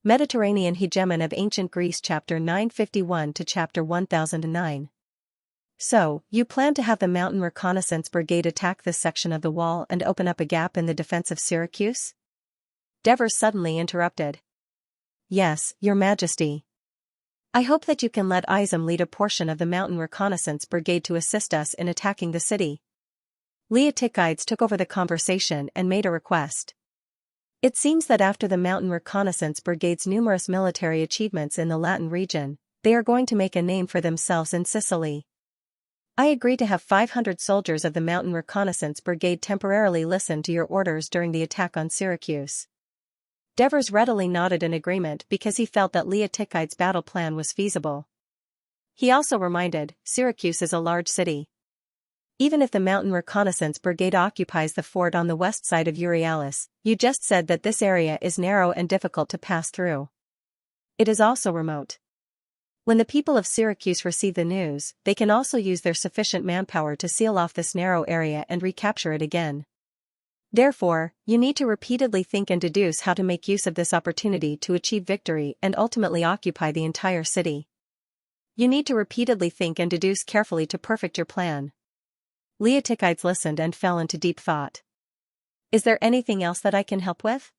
Mediterranean Hegemon of Ancient Greece Chapter 951 to Chapter 1009. So, you plan to have the Mountain Reconnaissance Brigade attack this section of the wall and open up a gap in the defense of Syracuse? Devers suddenly interrupted. Yes, Your Majesty. I hope that you can let Izam lead a portion of the Mountain Reconnaissance Brigade to assist us in attacking the city. Leotychides took over the conversation and made a request. It seems that after the Mountain Reconnaissance Brigade's numerous military achievements in the Latin region, they are going to make a name for themselves in Sicily. I agree to have 500 soldiers of the Mountain Reconnaissance Brigade temporarily listen to your orders during the attack on Syracuse. Devers readily nodded in agreement because he felt that Leotychides' battle plan was feasible. He also reminded, Syracuse is a large city. Even if the Mountain Reconnaissance Brigade occupies the fort on the west side of Euryalus, you just said that this area is narrow and difficult to pass through. It is also remote. When the people of Syracuse receive the news, they can also use their sufficient manpower to seal off this narrow area and recapture it again. Therefore, you need to repeatedly think and deduce how to make use of this opportunity to achieve victory and ultimately occupy the entire city. You need to repeatedly think and deduce carefully to perfect your plan. Leotychides listened and fell into deep thought. Is there anything else that I can help with?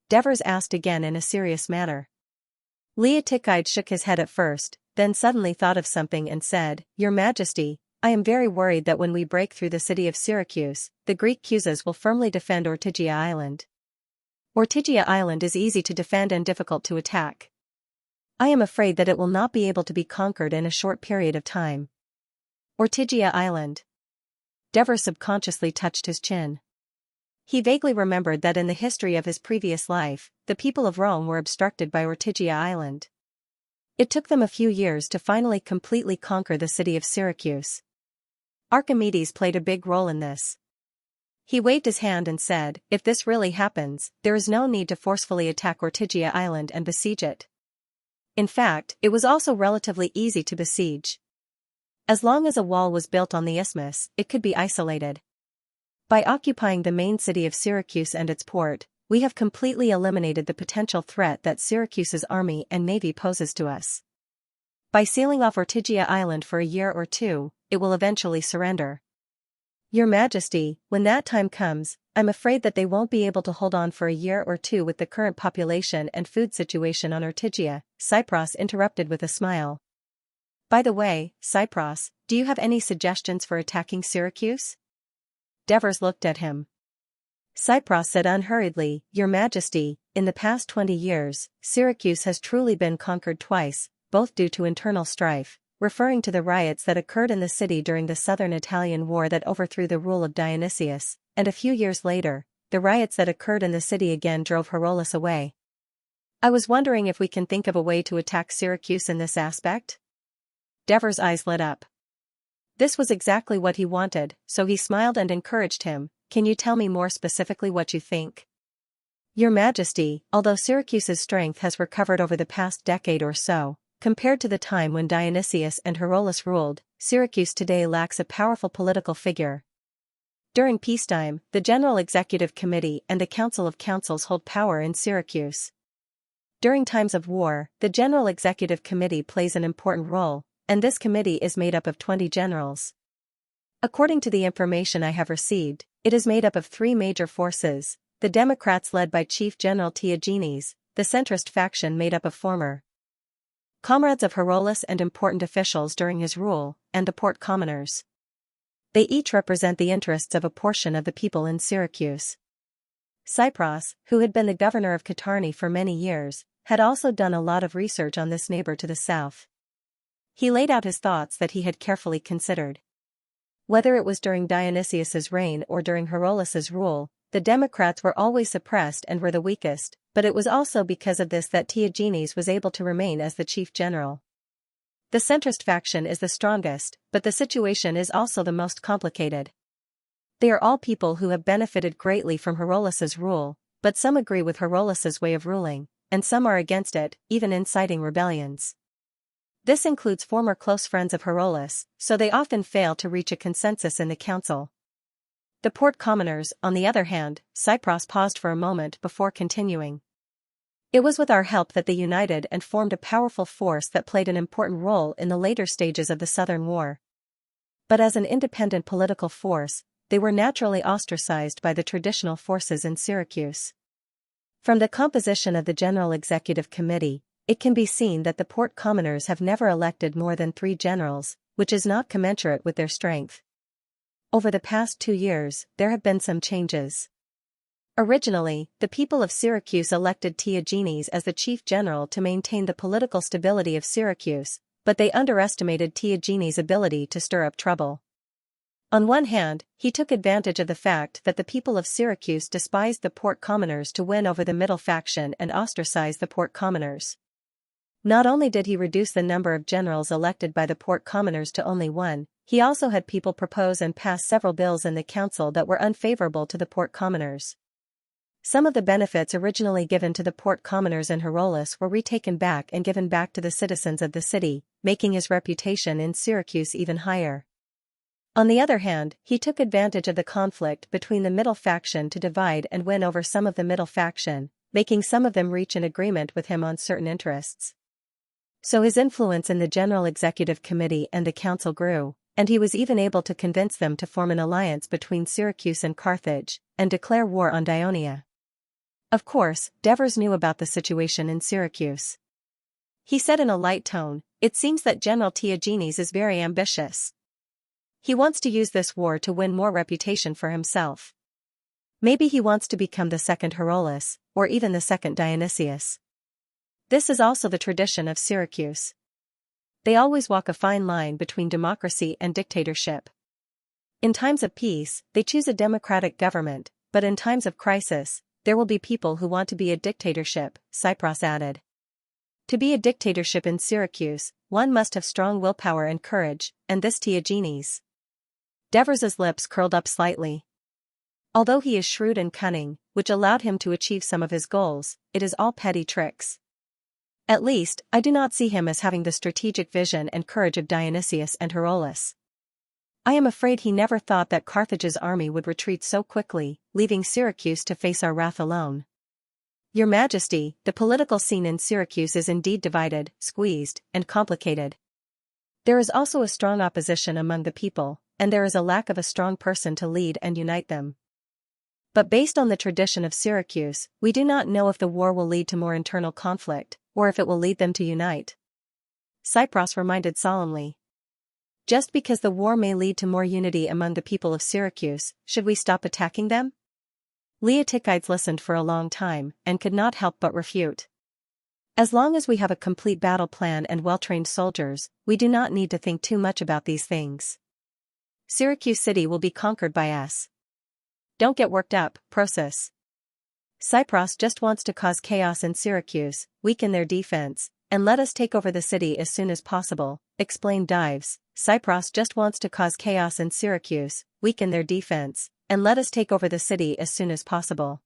Devers asked again in a serious manner. Leotychides shook his head at first, then suddenly thought of something and said, Your Majesty, I am very worried that when we break through the city of Syracuse, the Greek Cusas will firmly defend Ortygia Island. Ortygia Island is easy to defend and difficult to attack. I am afraid that it will not be able to be conquered in a short period of time. Ortygia Island. Devers subconsciously touched his chin. He vaguely remembered that in the history of his previous life, the people of Rome were obstructed by Ortygia Island. It took them a few years to finally completely conquer the city of Syracuse. Archimedes played a big role in this. He waved his hand and said, If this really happens, there is no need to forcefully attack Ortygia Island and besiege it. In fact, it was also relatively easy to besiege. As long as a wall was built on the isthmus, it could be isolated. By occupying the main city of Syracuse and its port, we have completely eliminated the potential threat that Syracuse's army and navy poses to us. By sealing off Ortygia Island for a year or two, it will eventually surrender. Your Majesty, when that time comes, I'm afraid that they won't be able to hold on for a year or two with the current population and food situation on Ortygia, Cypros interrupted with a smile. By the way, Cypros, do you have any suggestions for attacking Syracuse? Devers looked at him. Cypros said unhurriedly, Your Majesty, in the past 20 years, Syracuse has truly been conquered twice, both due to internal strife, referring to the riots that occurred in the city during the Southern Italian War that overthrew the rule of Dionysius, and a few years later, the riots that occurred in the city again drove Herolas away. I was wondering if we can think of a way to attack Syracuse in this aspect? Devers' eyes lit up. This was exactly what he wanted, so he smiled and encouraged him, Can you tell me more specifically what you think? Your Majesty, although Syracuse's strength has recovered over the past decade or so, compared to the time when Dionysius and Herolas ruled, Syracuse today lacks a powerful political figure. During peacetime, the General Executive Committee and the Council of Councils hold power in Syracuse. During times of war, the General Executive Committee plays an important role, and this committee is made up of 20 generals. According to the information I have received, it is made up of three major forces, the Democrats led by Chief General Theagenes, the centrist faction made up of former comrades of Herolas and important officials during his rule, and the port commoners. They each represent the interests of a portion of the people in Syracuse. Cypros, who had been the governor of Catarni for many years, had also done a lot of research on this neighbor to the south. He laid out his thoughts that he had carefully considered. Whether it was during Dionysius's reign or during Herolas's rule, the Democrats were always suppressed and were the weakest, but it was also because of this that Theagenes was able to remain as the chief general. The centrist faction is the strongest, but the situation is also the most complicated. They are all people who have benefited greatly from Herolas's rule, but some agree with Herolas's way of ruling, and some are against it, even inciting rebellions. This includes former close friends of Herolas, so they often fail to reach a consensus in the council. The port commoners, on the other hand, Cypros paused for a moment before continuing. It was with our help that they united and formed a powerful force that played an important role in the later stages of the Southern War. But as an independent political force, they were naturally ostracized by the traditional forces in Syracuse. From the composition of the General Executive Committee, it can be seen that the port commoners have never elected more than 3 generals, which is not commensurate with their strength. Over the past 2 years, there have been some changes. Originally, the people of Syracuse elected Xianxia as the chief general to maintain the political stability of Syracuse, but they underestimated Xianxia's ability to stir up trouble. On one hand, he took advantage of the fact that the people of Syracuse despised the port commoners to win over the middle faction and ostracize the port commoners. Not only did he reduce the number of generals elected by the port commoners to only 1, he also had people propose and pass several bills in the council that were unfavorable to the port commoners. Some of the benefits originally given to the port commoners in Heroles were retaken back and given back to the citizens of the city, making his reputation in Syracuse even higher. On the other hand, he took advantage of the conflict between the middle faction to divide and win over some of the middle faction, making some of them reach an agreement with him on certain interests. So his influence in the General Executive Committee and the council grew, and he was even able to convince them to form an alliance between Syracuse and Carthage, and declare war on Ionia. Of course, Devers knew about the situation in Syracuse. He said in a light tone, "It seems that General Xianxia is very ambitious. He wants to use this war to win more reputation for himself. Maybe he wants to become the second Heroles, or even the second Dionysius. This is also the tradition of Syracuse. They always walk a fine line between democracy and dictatorship. In times of peace, they choose a democratic government, but in times of crisis, there will be people who want to be a dictatorship," Cypros added. To be a dictatorship in Syracuse, one must have strong willpower and courage, and this Xianxia's. Devers's lips curled up slightly. Although he is shrewd and cunning, which allowed him to achieve some of his goals, it is all petty tricks. At least, I do not see him as having the strategic vision and courage of Dionysius and Heroles. I am afraid he never thought that Carthage's army would retreat so quickly, leaving Syracuse to face our wrath alone. Your Majesty, the political scene in Syracuse is indeed divided, squeezed, and complicated. There is also a strong opposition among the people, and there is a lack of a strong person to lead and unite them. But based on the tradition of Syracuse, we do not know if the war will lead to more internal conflict, or if it will lead them to unite. Cypros reminded solemnly. Just because the war may lead to more unity among the people of Syracuse, should we stop attacking them? Leotychides listened for a long time, and could not help but refute. As long as we have a complete battle plan and well-trained soldiers, we do not need to think too much about these things. Syracuse City will be conquered by us. Don't get worked up, Prosus. Cypros just wants to cause chaos in Syracuse, weaken their defense, and let us take over the city as soon as possible, explained Dives. Cypros just wants to cause chaos in Syracuse, weaken their defense, and let us take over the city as soon as possible.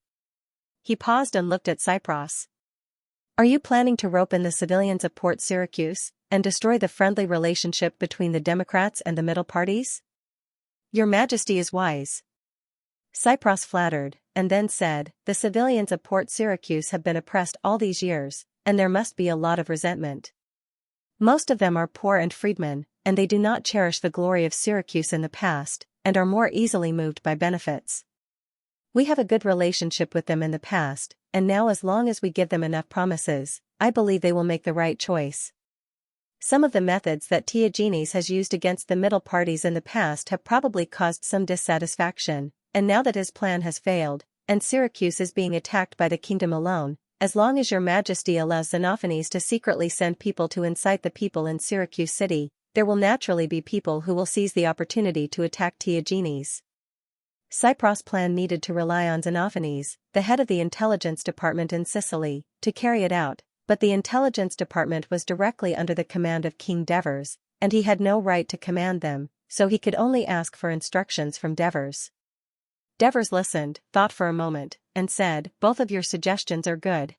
He paused and looked at Cypros. Are you planning to rope in the civilians of Port Syracuse, and destroy the friendly relationship between the Democrats and the middle parties? Your Majesty is wise. Cypros flattered, and then said, the civilians of Port Syracuse have been oppressed all these years, and there must be a lot of resentment. Most of them are poor and freedmen, and they do not cherish the glory of Syracuse in the past, and are more easily moved by benefits. We have a good relationship with them in the past, and now as long as we give them enough promises, I believe they will make the right choice. Some of the methods that Xianxia has used against the middle parties in the past have probably caused some dissatisfaction, and now that his plan has failed, and Syracuse is being attacked by the kingdom alone, as long as your Majesty allows Xenophanes to secretly send people to incite the people in Syracuse City, there will naturally be people who will seize the opportunity to attack Xianxia. Cypros' plan needed to rely on Xenophanes, the head of the intelligence department in Sicily, to carry it out, but the intelligence department was directly under the command of King Devers, and he had no right to command them, so he could only ask for instructions from Devers. Devers listened, thought for a moment, and said, both of your suggestions are good.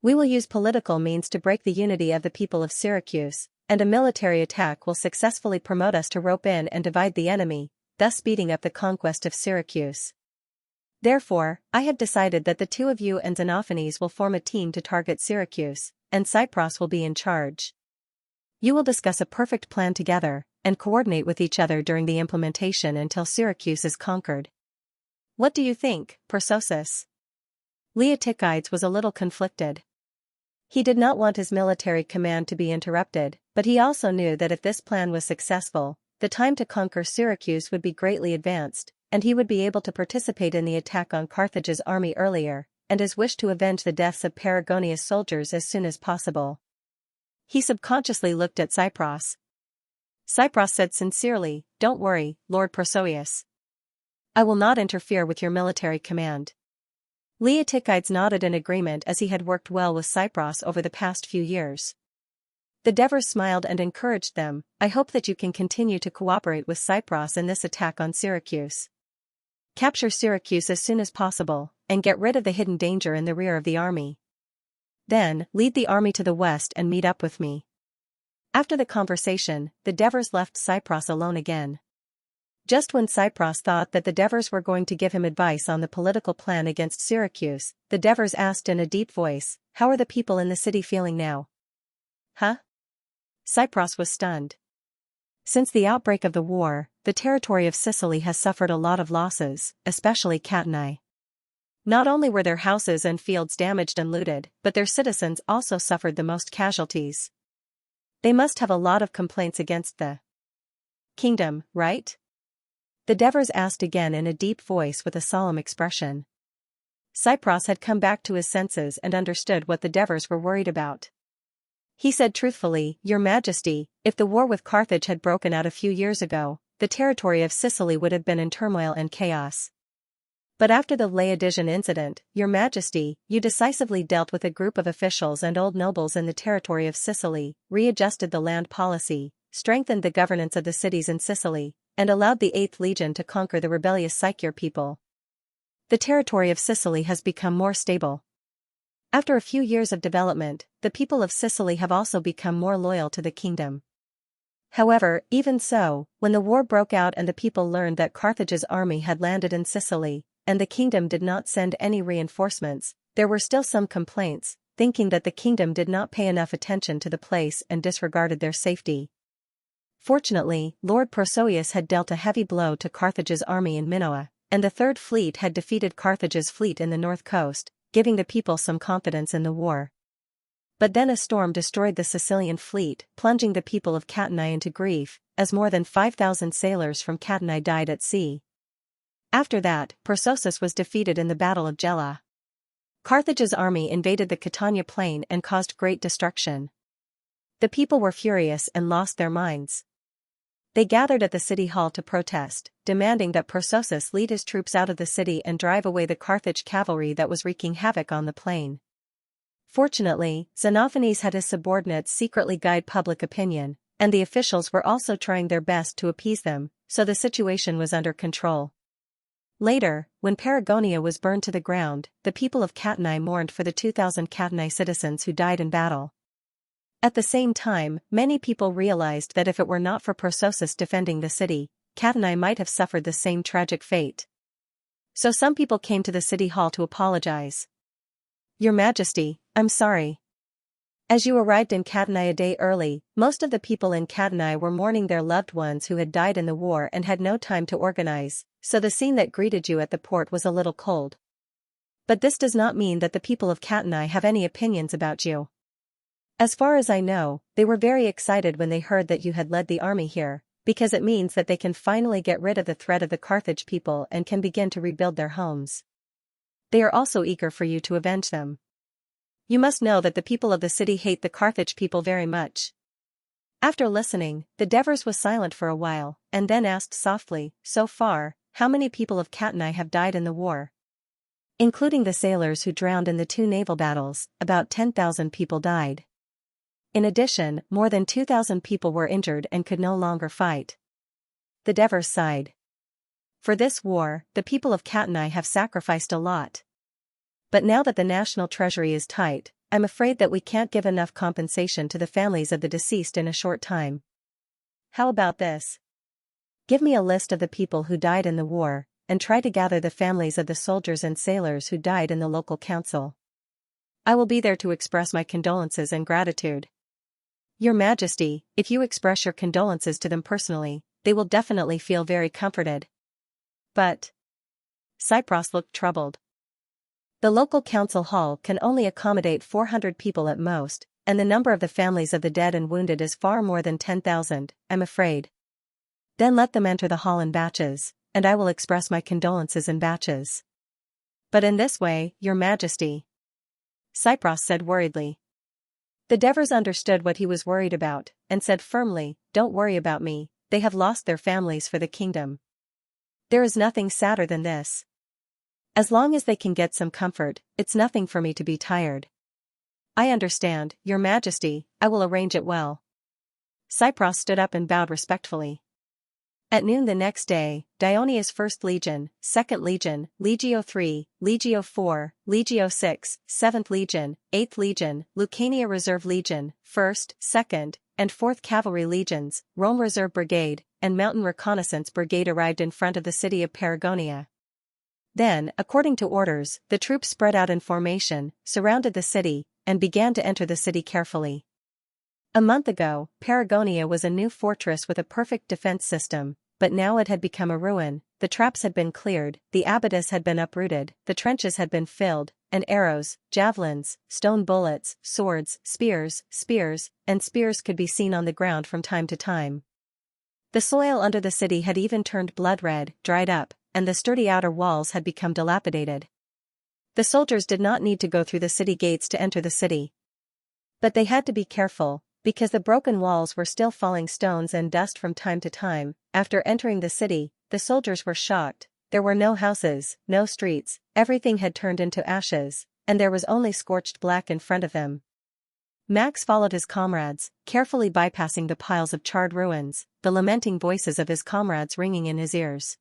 We will use political means to break the unity of the people of Syracuse, and a military attack will successfully promote us to rope in and divide the enemy, thus speeding up the conquest of Syracuse. Therefore, I have decided that the two of you and Xenophanes will form a team to target Syracuse, and Cypros will be in charge. You will discuss a perfect plan together, and coordinate with each other during the implementation until Syracuse is conquered. What do you think, Persosus? Leotychides was a little conflicted. He did not want his military command to be interrupted, but he also knew that if this plan was successful, the time to conquer Syracuse would be greatly advanced, and he would be able to participate in the attack on Carthage's army earlier, and his wish to avenge the deaths of Paragonia's soldiers as soon as possible. He subconsciously looked at Cypros. Cypros said sincerely, "Don't worry, Lord Persoius. I will not interfere with your military command." Leotychides nodded in agreement as he had worked well with Cypros over the past few years. The Devers smiled and encouraged them. "I hope that you can continue to cooperate with Cypros in this attack on Syracuse. Capture Syracuse as soon as possible, and get rid of the hidden danger in the rear of the army. Then, lead the army to the west and meet up with me." After the conversation, the Devers left Cypros alone again. Just when Cypros thought that the Devers were going to give him advice on the political plan against Syracuse, the Devers asked in a deep voice, "How are the people in the city feeling now?" Huh? Cypros was stunned. Since the outbreak of the war, the territory of Sicily has suffered a lot of losses, especially Catanae. Not only were their houses and fields damaged and looted, but their citizens also suffered the most casualties. They must have a lot of complaints against the kingdom, right? The Devers asked again in a deep voice with a solemn expression. Cypros had come back to his senses and understood what the Devers were worried about. He said truthfully, "Your Majesty, if the war with Carthage had broken out a few years ago, the territory of Sicily would have been in turmoil and chaos. But after the Laodicean incident, Your Majesty, you decisively dealt with a group of officials and old nobles in the territory of Sicily, readjusted the land policy, strengthened the governance of the cities in Sicily, and allowed the 8th Legion to conquer the rebellious Sycure people. The territory of Sicily has become more stable. After a few years of development, the people of Sicily have also become more loyal to the kingdom. However, even so, when the war broke out and the people learned that Carthage's army had landed in Sicily, and the kingdom did not send any reinforcements, there were still some complaints, thinking that the kingdom did not pay enough attention to the place and disregarded their safety. Fortunately, Lord Persoius had dealt a heavy blow to Carthage's army in Minoa, and the Third Fleet had defeated Carthage's fleet in the north coast, giving the people some confidence in the war. But then a storm destroyed the Sicilian fleet, plunging the people of Catanae into grief, as more than 5,000 sailors from Catanae died at sea. After that, Persosus was defeated in the Battle of Gela. Carthage's army invaded the Catania plain and caused great destruction. The people were furious and lost their minds. They gathered at the city hall to protest, demanding that Persosus lead his troops out of the city and drive away the Carthage cavalry that was wreaking havoc on the plain. Fortunately, Xenophanes had his subordinates secretly guide public opinion, and the officials were also trying their best to appease them, so the situation was under control. Later, when Paragonia was burned to the ground, the people of Catanae mourned for the 2,000 Catanae citizens who died in battle. At the same time, many people realized that if it were not for Persosus defending the city, Catanae might have suffered the same tragic fate. So some people came to the city hall to apologize. "Your Majesty, I'm sorry. As you arrived in Catanae a day early, most of the people in Catanae were mourning their loved ones who had died in the war and had no time to organize, so the scene that greeted you at the port was a little cold. But this does not mean that the people of Catanae have any opinions about you. As far as I know, they were very excited when they heard that you had led the army here, because it means that they can finally get rid of the threat of the Carthage people and can begin to rebuild their homes. They are also eager for you to avenge them. You must know that the people of the city hate the Carthage people very much." After listening, the Devers was silent for a while, and then asked softly, "So far, how many people of Catanae have died in the war?" Including the sailors who drowned in the 2 naval battles, about 10,000 people died. In addition, more than 2,000 people were injured and could no longer fight. The Devers sighed. For this war, the people of Catanae have sacrificed a lot. But now that the national treasury is tight, I'm afraid that we can't give enough compensation to the families of the deceased in a short time. How about this? Give me a list of the people who died in the war, and try to gather the families of the soldiers and sailors who died in the local council. I will be there to express my condolences and gratitude. Your Majesty, if you express your condolences to them personally, they will definitely feel very comforted. But Cypros looked troubled. The local council hall can only accommodate 400 people at most, and the number of the families of the dead and wounded is far more than 10,000, I'm afraid. Then let them enter the hall in batches, and I will express my condolences in batches. But in this way, Your Majesty, Cypros said worriedly. The Devers understood what he was worried about, and said firmly, don't worry about me, they have lost their families for the kingdom. There is nothing sadder than this. As long as they can get some comfort, it's nothing for me to be tired. I understand, Your Majesty, I will arrange it well. Cypros stood up and bowed respectfully. At noon the next day, Dionia's 1st Legion, 2nd Legion, Legio III, Legio IV, Legio VI, 7th Legion, 8th Legion, Lucania Reserve Legion, 1st, 2nd, and 4th Cavalry Legions, Rome Reserve Brigade, and Mountain Reconnaissance Brigade arrived in front of the city of Paragonia. Then, according to orders, the troops spread out in formation, surrounded the city, and began to enter the city carefully. A month ago, Paragonia was a new fortress with a perfect defense system, but now it had become a ruin. The traps had been cleared, the abatis had been uprooted, the trenches had been filled, and arrows, javelins, stone bullets, swords, spears, and spears could be seen on the ground from time to time. The soil under the city had even turned blood red, dried up, and the sturdy outer walls had become dilapidated. The soldiers did not need to go through the city gates to enter the city. But they had to be careful, because the broken walls were still falling stones and dust from time to time. After entering the city, the soldiers were shocked. There were no houses, no streets, everything had turned into ashes, and there was only scorched black in front of them. Max followed his comrades, carefully bypassing the piles of charred ruins, the lamenting voices of his comrades ringing in his ears.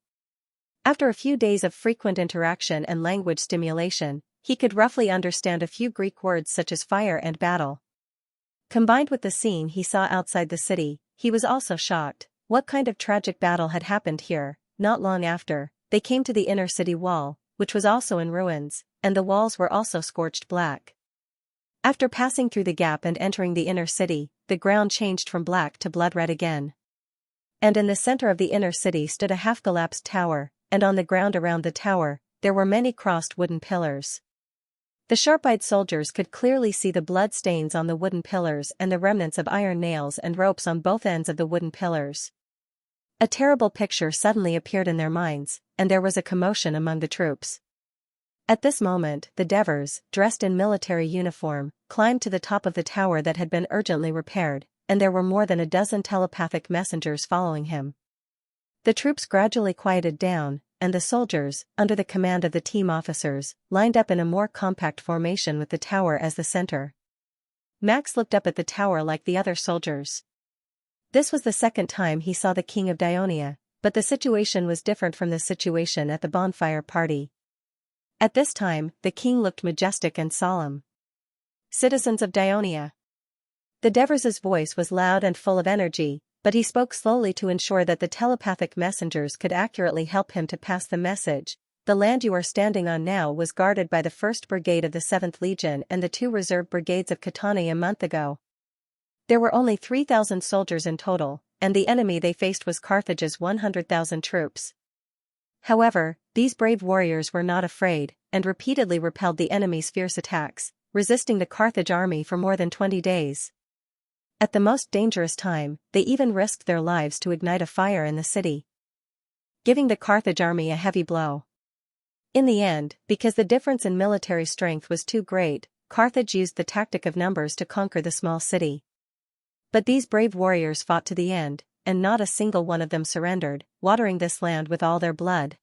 After a few days of frequent interaction and language stimulation, he could roughly understand a few Greek words such as fire and battle. Combined with the scene he saw outside the city, he was also shocked. What kind of tragic battle had happened here? Not long after, they came to the inner city wall, which was also in ruins, and the walls were also scorched black. After passing through the gap and entering the inner city, the ground changed from black to blood red again. And in the center of the inner city stood a half-collapsed tower, and on the ground around the tower, there were many crossed wooden pillars. The sharp-eyed soldiers could clearly see the blood stains on the wooden pillars and the remnants of iron nails and ropes on both ends of the wooden pillars. A terrible picture suddenly appeared in their minds, and there was a commotion among the troops. At this moment, the Devers, dressed in military uniform, climbed to the top of the tower that had been urgently repaired, and there were more than a dozen telepathic messengers following him. The troops gradually quieted down, and the soldiers, under the command of the team officers, lined up in a more compact formation with the tower as the center. Max looked up at the tower like the other soldiers. This was the second time he saw the king of Dionia, but the situation was different from the situation at the bonfire party. At this time, the king looked majestic and solemn. Citizens of Dionia. The Devers' voice was loud and full of energy, but he spoke slowly to ensure that the telepathic messengers could accurately help him to pass the message. The land you are standing on now was guarded by the 1st Brigade of the 7th Legion and the 2 reserve brigades of Catania a month ago. There were only 3,000 soldiers in total, and the enemy they faced was Carthage's 100,000 troops. However, these brave warriors were not afraid, and repeatedly repelled the enemy's fierce attacks, resisting the Carthage army for more than 20 days. At the most dangerous time, they even risked their lives to ignite a fire in the city, giving the Carthage army a heavy blow. In the end, because the difference in military strength was too great, Carthage used the tactic of numbers to conquer the small city. But these brave warriors fought to the end, and not a single one of them surrendered, watering this land with all their blood.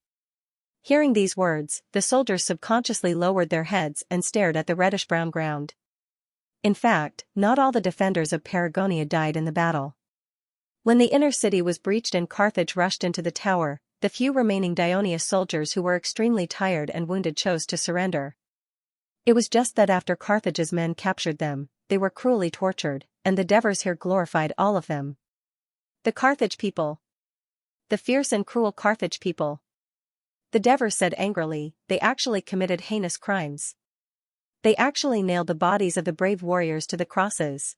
Hearing these words, the soldiers subconsciously lowered their heads and stared at the reddish-brown ground. In fact, not all the defenders of Paragonia died in the battle. When the inner city was breached and Carthage rushed into the tower, the few remaining Dionia soldiers who were extremely tired and wounded chose to surrender. It was just that after Carthage's men captured them, they were cruelly tortured, and the Devers here glorified all of them. The Carthage people. The fierce and cruel Carthage people. The Devers said angrily, they actually committed heinous crimes. They actually nailed the bodies of the brave warriors to the crosses.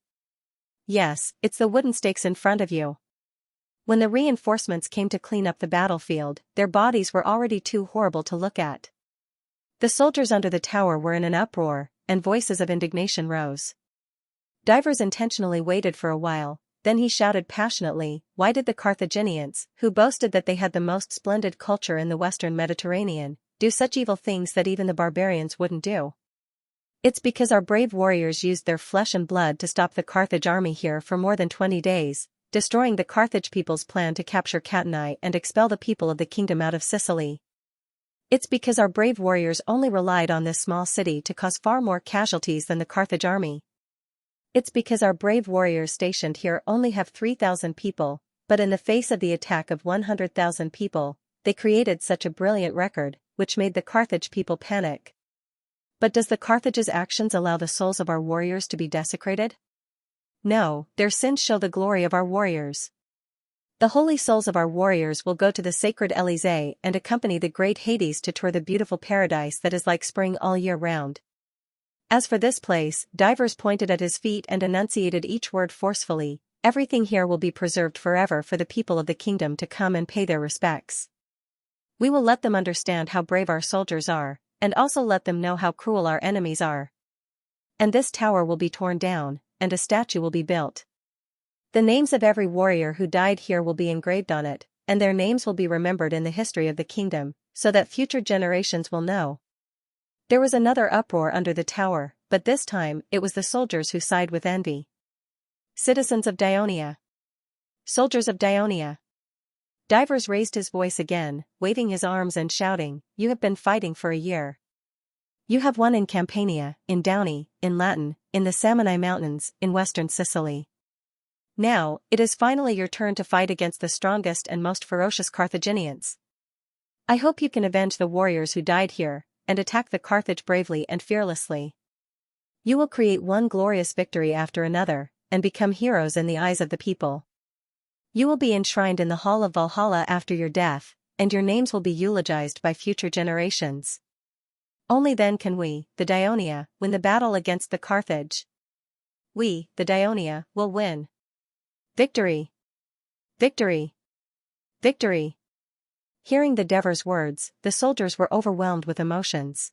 Yes, it's the wooden stakes in front of you. When the reinforcements came to clean up the battlefield, their bodies were already too horrible to look at. The soldiers under the tower were in an uproar, and voices of indignation rose. Divers intentionally waited for a while, then he shouted passionately, why did the Carthaginians, who boasted that they had the most splendid culture in the western Mediterranean, do such evil things that even the barbarians wouldn't do? It's because our brave warriors used their flesh and blood to stop the Carthage army here for more than 20 days, destroying the Carthage people's plan to capture Catani and expel the people of the kingdom out of Sicily. It's because our brave warriors only relied on this small city to cause far more casualties than the Carthage army. It's because our brave warriors stationed here only have 3,000 people, but in the face of the attack of 100,000 people, they created such a brilliant record, which made the Carthage people panic. But does the Carthage's actions allow the souls of our warriors to be desecrated? No, their sins show the glory of our warriors. The holy souls of our warriors will go to the sacred Elysee and accompany the great Hades to tour the beautiful paradise that is like spring all year round. As for this place, Divers pointed at his feet and enunciated each word forcefully, everything here will be preserved forever for the people of the kingdom to come and pay their respects. We will let them understand how brave our soldiers are, and also let them know how cruel our enemies are. And this tower will be torn down, and a statue will be built. The names of every warrior who died here will be engraved on it, and their names will be remembered in the history of the kingdom, so that future generations will know. There was another uproar under the tower, but this time it was the soldiers who sighed with envy. Citizens of Dionia! Soldiers of Dionia! Divers raised his voice again, waving his arms and shouting, you have been fighting for a year. You have won in Campania, in Downey, in Latin, in the Samni Mountains, in western Sicily. Now, it is finally your turn to fight against the strongest and most ferocious Carthaginians. I hope you can avenge the warriors who died here, and attack the Carthage bravely and fearlessly. You will create one glorious victory after another, and become heroes in the eyes of the people. You will be enshrined in the Hall of Valhalla after your death, and your names will be eulogized by future generations. Only then can we, the Dionia, win the battle against the Carthage. We, the Dionia, will win. Victory! Victory! Victory! Hearing the Devers' words, the soldiers were overwhelmed with emotions.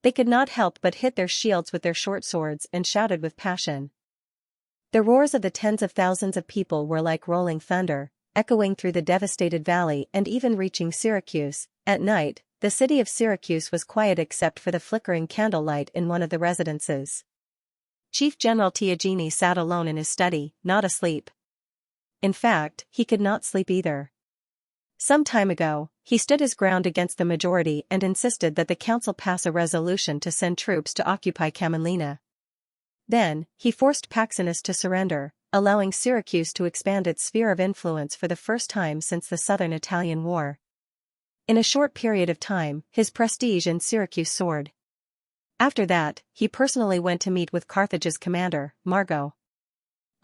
They could not help but hit their shields with their short swords and shouted with passion. The roars of the tens of thousands of people were like rolling thunder, echoing through the devastated valley and even reaching Syracuse. At night, the city of Syracuse was quiet except for the flickering candlelight in one of the residences. Chief General Tiagini sat alone in his study, not asleep. In fact, he could not sleep either. Some time ago, he stood his ground against the majority and insisted that the council pass a resolution to send troops to occupy Camillina. Then, he forced Paxinus to surrender, allowing Syracuse to expand its sphere of influence for the first time since the Southern Italian War. In a short period of time, his prestige in Syracuse soared. After that, he personally went to meet with Carthage's commander, Margo.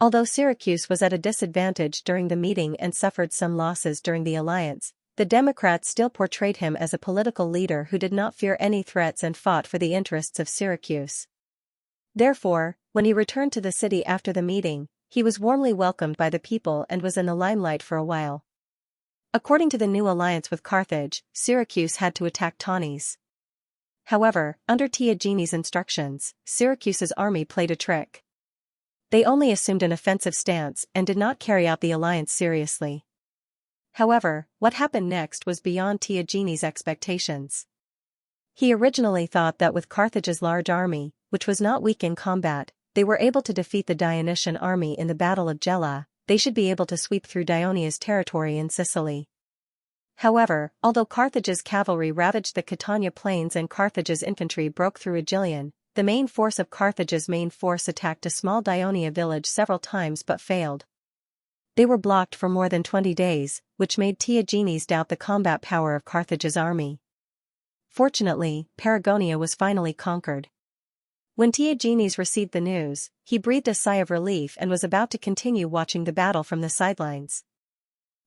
Although Syracuse was at a disadvantage during the meeting and suffered some losses during the alliance, the Democrats still portrayed him as a political leader who did not fear any threats and fought for the interests of Syracuse. Therefore, when he returned to the city after the meeting, he was warmly welcomed by the people and was in the limelight for a while. According to the new alliance with Carthage, Syracuse had to attack Tanis. However, under Tiagini's instructions, Syracuse's army played a trick. They only assumed an offensive stance and did not carry out the alliance seriously. However, what happened next was beyond Tiagini's expectations. He originally thought that with Carthage's large army, which was not weak in combat, they were able to defeat the Dionysian army in the Battle of Gela. They should be able to sweep through Dionia's territory in Sicily. However, although Carthage's cavalry ravaged the Catania plains and Carthage's infantry broke through Aegilion, the main force of Carthage's main force attacked a small Dionia village several times but failed. They were blocked for more than 20 days, which made Tiagines doubt the combat power of Carthage's army. Fortunately, Paragonia was finally conquered. When Tiagines received the news, he breathed a sigh of relief and was about to continue watching the battle from the sidelines.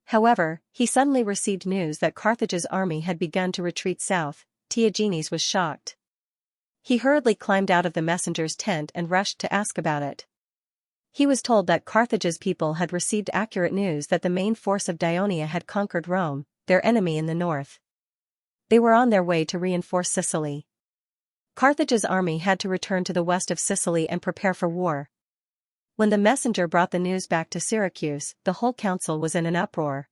However, he suddenly received news that Carthage's army had begun to retreat south. Diogenes was shocked. He hurriedly climbed out of the messenger's tent and rushed to ask about it. He was told that Carthage's people had received accurate news that the main force of Dionia had conquered Rome, their enemy in the north. They were on their way to reinforce Sicily. Carthage's army had to return to the west of Sicily and prepare for war. When the messenger brought the news back to Syracuse, the whole council was in an uproar.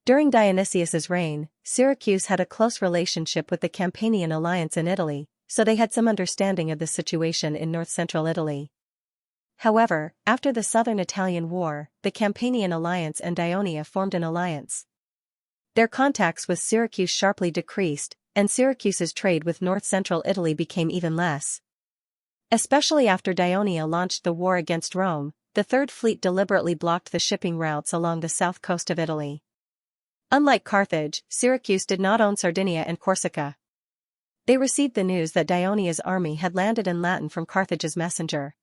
During Dionysius's reign, Syracuse had a close relationship with the Campanian alliance in Italy, so they had some understanding of the situation in north-central Italy. However, after the Southern Italian War, the Campanian alliance and Dionia formed an alliance. Their contacts with Syracuse sharply decreased, and Syracuse's trade with north-central Italy became even less. Especially after Dionia launched the war against Rome, the Third Fleet deliberately blocked the shipping routes along the south coast of Italy. Unlike Carthage, Syracuse did not own Sardinia and Corsica. They received the news that Dionia's army had landed in Latin from Carthage's messenger.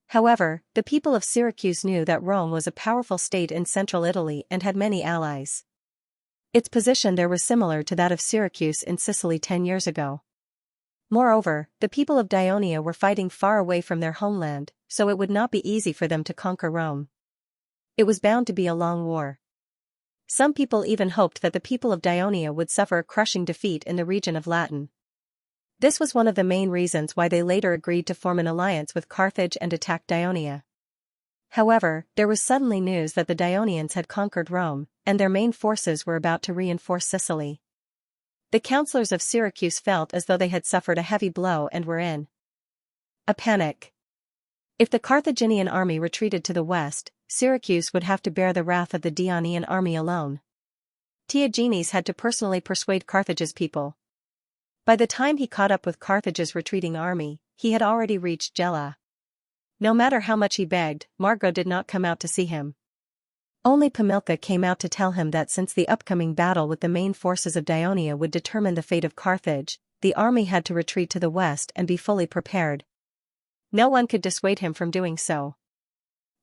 However, the people of Syracuse knew that Rome was a powerful state in central Italy and had many allies. Its position there was similar to that of Syracuse in Sicily 10 years ago. Moreover, the people of Dionia were fighting far away from their homeland, so it would not be easy for them to conquer Rome. It was bound to be a long war. Some people even hoped that the people of Dionia would suffer a crushing defeat in the region of Latin. This was one of the main reasons why they later agreed to form an alliance with Carthage and attack Dionia. However, there was suddenly news that the Dionians had conquered Rome, and their main forces were about to reinforce Sicily. The councillors of Syracuse felt as though they had suffered a heavy blow and were in a panic. If the Carthaginian army retreated to the west, Syracuse would have to bear the wrath of the Dionian army alone. Diogenes had to personally persuade Carthage's people. By the time he caught up with Carthage's retreating army, he had already reached Gela. No matter how much he begged, Margot did not come out to see him. Only Pamilca came out to tell him that since the upcoming battle with the main forces of Dionia would determine the fate of Carthage, the army had to retreat to the west and be fully prepared. No one could dissuade him from doing so.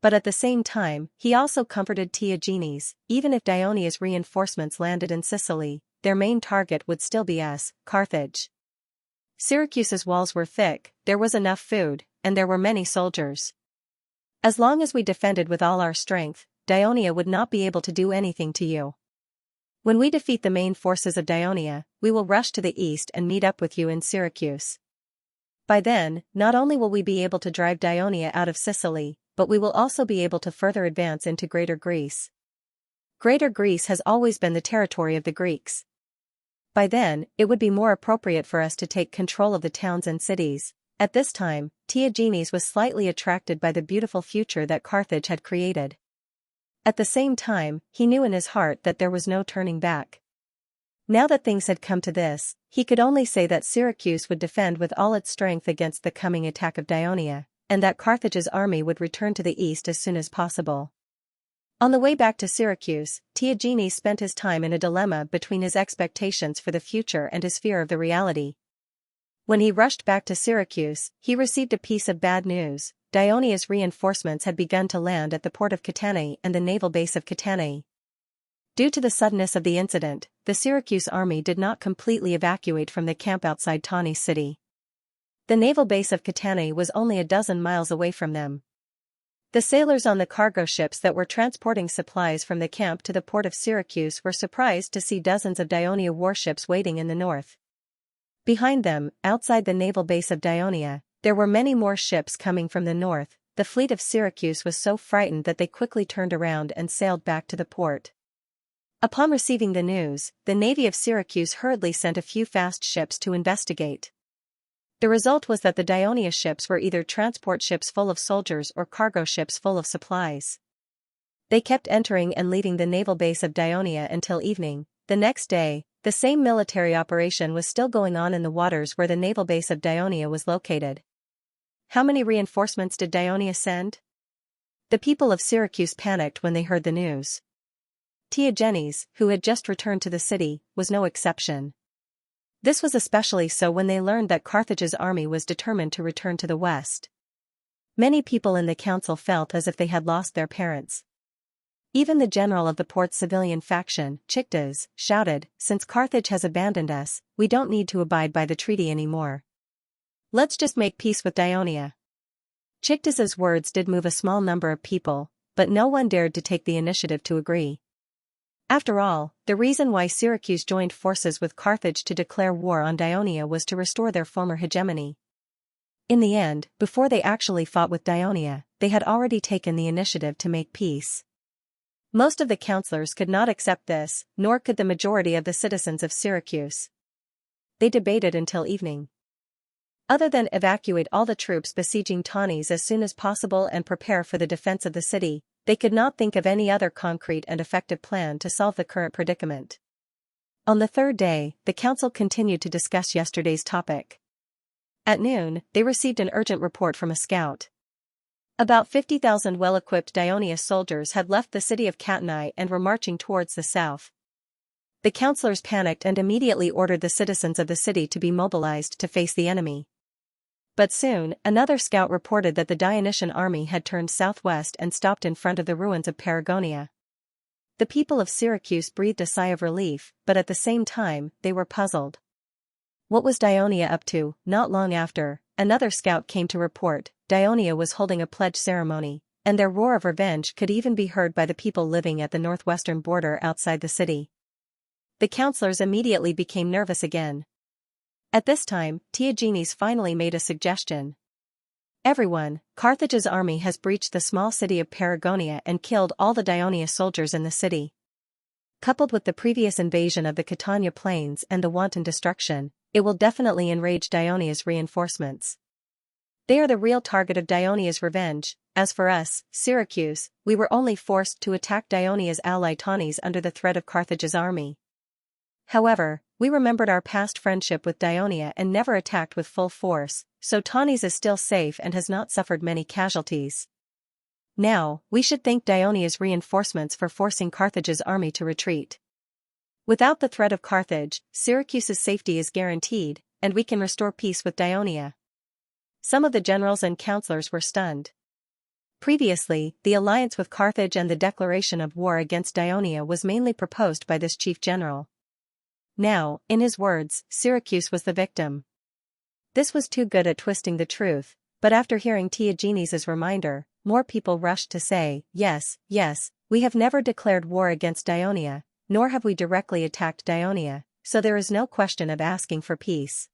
But at the same time, he also comforted Diogenes. Even if Dionia's reinforcements landed in Sicily, their main target would still be Carthage. Syracuse's walls were thick, there was enough food, and there were many soldiers. As long as we defended with all our strength, Dionia would not be able to do anything to you. When we defeat the main forces of Dionia, we will rush to the east and meet up with you in Syracuse. By then, not only will we be able to drive Dionia out of Sicily, but we will also be able to further advance into Greater Greece. Greater Greece has always been the territory of the Greeks. By then, it would be more appropriate for us to take control of the towns and cities. At this time, Diogenes was slightly attracted by the beautiful future that Carthage had created. At the same time, he knew in his heart that there was no turning back. Now that things had come to this, he could only say that Syracuse would defend with all its strength against the coming attack of Dionia, and that Carthage's army would return to the east as soon as possible. On the way back to Syracuse, Diogenes spent his time in a dilemma between his expectations for the future and his fear of the reality. When he rushed back to Syracuse, he received a piece of bad news. Dionia's reinforcements had begun to land at the port of Catanae and the naval base of Catanae. Due to the suddenness of the incident, the Syracuse army did not completely evacuate from the camp outside Tanis city. The naval base of Catanae was only a dozen miles away from them. The sailors on the cargo ships that were transporting supplies from the camp to the port of Syracuse were surprised to see dozens of Dionia warships waiting in the north. Behind them, outside the naval base of Dionia, there were many more ships coming from the north. The fleet of Syracuse was so frightened that they quickly turned around and sailed back to the port. Upon receiving the news, the navy of Syracuse hurriedly sent a few fast ships to investigate. The result was that the Dionia ships were either transport ships full of soldiers or cargo ships full of supplies. They kept entering and leaving the naval base of Dionia until evening. The next day, the same military operation was still going on in the waters where the naval base of Dionia was located. How many reinforcements did Dionia send? The people of Syracuse panicked when they heard the news. Diogenes, who had just returned to the city, was no exception. This was especially so when they learned that Carthage's army was determined to return to the west. Many people in the council felt as if they had lost their parents. Even the general of the port's civilian faction, Chictas, shouted, "Since Carthage has abandoned us, we don't need to abide by the treaty anymore. Let's just make peace with Dionia." Chictas's words did move a small number of people, but no one dared to take the initiative to agree. After all, the reason why Syracuse joined forces with Carthage to declare war on Dionia was to restore their former hegemony. In the end, before they actually fought with Dionia, they had already taken the initiative to make peace. Most of the councillors could not accept this, nor could the majority of the citizens of Syracuse. They debated until evening. Other than evacuate all the troops besieging Tanis as soon as possible and prepare for the defense of the city, they could not think of any other concrete and effective plan to solve the current predicament. On the third day, the council continued to discuss yesterday's topic. At noon, they received an urgent report from a scout. About 50,000 well-equipped Dionia soldiers had left the city of Katani and were marching towards the south. The councillors panicked and immediately ordered the citizens of the city to be mobilized to face the enemy. But soon, another scout reported that the Dionysian army had turned southwest and stopped in front of the ruins of Paragonia. The people of Syracuse breathed a sigh of relief, but at the same time, they were puzzled. What was Dionia up to? Not long after, another scout came to report, Dionia was holding a pledge ceremony, and their roar of revenge could even be heard by the people living at the northwestern border outside the city. The councillors immediately became nervous again. At this time, Diogenes finally made a suggestion. "Everyone, Carthage's army has breached the small city of Paragonia and killed all the Dionia soldiers in the city. Coupled with the previous invasion of the Catania plains and the wanton destruction, it will definitely enrage Dionia's reinforcements. They are the real target of Dionia's revenge. As for us, Syracuse, we were only forced to attack Dionia's ally Tanis under the threat of Carthage's army. However, we remembered our past friendship with Dionia and never attacked with full force, so Tanis is still safe and has not suffered many casualties. Now, we should thank Dionia's reinforcements for forcing Carthage's army to retreat. Without the threat of Carthage, Syracuse's safety is guaranteed, and we can restore peace with Dionia." Some of the generals and councillors were stunned. Previously, the alliance with Carthage and the declaration of war against Dionia was mainly proposed by this chief general. Now, in his words, Syracuse was the victim. This was too good at twisting the truth, but after hearing Diogenes' reminder, more people rushed to say, yes, we have never declared war against Dionia, nor have we directly attacked Dionia, so there is no question of asking for peace.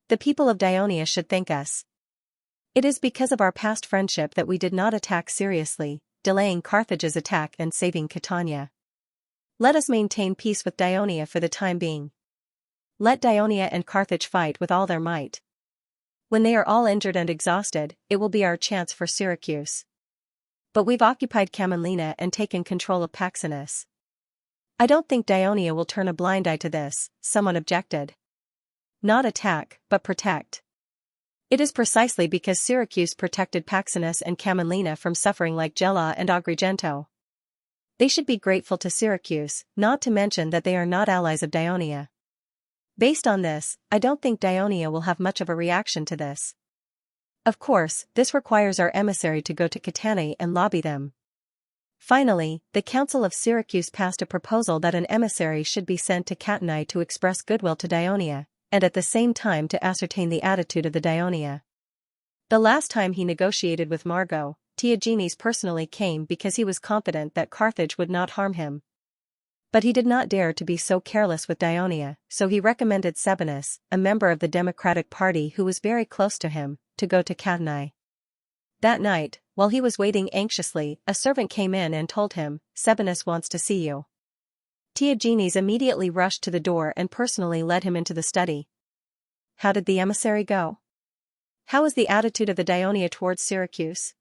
The people of Dionia should thank us. It is because of our past friendship that we did not attack seriously, delaying Carthage's attack and saving Catania. Let us maintain peace with Dionia for the time being. Let Dionia and Carthage fight with all their might. When they are all injured and exhausted, it will be our chance for Syracuse. But we've occupied Camelina and taken control of Paxenus. I don't think Dionia will turn a blind eye to this, someone objected. Not attack, but protect. It is precisely because Syracuse protected Paxenus and Camelina from suffering like Gela and Agrigento. They should be grateful to Syracuse, not to mention that they are not allies of Dionia. Based on this, I don't think Dionia will have much of a reaction to this. Of course, this requires our emissary to go to Catani and lobby them. Finally, the Council of Syracuse passed a proposal that an emissary should be sent to Catani to express goodwill to Dionia, and at the same time to ascertain the attitude of the Dionia. The last time he negotiated with Margo, Diogenes personally came because he was confident that Carthage would not harm him. But he did not dare to be so careless with Dionia, so he recommended Sabinus, a member of the Democratic Party who was very close to him, to go to Catani. That night, while he was waiting anxiously, a servant came in and told him, "Sabinus wants to see you." Diogenes immediately rushed to the door and personally led him into the study. How did the emissary go? How is the attitude of the Dionia towards Syracuse?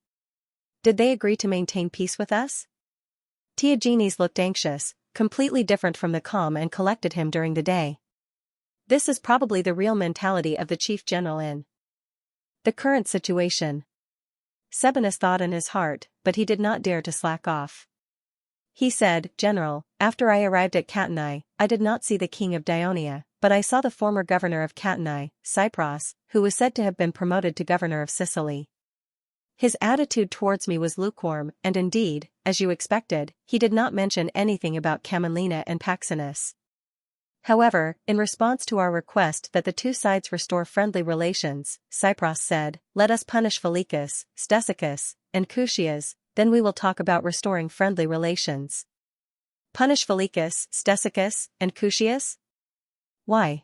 Did they agree to maintain peace with us? Diogenes looked anxious, completely different from the calm and collected him during the day. This is probably the real mentality of the chief general in the current situation. Sabinus thought in his heart, but he did not dare to slack off. He said, "General, after I arrived at Catani, I did not see the king of Dionia, but I saw the former governor of Catani, Cypros, who was said to have been promoted to governor of Sicily. His attitude towards me was lukewarm, and indeed, as you expected, he did not mention anything about Camelina and Paxenus. However, in response to our request that the two sides restore friendly relations, Cypros said, "Let us punish Phylacus, Stasicus, and Cucius, then we will talk about restoring friendly relations." Punish Phylacus, Stasicus, and Cucius? Why?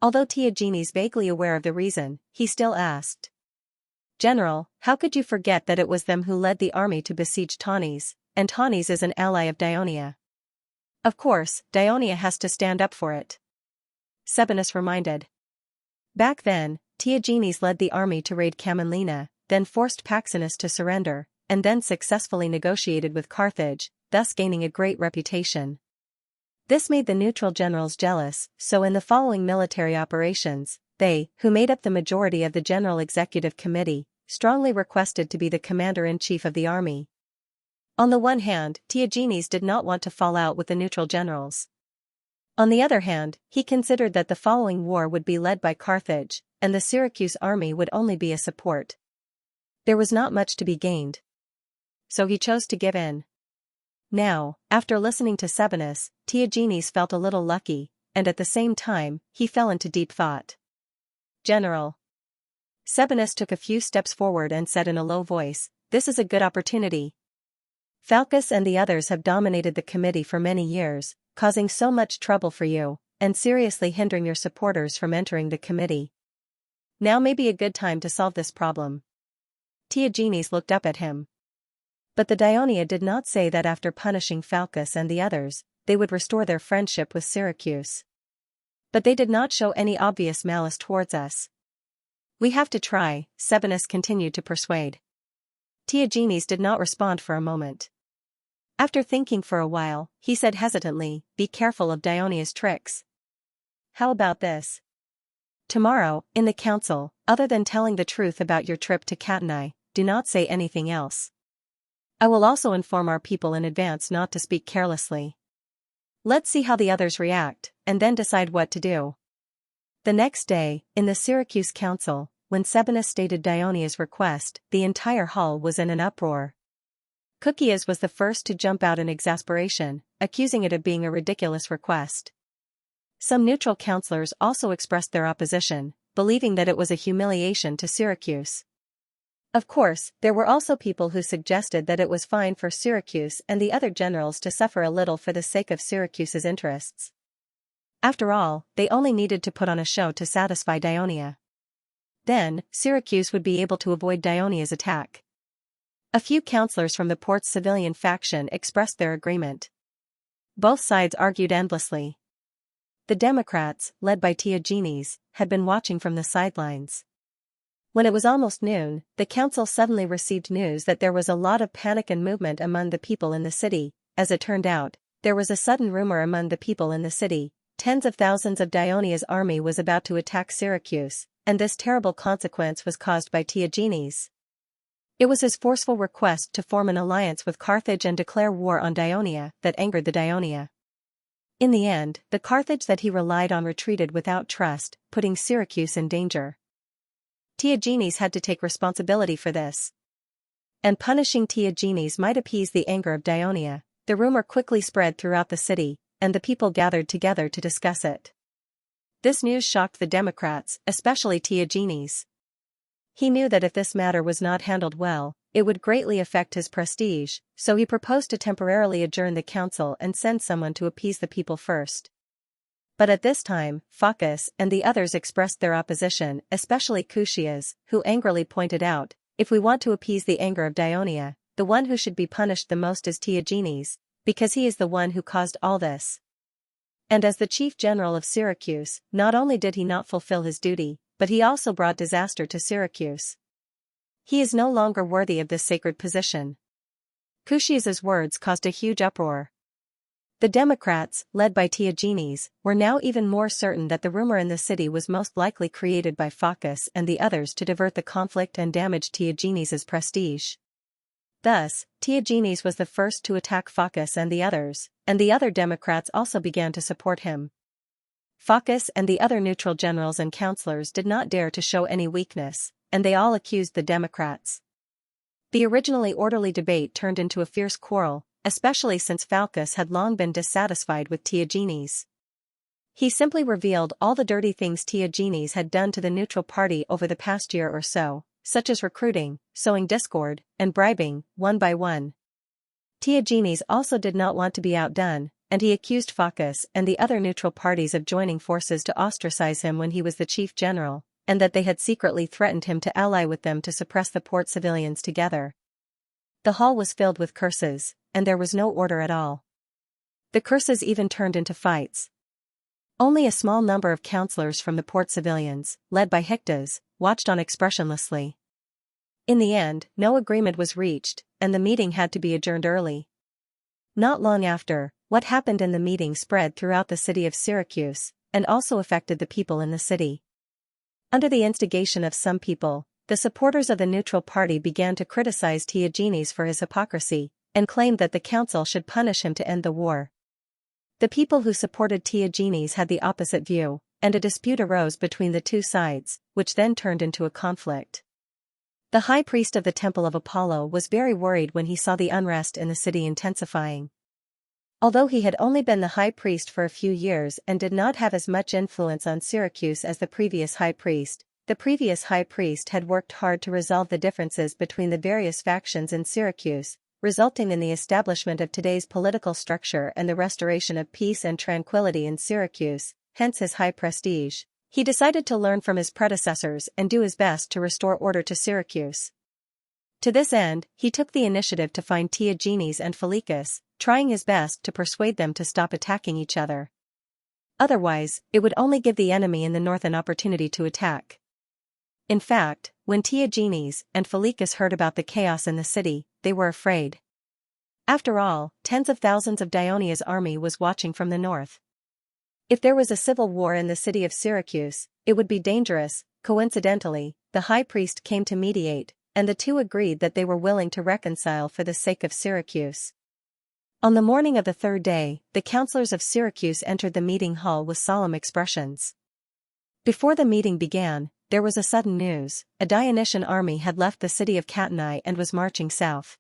Although Theagenes vaguely aware of the reason, he still asked. "General, how could you forget that it was them who led the army to besiege Tanis, and Tanis is an ally of Dionia? Of course, Dionia has to stand up for it," Sebinus reminded. Back then, Theagenes led the army to raid Camelina, then forced Paxenus to surrender, and then successfully negotiated with Carthage, thus gaining a great reputation. This made the neutral generals jealous, so in the following military operations, they, who made up the majority of the General Executive Committee, strongly requested to be the commander-in-chief of the army. On the one hand, Theagenes did not want to fall out with the neutral generals. On the other hand, he considered that the following war would be led by Carthage, and the Syracuse army would only be a support. There was not much to be gained. So he chose to give in. Now, after listening to Sebinus, Theagenes felt a little lucky, and at the same time, he fell into deep thought. "General." Sebinus took a few steps forward and said in a low voice, "This is a good opportunity. Phylacus and the others have dominated the committee for many years, causing so much trouble for you, and seriously hindering your supporters from entering the committee. Now may be a good time to solve this problem." Theagenes looked up at him. But the Dionia did not say that after punishing Phylacus and the others, they would restore their friendship with Syracuse. But they did not show any obvious malice towards us. "We have to try," Sebinus continued to persuade. Theagenes did not respond for a moment. After thinking for a while, he said hesitantly, "Be careful of Dionia's tricks. How about this? Tomorrow, in the council, other than telling the truth about your trip to Catani, do not say anything else. I will also inform our people in advance not to speak carelessly. Let's see how the others react, and then decide what to do." The next day, in the Syracuse council, when Sebinus stated Dionia's request, the entire hall was in an uproar. Cucius was the first to jump out in exasperation, accusing it of being a ridiculous request. Some neutral councillors also expressed their opposition, believing that it was a humiliation to Syracuse. Of course, there were also people who suggested that it was fine for Syracuse and the other generals to suffer a little for the sake of Syracuse's interests. After all, they only needed to put on a show to satisfy Dionia. Then, Syracuse would be able to avoid Dionia's attack. A few councillors from the port's civilian faction expressed their agreement. Both sides argued endlessly. The Democrats, led by Theagenes, had been watching from the sidelines. When it was almost noon, the council suddenly received news that there was a lot of panic and movement among the people in the city. As it turned out, there was a sudden rumor among the people in the city. Tens of thousands of Dionia's army was about to attack Syracuse, and this terrible consequence was caused by Theagenes. It was his forceful request to form an alliance with Carthage and declare war on Dionia that angered the Dionia. In the end, the Carthage that he relied on retreated without trust, putting Syracuse in danger. Theagenes had to take responsibility for this. And punishing Theagenes might appease the anger of Dionia. The rumor quickly spread throughout the city, and the people gathered together to discuss it. This news shocked the Democrats, especially Theagenes. He knew that if this matter was not handled well, it would greatly affect his prestige, so he proposed to temporarily adjourn the council and send someone to appease the people first. But at this time, Phylacus and the others expressed their opposition, especially Cucius, who angrily pointed out, "If we want to appease the anger of Dionia, the one who should be punished the most is Theagenes, because he is the one who caused all this." And as the chief general of Syracuse, not only did he not fulfill his duty, but he also brought disaster to Syracuse. He is no longer worthy of this sacred position. Cucius's words caused a huge uproar. The Democrats, led by Theagenes, were now even more certain that the rumor in the city was most likely created by Phylacus and the others to divert the conflict and damage Theagenes's prestige. Thus, Theagenes was the first to attack Phylacus and the other Democrats also began to support him. Phylacus and the other neutral generals and councillors did not dare to show any weakness, and they all accused the Democrats. The originally orderly debate turned into a fierce quarrel, especially since Phaucus had long been dissatisfied with Theagenes. He simply revealed all the dirty things Theagenes had done to the neutral party over the past year or so, such as recruiting, sowing discord, and bribing, one by one. Theagenes also did not want to be outdone, and he accused Phaucus and the other neutral parties of joining forces to ostracize him when he was the chief general, and that they had secretly threatened him to ally with them to suppress the port civilians together. The hall was filled with curses, and there was no order at all. The curses even turned into fights. Only a small number of counselors from the port civilians, led by Hyctas, watched on expressionlessly. In the end, no agreement was reached, and the meeting had to be adjourned early. Not long after, what happened in the meeting spread throughout the city of Syracuse, and also affected the people in the city. Under the instigation of some people, the supporters of the neutral party began to criticize Theagenes for his hypocrisy, and claimed that the council should punish him to end the war. The people who supported Theagenes had the opposite view, and a dispute arose between the two sides, which then turned into a conflict. The high priest of the temple of Apollo was very worried when he saw the unrest in the city intensifying. Although he had only been the high priest for a few years and did not have as much influence on Syracuse as the previous high priest had worked hard to resolve the differences between the various factions in Syracuse, resulting in the establishment of today's political structure and the restoration of peace and tranquility in Syracuse, hence his high prestige. He decided to learn from his predecessors and do his best to restore order to Syracuse. To this end, he took the initiative to find Theagenes and Phaucus, trying his best to persuade them to stop attacking each other. Otherwise, it would only give the enemy in the north an opportunity to attack. In fact, when Theagenes and Phaucus heard about the chaos in the city, they were afraid. After all, tens of thousands of Dionia's army was watching from the north. If there was a civil war in the city of Syracuse, it would be dangerous. Coincidentally, the high priest came to mediate, and the two agreed that they were willing to reconcile for the sake of Syracuse. On the morning of the third day, the councillors of Syracuse entered the meeting hall with solemn expressions. Before the meeting began, there was a sudden news: a Dionysian army had left the city of Catanae and was marching south.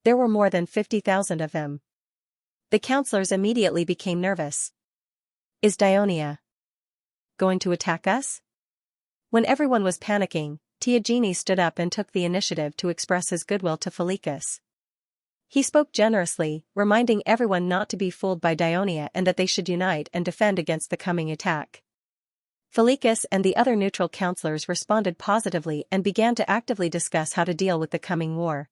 There were more than 50,000 of them. The councillors immediately became nervous. Is Dionia going to attack us? When everyone was panicking, Theagenes stood up and took the initiative to express his goodwill to Phaucus. He spoke generously, reminding everyone not to be fooled by Dionia and that they should unite and defend against the coming attack. Phaucus and the other neutral councillors responded positively and began to actively discuss how to deal with the coming war.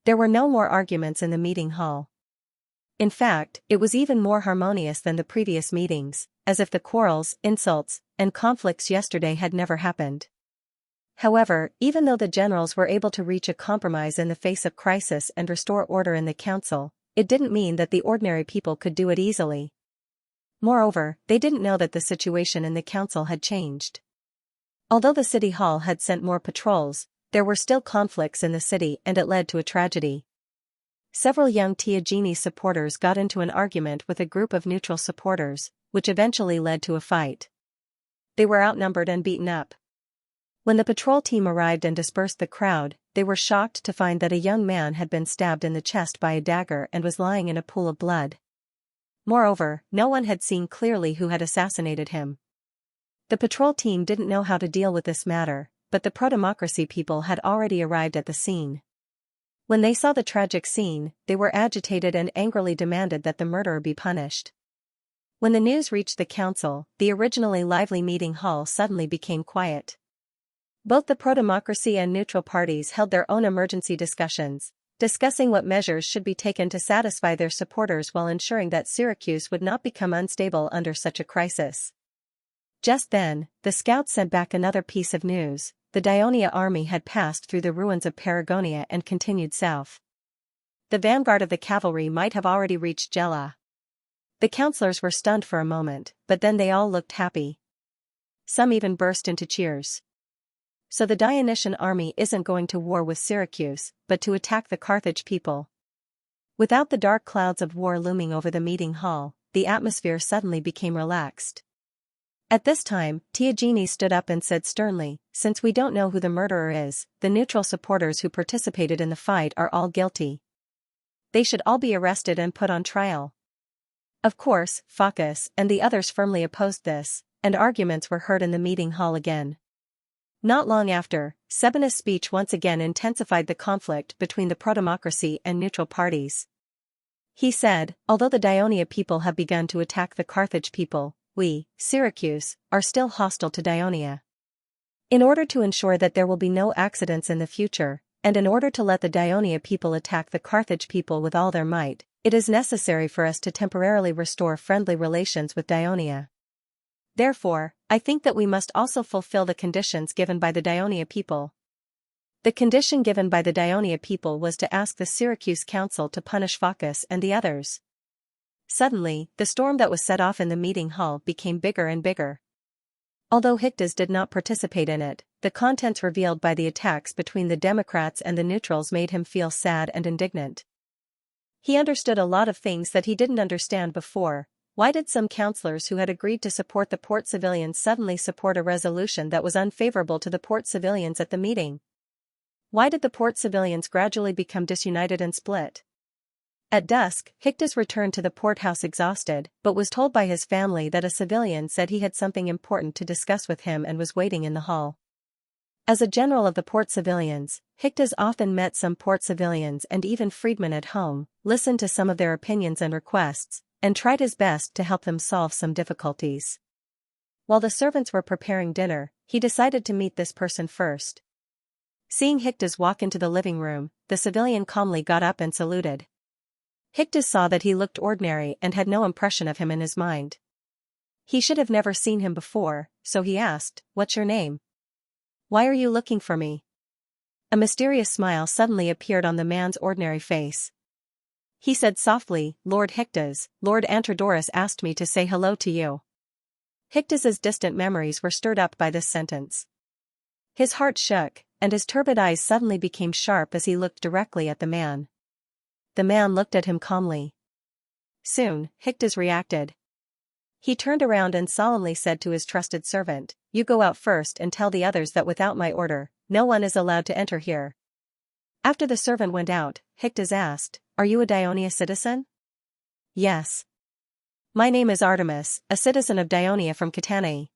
There were no more arguments in the meeting hall. In fact, it was even more harmonious than the previous meetings, as if the quarrels, insults, and conflicts yesterday had never happened. However, even though the generals were able to reach a compromise in the face of crisis and restore order in the council, it didn't mean that the ordinary people could do it easily. Moreover, they didn't know that the situation in the council had changed. Although the city hall had sent more patrols, there were still conflicts in the city and it led to a tragedy. Several young Theagenes supporters got into an argument with a group of neutral supporters, which eventually led to a fight. They were outnumbered and beaten up. When the patrol team arrived and dispersed the crowd, they were shocked to find that a young man had been stabbed in the chest by a dagger and was lying in a pool of blood. Moreover, no one had seen clearly who had assassinated him. The patrol team didn't know how to deal with this matter, but the pro-democracy people had already arrived at the scene. When they saw the tragic scene, they were agitated and angrily demanded that the murderer be punished. When the news reached the council, the originally lively meeting hall suddenly became quiet. Both the pro-democracy and neutral parties held their own emergency discussions, discussing what measures should be taken to satisfy their supporters while ensuring that Syracuse would not become unstable under such a crisis. Just then, the scouts sent back another piece of news: the Dionia army had passed through the ruins of Paragonia and continued south. The vanguard of the cavalry might have already reached Gela. The councillors were stunned for a moment, but then they all looked happy. Some even burst into cheers. So the Dionysian army isn't going to war with Syracuse, but to attack the Carthage people. Without the dark clouds of war looming over the meeting hall, the atmosphere suddenly became relaxed. At this time, Tiagini stood up and said sternly, "Since we don't know who the murderer is, the neutral supporters who participated in the fight are all guilty. They should all be arrested and put on trial." Of course, Focus and the others firmly opposed this, and arguments were heard in the meeting hall again. Not long after, Sebenus' speech once again intensified the conflict between the pro-democracy and neutral parties. He said, "Although the Dionia people have begun to attack the Carthage people, we, Syracuse, are still hostile to Dionia. In order to ensure that there will be no accidents in the future, and in order to let the Dionia people attack the Carthage people with all their might, it is necessary for us to temporarily restore friendly relations with Dionia. Therefore, I think that we must also fulfill the conditions given by the Dionia people." The condition given by the Dionia people was to ask the Syracuse council to punish Focus and the others. Suddenly, the storm that was set off in the meeting hall became bigger and bigger. Although Hyctes did not participate in it, the contents revealed by the attacks between the Democrats and the neutrals made him feel sad and indignant. He understood a lot of things that he didn't understand before. Why did some councillors who had agreed to support the port civilians suddenly support a resolution that was unfavorable to the port civilians at the meeting? Why did the port civilians gradually become disunited and split? At dusk, Hyctes returned to the port house exhausted, but was told by his family that a civilian said he had something important to discuss with him and was waiting in the hall. As a general of the port civilians, Hyctes often met some port civilians and even freedmen at home, listened to some of their opinions and requests, and tried his best to help them solve some difficulties. While the servants were preparing dinner, he decided to meet this person first. Seeing Hyctes walk into the living room, the civilian calmly got up and saluted. Hyctes saw that he looked ordinary and had no impression of him in his mind. He should have never seen him before, so he asked, "What's your name? Why are you looking for me?" A mysterious smile suddenly appeared on the man's ordinary face. He said softly, "Lord Hyctes, Lord Antrodorus asked me to say hello to you." Hyctes's distant memories were stirred up by this sentence. His heart shook, and his turbid eyes suddenly became sharp as he looked directly at the man. The man looked at him calmly. Soon, Hyctes reacted. He turned around and solemnly said to his trusted servant, "You go out first and tell the others that without my order, no one is allowed to enter here." After the servant went out, Hyctes asked, "Are you a Dionia citizen?" "Yes. My name is Artemis, a citizen of Dionia from Catanae."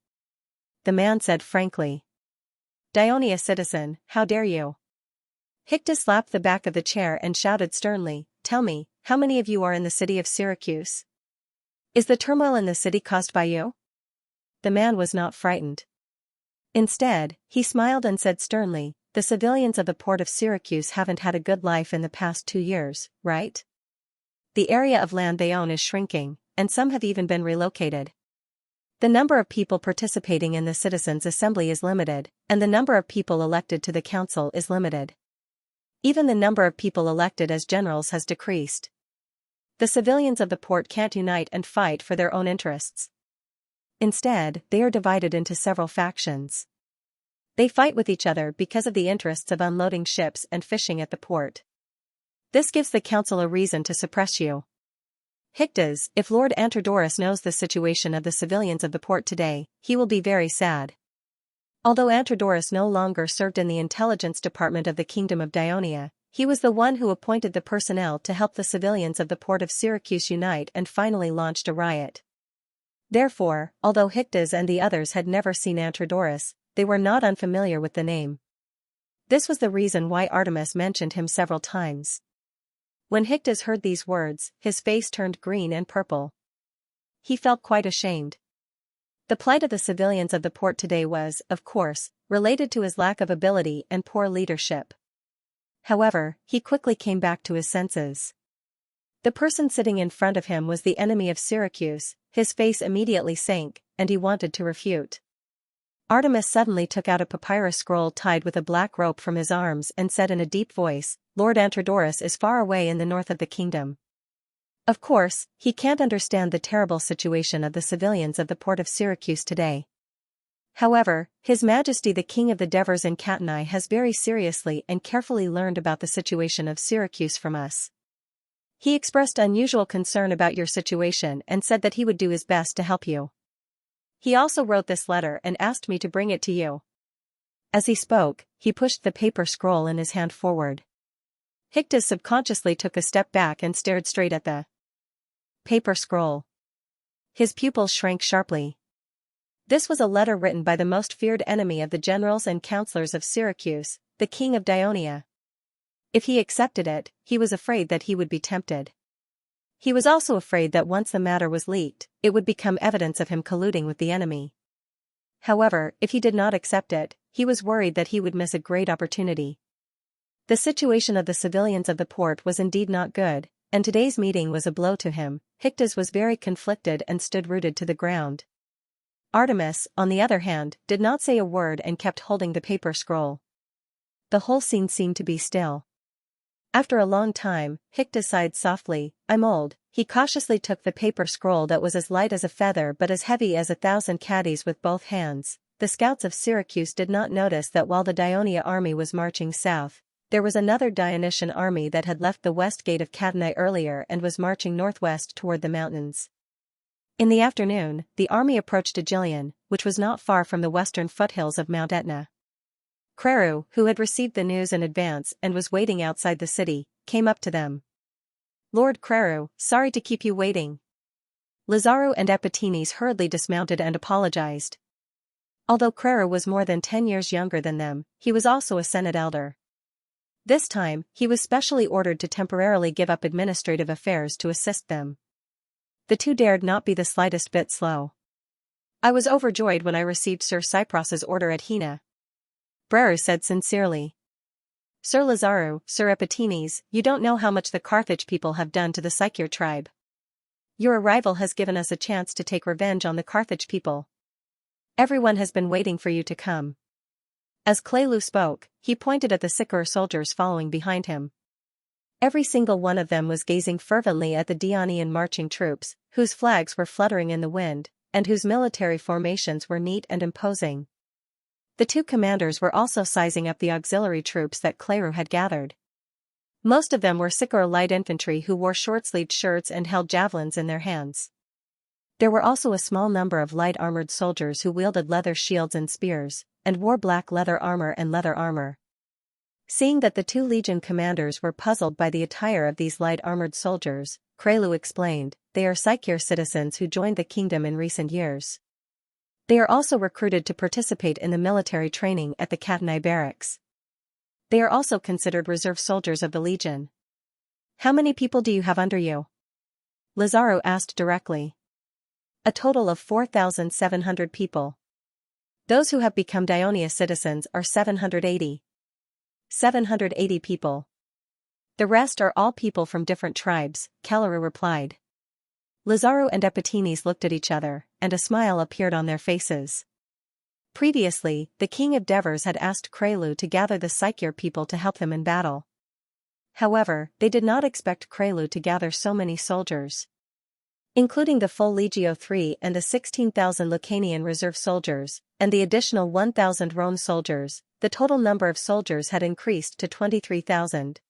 The man said frankly. "Dionia citizen, how dare you?" Hyctes slapped the back of the chair and shouted sternly, "Tell me, how many of you are in the city of Syracuse? Is the turmoil in the city caused by you?" The man was not frightened. Instead, he smiled and said sternly, "The civilians of the port of Syracuse haven't had a good life in the past 2 years, right? The area of land they own is shrinking, and some have even been relocated. The number of people participating in the citizens' assembly is limited, and the number of people elected to the council is limited. Even the number of people elected as generals has decreased. The civilians of the port can't unite and fight for their own interests. Instead, they are divided into several factions. They fight with each other because of the interests of unloading ships and fishing at the port. This gives the council a reason to suppress you. Hyctes, if Lord Antrodorus knows the situation of the civilians of the port today, he will be very sad." Although Antrodorus no longer served in the intelligence department of the Kingdom of Dionia, he was the one who appointed the personnel to help the civilians of the port of Syracuse unite and finally launched a riot. Therefore, although Hyctes and the others had never seen Antrodorus, they were not unfamiliar with the name. This was the reason why Artemis mentioned him several times. When Hyctes heard these words, his face turned green and purple. He felt quite ashamed. The plight of the civilians of the port today was, of course, related to his lack of ability and poor leadership. However, he quickly came back to his senses. The person sitting in front of him was the enemy of Syracuse. His face immediately sank, and he wanted to refute. Artemis suddenly took out a papyrus scroll tied with a black rope from his arms and said in a deep voice, "Lord Antrodorus is far away in the north of the kingdom. Of course, he can't understand the terrible situation of the civilians of the port of Syracuse today. However, His Majesty the King of the Devers in Catanae has very seriously and carefully learned about the situation of Syracuse from us. He expressed unusual concern about your situation and said that he would do his best to help you. He also wrote this letter and asked me to bring it to you." As he spoke, he pushed the paper scroll in his hand forward. Hictus subconsciously took a step back and stared straight at the paper scroll. His pupils shrank sharply. This was a letter written by the most feared enemy of the generals and counselors of Syracuse, the king of Dionia. If he accepted it, he was afraid that he would be tempted. He was also afraid that once the matter was leaked, it would become evidence of him colluding with the enemy. However, if he did not accept it, he was worried that he would miss a great opportunity. The situation of the civilians of the port was indeed not good, and today's meeting was a blow to him. Hictus was very conflicted and stood rooted to the ground. Artemis, on the other hand, did not say a word and kept holding the paper scroll. The whole scene seemed to be still. After a long time, Hictus sighed softly. "I'm old." He cautiously took the paper scroll that was as light as a feather but as heavy as 1,000 caddies with both hands. The scouts of Syracuse did not notice that while the Dionia army was marching south, there was another Dionysian army that had left the west gate of Catanae earlier and was marching northwest toward the mountains. In the afternoon, the army approached Hegemon, which was not far from the western foothills of Mount Etna. Creru, who had received the news in advance and was waiting outside the city, came up to them. "Lord Creru, sorry to keep you waiting." Lazaru and Epitines hurriedly dismounted and apologized. Although Creru was more than 10 years younger than them, he was also a Senate elder. This time, he was specially ordered to temporarily give up administrative affairs to assist them. The two dared not be the slightest bit slow. "I was overjoyed when I received Sir Cypros's order at Hina," Breru said sincerely. "Sir Lazaru, Sir Epitines, you don't know how much the Carthage people have done to the Scythian tribe. Your arrival has given us a chance to take revenge on the Carthage people. Everyone has been waiting for you to come." As Clelu spoke, he pointed at the Sicor soldiers following behind him. Every single one of them was gazing fervently at the Dionian marching troops, whose flags were fluttering in the wind, and whose military formations were neat and imposing. The two commanders were also sizing up the auxiliary troops that Cleru had gathered. Most of them were Sicor light infantry who wore short-sleeved shirts and held javelins in their hands. There were also a small number of light-armored soldiers who wielded leather shields and spears, and wore black leather armor and leather armor. Seeing that the two legion commanders were puzzled by the attire of these light-armored soldiers, Crelu explained, "They are Sicor citizens who joined the kingdom in recent years. They are also recruited to participate in the military training at the Catanae barracks. They are also considered reserve soldiers of the legion." "How many people do you have under you?" Lazaru asked directly. "A total of 4,700 people. Those who have become Dionia citizens are 780. 780 people. The rest are all people from different tribes," Kelleru replied. Lazaru and Epitines looked at each other, and a smile appeared on their faces. Previously, the king of Devers had asked Crelu to gather the Sicor people to help him in battle. However, they did not expect Crelu to gather so many soldiers. Including the full Legio III and the 16,000 Lucanian reserve soldiers, and the additional 1,000 Rhone soldiers, the total number of soldiers had increased to 23,000.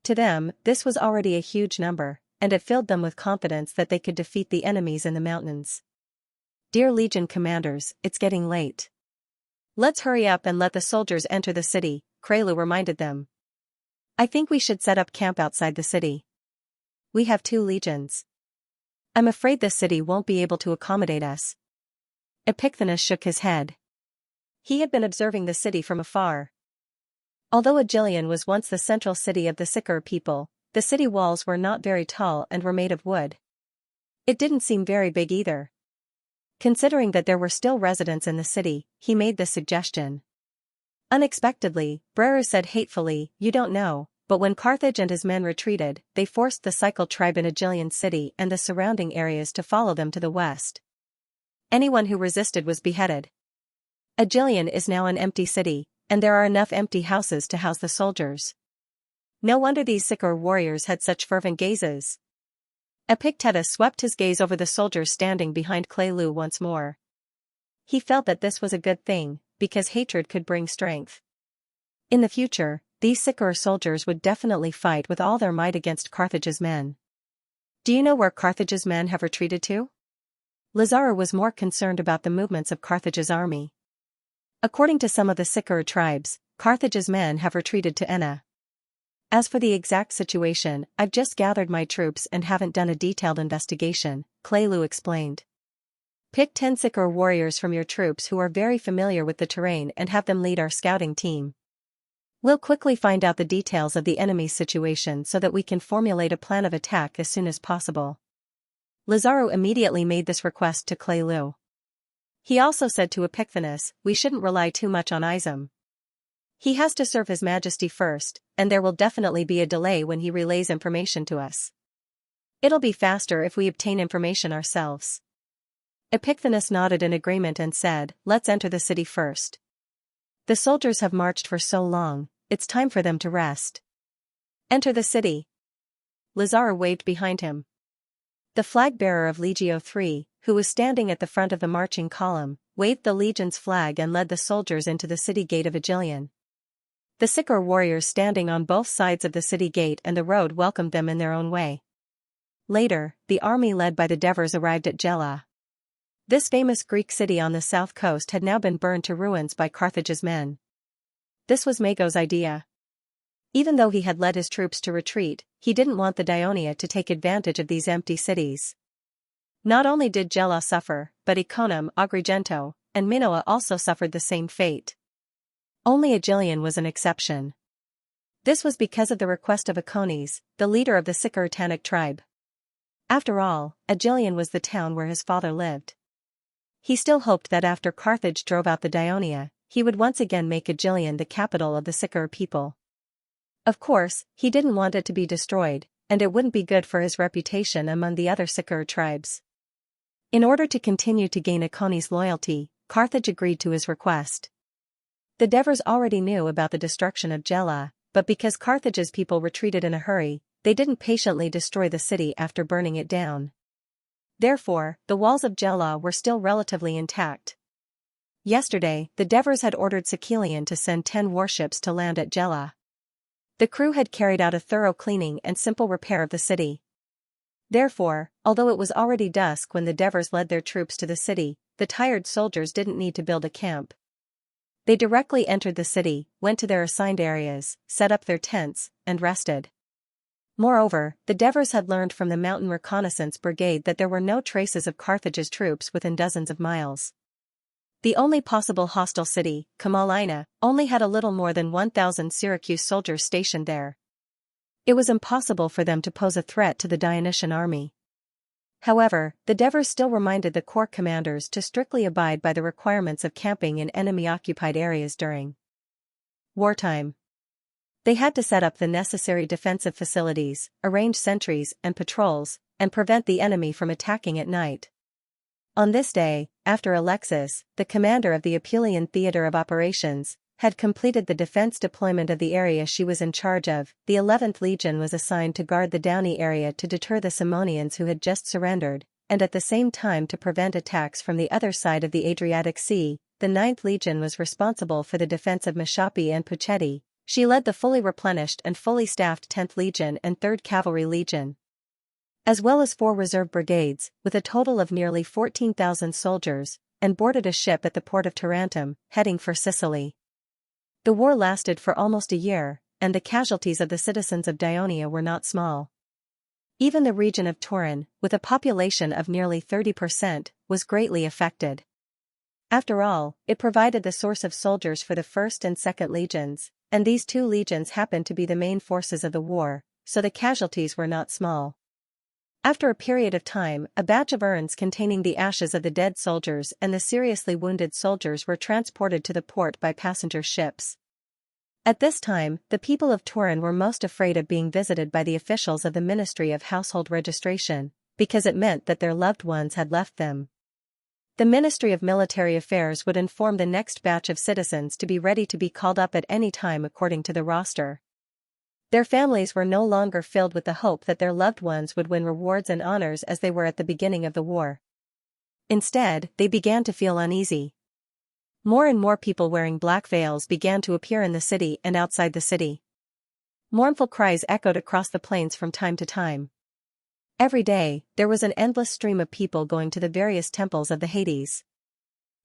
To them, this was already a huge number, and it filled them with confidence that they could defeat the enemies in the mountains. "Dear Legion commanders, it's getting late. Let's hurry up and let the soldiers enter the city," Crelu reminded them. "I think we should set up camp outside the city. We have 2 legions. I'm afraid the city won't be able to accommodate us." Epicthenes shook his head. He had been observing the city from afar. Although Hegemon was once the central city of the Sicor people, the city walls were not very tall and were made of wood. It didn't seem very big either. Considering that there were still residents in the city, he made this suggestion. Unexpectedly, Breru said hatefully, "You don't know, but when Carthage and his men retreated, they forced the Cycle tribe in Hegemon city and the surrounding areas to follow them to the west. Anyone who resisted was beheaded. Hegemon is now an empty city, and there are enough empty houses to house the soldiers. No wonder these Sicor warriors had such fervent gazes." Epictetus swept his gaze over the soldiers standing behind Clelu once more. He felt that this was a good thing, because hatred could bring strength. In the future, these Sicor soldiers would definitely fight with all their might against Carthage's men. "Do you know where Carthage's men have retreated to?" Lazaro was more concerned about the movements of Carthage's army. According to some of the Sikar tribes, Carthage's men have retreated to Enna. As for the exact situation, I've just gathered my troops and haven't done a detailed investigation, Kleilu explained. Pick 10 Sikar warriors from your troops who are very familiar with the terrain and have them lead our scouting team. We'll quickly find out the details of the enemy's situation so that we can formulate a plan of attack as soon as possible. Lazaro immediately made this request to Kleilu. He also said to Epiphanes, we shouldn't rely too much on Izum. He has to serve His Majesty first, and there will definitely be a delay when he relays information to us. It'll be faster if we obtain information ourselves. Epiphanes nodded in agreement and said, let's enter the city first. The soldiers have marched for so long, it's time for them to rest. Enter the city. Lazaro waved behind him. The flag-bearer of Legio III, who was standing at the front of the marching column, waved the legion's flag and led the soldiers into the city gate of Hegemon. The Sikar warriors standing on both sides of the city gate and the road welcomed them in their own way. Later, the army led by the Devers arrived at Gela. This famous Greek city on the south coast had now been burned to ruins by Carthage's men. This was Mago's idea. Even though he had led his troops to retreat, he didn't want the Daionia to take advantage of these empty cities. Not only did Gela suffer, but Iconium, Agrigento, and Minoa also suffered the same fate. Only Aegilion was an exception. This was because of the request of Acones, the leader of the Sikar-Tannic tribe. After all, Aegilion was the town where his father lived. He still hoped that after Carthage drove out the Daionia, he would once again make Aegilion the capital of the Sikar people. Of course, he didn't want it to be destroyed, and it wouldn't be good for his reputation among the other Sikar tribes. In order to continue to gain Acones' loyalty, Carthage agreed to his request. The Devers already knew about the destruction of Gela, but because Carthage's people retreated in a hurry, they didn't patiently destroy the city after burning it down. Therefore, the walls of Gela were still relatively intact. Yesterday, the Devers had ordered Sicilian to send 10 warships to land at Gela. The crew had carried out a thorough cleaning and simple repair of the city. Therefore, although it was already dusk when the Devers led their troops to the city, the tired soldiers didn't need to build a camp. They directly entered the city, went to their assigned areas, set up their tents, and rested. Moreover, the Devers had learned from the mountain reconnaissance brigade that there were no traces of Carthage's troops within dozens of miles. The only possible hostile city, Camalina, only had a little more than 1,000 Syracuse soldiers stationed there. It was impossible for them to pose a threat to the Dionysian army. However, the Devers still reminded the corps commanders to strictly abide by the requirements of camping in enemy-occupied areas during wartime. They had to set up the necessary defensive facilities, arrange sentries and patrols, and prevent the enemy from attacking at night. On this day, after Alexis, the commander of the Apulian Theater of Operations, had completed the defense deployment of the area she was in charge of, the 11th Legion was assigned to guard the Downey area to deter the Simonians who had just surrendered, and at the same time to prevent attacks from the other side of the Adriatic Sea. The 9th Legion was responsible for the defense of Mishapi and Puchetti. She led the fully replenished and fully staffed 10th Legion and 3rd Cavalry Legion, as well as 4 reserve brigades, with a total of nearly 14,000 soldiers, and boarded a ship at the port of Tarentum, heading for Sicily. The war lasted for almost a year, and the casualties of the citizens of Daionia were not small. Even the region of Turin, with a population of nearly 30%, was greatly affected. After all, it provided the source of soldiers for the 1st and 2nd Legions, and these 2 legions happened to be the main forces of the war, so the casualties were not small. After a period of time, a batch of urns containing the ashes of the dead soldiers and the seriously wounded soldiers were transported to the port by passenger ships. At this time, the people of Turin were most afraid of being visited by the officials of the Ministry of Household Registration, because it meant that their loved ones had left them. The Ministry of Military Affairs would inform the next batch of citizens to be ready to be called up at any time according to the roster. Their families were no longer filled with the hope that their loved ones would win rewards and honors as they were at the beginning of the war. Instead, they began to feel uneasy. More and more people wearing black veils began to appear in the city and outside the city. Mournful cries echoed across the plains from time to time. Every day, there was an endless stream of people going to the various temples of the Hades.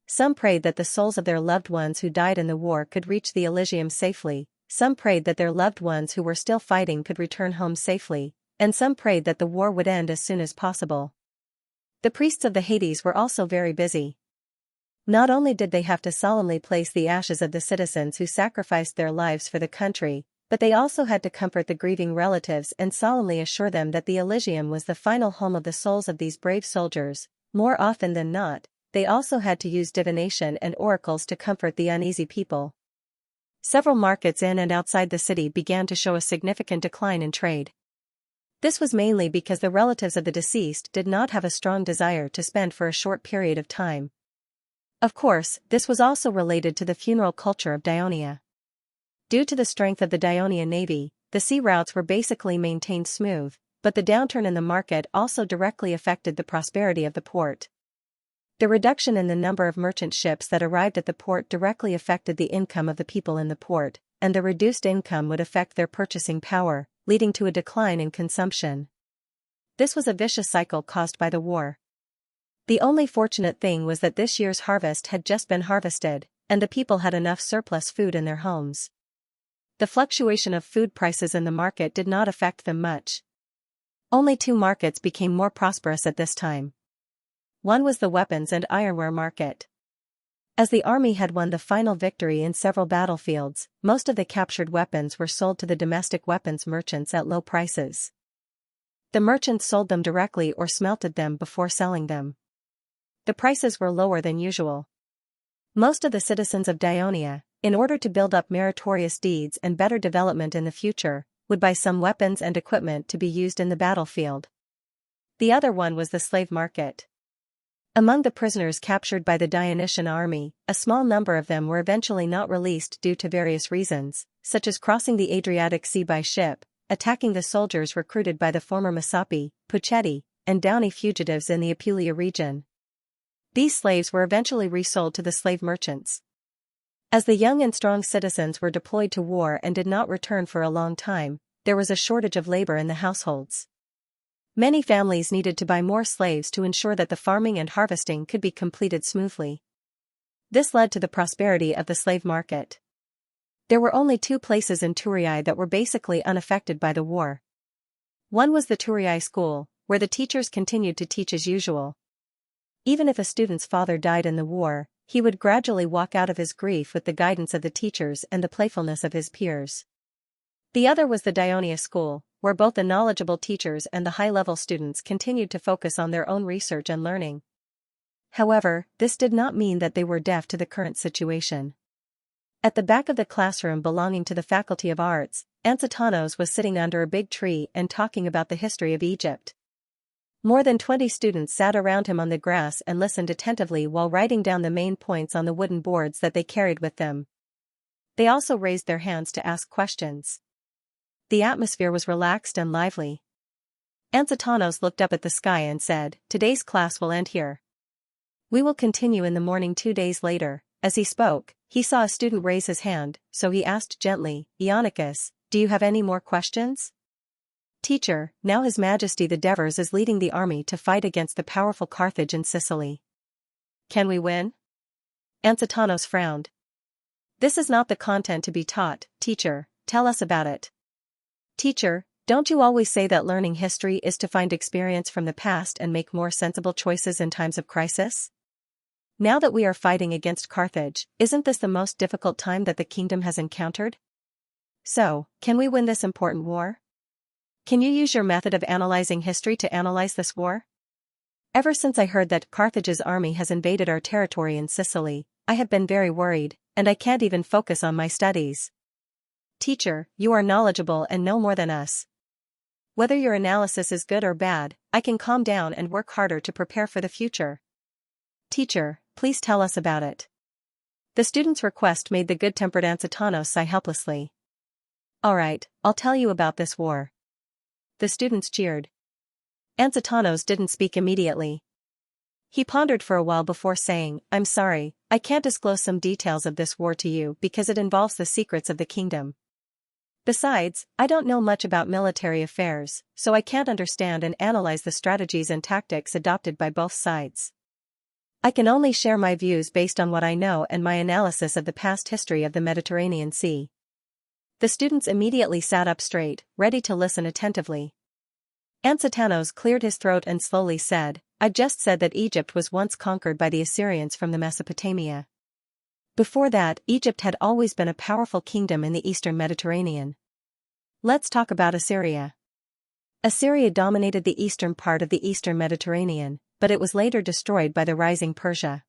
Some prayed that the souls of their loved ones who died in the war could reach the Elysium safely, some prayed that their loved ones who were still fighting could return home safely, and some prayed that the war would end as soon as possible. The priests of the Hades were also very busy. Not only did they have to solemnly place the ashes of the citizens who sacrificed their lives for the country, but they also had to comfort the grieving relatives and solemnly assure them that the Elysium was the final home of the souls of these brave soldiers. More often than not, they also had to use divination and oracles to comfort the uneasy people. Several markets in and outside the city began to show a significant decline in trade. This was mainly because the relatives of the deceased did not have a strong desire to spend for a short period of time. Of course, this was also related to the funeral culture of Dionia. Due to the strength of the Dionian navy, the sea routes were basically maintained smooth, but the downturn in the market also directly affected the prosperity of the port. The reduction in the number of merchant ships that arrived at the port directly affected the income of the people in the port, and the reduced income would affect their purchasing power, leading to a decline in consumption. This was a vicious cycle caused by the war. The only fortunate thing was that this year's harvest had just been harvested, and the people had enough surplus food in their homes. The fluctuation of food prices in the market did not affect them much. Only two markets became more prosperous at this time. One was the weapons and ironware market. As the army had won the final victory in several battlefields, most of the captured weapons were sold to the domestic weapons merchants at low prices. The merchants sold them directly or smelted them before selling them. The prices were lower than usual. Most of the citizens of Dionia, in order to build up meritorious deeds and better development in the future, would buy some weapons and equipment to be used in the battlefield. The other one was the slave market. Among the prisoners captured by the Dionysian army, a small number of them were eventually not released due to various reasons, such as crossing the Adriatic Sea by ship, attacking the soldiers recruited by the former Messapi, Pucetti, and Downy fugitives in the Apulia region. These slaves were eventually resold to the slave merchants. As the young and strong citizens were deployed to war and did not return for a long time, there was a shortage of labor in the households. Many families needed to buy more slaves to ensure that the farming and harvesting could be completed smoothly. This led to the prosperity of the slave market. There were only two places in Turiai that were basically unaffected by the war. One was the Turiai school, where the teachers continued to teach as usual. Even if a student's father died in the war, he would gradually walk out of his grief with the guidance of the teachers and the playfulness of his peers. The other was the Dionia school, where both the knowledgeable teachers and the high-level students continued to focus on their own research and learning. However, this did not mean that they were deaf to the current situation. At the back of the classroom belonging to the Faculty of Arts, Ansatanos was sitting under a big tree and talking about the history of Egypt. More than 20 students sat around him on the grass and listened attentively while writing down the main points on the wooden boards that they carried with them. They also raised their hands to ask questions. The atmosphere was relaxed and lively. Ansatanos looked up at the sky and said, "Today's class will end here. We will continue in the morning 2 days later." As he spoke, he saw a student raise his hand, so he asked gently, "Ionicus, do you have any more questions?" "Teacher, now His Majesty the Devers is leading the army to fight against the powerful Carthage in Sicily. Can we win?" Ansatanos frowned. "This is not the content to be taught, teacher, tell us about it." "Teacher, don't you always say that learning history is to find experience from the past and make more sensible choices in times of crisis? Now that we are fighting against Carthage, isn't this the most difficult time that the kingdom has encountered? So, can we win this important war? Can you use your method of analyzing history to analyze this war? Ever since I heard that Carthage's army has invaded our territory in Sicily, I have been very worried, and I can't even focus on my studies. Teacher, you are knowledgeable and know more than us. Whether your analysis is good or bad, I can calm down and work harder to prepare for the future. Teacher, please tell us about it." The student's request made the good-tempered Ansatanos sigh helplessly. "All right, I'll tell you about this war." The students cheered. Ansatanos didn't speak immediately. He pondered for a while before saying, "I'm sorry, I can't disclose some details of this war to you because it involves the secrets of the kingdom." Besides, I don't know much about military affairs, so I can't understand and analyze the strategies and tactics adopted by both sides. I can only share my views based on what I know and my analysis of the past history of the Mediterranean Sea. The students immediately sat up straight, ready to listen attentively. Ansatanos cleared his throat and slowly said, I just said that Egypt was once conquered by the Assyrians from the Mesopotamia. Before that, Egypt had always been a powerful kingdom in the eastern Mediterranean. Let's talk about Assyria. Assyria dominated the eastern part of the eastern Mediterranean, but it was later destroyed by the rising Persia.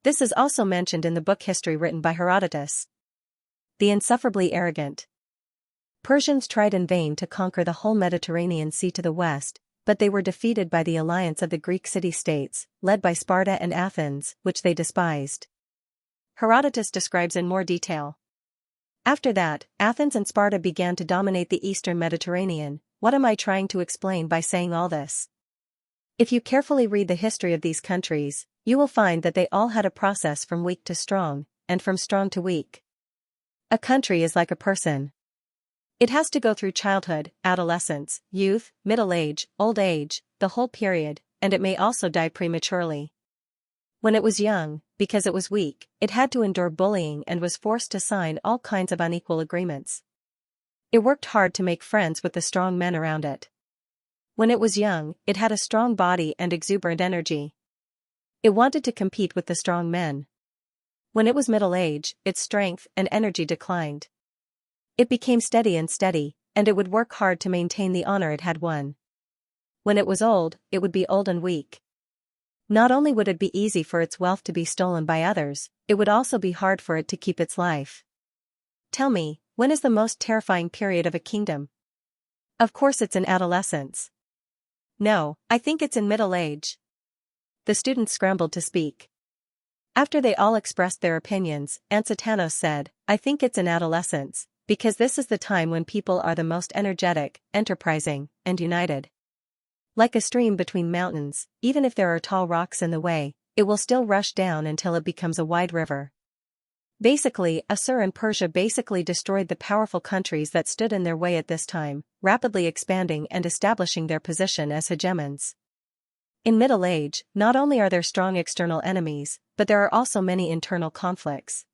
This is also mentioned in the book history written by Herodotus. The insufferably arrogant Persians tried in vain to conquer the whole Mediterranean Sea to the west, but they were defeated by the alliance of the Greek city-states, led by Sparta and Athens, which they despised. Herodotus describes in more detail. After that, Athens and Sparta began to dominate the eastern Mediterranean. What am I trying to explain by saying all this? If you carefully read the history of these countries, you will find that they all had a process from weak to strong, and from strong to weak. A country is like a person. It has to go through childhood, adolescence, youth, middle age, old age, the whole period, and it may also die prematurely. When it was young, because it was weak, it had to endure bullying and was forced to sign all kinds of unequal agreements. It worked hard to make friends with the strong men around it. When it was young, it had a strong body and exuberant energy. It wanted to compete with the strong men. When it was middle age, its strength and energy declined. It became steady, and it would work hard to maintain the honor it had won. When it was old, it would be old and weak. Not only would it be easy for its wealth to be stolen by others, it would also be hard for it to keep its life. Tell me, when is the most terrifying period of a kingdom? Of course it's in adolescence. No, I think it's in middle age. The students scrambled to speak. After they all expressed their opinions, Ansatanos said, I think it's in adolescence, because this is the time when people are the most energetic, enterprising, and united. Like a stream between mountains, even if there are tall rocks in the way, it will still rush down until it becomes a wide river. Basically, Assur and Persia basically destroyed the powerful countries that stood in their way at this time, rapidly expanding and establishing their position as hegemons. In middle age, not only are there strong external enemies, but there are also many internal conflicts.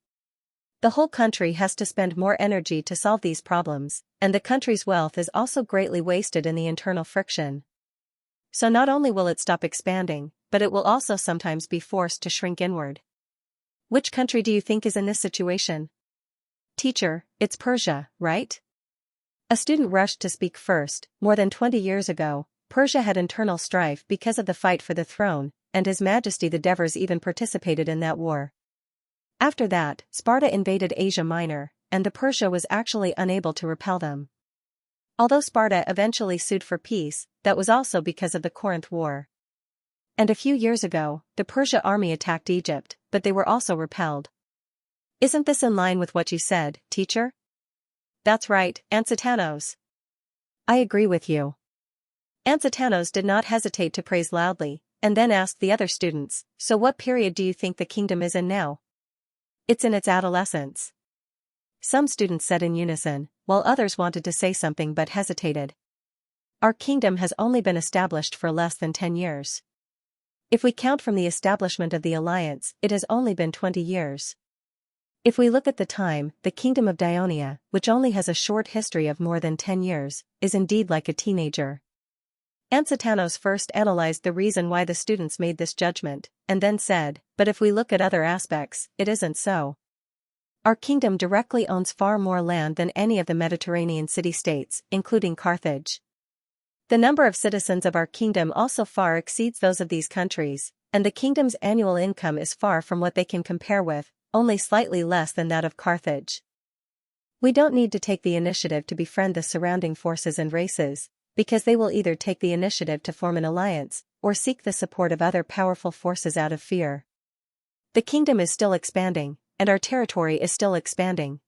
The whole country has to spend more energy to solve these problems, and the country's wealth is also greatly wasted in the internal friction. So not only will it stop expanding, but it will also sometimes be forced to shrink inward. Which country do you think is in this situation? Teacher, it's Persia, right? A student rushed to speak first. More than 20 years ago, Persia had internal strife because of the fight for the throne, and His Majesty the Devers even participated in that war. After that, Sparta invaded Asia Minor, and the Persia was actually unable to repel them. Although Sparta eventually sued for peace, that was also because of the Corinth War. And a few years ago, the Persia army attacked Egypt, but they were also repelled. Isn't this in line with what you said, teacher? That's right, Ansatanos. I agree with you. Ansatanos did not hesitate to praise loudly, and then asked the other students, so what period do you think the kingdom is in now? It's in its adolescence. Some students said in unison, while others wanted to say something but hesitated. Our kingdom has only been established for less than 10 years. If we count from the establishment of the alliance, it has only been 20 years. If we look at the time, the kingdom of Dionia, which only has a short history of more than 10 years, is indeed like a teenager. Ansatanos first analyzed the reason why the students made this judgment, and then said, but if we look at other aspects, it isn't so. Our kingdom directly owns far more land than any of the Mediterranean city-states, including Carthage. The number of citizens of our kingdom also far exceeds those of these countries, and the kingdom's annual income is far from what they can compare with, only slightly less than that of Carthage. We don't need to take the initiative to befriend the surrounding forces and races, because they will either take the initiative to form an alliance, or seek the support of other powerful forces out of fear. The kingdom is still expanding, and our territory is still expanding.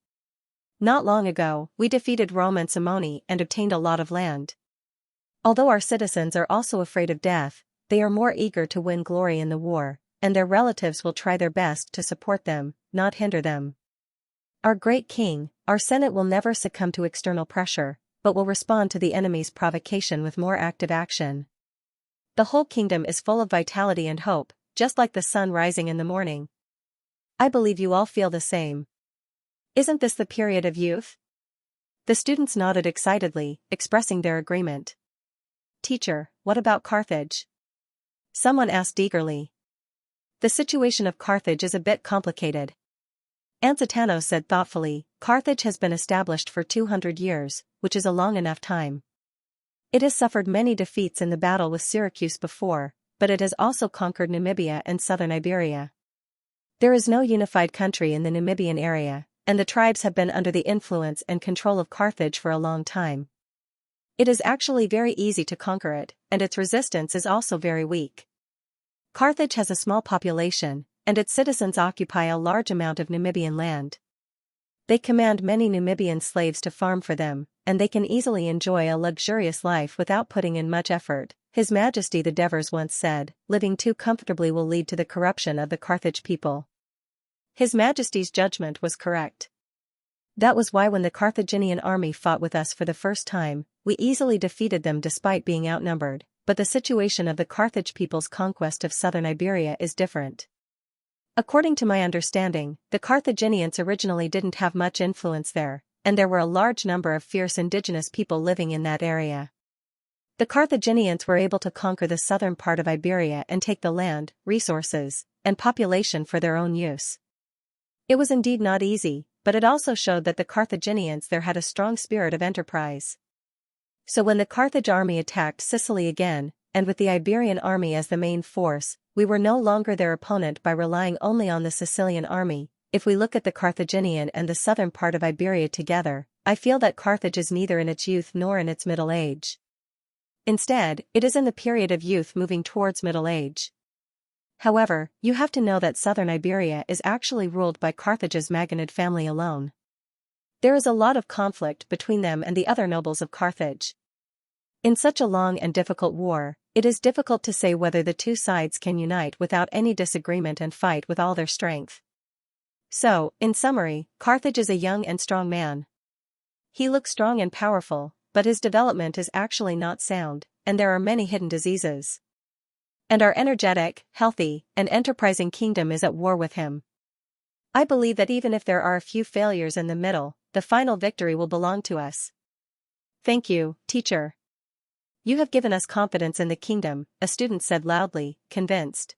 Not long ago, we defeated Rome and Simone and obtained a lot of land. Although our citizens are also afraid of death, they are more eager to win glory in the war, and their relatives will try their best to support them, not hinder them. Our great king, our Senate will never succumb to external pressure, but will respond to the enemy's provocation with more active action. The whole kingdom is full of vitality and hope, just like the sun rising in the morning. I believe you all feel the same. Isn't this the period of youth? The students nodded excitedly, expressing their agreement. Teacher, what about Carthage? Someone asked eagerly. The situation of Carthage is a bit complicated. Xianxia said thoughtfully, Carthage has been established for 200 years, which is a long enough time. It has suffered many defeats in the battle with Syracuse before, but it has also conquered Namibia and southern Iberia. There is no unified country in the Namibian area, and the tribes have been under the influence and control of Carthage for a long time. It is actually very easy to conquer it, and its resistance is also very weak. Carthage has a small population, and its citizens occupy a large amount of Namibian land. They command many Namibian slaves to farm for them, and they can easily enjoy a luxurious life without putting in much effort. His Majesty the Devers once said, living too comfortably will lead to the corruption of the Carthage people. His Majesty's judgment was correct. That was why when the Carthaginian army fought with us for the first time, we easily defeated them despite being outnumbered, but the situation of the Carthage people's conquest of southern Iberia is different. According to my understanding, the Carthaginians originally didn't have much influence there, and there were a large number of fierce indigenous people living in that area. The Carthaginians were able to conquer the southern part of Iberia and take the land, resources, and population for their own use. It was indeed not easy, but it also showed that the Carthaginians there had a strong spirit of enterprise. So when the Carthage army attacked Sicily again, and with the Iberian army as the main force, we were no longer their opponent by relying only on the Sicilian army. If we look at the Carthaginian and the southern part of Iberia together, I feel that Carthage is neither in its youth nor in its middle age. Instead, it is in the period of youth moving towards middle age. However, you have to know that southern Iberia is actually ruled by Carthage's Maginid family alone. There is a lot of conflict between them and the other nobles of Carthage. In such a long and difficult war, it is difficult to say whether the two sides can unite without any disagreement and fight with all their strength. So, in summary, Carthage is a young and strong man. He looks strong and powerful, but his development is actually not sound, and there are many hidden diseases. And our energetic, healthy, and enterprising kingdom is at war with him. I believe that even if there are a few failures in the middle, the final victory will belong to us. Thank you, teacher. You have given us confidence in the kingdom, a student said loudly, convinced.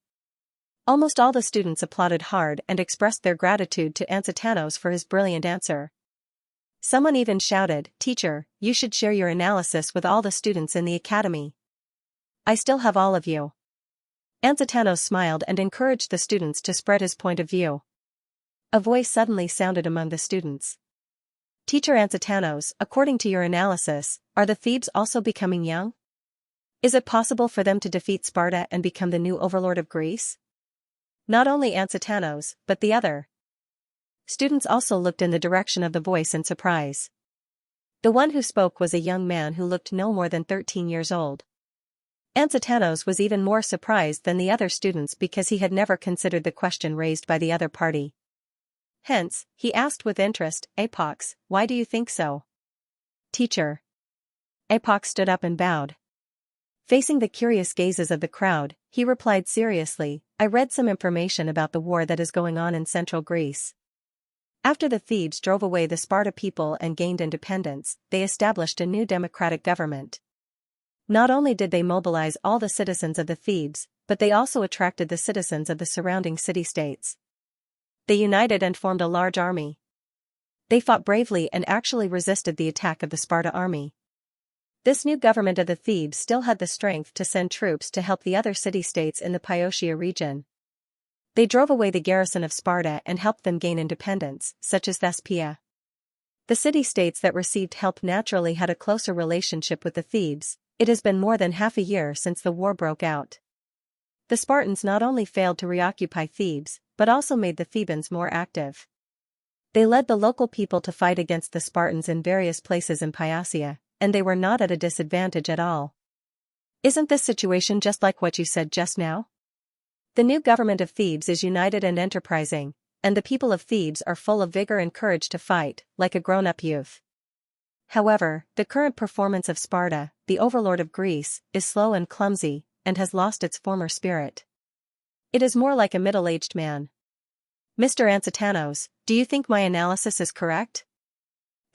Almost all the students applauded hard and expressed their gratitude to Xianxia for his brilliant answer. Someone even shouted, Teacher, you should share your analysis with all the students in the academy. I still have all of you. Xianxia smiled and encouraged the students to spread his point of view. A voice suddenly sounded among the students. Teacher Xianxia, according to your analysis, are the Thebes also becoming young? Is it possible for them to defeat Sparta and become the new overlord of Greece? Not only Xianxia, but the other. Students also looked in the direction of the voice in surprise. The one who spoke was a young man who looked no more than 13 years old. Xianxia was even more surprised than the other students because he had never considered the question raised by the other party. Hence, he asked with interest, Apox, why do you think so? Teacher. Apox stood up and bowed. Facing the curious gazes of the crowd, he replied seriously, I read some information about the war that is going on in central Greece. After the Thebes drove away the Sparta people and gained independence, they established a new democratic government. Not only did they mobilize all the citizens of the Thebes, but they also attracted the citizens of the surrounding city-states. They united and formed a large army. They fought bravely and actually resisted the attack of the Sparta army. This new government of the Thebes still had the strength to send troops to help the other city-states in the Boeotia region. They drove away the garrison of Sparta and helped them gain independence, such as Thespia. The city-states that received help naturally had a closer relationship with the Thebes. It has been more than half a year since the war broke out. The Spartans not only failed to reoccupy Thebes, but also made the Thebans more active. They led the local people to fight against the Spartans in various places in Boeotia, and they were not at a disadvantage at all. Isn't this situation just like what you said just now? The new government of Thebes is united and enterprising, and the people of Thebes are full of vigor and courage to fight, like a grown-up youth. However, the current performance of Sparta, the overlord of Greece, is slow and clumsy, and has lost its former spirit. It is more like a middle-aged man. Mr. Ansetanos, do you think my analysis is correct?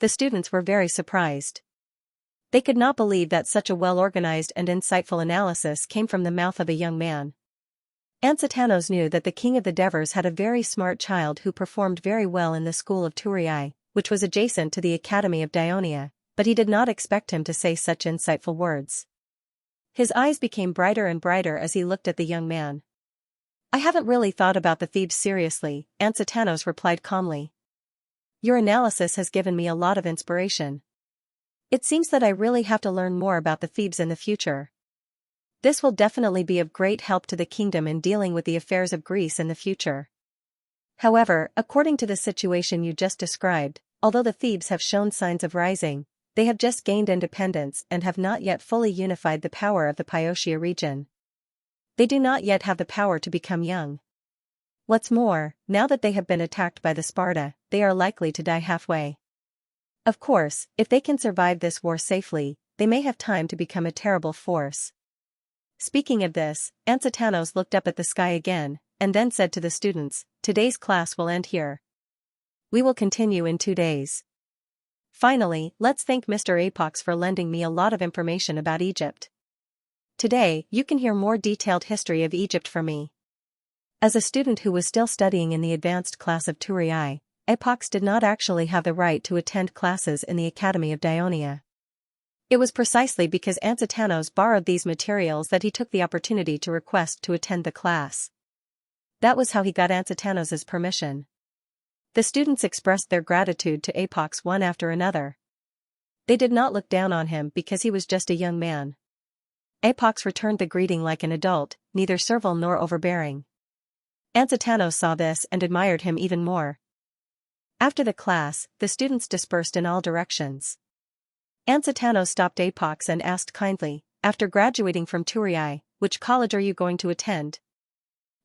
The students were very surprised. They could not believe that such a well-organized and insightful analysis came from the mouth of a young man. Ansetanos knew that the king of the Devers had a very smart child who performed very well in the school of Turii, which was adjacent to the Academy of Dionia, but he did not expect him to say such insightful words. His eyes became brighter and brighter as he looked at the young man. I haven't really thought about the Thebes seriously, Ansetanos replied calmly. Your analysis has given me a lot of inspiration. It seems that I really have to learn more about the Thebes in the future. This will definitely be of great help to the kingdom in dealing with the affairs of Greece in the future. However, according to the situation you just described, although the Thebes have shown signs of rising, they have just gained independence and have not yet fully unified the power of the Boeotia region. They do not yet have the power to become young. What's more, now that they have been attacked by the Sparta, they are likely to die halfway. Of course, if they can survive this war safely, they may have time to become a terrible force. Speaking of this, Ansetanos looked up at the sky again, and then said to the students, today's class will end here. We will continue in 2 days. Finally, let's thank Mr. Apox for lending me a lot of information about Egypt. Today, you can hear more detailed history of Egypt from me. As a student who was still studying in the advanced class of Turii, Apox did not actually have the right to attend classes in the Academy of Dionia. It was precisely because Ansetanos borrowed these materials that he took the opportunity to request to attend the class. That was how he got Ansetanos's permission. The students expressed their gratitude to Apox one after another. They did not look down on him because he was just a young man. Apox returned the greeting like an adult, neither servile nor overbearing. Ansetanos saw this and admired him even more. After the class, the students dispersed in all directions. Ansetanos stopped Apox and asked kindly, after graduating from Turii, which college are you going to attend?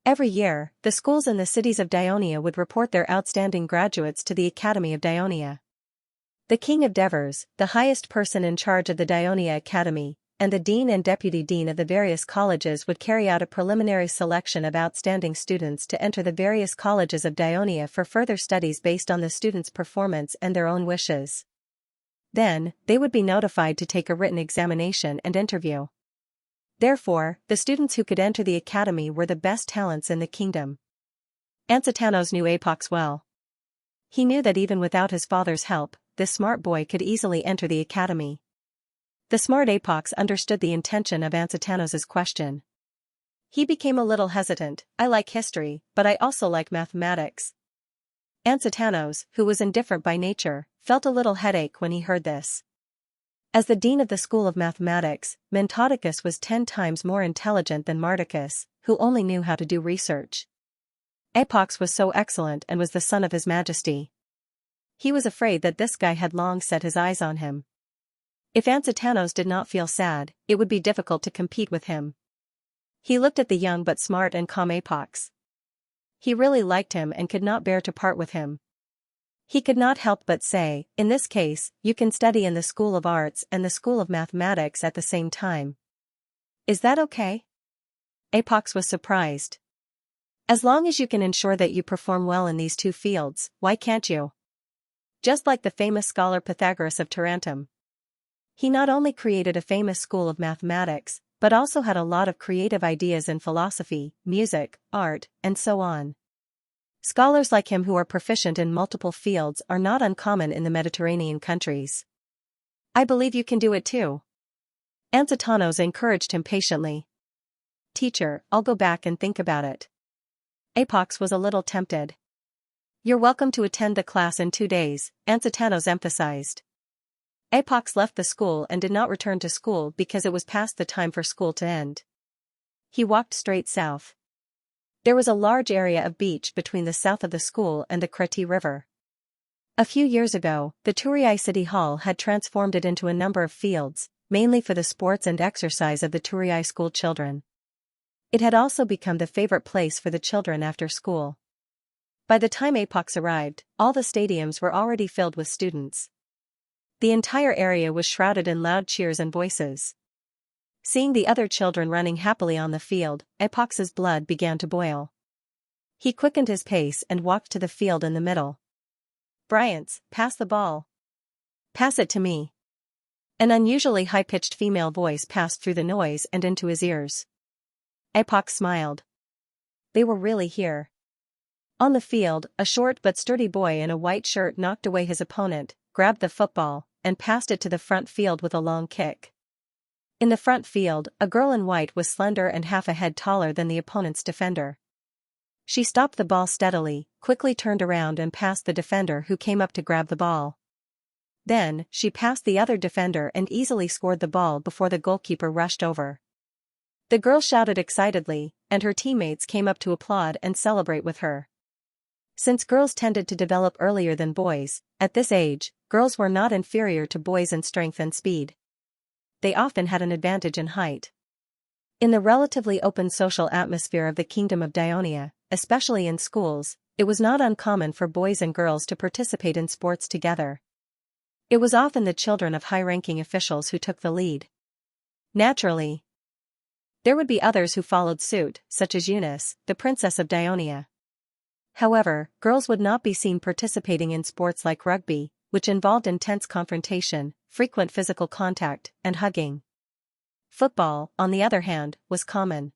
Every year, the schools in the cities of Dionia would report their outstanding graduates to the Academy of Dionia. The king of Devers, the highest person in charge of the Dionia Academy, and the dean and deputy dean of the various colleges would carry out a preliminary selection of outstanding students to enter the various colleges of Dionia for further studies based on the students' performance and their own wishes. Then, they would be notified to take a written examination and interview. Therefore, the students who could enter the academy were the best talents in the kingdom. Ansetanos knew Apox well. He knew that even without his father's help, this smart boy could easily enter the academy. The smart Apox understood the intention of Ansetanos's question. He became a little hesitant. I like history, but I also like mathematics. Ansetanos, who was indifferent by nature, felt a little headache when he heard this. As the dean of the school of mathematics, Mentodicus was 10 times more intelligent than Mardicus, who only knew how to do research. Apox was so excellent and was the son of his majesty. He was afraid that this guy had long set his eyes on him. If Ansetanos did not feel sad, it would be difficult to compete with him. He looked at the young but smart and calm Apox. He really liked him and could not bear to part with him. He could not help but say, in this case, you can study in the School of Arts and the School of Mathematics at the same time. Is that okay? Apox was surprised. As long as you can ensure that you perform well in these two fields, why can't you? Just like the famous scholar Pythagoras of Tarentum. He not only created a famous school of mathematics, but also had a lot of creative ideas in philosophy, music, art, and so on. Scholars like him who are proficient in multiple fields are not uncommon in the Mediterranean countries. I believe you can do it too. Ansetanos encouraged him patiently. Teacher, I'll go back and think about it. Apox was a little tempted. You're welcome to attend the class in 2 days, Ansetanos emphasized. Apox left the school and did not return to school because it was past the time for school to end. He walked straight south. There was a large area of beach between the south of the school and the Kreti River. A few years ago, the Turii City Hall had transformed it into a number of fields, mainly for the sports and exercise of the Turii school children. It had also become the favorite place for the children after school. By the time Apox arrived, all the stadiums were already filled with students. The entire area was shrouded in loud cheers and voices. Seeing the other children running happily on the field, Apox's blood began to boil. He quickened his pace and walked to the field in the middle. "Bryants, pass the ball. Pass it to me." An unusually high-pitched female voice passed through the noise and into his ears. Apox smiled. They were really here. On the field, a short but sturdy boy in a white shirt knocked away his opponent, grabbed the football, and passed it to the front field with a long kick. In the front field, a girl in white was slender and half a head taller than the opponent's defender. She stopped the ball steadily, quickly turned around and passed the defender who came up to grab the ball. Then, she passed the other defender and easily scored the ball before the goalkeeper rushed over. The girl shouted excitedly, and her teammates came up to applaud and celebrate with her. Since girls tended to develop earlier than boys, at this age, girls were not inferior to boys in strength and speed. They often had an advantage in height. In the relatively open social atmosphere of the Kingdom of Dionia, especially in schools, it was not uncommon for boys and girls to participate in sports together. It was often the children of high-ranking officials who took the lead. Naturally, there would be others who followed suit, such as Eunice, the Princess of Dionia. However, girls would not be seen participating in sports like rugby, which involved intense confrontation, frequent physical contact, and hugging. Football, on the other hand, was common.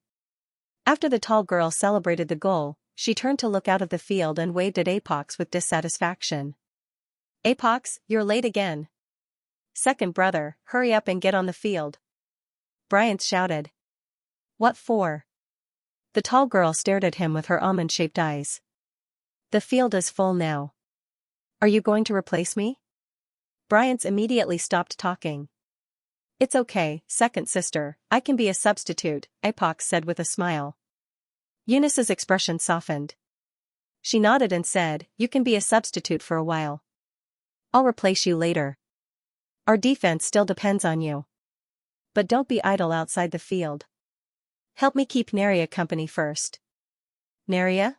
After the tall girl celebrated the goal, she turned to look out of the field and waved at Apox with dissatisfaction. "Apox, you're late again. Second brother, hurry up and get on the field." Bryant shouted. "What for?" The tall girl stared at him with her almond-shaped eyes. "The field is full now. Are you going to replace me?" Bryant immediately stopped talking. "It's okay, second sister, I can be a substitute," Apox said with a smile. Eunice's expression softened. She nodded and said, "You can be a substitute for a while. I'll replace you later. Our defense still depends on you. But don't be idle outside the field. Help me keep Neria company first." Neria?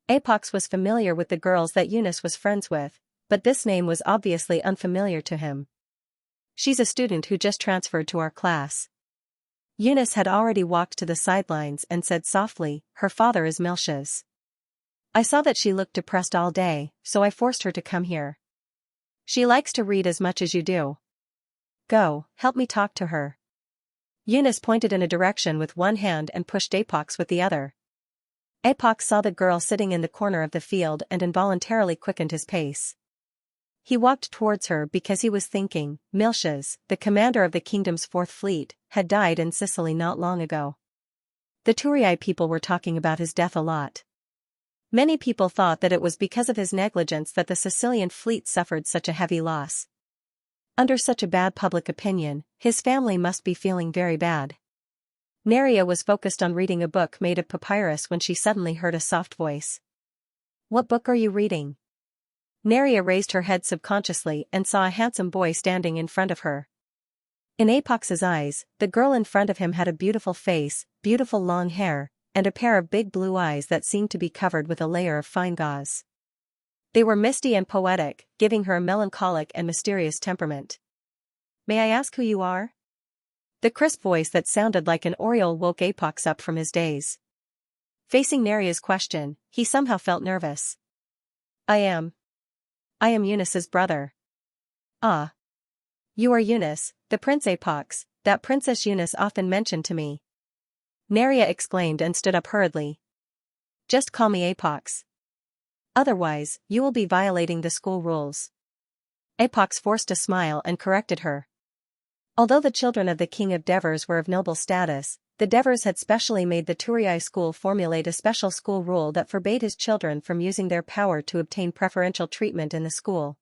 Apox was familiar with the girls that Eunice was friends with, but this name was obviously unfamiliar to him. "She's a student who just transferred to our class." Eunice had already walked to the sidelines and said softly, "Her father is Miltia's. I saw that she looked depressed all day, so I forced her to come here. She likes to read as much as you do. Go, help me talk to her." Eunice pointed in a direction with one hand and pushed Apox with the other. Apox saw the girl sitting in the corner of the field and involuntarily quickened his pace. He walked towards her because he was thinking, Miltias, the commander of the kingdom's 4th fleet, had died in Sicily not long ago. The Turii people were talking about his death a lot. Many people thought that it was because of his negligence that the Sicilian fleet suffered such a heavy loss. Under such a bad public opinion, his family must be feeling very bad. Neria was focused on reading a book made of papyrus when she suddenly heard a soft voice. "What book are you reading?" Neria raised her head subconsciously and saw a handsome boy standing in front of her. In Apox's eyes, the girl in front of him had a beautiful face, beautiful long hair, and a pair of big blue eyes that seemed to be covered with a layer of fine gauze. They were misty and poetic, giving her a melancholic and mysterious temperament. "May I ask who you are?" The crisp voice that sounded like an oriole woke Apox up from his daze. Facing Neria's question, he somehow felt nervous. I am Eunice's brother." "Ah. You are Eunice, the Prince Apox, that Princess Eunice often mentioned to me." Neria exclaimed and stood up hurriedly. "Just call me Apox. Otherwise, you will be violating the school rules." Apox forced a smile and corrected her. Although the children of the King of Devers were of noble status, the Devers had specially made the Turii school formulate a special school rule that forbade his children from using their power to obtain preferential treatment in the school.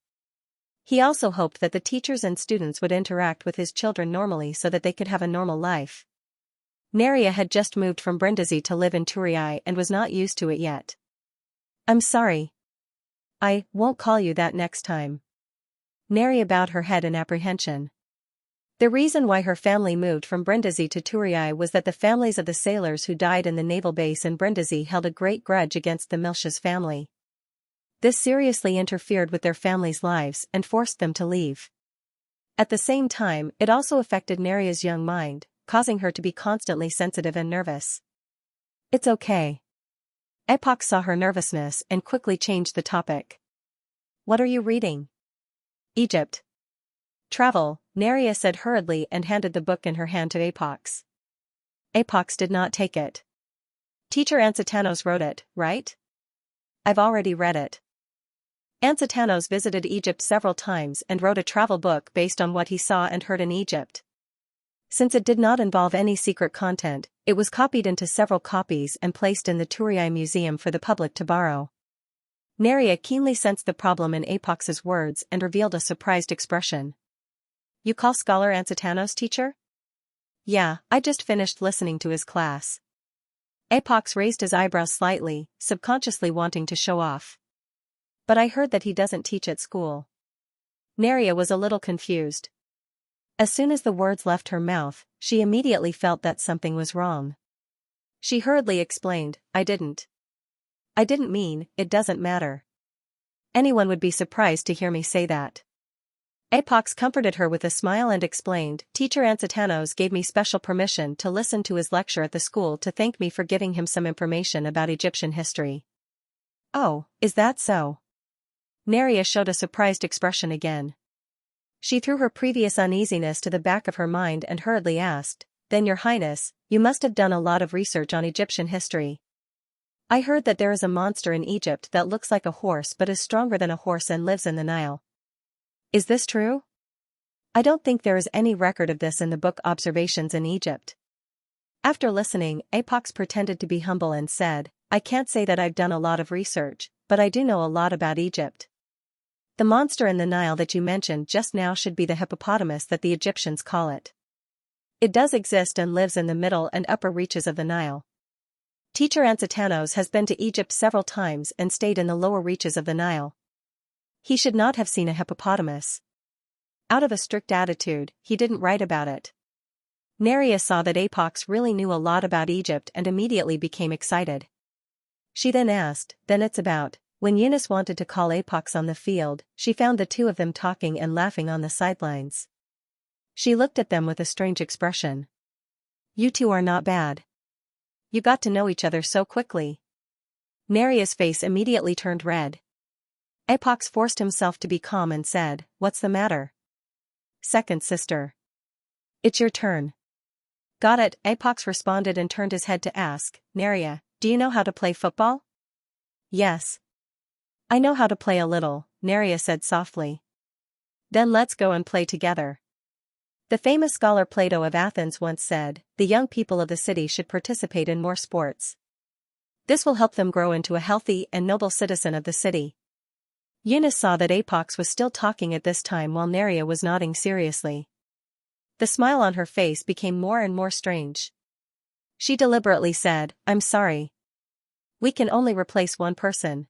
He also hoped that the teachers and students would interact with his children normally so that they could have a normal life. Neria had just moved from Brindisi to live in Turii and was not used to it yet. "I'm sorry. I won't call you that next time." Neria bowed her head in apprehension. The reason why her family moved from Brindisi to Turii was that the families of the sailors who died in the naval base in Brindisi held a great grudge against the Miltias family. This seriously interfered with their families' lives and forced them to leave. At the same time, it also affected Neria's young mind, causing her to be constantly sensitive and nervous. It's okay. Epoch saw her nervousness and quickly changed the topic. What are you reading? Egypt. Travel, Neria said hurriedly and handed the book in her hand to Apox. Apox did not take it. Teacher Ansitanos wrote it, right? I've already read it. Ansitanos visited Egypt several times and wrote a travel book based on what he saw and heard in Egypt. Since it did not involve any secret content, it was copied into several copies and placed in the Turiai Museum for the public to borrow. Neria keenly sensed the problem in Apox's words and revealed a surprised expression. You call Scholar Ansitanos teacher? Yeah, I just finished listening to his class. Apox raised his eyebrows slightly, subconsciously wanting to show off. But I heard that he doesn't teach at school. Neria was a little confused. As soon as the words left her mouth, she immediately felt that something was wrong. She hurriedly explained, I didn't mean, it doesn't matter. Anyone would be surprised to hear me say that. Apox comforted her with a smile and explained, Teacher Ansitanos gave me special permission to listen to his lecture at the school to thank me for giving him some information about Egyptian history. Oh, is that so? Neria showed a surprised expression again. She threw her previous uneasiness to the back of her mind and hurriedly asked, Then Your Highness, you must have done a lot of research on Egyptian history. I heard that there is a monster in Egypt that looks like a horse but is stronger than a horse and lives in the Nile. Is this true? I don't think there is any record of this in the book Observations in Egypt. After listening, Apox pretended to be humble and said, I can't say that I've done a lot of research, but I do know a lot about Egypt. The monster in the Nile that you mentioned just now should be the hippopotamus that the Egyptians call it. It does exist and lives in the middle and upper reaches of the Nile. Teacher Ansitanos has been to Egypt several times and stayed in the lower reaches of the Nile. He should not have seen a hippopotamus. Out of a strict attitude, he didn't write about it. Neria saw that Apox really knew a lot about Egypt and immediately became excited. She then asked, Then it's about, when Eunice wanted to call Apox on the field, she found the two of them talking and laughing on the sidelines. She looked at them with a strange expression. You two are not bad. You got to know each other so quickly. Neria's face immediately turned red. Apox forced himself to be calm and said, What's the matter? Second sister. It's your turn. Got it, Apox responded and turned his head to ask, Neria, do you know how to play football? Yes. I know how to play a little, Neria said softly. Then let's go and play together. The famous scholar Plato of Athens once said, the young people of the city should participate in more sports. This will help them grow into a healthy and noble citizen of the city. Eunice saw that Apox was still talking at this time while Neria was nodding seriously. The smile on her face became more and more strange. She deliberately said, I'm sorry. We can only replace one person.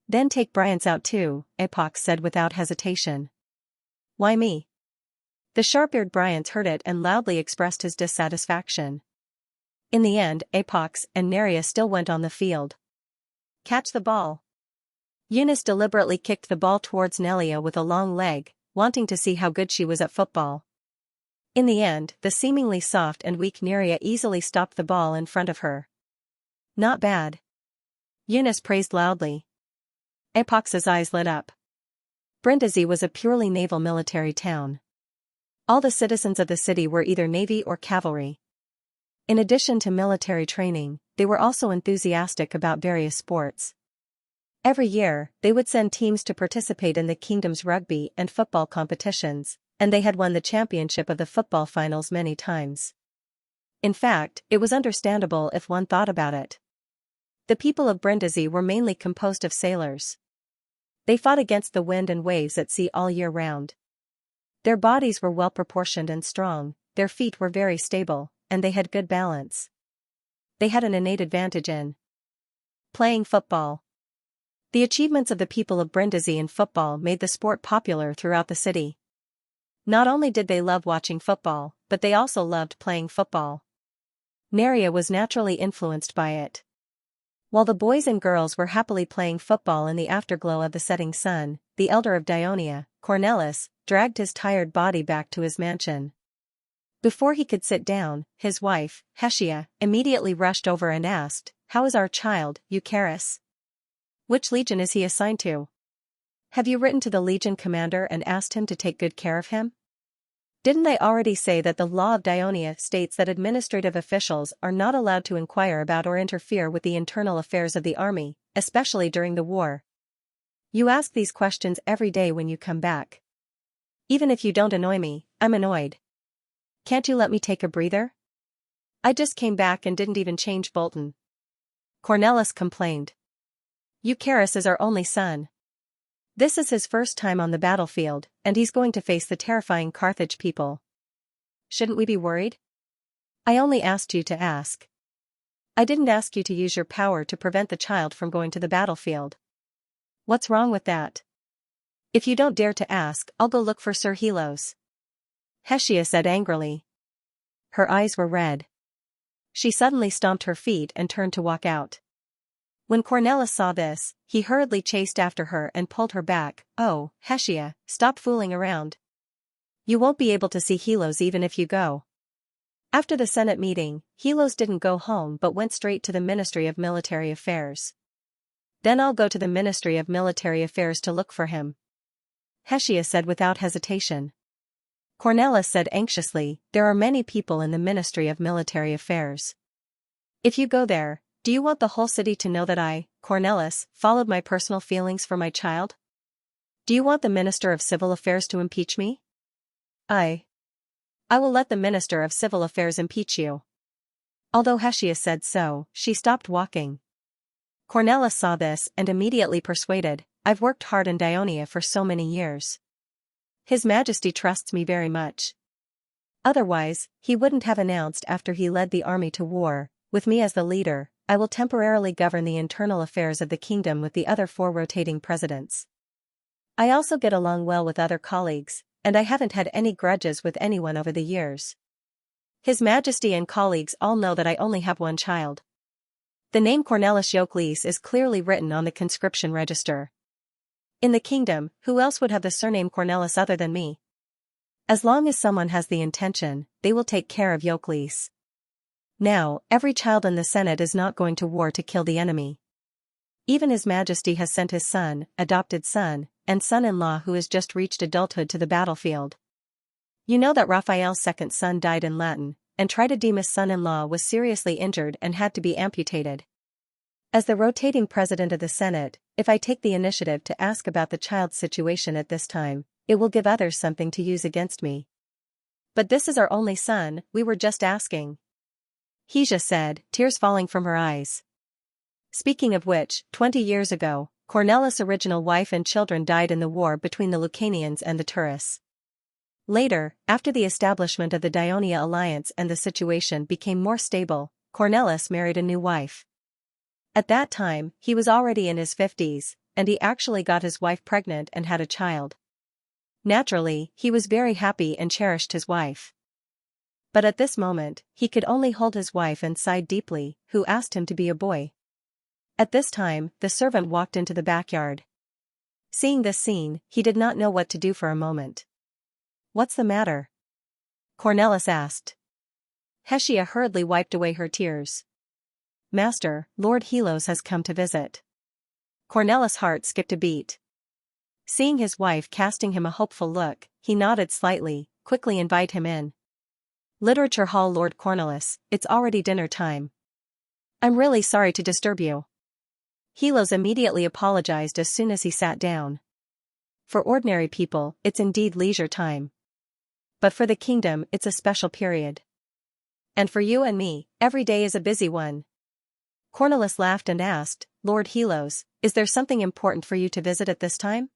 Then take Bryant's out too, Apox said without hesitation. Why me? The sharp-eared Bryant heard it and loudly expressed his dissatisfaction. In the end, Apox and Neria still went on the field. Catch the ball. Eunice deliberately kicked the ball towards Nelia with a long leg, wanting to see how good she was at football. In the end, the seemingly soft and weak Neria easily stopped the ball in front of her. Not bad. Eunice praised loudly. Apox's eyes lit up. Brindisi was a purely naval military town. All the citizens of the city were either navy or cavalry. In addition to military training, they were also enthusiastic about various sports. Every year, they would send teams to participate in the kingdom's rugby and football competitions, and they had won the championship of the football finals many times. In fact, it was understandable if one thought about it. The people of Brindisi were mainly composed of sailors. They fought against the wind and waves at sea all year round. Their bodies were well proportioned and strong, their feet were very stable, and they had good balance. They had an innate advantage in playing football. The achievements of the people of Brindisi in football made the sport popular throughout the city. Not only did they love watching football, but they also loved playing football. Neria was naturally influenced by it. While the boys and girls were happily playing football in the afterglow of the setting sun, the elder of Dionia, Cornelis, dragged his tired body back to his mansion. Before he could sit down, his wife, Xianxia, immediately rushed over and asked, "How is our child, Eucharis? Which legion is he assigned to? Have you written to the legion commander and asked him to take good care of him? Didn't I already say that the law of Dionia states that administrative officials are not allowed to inquire about or interfere with the internal affairs of the army, especially during the war? You ask these questions every day when you come back. Even if you don't annoy me, I'm annoyed. Can't you let me take a breather? I just came back and didn't even change Bolton." Cornelis complained. "Eucharis is our only son. This is his first time on the battlefield, and he's going to face the terrifying Carthage people. Shouldn't we be worried? I only asked you to ask. I didn't ask you to use your power to prevent the child from going to the battlefield. What's wrong with that? If you don't dare to ask, I'll go look for Sir Helos," Xianxia said angrily. Her eyes were red. She suddenly stomped her feet and turned to walk out. When Cornelis saw this, he hurriedly chased after her and pulled her back. "Oh, Xianxia, stop fooling around. You won't be able to see Helos even if you go." After the Senate meeting, Helos didn't go home but went straight to the Ministry of Military Affairs. "Then I'll go to the Ministry of Military Affairs to look for him," Xianxia said without hesitation. Cornelis said anxiously, "There are many people in the Ministry of Military Affairs. If you go there, do you want the whole city to know that I, Cornelis, followed my personal feelings for my child? Do you want the Minister of Civil Affairs to impeach me? I will let the Minister of Civil Affairs impeach you." Although Xianxia said so, she stopped walking. Cornelis saw this and immediately persuaded, "I've worked hard in Dionia for so many years. His Majesty trusts me very much. Otherwise, he wouldn't have announced after he led the army to war, 'With me as the leader, I will temporarily govern the internal affairs of the kingdom with the other 4 rotating presidents.' I also get along well with other colleagues, and I haven't had any grudges with anyone over the years. His Majesty and colleagues all know that I only have one child. The name Cornelis Eucharis is clearly written on the conscription register. In the kingdom, who else would have the surname Cornelis other than me? As long as someone has the intention, they will take care of Eucharis. Now, every child in the Senate is not going to war to kill the enemy. Even His Majesty has sent his son, adopted son, and son-in-law who has just reached adulthood to the battlefield. You know that Raphael's second son died in Latin, and Tritodemus' son-in-law was seriously injured and had to be amputated. As the rotating president of the Senate, if I take the initiative to ask about the child's situation at this time, it will give others something to use against me. But this is our only son, we were just asking," Xianxia said, tears falling from her eyes. Speaking of which, 20 years ago, Cornelis' original wife and children died in the war between the Lucanians and the Turris. Later, after the establishment of the Dionia alliance and the situation became more stable, Cornelis married a new wife. At that time, he was already in his 50s, and he actually got his wife pregnant and had a child. Naturally, he was very happy and cherished his wife. But at this moment, he could only hold his wife and sighed deeply, who asked him to be a boy. At this time, the servant walked into the backyard. Seeing this scene, he did not know what to do for a moment. "What's the matter?" Cornelis asked. Xianxia hurriedly wiped away her tears. "Master, Lord Helos has come to visit." Cornelis' heart skipped a beat. Seeing his wife casting him a hopeful look, he nodded slightly, quickly invite him in. "Literature Hall Lord Cornelis, it's already dinner time." "I'm really sorry to disturb you." Helos immediately apologized as soon as he sat down. For ordinary people, it's indeed leisure time. But for the kingdom, it's a special period. And for you and me, every day is a busy one. Cornelis laughed and asked, "Lord Helos, is there something important for you to visit at this time?"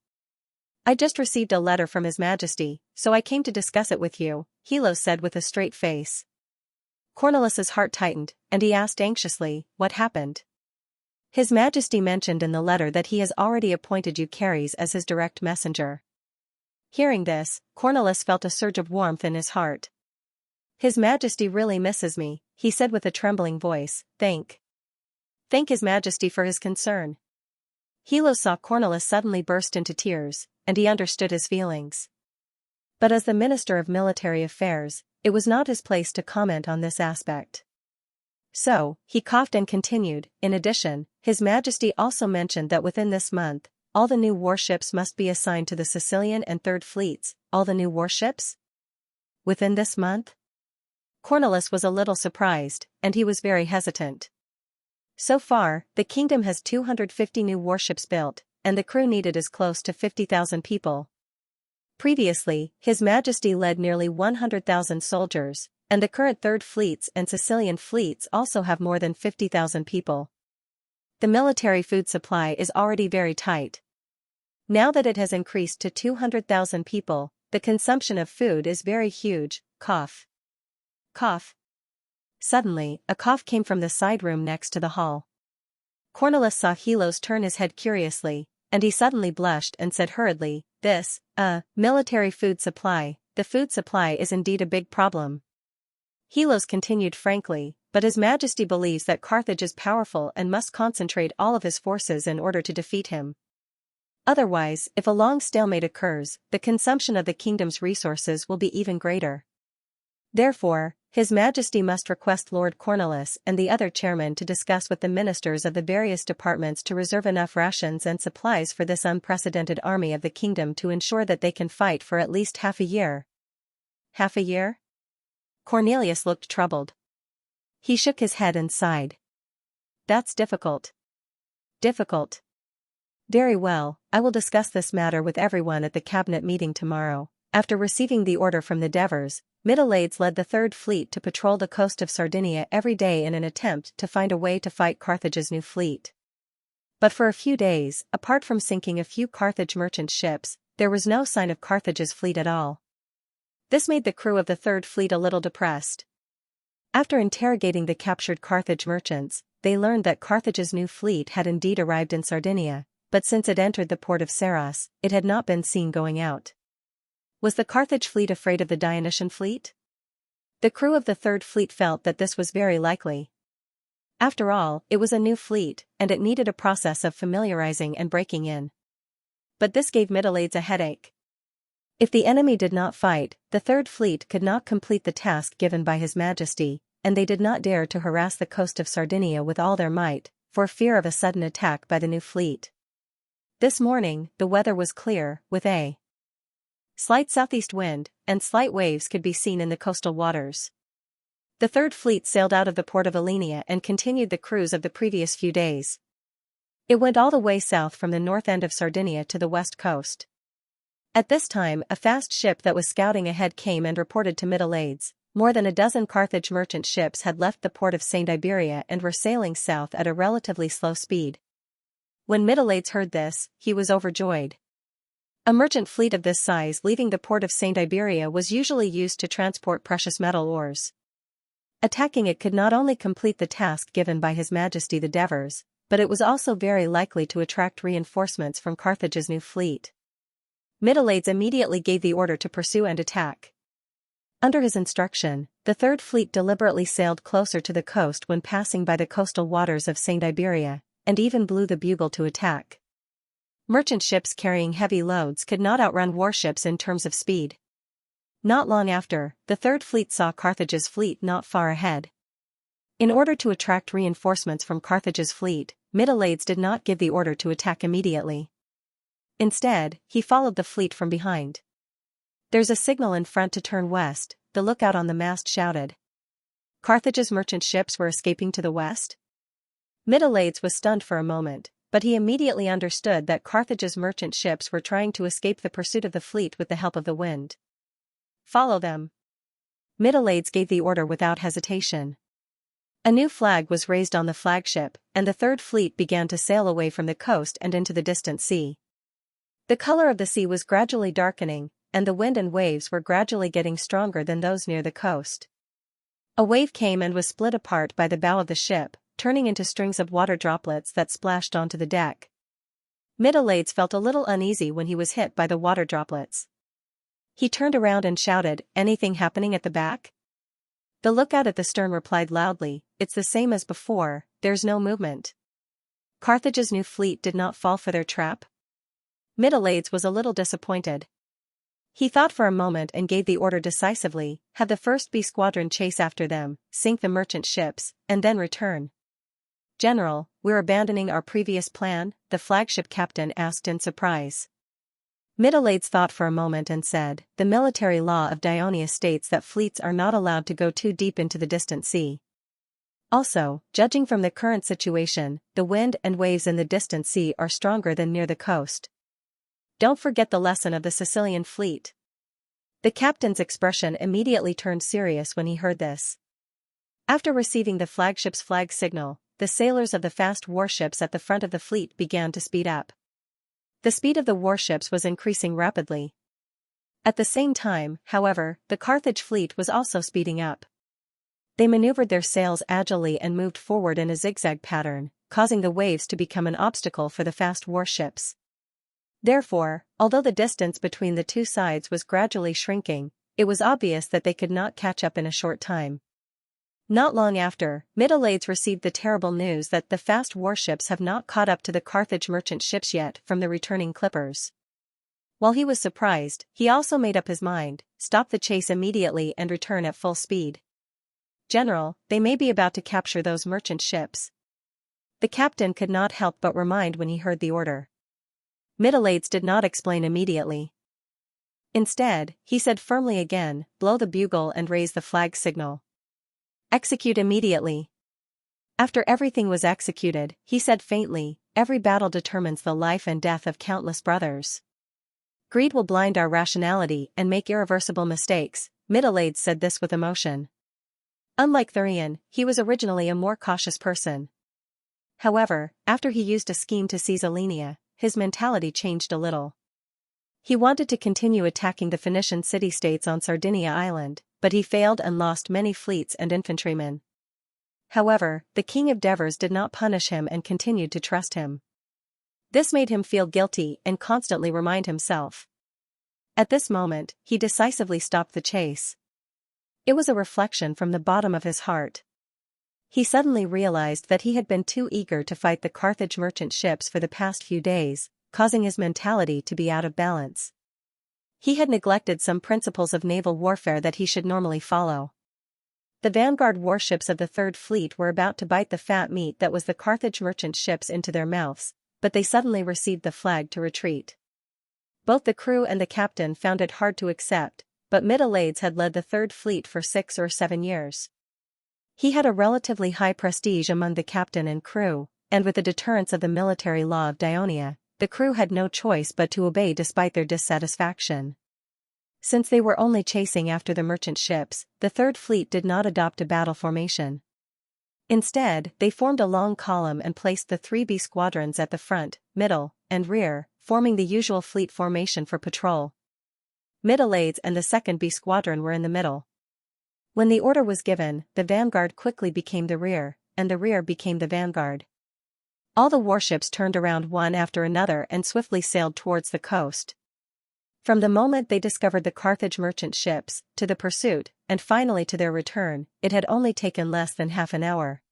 "I just received a letter from His Majesty, so I came to discuss it with you," Helos said with a straight face. Cornelis's heart tightened, and he asked anxiously, "What happened?" His Majesty mentioned in the letter that he has already appointed Eucharis as his direct messenger. Hearing this, Cornelis felt a surge of warmth in his heart. "His Majesty really misses me," he said with a trembling voice, Thank Thank His Majesty for his concern. Hilo saw Cornelis suddenly burst into tears, and he understood his feelings. But as the Minister of Military Affairs, it was not his place to comment on this aspect. So, he coughed and continued. In addition, His Majesty also mentioned that within this month, all the new warships must be assigned to the Sicilian and Third Fleets. All the new warships? Within this month? Cornelis was a little surprised, and he was very hesitant. So far, the kingdom has 250 new warships built, and the crew needed is close to 50,000 people. Previously, His Majesty led nearly 100,000 soldiers, and the current Third Fleets and Sicilian fleets also have more than 50,000 people. The military food supply is already very tight. Now that it has increased to 200,000 people, the consumption of food is very huge. Cough. Cough. Suddenly, a cough came from the side room next to the hall. Cornelis saw Hilos turn his head curiously, and he suddenly blushed and said hurriedly, military food supply. The food supply is indeed a big problem. Hilos continued frankly, but His Majesty believes that Carthage is powerful and must concentrate all of his forces in order to defeat him. Otherwise, if a long stalemate occurs, the consumption of the kingdom's resources will be even greater. Therefore, His Majesty must request Lord Cornelis and the other chairmen to discuss with the ministers of the various departments to reserve enough rations and supplies for this unprecedented army of the kingdom to ensure that they can fight for at least half a year. Half a year? Cornelius looked troubled. He shook his head and sighed. That's difficult. Difficult. Very well, I will discuss this matter with everyone at the cabinet meeting tomorrow. After receiving the order from the Devers, Middleades led the Third Fleet to patrol the coast of Sardinia every day in an attempt to find a way to fight Carthage's new fleet. But for a few days, apart from sinking a few Carthage merchant ships, there was no sign of Carthage's fleet at all. This made the crew of the Third Fleet a little depressed. After interrogating the captured Carthage merchants, they learned that Carthage's new fleet had indeed arrived in Sardinia, but since it entered the port of Saros, it had not been seen going out. Was the Carthage fleet afraid of the Dionysian fleet? The crew of the Third Fleet felt that this was very likely. After all, it was a new fleet, and it needed a process of familiarizing and breaking in. But this gave Middleades a headache. If the enemy did not fight, the Third Fleet could not complete the task given by His Majesty, and they did not dare to harass the coast of Sardinia with all their might, for fear of a sudden attack by the new fleet. This morning, the weather was clear, with a slight southeast wind, and slight waves could be seen in the coastal waters. The Third Fleet sailed out of the port of Alenia and continued the cruise of the previous few days. It went all the way south from the north end of Sardinia to the west coast. At this time, a fast ship that was scouting ahead came and reported to Middleades. More than a dozen Carthage merchant ships had left the port of St. Iberia and were sailing south at a relatively slow speed. When Middleades heard this, he was overjoyed. A merchant fleet of this size leaving the port of St. Iberia was usually used to transport precious metal ores. Attacking it could not only complete the task given by His Majesty the Devers, but it was also very likely to attract reinforcements from Carthage's new fleet. Middleades immediately gave the order to pursue and attack. Under his instruction, the Third Fleet deliberately sailed closer to the coast when passing by the coastal waters of St. Iberia, and even blew the bugle to attack. Merchant ships carrying heavy loads could not outrun warships in terms of speed. Not long after, the Third Fleet saw Carthage's fleet not far ahead. In order to attract reinforcements from Carthage's fleet, Middleades did not give the order to attack immediately. Instead, he followed the fleet from behind. "There's a signal in front to turn west," the lookout on the mast shouted. Carthage's merchant ships were escaping to the west? Middleades was stunned for a moment, but he immediately understood that Carthage's merchant ships were trying to escape the pursuit of the fleet with the help of the wind. "Follow them." Middleades gave the order without hesitation. A new flag was raised on the flagship, and the Third Fleet began to sail away from the coast and into the distant sea. The color of the sea was gradually darkening, and the wind and waves were gradually getting stronger than those near the coast. A wave came and was split apart by the bow of the ship, turning into strings of water droplets that splashed onto the deck. Middleades felt a little uneasy when he was hit by the water droplets. He turned around and shouted, "Anything happening at the back?" The lookout at the stern replied loudly, "It's the same as before, there's no movement." Carthage's new fleet did not fall for their trap? Middle-Age was a little disappointed. He thought for a moment and gave the order decisively, have the first B squadron chase after them, sink the merchant ships, and then return. General, we're abandoning our previous plan, the flagship captain asked in surprise. Middle-Age thought for a moment and said, the military law of Dionia states that fleets are not allowed to go too deep into the distant sea. Also, judging from the current situation, the wind and waves in the distant sea are stronger than near the coast. Don't forget the lesson of the Sicilian fleet. The captain's expression immediately turned serious when he heard this. After receiving the flagship's flag signal, the sailors of the fast warships at the front of the fleet began to speed up. The speed of the warships was increasing rapidly. At the same time, however, the Carthage fleet was also speeding up. They maneuvered their sails agilely and moved forward in a zigzag pattern, causing the waves to become an obstacle for the fast warships. Therefore, although the distance between the two sides was gradually shrinking, it was obvious that they could not catch up in a short time. Not long after, Middle-Age received the terrible news that the fast warships have not caught up to the Carthage merchant ships yet from the returning clippers. While he was surprised, he also made up his mind, stop the chase immediately and return at full speed. General, they may be about to capture those merchant ships. The captain could not help but remind when he heard the order. Middle-Age did not explain immediately. Instead, he said firmly again, blow the bugle and raise the flag signal. Execute immediately. After everything was executed, he said faintly, every battle determines the life and death of countless brothers. Greed will blind our rationality and make irreversible mistakes. Middle-Age said this with emotion. Unlike Thurian, he was originally a more cautious person. However, after he used a scheme to seize Alenia, his mentality changed a little. He wanted to continue attacking the Phoenician city-states on Sardinia Island, but he failed and lost many fleets and infantrymen. However, the King of Devers did not punish him and continued to trust him. This made him feel guilty and constantly remind himself. At this moment, he decisively stopped the chase. It was a reflection from the bottom of his heart. He suddenly realized that he had been too eager to fight the Carthage merchant ships for the past few days, causing his mentality to be out of balance. He had neglected some principles of naval warfare that he should normally follow. The vanguard warships of the Third Fleet were about to bite the fat meat that was the Carthage merchant ships into their mouths, but they suddenly received the flag to retreat. Both the crew and the captain found it hard to accept, but Middle-Age had led the Third Fleet for 6 or 7 years. He had a relatively high prestige among the captain and crew, and with the deterrence of the military law of Dionia, the crew had no choice but to obey despite their dissatisfaction. Since they were only chasing after the merchant ships, the Third Fleet did not adopt a battle formation. Instead, they formed a long column and placed the 3 B squadrons at the front, middle, and rear, forming the usual fleet formation for patrol. Middle-Age and the 2nd B squadron were in the middle. When the order was given, the vanguard quickly became the rear, and the rear became the vanguard. All the warships turned around one after another and swiftly sailed towards the coast. From the moment they discovered the Carthage merchant ships, to the pursuit, and finally to their return, it had only taken less than half an hour.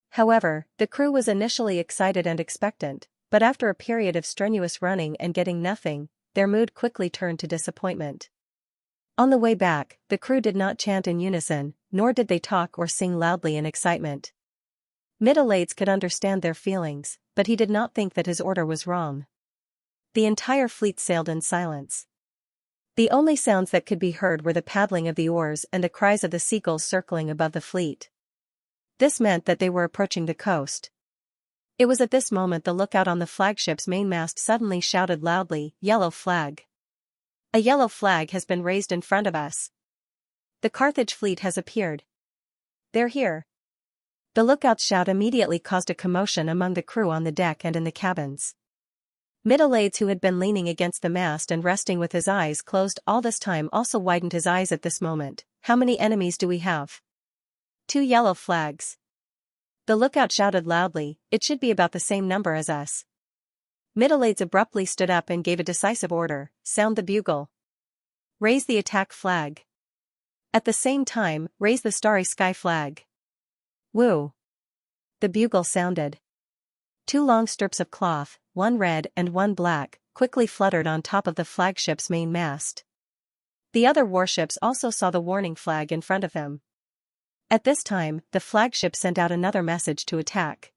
However, the crew was initially excited and expectant, but after a period of strenuous running and getting nothing, their mood quickly turned to disappointment. On the way back, the crew did not chant in unison, nor did they talk or sing loudly in excitement. Middle-Age could understand their feelings, but he did not think that his order was wrong. The entire fleet sailed in silence. The only sounds that could be heard were the paddling of the oars and the cries of the seagulls circling above the fleet. This meant that they were approaching the coast. It was at this moment the lookout on the flagship's mainmast suddenly shouted loudly, "Yellow flag! A yellow flag has been raised in front of us. The Carthage fleet has appeared. They're here." The lookout's shout immediately caused a commotion among the crew on the deck and in the cabins. Middle-Age, who had been leaning against the mast and resting with his eyes closed all this time, also widened his eyes at this moment. "How many enemies do we have?" "2 yellow flags." The lookout shouted loudly, "It should be about the same number as us." Middle-Age abruptly stood up and gave a decisive order, "Sound the bugle. Raise the attack flag. At the same time, raise the starry sky flag. Woo!" The bugle sounded. 2 long strips of cloth, one red and one black, quickly fluttered on top of the flagship's main mast. The other warships also saw the warning flag in front of them. At this time, the flagship sent out another message to attack.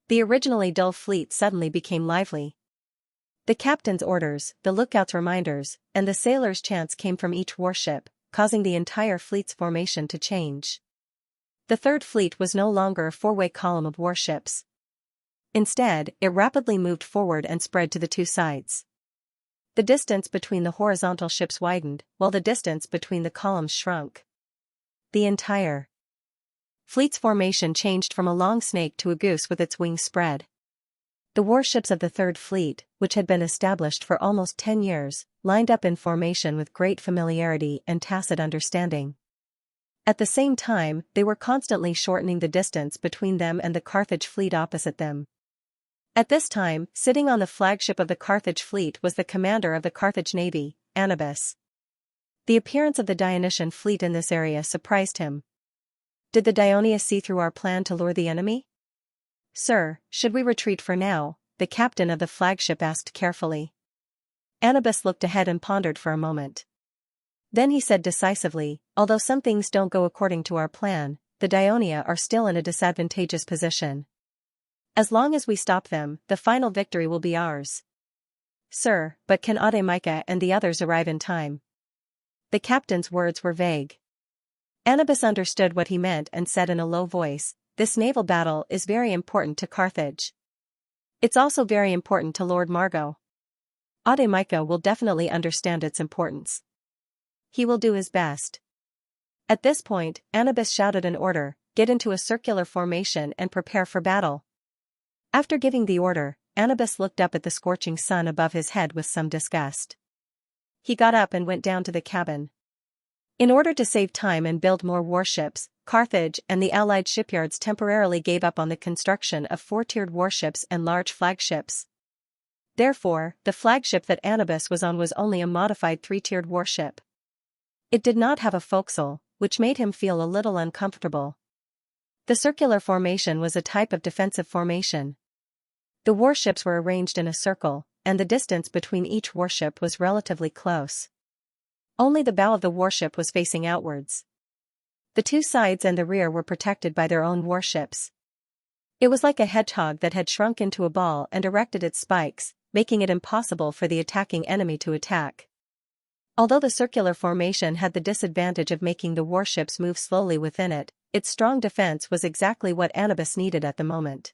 The originally dull fleet suddenly became lively. The captain's orders, the lookout's reminders, and the sailor's chants came from each warship, causing the entire fleet's formation to change. The third fleet was no longer a four-way column of warships. Instead, it rapidly moved forward and spread to the two sides. The distance between the horizontal ships widened, while the distance between the columns shrunk. The entire fleet's formation changed from a long snake to a goose with its wings spread. The warships of the Third Fleet, which had been established for almost 10 years, lined up in formation with great familiarity and tacit understanding. At the same time, they were constantly shortening the distance between them and the Carthage fleet opposite them. At this time, sitting on the flagship of the Carthage fleet was the commander of the Carthage navy, Anubis. The appearance of the Dionysian fleet in this area surprised him. Did the Dionia see through our plan to lure the enemy? Sir, should we retreat for now? The captain of the flagship asked carefully. Anubis looked ahead and pondered for a moment. Then he said decisively, although some things don't go according to our plan, the Dionia are still in a disadvantageous position. As long as we stop them, the final victory will be ours. Sir, but can Audiobook and the others arrive in time? The captain's words were vague. Anubis understood what he meant and said in a low voice, this naval battle is very important to Carthage. It's also very important to Lord Margot. Audiobook will definitely understand its importance. He will do his best. At this point, Anubis shouted an order, get into a circular formation and prepare for battle. After giving the order, Anubis looked up at the scorching sun above his head with some disgust. He got up and went down to the cabin. In order to save time and build more warships, Carthage and the allied shipyards temporarily gave up on the construction of four-tiered warships and large flagships. Therefore, the flagship that Anubis was on was only a modified three-tiered warship. It did not have a forecastle, which made him feel a little uncomfortable. The circular formation was a type of defensive formation. The warships were arranged in a circle, and the distance between each warship was relatively close. Only the bow of the warship was facing outwards. The two sides and the rear were protected by their own warships. It was like a hedgehog that had shrunk into a ball and erected its spikes, making it impossible for the attacking enemy to attack. Although the circular formation had the disadvantage of making the warships move slowly within it, its strong defense was exactly what Anubis needed at the moment.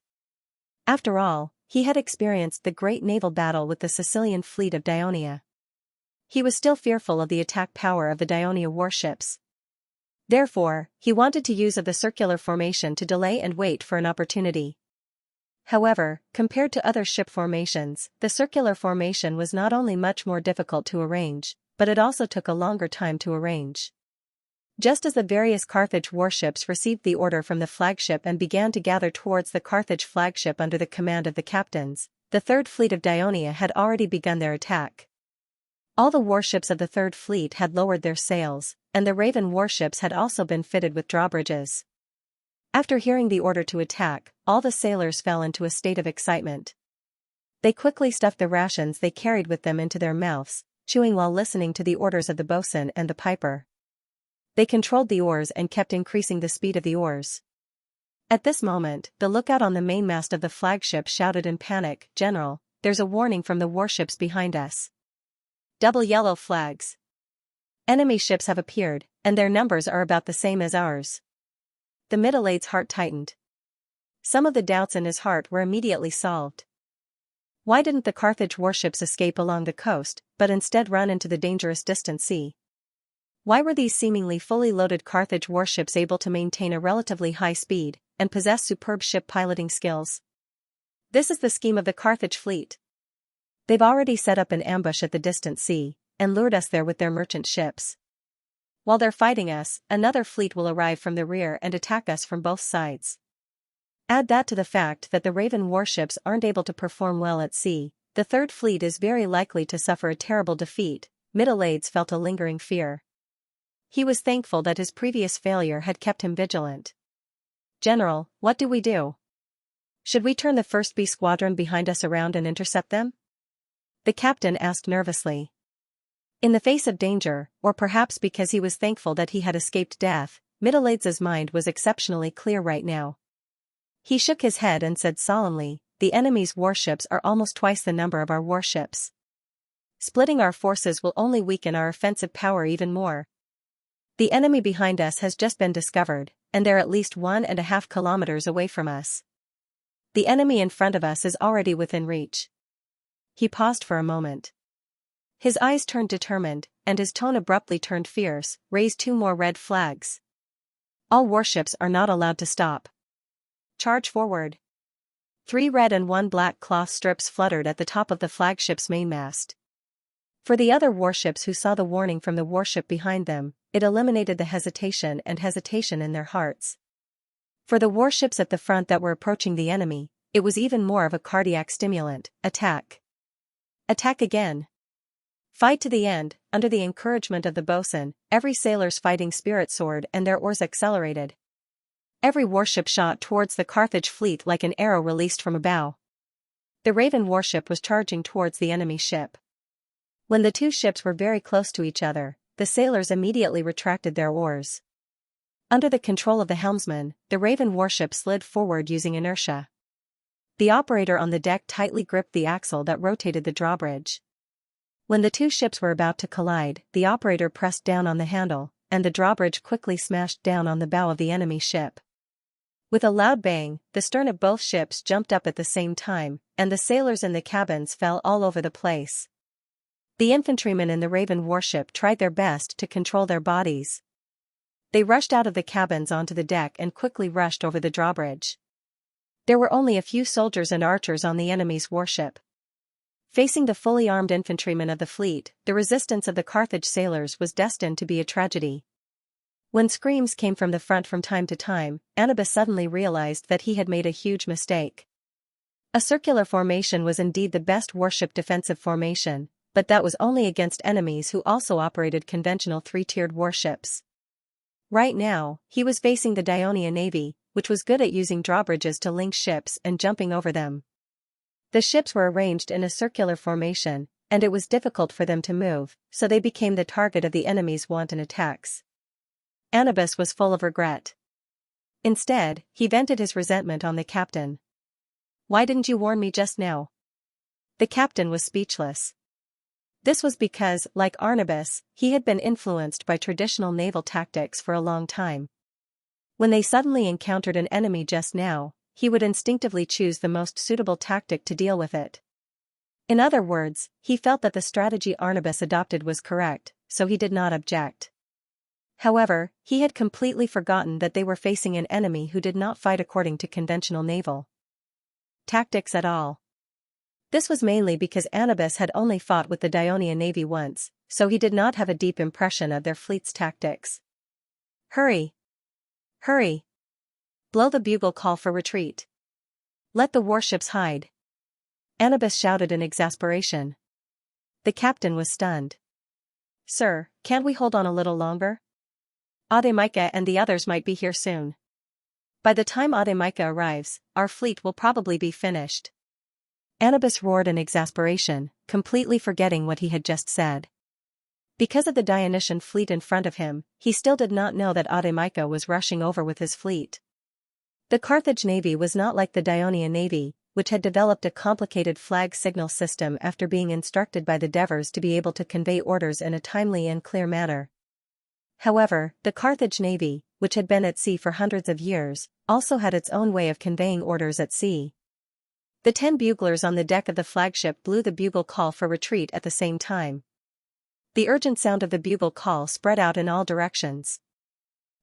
After all, he had experienced the great naval battle with the Sicilian fleet of Dionia. He was still fearful of the attack power of the Dionia warships. Therefore, he wanted to use of the circular formation to delay and wait for an opportunity. However, compared to other ship formations, the circular formation was not only much more difficult to arrange, but it also took a longer time to arrange. Just as the various Carthage warships received the order from the flagship and began to gather towards the Carthage flagship under the command of the captains, the Third Fleet of Dionia had already begun their attack. All the warships of the Third Fleet had lowered their sails, and the Raven warships had also been fitted with drawbridges. After hearing the order to attack, all the sailors fell into a state of excitement. They quickly stuffed the rations they carried with them into their mouths, chewing while listening to the orders of the boatswain and the piper. They controlled the oars and kept increasing the speed of the oars. At this moment, the lookout on the mainmast of the flagship shouted in panic, "General, there's a warning from the warships behind us. Double yellow flags. Enemy ships have appeared, and their numbers are about the same as ours." The middle-aged's heart tightened. Some of the doubts in his heart were immediately solved. Why didn't the Carthage warships escape along the coast, but instead run into the dangerous distant sea? Why were these seemingly fully loaded Carthage warships able to maintain a relatively high speed, and possess superb ship piloting skills? This is the scheme of the Carthage fleet. They've already set up an ambush at the distant sea, and lured us there with their merchant ships. While they're fighting us, another fleet will arrive from the rear and attack us from both sides. Add that to the fact that the Raven warships aren't able to perform well at sea, the Third Fleet is very likely to suffer a terrible defeat. Middle-aged felt a lingering fear. He was thankful that his previous failure had kept him vigilant. "General, what do we do?" Should we turn the first B squadron behind us around and intercept them? The captain asked nervously. In the face of danger, or perhaps because he was thankful that he had escaped death, Middleage's mind was exceptionally clear right now. He shook his head and said solemnly, "The enemy's warships are almost twice the number of our warships. Splitting our forces will only weaken our offensive power even more. The enemy behind us has just been discovered, and they're at least 1.5 kilometers away from us. The enemy in front of us is already within reach." He paused for a moment. His eyes turned determined, and his tone abruptly turned fierce, "Raise 2 more red flags. All warships are not allowed to stop. Charge forward." 3 red and 1 black cloth strips fluttered at the top of the flagship's mainmast. For the other warships who saw the warning from the warship behind them, it eliminated the hesitation in their hearts. For the warships at the front that were approaching the enemy, it was even more of a cardiac stimulant. Attack. Attack again. Fight to the end. Under the encouragement of the bosun, every sailor's fighting spirit soared and their oars accelerated. Every warship shot towards the Carthage fleet like an arrow released from a bow. The Raven warship was charging towards the enemy ship. When the 2 ships were very close to each other, the sailors immediately retracted their oars. Under the control of the helmsman, the Raven warship slid forward using inertia. The operator on the deck tightly gripped the axle that rotated the drawbridge. When the 2 ships were about to collide, the operator pressed down on the handle, and the drawbridge quickly smashed down on the bow of the enemy ship. With a loud bang, the stern of both ships jumped up at the same time, and the sailors in the cabins fell all over the place. The infantrymen in the Raven warship tried their best to control their bodies. They rushed out of the cabins onto the deck and quickly rushed over the drawbridge. There were only a few soldiers and archers on the enemy's warship. Facing the fully armed infantrymen of the fleet, the resistance of the Carthage sailors was destined to be a tragedy. When screams came from the front from time to time, Anubis suddenly realized that he had made a huge mistake. A circular formation was indeed the best warship defensive formation, but that was only against enemies who also operated conventional 3-tiered warships. Right now, he was facing the Dionia Navy, which was good at using drawbridges to link ships and jumping over them. The ships were arranged in a circular formation, and it was difficult for them to move, so they became the target of the enemy's wanton attacks. Anubis was full of regret. Instead, he vented his resentment on the captain. "Why didn't you warn me just now?" The captain was speechless. This was because, like Arnabas, he had been influenced by traditional naval tactics for a long time. When they suddenly encountered an enemy just now, he would instinctively choose the most suitable tactic to deal with it. In other words, he felt that the strategy Arnabas adopted was correct, so he did not object. However, he had completely forgotten that they were facing an enemy who did not fight according to conventional naval tactics at all. This was mainly because Anubis had only fought with the Dionia Navy once, so he did not have a deep impression of their fleet's tactics. "Hurry! Hurry! Blow the bugle call for retreat. Let the warships hide!" Anubis shouted in exasperation. The captain was stunned. "Sir, can't we hold on a little longer? Ademaika and the others might be here soon. By the time Ademaika arrives, our fleet will probably be finished." Anubis roared in exasperation, completely forgetting what he had just said. Because of the Dionysian fleet in front of him, he still did not know that Ademaika was rushing over with his fleet. The Carthage navy was not like the Dionia navy, which had developed a complicated flag signal system after being instructed by the Devers to be able to convey orders in a timely and clear manner. However, the Carthage navy, which had been at sea for hundreds of years, also had its own way of conveying orders at sea. The 10 buglers on the deck of the flagship blew the bugle call for retreat at the same time. The urgent sound of the bugle call spread out in all directions.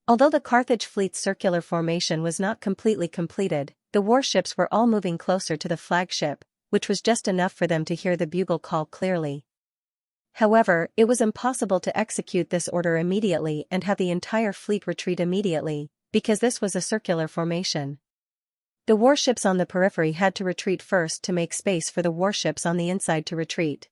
Although the Carthage fleet's circular formation was not completely completed, the warships were all moving closer to the flagship, which was just enough for them to hear the bugle call clearly. However, it was impossible to execute this order immediately and have the entire fleet retreat immediately, because this was a circular formation. The warships on the periphery had to retreat first to make space for the warships on the inside to retreat.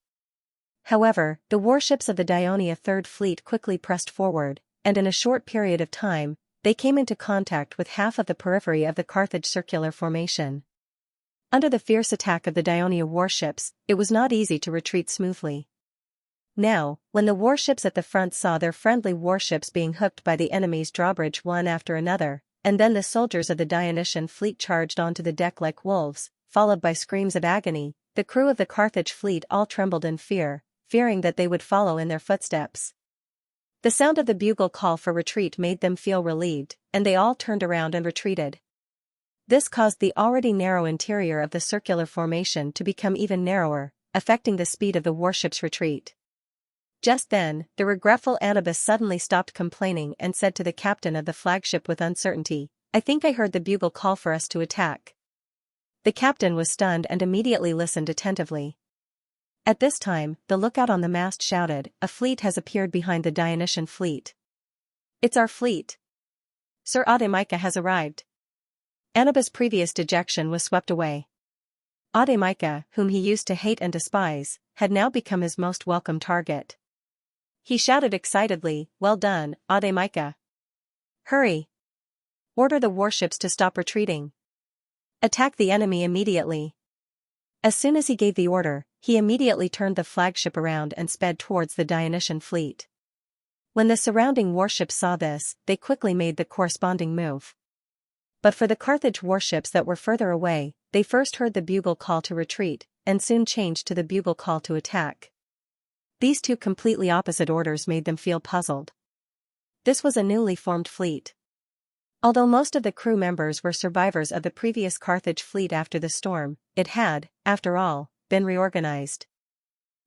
However, the warships of the Dionia Third Fleet quickly pressed forward, and in a short period of time, they came into contact with half of the periphery of the Carthage circular formation. Under the fierce attack of the Dionia warships, it was not easy to retreat smoothly. Now, when the warships at the front saw their friendly warships being hooked by the enemy's drawbridge one after another, and then the soldiers of the Dionysian fleet charged onto the deck like wolves, followed by screams of agony, the crew of the Carthage fleet all trembled in fear, fearing that they would follow in their footsteps. The sound of the bugle call for retreat made them feel relieved, and they all turned around and retreated. This caused the already narrow interior of the circular formation to become even narrower, affecting the speed of the warship's retreat. Just then, the regretful Anubis suddenly stopped complaining and said to the captain of the flagship with uncertainty, "I think I heard the bugle call for us to attack." The captain was stunned and immediately listened attentively. At this time, the lookout on the mast shouted, "A fleet has appeared behind the Dionysian fleet. It's our fleet. Sir Audemaika has arrived." Anubis' previous dejection was swept away. Audemaika, whom he used to hate and despise, had now become his most welcome target. He shouted excitedly, "Well done, Audemaika. Hurry! Order the warships to stop retreating. Attack the enemy immediately." As soon as he gave the order, he immediately turned the flagship around and sped towards the Dionysian fleet. When the surrounding warships saw this, they quickly made the corresponding move. But for the Carthage warships that were further away, they first heard the bugle call to retreat, and soon changed to the bugle call to attack. These two completely opposite orders made them feel puzzled. This was a newly formed fleet. Although most of the crew members were survivors of the previous Carthage fleet after the storm, it had, after all, been reorganized.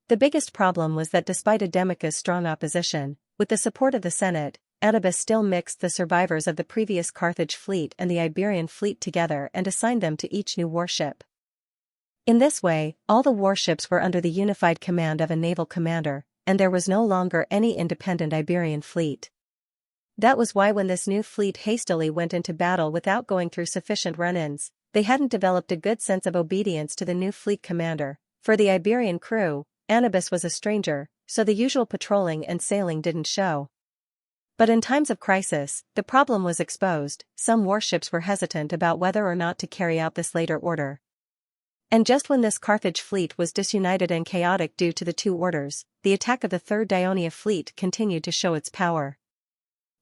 The biggest problem was that despite Audemaika's strong opposition, with the support of the Senate, Anubis still mixed the survivors of the previous Carthage fleet and the Iberian fleet together and assigned them to each new warship. In this way, all the warships were under the unified command of a naval commander, and there was no longer any independent Iberian fleet. That was why when this new fleet hastily went into battle without going through sufficient run-ins, they hadn't developed a good sense of obedience to the new fleet commander. For the Iberian crew, Anubis was a stranger, so the usual patrolling and sailing didn't show. But in times of crisis, the problem was exposed. Some warships were hesitant about whether or not to carry out this later order. And just when this Carthage fleet was disunited and chaotic due to the two orders, the attack of the Third Dionia fleet continued to show its power.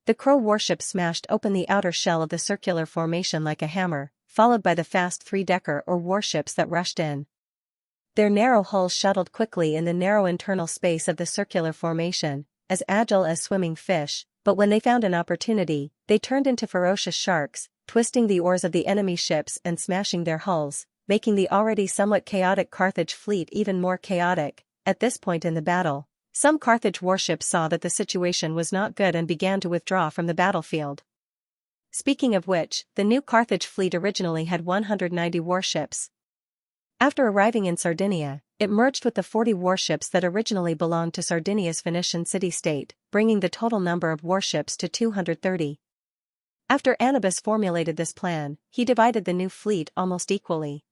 The Crow warship smashed open the outer shell of the circular formation like a hammer, followed by the fast three-decker or warships that rushed in. Their narrow hulls shuttled quickly in the narrow internal space of the circular formation, as agile as swimming fish, but when they found an opportunity, they turned into ferocious sharks, twisting the oars of the enemy ships and smashing their hulls, making the already somewhat chaotic Carthage fleet even more chaotic. At this point in the battle, some Carthage warships saw that the situation was not good and began to withdraw from the battlefield. Speaking of which, the new Carthage fleet originally had 190 warships. After arriving in Sardinia, it merged with the 40 warships that originally belonged to Sardinia's Phoenician city-state, bringing the total number of warships to 230. After Anubis formulated this plan, he divided the new fleet almost equally.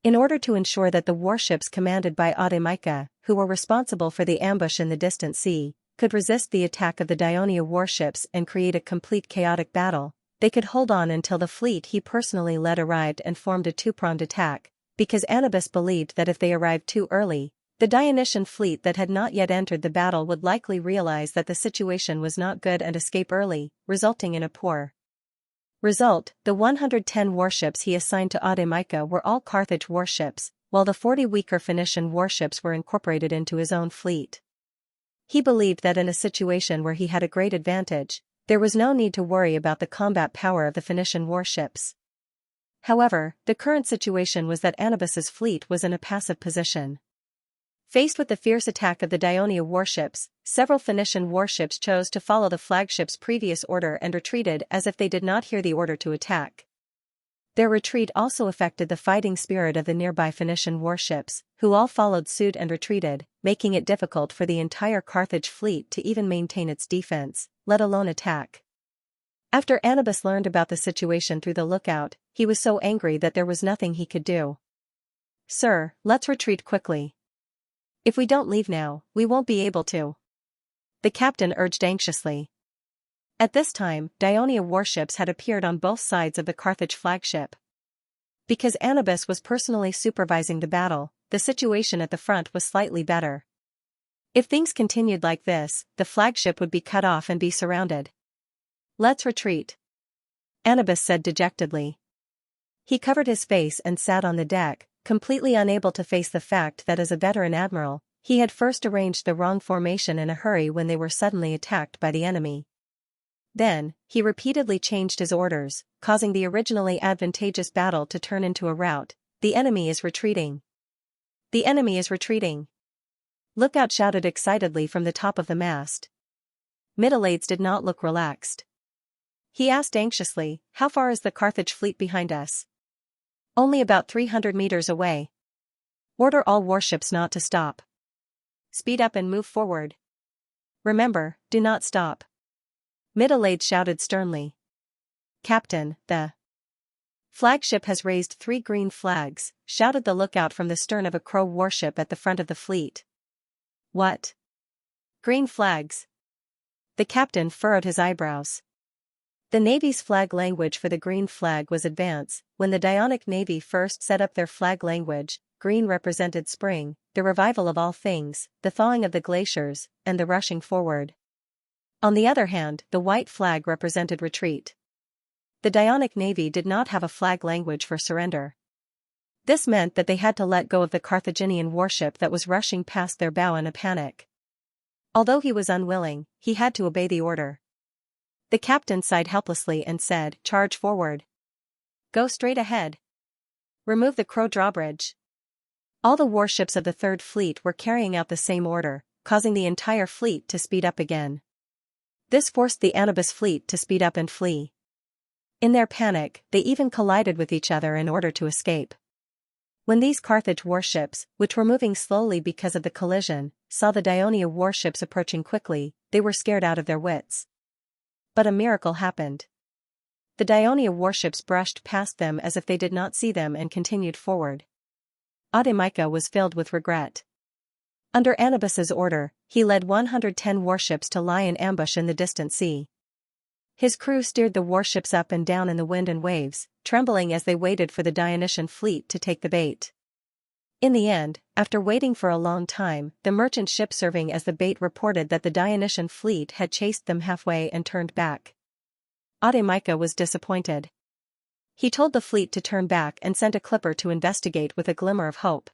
In order to ensure that the warships commanded by Audemaika, who were responsible for the ambush in the distant sea, could resist the attack of the Dionia warships and create a complete chaotic battle, they could hold on until the fleet he personally led arrived and formed a two-pronged attack, because Anubis believed that if they arrived too early, the Dionysian fleet that had not yet entered the battle would likely realize that the situation was not good and escape early, resulting in a poor result. The 110 warships he assigned to Audemaika were all Carthage warships, while the 40 weaker Phoenician warships were incorporated into his own fleet. He believed that in a situation where he had a great advantage, there was no need to worry about the combat power of the Phoenician warships. However, the current situation was that Anubis's fleet was in a passive position. Faced with the fierce attack of the Dionia warships, several Phoenician warships chose to follow the flagship's previous order and retreated as if they did not hear the order to attack. Their retreat also affected the fighting spirit of the nearby Phoenician warships, who all followed suit and retreated, making it difficult for the entire Carthage fleet to even maintain its defense, let alone attack. After Anubis learned about the situation through the lookout, he was so angry that there was nothing he could do. "Sir, let's retreat quickly. If we don't leave now, we won't be able to," the captain urged anxiously. At this time, Dionia warships had appeared on both sides of the Carthage flagship. Because Anubis was personally supervising the battle, the situation at the front was slightly better. If things continued like this, the flagship would be cut off and be surrounded. "Let's retreat," Anubis said dejectedly. He covered his face and sat on the deck, completely unable to face the fact that as a veteran admiral, he had first arranged the wrong formation in a hurry when they were suddenly attacked by the enemy. Then, he repeatedly changed his orders, causing the originally advantageous battle to turn into a rout. "The enemy is retreating. The enemy is retreating." Lookout shouted excitedly from the top of the mast. Middleades did not look relaxed. He asked anxiously, "How far is the Carthage fleet behind us?" "Only about 300 meters away." "Order all warships not to stop. Speed up and move forward. Remember, do not stop." Middleades shouted sternly. "Captain, the flagship has raised 3 green flags," shouted the lookout from the stern of a Crow warship at the front of the fleet. "What? Green flags?" The captain furrowed his eyebrows. The Navy's flag language for the green flag was advance. When the Dionic Navy first set up their flag language, green represented spring, the revival of all things, the thawing of the glaciers, and the rushing forward. On the other hand, the white flag represented retreat. The Dionic Navy did not have a flag language for surrender. This meant that they had to let go of the Carthaginian warship that was rushing past their bow in a panic. Although he was unwilling, he had to obey the order. The captain sighed helplessly and said, "Charge forward. Go straight ahead. Remove the Crow drawbridge." All the warships of the Third Fleet were carrying out the same order, causing the entire fleet to speed up again. This forced the Anubis fleet to speed up and flee. In their panic, they even collided with each other in order to escape. When these Carthage warships, which were moving slowly because of the collision, saw the Dionia warships approaching quickly, they were scared out of their wits. But a miracle happened. The Dionia warships brushed past them as if they did not see them and continued forward. Audiobook was filled with regret. Under Anubis's order, he led 110 warships to lie in ambush in the distant sea. His crew steered the warships up and down in the wind and waves, trembling as they waited for the Dionysian fleet to take the bait. In the end, after waiting for a long time, the merchant ship serving as the bait reported that the Dionysian fleet had chased them halfway and turned back. Audiobook was disappointed. He told the fleet to turn back and sent a clipper to investigate with a glimmer of hope.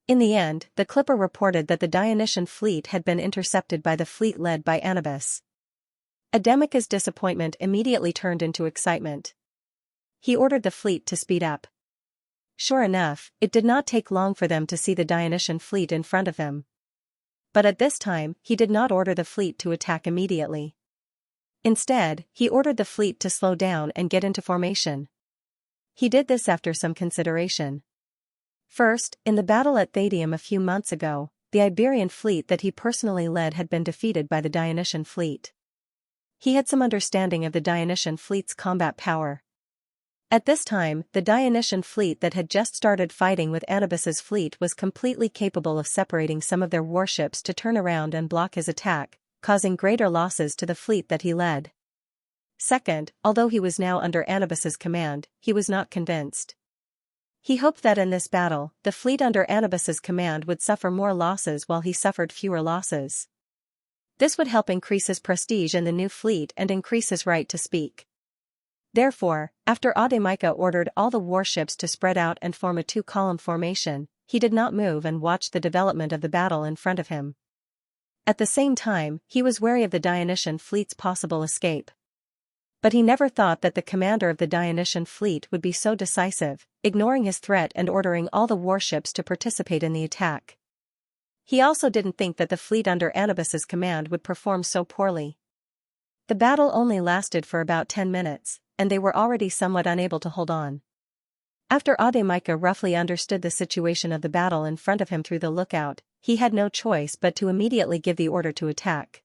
In the end, the clipper reported that the Dionysian fleet had been intercepted by the fleet led by Anubis. Audiobook's disappointment immediately turned into excitement. He ordered the fleet to speed up. Sure enough, it did not take long for them to see the Dionysian fleet in front of them. But at this time, he did not order the fleet to attack immediately. Instead, he ordered the fleet to slow down and get into formation. He did this after some consideration. First, in the battle at Thadium a few months ago, the Iberian fleet that he personally led had been defeated by the Dionysian fleet. He had some understanding of the Dionysian fleet's combat power. At this time, the Dionysian fleet that had just started fighting with Anubis's fleet was completely capable of separating some of their warships to turn around and block his attack, causing greater losses to the fleet that he led. Second, although he was now under Anubis's command, he was not convinced. He hoped that in this battle, the fleet under Anubis's command would suffer more losses while he suffered fewer losses. This would help increase his prestige in the new fleet and increase his right to speak. Therefore, after Audiobook ordered all the warships to spread out and form a 2-column formation, he did not move and watched the development of the battle in front of him. At the same time, he was wary of the Dionysian fleet's possible escape. But he never thought that the commander of the Dionysian fleet would be so decisive, ignoring his threat and ordering all the warships to participate in the attack. He also didn't think that the fleet under Anubis's command would perform so poorly. The battle only lasted for about 10 minutes, and they were already somewhat unable to hold on. After Audiobook roughly understood the situation of the battle in front of him through the lookout, he had no choice but to immediately give the order to attack.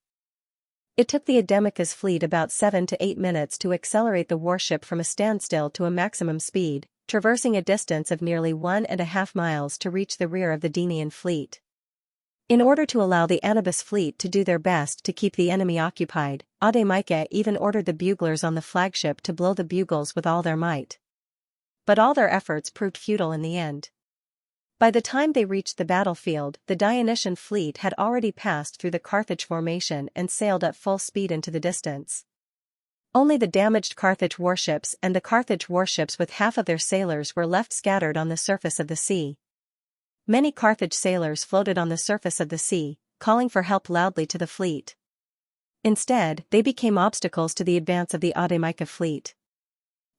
It took the Audiobook's fleet about 7 to 8 minutes to accelerate the warship from a standstill to a maximum speed, traversing a distance of nearly 1.5 miles to reach the rear of the Dionysian fleet. In order to allow the Anubis fleet to do their best to keep the enemy occupied, Audiobook even ordered the buglers on the flagship to blow the bugles with all their might. But all their efforts proved futile in the end. By the time they reached the battlefield, the Dionysian fleet had already passed through the Carthage formation and sailed at full speed into the distance. Only the damaged Carthage warships and the Carthage warships with half of their sailors were left scattered on the surface of the sea. Many Carthage sailors floated on the surface of the sea, calling for help loudly to the fleet. Instead, they became obstacles to the advance of the Audiobook fleet.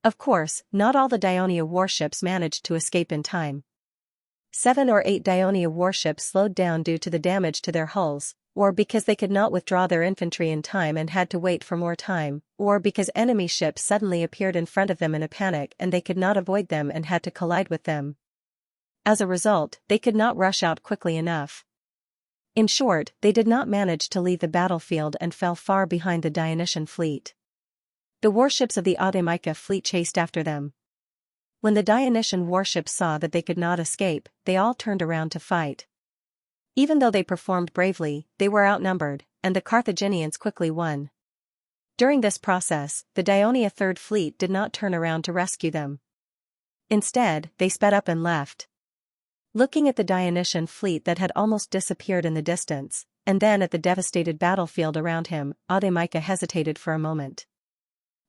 Of course, not all the Dionia warships managed to escape in time. 7 or 8 Dionia warships slowed down due to the damage to their hulls, or because they could not withdraw their infantry in time and had to wait for more time, or because enemy ships suddenly appeared in front of them in a panic and they could not avoid them and had to collide with them. As a result, they could not rush out quickly enough. In short, they did not manage to leave the battlefield and fell far behind the Dionysian fleet. The warships of the Audiobook fleet chased after them. When the Dionysian warships saw that they could not escape, they all turned around to fight. Even though they performed bravely, they were outnumbered, and the Carthaginians quickly won. During this process, the Dionia Third Fleet did not turn around to rescue them. Instead, they sped up and left. Looking at the Dionysian fleet that had almost disappeared in the distance, and then at the devastated battlefield around him, Audiobook hesitated for a moment.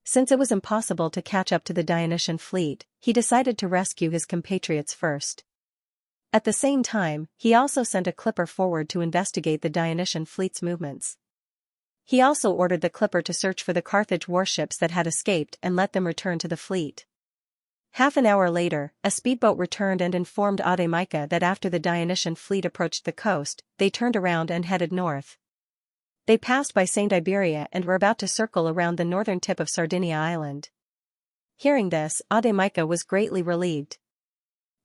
Since it was impossible to catch up to the Dionysian fleet, he decided to rescue his compatriots first. At the same time, he also sent a clipper forward to investigate the Dionysian fleet's movements. He also ordered the clipper to search for the Carthage warships that had escaped and let them return to the fleet. Half an hour later, a speedboat returned and informed Audiobook that after the Dionysian fleet approached the coast, they turned around and headed north. They passed by St. Iberia and were about to circle around the northern tip of Sardinia Island. Hearing this, Audiobook was greatly relieved.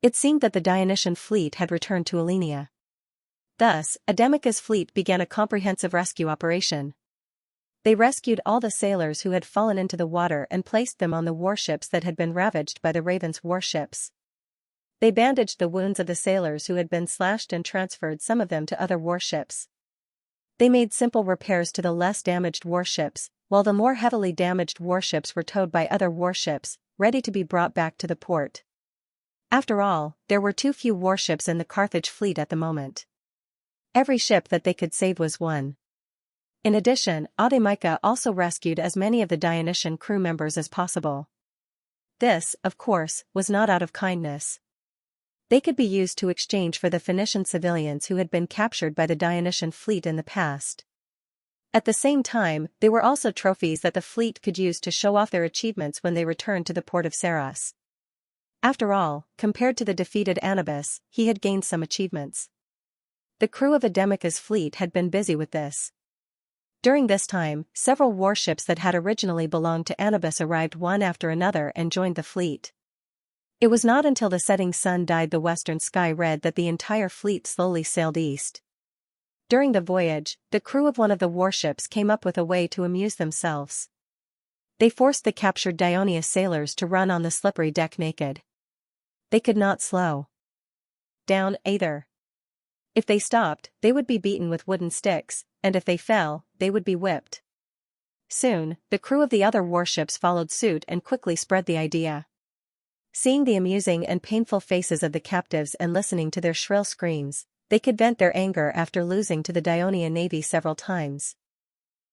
It seemed that the Dionysian fleet had returned to Ellenia. Thus, Audiobook's fleet began a comprehensive rescue operation. They rescued all the sailors who had fallen into the water and placed them on the warships that had been ravaged by the Raven's warships. They bandaged the wounds of the sailors who had been slashed and transferred some of them to other warships. They made simple repairs to the less damaged warships, while the more heavily damaged warships were towed by other warships, ready to be brought back to the port. After all, there were too few warships in the Carthage fleet at the moment. Every ship that they could save was one. In addition, Audiobook also rescued as many of the Dionysian crew members as possible. This, of course, was not out of kindness. They could be used to exchange for the Phoenician civilians who had been captured by the Dionysian fleet in the past. At the same time, they were also trophies that the fleet could use to show off their achievements when they returned to the port of Saros. After all, compared to the defeated Anubis, he had gained some achievements. The crew of Audiobook's fleet had been busy with this. During this time, several warships that had originally belonged to Anubis arrived one after another and joined the fleet. It was not until the setting sun dyed the western sky red that the entire fleet slowly sailed east. During the voyage, the crew of one of the warships came up with a way to amuse themselves. They forced the captured Dionia sailors to run on the slippery deck naked. They could not slow down either. If they stopped, they would be beaten with wooden sticks, and if they fell, they would be whipped. Soon, the crew of the other warships followed suit and quickly spread the idea. Seeing the amusing and painful faces of the captives and listening to their shrill screams, they could vent their anger after losing to the Dionia navy several times.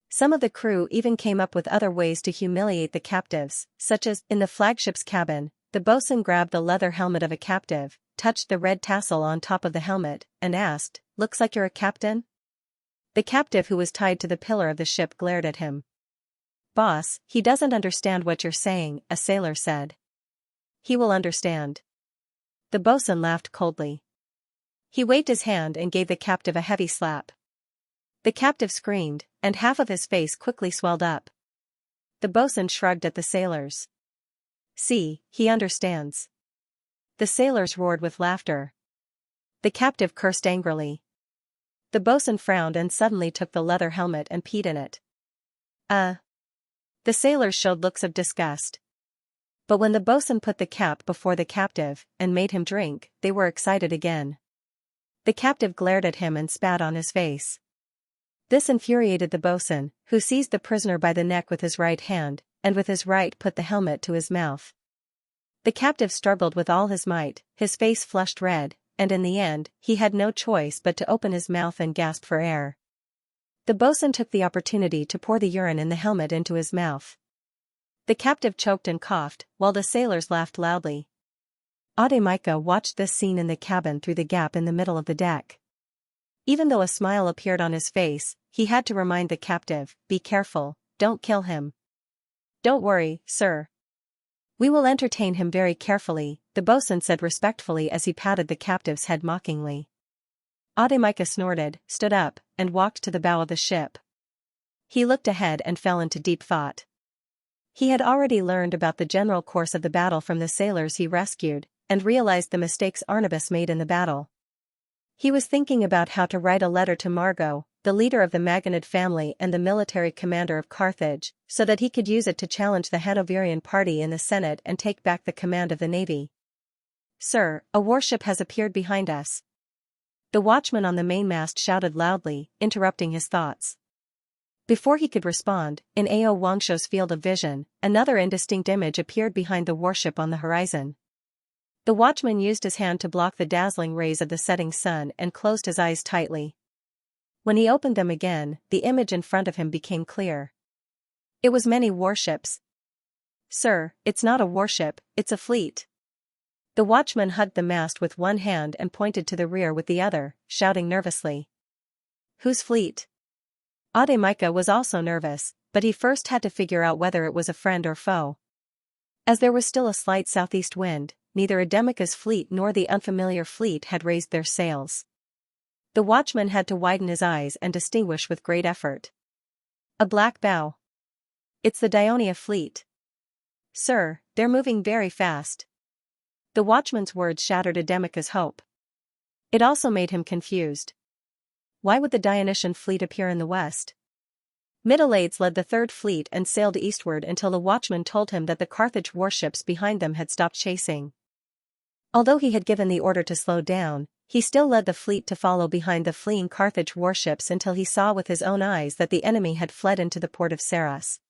Some of the crew even came up with other ways to humiliate the captives, such as, in the flagship's cabin, the boatswain grabbed the leather helmet of a captive, touched the red tassel on top of the helmet, and asked, "Looks like you're a captain?" The captive who was tied to the pillar of the ship glared at him. "Boss, he doesn't understand what you're saying," a sailor said. "He will understand." The boatswain laughed coldly. He waved his hand and gave the captive a heavy slap. The captive screamed, and half of his face quickly swelled up. The boatswain shrugged at the sailors. "See, he understands." The sailors roared with laughter. The captive cursed angrily. The boatswain frowned and suddenly took the leather helmet and peed in it. The sailors showed looks of disgust. But when the boatswain put the cap before the captive, and made him drink, they were excited again. The captive glared at him and spat on his face. This infuriated the boatswain, who seized the prisoner by the neck with his right hand, and with his right put the helmet to his mouth. The captive struggled with all his might, his face flushed red, and in the end, he had no choice but to open his mouth and gasp for air. The bosun took the opportunity to pour the urine in the helmet into his mouth. The captive choked and coughed, while the sailors laughed loudly. Audiobook watched this scene in the cabin through the gap in the middle of the deck. Even though a smile appeared on his face, he had to remind the captive, "Be careful, don't kill him." "Don't worry, sir. We will entertain him very carefully," the bosun said respectfully as he patted the captive's head mockingly. Audiobook snorted, stood up, and walked to the bow of the ship. He looked ahead and fell into deep thought. He had already learned about the general course of the battle from the sailors he rescued, and realized the mistakes Arnabas made in the battle. He was thinking about how to write a letter to Margot, the leader of the Maganid family and the military commander of Carthage, so that he could use it to challenge the Hanoverian party in the Senate and take back the command of the navy. "Sir, a warship has appeared behind us." The watchman on the mainmast shouted loudly, interrupting his thoughts. Before he could respond, in Ao Wangsho's field of vision, another indistinct image appeared behind the warship on the horizon. The watchman used his hand to block the dazzling rays of the setting sun and closed his eyes tightly. When he opened them again, the image in front of him became clear. It was many warships. "Sir, it's not a warship, it's a fleet." The watchman hugged the mast with one hand and pointed to the rear with the other, shouting nervously. "Whose fleet?" Audiobook was also nervous, but he first had to figure out whether it was a friend or foe. As there was still a slight southeast wind, neither Audiobook's fleet nor the unfamiliar fleet had raised their sails. The watchman had to widen his eyes and distinguish with great effort. "A black bow. It's the Dionia fleet." "Sir, they're moving very fast." The watchman's words shattered Audiobook's hope. It also made him confused. Why would the Dionysian fleet appear in the west? Middleades led the third fleet and sailed eastward until the watchman told him that the Carthage warships behind them had stopped chasing. Although he had given the order to slow down, he still led the fleet to follow behind the fleeing Carthage warships until he saw with his own eyes that the enemy had fled into the port of Saras.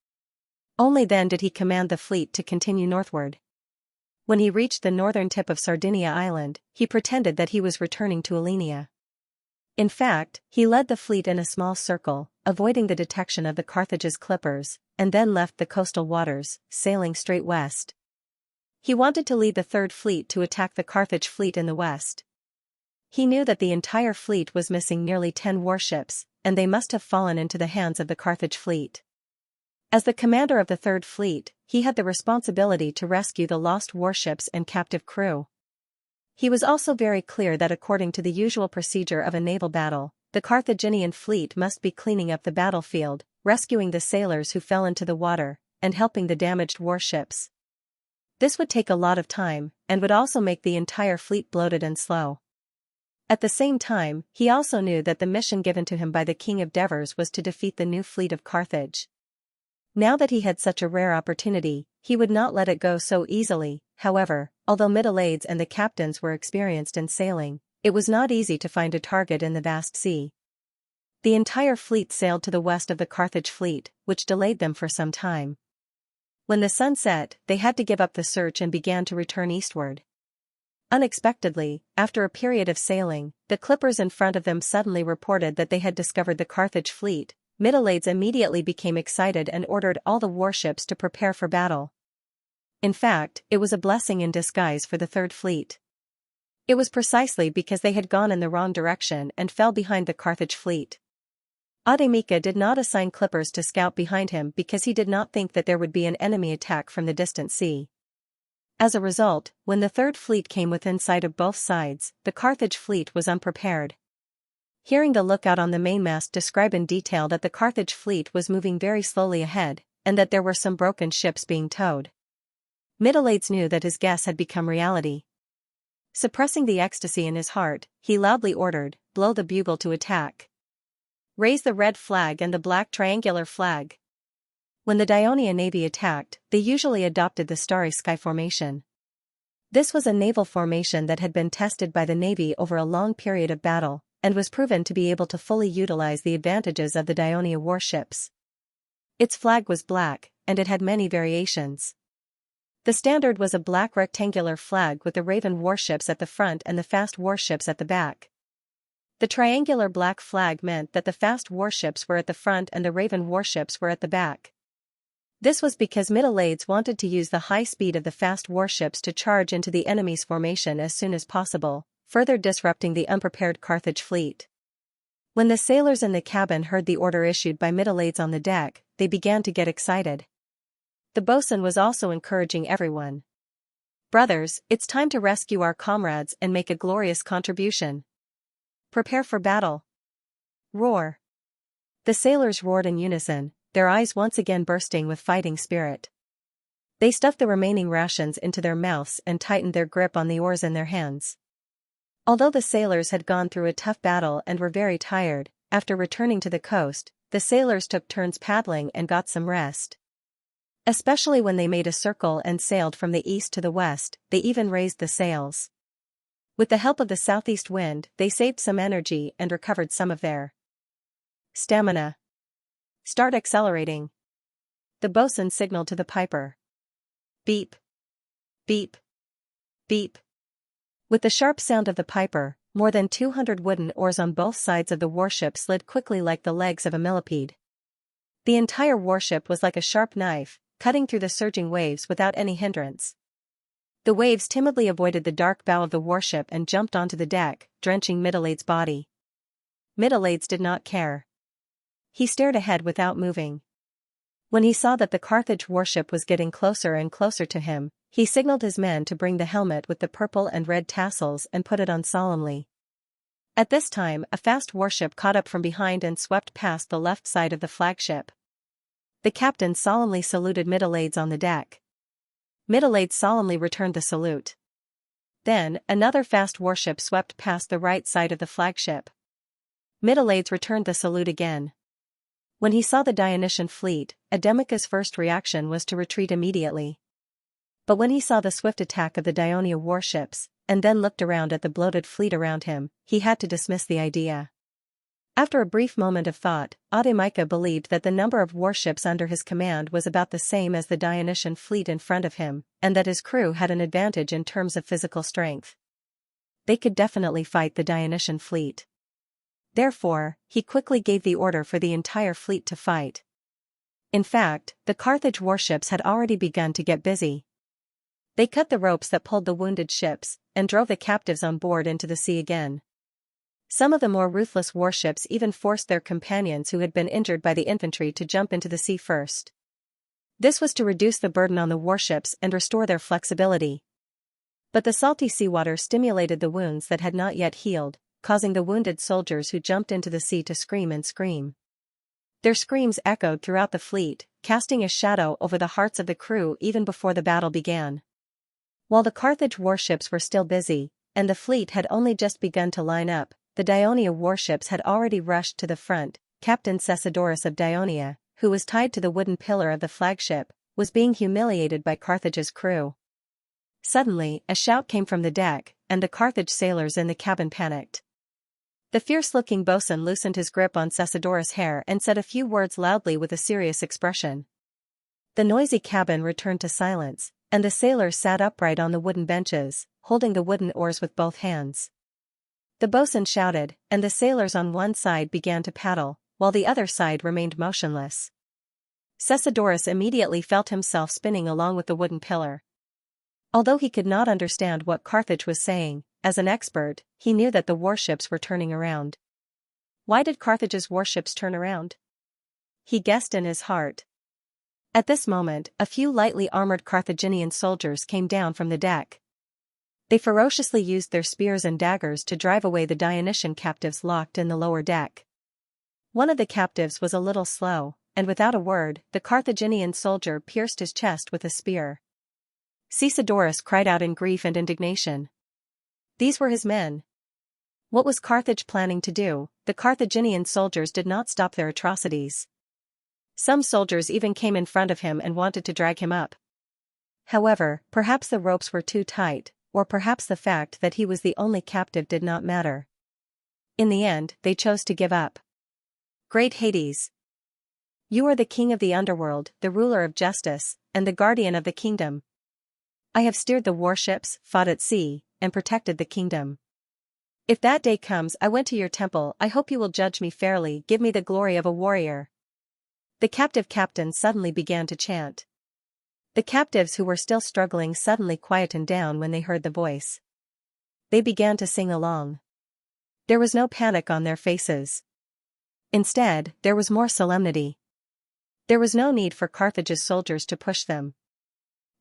Only then did he command the fleet to continue northward. When he reached the northern tip of Sardinia Island, he pretended that he was returning to Alenia. In fact, he led the fleet in a small circle, avoiding the detection of the Carthage's clippers, and then left the coastal waters, sailing straight west. He wanted to lead the third fleet to attack the Carthage fleet in the west. He knew that the entire fleet was missing nearly 10 warships, and they must have fallen into the hands of the Carthage fleet. As the commander of the third fleet, he had the responsibility to rescue the lost warships and captive crew. He was also very clear that according to the usual procedure of a naval battle, the Carthaginian fleet must be cleaning up the battlefield, rescuing the sailors who fell into the water, and helping the damaged warships. This would take a lot of time, and would also make the entire fleet bloated and slow. At the same time, he also knew that the mission given to him by the King of Devers was to defeat the new fleet of Carthage. Now that he had such a rare opportunity, he would not let it go so easily. However, although Middleades and the captains were experienced in sailing, it was not easy to find a target in the vast sea. The entire fleet sailed to the west of the Carthage fleet, which delayed them for some time. When the sun set, they had to give up the search and began to return eastward. Unexpectedly, after a period of sailing, the clippers in front of them suddenly reported that they had discovered the Carthage fleet. Middleades immediately became excited and ordered all the warships to prepare for battle. In fact, it was a blessing in disguise for the third fleet. It was precisely because they had gone in the wrong direction and fell behind the Carthage fleet. Audiobook did not assign clippers to scout behind him because he did not think that there would be an enemy attack from the distant sea. As a result, when the third fleet came within sight of both sides, the Carthage fleet was unprepared. Hearing the lookout on the mainmast describe in detail that the Carthage fleet was moving very slowly ahead, and that there were some broken ships being towed, Middleades knew that his guess had become reality. Suppressing the ecstasy in his heart, he loudly ordered, "Blow the bugle to attack. Raise the red flag and the black triangular flag." When the Dionia navy attacked, they usually adopted the starry sky formation. This was a naval formation that had been tested by the navy over a long period of battle, and was proven to be able to fully utilize the advantages of the Dionia warships. Its flag was black, and it had many variations. The standard was a black rectangular flag with the Raven warships at the front and the fast warships at the back. The triangular black flag meant that the fast warships were at the front and the Raven warships were at the back. This was because Middle-Aides wanted to use the high speed of the fast warships to charge into the enemy's formation as soon as possible, further disrupting the unprepared Carthage fleet. When the sailors in the cabin heard the order issued by Middle-Aides on the deck, they began to get excited. The bosun was also encouraging everyone. "Brothers, it's time to rescue our comrades and make a glorious contribution. Prepare for battle. Roar." The sailors roared in unison, their eyes once again bursting with fighting spirit. They stuffed the remaining rations into their mouths and tightened their grip on the oars in their hands. Although the sailors had gone through a tough battle and were very tired, after returning to the coast, the sailors took turns paddling and got some rest. Especially when they made a circle and sailed from the east to the west, they even raised the sails. With the help of the southeast wind, they saved some energy and recovered some of their stamina. "Start accelerating." The bosun signaled to the piper. Beep. Beep. Beep. With the sharp sound of the piper, more than 200 wooden oars on both sides of the warship slid quickly like the legs of a millipede. The entire warship was like a sharp knife, cutting through the surging waves without any hindrance. The waves timidly avoided the dark bow of the warship and jumped onto the deck, drenching Middle-Aides' body. Middle-Aides did not care. He stared ahead without moving. When he saw that the Carthage warship was getting closer and closer to him, he signaled his men to bring the helmet with the purple and red tassels and put it on solemnly. At this time, a fast warship caught up from behind and swept past the left side of the flagship. The captain solemnly saluted Middle-Aides on the deck. Middle-Aides solemnly returned the salute. Then, another fast warship swept past the right side of the flagship. Middle-Aides returned the salute again. When he saw the Dionysian fleet, Ademica's first reaction was to retreat immediately. But when he saw the swift attack of the Dionia warships, and then looked around at the bloated fleet around him, he had to dismiss the idea. After a brief moment of thought, Ademica believed that the number of warships under his command was about the same as the Dionysian fleet in front of him, and that his crew had an advantage in terms of physical strength. They could definitely fight the Dionysian fleet. Therefore, he quickly gave the order for the entire fleet to fight. In fact, the Carthage warships had already begun to get busy. They cut the ropes that pulled the wounded ships, and drove the captives on board into the sea again. Some of the more ruthless warships even forced their companions who had been injured by the infantry to jump into the sea first. This was to reduce the burden on the warships and restore their flexibility. But the salty seawater stimulated the wounds that had not yet healed, causing the wounded soldiers who jumped into the sea to scream and scream. Their screams echoed throughout the fleet, casting a shadow over the hearts of the crew even before the battle began. While the Carthage warships were still busy, and the fleet had only just begun to line up, the Dionia warships had already rushed to the front. Captain Cessidorus of Dionia, who was tied to the wooden pillar of the flagship, was being humiliated by Carthage's crew. Suddenly, a shout came from the deck, and the Carthage sailors in the cabin panicked. The fierce-looking bosun loosened his grip on Cessidorus' hair and said a few words loudly with a serious expression. The noisy cabin returned to silence, and the sailors sat upright on the wooden benches, holding the wooden oars with both hands. The bosun shouted, and the sailors on one side began to paddle, while the other side remained motionless. Cessidorus immediately felt himself spinning along with the wooden pillar. Although he could not understand what Carthage was saying, as an expert, he knew that the warships were turning around. Why did Carthage's warships turn around? He guessed in his heart. At this moment, a few lightly armored Carthaginian soldiers came down from the deck. They ferociously used their spears and daggers to drive away the Dionysian captives locked in the lower deck. One of the captives was a little slow, and without a word, the Carthaginian soldier pierced his chest with a spear. Cessidorus cried out in grief and indignation. These were his men. What was Carthage planning to do? The Carthaginian soldiers did not stop their atrocities. Some soldiers even came in front of him and wanted to drag him up. However, perhaps the ropes were too tight, or perhaps the fact that he was the only captive did not matter. In the end, they chose to give up. Great Hades! You are the king of the underworld, the ruler of justice, and the guardian of the kingdom. I have steered the warships, fought at sea, and protected the kingdom. If that day comes I went to your temple, I hope you will judge me fairly, give me the glory of a warrior. The captive captain suddenly began to chant. The captives who were still struggling suddenly quietened down when they heard the voice. They began to sing along. There was no panic on their faces. Instead, there was more solemnity. There was no need for Carthage's soldiers to push them.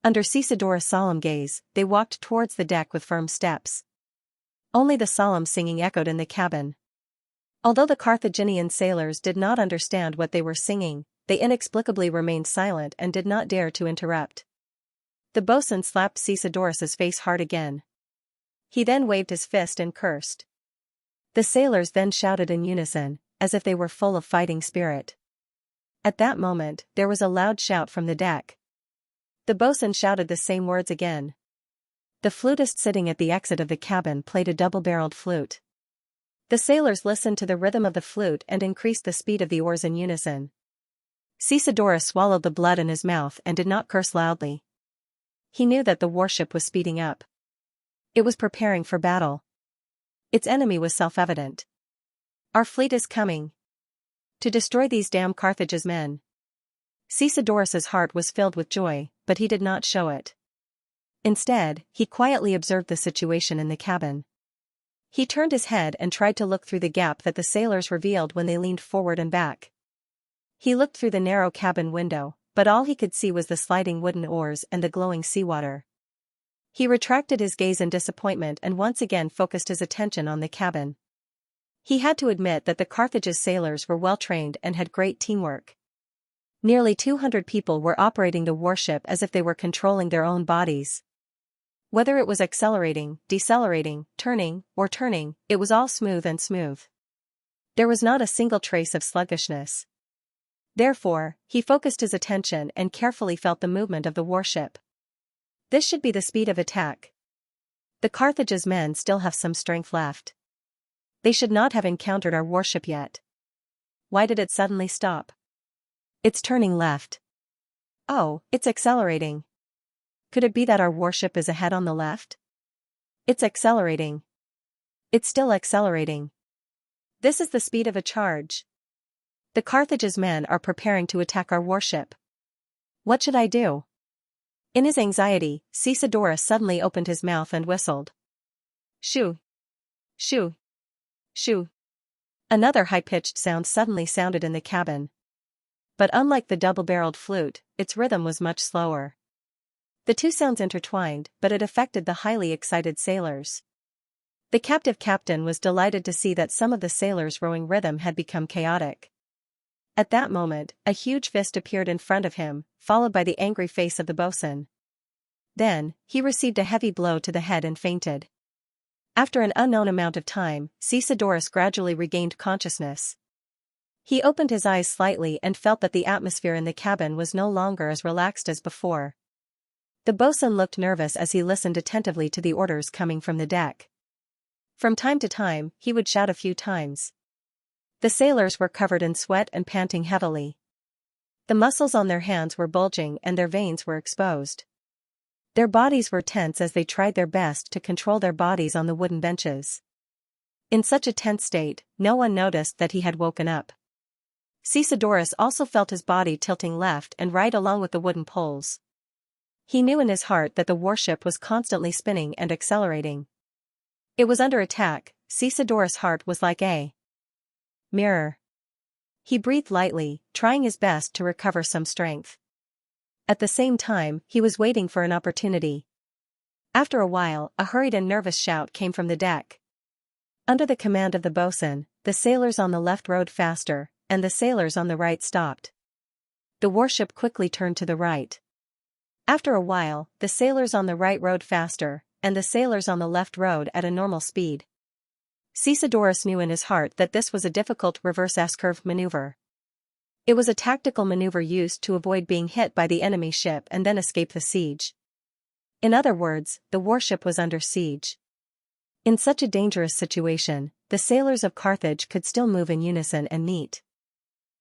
Under Cisadora's solemn gaze, they walked towards the deck with firm steps. Only the solemn singing echoed in the cabin. Although the Carthaginian sailors did not understand what they were singing, they inexplicably remained silent and did not dare to interrupt. The bosun slapped Cisadorus's face hard again. He then waved his fist and cursed. The sailors then shouted in unison, as if they were full of fighting spirit. At that moment, there was a loud shout from the deck. The bosun shouted the same words again. The flutist sitting at the exit of the cabin played a double-barreled flute. The sailors listened to the rhythm of the flute and increased the speed of the oars in unison. Cisadorus swallowed the blood in his mouth and did not curse loudly. He knew that the warship was speeding up. It was preparing for battle. Its enemy was self-evident. Our fleet is coming. To destroy these damn Carthage's men. Cisadorus's heart was filled with joy, but he did not show it. Instead, he quietly observed the situation in the cabin. He turned his head and tried to look through the gap that the sailors revealed when they leaned forward and back. He looked through the narrow cabin window, but all he could see was the sliding wooden oars and the glowing seawater. He retracted his gaze in disappointment and once again focused his attention on the cabin. He had to admit that the Carthage's sailors were well trained and had great teamwork. Nearly 200 people were operating the warship as if they were controlling their own bodies. Whether it was accelerating, decelerating, turning, it was all smooth and smooth. There was not a single trace of sluggishness. Therefore, he focused his attention and carefully felt the movement of the warship. This should be the speed of attack. The Carthage's men still have some strength left. They should not have encountered our warship yet. Why did it suddenly stop? It's turning left. Oh, it's accelerating. Could it be that our warship is ahead on the left? It's accelerating. It's still accelerating. This is the speed of a charge. The Carthage's men are preparing to attack our warship. What should I do? In his anxiety, Cisadorus suddenly opened his mouth and whistled. Shoo! Shoo! Shoo! Another high-pitched sound suddenly sounded in the cabin. But unlike the double-barreled flute, its rhythm was much slower. The two sounds intertwined, but it affected the highly excited sailors. The captive captain was delighted to see that some of the sailors' rowing rhythm had become chaotic. At that moment, a huge fist appeared in front of him, followed by the angry face of the bosun. Then, he received a heavy blow to the head and fainted. After an unknown amount of time, Cisadorus gradually regained consciousness. He opened his eyes slightly and felt that the atmosphere in the cabin was no longer as relaxed as before. The bosun looked nervous as he listened attentively to the orders coming from the deck. From time to time, he would shout a few times. The sailors were covered in sweat and panting heavily. The muscles on their hands were bulging and their veins were exposed. Their bodies were tense as they tried their best to control their bodies on the wooden benches. In such a tense state, no one noticed that he had woken up. Cisadorus also felt his body tilting left and right along with the wooden poles. He knew in his heart that the warship was constantly spinning and accelerating. It was under attack. Cisadorus' heart was like a mirror. He breathed lightly, trying his best to recover some strength. At the same time, he was waiting for an opportunity. After a while, a hurried and nervous shout came from the deck. Under the command of the bosun, the sailors on the left rowed faster, and the sailors on the right stopped. The warship quickly turned to the right. After a while, the sailors on the right rowed faster, and the sailors on the left rowed at a normal speed. Cisadorus knew in his heart that this was a difficult reverse S-curve maneuver. It was a tactical maneuver used to avoid being hit by the enemy ship and then escape the siege. In other words, the warship was under siege. In such a dangerous situation, the sailors of Carthage could still move in unison and neat.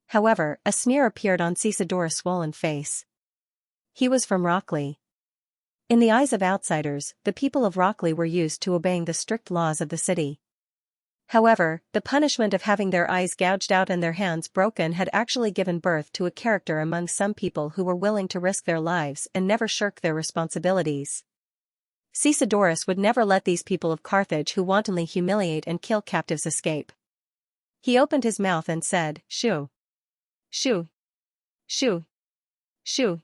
However, a sneer appeared on Cisadorus' swollen face. He was from Rockley. In the eyes of outsiders, the people of Rockley were used to obeying the strict laws of the city. However, the punishment of having their eyes gouged out and their hands broken had actually given birth to a character among some people who were willing to risk their lives and never shirk their responsibilities. Xianxia would never let these people of Carthage who wantonly humiliate and kill captives escape. He opened his mouth and said, "Shoo! Shoo! Shoo! Shoo!"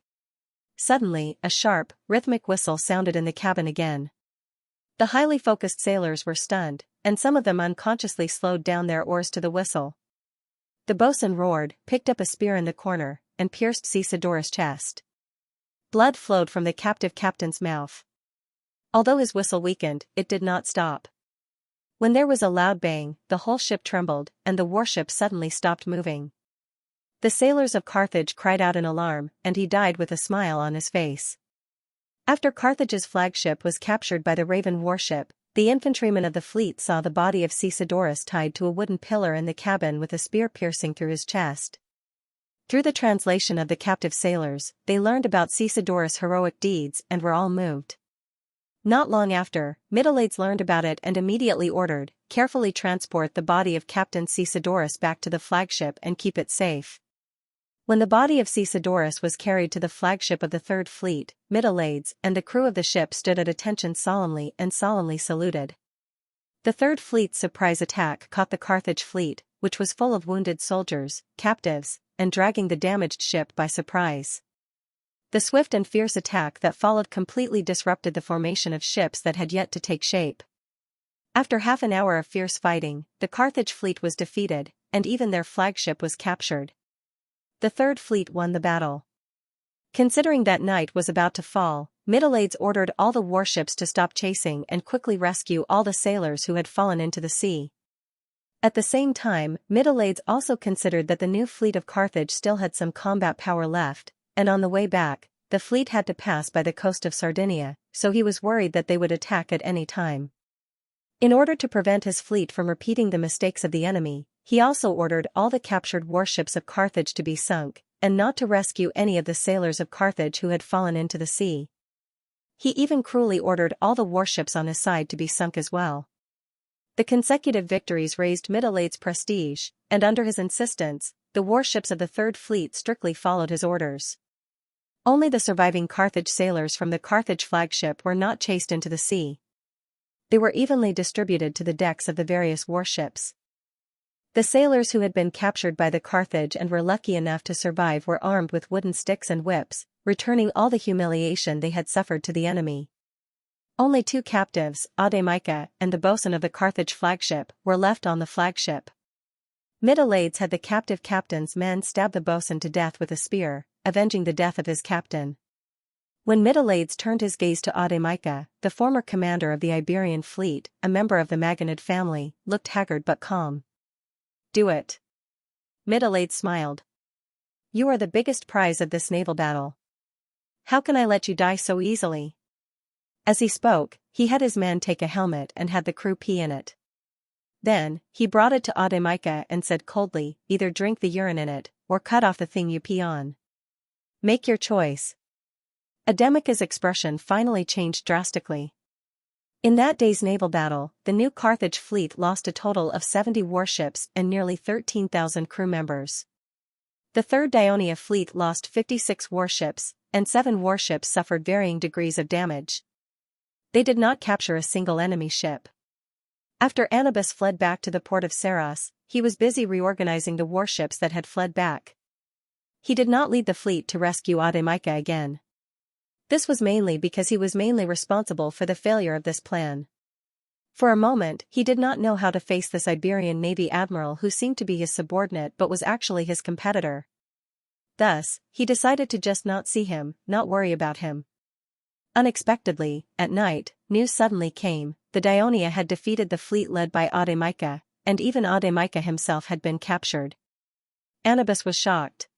Suddenly, a sharp, rhythmic whistle sounded in the cabin again. The highly focused sailors were stunned, and some of them unconsciously slowed down their oars to the whistle. The boatswain roared, picked up a spear in the corner, and pierced Xianxia's chest. Blood flowed from the captive captain's mouth. Although his whistle weakened, it did not stop. When there was a loud bang, the whole ship trembled, and the warship suddenly stopped moving. The sailors of Carthage cried out in alarm, and he died with a smile on his face. After Carthage's flagship was captured by the Raven warship, the infantrymen of the fleet saw the body of Xianxia tied to a wooden pillar in the cabin with a spear piercing through his chest. Through the translation of the captive sailors, they learned about Xianxia's heroic deeds and were all moved. Not long after, Middleades learned about it and immediately ordered, carefully transport the body of Captain Xianxia back to the flagship and keep it safe. When the body of Xianxia was carried to the flagship of the Third Fleet, Middleades and the crew of the ship stood at attention solemnly saluted. The Third Fleet's surprise attack caught the Carthage fleet, which was full of wounded soldiers, captives, and dragging the damaged ship by surprise. The swift and fierce attack that followed completely disrupted the formation of ships that had yet to take shape. After half an hour of fierce fighting, the Carthage fleet was defeated, and even their flagship was captured. The Third Fleet won the battle. Considering that night was about to fall, Middleades ordered all the warships to stop chasing and quickly rescue all the sailors who had fallen into the sea. At the same time, Middleades also considered that the new fleet of Carthage still had some combat power left, and on the way back, the fleet had to pass by the coast of Sardinia, so he was worried that they would attack at any time. In order to prevent his fleet from repeating the mistakes of the enemy, he also ordered all the captured warships of Carthage to be sunk, and not to rescue any of the sailors of Carthage who had fallen into the sea. He even cruelly ordered all the warships on his side to be sunk as well. The consecutive victories raised Middleades' prestige, and under his insistence, the warships of the Third Fleet strictly followed his orders. Only the surviving Carthage sailors from the Carthage flagship were not chased into the sea. They were evenly distributed to the decks of the various warships. The sailors who had been captured by the Carthage and were lucky enough to survive were armed with wooden sticks and whips, returning all the humiliation they had suffered to the enemy. Only 2 captives, Audiobook and the boatswain of the Carthage flagship, were left on the flagship. Middleades had the captive captain's men stab the boatswain to death with a spear, avenging the death of his captain. When Middleades turned his gaze to Audiobook, the former commander of the Iberian fleet, a member of the Maginid family, looked haggard but calm. "Do it." Middleades smiled. "You are the biggest prize of this naval battle. How can I let you die so easily?" As he spoke, he had his men take a helmet and had the crew pee in it. Then, he brought it to Audiobook and said coldly, "Either drink the urine in it, or cut off the thing you pee on. Make your choice." Audiobook's expression finally changed drastically. In that day's naval battle, the new Carthage fleet lost a total of 70 warships and nearly 13,000 crew members. The Third Ionia fleet lost 56 warships, and 7 warships suffered varying degrees of damage. They did not capture a single enemy ship. After Anubis fled back to the port of Saros, he was busy reorganizing the warships that had fled back. He did not lead the fleet to rescue Audiobook again. This was mainly because he was mainly responsible for the failure of this plan. For a moment, he did not know how to face this Iberian Navy admiral who seemed to be his subordinate but was actually his competitor. Thus, he decided to just not see him, not worry about him. Unexpectedly, at night, news suddenly came: the Ionia had defeated the fleet led by Audiobook, and even Audiobook himself had been captured. Anubis was shocked.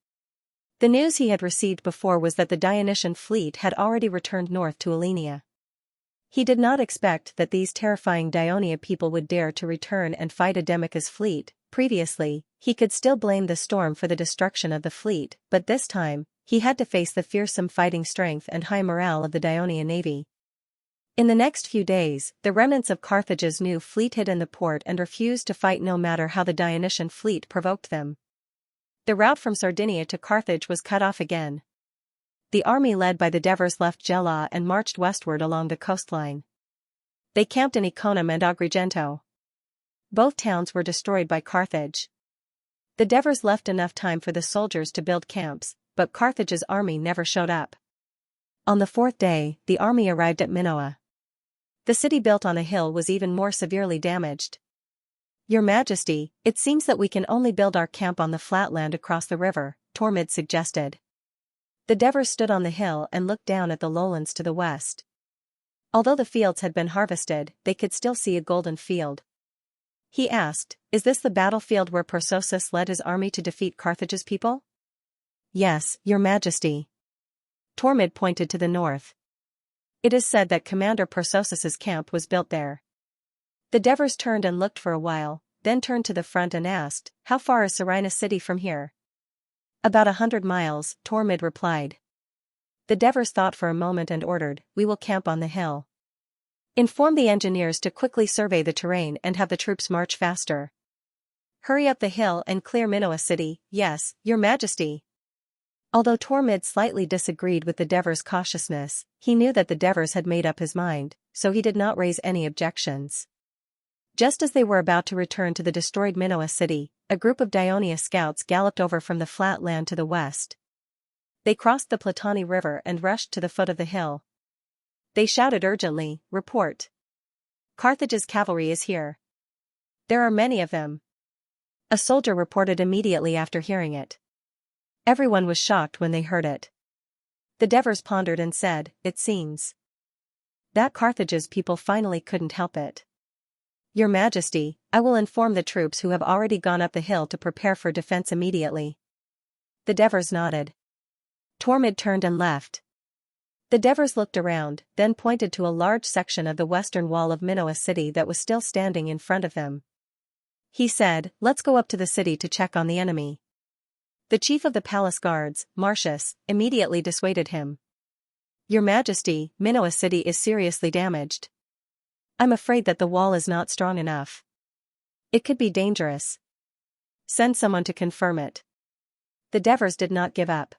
The news he had received before was that the Dionysian fleet had already returned north to Elenia. He did not expect that these terrifying Dionia people would dare to return and fight Audiobook's fleet. Previously, he could still blame the storm for the destruction of the fleet, but this time, he had to face the fearsome fighting strength and high morale of the Dionian navy. In the next few days, the remnants of Carthage's new fleet hid in the port and refused to fight no matter how the Dionysian fleet provoked them. The route from Sardinia to Carthage was cut off again. The army led by the Devers left Gela and marched westward along the coastline. They camped in Iconium and Agrigento. Both towns were destroyed by Carthage. The Devers left enough time for the soldiers to build camps, but Carthage's army never showed up. On the fourth day, the army arrived at Minoa. The city built on a hill was even more severely damaged. "Your Majesty, it seems that we can only build our camp on the flat land across the river," Tormid suggested. The Devers stood on the hill and looked down at the lowlands to the west. Although the fields had been harvested, they could still see a golden field. He asked, "Is this the battlefield where Persosus led his army to defeat Carthage's people?" "Yes, Your Majesty." Tormid pointed to the north. "It is said that Commander Persosus's camp was built there." The Devers turned and looked for a while, then turned to the front and asked, "How far is Serinus city from here?" "About 100 miles, Tormid replied. The Devers thought for a moment and ordered, "We will camp on the hill. Inform the engineers to quickly survey the terrain and have the troops march faster. Hurry up the hill and clear Minoa city." "Yes, Your Majesty." Although Tormid slightly disagreed with the Devers' cautiousness, he knew that the Devers had made up his mind, so he did not raise any objections. Just as they were about to return to the destroyed Minoa city, a group of Dionia scouts galloped over from the flat land to the west. They crossed the Platani River and rushed to the foot of the hill. They shouted urgently, "Report! Carthage's cavalry is here. There are many of them." A soldier reported immediately after hearing it. Everyone was shocked when they heard it. The Devers pondered and said, "It seems that Carthage's people finally couldn't help it." "Your Majesty, I will inform the troops who have already gone up the hill to prepare for defense immediately." The Devers nodded. Tormid turned and left. The Devers looked around, then pointed to a large section of the western wall of Minoa city that was still standing in front of them. He said, "Let's go up to the city to check on the enemy." The chief of the palace guards, Marcius, immediately dissuaded him. "Your Majesty, Minoa city is seriously damaged. I'm afraid that the wall is not strong enough. It could be dangerous. Send someone to confirm it." The Devers did not give up.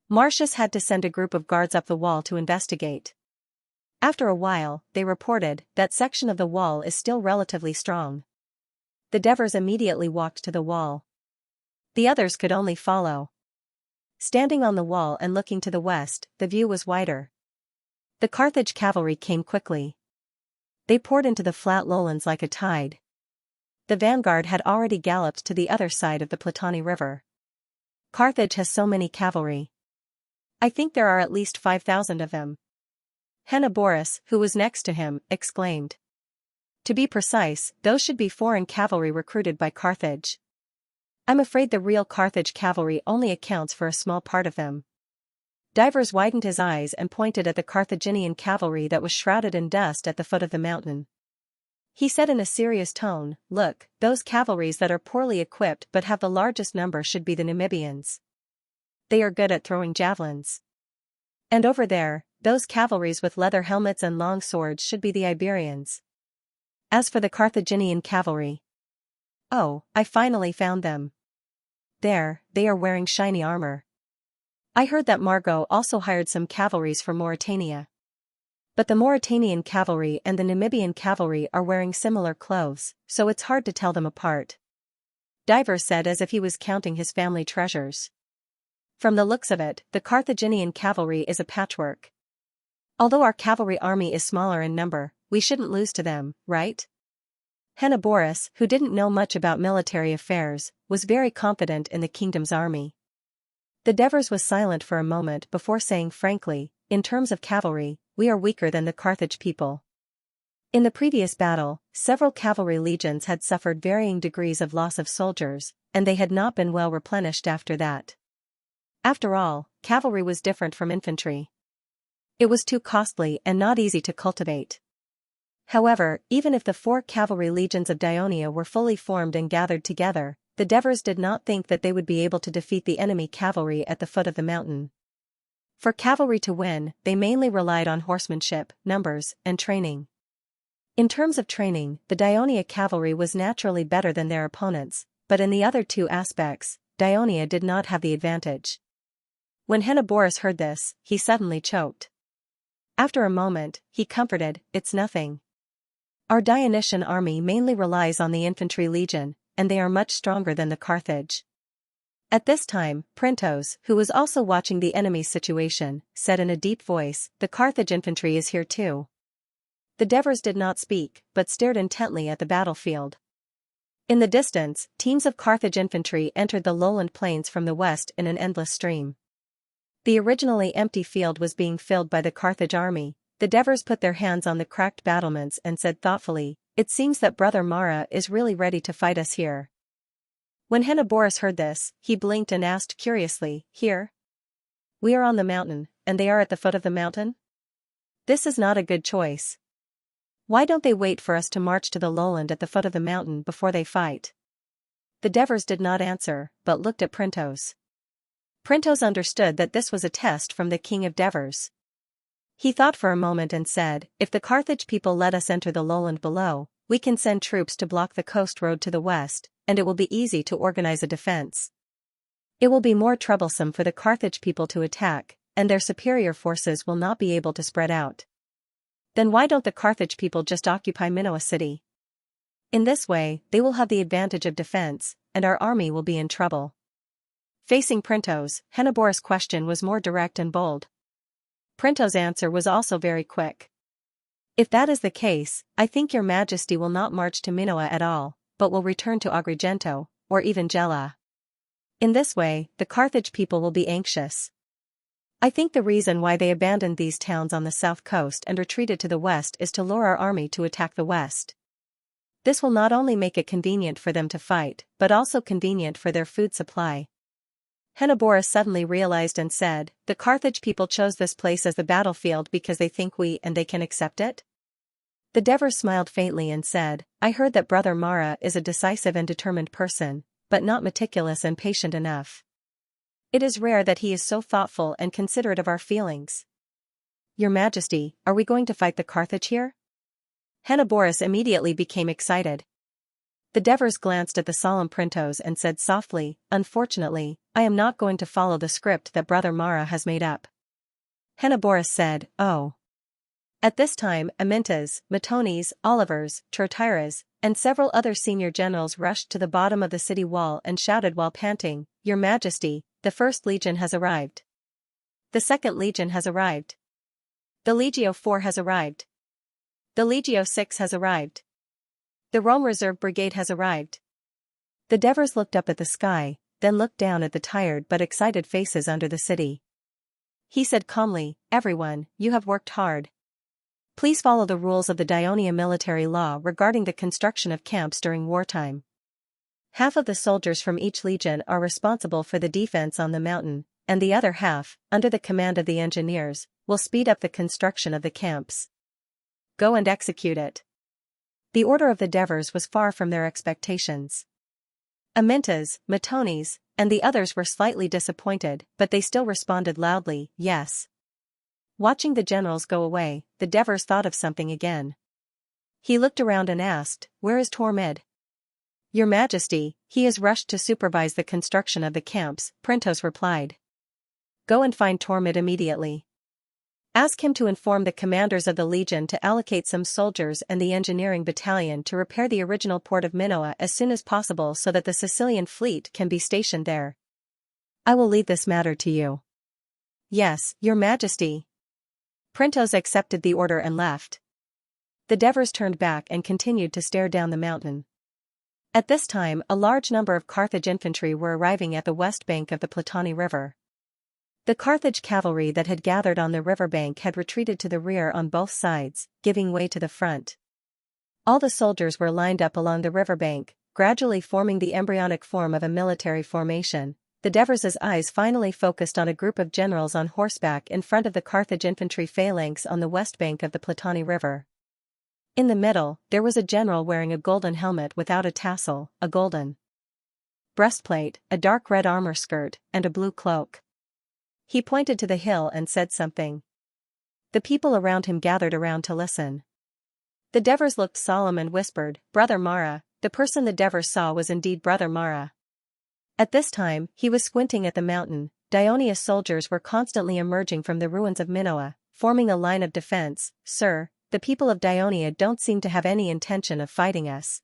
Marcius had to send a group of guards up the wall to investigate. After a while, they reported, "That section of the wall is still relatively strong." The Devers immediately walked to the wall. The others could only follow. Standing on the wall and looking to the west, the view was wider. The Carthage cavalry came quickly. They poured into the flat lowlands like a tide. The vanguard had already galloped to the other side of the Platani River. "Carthage has so many cavalry. I think there are at least 5,000 of them." Henoboris, who was next to him, exclaimed. "To be precise, those should be foreign cavalry recruited by Carthage. I'm afraid the real Carthage cavalry only accounts for a small part of them." Divers widened his eyes and pointed at the Carthaginian cavalry that was shrouded in dust at the foot of the mountain. He said in a serious tone, "Look, those cavalries that are poorly equipped but have the largest number should be the Numidians. They are good at throwing javelins. And over there, those cavalries with leather helmets and long swords should be the Iberians. As for the Carthaginian cavalry, oh, I finally found them. There, they are wearing shiny armor. I heard that Margot also hired some cavalries for Mauritania. But the Mauritanian cavalry and the Namibian cavalry are wearing similar clothes, so it's hard to tell them apart." Diver said as if he was counting his family treasures. "From the looks of it, the Carthaginian cavalry is a patchwork. Although our cavalry army is smaller in number, we shouldn't lose to them, right?" Henoboris, who didn't know much about military affairs, was very confident in the kingdom's army. The Devers was silent for a moment before saying frankly, "In terms of cavalry, we are weaker than the Carthage people." In the previous battle, several cavalry legions had suffered varying degrees of loss of soldiers, and they had not been well replenished after that. After all, cavalry was different from infantry. It was too costly and not easy to cultivate. However, even if the 4 cavalry legions of Dionia were fully formed and gathered together, the Devers did not think that they would be able to defeat the enemy cavalry at the foot of the mountain. For cavalry to win, they mainly relied on horsemanship, numbers, and training. In terms of training, the Daionia cavalry was naturally better than their opponents, but in the other two aspects, Daionia did not have the advantage. When Henoboris heard this, he suddenly choked. After a moment, he comforted, "It's nothing. Our Dionysian army mainly relies on the infantry legion, and they are much stronger than the Carthage." At this time, Printos, who was also watching the enemy's situation, said in a deep voice, "The Carthage infantry is here too." The Devers did not speak, but stared intently at the battlefield. In the distance, teams of Carthage infantry entered the lowland plains from the west in an endless stream. The originally empty field was being filled by the Carthage army. The Devers put their hands on the cracked battlements and said thoughtfully, "It seems that Brother Mara is really ready to fight us here." When Henoboris heard this, he blinked and asked curiously, "Here? We are on the mountain, and they are at the foot of the mountain? This is not a good choice. Why don't they wait for us to march to the lowland at the foot of the mountain before they fight?" The Devers did not answer, but looked at Printos. Printos understood that this was a test from the king of Devers. He thought for a moment and said, "If the Carthage people let us enter the lowland below, we can send troops to block the coast road to the west, and it will be easy to organize a defense. It will be more troublesome for the Carthage people to attack, and their superior forces will not be able to spread out. Then why don't the Carthage people just occupy Minoa city? In this way, they will have the advantage of defense, and our army will be in trouble." Facing Printos, Henoboris' question was more direct and bold. Printos' answer was also very quick. "If that is the case, I think your majesty will not march to Minoa at all, but will return to Agrigento, or even Gela. In this way, the Carthage people will be anxious. I think the reason why they abandoned these towns on the south coast and retreated to the west is to lure our army to attack the west. This will not only make it convenient for them to fight, but also convenient for their food supply." Henoboris suddenly realized and said, "The Carthage people chose this place as the battlefield because they think we and they can accept it?" The Devers smiled faintly and said, "I heard that Brother Mara is a decisive and determined person, but not meticulous and patient enough. It is rare that he is so thoughtful and considerate of our feelings. Your Majesty, are we going to fight the Carthage here?" Henoboris immediately became excited. The Devers glanced at the solemn Printos and said softly, "Unfortunately, I am not going to follow the script that Brother Mara has made up." Henoboris said, "Oh." At this time, Amintas, Matones, Olivers, Trotiras, and several other senior generals rushed to the bottom of the city wall and shouted while panting, "Your Majesty, the First Legion has arrived. The Second Legion has arrived. The Legio IV has arrived. The Legio VI has arrived. The Rome Reserve Brigade has arrived." The Devers looked up at the sky, then looked down at the tired but excited faces under the city. He said calmly, "Everyone, you have worked hard. Please follow the rules of the Daionia military law regarding the construction of camps during wartime. Half of the soldiers from each legion are responsible for the defense on the mountain, and the other half, under the command of the engineers, will speed up the construction of the camps. Go and execute it." The order of the Devers was far from their expectations. Amintas, Matones, and the others were slightly disappointed, but they still responded loudly, "Yes." Watching the generals go away, the Devers thought of something again. He looked around and asked, "Where is Tormid?" "Your Majesty, he has rushed to supervise the construction of the camps," Printos replied. "Go and find Tormid immediately. Ask him to inform the commanders of the legion to allocate some soldiers and the engineering battalion to repair the original port of Minoa as soon as possible so that the Sicilian fleet can be stationed there. I will leave this matter to you." "Yes, Your Majesty." Printos accepted the order and left. The Devers turned back and continued to stare down the mountain. At this time, a large number of Carthage infantry were arriving at the west bank of the Platani River. The Carthage cavalry that had gathered on the riverbank had retreated to the rear on both sides, giving way to the front. All the soldiers were lined up along the riverbank, gradually forming the embryonic form of a military formation. The Devers' eyes finally focused on a group of generals on horseback in front of the Carthage infantry phalanx on the west bank of the Platani River. In the middle, there was a general wearing a golden helmet without a tassel, a golden breastplate, a dark red armor skirt, and a blue cloak. He pointed to the hill and said something. The people around him gathered around to listen. The Devers looked solemn and whispered, "Brother Mara." The person the Devers saw was indeed Brother Mara. At this time, he was squinting at the mountain. Daionia's soldiers were constantly emerging from the ruins of Minoa, forming a line of defense. "Sir, the people of Daionia don't seem to have any intention of fighting us."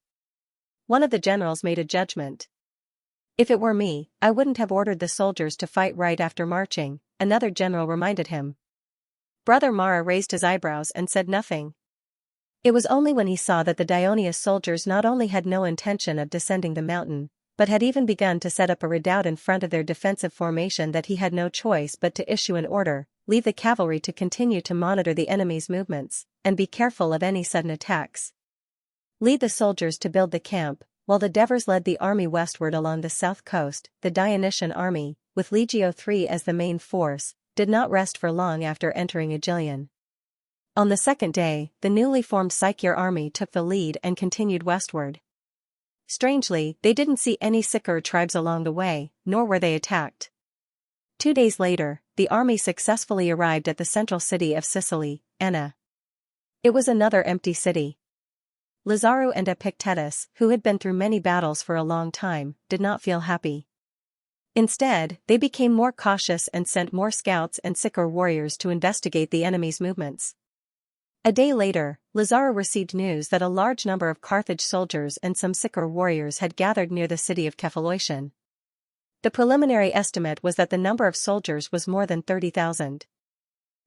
One of the generals made a judgment. "If it were me, I wouldn't have ordered the soldiers to fight right after marching," another general reminded him. Brother Mara raised his eyebrows and said nothing. It was only when he saw that the Daionia soldiers not only had no intention of descending the mountain, but had even begun to set up a redoubt in front of their defensive formation that he had no choice but to issue an order: leave the cavalry to continue to monitor the enemy's movements, and be careful of any sudden attacks. Lead the soldiers to build the camp. While the Devers led the army westward along the south coast, the Dionysian army, with Legio III as the main force, did not rest for long after entering Aegilion. On the second day, the newly formed Psychier army took the lead and continued westward. Strangely, they didn't see any Sicar tribes along the way, nor were they attacked. 2 days later, the army successfully arrived at the central city of Sicily, Enna. It was another empty city. Lazaru and Epictetus, who had been through many battles for a long time, did not feel happy. Instead, they became more cautious and sent more scouts and Sicar warriors to investigate the enemy's movements. A day later, Lazaru received news that a large number of Carthage soldiers and some Sicar warriors had gathered near the city of Cephalotion. The preliminary estimate was that the number of soldiers was more than 30,000.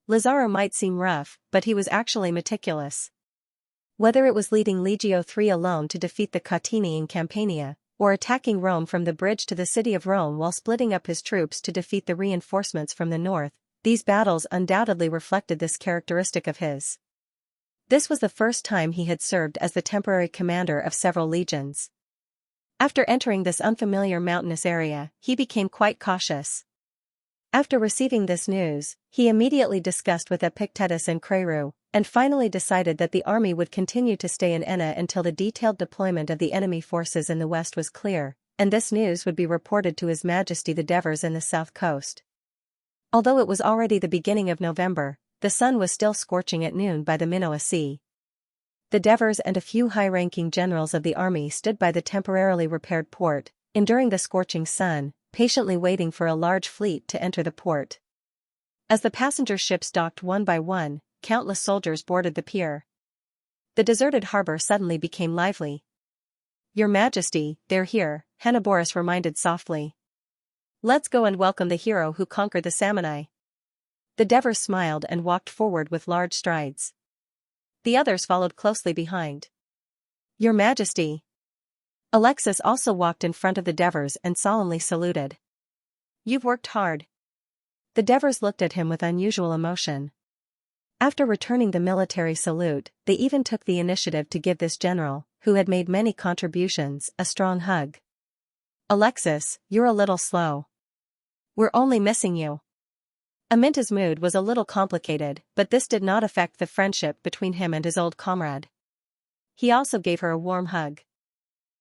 Lazaru might seem rough, but he was actually meticulous. Whether it was leading Legio III alone to defeat the Catini in Campania, or attacking Rome from the bridge to the city of Rome while splitting up his troops to defeat the reinforcements from the north, these battles undoubtedly reflected this characteristic of his. This was the first time he had served as the temporary commander of several legions. After entering this unfamiliar mountainous area, he became quite cautious. After receiving this news, he immediately discussed with Epictetus and Creru, and finally decided that the army would continue to stay in Enna until the detailed deployment of the enemy forces in the west was clear, and this news would be reported to His Majesty the Devers in the south coast. Although it was already the beginning of November, the sun was still scorching at noon by the Minoa Sea. The Devers and a few high-ranking generals of the army stood by the temporarily repaired port, enduring the scorching sun, patiently waiting for a large fleet to enter the port. As the passenger ships docked one by one, countless soldiers boarded the pier. The deserted harbor suddenly became lively. "Your Majesty, they're here," Henoborus reminded softly. "Let's go and welcome the hero who conquered the Samni." The Devers smiled and walked forward with large strides. The others followed closely behind. "Your Majesty." Alexis also walked in front of the Devers and solemnly saluted. "You've worked hard." The Devers looked at him with unusual emotion. After returning the military salute, they even took the initiative to give this general, who had made many contributions, a strong hug. "Alexis, you're a little slow. We're only missing you." Aminta's mood was a little complicated, but this did not affect the friendship between him and his old comrade. He also gave her a warm hug.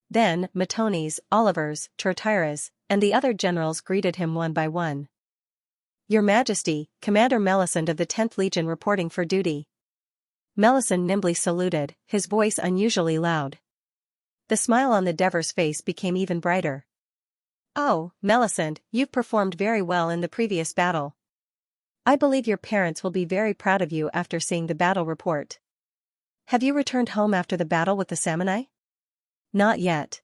Then, Matones, Olivers, Trotyras, and the other generals greeted him one by one. "Your Majesty, Commander Melisande of the 10th Legion reporting for duty." Melisande nimbly saluted, his voice unusually loud. The smile on the Devers' face became even brighter. "Oh, Melisande, you've performed very well in the previous battle. I believe your parents will be very proud of you after seeing the battle report. Have you returned home after the battle with the Samni?" "Not yet."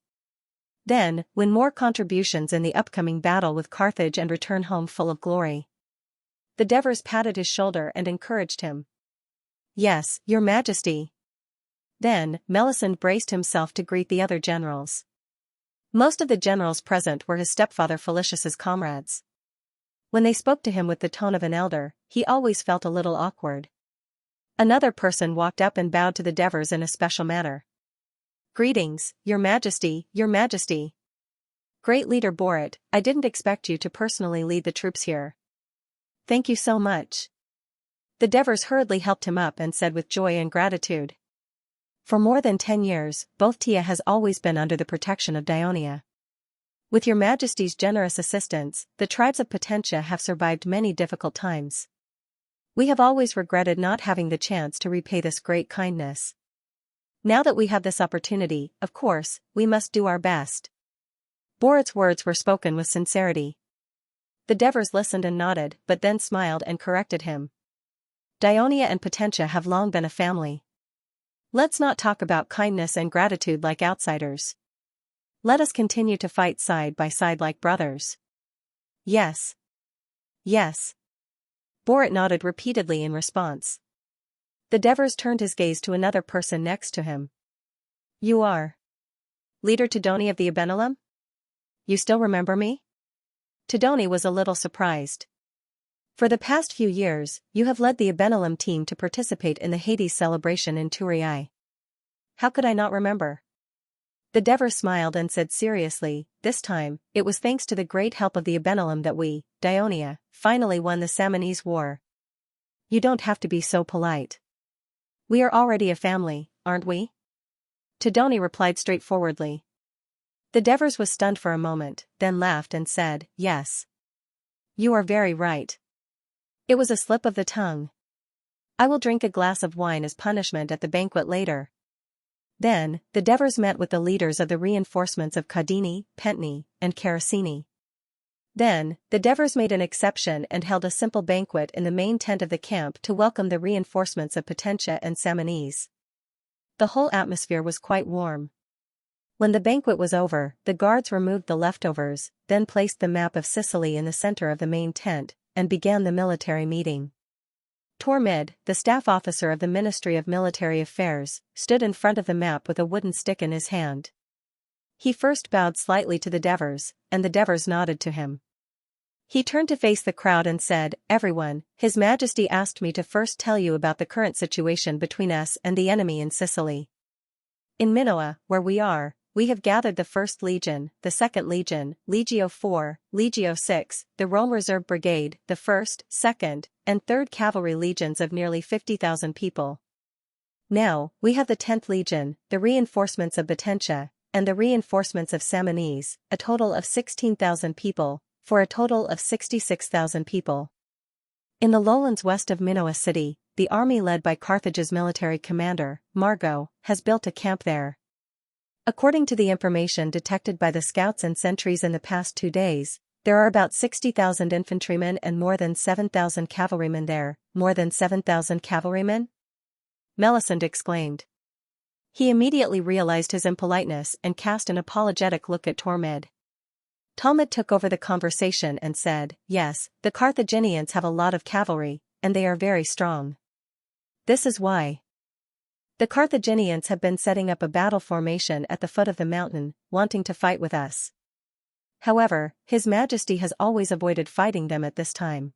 "Then, win more contributions in the upcoming battle with Carthage and return home full of glory." The Devers patted his shoulder and encouraged him. "Yes, Your Majesty." Then, Melisande braced himself to greet the other generals. Most of the generals present were his stepfather Felicius's comrades. When they spoke to him with the tone of an elder, he always felt a little awkward. Another person walked up and bowed to the Devers in a special manner. "Greetings, Your Majesty, Your Majesty." "Great leader Borit, I didn't expect you to personally lead the troops here." "Thank you so much." The Devers hurriedly helped him up and said with joy and gratitude. For more than 10 years, both Tia has always been under the protection of Daionia. With your majesty's generous assistance, the tribes of Potentia have survived many difficult times. We have always regretted not having the chance to repay this great kindness. Now that we have this opportunity, of course, we must do our best. Borat's words were spoken with sincerity. The Devers listened and nodded, but then smiled and corrected him. Dionia and Potentia have long been a family. Let's not talk about kindness and gratitude like outsiders. Let us continue to fight side by side like brothers. Yes. Yes. Borat nodded repeatedly in response. The Devers turned his gaze to another person next to him. You are Leader Tidoni of the Abenelum? You still remember me? Tidoni was a little surprised. For the past few years, you have led the Abenelum team to participate in the Hades celebration in Turii. How could I not remember? The Devers smiled and said seriously, this time, it was thanks to the great help of the Abenelum that we, Dionia, finally won the Samanese War. You don't have to be so polite. We are already a family, aren't we? Tidoni replied straightforwardly. The Devers was stunned for a moment, then laughed and said, yes. You are very right. It was a slip of the tongue. I will drink a glass of wine as punishment at the banquet later. Then, the Devers met with the leaders of the reinforcements of Kadini, Pentni, and Karasini. Then, the Devers made an exception and held a simple banquet in the main tent of the camp to welcome the reinforcements of Potentia and Samanese. The whole atmosphere was quite warm. When the banquet was over, the guards removed the leftovers, then placed the map of Sicily in the center of the main tent, and began the military meeting. Tormid, the staff officer of the Ministry of Military Affairs, stood in front of the map with a wooden stick in his hand. He first bowed slightly to the Devers, and the Devers nodded to him. He turned to face the crowd and said, everyone, His Majesty asked me to first tell you about the current situation between us and the enemy in Sicily. In Minoa, where we have gathered the 1st Legion, the 2nd Legion, Legio 4, Legio 6, the Rome Reserve Brigade, the 1st, 2nd, and 3rd Cavalry Legions of nearly 50,000 people. Now, we have the 10th Legion, the reinforcements of Potentia, and the reinforcements of Samanese, a total of 16,000 people, for a total of 66,000 people. In the lowlands west of Minoa city, the army led by Carthage's military commander, Margo, has built a camp there. According to the information detected by the scouts and sentries in the past 2 days, there are about 60,000 infantrymen and more than 7,000 cavalrymen there. More than 7,000 cavalrymen? Melisande exclaimed. He immediately realized his impoliteness and cast an apologetic look at Tormid. Talmud took over the conversation and said, yes, the Carthaginians have a lot of cavalry, and they are very strong. This is why. The Carthaginians have been setting up a battle formation at the foot of the mountain, wanting to fight with us. However, His Majesty has always avoided fighting them at this time.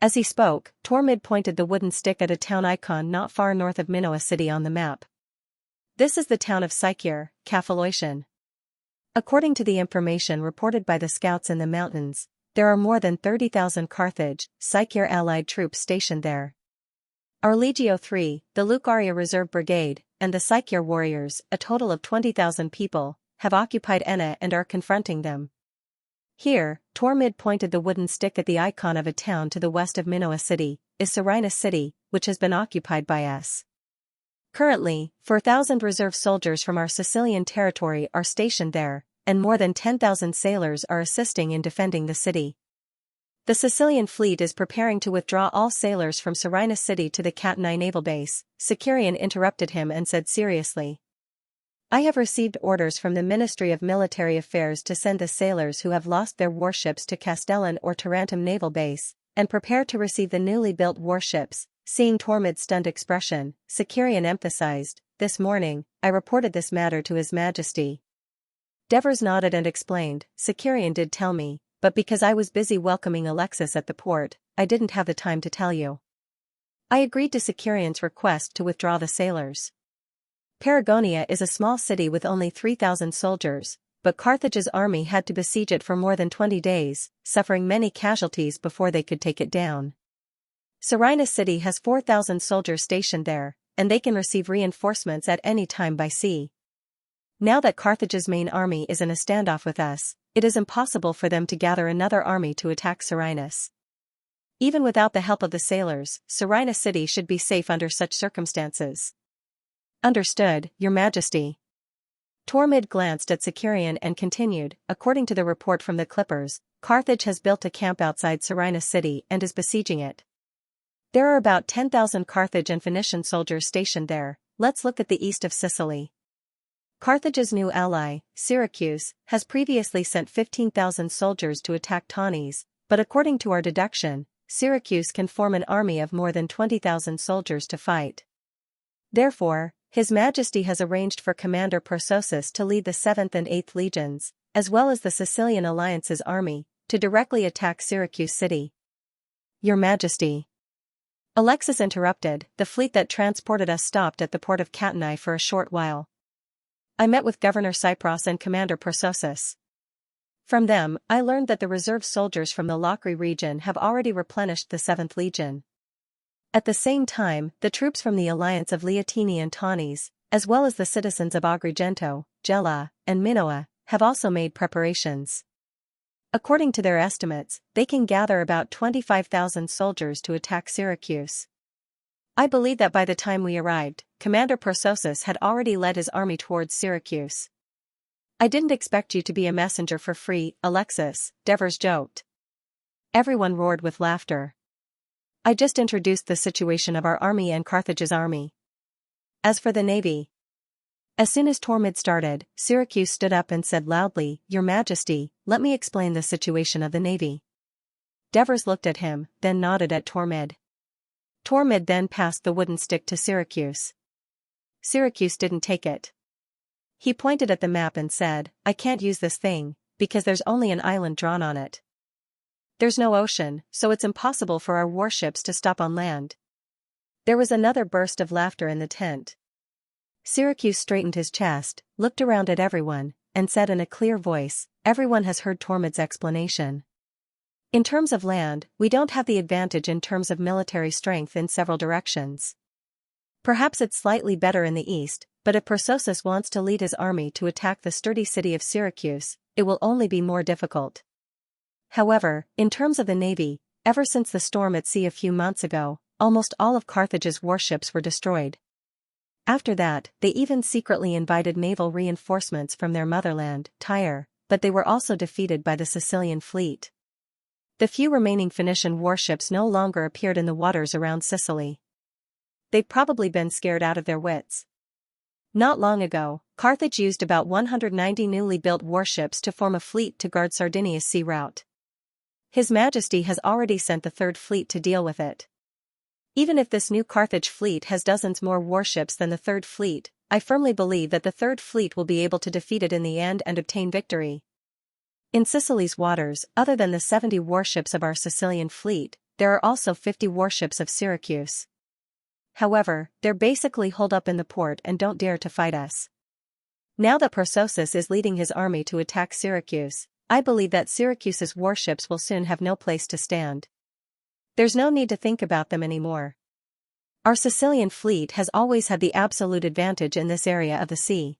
As he spoke, Tormid pointed the wooden stick at a town icon not far north of Minoa city on the map. This is the town of Xianxia, Caphelotian. According to the information reported by the scouts in the mountains, there are more than 30,000 Carthage, Xianxia allied troops stationed there. Our Legio 3, the Lucaria Reserve Brigade, and the Xianxia warriors, a total of 20,000 people, have occupied Enna and are confronting them. Here, Tormid pointed the wooden stick at the icon of a town to the west of Minoa city, is Serenus city, which has been occupied by us. Currently, 4,000 reserve soldiers from our Sicilian territory are stationed there, and more than 10,000 sailors are assisting in defending the city. The Sicilian fleet is preparing to withdraw all sailors from Serenus city to the Catanai naval base. Sicurian interrupted him and said seriously. I have received orders from the Ministry of Military Affairs to send the sailors who have lost their warships to Castellan or Tarentum naval base, and prepare to receive the newly built warships. Seeing Tormid's stunned expression, Sicurian emphasized, this morning, I reported this matter to His Majesty. Devers nodded and explained, Sicurian did tell me, but because I was busy welcoming Alexis at the port, I didn't have the time to tell you. I agreed to Sicurian's request to withdraw the sailors. Paragonia is a small city with only 3,000 soldiers, but Carthage's army had to besiege it for more than 20 days, suffering many casualties before they could take it down. Serenus city has 4,000 soldiers stationed there, and they can receive reinforcements at any time by sea. Now that Carthage's main army is in a standoff with us, it is impossible for them to gather another army to attack Serenus. Even without the help of the sailors, Serenus City should be safe under such circumstances. Understood, Your Majesty. Tormid glanced at Sicurian and continued, according to the report from the Clippers, Carthage has built a camp outside Serenus City and is besieging it. There are about 10,000 Carthage and Phoenician soldiers stationed there. Let's look at the east of Sicily. Carthage's new ally, Syracuse, has previously sent 15,000 soldiers to attack Tanis, but according to our deduction, Syracuse can form an army of more than 20,000 soldiers to fight. Therefore, His Majesty has arranged for Commander Persosus to lead the 7th and 8th legions, as well as the Sicilian Alliance's army, to directly attack Syracuse City. Your Majesty. Alexis interrupted, the fleet that transported us stopped at the port of Catani for a short while. I met with Governor Cypros and Commander Persosus. From them, I learned that the reserve soldiers from the Locri region have already replenished the 7th Legion. At the same time, the troops from the alliance of Leontini and Tanis, as well as the citizens of Agrigento, Gela, and Minoa, have also made preparations. According to their estimates, they can gather about 25,000 soldiers to attack Syracuse. I believe that by the time we arrived, Commander Persosus had already led his army towards Syracuse. I didn't expect you to be a messenger for free, Alexis, Devers joked. Everyone roared with laughter. I just introduced the situation of our army and Carthage's army. As for the navy. As soon as Tormid started, Syracuse stood up and said loudly, Your Majesty, let me explain the situation of the navy. Devers looked at him, then nodded at Tormid. Tormid then passed the wooden stick to Syracuse. Syracuse didn't take it. He pointed at the map and said, I can't use this thing, because there's only an island drawn on it. There's no ocean, so it's impossible for our warships to stop on land. There was another burst of laughter in the tent. Syracuse straightened his chest, looked around at everyone, and said in a clear voice, Everyone has heard Tormid's explanation. In terms of land, we don't have the advantage in terms of military strength in several directions. Perhaps it's slightly better in the east, but if Persosus wants to lead his army to attack the sturdy city of Syracuse, it will only be more difficult. However, in terms of the navy, ever since the storm at sea a few months ago, almost all of Carthage's warships were destroyed. After that, they even secretly invited naval reinforcements from their motherland, Tyre, but they were also defeated by the Sicilian fleet. The few remaining Phoenician warships no longer appeared in the waters around Sicily. They've probably been scared out of their wits. Not long ago, Carthage used about 190 newly built warships to form a fleet to guard Sardinia's sea route. His Majesty has already sent the 3rd Fleet to deal with it. Even if this new Carthage fleet has dozens more warships than the 3rd Fleet, I firmly believe that the 3rd Fleet will be able to defeat it in the end and obtain victory. In Sicily's waters, other than the 70 warships of our Sicilian fleet, there are also 50 warships of Syracuse. However, they're basically holed up in the port and don't dare to fight us. Now that Persosus is leading his army to attack Syracuse, I believe that Syracuse's warships will soon have no place to stand. There's no need to think about them anymore. Our Sicilian fleet has always had the absolute advantage in this area of the sea.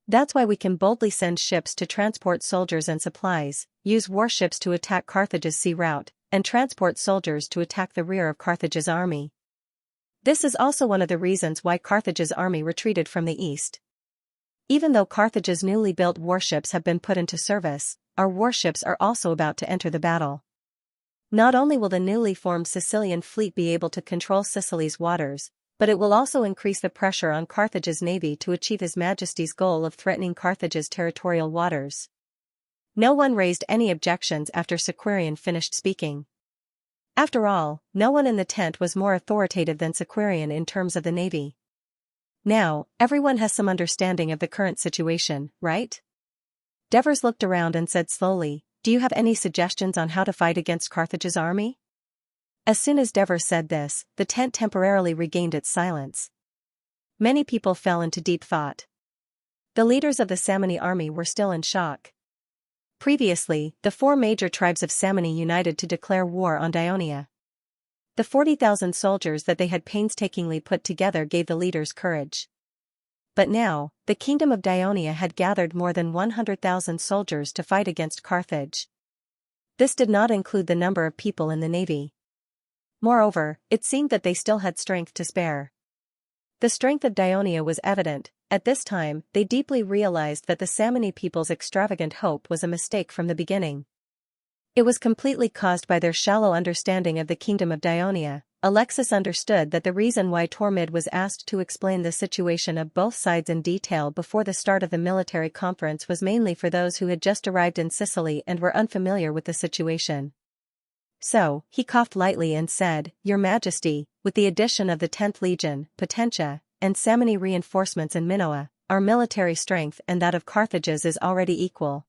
That's why we can boldly send ships to transport soldiers and supplies, use warships to attack Carthage's sea route, and transport soldiers to attack the rear of Carthage's army. This is also one of the reasons why Carthage's army retreated from the east. Even though Carthage's newly built warships have been put into service, our warships are also about to enter the battle. Not only will the newly formed Sicilian fleet be able to control Sicily's waters, but it will also increase the pressure on Carthage's navy to achieve His Majesty's goal of threatening Carthage's territorial waters. No one raised any objections after Sicurian finished speaking. After all, no one in the tent was more authoritative than Sicurian in terms of the navy. Now, everyone has some understanding of the current situation, right? Devers looked around and said slowly, Do you have any suggestions on how to fight against Carthage's army? As soon as Devers said this, the tent temporarily regained its silence. Many people fell into deep thought. The leaders of the Samni army were still in shock. Previously, the 4 major tribes of Samni united to declare war on Dionia. The 40,000 soldiers that they had painstakingly put together gave the leaders courage. But now, the kingdom of Dionia had gathered more than 100,000 soldiers to fight against Carthage. This did not include the number of people in the navy. Moreover, it seemed that they still had strength to spare. The strength of Dionia was evident. At this time, they deeply realized that the Samni people's extravagant hope was a mistake from the beginning. It was completely caused by their shallow understanding of the kingdom of Dionia. Alexis understood that the reason why Tormid was asked to explain the situation of both sides in detail before the start of the military conference was mainly for those who had just arrived in Sicily and were unfamiliar with the situation. So, he coughed lightly and said, "Your Majesty, with the addition of the 10th Legion, Potentia, and Samni reinforcements in Minoa, our military strength and that of Carthage's is already equal.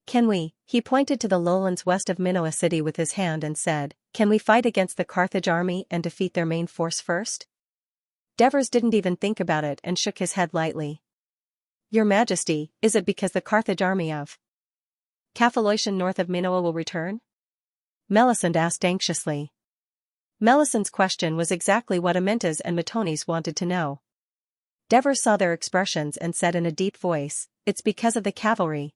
Can we," he pointed to the lowlands west of Minoa city with his hand and said, "can we fight against the Carthage army and defeat their main force first?" Devers didn't even think about it and shook his head lightly. "Your Majesty, is it because the Carthage army of Caphalocian north of Minoa will return?" Melisande asked anxiously. Melisand's question was exactly what Amintas and Matonis wanted to know. Devers saw their expressions and said in a deep voice, "It's because of the cavalry.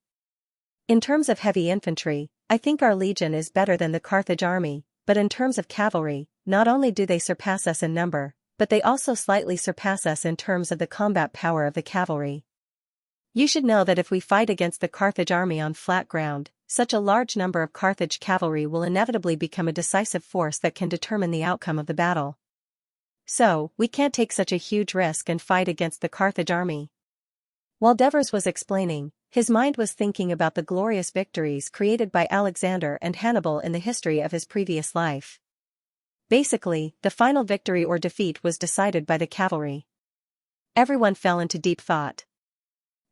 In terms of heavy infantry, I think our legion is better than the Carthage army, but in terms of cavalry, not only do they surpass us in number, but they also slightly surpass us in terms of the combat power of the cavalry. You should know that if we fight against the Carthage army on flat ground, such a large number of Carthage cavalry will inevitably become a decisive force that can determine the outcome of the battle. So, we can't take such a huge risk and fight against the Carthage army." While Devers was explaining, his mind was thinking about the glorious victories created by Alexander and Hannibal in the history of his previous life. Basically, the final victory or defeat was decided by the cavalry. Everyone fell into deep thought.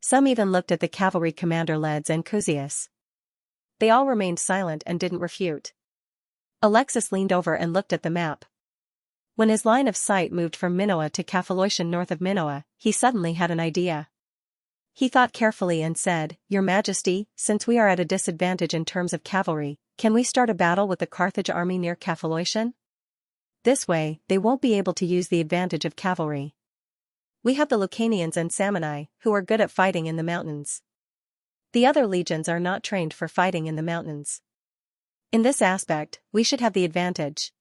Some even looked at the cavalry commander led Xianxia. They all remained silent and didn't refute. Alexis leaned over and looked at the map. When his line of sight moved from Minoa to Caphalocian north of Minoa, he suddenly had an idea. He thought carefully and said, "Your Majesty, since we are at a disadvantage in terms of cavalry, can we start a battle with the Carthage army near Caphalocian? This way, they won't be able to use the advantage of cavalry. We have the Lucanians and Samni, who are good at fighting in the mountains. The other legions are not trained for fighting in the mountains. In this aspect, we should have the advantage."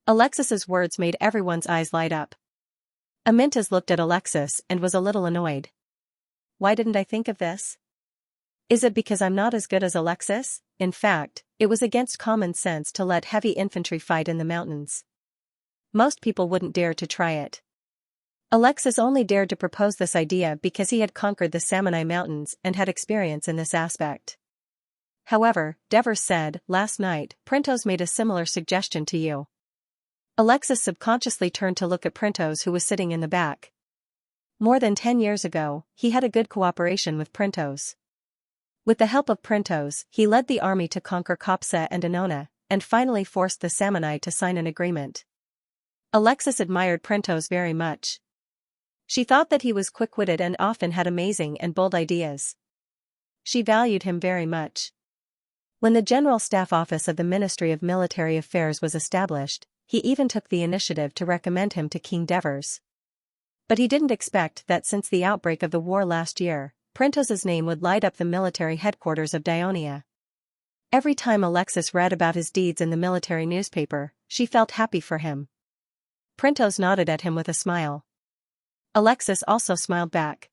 Alexis's words made everyone's eyes light up. Amintas looked at Alexis and was a little annoyed. "Why didn't I think of this? Is it because I'm not as good as Alexis?" In fact, it was against common sense to let heavy infantry fight in the mountains. Most people wouldn't dare to try it. Alexis only dared to propose this idea because he had conquered the Samni mountains and had experience in this aspect. However, Devers said, "Last night, Printos made a similar suggestion to you." Alexis subconsciously turned to look at Printos, who was sitting in the back. More than 10 years ago, he had a good cooperation with Printos. With the help of Printos, he led the army to conquer Copsa and Annona, and finally forced the Samni to sign an agreement. Alexis admired Printos very much. She thought that he was quick-witted and often had amazing and bold ideas. She valued him very much. When the General Staff Office of the Ministry of Military Affairs was established, he even took the initiative to recommend him to King Devers. But he didn't expect that since the outbreak of the war last year, Printos's name would light up the military headquarters of Dionia. Every time Alexis read about his deeds in the military newspaper, she felt happy for him. Printos nodded at him with a smile. Alexis also smiled back.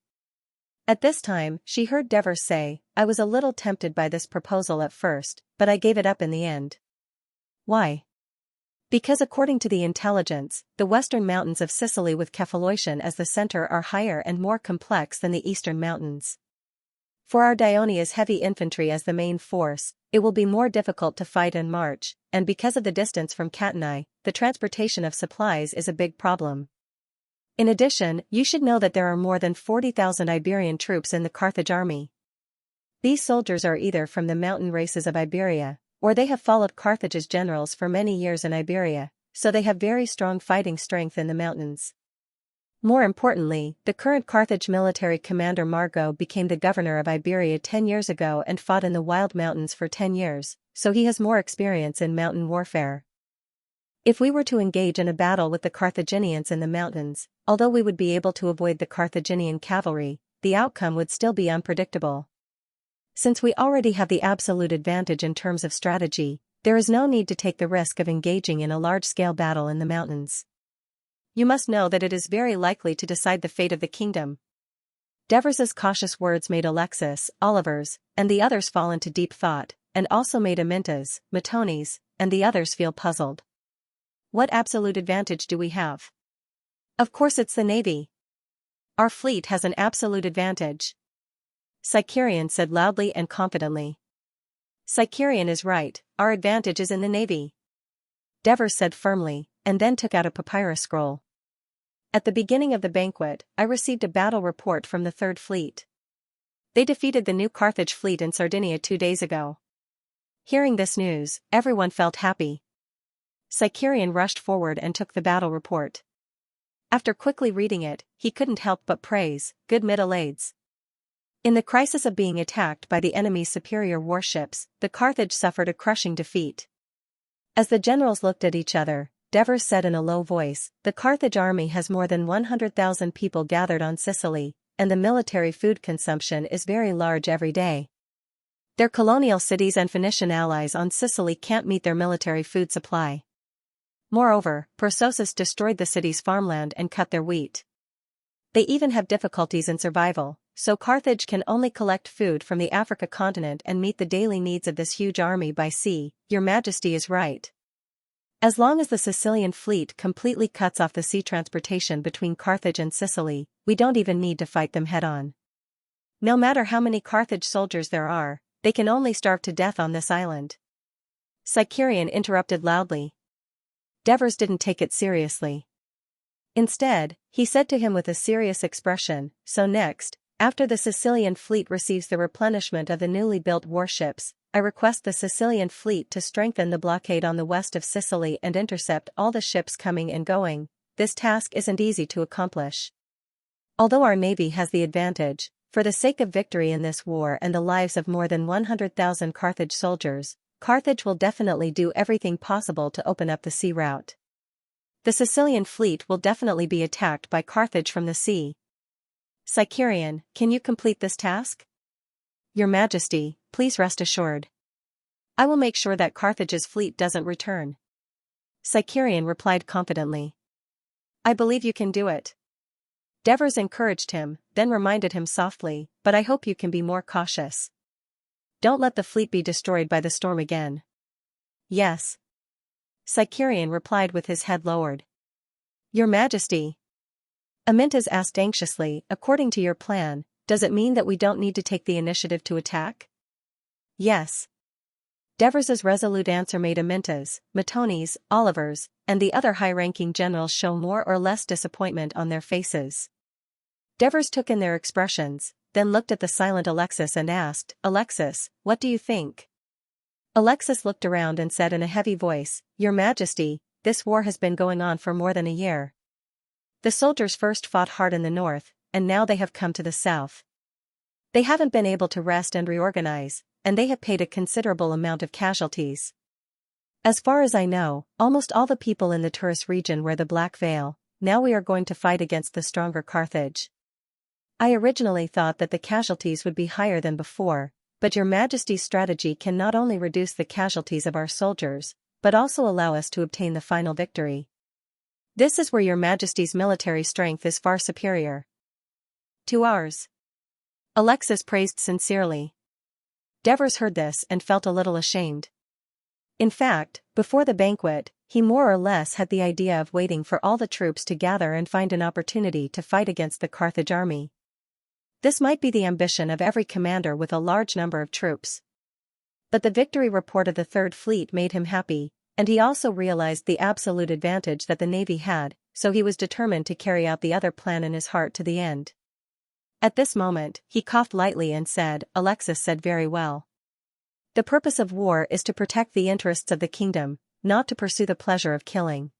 At this time, she heard Devers say, "I was a little tempted by this proposal at first, but I gave it up in the end." Why? Because according to the intelligence, the western mountains of Sicily with Caphalocian as the center are higher and more complex than the eastern mountains. For our Dionia's heavy infantry as the main force, it will be more difficult to fight and march, and because of the distance from Catani, the transportation of supplies is a big problem. In addition, you should know that there are more than 40,000 Iberian troops in the Carthage army. These soldiers are either from the mountain races of Iberia, or they have followed Carthage's generals for many years in Iberia, so they have very strong fighting strength in the mountains. More importantly, the current Carthage military commander Margo became the governor of Iberia 10 years ago and fought in the wild mountains for 10 years, so he has more experience in mountain warfare. If we were to engage in a battle with the Carthaginians in the mountains, although we would be able to avoid the Carthaginian cavalry, the outcome would still be unpredictable. Since we already have the absolute advantage in terms of strategy, there is no need to take the risk of engaging in a large-scale battle in the mountains. You must know that it is very likely to decide the fate of the kingdom. Devers's cautious words made Alexis, Oliver's, and the others fall into deep thought, and also made Aminta's, Matoni's, and the others feel puzzled. What absolute advantage do we have? Of course it's the navy. Our fleet has an absolute advantage. Xianxia said loudly and confidently. Xianxia is right, our advantage is in the navy. Devers said firmly, and then took out a papyrus scroll. At the beginning of the banquet, I received a battle report from the Third Fleet. They defeated the new Carthage fleet in Sardinia 2 days ago. Hearing this news, everyone felt happy. Xianxia rushed forward and took the battle report. After quickly reading it, he couldn't help but praise, good middle-aids. In the crisis of being attacked by the enemy's superior warships, the Carthage suffered a crushing defeat. As the generals looked at each other, Devers said in a low voice, the Carthage army has more than 100,000 people gathered on Sicily, and the military food consumption is very large every day. Their colonial cities and Phoenician allies on Sicily can't meet their military food supply. Moreover, Persosus destroyed the city's farmland and cut their wheat. They even have difficulties in survival, so Carthage can only collect food from the Africa continent and meet the daily needs of this huge army by sea. Your Majesty is right. As long as the Sicilian fleet completely cuts off the sea transportation between Carthage and Sicily, we don't even need to fight them head-on. No matter how many Carthage soldiers there are, they can only starve to death on this island. Xianxia interrupted loudly. Devers didn't take it seriously. Instead, he said to him with a serious expression, so next, after the Sicilian fleet receives the replenishment of the newly built warships, I request the Sicilian fleet to strengthen the blockade on the west of Sicily and intercept all the ships coming and going. This task isn't easy to accomplish. Although our navy has the advantage, for the sake of victory in this war and the lives of more than 100,000 Carthage soldiers, Carthage will definitely do everything possible to open up the sea route. The Sicilian fleet will definitely be attacked by Carthage from the sea. Xianxia, can you complete this task? Your Majesty, please rest assured. I will make sure that Carthage's fleet doesn't return. Xianxia replied confidently. I believe you can do it. Devers encouraged him, then reminded him softly, but I hope you can be more cautious. Don't let the fleet be destroyed by the storm again. Yes. Xianxia replied with his head lowered. Your Majesty. Amintas asked anxiously, according to your plan, does it mean that we don't need to take the initiative to attack? Yes. Devers's resolute answer made Amintas, Matoni's, Oliver's, and the other high-ranking generals show more or less disappointment on their faces. Devers took in their expressions, then looked at the silent Alexis and asked, Alexis, what do you think? Alexis looked around and said in a heavy voice, Your Majesty, this war has been going on for more than a year. The soldiers first fought hard in the north, and now they have come to the south. They haven't been able to rest and reorganize, and they have paid a considerable amount of casualties. As far as I know, almost all the people in the tourist region wear the black veil. Now we are going to fight against the stronger Carthage. I originally thought that the casualties would be higher than before, but Your Majesty's strategy can not only reduce the casualties of our soldiers, but also allow us to obtain the final victory. This is where Your Majesty's military strength is far superior to ours. Alexis praised sincerely. Devers heard this and felt a little ashamed. In fact, before the banquet, he more or less had the idea of waiting for all the troops to gather and find an opportunity to fight against the Carthage army. This might be the ambition of every commander with a large number of troops. But the victory report of the Third Fleet made him happy, and he also realized the absolute advantage that the navy had, so he was determined to carry out the other plan in his heart to the end. At this moment, he coughed lightly and said, Alexis said very well. The purpose of war is to protect the interests of the kingdom, not to pursue the pleasure of killing.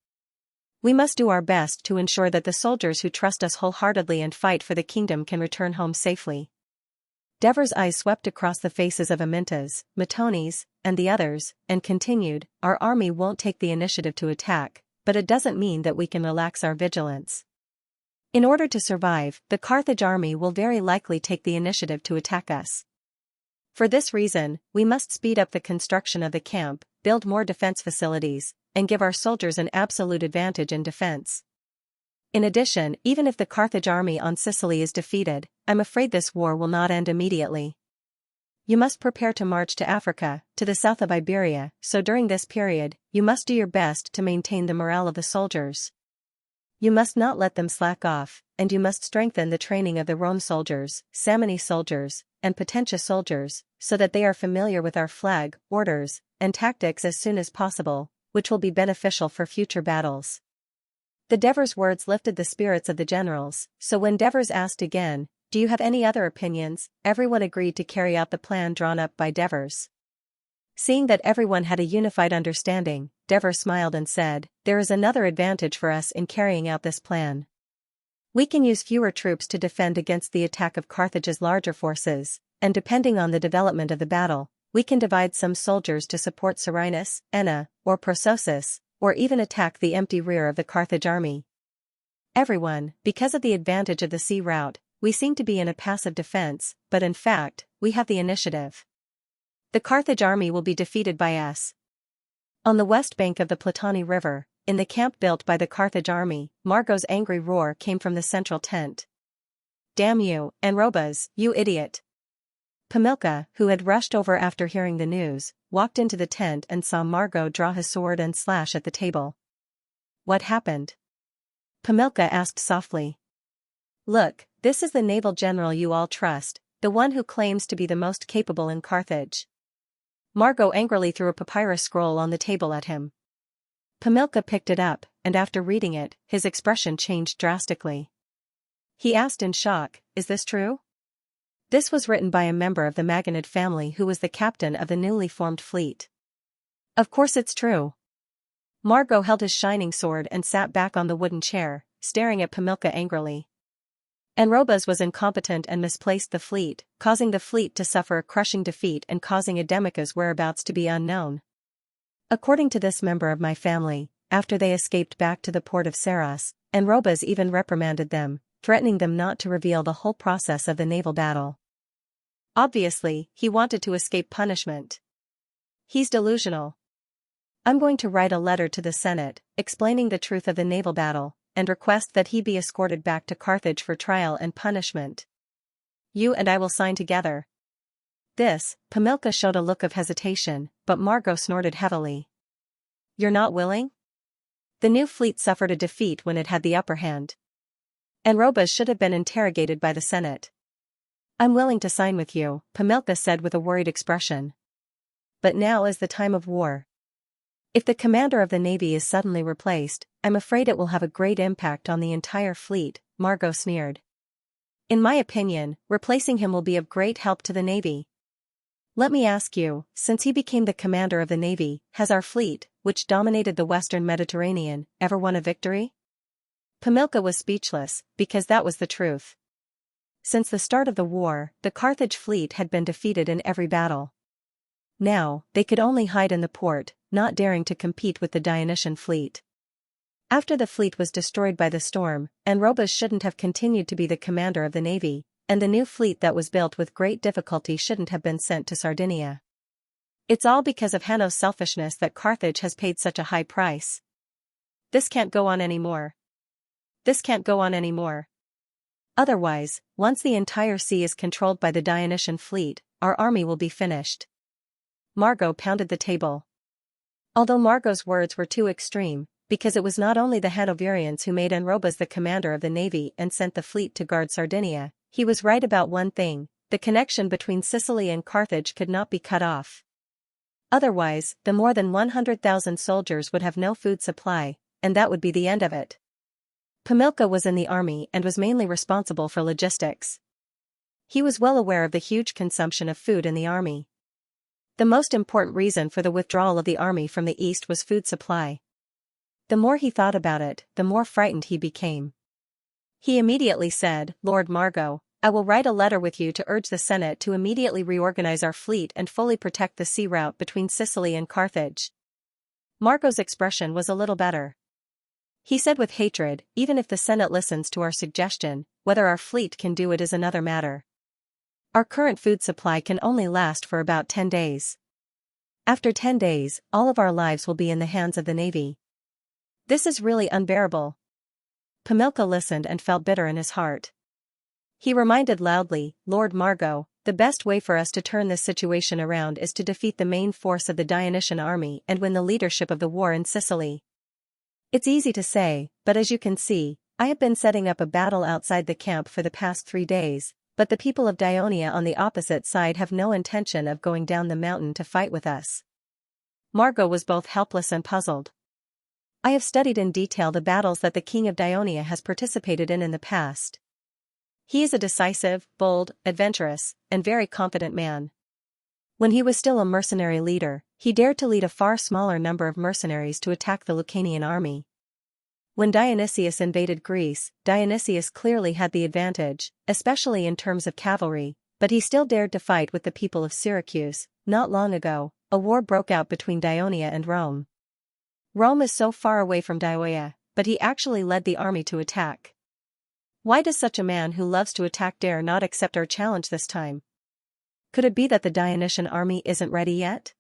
We must do our best to ensure that the soldiers who trust us wholeheartedly and fight for the kingdom can return home safely. Dever's eyes swept across the faces of Amintas, Matonis, and the others, and continued, "Our army won't take the initiative to attack, but it doesn't mean that we can relax our vigilance. In order to survive, the Carthage army will very likely take the initiative to attack us. For this reason, we must speed up the construction of the camp, build more defense facilities, and give our soldiers an absolute advantage in defense. In addition, even if the Carthage army on Sicily is defeated, I'm afraid this war will not end immediately. You must prepare to march to Africa, to the south of Iberia, so during this period, you must do your best to maintain the morale of the soldiers. You must not let them slack off, and you must strengthen the training of the Rhone soldiers, Samni soldiers, and Potentia soldiers, so that they are familiar with our flag, orders, and tactics as soon as possible, which will be beneficial for future battles." The Devers' words lifted the spirits of the generals, so when Devers asked again, "Do you have any other opinions?" everyone agreed to carry out the plan drawn up by Devers. Seeing that everyone had a unified understanding, Devers smiled and said, "There is another advantage for us in carrying out this plan. We can use fewer troops to defend against the attack of Carthage's larger forces, and depending on the development of the battle, we can divide some soldiers to support Serenus, Enna, or Prososus, or even attack the empty rear of the Carthage army. Everyone, because of the advantage of the sea route, we seem to be in a passive defense, but in fact, we have the initiative. The Carthage army will be defeated by us." On the west bank of the Platani River, in the camp built by the Carthage army, Margot's angry roar came from the central tent. "Damn you, Anrobas, you idiot!" Pamilka, who had rushed over after hearing the news, walked into the tent and saw Margot draw his sword and slash at the table. "What happened?" Pamilka asked softly. "Look, this is the naval general you all trust, the one who claims to be the most capable in Carthage." Margot angrily threw a papyrus scroll on the table at him. Pamilka picked it up, and after reading it, his expression changed drastically. He asked in shock, "Is this true?" This was written by a member of the Maganid family who was the captain of the newly formed fleet. "Of course it's true." Margot held his shining sword and sat back on the wooden chair, staring at Pamilka angrily. Anrobas was incompetent and misplaced the fleet, causing the fleet to suffer a crushing defeat and causing Ademika's whereabouts to be unknown. According to this member of my family, after they escaped back to the port of Saros, Anrobas even reprimanded them, threatening them not to reveal the whole process of the naval battle. Obviously, he wanted to escape punishment. He's delusional. I'm going to write a letter to the Senate, explaining the truth of the naval battle, and request that he be escorted back to Carthage for trial and punishment. You and I will sign together." This, Pamilka showed a look of hesitation, but Margot snorted heavily. "You're not willing?" The new fleet suffered a defeat when it had the upper hand. Anrobas should have been interrogated by the Senate. "I'm willing to sign with you," Pamilka said with a worried expression. "But now is the time of war. If the commander of the navy is suddenly replaced, I'm afraid it will have a great impact on the entire fleet," Margot sneered. "In my opinion, replacing him will be of great help to the navy. Let me ask you, since he became the commander of the navy, has our fleet, which dominated the western Mediterranean, ever won a victory?" Pamilka was speechless, because that was the truth. Since the start of the war, the Carthage fleet had been defeated in every battle. Now, they could only hide in the port, not daring to compete with the Dionysian fleet. After the fleet was destroyed by the storm, Anrobas shouldn't have continued to be the commander of the navy, and the new fleet that was built with great difficulty shouldn't have been sent to Sardinia. It's all because of Hanno's selfishness that Carthage has paid such a high price. This can't go on anymore. This can't go on anymore. Otherwise, once the entire sea is controlled by the Dionysian fleet, our army will be finished. Margot pounded the table. Although Margot's words were too extreme, because it was not only the Hanoverians who made Anrobas the commander of the navy and sent the fleet to guard Sardinia, he was right about one thing: the connection between Sicily and Carthage could not be cut off. Otherwise, the more than 100,000 soldiers would have no food supply, and that would be the end of it. Pamilka was in the army and was mainly responsible for logistics. He was well aware of the huge consumption of food in the army. The most important reason for the withdrawal of the army from the east was food supply. The more he thought about it, the more frightened he became. He immediately said, "Lord Margot, I will write a letter with you to urge the Senate to immediately reorganize our fleet and fully protect the sea route between Sicily and Carthage. Marco's expression was a little better. He said with hatred, even if the Senate listens to our suggestion, whether our fleet can do it is another matter. Our current food supply can only last for about 10 days. After 10 days, all of our lives will be in the hands of the Navy. This is really unbearable. Pamilka listened and felt bitter in his heart. He reminded loudly, Lord Margot, the best way for us to turn this situation around is to defeat the main force of the Dionysian army and win the leadership of the war in Sicily. It's easy to say, but as you can see, I have been setting up a battle outside the camp for the past 3 days, but the people of Dionia on the opposite side have no intention of going down the mountain to fight with us. Margot was both helpless and puzzled. I have studied in detail the battles that the king of Dionia has participated in the past. He is a decisive, bold, adventurous, and very confident man. When he was still a mercenary leader, he dared to lead a far smaller number of mercenaries to attack the Lucanian army. When Dionysius invaded Greece, Dionysius clearly had the advantage, especially in terms of cavalry, but he still dared to fight with the people of Syracuse. Not long ago, a war broke out between Dionia and Rome. Rome is so far away from Dionia, but he actually led the army to attack. Why does such a man who loves to attack dare not accept our challenge this time? Could it be that the Dionysian army isn't ready yet?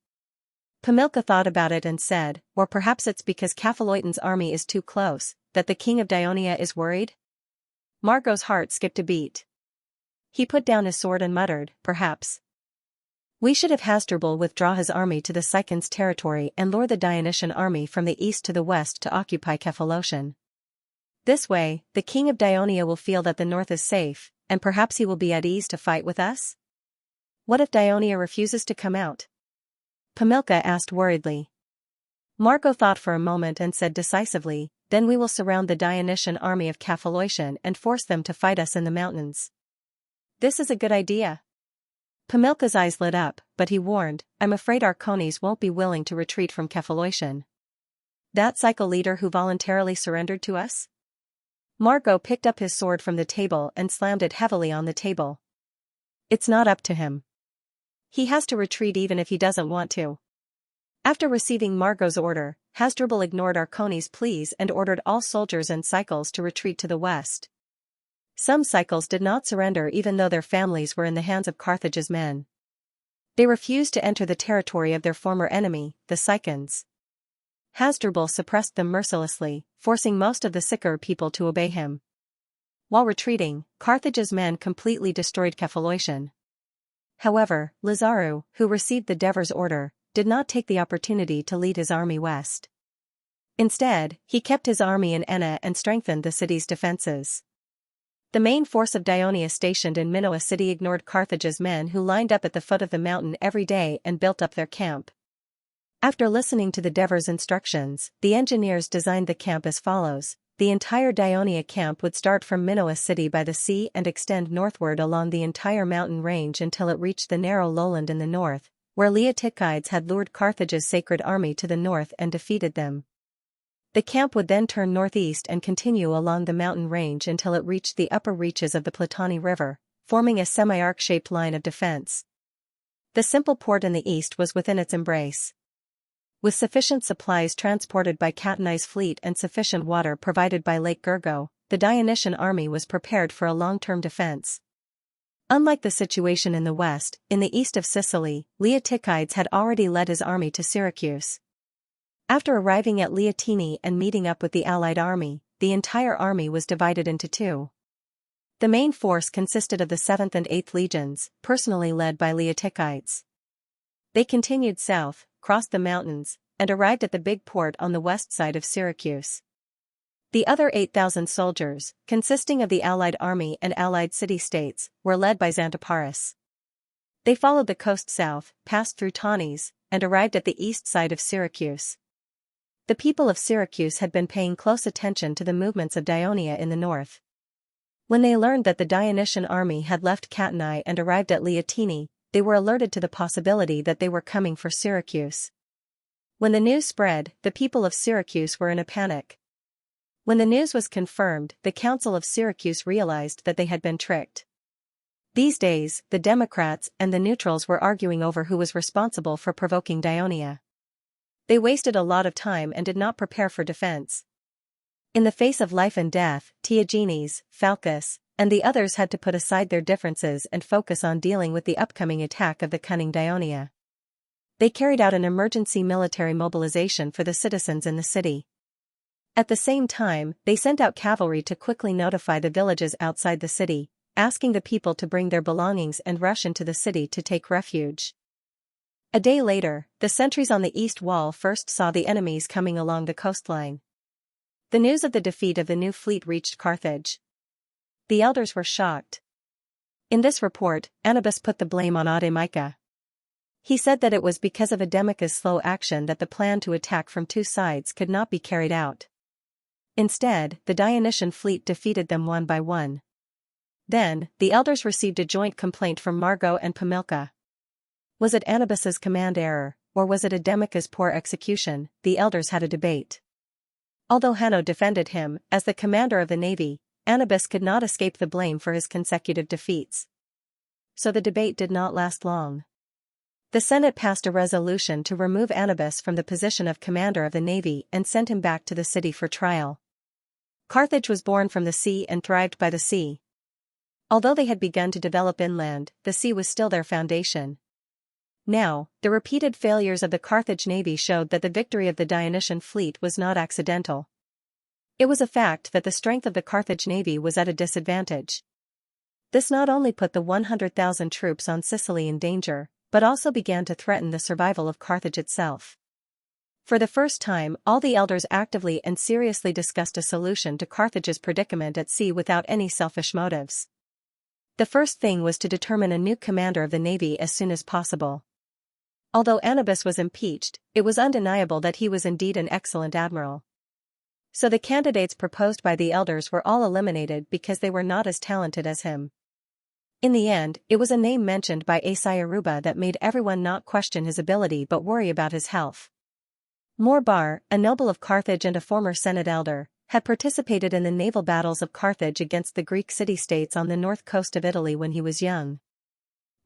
Pamilka thought about it and said, or perhaps it's because Caphiloiton's army is too close, that the king of Dionia is worried? Margot's heart skipped a beat. He put down his sword and muttered, perhaps. We should have Hasdrubal withdraw his army to the Cicons territory and lure the Dionysian army from the east to the west to occupy Caphilotion. This way, the king of Dionia will feel that the north is safe, and perhaps he will be at ease to fight with us? What if Dionia refuses to come out? Pamilka asked worriedly. Margot thought for a moment and said decisively, then we will surround the Dionysian army of Caphilotion and force them to fight us in the mountains. This is a good idea. Pamilka's eyes lit up, but he warned, I'm afraid our conies won't be willing to retreat from Caphilotion. That cycle leader who voluntarily surrendered to us? Margot picked up his sword from the table and slammed it heavily on the table. It's not up to him. He has to retreat even if he doesn't want to. After receiving Margot's order, Hasdrubal ignored Arcone's pleas and ordered all soldiers and cycles to retreat to the west. Some cycles did not surrender even though their families were in the hands of Carthage's men. They refused to enter the territory of their former enemy, the Cicons. Hasdrubal suppressed them mercilessly, forcing most of the sicker people to obey him. While retreating, Carthage's men completely destroyed Caphilotion. However, Lazaru, who received the Dever's order, did not take the opportunity to lead his army west. Instead, he kept his army in Enna and strengthened the city's defenses. The main force of Dionia stationed in Minoa city ignored Carthage's men who lined up at the foot of the mountain every day and built up their camp. After listening to the Dever's instructions, the engineers designed the camp as follows. The entire Dionia camp would start from Minoa city by the sea and extend northward along the entire mountain range until it reached the narrow lowland in the north, where Leotychides had lured Carthage's sacred army to the north and defeated them. The camp would then turn northeast and continue along the mountain range until it reached the upper reaches of the Platani River, forming a semi-arc-shaped line of defense. The simple port in the east was within its embrace. With sufficient supplies transported by Catanai's fleet and sufficient water provided by Lake Gergo, the Dionysian army was prepared for a long-term defense. Unlike the situation in the west, in the east of Sicily, Leotychides had already led his army to Syracuse. After arriving at Leontini and meeting up with the allied army, the entire army was divided into two. The main force consisted of the 7th and 8th legions, personally led by Leotychides. They continued south, crossed the mountains, and arrived at the big port on the west side of Syracuse. The other 8,000 soldiers, consisting of the allied army and allied city-states, were led by Xanthoparis. They followed the coast south, passed through Tanis, and arrived at the east side of Syracuse. The people of Syracuse had been paying close attention to the movements of Dionia in the north. When they learned that the Dionysian army had left Catanai and arrived at Leontini, they were alerted to the possibility that they were coming for Syracuse. When the news spread, the people of Syracuse were in a panic. When the news was confirmed, the Council of Syracuse realized that they had been tricked. These days, the Democrats and the neutrals were arguing over who was responsible for provoking Dionia. They wasted a lot of time and did not prepare for defense. In the face of life and death, Theagenes, Phalcus, and the others had to put aside their differences and focus on dealing with the upcoming attack of the cunning Dionia. They carried out an emergency military mobilization for the citizens in the city. At the same time, they sent out cavalry to quickly notify the villages outside the city, asking the people to bring their belongings and rush into the city to take refuge. A day later, the sentries on the east wall first saw the enemies coming along the coastline. The news of the defeat of the new fleet reached Carthage. The elders were shocked. In this report, Anubis put the blame on Audemica. He said that it was because of Ademica's slow action that the plan to attack from two sides could not be carried out. Instead, the Dionysian fleet defeated them one by one. Then, the elders received a joint complaint from Margot and Pamilca. Was it Anubis's command error, or was it Ademica's poor execution? The elders had a debate. Although Hanno defended him, as the commander of the navy, Anubis could not escape the blame for his consecutive defeats. So the debate did not last long. The Senate passed a resolution to remove Anubis from the position of commander of the navy and sent him back to the city for trial. Carthage was born from the sea and thrived by the sea. Although they had begun to develop inland, the sea was still their foundation. Now, the repeated failures of the Carthage navy showed that the victory of the Dionysian fleet was not accidental. It was a fact that the strength of the Carthage navy was at a disadvantage. This not only put the 100,000 troops on Sicily in danger, but also began to threaten the survival of Carthage itself. For the first time, all the elders actively and seriously discussed a solution to Carthage's predicament at sea without any selfish motives. The first thing was to determine a new commander of the navy as soon as possible. Although Anubis was impeached, it was undeniable that he was indeed an excellent admiral. So the candidates proposed by the elders were all eliminated because they were not as talented as him. In the end, it was a name mentioned by Asayaruba that made everyone not question his ability but worry about his health. Morbar, a noble of Carthage and a former Senate elder, had participated in the naval battles of Carthage against the Greek city-states on the north coast of Italy when he was young.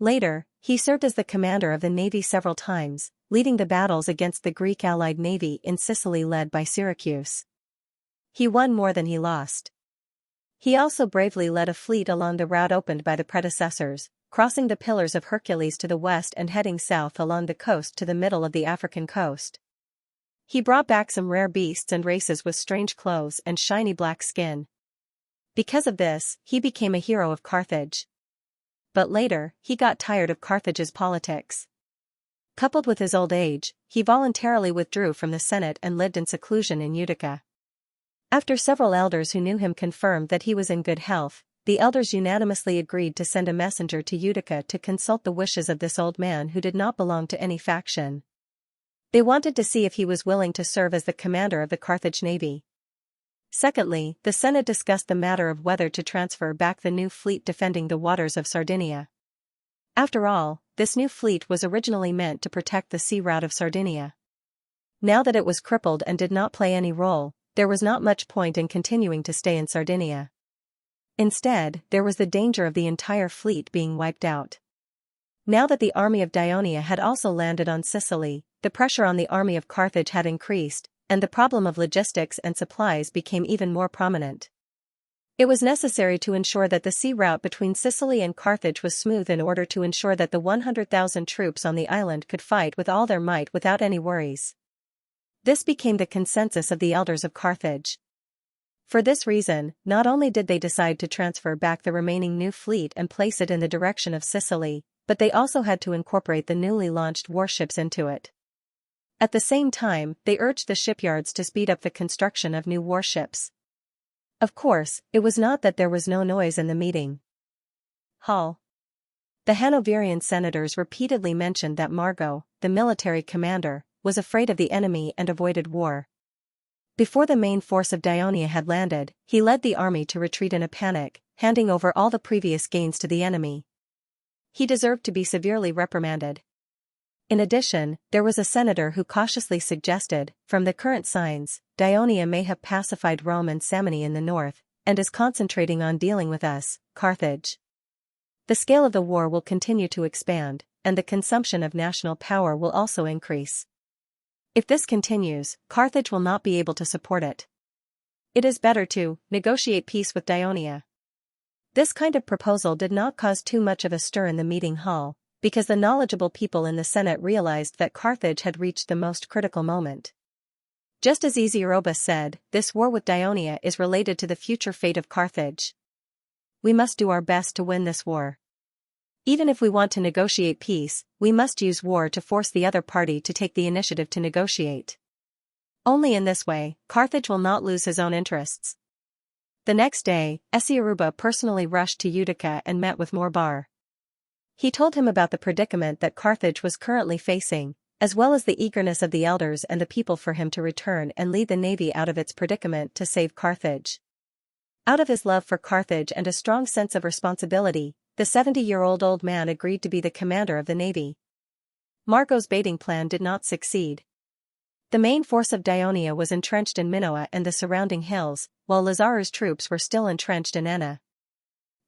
Later, he served as the commander of the navy several times, leading the battles against the Greek allied navy in Sicily led by Syracuse. He won more than he lost. He also bravely led a fleet along the route opened by the predecessors, crossing the Pillars of Hercules to the west and heading south along the coast to the middle of the African coast. He brought back some rare beasts and races with strange clothes and shiny black skin. Because of this, he became a hero of Carthage. But later, he got tired of Carthage's politics. Coupled with his old age, he voluntarily withdrew from the Senate and lived in seclusion in Utica. After several elders who knew him confirmed that he was in good health, the elders unanimously agreed to send a messenger to Utica to consult the wishes of this old man who did not belong to any faction. They wanted to see if he was willing to serve as the commander of the Carthage navy. Secondly, the Senate discussed the matter of whether to transfer back the new fleet defending the waters of Sardinia. After all, this new fleet was originally meant to protect the sea route of Sardinia. Now that it was crippled and did not play any role, there was not much point in continuing to stay in Sardinia. Instead, there was the danger of the entire fleet being wiped out. Now that the army of Dionia had also landed on Sicily, the pressure on the army of Carthage had increased, and the problem of logistics and supplies became even more prominent. It was necessary to ensure that the sea route between Sicily and Carthage was smooth in order to ensure that the 100,000 troops on the island could fight with all their might without any worries. This became the consensus of the elders of Carthage. For this reason, not only did they decide to transfer back the remaining new fleet and place it in the direction of Sicily, but they also had to incorporate the newly launched warships into it. At the same time, they urged the shipyards to speed up the construction of new warships. Of course, it was not that there was no noise in the meeting hall. The Hanoverian senators repeatedly mentioned that Margot, the military commander, was afraid of the enemy and avoided war. Before the main force of Dionia had landed, he led the army to retreat in a panic, handing over all the previous gains to the enemy. He deserved to be severely reprimanded. In addition, there was a senator who cautiously suggested, from the current signs, Dionia may have pacified Rome and Samni in the north, and is concentrating on dealing with us, Carthage. The scale of the war will continue to expand, and the consumption of national power will also increase. If this continues, Carthage will not be able to support it. It is better to negotiate peace with Dionia. This kind of proposal did not cause too much of a stir in the meeting hall, because the knowledgeable people in the Senate realized that Carthage had reached the most critical moment. Just as Eziarobus said, this war with Dionia is related to the future fate of Carthage. We must do our best to win this war. Even if we want to negotiate peace, we must use war to force the other party to take the initiative to negotiate. Only in this way, Carthage will not lose his own interests. The next day, Esiaruba personally rushed to Utica and met with Morbar. He told him about the predicament that Carthage was currently facing, as well as the eagerness of the elders and the people for him to return and lead the navy out of its predicament to save Carthage. Out of his love for Carthage and a strong sense of responsibility, the 70-year-old old man agreed to be the commander of the navy. Marco's baiting plan did not succeed. The main force of Dionia was entrenched in Minoa and the surrounding hills, while Lazaru's troops were still entrenched in Enna.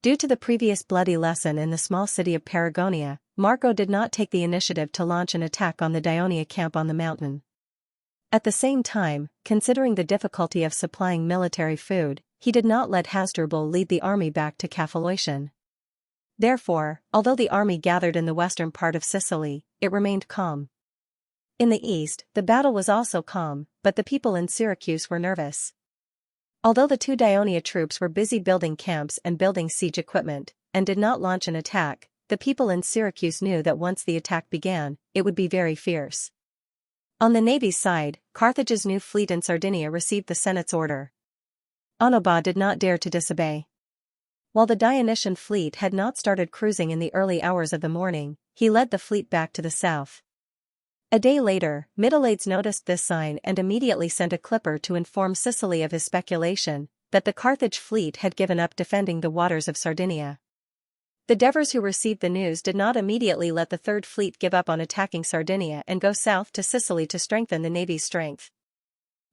Due to the previous bloody lesson in the small city of Paragonia, Marco did not take the initiative to launch an attack on the Dionia camp on the mountain. At the same time, considering the difficulty of supplying military food, he did not let Hasdrubal lead the army back to Caphelotion. Therefore, although the army gathered in the western part of Sicily, it remained calm. In the east, the battle was also calm, but the people in Syracuse were nervous. Although the two Dionia troops were busy building camps and building siege equipment, and did not launch an attack, the people in Syracuse knew that once the attack began, it would be very fierce. On the navy's side, Carthage's new fleet in Sardinia received the Senate's order. Onoba did not dare to disobey. While the Dionysian fleet had not started cruising in the early hours of the morning, he led the fleet back to the south. A day later, Middleades noticed this sign and immediately sent a clipper to inform Sicily of his speculation that the Carthage fleet had given up defending the waters of Sardinia. The Devers who received the news did not immediately let the Third Fleet give up on attacking Sardinia and go south to Sicily to strengthen the navy's strength.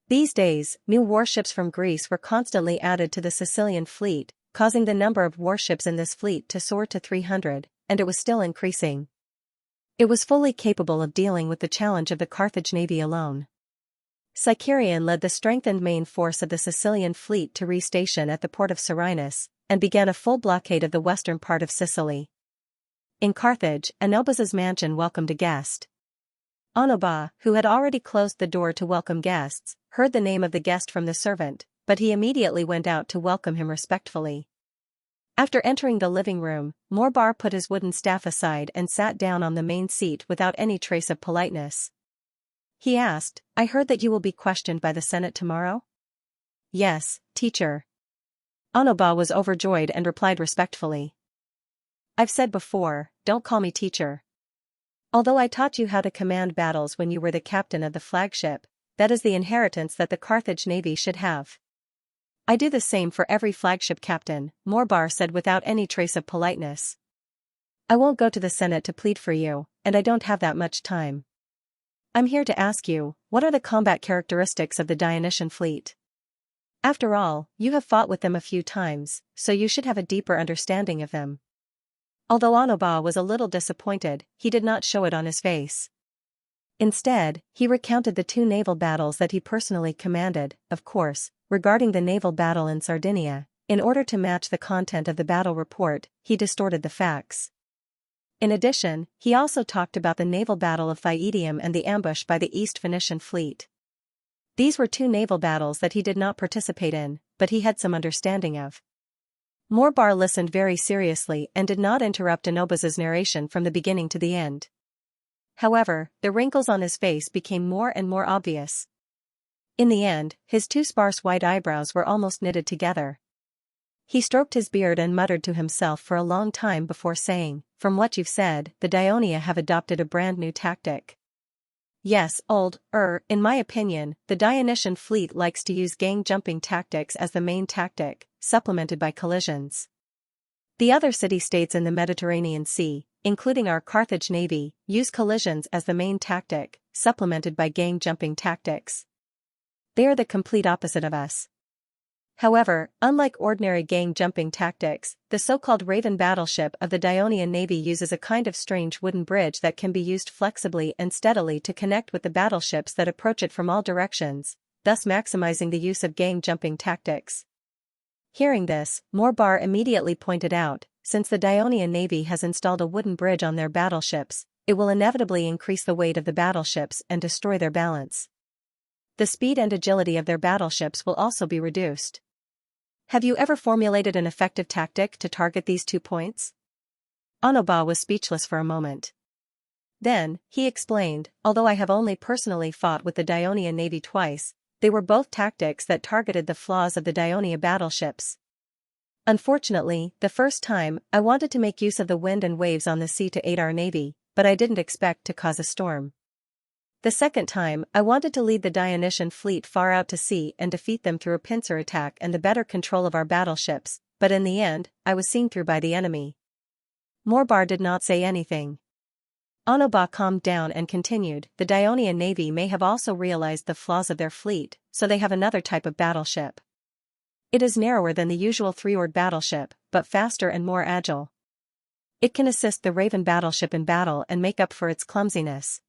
These days, new warships from Greece were constantly added to the Sicilian fleet, causing the number of warships in this fleet to soar to 300, and it was still increasing. It was fully capable of dealing with the challenge of the Carthage navy alone. Sicerian led the strengthened main force of the Sicilian fleet to re-station at the port of Serenus, and began a full blockade of the western part of Sicily. In Carthage, Anobas's mansion welcomed a guest. Onoba, who had already closed the door to welcome guests, heard the name of the guest from the servant, but he immediately went out to welcome him respectfully. After entering the living room, Morbar put his wooden staff aside and sat down on the main seat without any trace of politeness. He asked, "I heard that you will be questioned by the Senate tomorrow?" "Yes, teacher." Onoba was overjoyed and replied respectfully. "I've said before, don't call me teacher. Although I taught you how to command battles when you were the captain of the flagship, that is the inheritance that the Carthage navy should have. I do the same for every flagship captain," Morbar said without any trace of politeness. "I won't go to the Senate to plead for you, and I don't have that much time. I'm here to ask you, what are the combat characteristics of the Dionysian fleet? After all, you have fought with them a few times, so you should have a deeper understanding of them." Although Onoba was a little disappointed, he did not show it on his face. Instead, he recounted the two naval battles that he personally commanded. Of course, regarding the naval battle in Sardinia, in order to match the content of the battle report, he distorted the facts. In addition, he also talked about the naval battle of Phaedium and the ambush by the East Phoenician fleet. These were two naval battles that he did not participate in, but he had some understanding of. Morbar listened very seriously and did not interrupt Anobas's narration from the beginning to the end. However, the wrinkles on his face became more and more obvious. In the end, his two sparse white eyebrows were almost knitted together. He stroked his beard and muttered to himself for a long time before saying, "From what you've said, the Dionia have adopted a brand new tactic." "Yes, in my opinion, the Dionysian fleet likes to use gang-jumping tactics as the main tactic, supplemented by collisions. The other city-states in the Mediterranean Sea, including our Carthage navy, use collisions as the main tactic, supplemented by gang-jumping tactics. They are the complete opposite of us. However, unlike ordinary gang-jumping tactics, the so-called Raven battleship of the Dionian Navy uses a kind of strange wooden bridge that can be used flexibly and steadily to connect with the battleships that approach it from all directions, thus maximizing the use of gang-jumping tactics. Hearing this, Morbar immediately pointed out, since the Dionian Navy has installed a wooden bridge on their battleships, it will inevitably increase the weight of the battleships and destroy their balance. The speed and agility of their battleships will also be reduced. Have you ever formulated an effective tactic to target these 2 points? Onoba was speechless for a moment. Then, he explained, although I have only personally fought with the Dionian Navy twice, they were both tactics that targeted the flaws of the Dionia battleships. Unfortunately, the first time, I wanted to make use of the wind and waves on the sea to aid our navy, but I didn't expect to cause a storm. The second time, I wanted to lead the Dionysian fleet far out to sea and defeat them through a pincer attack and the better control of our battleships, but in the end, I was seen through by the enemy. Morbar did not say anything. Onoba calmed down and continued, the Dionian Navy may have also realized the flaws of their fleet, so they have another type of battleship. It is narrower than the usual 3-oared battleship, but faster and more agile. It can assist the Raven battleship in battle and make up for its clumsiness.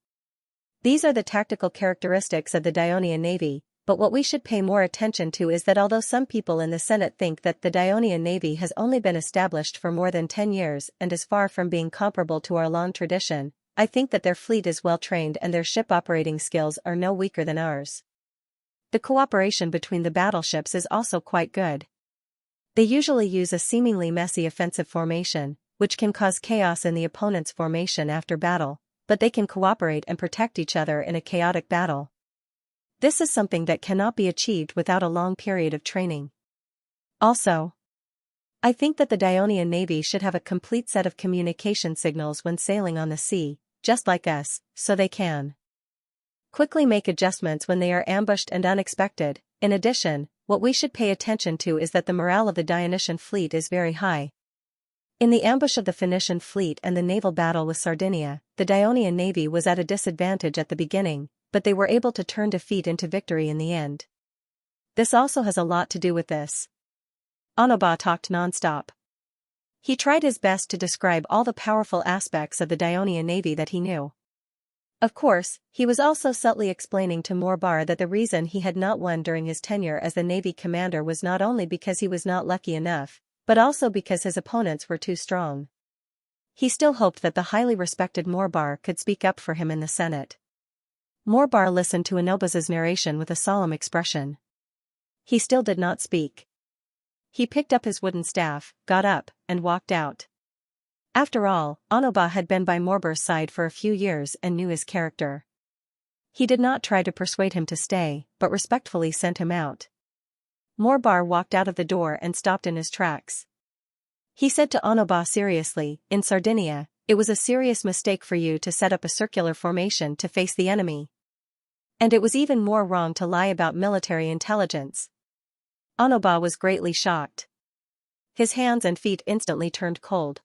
These are the tactical characteristics of the Dionian Navy, but what we should pay more attention to is that although some people in the Senate think that the Dionian Navy has only been established for more than 10 years and is far from being comparable to our long tradition, I think that their fleet is well trained and their ship operating skills are no weaker than ours. The cooperation between the battleships is also quite good. They usually use a seemingly messy offensive formation, which can cause chaos in the opponent's formation after battle, but they can cooperate and protect each other in a chaotic battle. This is something that cannot be achieved without a long period of training. Also, I think that the Dionian Navy should have a complete set of communication signals when sailing on the sea, just like us, so they can quickly make adjustments when they are ambushed and unexpected. In addition, what we should pay attention to is that the morale of the Dionysian fleet is very high. In the ambush of the Phoenician fleet and the naval battle with Sardinia, the Dionian Navy was at a disadvantage at the beginning, but they were able to turn defeat into victory in the end. This also has a lot to do with this. Onoba talked non-stop. He tried his best to describe all the powerful aspects of the Dionian Navy that he knew. Of course, he was also subtly explaining to Morbar that the reason he had not won during his tenure as the Navy commander was not only because he was not lucky enough, but also because his opponents were too strong. He still hoped that the highly respected Morbar could speak up for him in the Senate. Morbar listened to Inoba's narration with a solemn expression. He still did not speak. He picked up his wooden staff, got up, and walked out. After all, Onoba had been by Morbar's side for a few years and knew his character. He did not try to persuade him to stay, but respectfully sent him out. Morbar walked out of the door and stopped in his tracks. He said to Onoba seriously, in Sardinia, it was a serious mistake for you to set up a circular formation to face the enemy. And it was even more wrong to lie about military intelligence. Onoba was greatly shocked. His hands and feet instantly turned cold.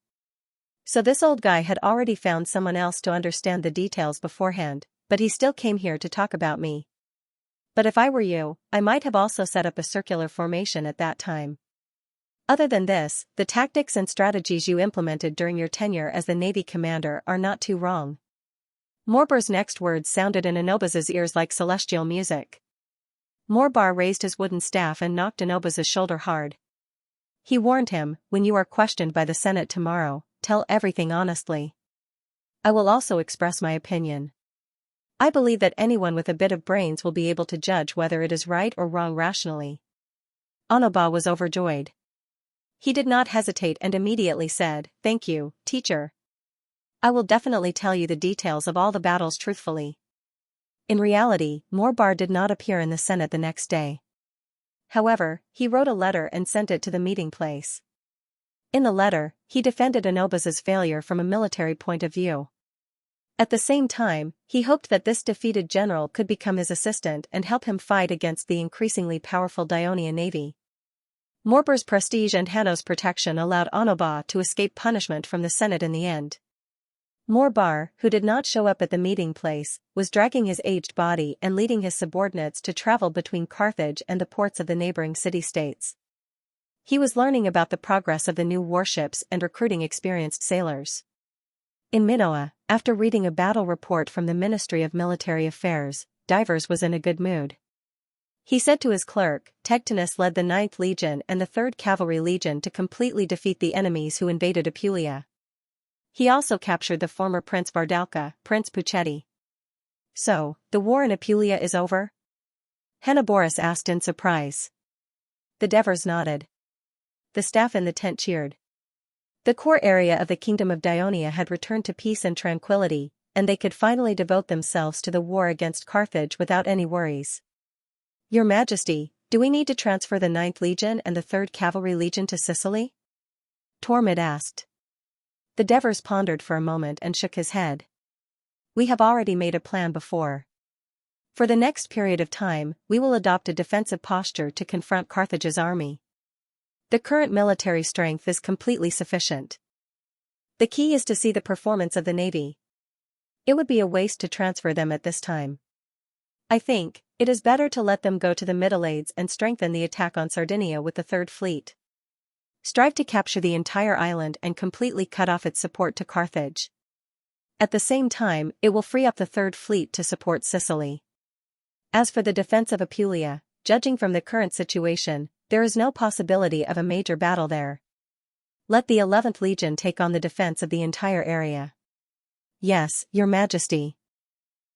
So this old guy had already found someone else to understand the details beforehand, but he still came here to talk about me. But if I were you, I might have also set up a circular formation at that time. Other than this, the tactics and strategies you implemented during your tenure as the Navy commander are not too wrong. Morbar's next words sounded in Inoba's ears like celestial music. Morbar raised his wooden staff and knocked Inoba's shoulder hard. He warned him, when you are questioned by the Senate tomorrow, tell everything honestly. I will also express my opinion. I believe that anyone with a bit of brains will be able to judge whether it is right or wrong rationally. Onoba was overjoyed. He did not hesitate and immediately said, "Thank you, teacher. I will definitely tell you the details of all the battles truthfully." In reality, Morbar did not appear in the Senate the next day. However, he wrote a letter and sent it to the meeting place. In the letter, he defended Inoba's failure from a military point of view. At the same time, he hoped that this defeated general could become his assistant and help him fight against the increasingly powerful Dionian Navy. Morbar's prestige and Hanno's protection allowed Onoba to escape punishment from the Senate in the end. Morbar, who did not show up at the meeting place, was dragging his aged body and leading his subordinates to travel between Carthage and the ports of the neighboring city-states. He was learning about the progress of the new warships and recruiting experienced sailors. In Minoa, after reading a battle report from the Ministry of Military Affairs, Divers was in a good mood. He said to his clerk, Tectonus led the 9th Legion and the 3rd Cavalry Legion to completely defeat the enemies who invaded Apulia. He also captured the former Prince Vardalca, Prince Puchetti. So, the war in Apulia is over? Henneborus asked in surprise. The Devers nodded. The staff in the tent cheered. The core area of the Kingdom of Dionia had returned to peace and tranquility, and they could finally devote themselves to the war against Carthage without any worries. Your Majesty, do we need to transfer the 9th Legion and the 3rd Cavalry Legion to Sicily? Tormod asked. The Devers pondered for a moment and shook his head. We have already made a plan before. For the next period of time, we will adopt a defensive posture to confront Carthage's army. The current military strength is completely sufficient. The key is to see the performance of the navy. It would be a waste to transfer them at this time. I think it is better to let them go to the Mytilades and strengthen the attack on Sardinia with the 3rd Fleet. Strive to capture the entire island and completely cut off its support to Carthage. At the same time, it will free up the 3rd Fleet to support Sicily. As for the defense of Apulia, judging from the current situation, there is no possibility of a major battle there. Let the 11th Legion take on the defense of the entire area. Yes, Your Majesty.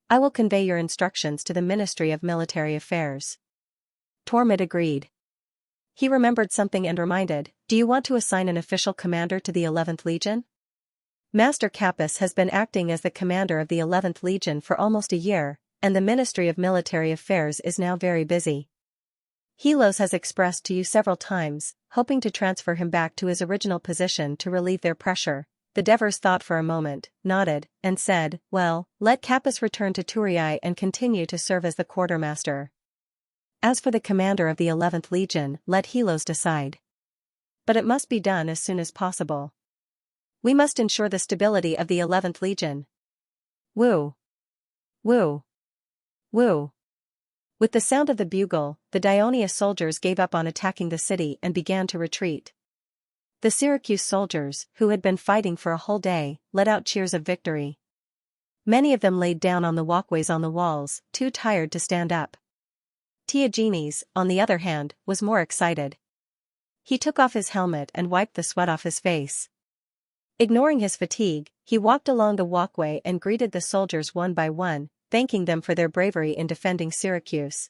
I will convey your instructions to the Ministry of Military Affairs. Tormod agreed. He remembered something and reminded, do you want to assign an official commander to the 11th Legion? Master Capus has been acting as the commander of the 11th Legion for almost a year, and the Ministry of Military Affairs is now very busy. Helos has expressed to you several times, hoping to transfer him back to his original position to relieve their pressure. The Devers thought for a moment, nodded, and said, well, let Capus return to Turiae and continue to serve as the quartermaster. As for the commander of the 11th Legion, let Helos decide. But it must be done as soon as possible. We must ensure the stability of the 11th Legion. Woo! Woo! Woo! With the sound of the bugle, the Dionia soldiers gave up on attacking the city and began to retreat. The Syracuse soldiers, who had been fighting for a whole day, let out cheers of victory. Many of them laid down on the walkways on the walls, too tired to stand up. Tiagenes, on the other hand, was more excited. He took off his helmet and wiped the sweat off his face. Ignoring his fatigue, he walked along the walkway and greeted the soldiers one by one, thanking them for their bravery in defending Syracuse.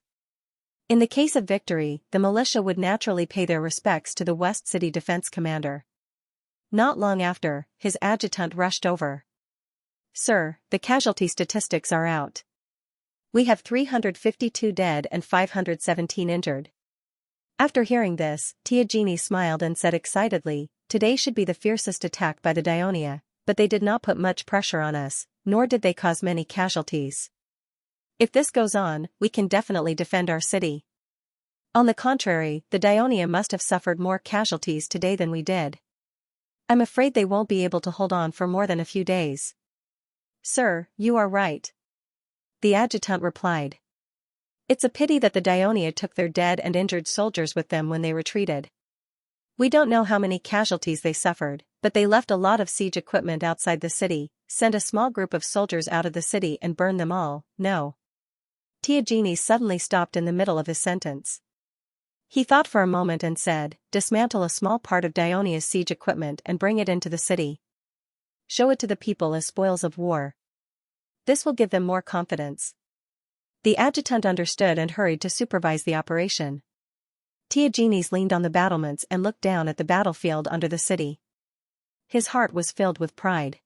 In the case of victory, the militia would naturally pay their respects to the West City defense commander. Not long after, his adjutant rushed over. Sir, the casualty statistics are out. We have 352 dead and 517 injured. After hearing this, Tiagenes smiled and said excitedly, today should be the fiercest attack by the Dionia, but they did not put much pressure on us, nor did they cause many casualties. If this goes on, we can definitely defend our city. On the contrary, the Dionia must have suffered more casualties today than we did. I'm afraid they won't be able to hold on for more than a few days. Sir, you are right. The adjutant replied. It's a pity that the Dionia took their dead and injured soldiers with them when they retreated. We don't know how many casualties they suffered, but they left a lot of siege equipment outside the city, sent a small group of soldiers out of the city and burned them all. No. Tiagenes suddenly stopped in the middle of his sentence. He thought for a moment and said, dismantle a small part of Dionia's siege equipment and bring it into the city. Show it to the people as spoils of war. This will give them more confidence. The adjutant understood and hurried to supervise the operation. Tiagenes leaned on the battlements and looked down at the battlefield under the city. His heart was filled with pride.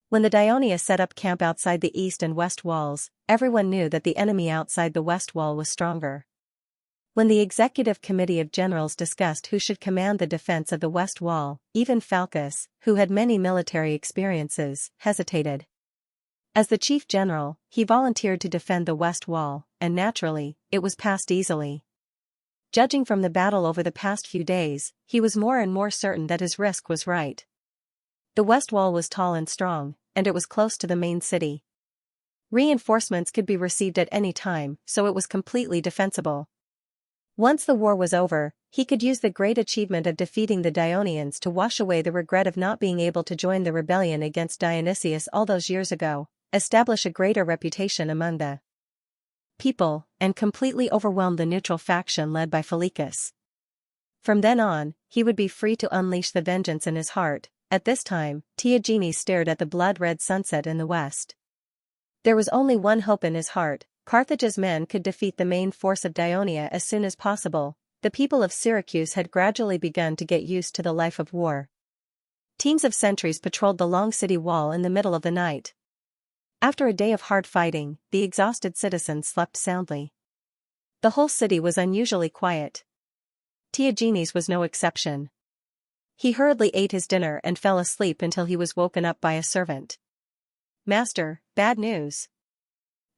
When the Dionia set up camp outside the east and west walls, everyone knew that the enemy outside the west wall was stronger. When the executive committee of generals discussed who should command the defense of the west wall, even Falcus, who had many military experiences, hesitated. As the chief general, he volunteered to defend the west wall, and naturally, it was passed easily. Judging from the battle over the past few days, he was more and more certain that his risk was right. The west wall was tall and strong, and it was close to the main city. Reinforcements could be received at any time, so it was completely defensible. Once the war was over, he could use the great achievement of defeating the Dionians to wash away the regret of not being able to join the rebellion against Dionysius all those years ago, establish a greater reputation among the people, and completely overwhelm the neutral faction led by Philippus. From then on, he would be free to unleash the vengeance in his heart. At this time, Theagenes stared at the blood-red sunset in the west. There was only one hope in his heart: Carthage's men could defeat the main force of Dionia as soon as possible. The people of Syracuse had gradually begun to get used to the life of war. Teams of sentries patrolled the long city wall in the middle of the night. After a day of hard fighting, the exhausted citizens slept soundly. The whole city was unusually quiet. Theagenes was no exception. He hurriedly ate his dinner and fell asleep until he was woken up by a servant. "Master, bad news.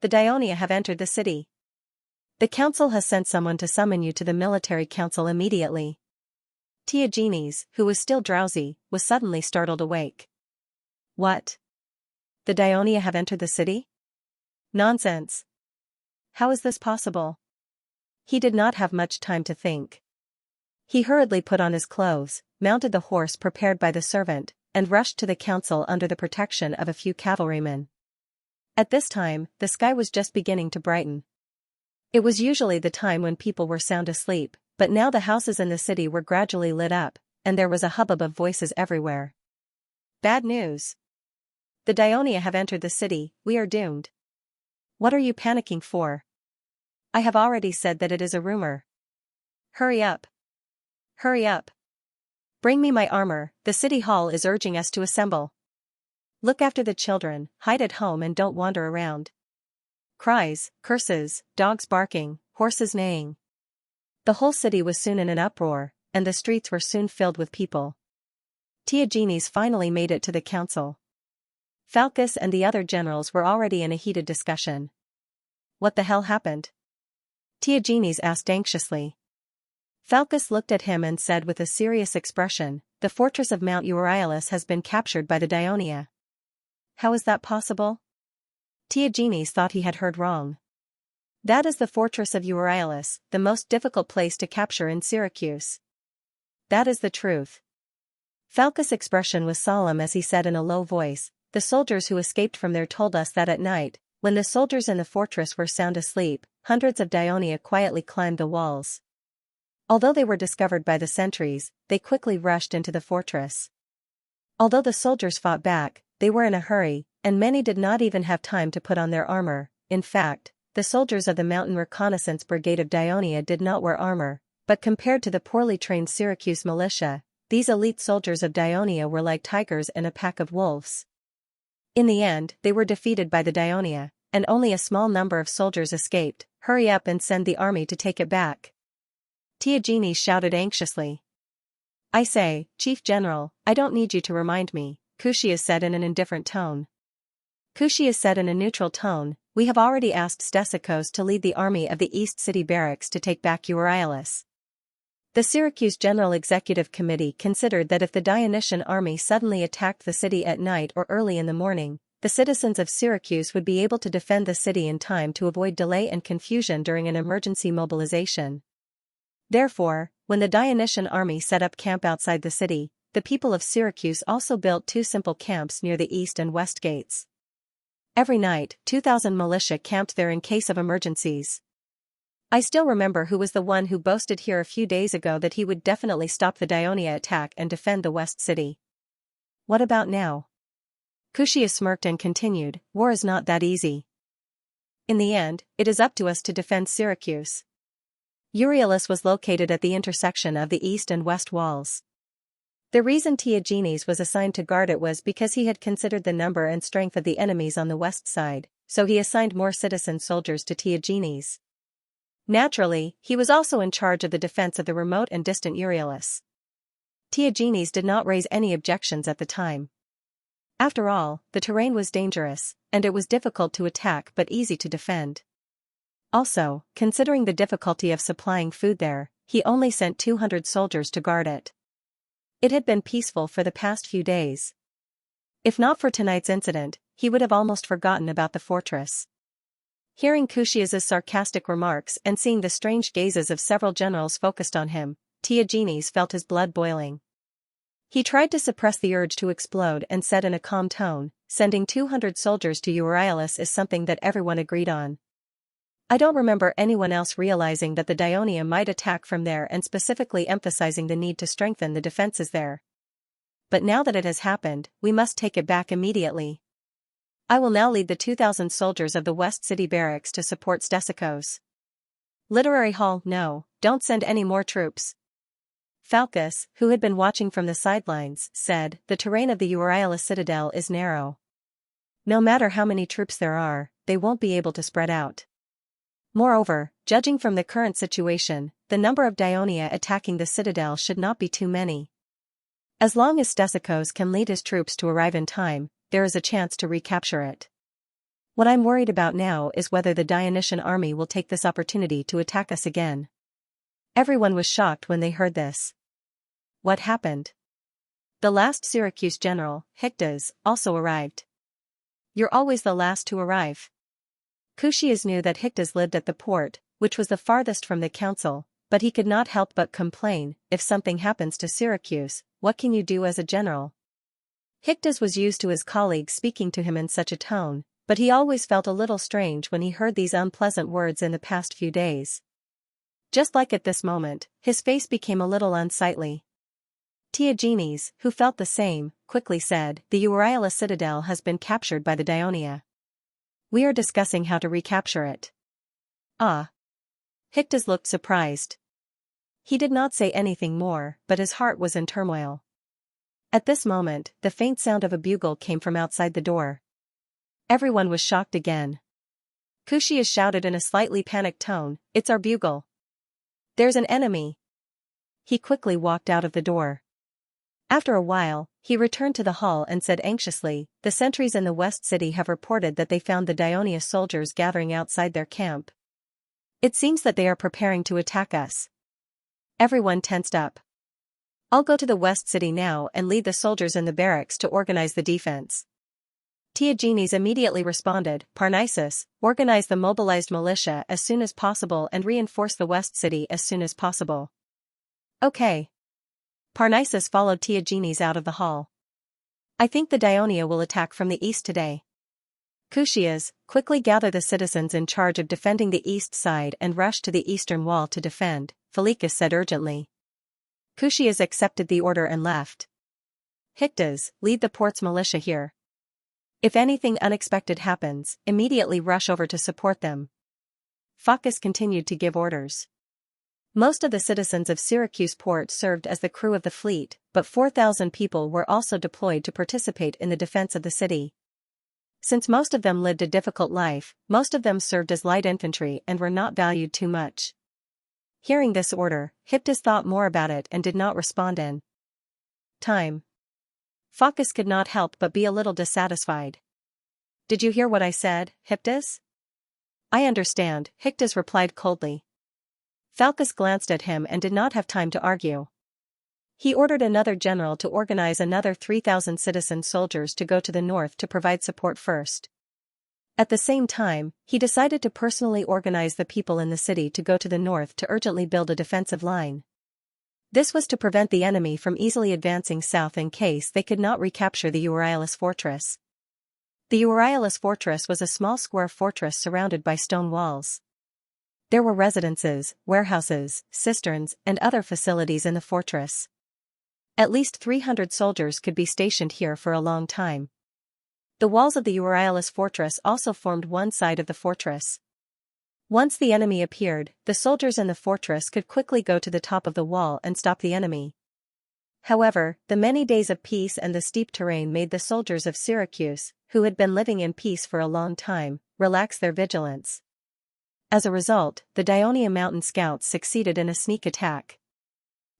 The Dionia have entered the city. The council has sent someone to summon you to the military council immediately." Theagenes, who was still drowsy, was suddenly startled awake. "What? The Dionia have entered the city? Nonsense. How is this possible?" He did not have much time to think. He hurriedly put on his clothes, mounted the horse prepared by the servant, and rushed to the council under the protection of a few cavalrymen. At this time, the sky was just beginning to brighten. It was usually the time when people were sound asleep, but now the houses in the city were gradually lit up, and there was a hubbub of voices everywhere. "Bad news. The Dionia have entered the city, we are doomed." "What are you panicking for? I have already said that it is a rumor. Hurry up. Hurry up. Bring me my armor, the city hall is urging us to assemble. Look after the children, hide at home and don't wander around." Cries, curses, dogs barking, horses neighing. The whole city was soon in an uproar, and the streets were soon filled with people. Theagenes finally made it to the council. Phalippus and the other generals were already in a heated discussion. "What the hell happened?" Theagenes asked anxiously. Phalippus looked at him and said with a serious expression, "The fortress of Mount Euryalus has been captured by the Dionia." "How is that possible?" Theagenes thought he had heard wrong. "That is the fortress of Euryalus, the most difficult place to capture in Syracuse. That is the truth." Phalippus' expression was solemn as he said in a low voice, "The soldiers who escaped from there told us that at night, when the soldiers in the fortress were sound asleep, hundreds of Dionia quietly climbed the walls. Although they were discovered by the sentries, they quickly rushed into the fortress. Although the soldiers fought back, they were in a hurry, and many did not even have time to put on their armor. In fact, the soldiers of the Mountain Reconnaissance Brigade of Dionia did not wear armor, but compared to the poorly trained Syracuse militia, these elite soldiers of Dionia were like tigers in a pack of wolves. In the end, they were defeated by the Dionia, and only a small number of soldiers escaped. Hurry up and send the army to take it back." Theagenes shouted anxiously. "I say, Chief General, I don't need you to remind me," Xianxia said in an indifferent tone. Xianxia said in a neutral tone, "We have already asked Stesicos to lead the army of the East City Barracks to take back Euryalus." The Syracuse General Executive Committee considered that if the Dionysian army suddenly attacked the city at night or early in the morning, the citizens of Syracuse would be able to defend the city in time to avoid delay and confusion during an emergency mobilization. Therefore, when the Dionysian army set up camp outside the city, the people of Syracuse also built two simple camps near the east and west gates. Every night, 2,000 militia camped there in case of emergencies. I still remember who was the one who boasted here a few days ago that he would definitely stop the Dionia attack and defend the West City. What about now? Xianxia smirked and continued, "War is not that easy. In the end, it is up to us to defend Syracuse." Euryalus was located at the intersection of the east and west walls. The reason Theagenes was assigned to guard it was because he had considered the number and strength of the enemies on the west side, so he assigned more citizen soldiers to Theagenes. Naturally, he was also in charge of the defense of the remote and distant Euryalus. Theagenes did not raise any objections at the time. After all, the terrain was dangerous, and it was difficult to attack but easy to defend. Also, considering the difficulty of supplying food there, he only sent 200 soldiers to guard it. It had been peaceful for the past few days. If not for tonight's incident, he would have almost forgotten about the fortress. Hearing Xianxia's sarcastic remarks and seeing the strange gazes of several generals focused on him, Diogenes felt his blood boiling. He tried to suppress the urge to explode and said in a calm tone, "Sending 200 soldiers to Euryalus is something that everyone agreed on. I don't remember anyone else realizing that the Dionia might attack from there and specifically emphasizing the need to strengthen the defenses there. But now that it has happened, we must take it back immediately. I will now lead the 2,000 soldiers of the West City Barracks to support Stesicos." Literary Hall, no, don't send any more troops. Falcus, who had been watching from the sidelines, said, "The terrain of the Euryalus citadel is narrow. No matter how many troops there are, they won't be able to spread out. Moreover, judging from the current situation, the number of Dionia attacking the citadel should not be too many. As long as Stesicos can lead his troops to arrive in time, there is a chance to recapture it. What I'm worried about now is whether the Dionysian army will take this opportunity to attack us again." Everyone was shocked when they heard this. What happened? The last Syracuse general, Hyctes, also arrived. "You're always the last to arrive." Xianxia knew that Hyctes lived at the port, which was the farthest from the council, but he could not help but complain, "If something happens to Syracuse, what can you do as a general?" Hyctes was used to his colleagues speaking to him in such a tone, but he always felt a little strange when he heard these unpleasant words in the past few days. Just like at this moment, his face became a little unsightly. Diogenes, who felt the same, quickly said, "The Euryalus citadel has been captured by the Dionia. We are discussing how to recapture it." "Ah." Hyctes looked surprised. He did not say anything more, but his heart was in turmoil. At this moment, the faint sound of a bugle came from outside the door. Everyone was shocked again. Xianxia shouted in a slightly panicked tone, "It's our bugle. There's an enemy." He quickly walked out of the door. After a while, he returned to the hall and said anxiously, "The sentries in the West City have reported that they found the Dionia soldiers gathering outside their camp. It seems that they are preparing to attack us." Everyone tensed up. "I'll go to the West City now and lead the soldiers in the barracks to organize the defense." Diogenes immediately responded, "Parnassus, organize the mobilized militia as soon as possible and reinforce the West City as soon as possible." "Okay." Parnassus followed Diogenes out of the hall. "I think the Dionia will attack from the east today." Xianxia, quickly gather the citizens in charge of defending the east side and rush to the eastern wall to defend, Phylacus said urgently. Xianxia accepted the order and left. "Hyctes, lead the port's militia here. If anything unexpected happens, immediately rush over to support them." Phylacus continued to give orders. Most of the citizens of Syracuse port served as the crew of the fleet, but 4,000 people were also deployed to participate in the defense of the city. Since most of them lived a difficult life, most of them served as light infantry and were not valued too much. Hearing this order, Hyctes thought more about it and did not respond in time. Phylacus could not help but be a little dissatisfied. "Did you hear what I said, Hyctes?" "I understand," Hyctes replied coldly. Phylacus glanced at him and did not have time to argue. He ordered another general to organize another 3,000 citizen soldiers to go to the north to provide support first. At the same time, he decided to personally organize the people in the city to go to the north to urgently build a defensive line. This was to prevent the enemy from easily advancing south in case they could not recapture the Euryalus fortress. The Euryalus fortress was a small square fortress surrounded by stone walls. There were residences, warehouses, cisterns, and other facilities in the fortress. At least 300 soldiers could be stationed here for a long time. The walls of the Euryalus fortress also formed one side of the fortress. Once the enemy appeared, the soldiers in the fortress could quickly go to the top of the wall and stop the enemy. However, the many days of peace and the steep terrain made the soldiers of Syracuse, who had been living in peace for a long time, relax their vigilance. As a result, the Dionia mountain scouts succeeded in a sneak attack.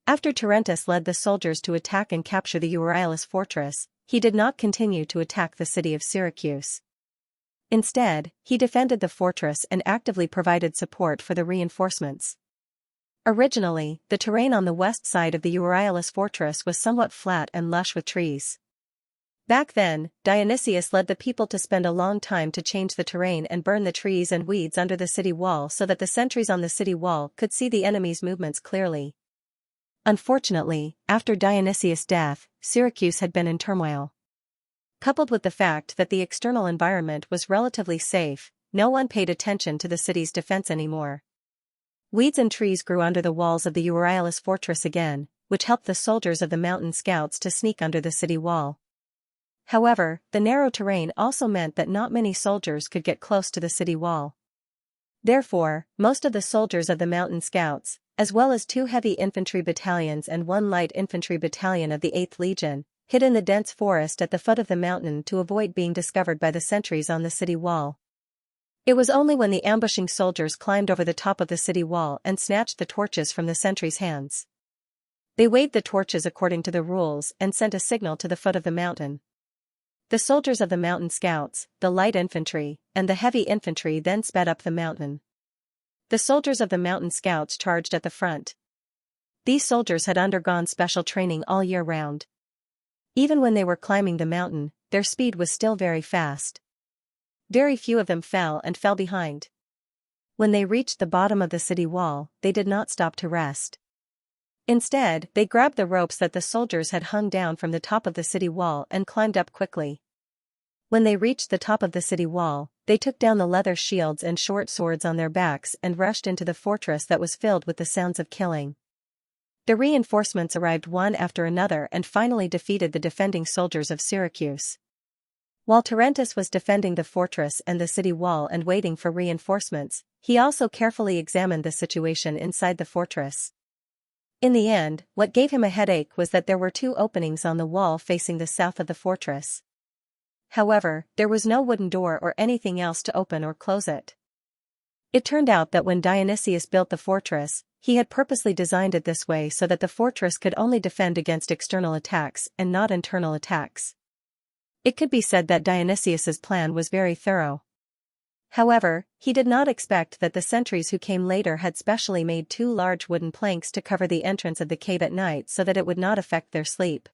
After Tarentus led the soldiers to attack and capture the Euryalus fortress, he did not continue to attack the city of Syracuse. Instead, he defended the fortress and actively provided support for the reinforcements. Originally, the terrain on the west side of the Euryalus fortress was somewhat flat and lush with trees. Back then, Dionysius led the people to spend a long time to change the terrain and burn the trees and weeds under the city wall so that the sentries on the city wall could see the enemy's movements clearly. Unfortunately, after Dionysius' death, Syracuse had been in turmoil. Coupled with the fact that the external environment was relatively safe, no one paid attention to the city's defense anymore. Weeds and trees grew under the walls of the Euryalus fortress again, which helped the soldiers of the mountain scouts to sneak under the city wall. However, the narrow terrain also meant that not many soldiers could get close to the city wall. Therefore, most of the soldiers of the mountain scouts, as well as 2 heavy infantry battalions and 1 light infantry battalion of the 8th Legion, hid in the dense forest at the foot of the mountain to avoid being discovered by the sentries on the city wall. It was only when the ambushing soldiers climbed over the top of the city wall and snatched the torches from the sentries' hands. They waved the torches according to the rules and sent a signal to the foot of the mountain. The soldiers of the mountain scouts, the light infantry, and the heavy infantry then sped up the mountain. The soldiers of the mountain scouts charged at the front. These soldiers had undergone special training all year round. Even when they were climbing the mountain, their speed was still very fast. Very few of them fell behind. When they reached the bottom of the city wall, they did not stop to rest. Instead, they grabbed the ropes that the soldiers had hung down from the top of the city wall and climbed up quickly. When they reached the top of the city wall, they took down the leather shields and short swords on their backs and rushed into the fortress that was filled with the sounds of killing. The reinforcements arrived one after another and finally defeated the defending soldiers of Syracuse. While Tarentus was defending the fortress and the city wall and waiting for reinforcements, he also carefully examined the situation inside the fortress. In the end, what gave him a headache was that there were 2 openings on the wall facing the south of the fortress. However, there was no wooden door or anything else to open or close it. It turned out that when Dionysius built the fortress, he had purposely designed it this way so that the fortress could only defend against external attacks and not internal attacks. It could be said that Dionysius's plan was very thorough. However, he did not expect that the sentries who came later had specially made 2 large wooden planks to cover the entrance of the cave at night so that it would not affect their sleep.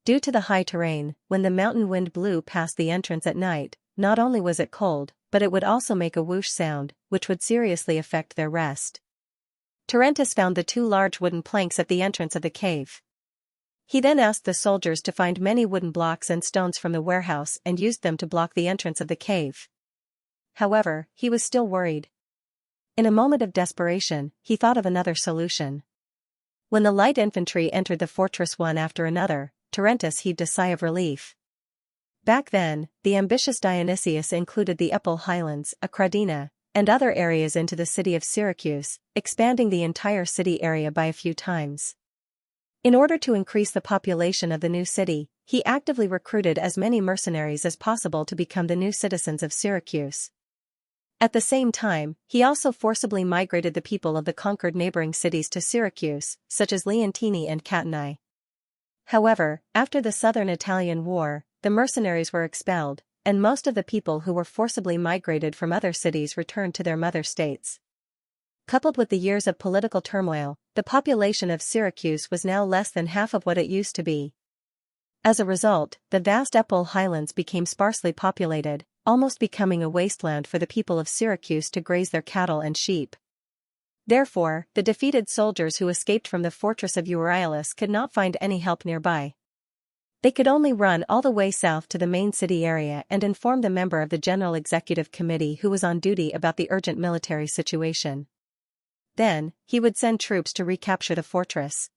Due to the high terrain, when the mountain wind blew past the entrance at night, not only was it cold, but it would also make a whoosh sound, which would seriously affect their rest. Tarentus found the 2 large wooden planks at the entrance of the cave. He then asked the soldiers to find many wooden blocks and stones from the warehouse and used them to block the entrance of the cave. However, he was still worried. In a moment of desperation, he thought of another solution. When the light infantry entered the fortress one after another, Tarentus heaved a sigh of relief. Back then, the ambitious Dionysius included the Epal highlands, Acradina, and other areas into the city of Syracuse, expanding the entire city area by a few times. In order to increase the population of the new city, he actively recruited as many mercenaries as possible to become the new citizens of Syracuse. At the same time, he also forcibly migrated the people of the conquered neighboring cities to Syracuse, such as Leontini and Catani. However, after the Southern Italian War, the mercenaries were expelled, and most of the people who were forcibly migrated from other cities returned to their mother states. Coupled with the years of political turmoil, the population of Syracuse was now less than half of what it used to be. As a result, the vast Epal highlands became sparsely populated, almost becoming a wasteland for the people of Syracuse to graze their cattle and sheep. Therefore, the defeated soldiers who escaped from the fortress of Euryalus could not find any help nearby. They could only run all the way south to the main city area and inform the member of the General Executive Committee who was on duty about the urgent military situation. Then, he would send troops to recapture the fortress.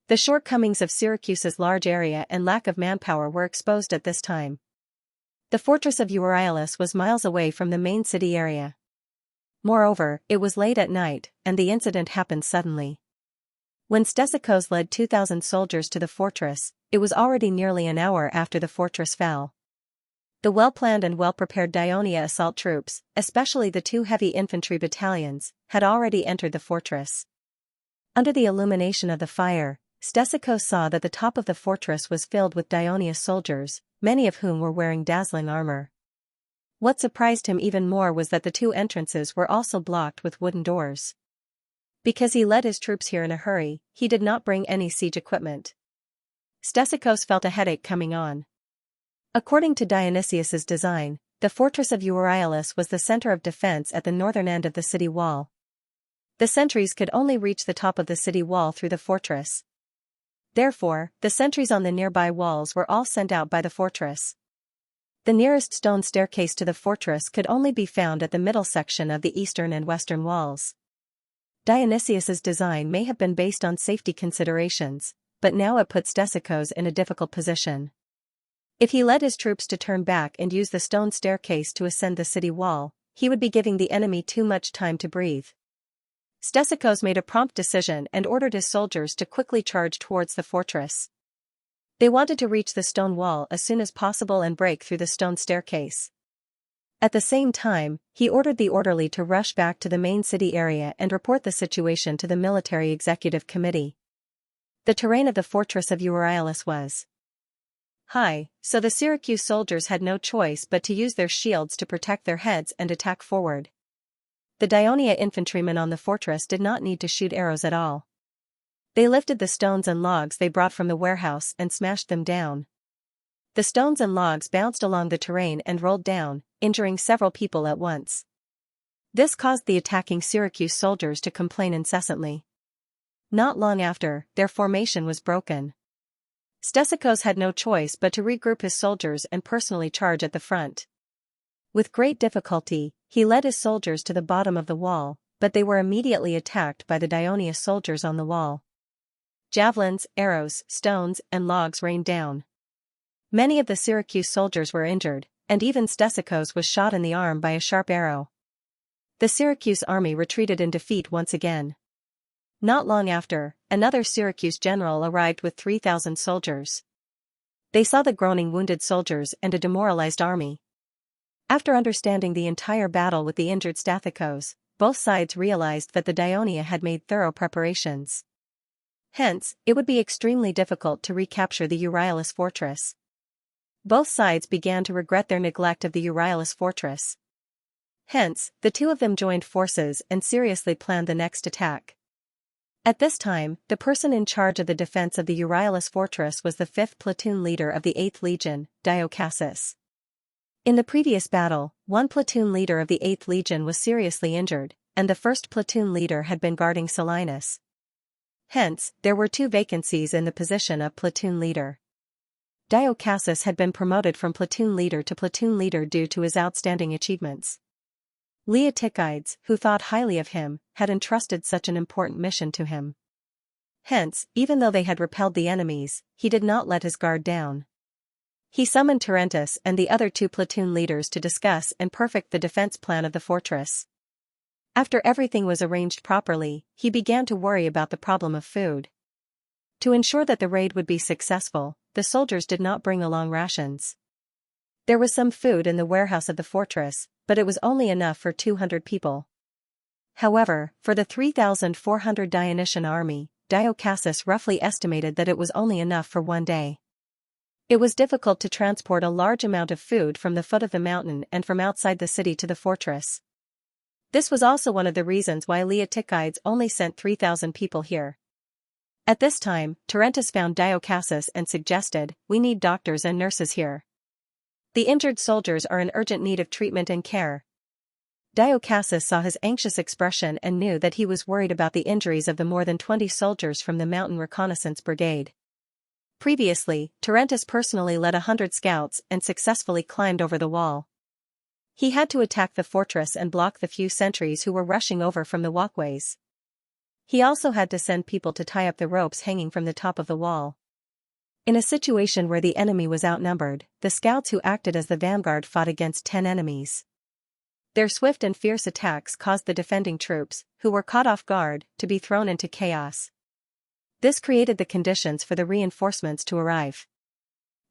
The shortcomings of Syracuse's large area and lack of manpower were exposed at this time. The fortress of Euryalus was miles away from the main city area. Moreover, it was late at night, and the incident happened suddenly. When Stesichos led 2,000 soldiers to the fortress, it was already nearly an hour after the fortress fell. The well-planned and well-prepared Dionia assault troops, especially the 2 heavy infantry battalions, had already entered the fortress. Under the illumination of the fire, Stesichos saw that the top of the fortress was filled with Dionia soldiers, many of whom were wearing dazzling armor. What surprised him even more was that the 2 entrances were also blocked with wooden doors. Because he led his troops here in a hurry, he did not bring any siege equipment. Stesichos felt a headache coming on. According to Dionysius's design, the fortress of Euryalus was the center of defense at the northern end of the city wall. The sentries could only reach the top of the city wall through the fortress. Therefore, the sentries on the nearby walls were all sent out by the fortress. The nearest stone staircase to the fortress could only be found at the middle section of the eastern and western walls. Dionysius's design may have been based on safety considerations, but now it put Stesichos in a difficult position. If he led his troops to turn back and use the stone staircase to ascend the city wall, he would be giving the enemy too much time to breathe. Stesichos made a prompt decision and ordered his soldiers to quickly charge towards the fortress. They wanted to reach the stone wall as soon as possible and break through the stone staircase. At the same time, he ordered the orderly to rush back to the main city area and report the situation to the military executive committee. The terrain of the fortress of Euryalus was high, so the Syracuse soldiers had no choice but to use their shields to protect their heads and attack forward. The Dionia infantrymen on the fortress did not need to shoot arrows at all. They lifted the stones and logs they brought from the warehouse and smashed them down. The stones and logs bounced along the terrain and rolled down, injuring several people at once. This caused the attacking Syracuse soldiers to complain incessantly. Not long after, their formation was broken. Stesichos had no choice but to regroup his soldiers and personally charge at the front. With great difficulty, he led his soldiers to the bottom of the wall, but they were immediately attacked by the Dionia soldiers on the wall. Javelins, arrows, stones, and logs rained down. Many of the Syracuse soldiers were injured, and even Stesichos was shot in the arm by a sharp arrow. The Syracuse army retreated in defeat once again. Not long after, another Syracuse general arrived with 3,000 soldiers. They saw the groaning wounded soldiers and a demoralized army. After understanding the entire battle with the injured Stesichos, both sides realized that the Dionia had made thorough preparations. Hence, it would be extremely difficult to recapture the Euryalus fortress. Both sides began to regret their neglect of the Euryalus fortress. Hence, the two of them joined forces and seriously planned the next attack. At this time, the person in charge of the defense of the Euryalus fortress was the 5th platoon leader of the 8th Legion, Diocassus. In the previous battle, one platoon leader of the 8th Legion was seriously injured, and the 1st platoon leader had been guarding Selinus. Hence, there were 2 vacancies in the position of platoon leader. Diocassus had been promoted from platoon leader to platoon leader due to his outstanding achievements. Leotychides, who thought highly of him, had entrusted such an important mission to him. Hence, even though they had repelled the enemies, he did not let his guard down. He summoned Tarentus and the other 2 platoon leaders to discuss and perfect the defense plan of the fortress. After everything was arranged properly, he began to worry about the problem of food. To ensure that the raid would be successful, the soldiers did not bring along rations. There was some food in the warehouse of the fortress, but it was only enough for 200 people. However, for the 3,400 Dionysian army, Diocassus roughly estimated that it was only enough for one day. It was difficult to transport a large amount of food from the foot of the mountain and from outside the city to the fortress. This was also one of the reasons why Leotychides only sent 3,000 people here. At this time, Tarentus found Diocassus and suggested, "We need doctors and nurses here. The injured soldiers are in urgent need of treatment and care." Diocassus saw his anxious expression and knew that he was worried about the injuries of the more than 20 soldiers from the Mountain Reconnaissance Brigade. Previously, Tarentus personally led 100 scouts and successfully climbed over the wall. He had to attack the fortress and block the few sentries who were rushing over from the walkways. He also had to send people to tie up the ropes hanging from the top of the wall. In a situation where the enemy was outnumbered, the scouts who acted as the vanguard fought against 10 enemies. Their swift and fierce attacks caused the defending troops, who were caught off guard, to be thrown into chaos. This created the conditions for the reinforcements to arrive.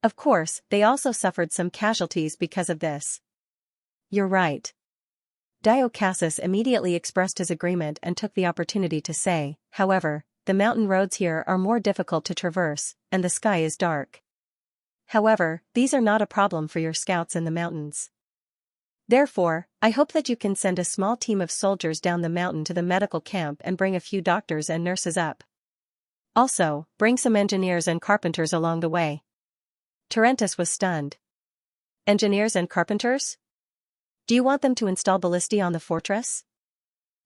Of course, they also suffered some casualties because of this. "You're right." Diocassus immediately expressed his agreement and took the opportunity to say, "However, the mountain roads here are more difficult to traverse, and the sky is dark. However, these are not a problem for your scouts in the mountains. Therefore, I hope that you can send a small team of soldiers down the mountain to the medical camp and bring a few doctors and nurses up. Also, bring some engineers and carpenters along the way." Tarentus was stunned. Engineers and carpenters? Do you want them to install ballistae on the fortress?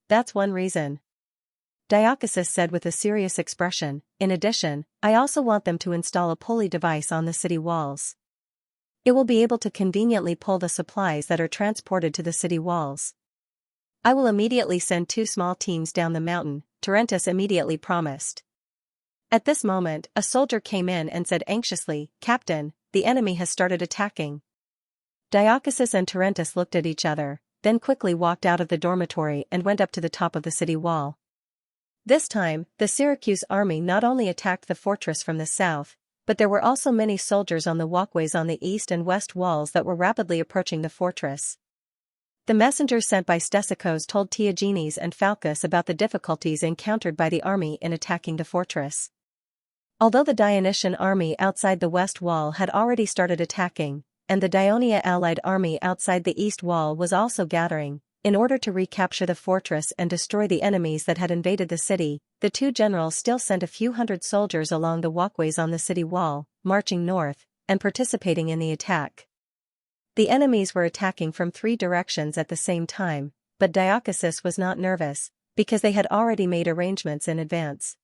That's one reason. Diacasis said with a serious expression. In addition, I also want them to install a pulley device on the city walls. It will be able to conveniently pull the supplies that are transported to the city walls. I will immediately send 2 small teams down the mountain, Tarentus immediately promised. At this moment, a soldier came in and said anxiously, Captain, the enemy has started attacking. Diacasis and Tarentus looked at each other, then quickly walked out of the dormitory and went up to the top of the city wall. This time, the Syracuse army not only attacked the fortress from the south, but there were also many soldiers on the walkways on the east and west walls that were rapidly approaching the fortress. The messengers sent by Stesicos told Tiagenes and Phaucus about the difficulties encountered by the army in attacking the fortress. Although the Dionysian army outside the west wall had already started attacking, and the Dionia allied army outside the east wall was also gathering, in order to recapture the fortress and destroy the enemies that had invaded the city, the 2 generals still sent a few hundred soldiers along the walkways on the city wall, marching north, and participating in the attack. The enemies were attacking from 3 directions at the same time, but Diacasis was not nervous, because they had already made arrangements in advance.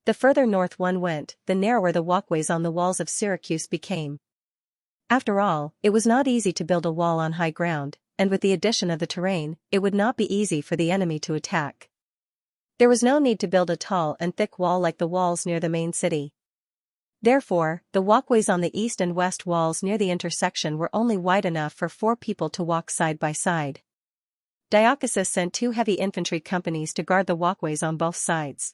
The further north one went, the narrower the walkways on the walls of Syracuse became. After all, it was not easy to build a wall on high ground, and with the addition of the terrain, it would not be easy for the enemy to attack. There was no need to build a tall and thick wall like the walls near the main city. Therefore, the walkways on the east and west walls near the intersection were only wide enough for 4 people to walk side by side. Diacasis sent 2 heavy infantry companies to guard the walkways on both sides.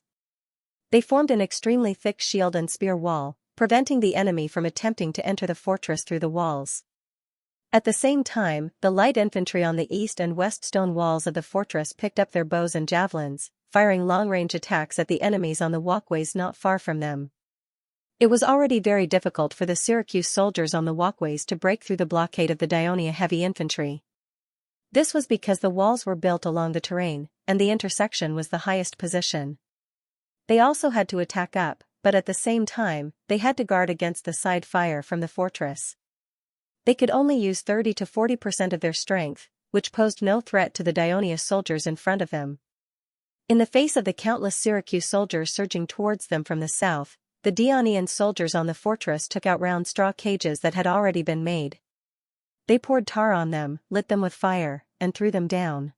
They formed an extremely thick shield and spear wall, preventing the enemy from attempting to enter the fortress through the walls. At the same time, the light infantry on the east and west stone walls of the fortress picked up their bows and javelins, firing long-range attacks at the enemies on the walkways not far from them. It was already very difficult for the Syracuse soldiers on the walkways to break through the blockade of the Dionia heavy infantry. This was because the walls were built along the terrain, and the intersection was the highest position. They also had to attack up, but at the same time, they had to guard against the side fire from the fortress. They could only use 30 to 40% of their strength, which posed no threat to the Dionia soldiers in front of them. In the face of the countless Syracuse soldiers surging towards them from the south, the Dionian soldiers on the fortress took out round straw cages that had already been made. They poured tar on them, lit them with fire, and threw them down.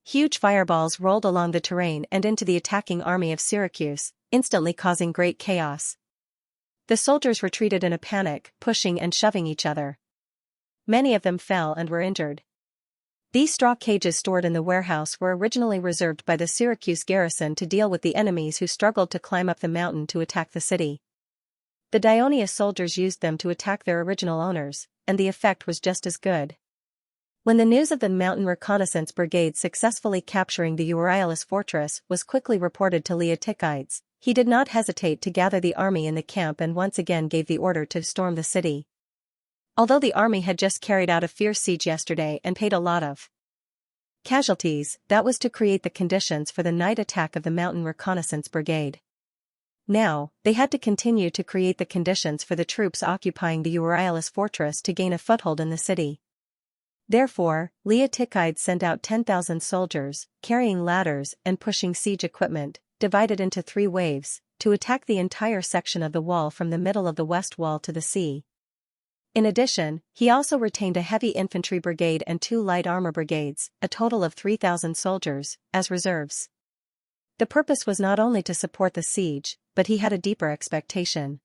Huge fireballs rolled along the terrain and into the attacking army of Syracuse, instantly causing great chaos. The soldiers retreated in a panic, pushing and shoving each other. Many of them fell and were injured. These straw cages stored in the warehouse were originally reserved by the Syracuse garrison to deal with the enemies who struggled to climb up the mountain to attack the city. The Dionia soldiers used them to attack their original owners, and the effect was just as good. When the news of the mountain reconnaissance brigade successfully capturing the Euryalus fortress was quickly reported to Leotychides, he did not hesitate to gather the army in the camp and once again gave the order to storm the city. Although the army had just carried out a fierce siege yesterday and paid a lot of casualties, that was to create the conditions for the night attack of the mountain reconnaissance brigade. Now, they had to continue to create the conditions for the troops occupying the Euryalus fortress to gain a foothold in the city. Therefore, Leotychides sent out 10,000 soldiers, carrying ladders and pushing siege equipment, divided into 3 waves, to attack the entire section of the wall from the middle of the west wall to the sea. In addition, he also retained a heavy infantry brigade and 2 light armor brigades, a total of 3,000 soldiers, as reserves. The purpose was not only to support the siege, but he had a deeper expectation.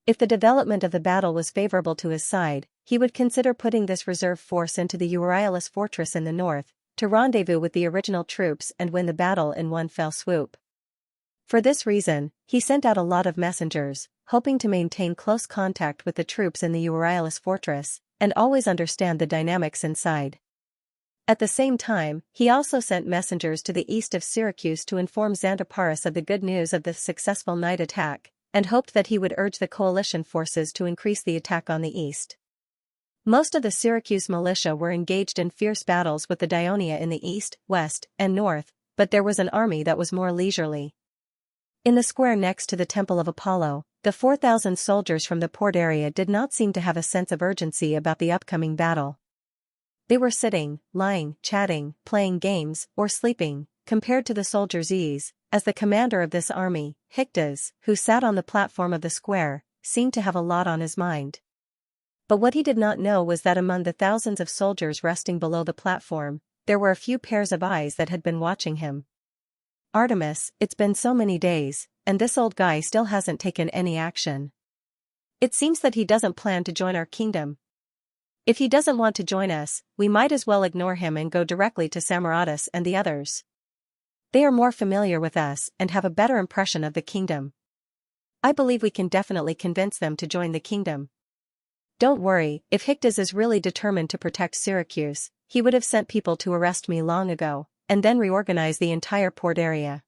If the development of the battle was favorable to his side, he would consider putting this reserve force into the Euryalus fortress in the north, to rendezvous with the original troops and win the battle in one fell swoop. For this reason, he sent out a lot of messengers, hoping to maintain close contact with the troops in the Euryalus fortress, and always understand the dynamics inside. At the same time, he also sent messengers to the east of Syracuse to inform Xanthoparis of the good news of the successful night attack, and hoped that he would urge the coalition forces to increase the attack on the east. Most of the Syracuse militia were engaged in fierce battles with the Dionia in the east, west, and north, but there was an army that was more leisurely. In the square next to the Temple of Apollo, The 4,000 soldiers from the port area did not seem to have a sense of urgency about the upcoming battle. They were sitting, lying, chatting, playing games, or sleeping, compared to the soldiers' ease, as the commander of this army, Hictas, who sat on the platform of the square, seemed to have a lot on his mind. But what he did not know was that among the thousands of soldiers resting below the platform, there were a few pairs of eyes that had been watching him. Artemis, it's been so many days, and this old guy still hasn't taken any action. It seems that he doesn't plan to join our kingdom. If he doesn't want to join us, we might as well ignore him and go directly to Samaratus and the others. They are more familiar with us and have a better impression of the kingdom. I believe we can definitely convince them to join the kingdom. Don't worry, if Hictas is really determined to protect Syracuse, he would have sent people to arrest me long ago, and then reorganize the entire port area.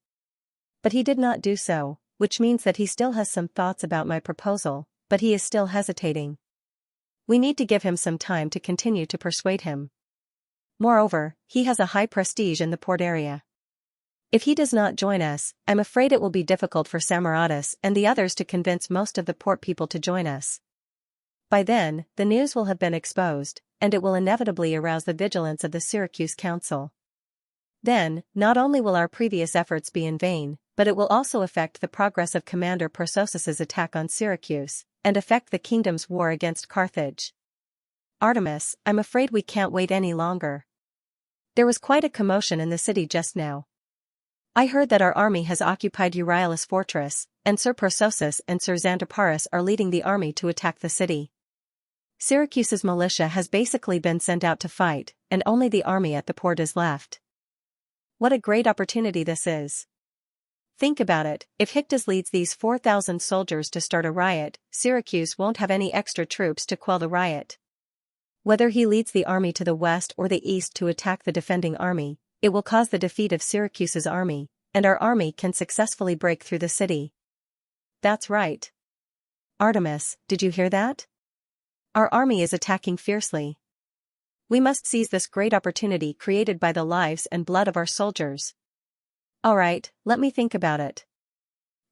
But he did not do so, which means that he still has some thoughts about my proposal, but he is still hesitating. We need to give him some time to continue to persuade him. Moreover, he has a high prestige in the port area. If he does not join us, I'm afraid it will be difficult for Samaratus and the others to convince most of the port people to join us. By then, the news will have been exposed, and it will inevitably arouse the vigilance of the Syracuse Council. Then, not only will our previous efforts be in vain, but it will also affect the progress of Commander Persosus's attack on Syracuse, and affect the kingdom's war against Carthage. Artemis, I'm afraid we can't wait any longer. There was quite a commotion in the city just now. I heard that our army has occupied Euryalus fortress, and Sir Persosus and Sir Xanthoparis are leading the army to attack the city. Syracuse's militia has basically been sent out to fight, and only the army at the port is left. What a great opportunity this is. Think about it, if Hictas leads these 4,000 soldiers to start a riot, Syracuse won't have any extra troops to quell the riot. Whether he leads the army to the west or the east to attack the defending army, it will cause the defeat of Syracuse's army, and our army can successfully break through the city. That's right. Artemis, did you hear that? Our army is attacking fiercely. We must seize this great opportunity created by the lives and blood of our soldiers. All right, let me think about it.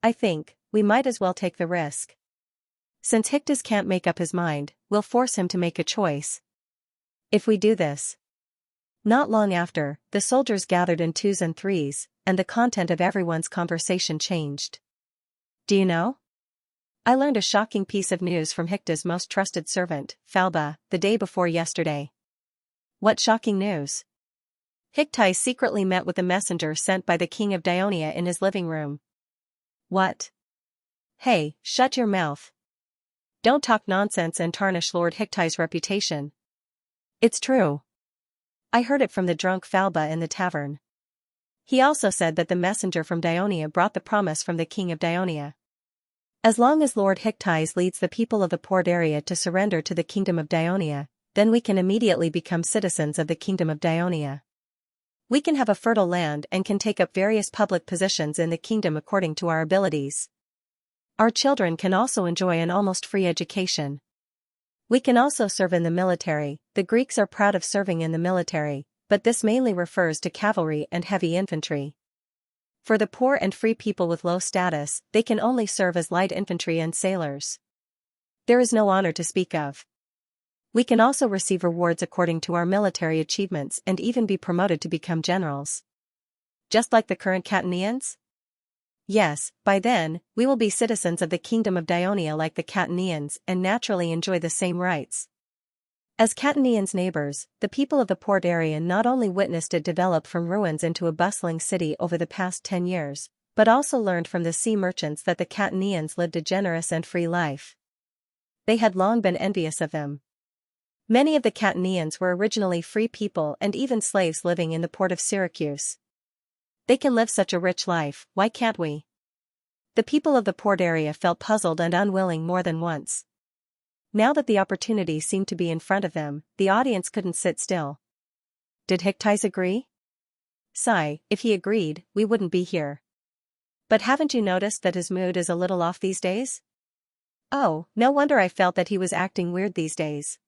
I think we might as well take the risk. Since Hictas can't make up his mind, we'll force him to make a choice. If we do this. Not long after, the soldiers gathered in twos and threes, and the content of everyone's conversation changed. Do you know? I learned a shocking piece of news from Hictas' most trusted servant, Phalba, the day before yesterday. What shocking news? Hictas secretly met with the messenger sent by the king of Dionia in his living room. What? Hey, shut your mouth. Don't talk nonsense and tarnish Lord Hictas' reputation. It's true. I heard it from the drunk Phalba in the tavern. He also said that the messenger from Dionia brought the promise from the king of Dionia. As long as Lord Hictas leads the people of the port area to surrender to the kingdom of Dionia, then we can immediately become citizens of the kingdom of Dionia. We can have a fertile land and can take up various public positions in the kingdom according to our abilities. Our children can also enjoy an almost free education. We can also serve in the military. The Greeks are proud of serving in the military, but this mainly refers to cavalry and heavy infantry. For the poor and free people with low status, they can only serve as light infantry and sailors. There is no honor to speak of. We can also receive rewards according to our military achievements and even be promoted to become generals. Just like the current Catanians? Yes, by then, we will be citizens of the kingdom of Dionia like the Catanians and naturally enjoy the same rights. As Catanians' neighbors, the people of the port area not only witnessed it develop from ruins into a bustling city over the past 10 years, but also learned from the sea merchants that the Catanians lived a generous and free life. They had long been envious of them. Many of the Catanians were originally free people and even slaves living in the port of Syracuse. They can live such a rich life, why can't we? The people of the port area felt puzzled and unwilling more than once. Now that the opportunity seemed to be in front of them, the audience couldn't sit still. Did Hictas agree? Sigh, if he agreed, we wouldn't be here. But haven't you noticed that his mood is a little off these days? Oh, no wonder I felt that he was acting weird these days.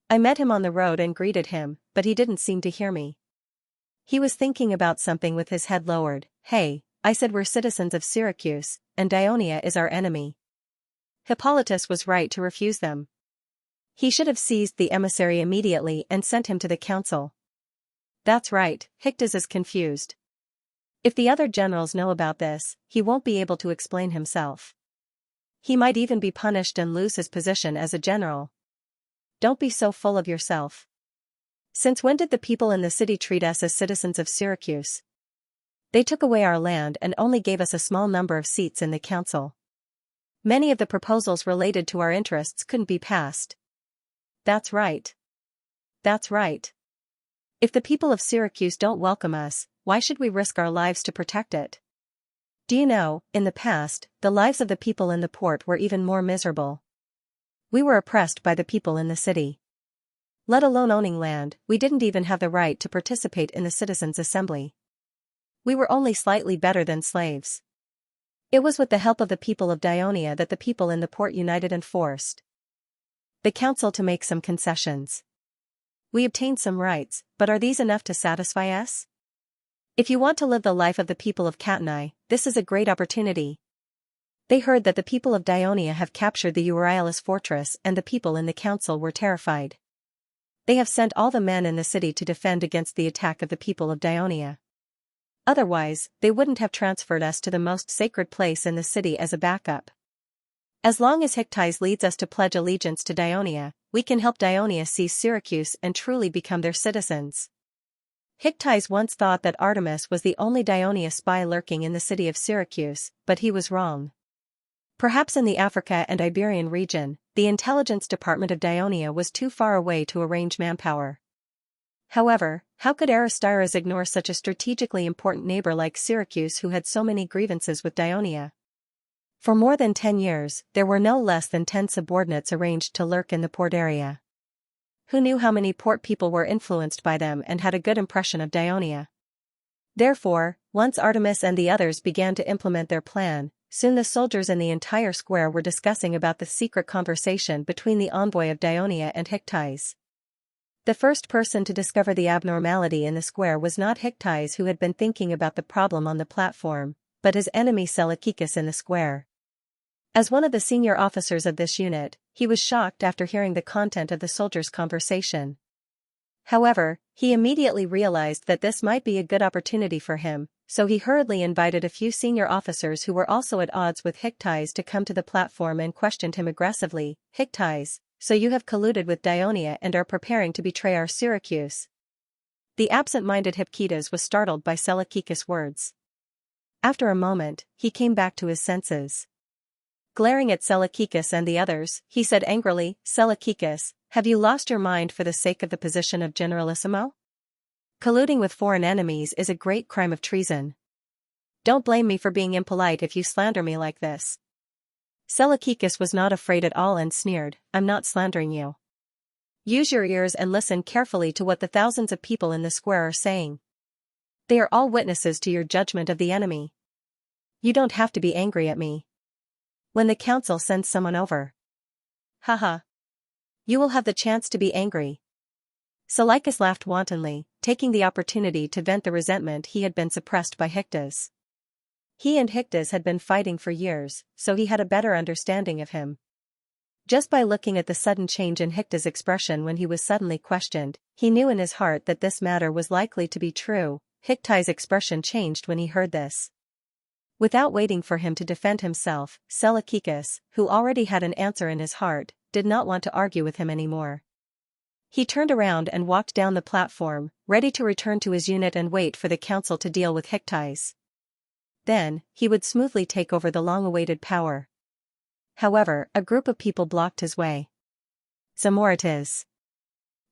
I met him on the road and greeted him, but he didn't seem to hear me. He was thinking about something with his head lowered. Hey, I said we're citizens of Syracuse, and Dionia is our enemy. Hippolytus was right to refuse them. He should have seized the emissary immediately and sent him to the council. That's right, Hyctes is confused. If the other generals know about this, he won't be able to explain himself. He might even be punished and lose his position as a general. Don't be so full of yourself. Since when did the people in the city treat us as citizens of Syracuse? They took away our land and only gave us a small number of seats in the council. Many of the proposals related to our interests couldn't be passed. That's right. That's right. If the people of Syracuse don't welcome us, why should we risk our lives to protect it? Do you know, in the past, the lives of the people in the port were even more miserable. We were oppressed by the people in the city. Let alone owning land, we didn't even have the right to participate in the citizens' assembly. We were only slightly better than slaves. It was with the help of the people of Dionia that the people in the port united and forced the council to make some concessions. We obtained some rights, but are these enough to satisfy us? If you want to live the life of the people of Catani, this is a great opportunity. They heard that the people of Dionia have captured the Euryalus fortress and the people in the council were terrified. They have sent all the men in the city to defend against the attack of the people of Dionia. Otherwise, they wouldn't have transferred us to the most sacred place in the city as a backup. As long as Hyctes leads us to pledge allegiance to Dionia, we can help Dionia seize Syracuse and truly become their citizens. Hyctes once thought that Artemis was the only Dionia spy lurking in the city of Syracuse, but he was wrong. Perhaps in the Africa and Iberian region, the intelligence department of Dionia was too far away to arrange manpower. However, how could Aristides ignore such a strategically important neighbor like Syracuse who had so many grievances with Dionia? For more than 10 years, there were no less than 10 subordinates arranged to lurk in the port area. Who knew how many port people were influenced by them and had a good impression of Dionia? Therefore, once Artemis and the others began to implement their plan, soon the soldiers in the entire square were discussing about the secret conversation between the envoy of Dionia and Hyctes. The first person to discover the abnormality in the square was not Hyctes, who had been thinking about the problem on the platform, but his enemy Seleucus in the square. As one of the senior officers of this unit, he was shocked after hearing the content of the soldiers' conversation. However, he immediately realized that this might be a good opportunity for him, so he hurriedly invited a few senior officers who were also at odds with Hyctes to come to the platform and questioned him aggressively. Hyctes, so you have colluded with Dionia and are preparing to betray our Syracuse. The absent-minded Hypkidas was startled by Seleucus' words. After a moment, he came back to his senses. Glaring at Seleucus and the others, he said angrily, Seleucus, have you lost your mind for the sake of the position of Generalissimo? Colluding with foreign enemies is a great crime of treason. Don't blame me for being impolite if you slander me like this. Seleucus was not afraid at all and sneered, I'm not slandering you. Use your ears and listen carefully to what the thousands of people in the square are saying. They are all witnesses to your judgment of the enemy. You don't have to be angry at me. When the council sends someone over. Haha. You will have the chance to be angry. Seleucus laughed wantonly, taking the opportunity to vent the resentment he had been suppressed by Hyctes. He and Hyctes had been fighting for years, so he had a better understanding of him. Just by looking at the sudden change in Hyctes' expression when he was suddenly questioned, he knew in his heart that this matter was likely to be true. Hyctes' expression changed when he heard this. Without waiting for him to defend himself, Seleucus, who already had an answer in his heart, did not want to argue with him anymore. He turned around and walked down the platform, ready to return to his unit and wait for the council to deal with Hyctes. Then, he would smoothly take over the long-awaited power. However, a group of people blocked his way. Zamorites.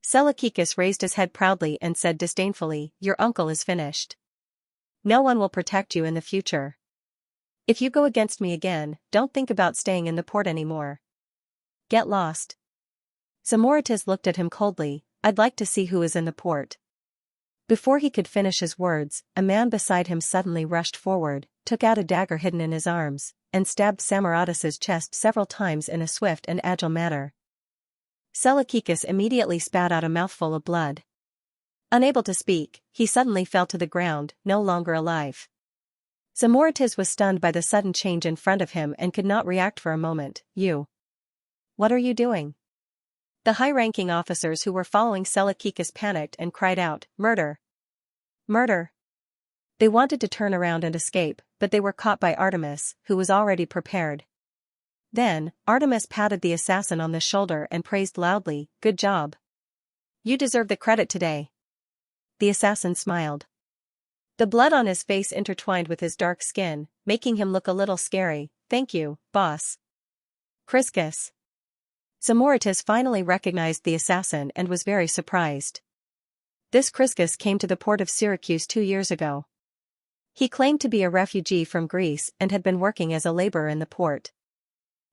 Seleucus raised his head proudly and said disdainfully, your uncle is finished. No one will protect you in the future. If you go against me again, don't think about staying in the port anymore. Get lost. Zamorites looked at him coldly, I'd like to see who is in the port. Before he could finish his words, a man beside him suddenly rushed forward, took out a dagger hidden in his arms, and stabbed Zamorites' chest several times in a swift and agile manner. Seleucus immediately spat out a mouthful of blood. Unable to speak, he suddenly fell to the ground, no longer alive. Zamorites was stunned by the sudden change in front of him and could not react for a moment. What are you doing? The high-ranking officers who were following Seleucus panicked and cried out, "Murder! Murder!" They wanted to turn around and escape, but they were caught by Artemis, who was already prepared. Then, Artemis patted the assassin on the shoulder and praised loudly, "Good job. You deserve the credit today." The assassin smiled. The blood on his face intertwined with his dark skin, making him look a little scary. "Thank you, boss." Chryskis. Zamorites finally recognized the assassin and was very surprised. This Chryskis came to the port of Syracuse 2 years ago. He claimed to be a refugee from Greece and had been working as a laborer in the port.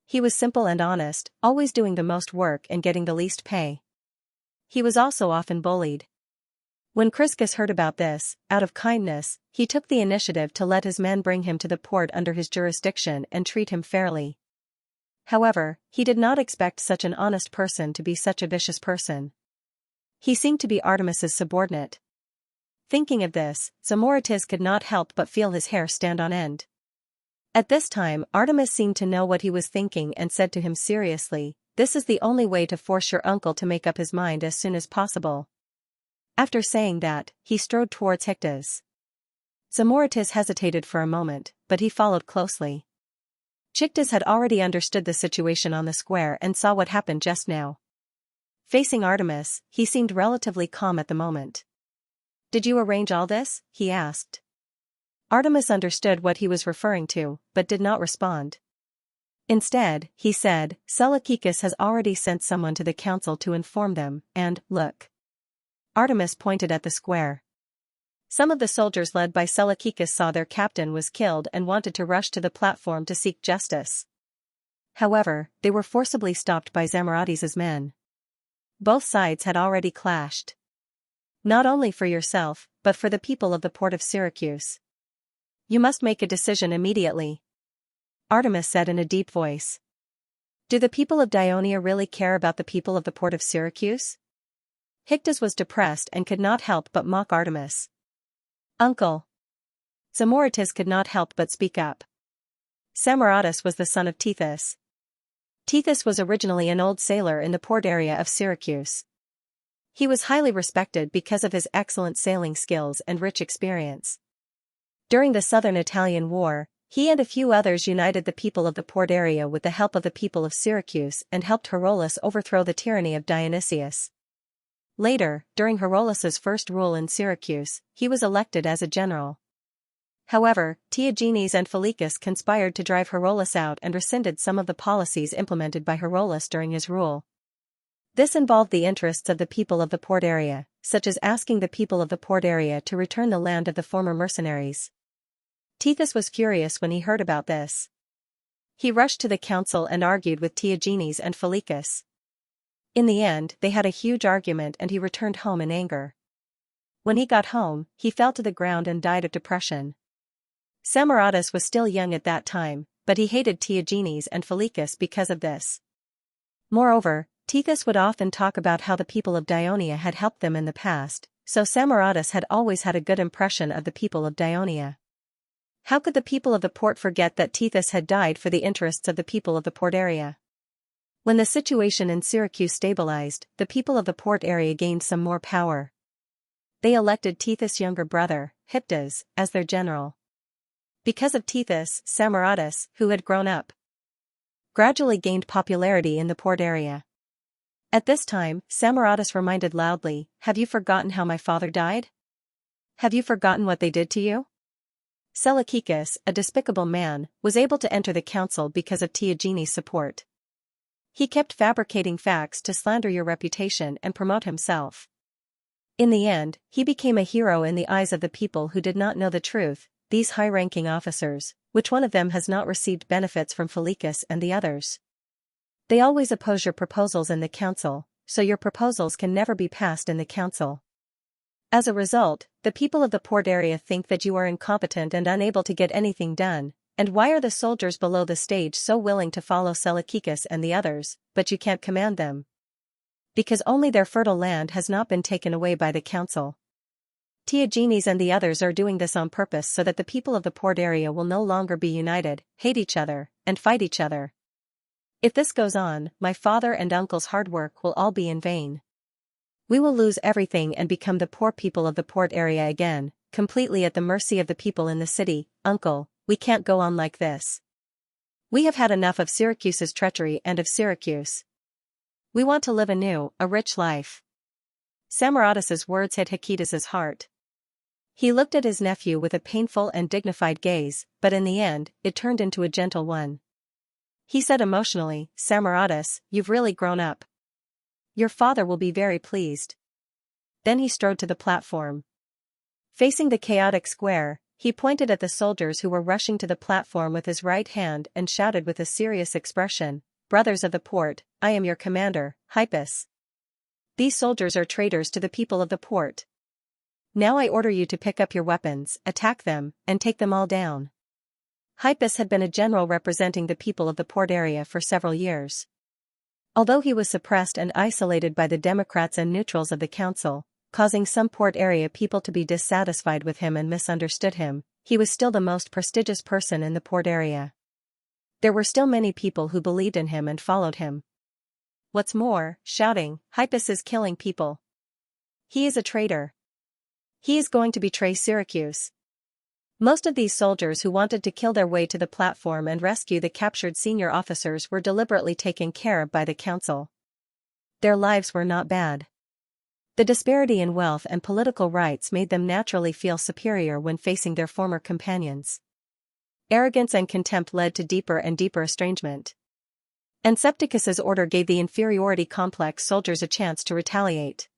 He was simple and honest, always doing the most work and getting the least pay. He was also often bullied. When Chryskis heard about this, out of kindness, he took the initiative to let his men bring him to the port under his jurisdiction and treat him fairly. However, he did not expect such an honest person to be such a vicious person. He seemed to be Artemis's subordinate. Thinking of this, Zamorites could not help but feel his hair stand on end. At this time, Artemis seemed to know what he was thinking and said to him seriously, "This is the only way to force your uncle to make up his mind as soon as possible." After saying that, he strode towards Hyctes. Zamorites hesitated for a moment, but he followed closely. Hyctes had already understood the situation on the square and saw what happened just now. Facing Artemis, he seemed relatively calm at the moment. "Did you arrange all this?" he asked. Artemis understood what he was referring to, but did not respond. Instead, he said, "Seleucus has already sent someone to the council to inform them, and, look." Artemis pointed at the square. Some of the soldiers led by Seleucus saw their captain was killed and wanted to rush to the platform to seek justice. However, they were forcibly stopped by Zamorites' men. Both sides had already clashed. "Not only for yourself, but for the people of the port of Syracuse. You must make a decision immediately," Artemis said in a deep voice. "Do the people of Dionia really care about the people of the port of Syracuse?" Hyctes was depressed and could not help but mock Artemis. "Uncle." Zamorites could not help but speak up. Samaratus was the son of Tethys. Tethys was originally an old sailor in the port area of Syracuse. He was highly respected because of his excellent sailing skills and rich experience. During the Southern Italian War, he and a few others united the people of the port area with the help of the people of Syracuse and helped Herolas overthrow the tyranny of Dionysius. Later, during Herolas's first rule in Syracuse, he was elected as a general. However, Theagenes and Phylacus conspired to drive Herolas out and rescinded some of the policies implemented by Herolas during his rule. This involved the interests of the people of the port area, such as asking the people of the port area to return the land of the former mercenaries. Tethys was furious when he heard about this. He rushed to the council and argued with Theagenes and Phylacus. In the end, they had a huge argument and he returned home in anger. When he got home, he fell to the ground and died of depression. Samaratus was still young at that time, but he hated Theagenes and Phylacus because of this. Moreover, Tethys would often talk about how the people of Dionia had helped them in the past, so Samaratus had always had a good impression of the people of Dionia. How could the people of the port forget that Tethys had died for the interests of the people of the port area? When the situation in Syracuse stabilized, the people of the port area gained some more power. They elected Tethys' younger brother, Hyptes, as their general. Because of Tethys, Samaratus, who had grown up, gradually gained popularity in the port area. At this time, Samaratus reminded loudly, "Have you forgotten how my father died? Have you forgotten what they did to you?" Seleucus, a despicable man, was able to enter the council because of Theagenes' support. He kept fabricating facts to slander your reputation and promote himself. In the end, he became a hero in the eyes of the people who did not know the truth, these high-ranking officers. Which one of them has not received benefits from Phylacus and the others? They always oppose your proposals in the council, so your proposals can never be passed in the council. As a result, the people of the port area think that you are incompetent and unable to get anything done. And why are the soldiers below the stage so willing to follow Seleucus and the others, but you can't command them? Because only their fertile land has not been taken away by the council. Diogenes and the others are doing this on purpose so that the people of the port area will no longer be united, hate each other, and fight each other. If this goes on, my father and uncle's hard work will all be in vain. We will lose everything and become the poor people of the port area again, completely at the mercy of the people in the city. Uncle, we can't go on like this. We have had enough of Syracuse's treachery and of Syracuse. We want to live anew, a rich life. Samaratos's words hit Hikitas's heart. He looked at his nephew with a painful and dignified gaze, but in the end, it turned into a gentle one. He said emotionally, Samaratos, you've really grown up. Your father will be very pleased. Then he strode to the platform. Facing the chaotic square, he pointed at the soldiers who were rushing to the platform with his right hand and shouted with a serious expression, Brothers of the port, I am your commander, Hypus. These soldiers are traitors to the people of the port. Now I order you to pick up your weapons, attack them, and take them all down. Hypus had been a general representing the people of the port area for several years. Although he was suppressed and isolated by the Democrats and neutrals of the council, causing some port area people to be dissatisfied with him and misunderstood him, he was still the most prestigious person in the port area. There were still many people who believed in him and followed him. What's more, shouting, Hypus is killing people. He is a traitor. He is going to betray Syracuse. Most of these soldiers who wanted to kill their way to the platform and rescue the captured senior officers were deliberately taken care of by the council. Their lives were not bad. The disparity in wealth and political rights made them naturally feel superior when facing their former companions. Arrogance and contempt led to deeper and deeper estrangement. And Septicus's order gave the inferiority complex soldiers a chance to retaliate.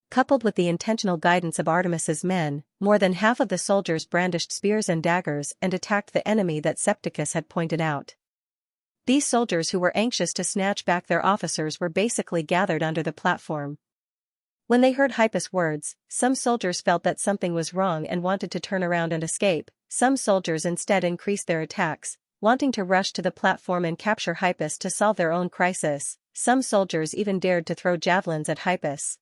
Coupled with the intentional guidance of Artemis's men, more than half of the soldiers brandished spears and daggers and attacked the enemy that Septicus had pointed out. These soldiers who were anxious to snatch back their officers were basically gathered under the platform. When they heard Hypus' words, some soldiers felt that something was wrong and wanted to turn around and escape. Some soldiers instead increased their attacks, wanting to rush to the platform and capture Hypus to solve their own crisis. Some soldiers even dared to throw javelins at Hypus.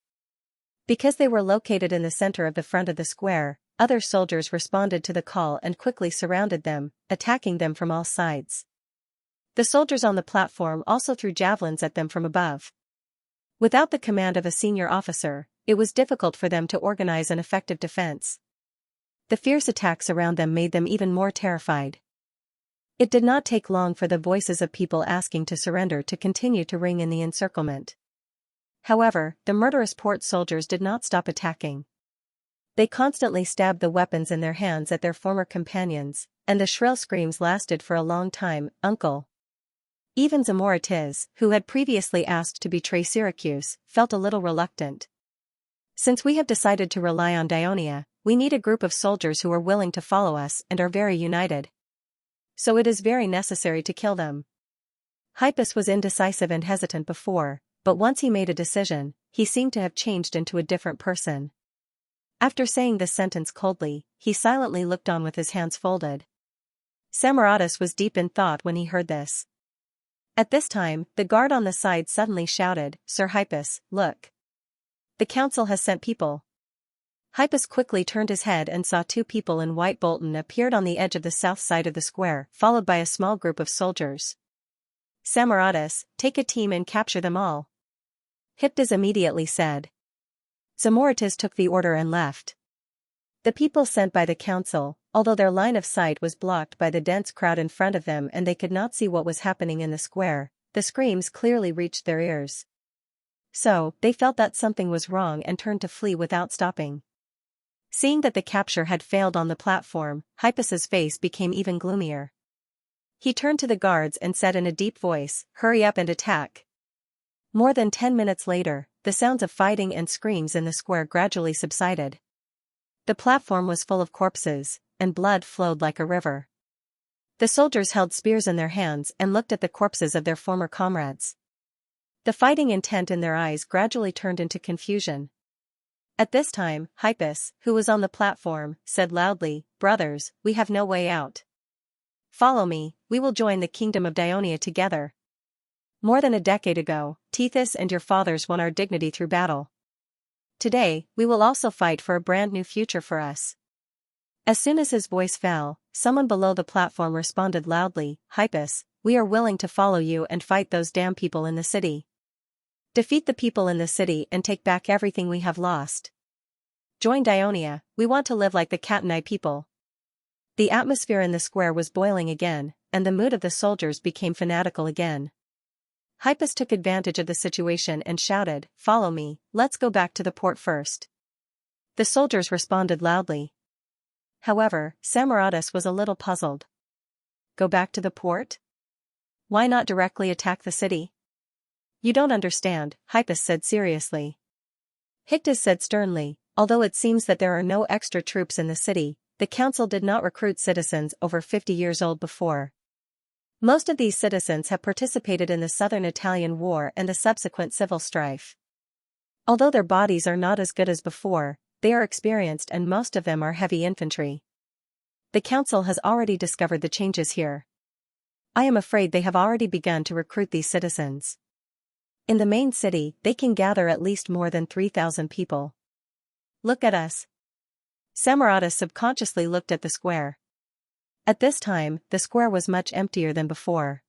Because they were located in the center of the front of the square, other soldiers responded to the call and quickly surrounded them, attacking them from all sides. The soldiers on the platform also threw javelins at them from above. Without the command of a senior officer, it was difficult for them to organize an effective defense. The fierce attacks around them made them even more terrified. It did not take long for the voices of people asking to surrender to continue to ring in the encirclement. However, the murderous port soldiers did not stop attacking. They constantly stabbed the weapons in their hands at their former companions, and the shrill screams lasted for a long time. Uncle. Even Zamorites, who had previously asked to betray Syracuse, felt a little reluctant. Since we have decided to rely on Dionia, we need a group of soldiers who are willing to follow us and are very united. So it is very necessary to kill them. Hypus was indecisive and hesitant before, but once he made a decision, he seemed to have changed into a different person. After saying this sentence coldly, he silently looked on with his hands folded. Samaratos was deep in thought when he heard this. At this time, the guard on the side suddenly shouted, Sir Hypus, look. The council has sent people. Hypus quickly turned his head and saw two people in white Bolton appeared on the edge of the south side of the square, followed by a small group of soldiers. Samaratos, take a team and capture them all. Hyptis immediately said. Zamorites took the order and left. The people sent by the council, although their line of sight was blocked by the dense crowd in front of them and they could not see what was happening in the square, the screams clearly reached their ears. So, they felt that something was wrong and turned to flee without stopping. Seeing that the capture had failed on the platform, Hypus's face became even gloomier. He turned to the guards and said in a deep voice, Hurry up and attack. More than 10 minutes later, the sounds of fighting and screams in the square gradually subsided. The platform was full of corpses, and blood flowed like a river. The soldiers held spears in their hands and looked at the corpses of their former comrades. The fighting intent in their eyes gradually turned into confusion. At this time, Hypus, who was on the platform, said loudly, Brothers, we have no way out. Follow me, we will join the kingdom of Dionia together. More than a decade ago, Tethys and your fathers won our dignity through battle. Today, we will also fight for a brand new future for us. As soon as his voice fell, someone below the platform responded loudly, Hypus, we are willing to follow you and fight those damn people in the city. Defeat the people in the city and take back everything we have lost. Join Dionia, we want to live like the Katanai people. The atmosphere in the square was boiling again, and the mood of the soldiers became fanatical again. Hypus took advantage of the situation and shouted, Follow me, let's go back to the port first. The soldiers responded loudly. However, Samaratus was a little puzzled. Go back to the port? Why not directly attack the city? You don't understand, Hypus said seriously. Hyctus said sternly, although it seems that there are no extra troops in the city, the council did not recruit citizens over 50 years old before. Most of these citizens have participated in the Southern Italian War and the subsequent civil strife. Although their bodies are not as good as before, they are experienced and most of them are heavy infantry. The council has already discovered the changes here. I am afraid they have already begun to recruit these citizens. In the main city, they can gather at least more than 3,000 people. Look at us. Samaratus subconsciously looked at the square. At this time, the square was much emptier than before.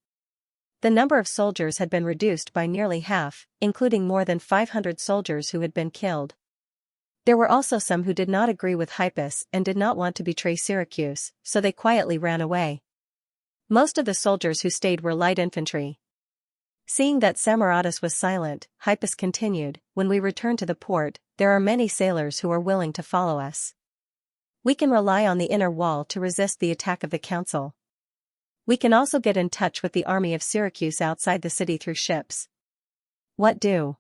The number of soldiers had been reduced by nearly half, including more than 500 soldiers who had been killed. There were also some who did not agree with Hypus and did not want to betray Syracuse, so they quietly ran away. Most of the soldiers who stayed were light infantry. Seeing that Samaratus was silent, Hypus continued, When we return to the port, there are many sailors who are willing to follow us. We can rely on the inner wall to resist the attack of the council. We can also get in touch with the army of Syracuse outside the city through ships. What do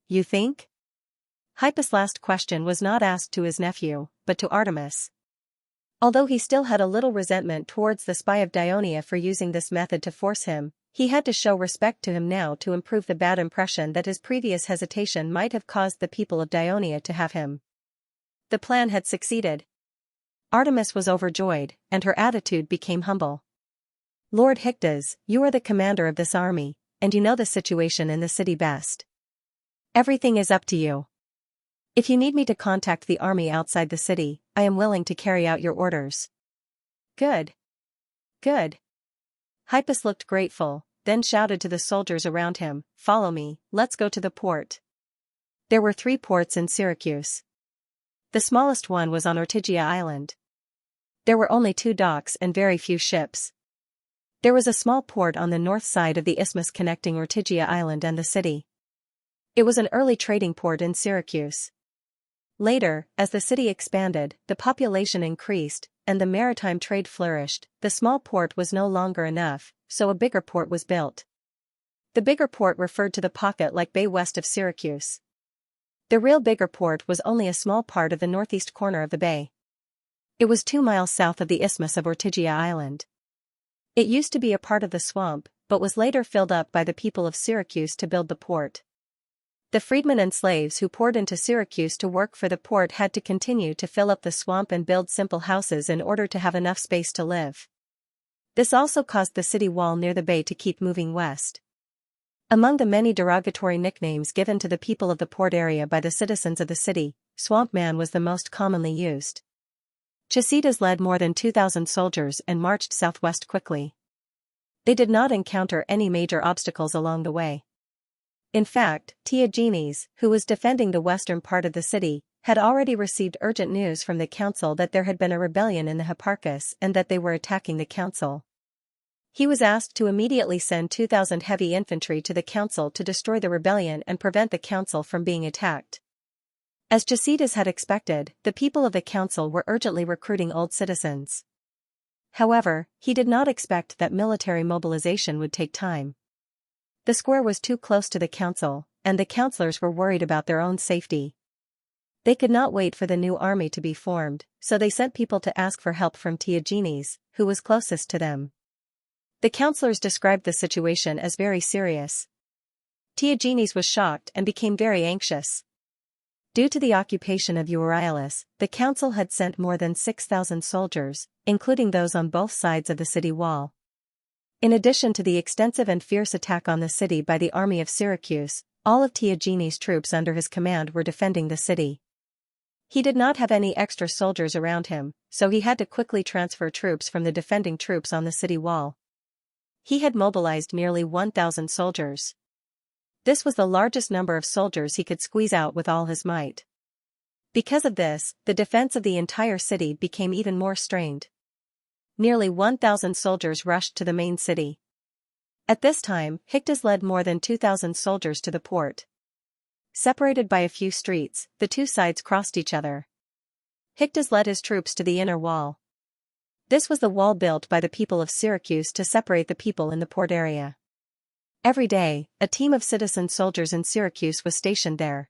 you think? Hypus' last question was not asked to his nephew, but to Artemis. Although he still had a little resentment towards the spy of Dionia for using this method to force him, he had to show respect to him now to improve the bad impression that his previous hesitation might have caused the people of Dionia to have him. The plan had succeeded. Artemis was overjoyed, and her attitude became humble. Lord Hyctus, you are the commander of this army, and you know the situation in the city best. Everything is up to you. If you need me to contact the army outside the city, I am willing to carry out your orders. Good. Good. Hypus looked grateful, then shouted to the soldiers around him, Follow me, let's go to the port. There were 3 ports in Syracuse. The smallest one was on Ortygia Island. There were only 2 docks and very few ships. There was a small port on the north side of the isthmus connecting Ortygia Island and the city. It was an early trading port in Syracuse. Later, as the city expanded, the population increased, and the maritime trade flourished, the small port was no longer enough, so a bigger port was built. The bigger port referred to the pocket-like bay west of Syracuse. The real bigger port was only a small part of the northeast corner of the bay. It was 2 miles south of the isthmus of Ortygia Island. It used to be a part of the swamp, but was later filled up by the people of Syracuse to build the port. The freedmen and slaves who poured into Syracuse to work for the port had to continue to fill up the swamp and build simple houses in order to have enough space to live. This also caused the city wall near the bay to keep moving west. Among the many derogatory nicknames given to the people of the port area by the citizens of the city, Swamp Man was the most commonly used. Chacidas led more than 2,000 soldiers and marched southwest quickly. They did not encounter any major obstacles along the way. In fact, Theagenes, who was defending the western part of the city, had already received urgent news from the council that there had been a rebellion in the Hipparchus and that they were attacking the council. He was asked to immediately send 2,000 heavy infantry to the council to destroy the rebellion and prevent the council from being attacked. As Chacidas had expected, the people of the council were urgently recruiting old citizens. However, he did not expect that military mobilization would take time. The square was too close to the council, and the councillors were worried about their own safety. They could not wait for the new army to be formed, so they sent people to ask for help from Theagenes, who was closest to them. The councillors described the situation as very serious. Theagenes was shocked and became very anxious. Due to the occupation of Euryalus, the council had sent more than 6,000 soldiers, including those on both sides of the city wall. In addition to the extensive and fierce attack on the city by the army of Syracuse, All of Tiagene's troops under his command were defending the city. He did not have any extra soldiers around him, so he had to quickly transfer troops from the defending troops on the city wall. He had mobilized nearly 1,000 soldiers. This was the largest number of soldiers he could squeeze out with all his might. Because of this, the defense of the entire city became even more strained. Nearly 1,000 soldiers rushed to the main city. At this time, Hictas led more than 2,000 soldiers to the port. Separated by a few streets, the two sides crossed each other. Hictas led his troops to the inner wall. This was the wall built by the people of Syracuse to separate the people in the port area. Every day, a team of citizen soldiers in Syracuse was stationed there.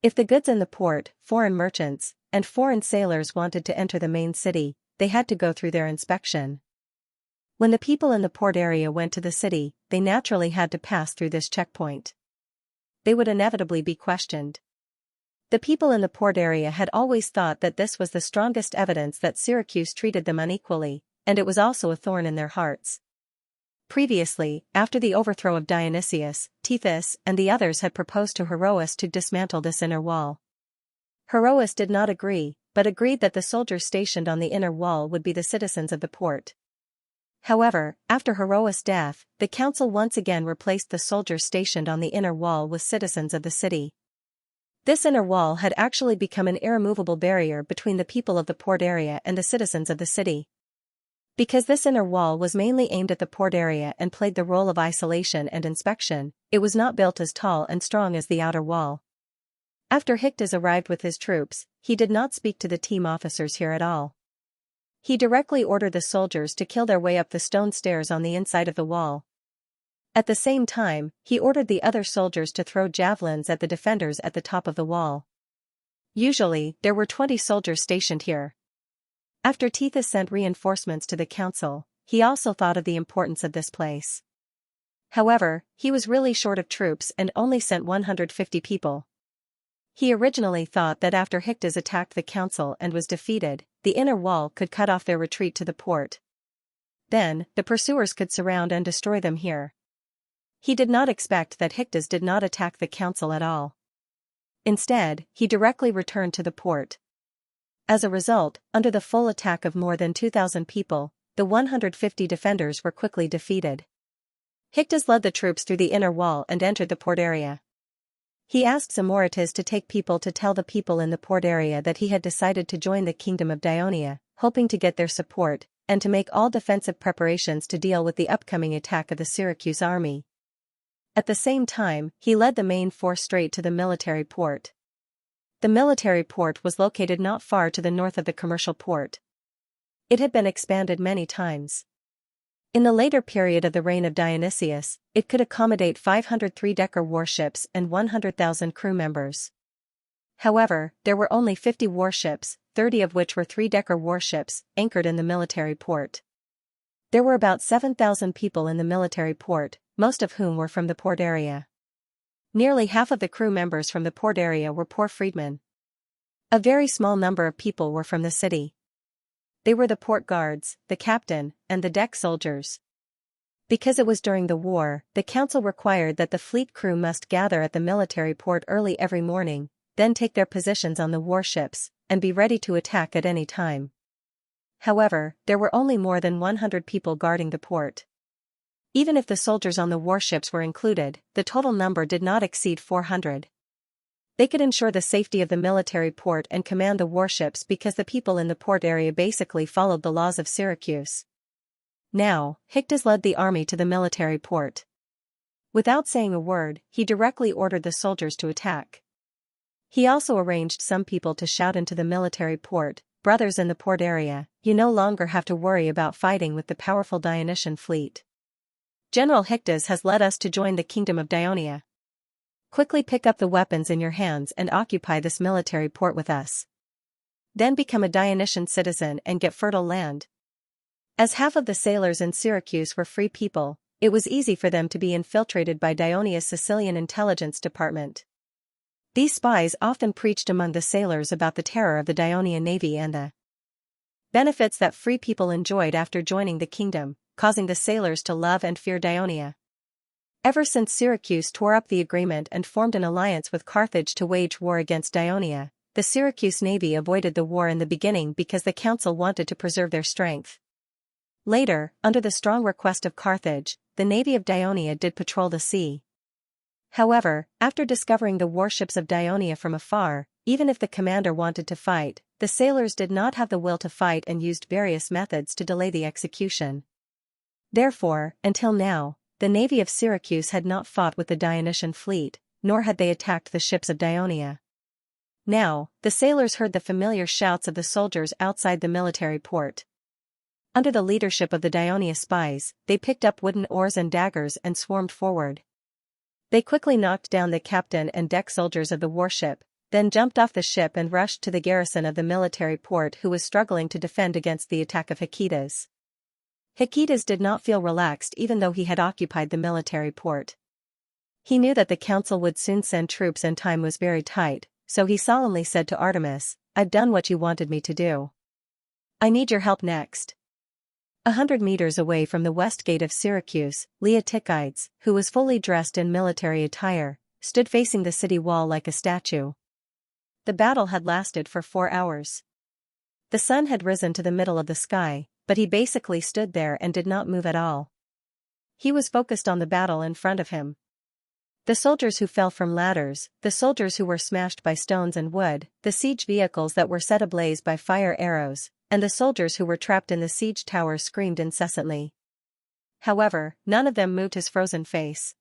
If the goods in the port, foreign merchants, and foreign sailors wanted to enter the main city, they had to go through their inspection. When the people in the port area went to the city, they naturally had to pass through this checkpoint. They would inevitably be questioned. The people in the port area had always thought that this was the strongest evidence that Syracuse treated them unequally, and it was also a thorn in their hearts. Previously, after the overthrow of Dionysius, Tethys and the others had proposed to Heroas to dismantle this inner wall. Heroas did not agree, but agreed that the soldiers stationed on the inner wall would be the citizens of the port. However, after Heroas' death, the council once again replaced the soldiers stationed on the inner wall with citizens of the city. This inner wall had actually become an irremovable barrier between the people of the port area and the citizens of the city. Because this inner wall was mainly aimed at the port area and played the role of isolation and inspection, it was not built as tall and strong as the outer wall. After Hictas arrived with his troops, he did not speak to the team officers here at all. He directly ordered the soldiers to kill their way up the stone stairs on the inside of the wall. At the same time, he ordered the other soldiers to throw javelins at the defenders at the top of the wall. Usually, there were 20 soldiers stationed here. After Tethys sent reinforcements to the council, he also thought of the importance of this place. However, he was really short of troops and only sent 150 people. He originally thought that after Hictas attacked the council and was defeated, the inner wall could cut off their retreat to the port. Then, the pursuers could surround and destroy them here. He did not expect that Hictas did not attack the council at all. Instead, he directly returned to the port. As a result, under the full attack of more than 2,000 people, the 150 defenders were quickly defeated. Hictas led the troops through the inner wall and entered the port area. He asked Zamoritas to take people to tell the people in the port area that he had decided to join the kingdom of Dionia, hoping to get their support, and to make all defensive preparations to deal with the upcoming attack of the Syracuse army. At the same time, he led the main force straight to the military port. The military port was located not far to the north of the commercial port. It had been expanded many times. In the later period of the reign of Dionysius, it could accommodate 500 three-decker warships and 100,000 crew members. However, there were only 50 warships, 30 of which were three-decker warships, anchored in the military port. There were about 7,000 people in the military port, most of whom were from the port area. Nearly half of the crew members from the port area were poor freedmen. A very small number of people were from the city. They were the port guards, the captain, and the deck soldiers. Because it was during the war, the council required that the fleet crew must gather at the military port early every morning, then take their positions on the warships, and be ready to attack at any time. However, there were only more than 100 people guarding the port. Even if the soldiers on the warships were included, the total number did not exceed 400. They could ensure the safety of the military port and command the warships because the people in the port area basically followed the laws of Syracuse. Now, Hictas led the army to the military port. Without saying a word, he directly ordered the soldiers to attack. He also arranged some people to shout into the military port, "Brothers in the port area, you no longer have to worry about fighting with the powerful Dionysian fleet. General Hictas has led us to join the kingdom of Dionia. Quickly pick up the weapons in your hands and occupy this military port with us. Then become a Dionysian citizen and get fertile land." As half of the sailors in Syracuse were free people, it was easy for them to be infiltrated by Dionia's Sicilian intelligence department. These spies often preached among the sailors about the terror of the Dionian navy and the benefits that free people enjoyed after joining the kingdom, causing the sailors to love and fear Dionia. Ever since Syracuse tore up the agreement and formed an alliance with Carthage to wage war against Ionia, the Syracuse navy avoided the war in the beginning because the council wanted to preserve their strength. Later, under the strong request of Carthage, the navy of Ionia did patrol the sea. However, after discovering the warships of Ionia from afar, even if the commander wanted to fight, the sailors did not have the will to fight and used various methods to delay the execution. Therefore, until now, the navy of Syracuse had not fought with the Dionysian fleet, nor had they attacked the ships of Ionia. Now, the sailors heard the familiar shouts of the soldiers outside the military port. Under the leadership of the Ionia spies, they picked up wooden oars and daggers and swarmed forward. They quickly knocked down the captain and deck soldiers of the warship, then jumped off the ship and rushed to the garrison of the military port, who was struggling to defend against the attack of Hikitas. Hikitas did not feel relaxed even though he had occupied the military port. He knew that the council would soon send troops and time was very tight, so he solemnly said to Artemis, "I've done what you wanted me to do. I need your help next." 100 meters away from the west gate of Syracuse, Leotychides, who was fully dressed in military attire, stood facing the city wall like a statue. The battle had lasted for 4 hours. The sun had risen to the middle of the sky, but he basically stood there and did not move at all. He was focused on the battle in front of him. The soldiers who fell from ladders, the soldiers who were smashed by stones and wood, the siege vehicles that were set ablaze by fire arrows, and the soldiers who were trapped in the siege towers screamed incessantly. However, none of them moved his frozen face.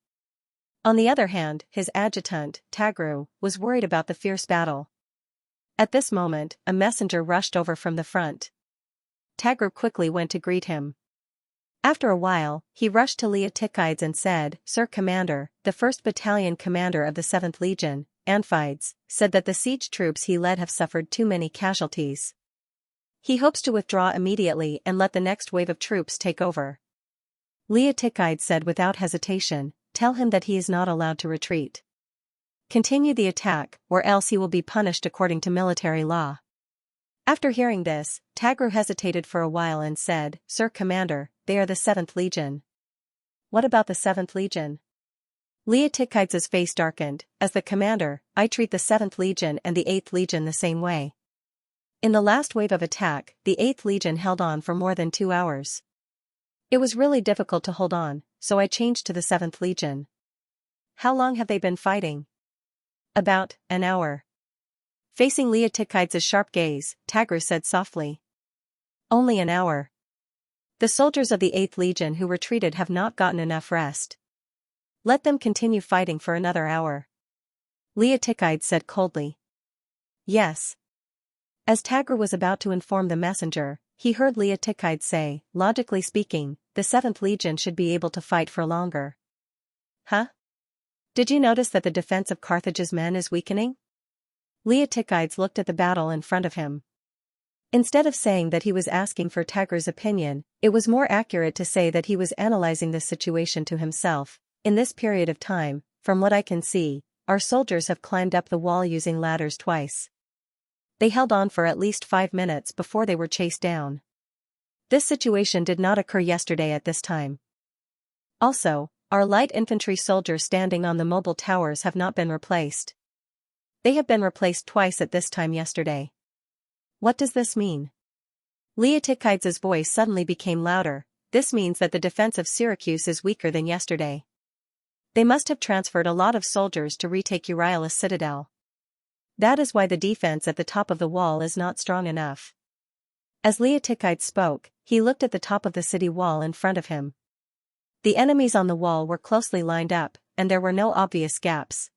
On the other hand, his adjutant, Tagru, was worried about the fierce battle. At this moment, a messenger rushed over from the front. Tagru quickly went to greet him. After a while, he rushed to Leotychides and said, "Sir Commander, the 1st Battalion commander of the 7th Legion, Amphides, said that the siege troops he led have suffered too many casualties. He hopes to withdraw immediately and let the next wave of troops take over." Leotychides said without hesitation, "Tell him that he is not allowed to retreat. Continue the attack, or else he will be punished according to military law." After hearing this, Tagru hesitated for a while and said, "Sir Commander, they are the 7th Legion." "What about the 7th Legion?" Leotychides' face darkened. "As the commander, I treat the 7th Legion and the 8th Legion the same way. In the last wave of attack, the 8th Legion held on for more than 2 hours. It was really difficult to hold on, so I changed to the 7th Legion." "How long have they been fighting?" "About an hour." Facing Leotychides' sharp gaze, Tagru said softly, "Only an hour. The soldiers of the 8th Legion who retreated have not gotten enough rest. Let them continue fighting for another hour." Leotychides said coldly, "Yes." As Tagru was about to inform the messenger, he heard Leotychides say, "Logically speaking, the 7th Legion should be able to fight for longer." "Huh? Did you notice that the defense of Carthage's men is weakening?" Leotychides looked at the battle in front of him. Instead of saying that he was asking for Tagru's opinion, it was more accurate to say that he was analyzing this situation to himself. "In this period of time, from what I can see, our soldiers have climbed up the wall using ladders twice. They held on for at least 5 minutes before they were chased down. This situation did not occur yesterday at this time. Also, our light infantry soldiers standing on the mobile towers have not been replaced. They have been replaced twice at this time yesterday. What does this mean?" Leotychides' voice suddenly became louder. "This means that the defense of Syracuse is weaker than yesterday. They must have transferred a lot of soldiers to retake Euryalus citadel. That is why the defense at the top of the wall is not strong enough." As Leotychides spoke, he looked at the top of the city wall in front of him. The enemies on the wall were closely lined up, and there were no obvious gaps.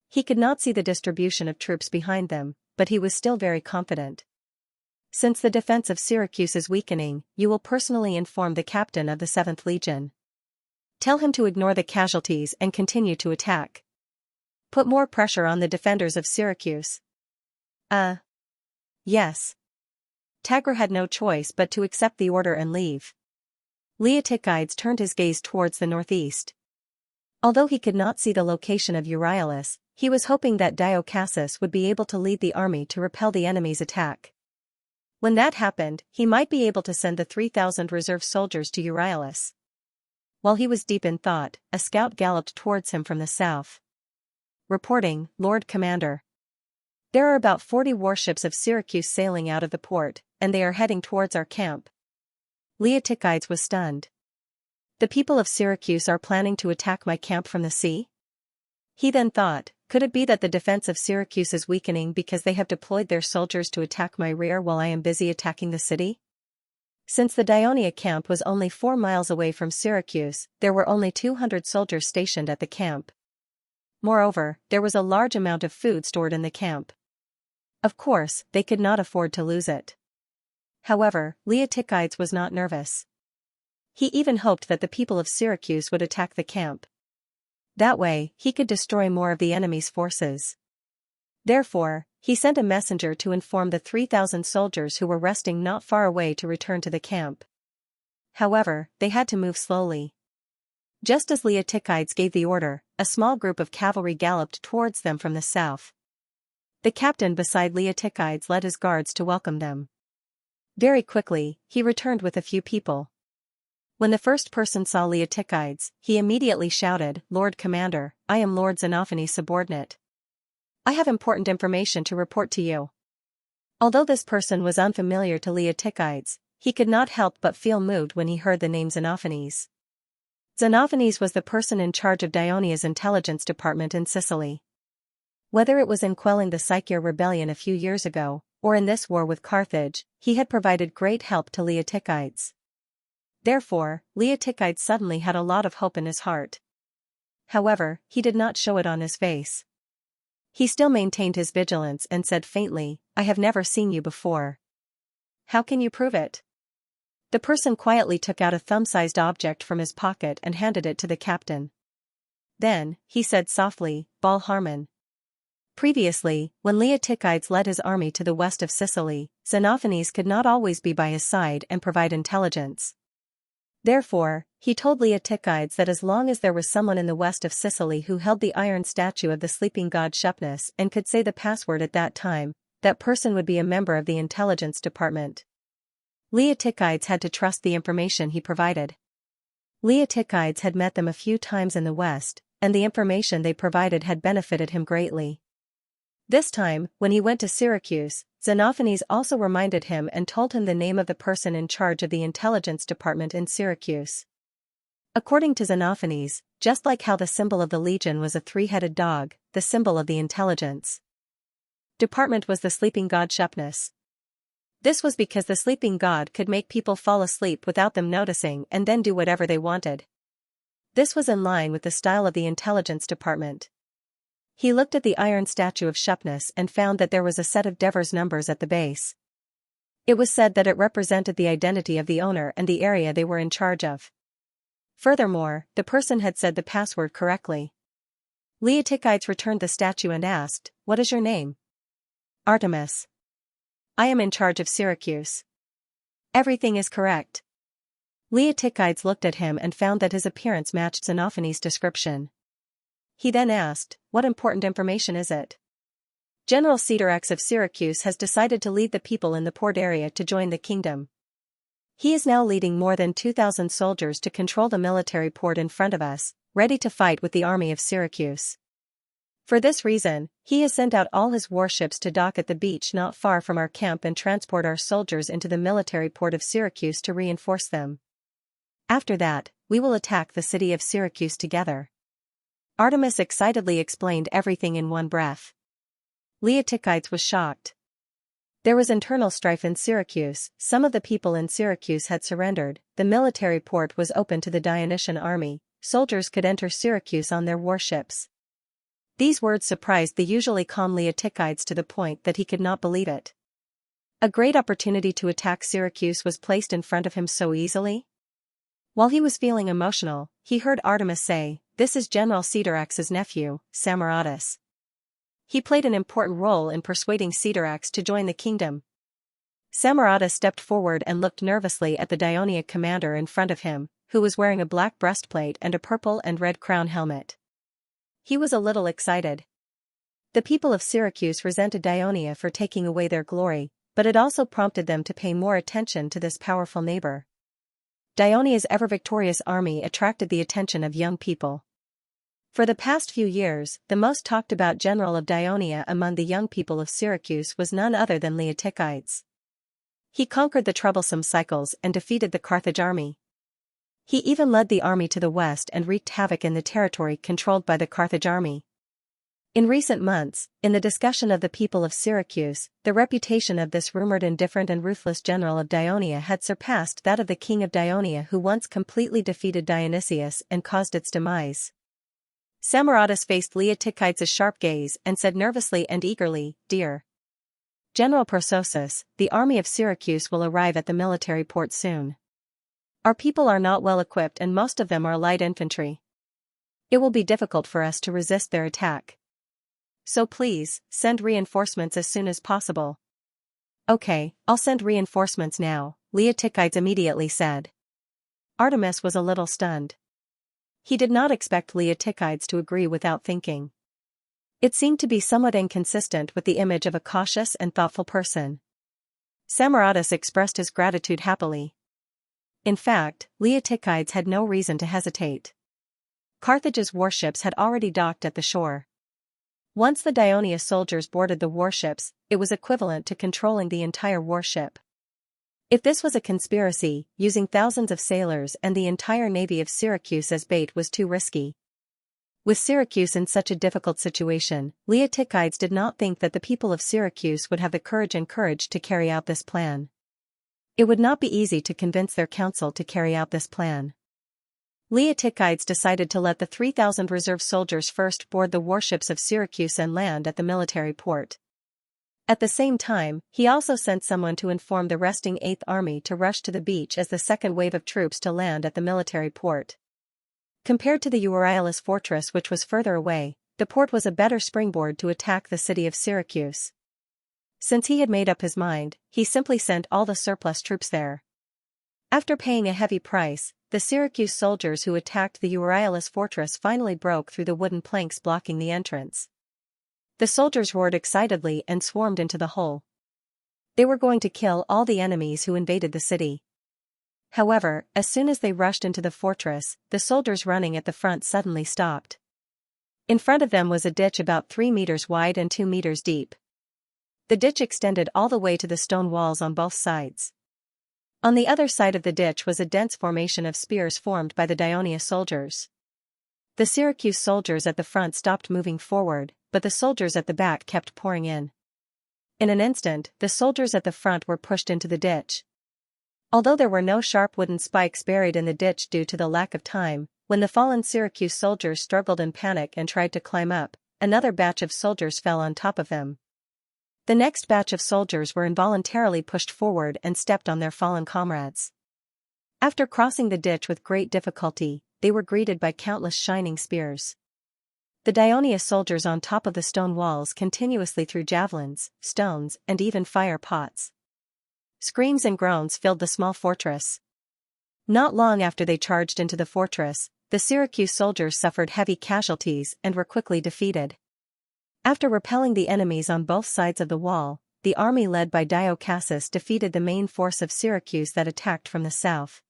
He could not see the distribution of troops behind them, but he was still very confident. "Since the defense of Syracuse is weakening, you will personally inform the captain of the 7th Legion. Tell him to ignore the casualties and continue to attack. Put more pressure on the defenders of Syracuse." Yes." Tagru had no choice but to accept the order and leave. Leotychides turned his gaze towards the northeast. Although he could not see the location of Euryalus, he was hoping that Diocassus would be able to lead the army to repel the enemy's attack. When that happened, he might be able to send the 3,000 reserve soldiers to Euryalus. While he was deep in thought, a scout galloped towards him from the south. Reporting, Lord Commander. There are about 40 warships of Syracuse sailing out of the port, and they are heading towards our camp. Leotychides was stunned. The people of Syracuse are planning to attack my camp from the sea? He then thought, could it be that the defense of Syracuse is weakening because they have deployed their soldiers to attack my rear while I am busy attacking the city? Since the Dionia camp was only 4 miles away from Syracuse, there were only 200 soldiers stationed at the camp. Moreover, there was a large amount of food stored in the camp. Of course, they could not afford to lose it. However, Leotychides was not nervous. He even hoped that the people of Syracuse would attack the camp. That way, he could destroy more of the enemy's forces. Therefore, he sent a messenger to inform the 3,000 soldiers who were resting not far away to return to the camp. However, they had to move slowly. Just as Leotychides gave the order, a small group of cavalry galloped towards them from the south. The captain beside Leotychides led his guards to welcome them. Very quickly, he returned with a few people. When the first person saw Leotychides, he immediately shouted, "Lord Commander, I am Lord Xenophanes' subordinate. I have important information to report to you." Although this person was unfamiliar to Leotychides, he could not help but feel moved when he heard the name Xenophanes. Xenophanes was the person in charge of Dionia's intelligence department in Sicily. Whether it was in quelling the Xianxia rebellion a few years ago, or in this war with Carthage, he had provided great help to Leotychides. Therefore, Leotychides suddenly had a lot of hope in his heart. However, he did not show it on his face. He still maintained his vigilance and said faintly, "I have never seen you before." "How can you prove it?" The person quietly took out a thumb-sized object from his pocket and handed it to the captain. Then, he said softly, "Baal Harmon." Previously, when Leotychides led his army to the west of Sicily, Xenophanes could not always be by his side and provide intelligence. Therefore, he told Leotychides that as long as there was someone in the west of Sicily who held the iron statue of the sleeping god Xianxia and could say the password at that time, that person would be a member of the intelligence department. Leotychides had to trust the information he provided. Leotychides had met them a few times in the west, and the information they provided had benefited him greatly. This time, when he went to Syracuse, Xenophanes also reminded him and told him the name of the person in charge of the intelligence department in Syracuse. According to Xenophanes, just like how the symbol of the legion was a 3-headed dog, the symbol of the intelligence department was the sleeping god Xianxia. This was because the sleeping god could make people fall asleep without them noticing and then do whatever they wanted. This was in line with the style of the intelligence department. He looked at the iron statue of Xianxia and found that there was a set of Devers numbers at the base. It was said that it represented the identity of the owner and the area they were in charge of. Furthermore, the person had said the password correctly. Leotychides returned the statue and asked, "What is your name?" "Artemis. I am in charge of Syracuse." "Everything is correct." Leotychides looked at him and found that his appearance matched Xenophanes' description. He then asked, "What important information is it?" "General Xianxia of Syracuse has decided to lead the people in the port area to join the kingdom. He is now leading more than 2,000 soldiers to control the military port in front of us, ready to fight with the army of Syracuse. For this reason, he has sent out all his warships to dock at the beach not far from our camp and transport our soldiers into the military port of Syracuse to reinforce them. After that, we will attack the city of Syracuse together." Artemis excitedly explained everything in one breath. Leotychides was shocked. There was internal strife in Syracuse, some of the people in Syracuse had surrendered, the military port was open to the Dionysian army, soldiers could enter Syracuse on their warships. These words surprised the usually calm Leotychides to the point that he could not believe it. A great opportunity to attack Syracuse was placed in front of him so easily? While he was feeling emotional, he heard Artemis say, "This is General Xianxia's nephew, Samaratus. He played an important role in persuading Xianxia to join the kingdom." Samaratus stepped forward and looked nervously at the Dionia commander in front of him, who was wearing a black breastplate and a purple and red crown helmet. He was a little excited. The people of Syracuse resented Dionia for taking away their glory, but it also prompted them to pay more attention to this powerful neighbor. Dionia's ever-victorious army attracted the attention of young people. For the past few years, the most talked-about general of Dionia among the young people of Syracuse was none other than Leotychides. He conquered the troublesome Cycles and defeated the Carthage army. He even led the army to the west and wreaked havoc in the territory controlled by the Carthage army. In recent months, in the discussion of the people of Syracuse, the reputation of this rumored indifferent and ruthless general of Dionia had surpassed that of the king of Dionia who once completely defeated Dionysius and caused its demise. Samaratus faced Leotychides' sharp gaze and said nervously and eagerly, "Dear General Persosus, the army of Syracuse will arrive at the military port soon. Our people are not well equipped and most of them are light infantry. It will be difficult for us to resist their attack. So please, send reinforcements as soon as possible." "Okay, I'll send reinforcements now," Leotychides immediately said. Artemis was a little stunned. He did not expect Leotychides to agree without thinking. It seemed to be somewhat inconsistent with the image of a cautious and thoughtful person. Samaratus expressed his gratitude happily. In fact, Leotychides had no reason to hesitate. Carthage's warships had already docked at the shore. Once the Dionia soldiers boarded the warships, it was equivalent to controlling the entire warship. If this was a conspiracy, using thousands of sailors and the entire navy of Syracuse as bait was too risky. With Syracuse in such a difficult situation, Leotychides did not think that the people of Syracuse would have the courage to carry out this plan. It would not be easy to convince their council to carry out this plan. Leotychides decided to let the 3,000 reserve soldiers first board the warships of Syracuse and land at the military port. At the same time, he also sent someone to inform the resting 8th Army to rush to the beach as the second wave of troops to land at the military port. Compared to the Euryalus fortress which was further away, the port was a better springboard to attack the city of Syracuse. Since he had made up his mind, he simply sent all the surplus troops there. After paying a heavy price, the Syracuse soldiers who attacked the Euryalus fortress finally broke through the wooden planks blocking the entrance. The soldiers roared excitedly and swarmed into the hole. They were going to kill all the enemies who invaded the city. However, as soon as they rushed into the fortress, the soldiers running at the front suddenly stopped. In front of them was a ditch about 3 meters wide and 2 meters deep. The ditch extended all the way to the stone walls on both sides. On the other side of the ditch was a dense formation of spears formed by the Dionia soldiers. The Syracuse soldiers at the front stopped moving forward, but the soldiers at the back kept pouring in. In an instant, the soldiers at the front were pushed into the ditch. Although there were no sharp wooden spikes buried in the ditch due to the lack of time, when the fallen Syracuse soldiers struggled in panic and tried to climb up, another batch of soldiers fell on top of them. The next batch of soldiers were involuntarily pushed forward and stepped on their fallen comrades. After crossing the ditch with great difficulty, they were greeted by countless shining spears. The Dionia soldiers on top of the stone walls continuously threw javelins, stones, and even fire pots. Screams and groans filled the small fortress. Not long after they charged into the fortress, the Syracuse soldiers suffered heavy casualties and were quickly defeated. After repelling the enemies on both sides of the wall, the army led by Dio Cassius defeated the main force of Syracuse that attacked from the south.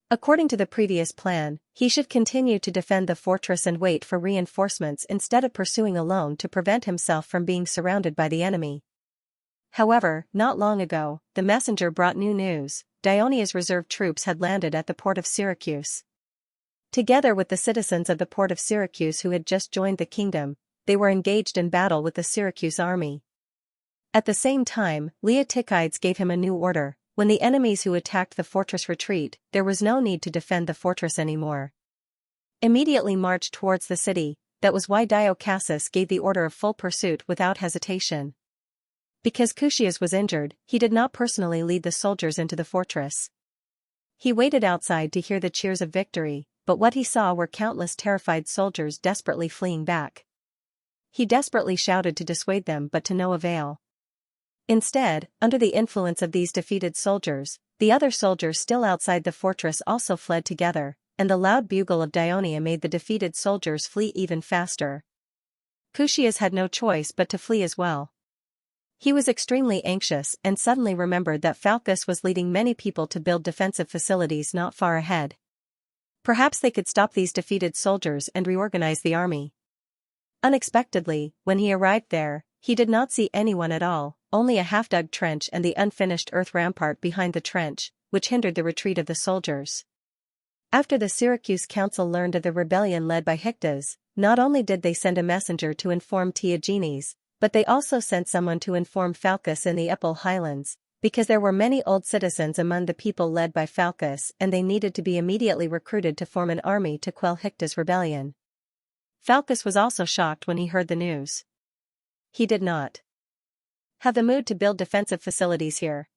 According to the previous plan, he should continue to defend the fortress and wait for reinforcements instead of pursuing alone to prevent himself from being surrounded by the enemy. However, not long ago, the messenger brought new news. Dionia's reserve troops had landed at the port of Syracuse. Together with the citizens of the port of Syracuse who had just joined the kingdom, they were engaged in battle with the Syracuse army. At the same time, Leotychides gave him a new order. When the enemies who attacked the fortress retreat, there was no need to defend the fortress anymore. Immediately march towards the city. That was why Dio Cassius gave the order of full pursuit without hesitation. Because Cucius was injured, he did not personally lead the soldiers into the fortress. He waited outside to hear the cheers of victory, but what he saw were countless terrified soldiers desperately fleeing back. He desperately shouted to dissuade them but to no avail. Instead, under the influence of these defeated soldiers, the other soldiers still outside the fortress also fled together, and the loud bugle of Dionia made the defeated soldiers flee even faster. Cucius had no choice but to flee as well. He was extremely anxious and suddenly remembered that Falcus was leading many people to build defensive facilities not far ahead. Perhaps they could stop these defeated soldiers and reorganize the army. Unexpectedly, when he arrived there, he did not see anyone at all, only a half-dug trench and the unfinished earth rampart behind the trench, which hindered the retreat of the soldiers. After the Syracuse council learned of the rebellion led by Hyctes, not only did they send a messenger to inform Theagenes, but they also sent someone to inform Falcus in the Epel highlands, because there were many old citizens among the people led by Falcus and they needed to be immediately recruited to form an army to quell Hyctes' rebellion. Falcus was also shocked when he heard the news. He did not have the mood to build defensive facilities here.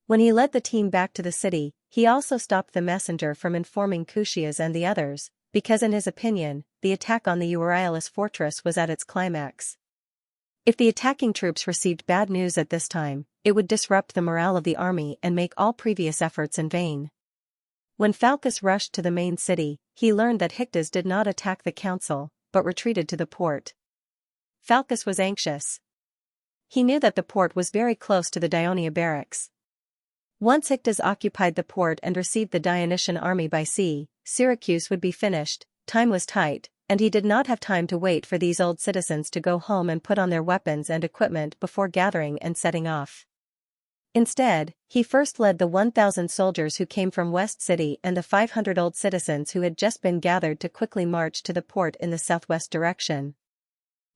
When he led the team back to the city, he also stopped the messenger from informing Cusius and the others, because in his opinion, the attack on the Euryalus fortress was at its climax. If the attacking troops received bad news at this time, it would disrupt the morale of the army and make all previous efforts in vain. When Falcus rushed to the main city, he learned that Hyctes did not attack the council, but retreated to the port. Falcus was anxious. He knew that the port was very close to the Dionia barracks. Once Hyctes occupied the port and received the Dionysian army by sea, Syracuse would be finished. Time was tight, and he did not have time to wait for these old citizens to go home and put on their weapons and equipment before gathering and setting off. Instead, he first led the 1,000 soldiers who came from West City and the 500 old citizens who had just been gathered to quickly march to the port in the southwest direction.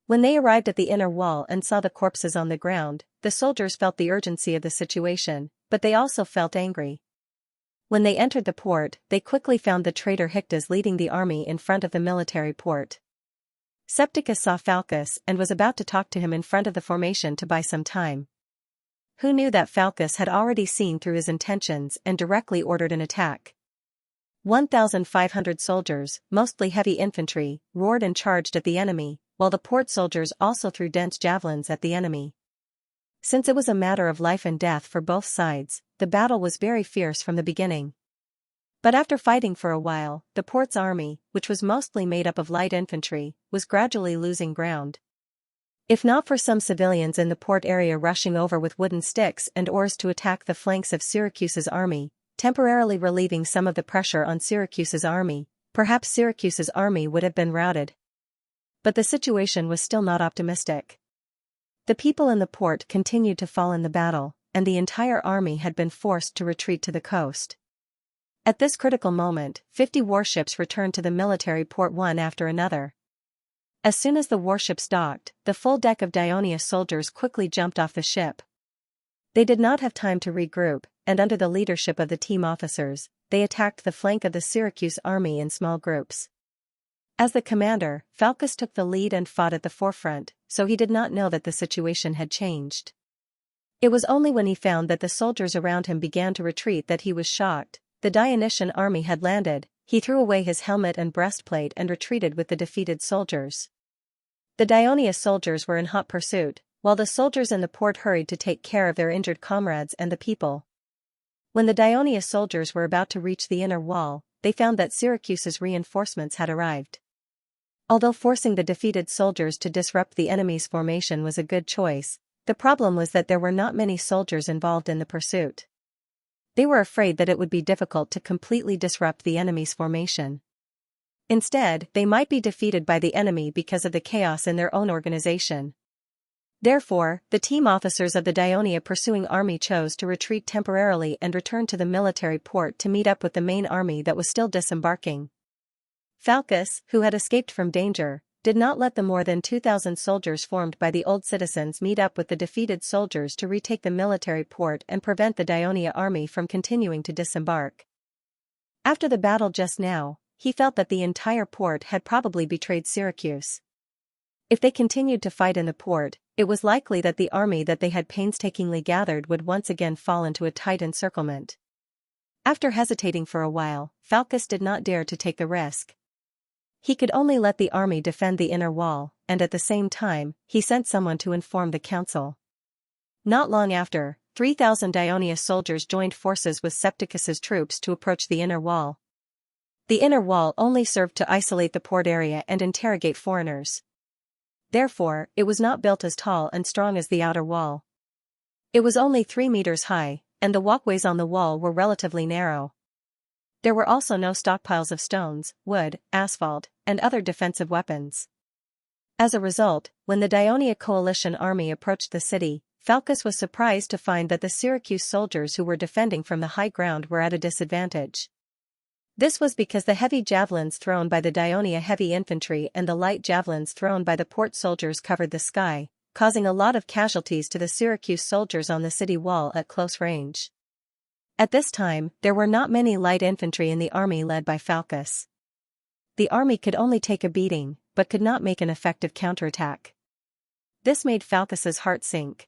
When they arrived at the inner wall and saw the corpses on the ground, the soldiers felt the urgency of the situation, but they also felt angry. When they entered the port, they quickly found the traitor Hyctes leading the army in front of the military port. Septicus saw Falcus and was about to talk to him in front of the formation to buy some time. Who knew that Falcus had already seen through his intentions and directly ordered an attack? 1,500 soldiers, mostly heavy infantry, roared and charged at the enemy, while the port soldiers also threw dense javelins at the enemy. Since it was a matter of life and death for both sides, the battle was very fierce from the beginning. But after fighting for a while, the port's army, which was mostly made up of light infantry, was gradually losing ground. If not for some civilians in the port area rushing over with wooden sticks and oars to attack the flanks of Syracuse's army, temporarily relieving some of the pressure on Syracuse's army, perhaps Syracuse's army would have been routed. But the situation was still not optimistic. The people in the port continued to fall in the battle, and the entire army had been forced to retreat to the coast. At this critical moment, 50 warships returned to the military port one after another. As soon as the warships docked, the full deck of Dionia soldiers quickly jumped off the ship. They did not have time to regroup, and under the leadership of the team officers, they attacked the flank of the Syracuse army in small groups. As the commander, Falcus took the lead and fought at the forefront, so he did not know that the situation had changed. It was only when he found that the soldiers around him began to retreat that he was shocked. The Dionysian army had landed. He threw away his helmet and breastplate and retreated with the defeated soldiers. The Dionia soldiers were in hot pursuit, while the soldiers in the port hurried to take care of their injured comrades and the people. When the Dionia soldiers were about to reach the inner wall, they found that Syracuse's reinforcements had arrived. Although forcing the defeated soldiers to disrupt the enemy's formation was a good choice, the problem was that there were not many soldiers involved in the pursuit. They were afraid that it would be difficult to completely disrupt the enemy's formation. Instead, they might be defeated by the enemy because of the chaos in their own organization. Therefore, the team officers of the Dionia pursuing army chose to retreat temporarily and return to the military port to meet up with the main army that was still disembarking. Falcus, who had escaped from danger, did not let the more than 2,000 soldiers formed by the old citizens meet up with the defeated soldiers to retake the military port and prevent the Dionia army from continuing to disembark. After the battle just now, he felt that the entire port had probably betrayed Syracuse. If they continued to fight in the port, it was likely that the army that they had painstakingly gathered would once again fall into a tight encirclement. After hesitating for a while, Falcus did not dare to take the risk. He could only let the army defend the inner wall, and at the same time, he sent someone to inform the council. Not long after, 3,000 Dionia soldiers joined forces with Septicus's troops to approach the inner wall. The inner wall only served to isolate the port area and interrogate foreigners. Therefore, it was not built as tall and strong as the outer wall. It was only 3 meters high, and the walkways on the wall were relatively narrow. There were also no stockpiles of stones, wood, asphalt, and other defensive weapons. As a result, when the Dionia coalition army approached the city, Falcus was surprised to find that the Syracuse soldiers who were defending from the high ground were at a disadvantage. This was because the heavy javelins thrown by the Dionia heavy infantry and the light javelins thrown by the port soldiers covered the sky, causing a lot of casualties to the Syracuse soldiers on the city wall at close range. At this time, there were not many light infantry in the army led by Falcus. The army could only take a beating, but could not make an effective counterattack. This made Falcus's heart sink.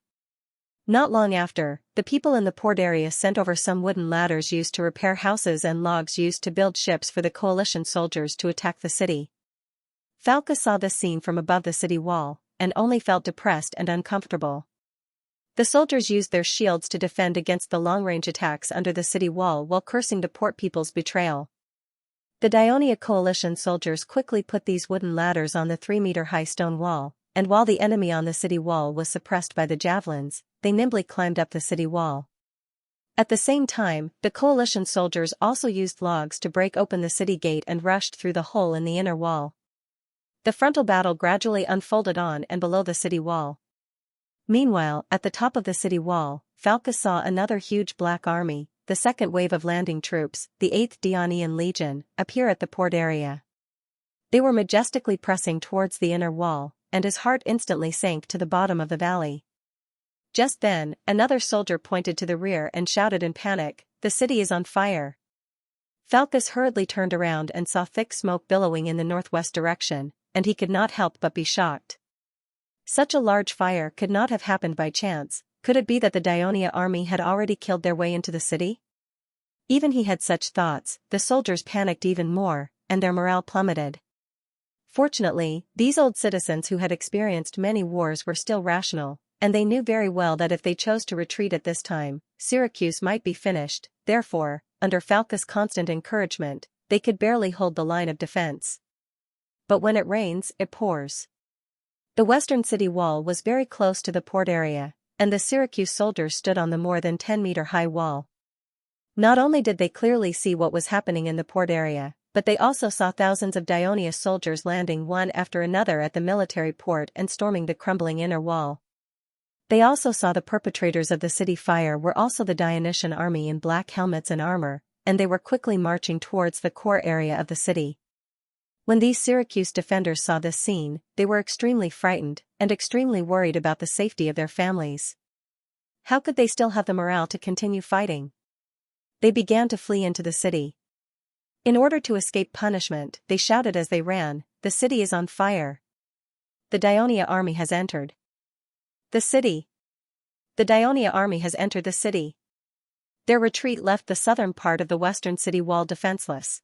Not long after, the people in the port area sent over some wooden ladders used to repair houses and logs used to build ships for the coalition soldiers to attack the city. Falcus saw this scene from above the city wall, and only felt depressed and uncomfortable. The soldiers used their shields to defend against the long-range attacks under the city wall while cursing the port people's betrayal. The Dionia coalition soldiers quickly put these wooden ladders on the 3-meter-high stone wall, and while the enemy on the city wall was suppressed by the javelins, they nimbly climbed up the city wall. At the same time, the coalition soldiers also used logs to break open the city gate and rushed through the hole in the inner wall. The frontal battle gradually unfolded on and below the city wall. Meanwhile, at the top of the city wall, Falcus saw another huge black army, the second wave of landing troops, the 8th Dionian Legion, appear at the port area. They were majestically pressing towards the inner wall, and his heart instantly sank to the bottom of the valley. Just then, another soldier pointed to the rear and shouted in panic, "The city is on fire!" Falcus hurriedly turned around and saw thick smoke billowing in the northwest direction, and he could not help but be shocked. Such a large fire could not have happened by chance. Could it be that the Dionia army had already killed their way into the city? Even he had such thoughts, the soldiers panicked even more, and their morale plummeted. Fortunately, these old citizens who had experienced many wars were still rational, and they knew very well that if they chose to retreat at this time, Syracuse might be finished. Therefore, under Falcus' constant encouragement, they could barely hold the line of defense. But when it rains, it pours. The western city wall was very close to the port area, and the Syracuse soldiers stood on the more than 10-meter-high wall. Not only did they clearly see what was happening in the port area, but they also saw thousands of Dionia soldiers landing one after another at the military port and storming the crumbling inner wall. They also saw the perpetrators of the city fire were also the Dionysian army in black helmets and armor, and they were quickly marching towards the core area of the city. When these Syracuse defenders saw this scene, they were extremely frightened and extremely worried about the safety of their families. How could they still have the morale to continue fighting? They began to flee into the city. In order to escape punishment, they shouted as they ran, "The city is on fire! The Dionia army has entered the city! The Dionia army has entered the city!" Their retreat left the southern part of the western city wall defenseless.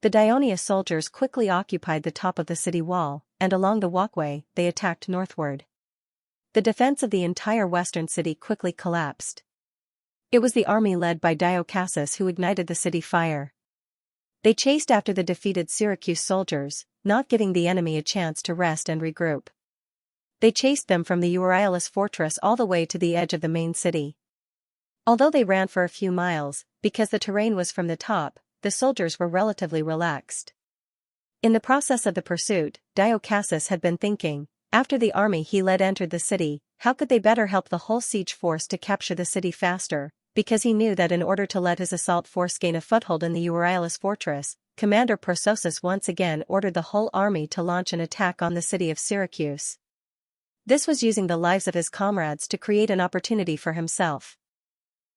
The Dionia soldiers quickly occupied the top of the city wall, and along the walkway, they attacked northward. The defense of the entire western city quickly collapsed. It was the army led by Diocassus who ignited the city fire. They chased after the defeated Syracuse soldiers, not giving the enemy a chance to rest and regroup. They chased them from the Euryalus fortress all the way to the edge of the main city. Although they ran for a few miles, because the terrain was from the top, the soldiers were relatively relaxed. In the process of the pursuit, Diocassus had been thinking, after the army he led entered the city, how could they better help the whole siege force to capture the city faster, because he knew that in order to let his assault force gain a foothold in the Euryalus fortress, Commander Persosus once again ordered the whole army to launch an attack on the city of Syracuse. This was using the lives of his comrades to create an opportunity for himself.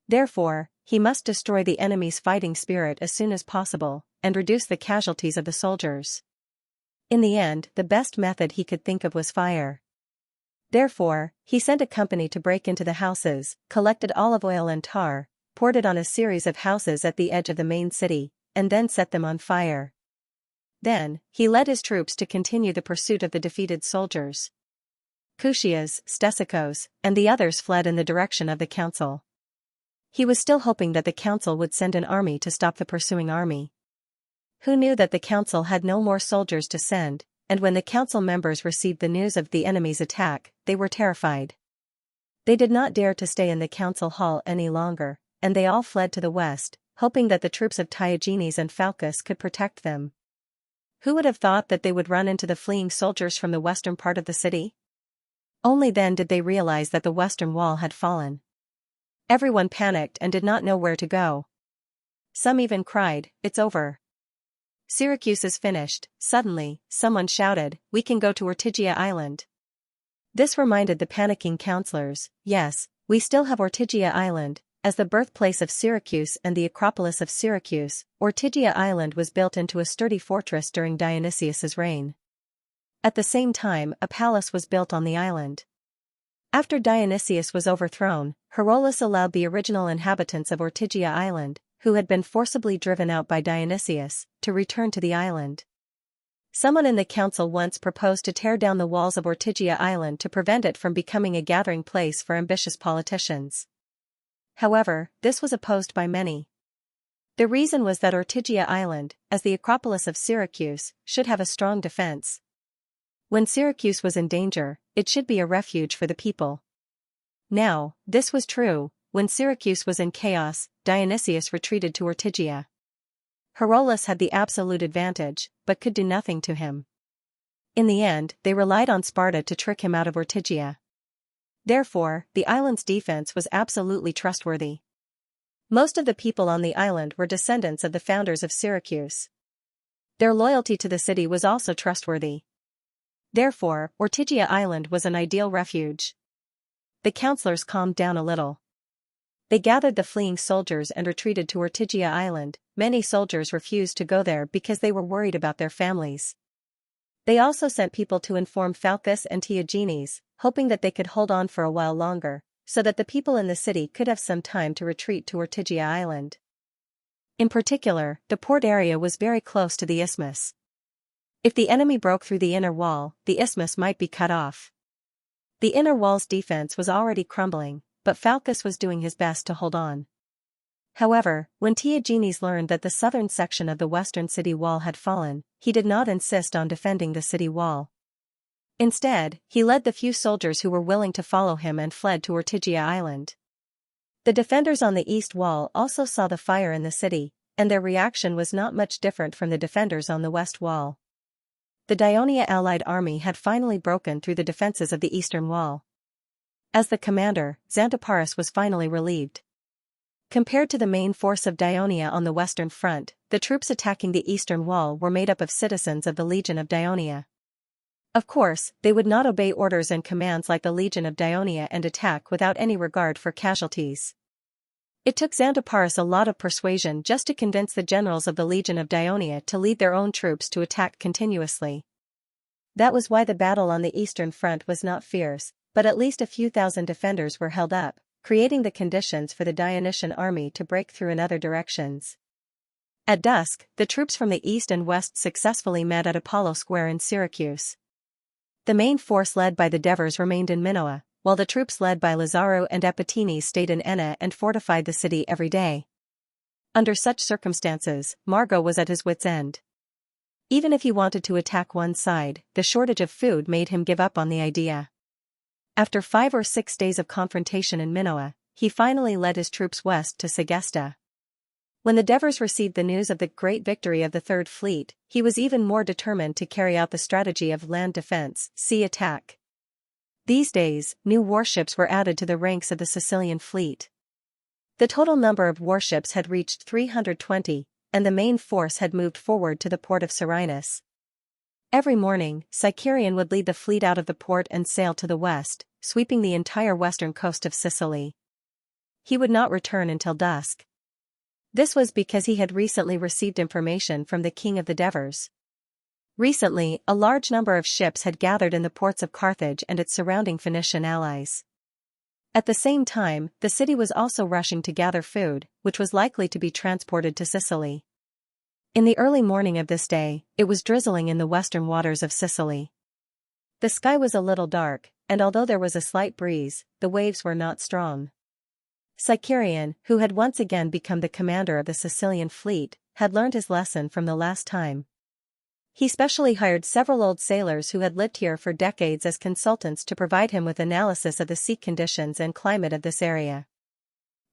Therefore, he must destroy the enemy's fighting spirit as soon as possible, and reduce the casualties of the soldiers. In the end, the best method he could think of was fire. Therefore, he sent a company to break into the houses, collected olive oil and tar, poured it on a series of houses at the edge of the main city, and then set them on fire. Then, he led his troops to continue the pursuit of the defeated soldiers. Cucius, Stesicos, and the others fled in the direction of the council. He was still hoping that the council would send an army to stop the pursuing army. Who knew that the council had no more soldiers to send, and when the council members received the news of the enemy's attack, they were terrified. They did not dare to stay in the council hall any longer, and they all fled to the west, hoping that the troops of Diogenes and Phaucus could protect them. Who would have thought that they would run into the fleeing soldiers from the western part of the city? Only then did they realize that the western wall had fallen. Everyone panicked and did not know where to go. Some even cried, "It's over. Syracuse is finished." Suddenly, someone shouted, "We can go to Ortygia Island." This reminded the panicking counselors, yes, we still have Ortygia Island, as the birthplace of Syracuse and the Acropolis of Syracuse. Ortygia Island was built into a sturdy fortress during Dionysius's reign. At the same time, a palace was built on the island. After Dionysius was overthrown, Herodotus allowed the original inhabitants of Ortygia Island, who had been forcibly driven out by Dionysius, to return to the island. Someone in the council once proposed to tear down the walls of Ortygia Island to prevent it from becoming a gathering place for ambitious politicians. However, this was opposed by many. The reason was that Ortygia Island, as the Acropolis of Syracuse, should have a strong defense. When Syracuse was in danger, it should be a refuge for the people. Now, this was true. When Syracuse was in chaos, Dionysius retreated to Ortygia. Herodotus had the absolute advantage, but could do nothing to him. In the end, they relied on Sparta to trick him out of Ortygia. Therefore, the island's defense was absolutely trustworthy. Most of the people on the island were descendants of the founders of Syracuse. Their loyalty to the city was also trustworthy. Therefore, Ortygia Island was an ideal refuge. The councillors calmed down a little. They gathered the fleeing soldiers and retreated to Ortygia Island. Many soldiers refused to go there because they were worried about their families. They also sent people to inform Phaucus and Diogenes, hoping that they could hold on for a while longer, so that the people in the city could have some time to retreat to Ortygia Island. In particular, the port area was very close to the isthmus. If the enemy broke through the inner wall, the isthmus might be cut off. The inner wall's defense was already crumbling, but Phaucus was doing his best to hold on. However, when Diogenes learned that the southern section of the western city wall had fallen, he did not insist on defending the city wall. Instead, he led the few soldiers who were willing to follow him and fled to Ortygia Island. The defenders on the east wall also saw the fire in the city, and their reaction was not much different from the defenders on the west wall. The Dionia allied army had finally broken through the defenses of the eastern wall. As the commander, Xanthoparis was finally relieved. Compared to the main force of Dionia on the western front, the troops attacking the eastern wall were made up of citizens of the Legion of Dionia. Of course, they would not obey orders and commands like the Legion of Dionia and attack without any regard for casualties. It took Xanthoparis a lot of persuasion just to convince the generals of the Legion of Dionia to lead their own troops to attack continuously. That was why the battle on the eastern front was not fierce, but at least a few thousand defenders were held up, creating the conditions for the Dionysian army to break through in other directions. At dusk, the troops from the east and west successfully met at Apollo Square in Syracuse. The main force led by the Devers remained in Minoa, while the troops led by Lazaro and Epitines stayed in Enna and fortified the city every day. Under such circumstances, Margo was at his wits' end. Even if he wanted to attack one side, the shortage of food made him give up on the idea. After 5 or 6 days of confrontation in Minoa, he finally led his troops west to Segesta. When the Devers received the news of the great victory of the Third Fleet, he was even more determined to carry out the strategy of land defense, sea attack. These days, new warships were added to the ranks of the Sicilian fleet. The total number of warships had reached 320, and the main force had moved forward to the port of Serenus. Every morning, Xianxia would lead the fleet out of the port and sail to the west, sweeping the entire western coast of Sicily. He would not return until dusk. This was because he had recently received information from the king of the Devers. Recently, a large number of ships had gathered in the ports of Carthage and its surrounding Phoenician allies. At the same time, the city was also rushing to gather food, which was likely to be transported to Sicily. In the early morning of this day, it was drizzling in the western waters of Sicily. The sky was a little dark, and although there was a slight breeze, the waves were not strong. Xianxia, who had once again become the commander of the Sicilian fleet, had learned his lesson from the last time. He specially hired several old sailors who had lived here for decades as consultants to provide him with analysis of the sea conditions and climate of this area.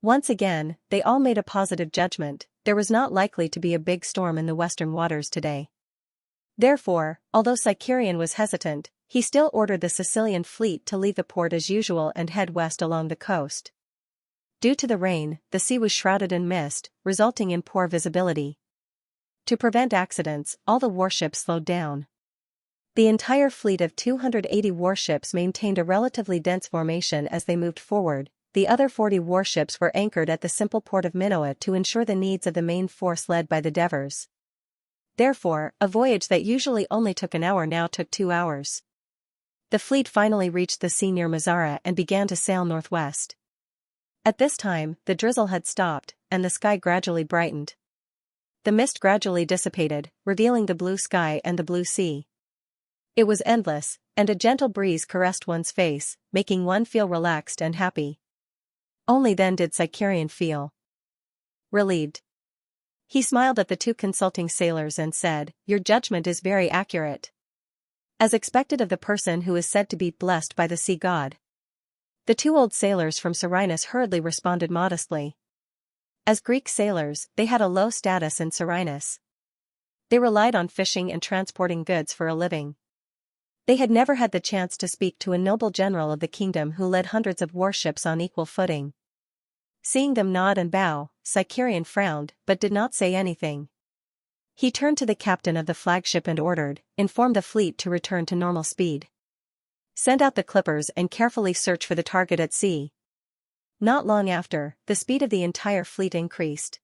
Once again, they all made a positive judgment: there was not likely to be a big storm in the western waters today. Therefore, although Xianxia was hesitant, he still ordered the Sicilian fleet to leave the port as usual and head west along the coast. Due to the rain, the sea was shrouded in mist, resulting in poor visibility. To prevent accidents, all the warships slowed down. The entire fleet of 280 warships maintained a relatively dense formation as they moved forward. The other 40 warships were anchored at the simple port of Minoa to ensure the needs of the main force led by the Devers. Therefore, a voyage that usually only took an hour now took 2 hours. The fleet finally reached the sea near Mazara and began to sail northwest. At this time, the drizzle had stopped, and the sky gradually brightened. The mist gradually dissipated, revealing the blue sky and the blue sea. It was endless, and a gentle breeze caressed one's face, making one feel relaxed and happy. Only then did Xianxia feel relieved. He smiled at the 2 consulting sailors and said, "Your judgment is very accurate. As expected of the person who is said to be blessed by the sea god." The 2 old sailors from Serenus hurriedly responded modestly. As Greek sailors, they had a low status in Serenus. They relied on fishing and transporting goods for a living. They had never had the chance to speak to a noble general of the kingdom who led hundreds of warships on equal footing. Seeing them nod and bow, Xianxia frowned, but did not say anything. He turned to the captain of the flagship and ordered, "Inform the fleet to return to normal speed. Send out the clippers and carefully search for the target at sea." Not long after, the speed of the entire fleet increased.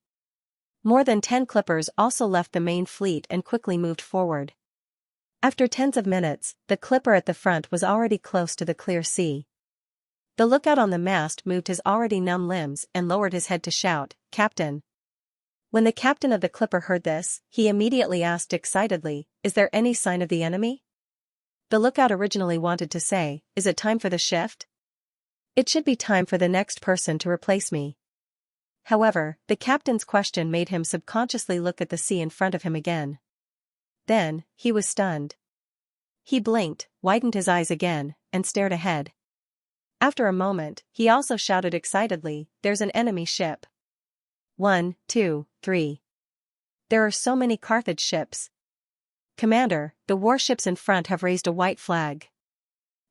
More than 10 clippers also left the main fleet and quickly moved forward. After tens of minutes, the clipper at the front was already close to the clear sea. The lookout on the mast moved his already numb limbs and lowered his head to shout, "Captain!" When the captain of the clipper heard this, he immediately asked excitedly, "Is there any sign of the enemy?" The lookout originally wanted to say, "Is it time for the shift? It should be time for the next person to replace me." However, the captain's question made him subconsciously look at the sea in front of him again. Then, he was stunned. He blinked, widened his eyes again, and stared ahead. After a moment, he also shouted excitedly, "There's an enemy ship. 1, 2, 3. There are so many Carthage ships. Commander, the warships in front have raised a white flag."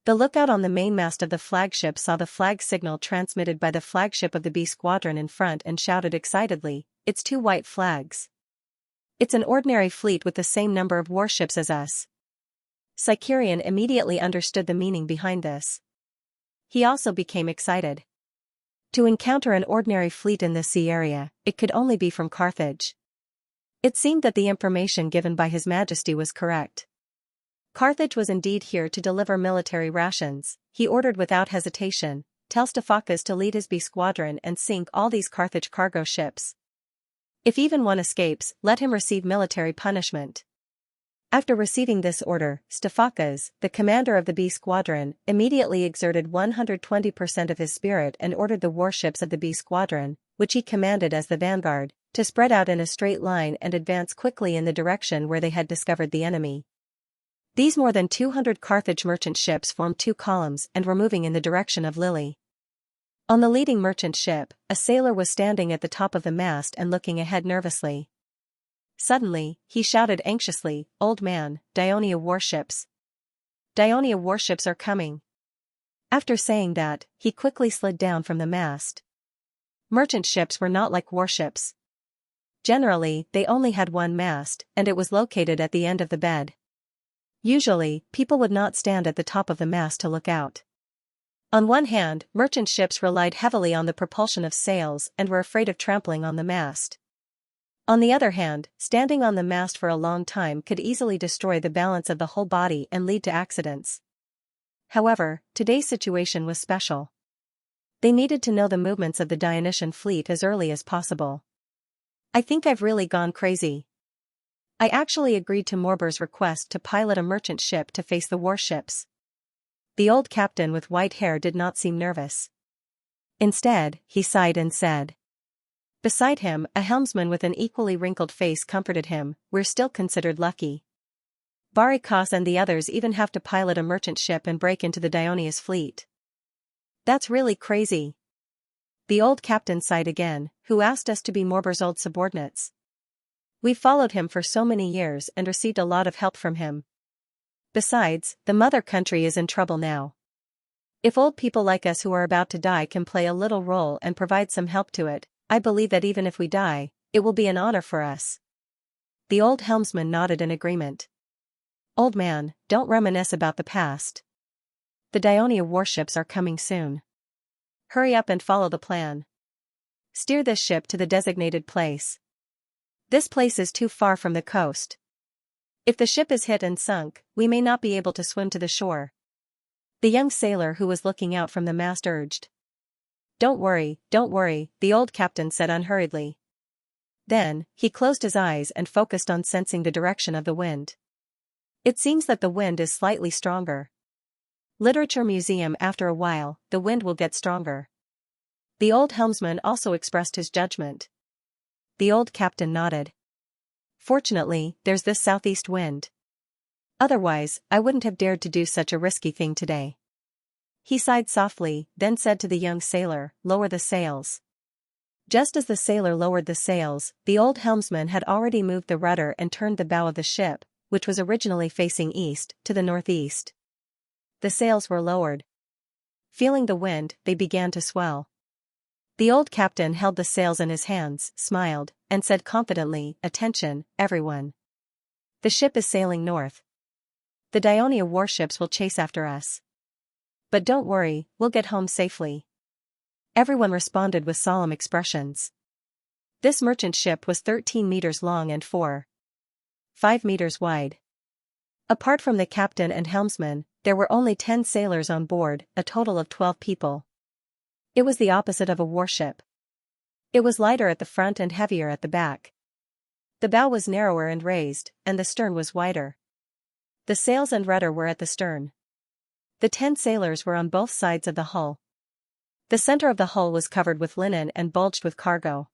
The lookout on the mainmast of the flagship saw the flag signal transmitted by the flagship of the B squadron in front and shouted excitedly, "It's 2 white flags. It's an ordinary fleet with the same number of warships as us." Xianxia immediately understood the meaning behind this. He also became excited. To encounter an ordinary fleet in this sea area, it could only be from Carthage. It seemed that the information given by His Majesty was correct. Carthage was indeed here to deliver military rations. He ordered without hesitation, "Tell Stephacas to lead his B squadron and sink all these Carthage cargo ships. If even one escapes, let him receive military punishment." After receiving this order, Stephacas, the commander of the B squadron, immediately exerted 120% of his spirit and ordered the warships of the B squadron, which he commanded as the vanguard, to spread out in a straight line and advance quickly in the direction where they had discovered the enemy. These more than 200 Carthage merchant ships formed 2 columns and were moving in the direction of Lille. On the leading merchant ship, a sailor was standing at the top of the mast and looking ahead nervously. Suddenly, he shouted anxiously, "Old man, Dionia warships. Dionia warships are coming." After saying that, he quickly slid down from the mast. Merchant ships were not like warships. Generally, they only had one mast, and it was located at the end of the bed. Usually, people would not stand at the top of the mast to look out. On one hand, merchant ships relied heavily on the propulsion of sails and were afraid of trampling on the mast. On the other hand, standing on the mast for a long time could easily destroy the balance of the whole body and lead to accidents. However, today's situation was special. They needed to know the movements of the Dionysian fleet as early as possible. "I think I've really gone crazy. I actually agreed to Morber's request to pilot a merchant ship to face the warships." The old captain with white hair did not seem nervous. Instead, he sighed and said. Beside him, a helmsman with an equally wrinkled face comforted him, "We're still considered lucky. Barikos and the others even have to pilot a merchant ship and break into the Dionysus fleet. That's really crazy. The old captain sighed again, who asked us to be Morber's old subordinates. We followed him for so many years and received a lot of help from him. Besides, the mother country is in trouble now. If old people like us who are about to die can play a little role and provide some help to it, I believe that even if we die, it will be an honor for us. The old helmsman nodded in agreement. Old man, don't reminisce about the past. The Dionia warships are coming soon. Hurry up and follow the plan. Steer this ship to the designated place. This place is too far from the coast. If the ship is hit and sunk, we may not be able to swim to the shore. The young sailor who was looking out from the mast urged. Don't worry, the old captain said unhurriedly. Then, he closed his eyes and focused on sensing the direction of the wind. It seems that the wind is slightly stronger. Literature Museum. After a while, the wind will get stronger. The old helmsman also expressed his judgment. The old captain nodded. Fortunately, there's this southeast wind. Otherwise, I wouldn't have dared to do such a risky thing today. He sighed softly, then said to the young sailor, lower the sails. Just as the sailor lowered the sails, the old helmsman had already moved the rudder and turned the bow of the ship, which was originally facing east, to the northeast. The sails were lowered. Feeling the wind, they began to swell. The old captain held the sails in his hands, smiled, and said confidently, attention, everyone. The ship is sailing north. The Dionia warships will chase after us. But don't worry, we'll get home safely. Everyone responded with solemn expressions. This merchant ship was 13 meters long and 4.5 meters wide. Apart from the captain and helmsman, there were only 10 sailors on board, a total of 12 people. It was the opposite of a warship. It was lighter at the front and heavier at the back. The bow was narrower and raised, and the stern was wider. The sails and rudder were at the stern. The 10 sailors were on both sides of the hull. The center of the hull was covered with linen and bulged with cargo.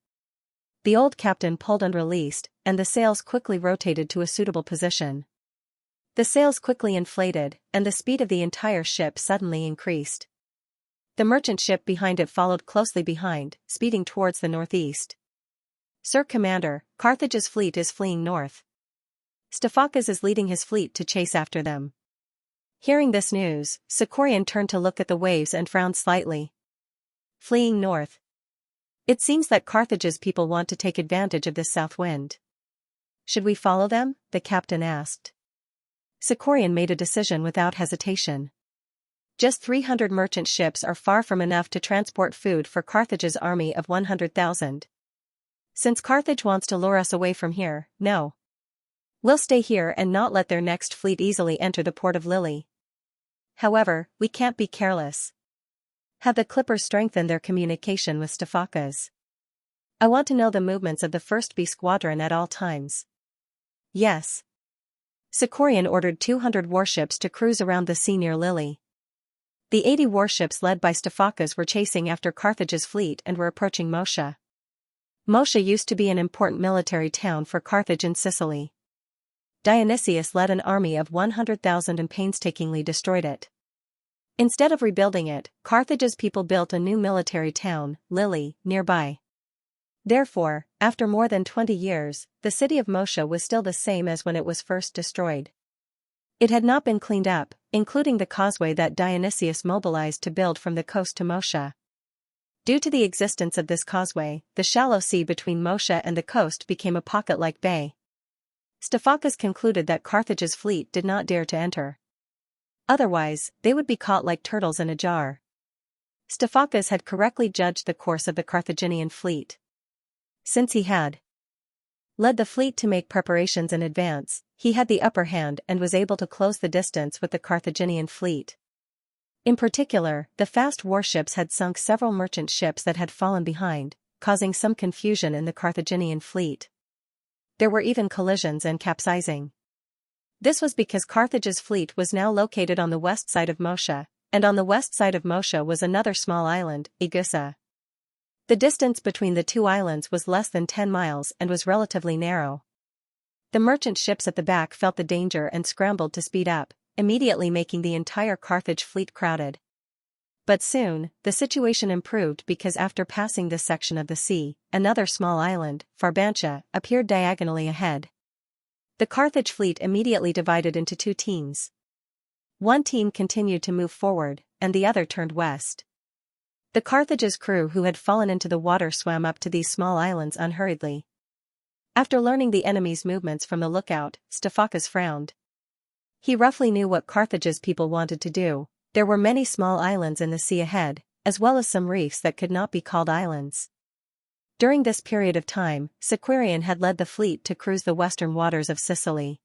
The old captain pulled and released, and the sails quickly rotated to a suitable position. The sails quickly inflated, and the speed of the entire ship suddenly increased. The merchant ship behind it followed closely behind, speeding towards the northeast. Sir Commander, Carthage's fleet is fleeing north. Stephakis is leading his fleet to chase after them. Hearing this news, Sikorian turned to look at the waves and frowned slightly. Fleeing north. It seems that Carthage's people want to take advantage of this south wind. Should we follow them? The captain asked. Sikorian made a decision without hesitation. Just 300 merchant ships are far from enough to transport food for Carthage's army of 100,000. Since Carthage wants to lure us away from here, no. We'll stay here and not let their next fleet easily enter the port of Lily. However, we can't be careless. Have the clippers strengthen their communication with Stephakis. I want to know the movements of the 1st B Squadron at all times. Yes. Sikorian ordered 200 warships to cruise around the sea near Lily. The 80 warships led by Stephakis were chasing after Carthage's fleet and were approaching Mocha. Mocha used to be an important military town for Carthage in Sicily. Dionysius led an army of 100,000 and painstakingly destroyed it. Instead of rebuilding it, Carthage's people built a new military town, Lily, nearby. Therefore, after more than 20 years, the city of Mocha was still the same as when it was first destroyed. It had not been cleaned up, including the causeway that Dionysius mobilized to build from the coast to Mocha. Due to the existence of this causeway, the shallow sea between Mocha and the coast became a pocket-like bay. Stephakis concluded that Carthage's fleet did not dare to enter. Otherwise, they would be caught like turtles in a jar. Stephakis had correctly judged the course of the Carthaginian fleet. Since he had led the fleet to make preparations in advance, he had the upper hand and was able to close the distance with the Carthaginian fleet. In particular, the fast warships had sunk several merchant ships that had fallen behind, causing some confusion in the Carthaginian fleet. There were even collisions and capsizing. This was because Carthage's fleet was now located on the west side of Mocha, and on the west side of Mocha was another small island, Igusa. The distance between the two islands was less than 10 miles and was relatively narrow. The merchant ships at the back felt the danger and scrambled to speed up, immediately making the entire Carthage fleet crowded. But soon, the situation improved because after passing this section of the sea, another small island, Farbantia, appeared diagonally ahead. The Carthage fleet immediately divided into two teams. One team continued to move forward, and the other turned west. The Carthage's crew who had fallen into the water swam up to these small islands unhurriedly. After learning the enemy's movements from the lookout, Stephacus frowned. He roughly knew what Carthage's people wanted to do. There were many small islands in the sea ahead, as well as some reefs that could not be called islands. During this period of time, Sequirian had led the fleet to cruise the western waters of Sicily.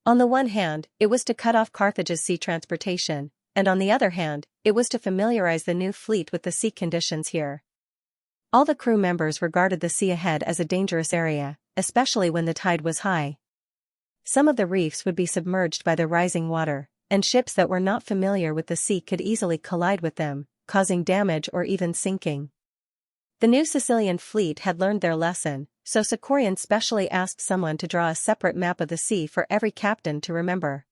On the one hand, it was to cut off Carthage's sea transportation, and on the other hand, it was to familiarize the new fleet with the sea conditions here. All the crew members regarded the sea ahead as a dangerous area, especially when the tide was high. Some of the reefs would be submerged by the rising water, and ships that were not familiar with the sea could easily collide with them, causing damage or even sinking. The new Sicilian fleet had learned their lesson, so Sequirian specially asked someone to draw a separate map of the sea for every captain to remember.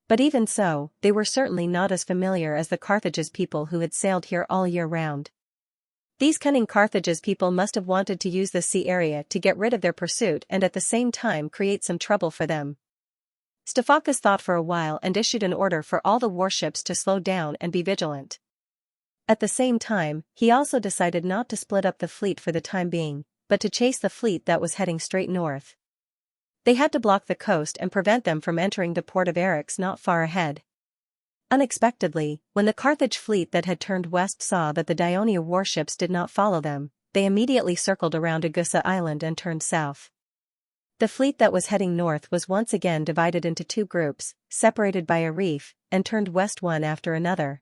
But even so, they were certainly not as familiar as the Carthage's people who had sailed here all year round. These cunning Carthage's people must have wanted to use the sea area to get rid of their pursuit and at the same time create some trouble for them. Stephacus thought for a while and issued an order for all the warships to slow down and be vigilant. At the same time, he also decided not to split up the fleet for the time being, but to chase the fleet that was heading straight north. They had to block the coast and prevent them from entering the port of Eryx not far ahead. Unexpectedly, when the Carthage fleet that had turned west saw that the Dionia warships did not follow them, they immediately circled around Augusta Island and turned south. The fleet that was heading north was once again divided into two groups, separated by a reef, and turned west one after another.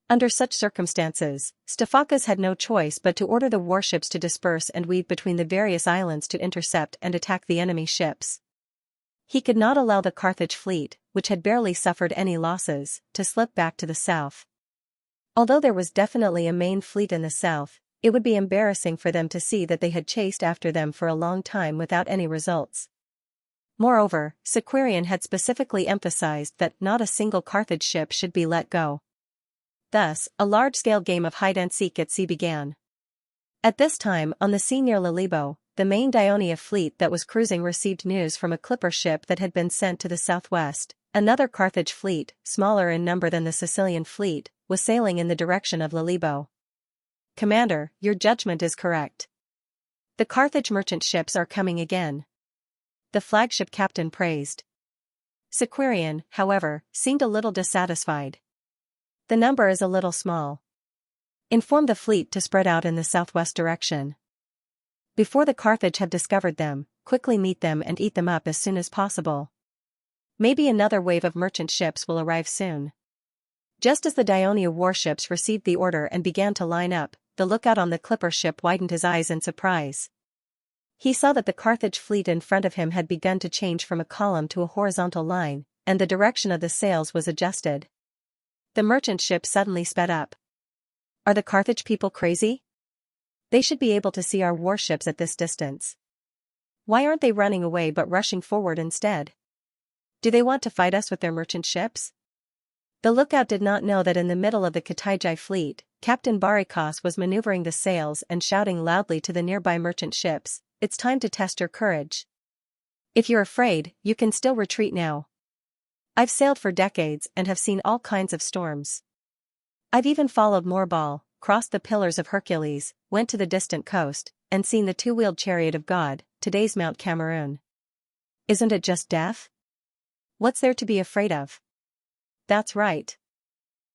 Under such circumstances, Stephacus had no choice but to order the warships to disperse and weave between the various islands to intercept and attack the enemy ships. He could not allow the Carthage fleet, which had barely suffered any losses, to slip back to the south. Although there was definitely a main fleet in the south, it would be embarrassing for them to see that they had chased after them for a long time without any results. Moreover, Sequirian had specifically emphasized that not a single Carthage ship should be let go. Thus, a large-scale game of hide-and-seek at sea began. At this time, on the sea near Lilibo, the main Dionia fleet that was cruising received news from a clipper ship that had been sent to the southwest. Another Carthage fleet, smaller in number than the Sicilian fleet, was sailing in the direction of Lilibo. "Commander, your judgment is correct. The Carthage merchant ships are coming again," the flagship captain praised. Sequirian, however, seemed a little dissatisfied. "The number is a little small. Inform the fleet to spread out in the southwest direction. Before the Carthage have discovered them, quickly meet them and eat them up as soon as possible. Maybe another wave of merchant ships will arrive soon." Just as the Dionia warships received the order and began to line up, the lookout on the clipper ship widened his eyes in surprise. He saw that the Carthage fleet in front of him had begun to change from a column to a horizontal line, and the direction of the sails was adjusted. The merchant ship suddenly sped up. "Are the Carthage people crazy? They should be able to see our warships at this distance. Why aren't they running away but rushing forward instead? Do they want to fight us with their merchant ships?" The lookout did not know that in the middle of the Carthage fleet, Captain Barikos was maneuvering the sails and shouting loudly to the nearby merchant ships, "It's time to test your courage. If you're afraid, you can still retreat now. I've sailed for decades and have seen all kinds of storms. I've even followed Morbal, crossed the Pillars of Hercules, went to the distant coast, and seen the two-wheeled chariot of God, today's Mount Cameroon. Isn't it just death? What's there to be afraid of? That's right.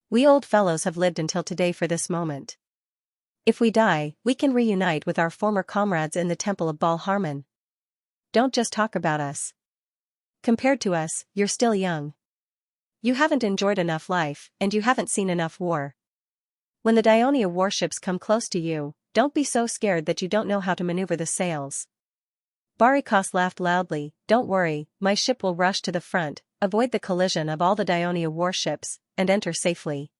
We old fellows have lived until today for this moment. If we die, we can reunite with our former comrades in the Temple of Baal Harmon. Don't just talk about us. Compared to us, you're still young. You haven't enjoyed enough life, and you haven't seen enough war. When the Dionia warships come close to you, don't be so scared that you don't know how to maneuver the sails." Barikos laughed loudly. "Don't worry, my ship will rush to the front, avoid the collision of all the Dionia warships, and enter safely.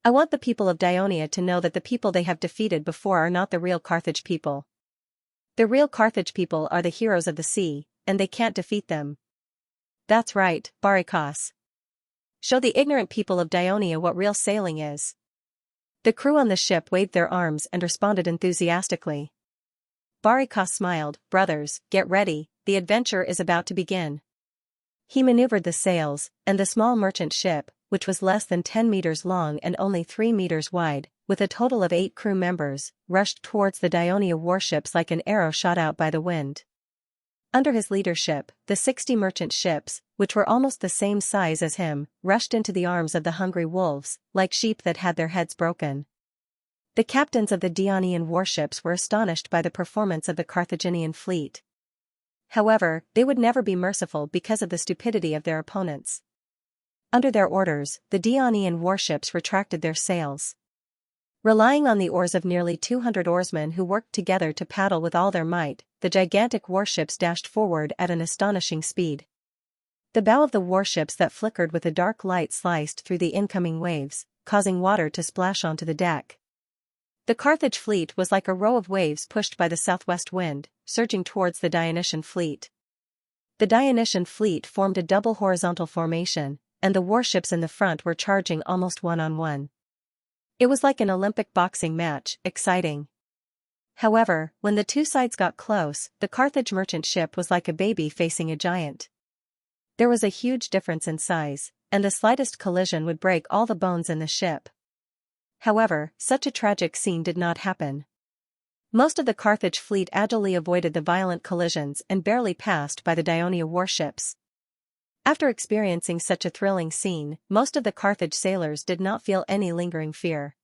I want the people of Dionia to know that the people they have defeated before are not the real Carthage people. The real Carthage people are the heroes of the sea, and they can't defeat them. That's right, Barikos. Show the ignorant people of Dionia what real sailing is. The crew on the ship waved their arms and responded enthusiastically. Barikos smiled. Brothers, get ready, the adventure is about to begin. He maneuvered the sails, and the small merchant ship, which was less than 10 meters long and only 3 meters wide, with a total of 8 crew members, rushed towards the Dionia warships like an arrow shot out by the wind. Under his leadership, the 60 merchant ships, which were almost the same size as him, rushed into the arms of the hungry wolves, like sheep that had their heads broken. The captains of the Dionian warships were astonished by the performance of the Carthaginian fleet. However, they would never be merciful because of the stupidity of their opponents. Under their orders, the Dionian warships retracted their sails. Relying on the oars of nearly 200 oarsmen who worked together to paddle with all their might, the gigantic warships dashed forward at an astonishing speed. The bow of the warships that flickered with a dark light sliced through the incoming waves, causing water to splash onto the deck. The Carthage fleet was like a row of waves pushed by the southwest wind, surging towards the Dionysian fleet. The Dionysian fleet formed a double horizontal formation, and the warships in the front were charging almost one-on-one. It was like an Olympic boxing match, exciting. However, when the two sides got close, the Carthage merchant ship was like a baby facing a giant. There was a huge difference in size, and the slightest collision would break all the bones in the ship. However, such a tragic scene did not happen. Most of the Carthage fleet agilely avoided the violent collisions and barely passed by the Dionia warships. After experiencing such a thrilling scene, most of the Carthage sailors did not feel any lingering fear.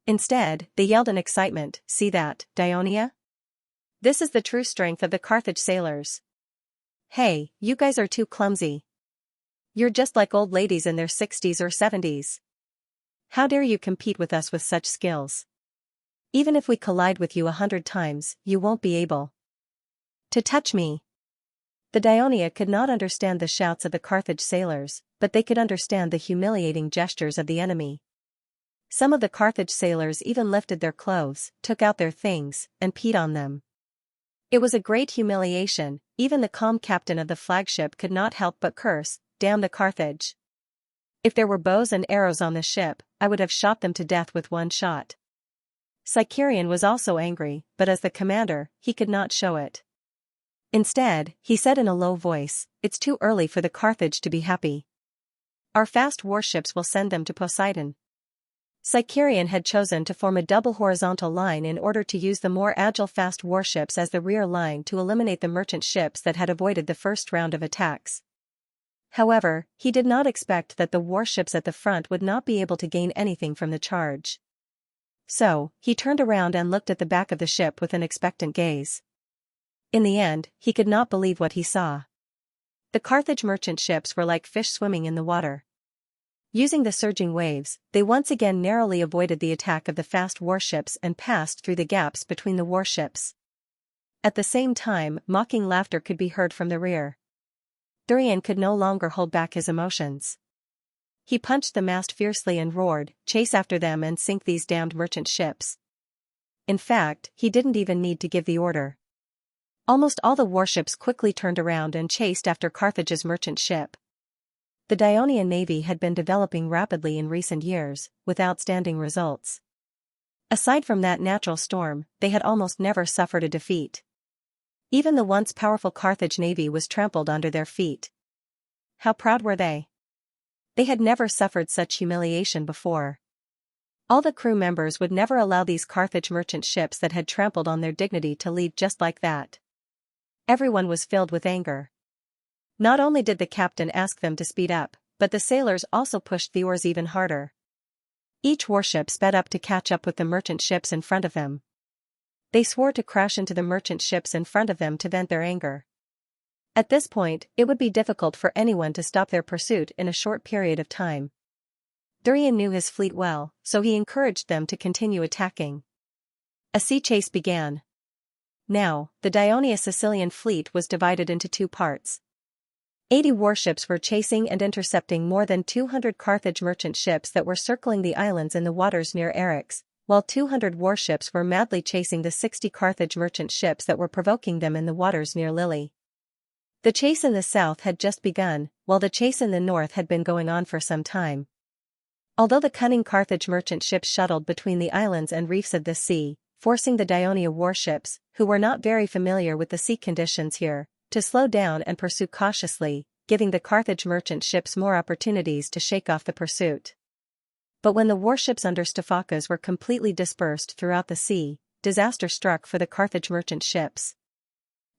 Instead, they yelled in excitement, "See that, Dionia? This is the true strength of the Carthage sailors. Hey, you guys are too clumsy. You're just like old ladies in their 60s or 70s. How dare you compete with us with such skills? Even if we collide with you 100 times, you won't be able to touch me." The Dionia could not understand the shouts of the Carthage sailors, but they could understand the humiliating gestures of the enemy. Some of the Carthage sailors even lifted their clothes, took out their things, and peed on them. It was a great humiliation. Even the calm captain of the flagship could not help but curse, "Damn the Carthage. If there were bows and arrows on the ship, I would have shot them to death with one shot." Xianxia was also angry, but as the commander, he could not show it. Instead, he said in a low voice, "It's too early for the Carthage to be happy. Our fast warships will send them to Poseidon." Xianxia had chosen to form a double horizontal line in order to use the more agile fast warships as the rear line to eliminate the merchant ships that had avoided the first round of attacks. However, he did not expect that the warships at the front would not be able to gain anything from the charge. So, he turned around and looked at the back of the ship with an expectant gaze. In the end, he could not believe what he saw. The Carthage merchant ships were like fish swimming in the water. Using the surging waves, they once again narrowly avoided the attack of the fast warships and passed through the gaps between the warships. At the same time, mocking laughter could be heard from the rear. Durian could no longer hold back his emotions. He punched the mast fiercely and roared, "Chase after them and sink these damned merchant ships." In fact, he didn't even need to give the order. Almost all the warships quickly turned around and chased after Carthage's merchant ship. The Dionian navy had been developing rapidly in recent years, with outstanding results. Aside from that natural storm, they had almost never suffered a defeat. Even the once powerful Carthage navy was trampled under their feet. How proud were they? They had never suffered such humiliation before. All the crew members would never allow these Carthage merchant ships that had trampled on their dignity to leave just like that. Everyone was filled with anger. Not only did the captain ask them to speed up, but the sailors also pushed the oars even harder. Each warship sped up to catch up with the merchant ships in front of them. They swore to crash into the merchant ships in front of them to vent their anger. At this point, it would be difficult for anyone to stop their pursuit in a short period of time. Durian knew his fleet well, so he encouraged them to continue attacking. A sea chase began. Now, the Dionia Sicilian fleet was divided into two parts. 80 warships were chasing and intercepting more than 200 Carthage merchant ships that were circling the islands in the waters near Eryx, while 200 warships were madly chasing the 60 Carthage merchant ships that were provoking them in the waters near Lily. The chase in the south had just begun, while the chase in the north had been going on for some time. Although the cunning Carthage merchant ships shuttled between the islands and reefs of the sea, forcing the Ionia warships, who were not very familiar with the sea conditions here, to slow down and pursue cautiously, giving the Carthage merchant ships more opportunities to shake off the pursuit. But when the warships under Stephacas were completely dispersed throughout the sea, disaster struck for the Carthage merchant ships.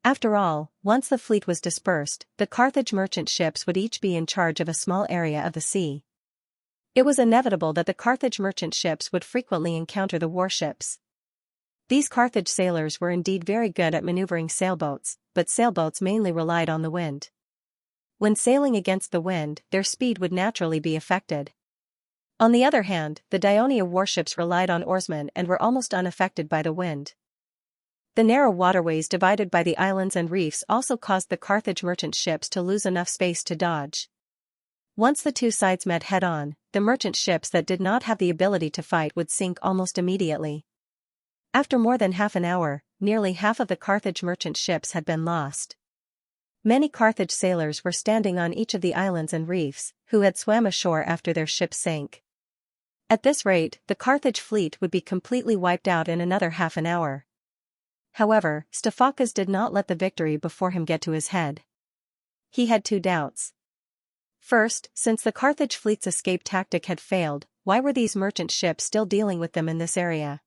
After all, once the fleet was dispersed, the Carthage merchant ships would each be in charge of a small area of the sea. It was inevitable that the Carthage merchant ships would frequently encounter the warships. These Carthage sailors were indeed very good at maneuvering sailboats, but sailboats mainly relied on the wind. When sailing against the wind, their speed would naturally be affected. On the other hand, the Ionia warships relied on oarsmen and were almost unaffected by the wind. The narrow waterways divided by the islands and reefs also caused the Carthage merchant ships to lose enough space to dodge. Once the two sides met head-on, the merchant ships that did not have the ability to fight would sink almost immediately. After more than half an hour, nearly half of the Carthage merchant ships had been lost. Many Carthage sailors were standing on each of the islands and reefs, who had swam ashore after their ships sank. At this rate, the Carthage fleet would be completely wiped out in another half an hour. However, Stephacas did not let the victory before him get to his head. He had two doubts. First, since the Carthage fleet's escape tactic had failed, why were these merchant ships still dealing with them in this area?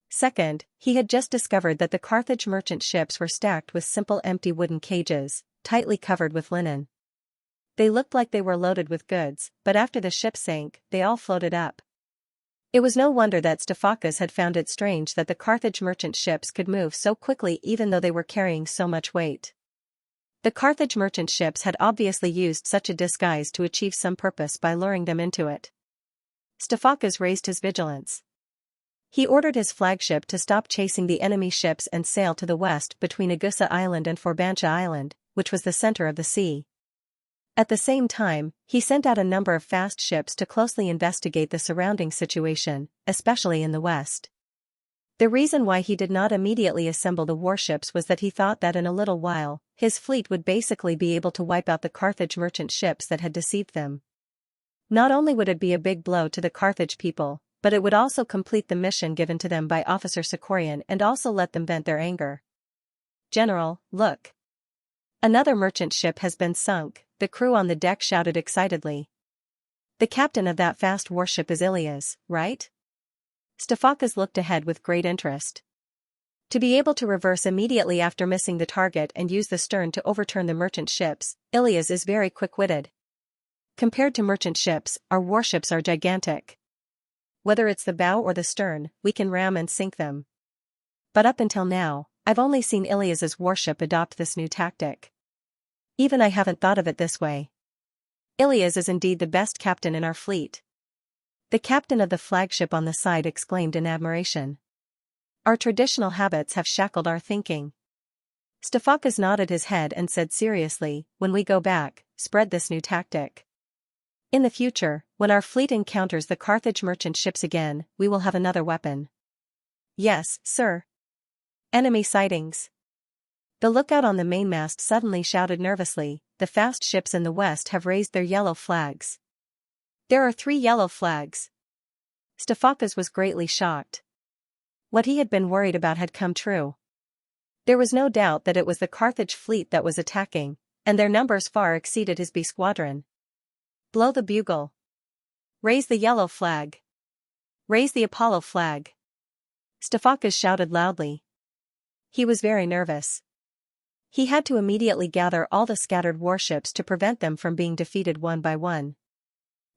Second, he had just discovered that the Carthage merchant ships were stacked with simple empty wooden cages, tightly covered with linen. They looked like they were loaded with goods, but after the ship sank, they all floated up. It was no wonder that Stephacas had found it strange that the Carthage merchant ships could move so quickly even though they were carrying so much weight. The Carthage merchant ships had obviously used such a disguise to achieve some purpose by luring them into it. Stephacas raised his vigilance. He ordered his flagship to stop chasing the enemy ships and sail to the west between Agusa Island and Forbantia Island, which was the center of the sea. At the same time, he sent out a number of fast ships to closely investigate the surrounding situation, especially in the west. The reason why he did not immediately assemble the warships was that he thought that in a little while, his fleet would basically be able to wipe out the Carthage merchant ships that had deceived them. Not only would it be a big blow to the Carthage people, but it would also complete the mission given to them by Officer Sicorian and also let them vent their anger. "General, look. Another merchant ship has been sunk," the crew on the deck shouted excitedly. "The captain of that fast warship is Ilias, right?" Stephacas looked ahead with great interest. To be able to reverse immediately after missing the target and use the stern to overturn the merchant ships, Ilias is very quick-witted. Compared to merchant ships, our warships are gigantic. Whether it's the bow or the stern, we can ram and sink them. But up until now, I've only seen Ilias's warship adopt this new tactic. Even I haven't thought of it this way. Ilias is indeed the best captain in our fleet." The captain of the flagship on the side exclaimed in admiration. "Our traditional habits have shackled our thinking." Stephacas nodded his head and said seriously, "When we go back, spread this new tactic. In the future, when our fleet encounters the Carthage merchant ships again, we will have another weapon." "Yes, sir." "Enemy sightings." The lookout on the mainmast suddenly shouted nervously, "The fast ships in the west have raised their yellow flags." "There are 3 yellow flags." Stephacas was greatly shocked. What he had been worried about had come true. There was no doubt that it was the Carthage fleet that was attacking, and their numbers far exceeded his B squadron. "Blow the bugle. Raise the yellow flag. Raise the Apollo flag." Stephacas shouted loudly. He was very nervous. He had to immediately gather all the scattered warships to prevent them from being defeated one by one.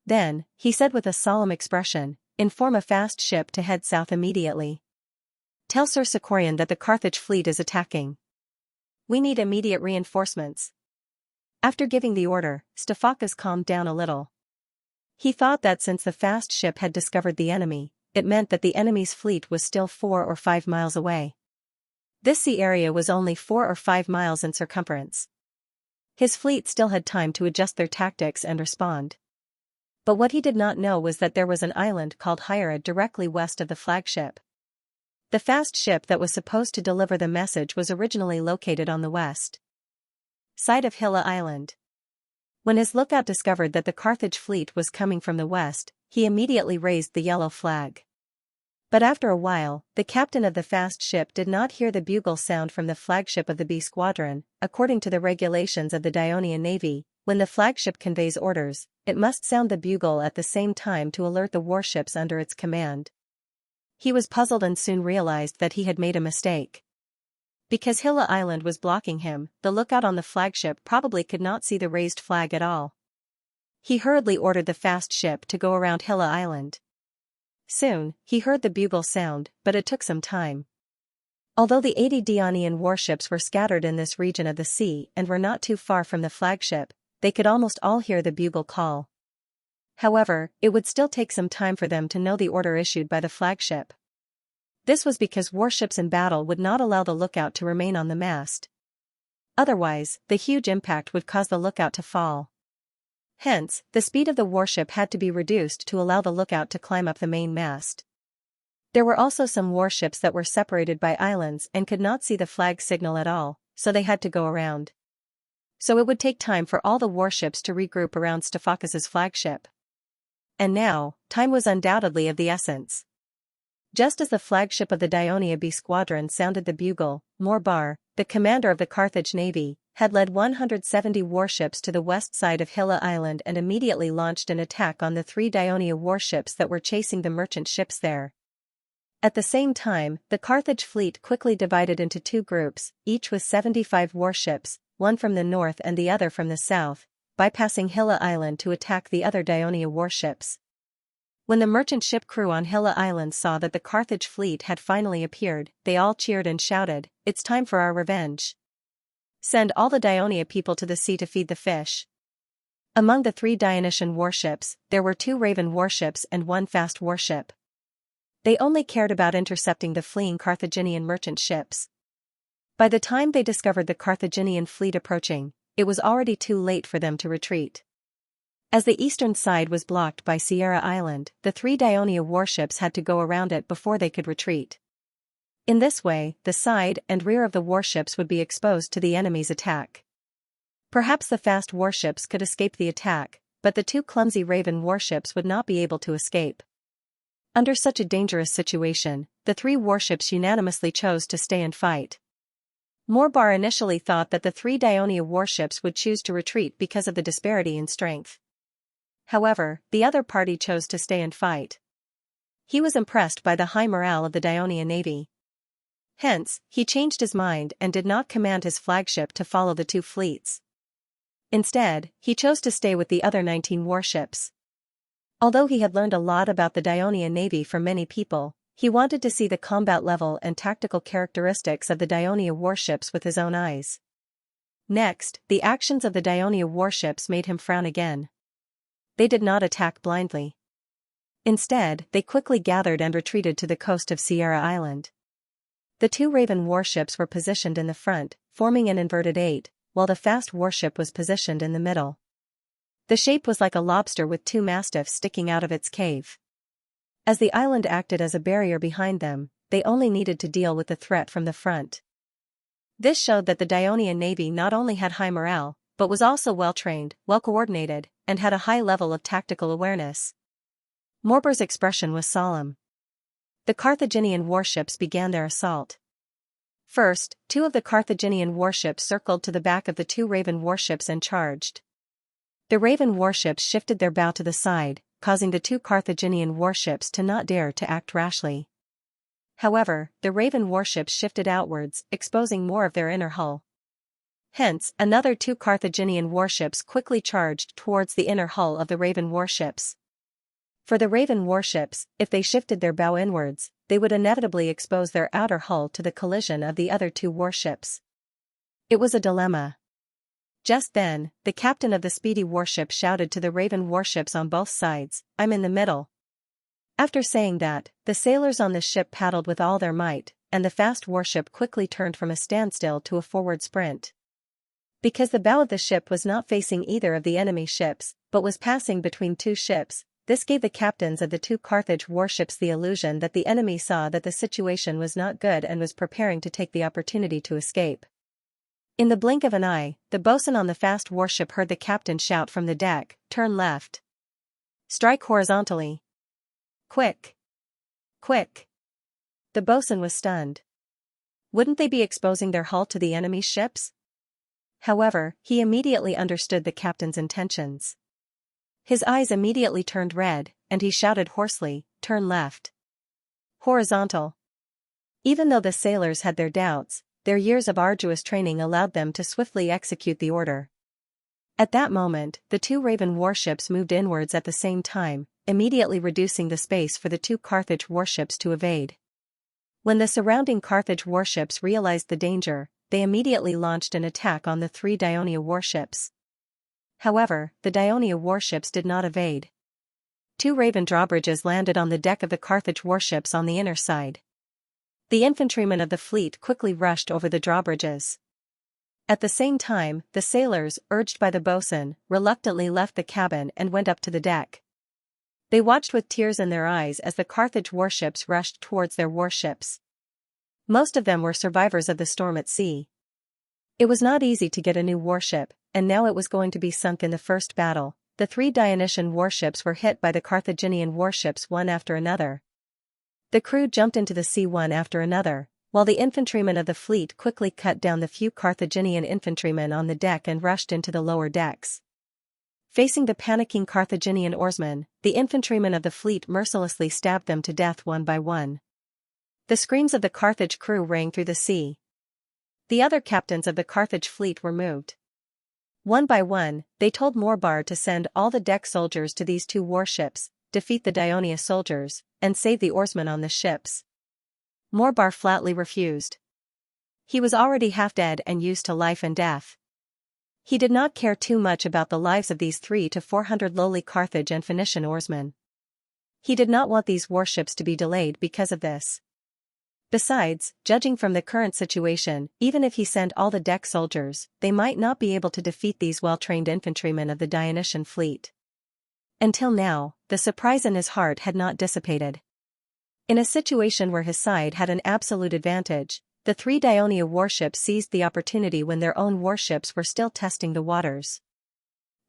Then, he said with a solemn expression, "Inform a fast ship to head south immediately. Tell Sir Sicorian that the Carthage fleet is attacking. We need immediate reinforcements." After giving the order, Stephacas calmed down a little. He thought that since the fast ship had discovered the enemy, it meant that the enemy's fleet was still 4 or 5 miles away. This sea area was only 4 or 5 miles in circumference. His fleet still had time to adjust their tactics and respond. But what he did not know was that there was an island called Hyra directly west of the flagship. The fast ship that was supposed to deliver the message was originally located on the west. side of Hilla Island. When his lookout discovered that the Carthage fleet was coming from the west, he immediately raised the yellow flag. But after a while, the captain of the fast ship did not hear the bugle sound from the flagship of the B squadron. According to the regulations of the Dionian Navy, when the flagship conveys orders, it must sound the bugle at the same time to alert the warships under its command. He was puzzled and soon realized that he had made a mistake. Because Hilla Island was blocking him, the lookout on the flagship probably could not see the raised flag at all. He hurriedly ordered the fast ship to go around Hilla Island. Soon, he heard the bugle sound, but it took some time. Although the 80 Dionian warships were scattered in this region of the sea and were not too far from the flagship, they could almost all hear the bugle call. However, it would still take some time for them to know the order issued by the flagship. This was because warships in battle would not allow the lookout to remain on the mast. Otherwise, the huge impact would cause the lookout to fall. Hence, the speed of the warship had to be reduced to allow the lookout to climb up the main mast. There were also some warships that were separated by islands and could not see the flag signal at all, so they had to go around. So it would take time for all the warships to regroup around Stephakis's flagship. And now, time was undoubtedly of the essence. Just as the flagship of the Dionia B squadron sounded the bugle, Morbar, the commander of the Carthage navy, had led 170 warships to the west side of Hilla Island and immediately launched an attack on the 3 Dionia warships that were chasing the merchant ships there. At the same time, the Carthage fleet quickly divided into 2 groups, each with 75 warships, one from the north and the other from the south, bypassing Hilla Island to attack the other Dionia warships. When the merchant ship crew on Hilla Island saw that the Carthage fleet had finally appeared, they all cheered and shouted, "It's time for our revenge. Send all the Dionia people to the sea to feed the fish." Among the 3 Dionysian warships, there were 2 Raven warships and 1 fast warship. They only cared about intercepting the fleeing Carthaginian merchant ships. By the time they discovered the Carthaginian fleet approaching, it was already too late for them to retreat. As the eastern side was blocked by Sierra Island, the 3 Dionia warships had to go around it before they could retreat. In this way, the side and rear of the warships would be exposed to the enemy's attack. Perhaps the fast warships could escape the attack, but the 2 clumsy Raven warships would not be able to escape. Under such a dangerous situation, the 3 warships unanimously chose to stay and fight. Morbar initially thought that the 3 Dionia warships would choose to retreat because of the disparity in strength. However, the other party chose to stay and fight. He was impressed by the high morale of the Dionian navy. Hence, he changed his mind and did not command his flagship to follow the 2 fleets. Instead, he chose to stay with the other 19 warships. Although he had learned a lot about the Dionian navy from many people, he wanted to see the combat level and tactical characteristics of the Dionia warships with his own eyes. Next, the actions of the Dionia warships made him frown again. They did not attack blindly. Instead, they quickly gathered and retreated to the coast of Sierra Island. The 2 Raven warships were positioned in the front, forming an inverted 8, while the fast warship was positioned in the middle. The shape was like a lobster with 2 mastiffs sticking out of its cave. As the island acted as a barrier behind them, they only needed to deal with the threat from the front. This showed that the Dionian navy not only had high morale, but was also well-trained, well-coordinated, and had a high level of tactical awareness. Morbar's expression was solemn. The Carthaginian warships began their assault. First, 2 of the Carthaginian warships circled to the back of the 2 Raven warships and charged. The Raven warships shifted their bow to the side, causing the 2 Carthaginian warships to not dare to act rashly. However, the Raven warships shifted outwards, exposing more of their inner hull. Hence, another 2 Carthaginian warships quickly charged towards the inner hull of the Raven warships. For the Raven warships, if they shifted their bow inwards, they would inevitably expose their outer hull to the collision of the other 2 warships. It was a dilemma. Just then, the captain of the speedy warship shouted to the Raven warships on both sides, "I'm in the middle." After saying that, the sailors on the ship paddled with all their might, and the fast warship quickly turned from a standstill to a forward sprint. Because the bow of the ship was not facing either of the enemy ships, but was passing between 2 ships, this gave the captains of the 2 Carthage warships the illusion that the enemy saw that the situation was not good and was preparing to take the opportunity to escape. In the blink of an eye, the bosun on the fast warship heard the captain shout from the deck, "Turn left. Strike horizontally. Quick! Quick!" The bosun was stunned. Wouldn't they be exposing their hull to the enemy's ships? However, he immediately understood the captain's intentions. His eyes immediately turned red, and he shouted hoarsely, "Turn left. Horizontal." Even though the sailors had their doubts, their years of arduous training allowed them to swiftly execute the order. At that moment, the two Raven warships moved inwards at the same time, immediately reducing the space for the two Carthage warships to evade. When the surrounding Carthage warships realized the danger, they immediately launched an attack on the three Dionia warships. However, the Dionia warships did not evade. Two Raven drawbridges landed on the deck of the Carthage warships on the inner side. The infantrymen of the fleet quickly rushed over the drawbridges. At the same time, the sailors, urged by the bosun, reluctantly left the cabin and went up to the deck. They watched with tears in their eyes as the Carthage warships rushed towards their warships. Most of them were survivors of the storm at sea. It was not easy to get a new warship, and now it was going to be sunk in the first battle. The three Dionysian warships were hit by the Carthaginian warships one after another. The crew jumped into the sea one after another, while the infantrymen of the fleet quickly cut down the few Carthaginian infantrymen on the deck and rushed into the lower decks. Facing the panicking Carthaginian oarsmen, the infantrymen of the fleet mercilessly stabbed them to death one by one. The screams of the Carthage crew rang through the sea. The other captains of the Carthage fleet were moved. One by one, they told Morbar to send all the deck soldiers to these two warships, defeat the Dionia soldiers, and save the oarsmen on the ships. Morbar flatly refused. He was already half dead and used to life and death. He did not care too much about the lives of these 300 to 400 lowly Carthage and Phoenician oarsmen. He did not want these warships to be delayed because of this. Besides, judging from the current situation, even if he sent all the deck soldiers, they might not be able to defeat these well-trained infantrymen of the Dionysian fleet. Until now, the surprise in his heart had not dissipated. In a situation where his side had an absolute advantage, the three Dionia warships seized the opportunity when their own warships were still testing the waters.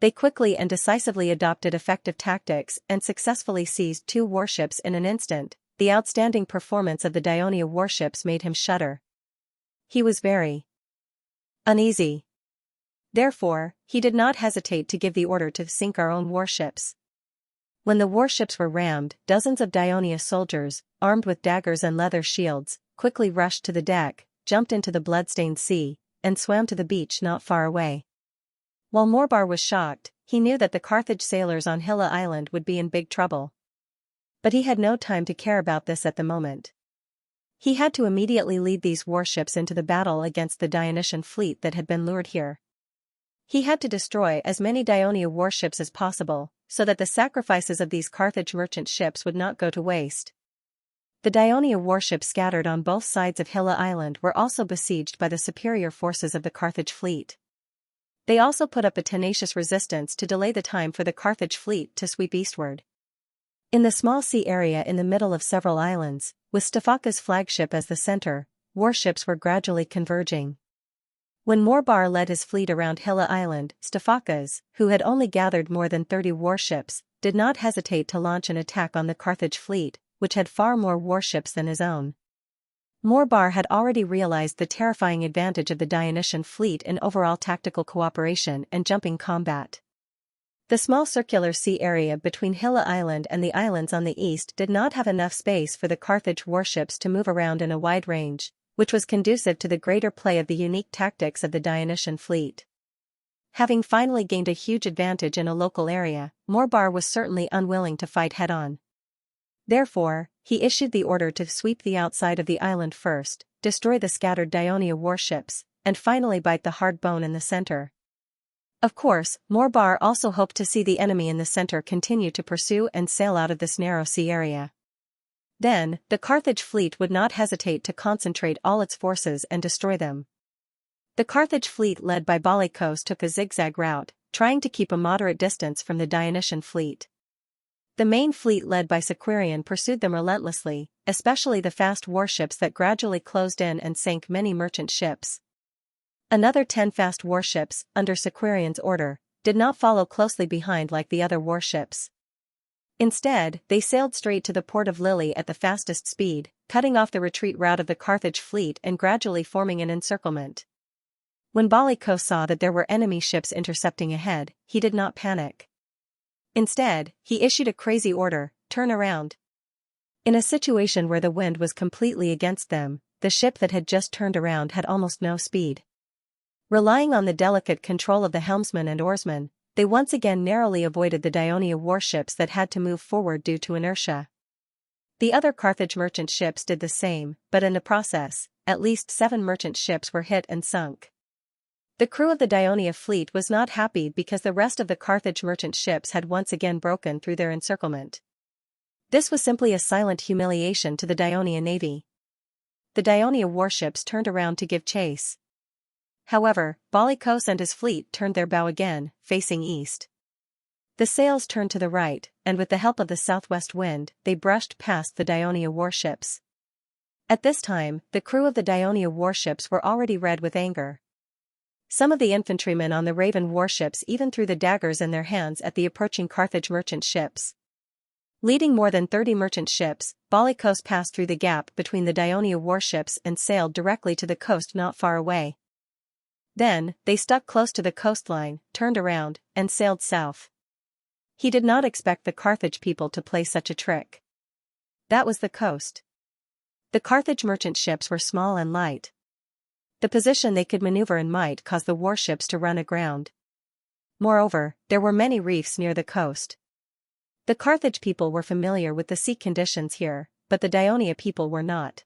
They quickly and decisively adopted effective tactics and successfully seized two warships in an instant. The outstanding performance of the Dionia warships made him shudder. He was very uneasy. Therefore, he did not hesitate to give the order to sink our own warships. When the warships were rammed, dozens of Dionia soldiers, armed with daggers and leather shields, quickly rushed to the deck, jumped into the blood-stained sea, and swam to the beach not far away. While Morbar was shocked, he knew that the Carthage sailors on Hilla Island would be in big trouble. But he had no time to care about this at the moment. He had to immediately lead these warships into the battle against the Dionysian fleet that had been lured here. He had to destroy as many Dionia warships as possible, so that the sacrifices of these Carthage merchant ships would not go to waste. The Dionia warships scattered on both sides of Hilla Island were also besieged by the superior forces of the Carthage fleet. They also put up a tenacious resistance to delay the time for the Carthage fleet to sweep eastward. In the small sea area in the middle of several islands, with Stafaka's flagship as the center, warships were gradually converging. When Morbar led his fleet around Hilla Island, Stafaka's, who had only gathered more than 30 warships, did not hesitate to launch an attack on the Carthage fleet, which had far more warships than his own. Morbar had already realized the terrifying advantage of the Dionysian fleet in overall tactical cooperation and jumping combat. The small circular sea area between Hilla Island and the islands on the east did not have enough space for the Carthage warships to move around in a wide range, which was conducive to the greater play of the unique tactics of the Dionysian fleet. Having finally gained a huge advantage in a local area, Morbar was certainly unwilling to fight head-on. Therefore, he issued the order to sweep the outside of the island first, destroy the scattered Dionia warships, and finally bite the hard bone in the center. Of course, Morbar also hoped to see the enemy in the center continue to pursue and sail out of this narrow sea area. Then, the Carthage fleet would not hesitate to concentrate all its forces and destroy them. The Carthage fleet led by Balikos took a zigzag route, trying to keep a moderate distance from the Dionysian fleet. The main fleet led by Sequirion pursued them relentlessly, especially the fast warships that gradually closed in and sank many merchant ships. Another 10 fast warships, under Sequarian's order, did not follow closely behind like the other warships. Instead, they sailed straight to the port of Lily at the fastest speed, cutting off the retreat route of the Carthage fleet and gradually forming an encirclement. When Balico saw that there were enemy ships intercepting ahead, he did not panic. Instead, he issued a crazy order: turn around. In a situation where the wind was completely against them, the ship that had just turned around had almost no speed. Relying on the delicate control of the helmsman and oarsmen, they once again narrowly avoided the Dionia warships that had to move forward due to inertia. The other Carthage merchant ships did the same, but in the process, at least 7 merchant ships were hit and sunk. The crew of the Dionia fleet was not happy because the rest of the Carthage merchant ships had once again broken through their encirclement. This was simply a silent humiliation to the Dionia navy. The Dionia warships turned around to give chase. However, Balico and his fleet turned their bow again, facing east. The sails turned to the right, and with the help of the southwest wind, they brushed past the Dionia warships. At this time, the crew of the Dionia warships were already red with anger. Some of the infantrymen on the Raven warships even threw the daggers in their hands at the approaching Carthage merchant ships. Leading more than 30 merchant ships, Balico passed through the gap between the Dionia warships and sailed directly to the coast not far away. Then, they stuck close to the coastline, turned around, and sailed south. He did not expect the Carthage people to play such a trick. That was the coast. The Carthage merchant ships were small and light. The position they could maneuver in might cause the warships to run aground. Moreover, there were many reefs near the coast. The Carthage people were familiar with the sea conditions here, but the Dionia people were not.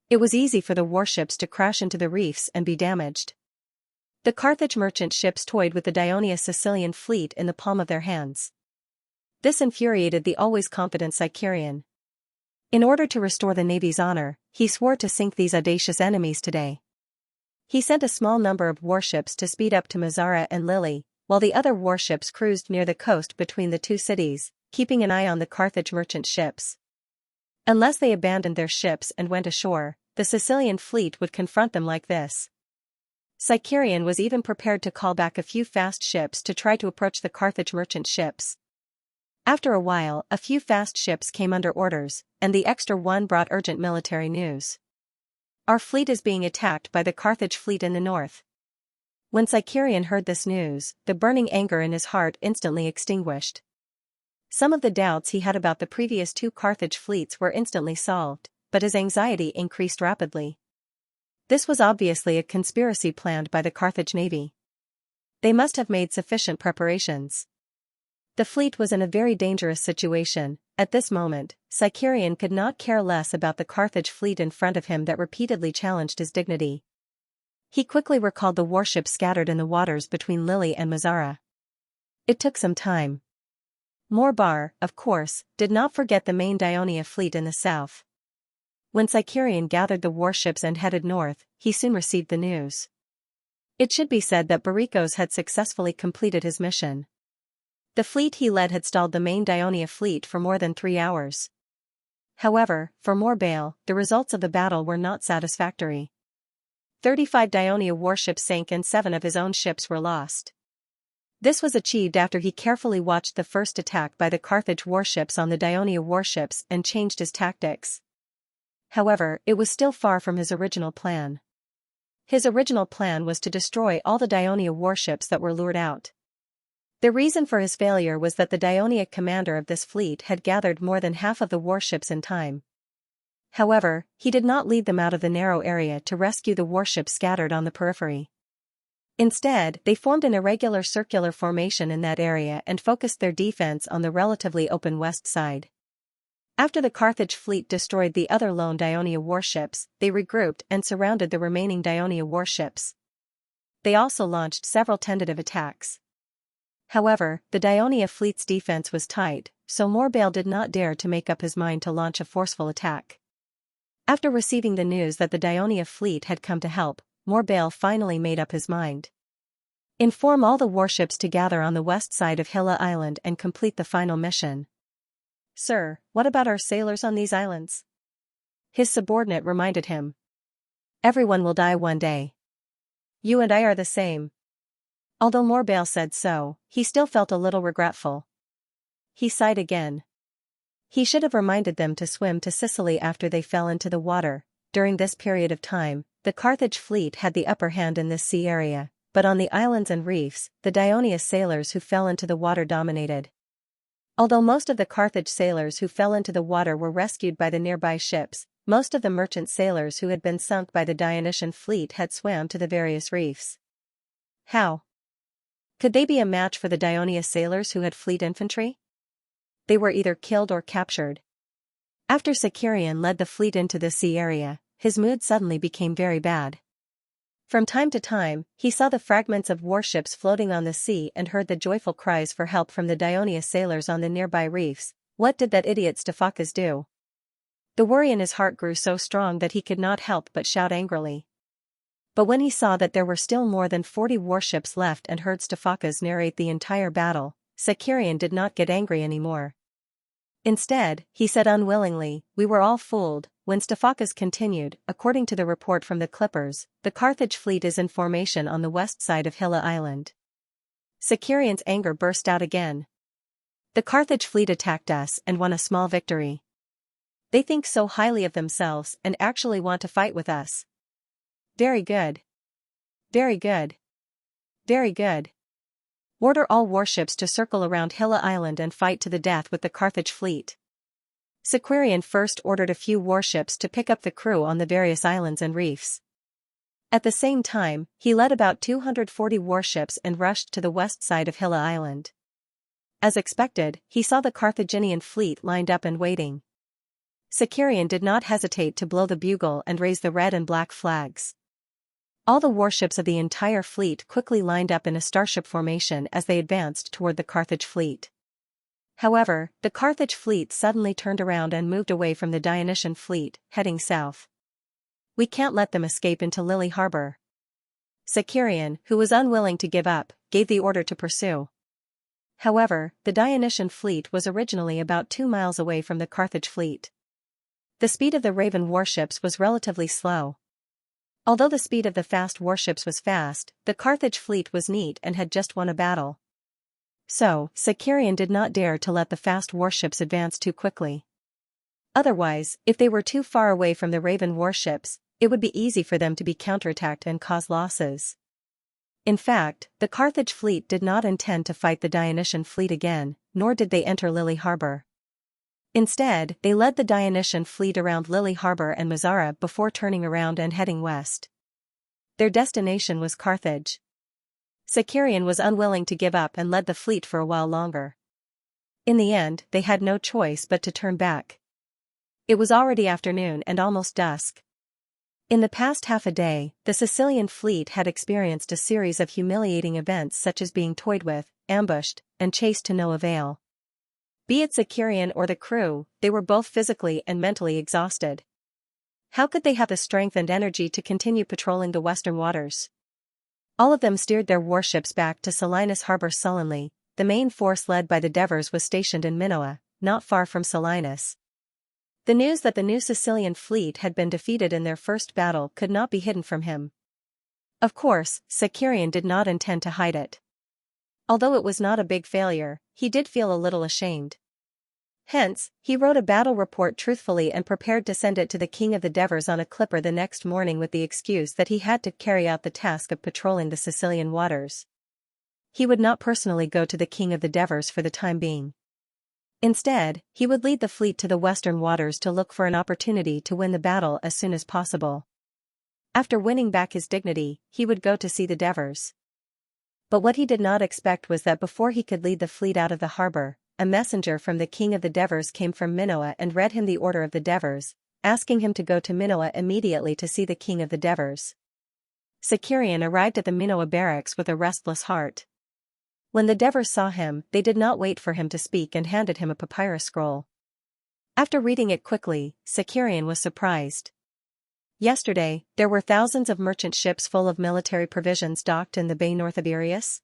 It was easy for the warships to crash into the reefs and be damaged. The Carthage merchant ships toyed with the Dionia Sicilian fleet in the palm of their hands. This infuriated the always confident Xianxia. In order to restore the navy's honor, he swore to sink these audacious enemies today. He sent a small number of warships to speed up to Mazara and Lily, while the other warships cruised near the coast between the two cities, keeping an eye on the Carthage merchant ships. Unless they abandoned their ships and went ashore, the Sicilian fleet would confront them like this. Xianxia was even prepared to call back a few fast ships to try to approach the Carthage merchant ships. After a while, a few fast ships came under orders, and the extra one brought urgent military news. Our fleet is being attacked by the Carthage fleet in the north. When Xianxia heard this news, the burning anger in his heart instantly extinguished. Some of the doubts he had about the previous 2 Carthage fleets were instantly solved, but his anxiety increased rapidly. This was obviously a conspiracy planned by the Carthage navy. They must have made sufficient preparations. The fleet was in a very dangerous situation. At this moment, Xianxia could not care less about the Carthage fleet in front of him that repeatedly challenged his dignity. He quickly recalled the warships scattered in the waters between Lily and Mazara. It took some time. Morbar, of course, did not forget the main Dionia fleet in the south. When Xianxia gathered the warships and headed north, he soon received the news. It should be said that Barikos had successfully completed his mission. The fleet he led had stalled the main Dionia fleet for more than 3 hours. However, for Morbale, the results of the battle were not satisfactory. 35 Dionia warships sank and 7 of his own ships were lost. This was achieved after he carefully watched the first attack by the Carthage warships on the Dionia warships and changed his tactics. However, it was still far from his original plan. His original plan was to destroy all the Dionia warships that were lured out. The reason for his failure was that the Dionia commander of this fleet had gathered more than half of the warships in time. However, he did not lead them out of the narrow area to rescue the warships scattered on the periphery. Instead, they formed an irregular circular formation in that area and focused their defense on the relatively open west side. After the Carthage fleet destroyed the other lone Dionia warships, they regrouped and surrounded the remaining Dionia warships. They also launched several tentative attacks. However, the Dionia fleet's defense was tight, so Morbale did not dare to make up his mind to launch a forceful attack. After receiving the news that the Dionia fleet had come to help, Morbale finally made up his mind. Inform all the warships to gather on the west side of Hilla Island and complete the final mission. Sir, what about our sailors on these islands? His subordinate reminded him. Everyone will die one day. You and I are the same. Although Morbale said so, he still felt a little regretful. He sighed again. He should have reminded them to swim to Sicily after they fell into the water. During this period of time, the Carthage fleet had the upper hand in this sea area, but on the islands and reefs, the Dionysius sailors who fell into the water dominated. Although most of the Carthage sailors who fell into the water were rescued by the nearby ships, most of the merchant sailors who had been sunk by the Dionysian fleet had swam to the various reefs. How could they be a match for the Dionysius sailors who had fleet infantry? They were either killed or captured. After Sicurion led the fleet into the sea area, his mood suddenly became very bad. From time to time, he saw the fragments of warships floating on the sea and heard the joyful cries for help from the Dionysius sailors on the nearby reefs. What did that idiot Stephacus do? The worry in his heart grew so strong that he could not help but shout angrily. But when he saw that there were still more than 40 warships left and heard Stephacus narrate the entire battle, Sicurion did not get angry anymore. Instead, he said unwillingly, "We were all fooled." When Stephacus continued, according to the report from the clippers, the Carthage fleet is in formation on the west side of Hilla Island. Sicurion's anger burst out again. The Carthage fleet attacked us and won a small victory. They think so highly of themselves and actually want to fight with us. Very good. Very good. Very good. Order all warships to circle around Hilla Island and fight to the death with the Carthage fleet. Sicurion first ordered a few warships to pick up the crew on the various islands and reefs. At the same time, he led about 240 warships and rushed to the west side of Hilla Island. As expected, he saw the Carthaginian fleet lined up and waiting. Sicurion did not hesitate to blow the bugle and raise the red and black flags. All the warships of the entire fleet quickly lined up in a starship formation as they advanced toward the Carthage fleet. However, the Carthage fleet suddenly turned around and moved away from the Dionysian fleet, heading south. "We can't let them escape into Lily Harbor." Sicurion, who was unwilling to give up, gave the order to pursue. However, the Dionysian fleet was originally about 2 miles away from the Carthage fleet. The speed of the Raven warships was relatively slow. Although the speed of the fast warships was fast, the Carthage fleet was neat and had just won a battle. So, Sicurion did not dare to let the fast warships advance too quickly. Otherwise, if they were too far away from the Raven warships, it would be easy for them to be counterattacked and cause losses. In fact, the Carthage fleet did not intend to fight the Dionysian fleet again, nor did they enter Lily Harbor. Instead, they led the Dionysian fleet around Lily Harbor and Mazara before turning around and heading west. Their destination was Carthage. Sicurion was unwilling to give up and led the fleet for a while longer. In the end, they had no choice but to turn back. It was already afternoon and almost dusk. In the past half a day, the Sicilian fleet had experienced a series of humiliating events such as being toyed with, ambushed, and chased to no avail. Be it Sicurion or the crew, they were both physically and mentally exhausted. How could they have the strength and energy to continue patrolling the western waters? All of them steered their warships back to Selinus Harbor sullenly. The main force led by the Devers was stationed in Minoa, not far from Selinus. The news that the new Sicilian fleet had been defeated in their first battle could not be hidden from him. Of course, Sicurion did not intend to hide it. Although it was not a big failure, he did feel a little ashamed. Hence, he wrote a battle report truthfully and prepared to send it to the king of the Devers on a clipper the next morning with the excuse that he had to carry out the task of patrolling the Sicilian waters. He would not personally go to the king of the Devers for the time being. Instead, he would lead the fleet to the western waters to look for an opportunity to win the battle as soon as possible. After winning back his dignity, he would go to see the Devers. But what he did not expect was that before he could lead the fleet out of the harbor, a messenger from the king of the Devers came from Minoa and read him the order of the Devers, asking him to go to Minoa immediately to see the king of the Devers. Sicurion arrived at the Minoa barracks with a restless heart. When the Devers saw him, they did not wait for him to speak and handed him a papyrus scroll. After reading it quickly, Sicurion was surprised. Yesterday, there were thousands of merchant ships full of military provisions docked in the bay north of Irius.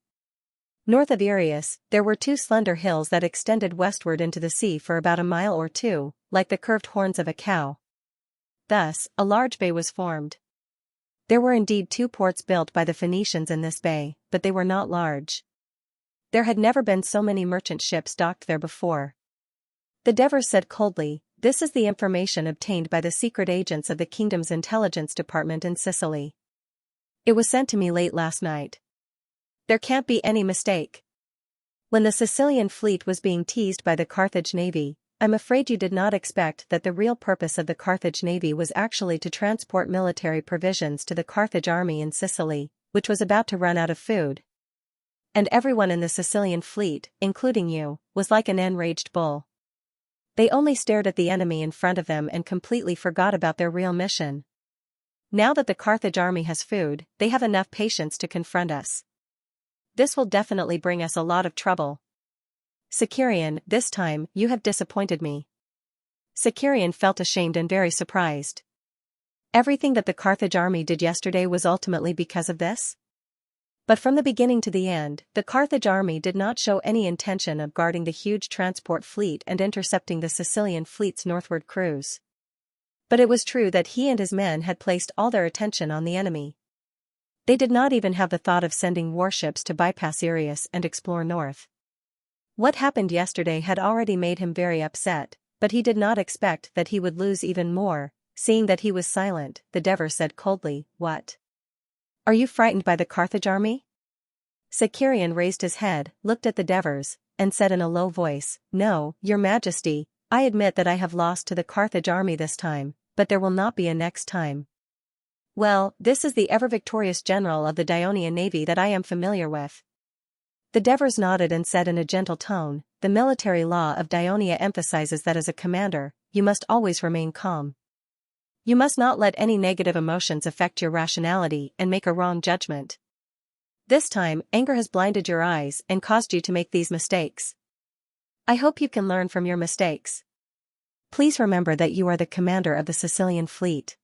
North of Irius, there were 2 slender hills that extended westward into the sea for about a mile or 2, like the curved horns of a cow. Thus, a large bay was formed. There were indeed 2 ports built by the Phoenicians in this bay, but they were not large. There had never been so many merchant ships docked there before. The Devers said coldly, "This is the information obtained by the secret agents of the kingdom's intelligence department in Sicily. It was sent to me late last night. There can't be any mistake." When the Sicilian fleet was being teased by the Carthage navy, "I'm afraid you did not expect that the real purpose of the Carthage navy was actually to transport military provisions to the Carthage army in Sicily, which was about to run out of food." And everyone in the Sicilian fleet, including you, was like an enraged bull. They only stared at the enemy in front of them and completely forgot about their real mission. Now that the Carthage army has food, they have enough patience to confront us. This will definitely bring us a lot of trouble. Sicarian, this time, you have disappointed me. Sicarian felt ashamed and very surprised. Everything that the Carthage army did yesterday was ultimately because of this? But from the beginning to the end, the Carthage army did not show any intention of guarding the huge transport fleet and intercepting the Sicilian fleet's northward cruise. But it was true that he and his men had placed all their attention on the enemy. They did not even have the thought of sending warships to bypass Sirius and explore north. What happened yesterday had already made him very upset, but he did not expect that he would lose even more. Seeing that he was silent, the Devers said coldly, "What? Are you frightened by the Carthage army?" Sicarian raised his head, looked at the Devers, and said in a low voice, "No, your majesty, I admit that I have lost to the Carthage army this time, but there will not be a next time." "Well, this is the ever-victorious general of the Dionian navy that I am familiar with." The Devers nodded and said in a gentle tone, "The military law of Dionia emphasizes that as a commander, you must always remain calm. You must not let any negative emotions affect your rationality and make a wrong judgment. This time, anger has blinded your eyes and caused you to make these mistakes. I hope you can learn from your mistakes. Please remember that you are the commander of the Sicilian fleet.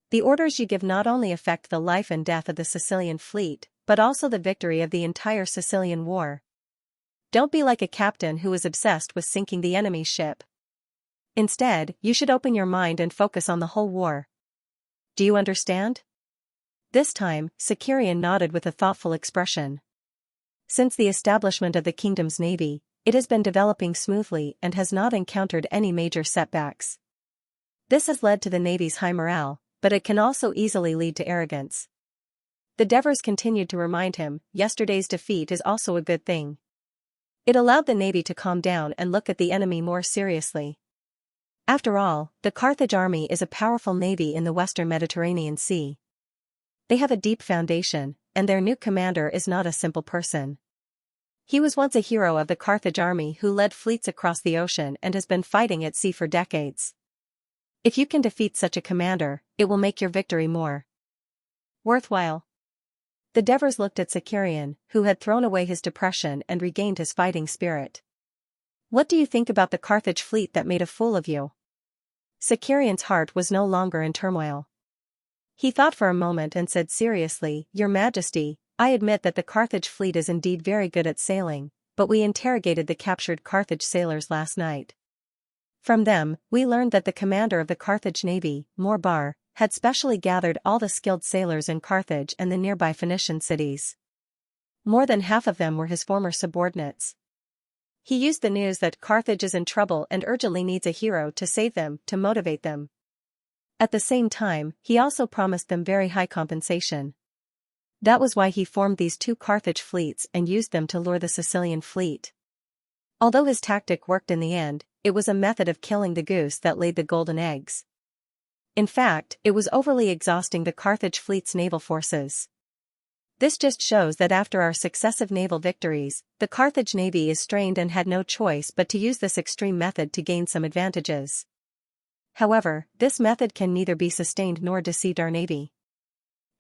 The orders you give not only affect the life and death of the Sicilian fleet, but also the victory of the entire Sicilian war. Don't be like a captain who is obsessed with sinking the enemy's ship. Instead, you should open your mind and focus on the whole war. Do you understand?" This time, Sicarian nodded with a thoughtful expression. Since the establishment of the kingdom's navy, it has been developing smoothly and has not encountered any major setbacks. This has led to the navy's high morale, but it can also easily lead to arrogance. The Devers continued to remind him, yesterday's defeat is also a good thing. It allowed the navy to calm down and look at the enemy more seriously. After all, the Carthage army is a powerful navy in the western Mediterranean Sea. They have a deep foundation, and their new commander is not a simple person. He was once a hero of the Carthage army who led fleets across the ocean and has been fighting at sea for decades. If you can defeat such a commander, it will make your victory more worthwhile. The Devers looked at Sicarian, who had thrown away his depression and regained his fighting spirit. "What do you think about the Carthage fleet that made a fool of you?" Sicarian's heart was no longer in turmoil. He thought for a moment and said seriously, "Your Majesty, I admit that the Carthage fleet is indeed very good at sailing, but we interrogated the captured Carthage sailors last night. From them, we learned that the commander of the Carthage navy, Morbar, had specially gathered all the skilled sailors in Carthage and the nearby Phoenician cities. More than half of them were his former subordinates. He used the news that Carthage is in trouble and urgently needs a hero to save them, to motivate them. At the same time, he also promised them very high compensation. That was why he formed these 2 Carthage fleets and used them to lure the Sicilian fleet. Although his tactic worked in the end, it was a method of killing the goose that laid the golden eggs. In fact, it was overly exhausting the Carthage fleet's naval forces. This just shows that after our successive naval victories, the Carthage navy is strained and had no choice but to use this extreme method to gain some advantages. However, this method can neither be sustained nor deceive our navy.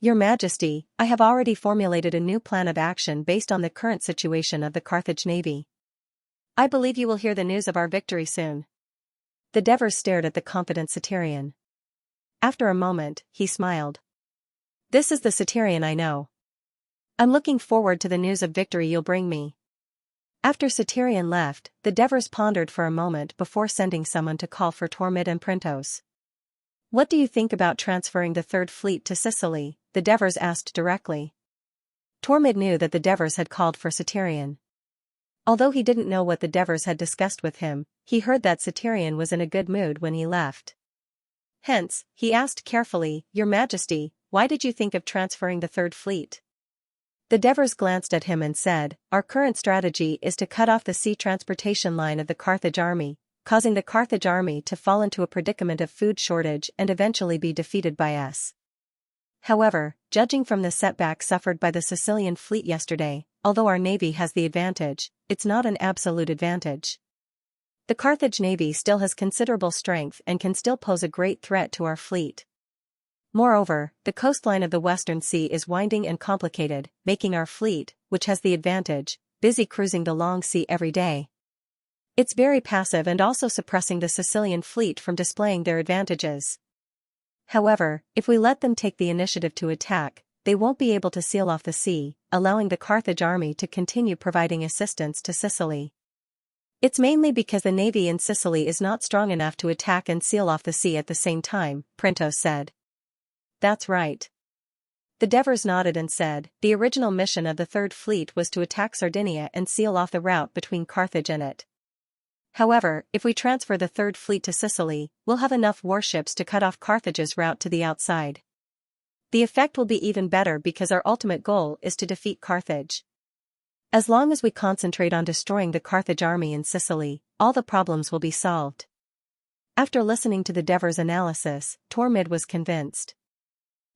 Your Majesty, I have already formulated a new plan of action based on the current situation of the Carthage navy. I believe you will hear the news of our victory soon." The Devers stared at the confident Sicarian. After a moment, he smiled. "This is the Sicarian I know. I'm looking forward to the news of victory you'll bring me." After Sicarian left, the Devers pondered for a moment before sending someone to call for Tormid and Printos. "What do you think about transferring the Third Fleet to Sicily?" the Devers asked directly. Tormid knew that the Devers had called for Satyrion. Although he didn't know what the Devers had discussed with him, he heard that Satyrion was in a good mood when he left. Hence, he asked carefully, "Your Majesty, why did you think of transferring the Third Fleet?" The Devers glanced at him and said, "Our current strategy is to cut off the sea transportation line of the Carthage army, causing the Carthage army to fall into a predicament of food shortage and eventually be defeated by us. However, judging from the setback suffered by the Sicilian fleet yesterday, although our navy has the advantage, it's not an absolute advantage. The Carthage navy still has considerable strength and can still pose a great threat to our fleet. Moreover, the coastline of the Western Sea is winding and complicated, making our fleet, which has the advantage, busy cruising the long sea every day. It's very passive and also suppressing the Sicilian fleet from displaying their advantages. However, if we let them take the initiative to attack, they won't be able to seal off the sea, allowing the Carthage army to continue providing assistance to Sicily. It's mainly because the navy in Sicily is not strong enough to attack and seal off the sea at the same time," Printos said. "That's right." The Devers nodded and said, "The original mission of the Third Fleet was to attack Sardinia and seal off the route between Carthage and it. However, if we transfer the Third Fleet to Sicily, we'll have enough warships to cut off Carthage's route to the outside. The effect will be even better because our ultimate goal is to defeat Carthage. As long as we concentrate on destroying the Carthage army in Sicily, all the problems will be solved." After listening to the Devers' analysis, Tormid was convinced.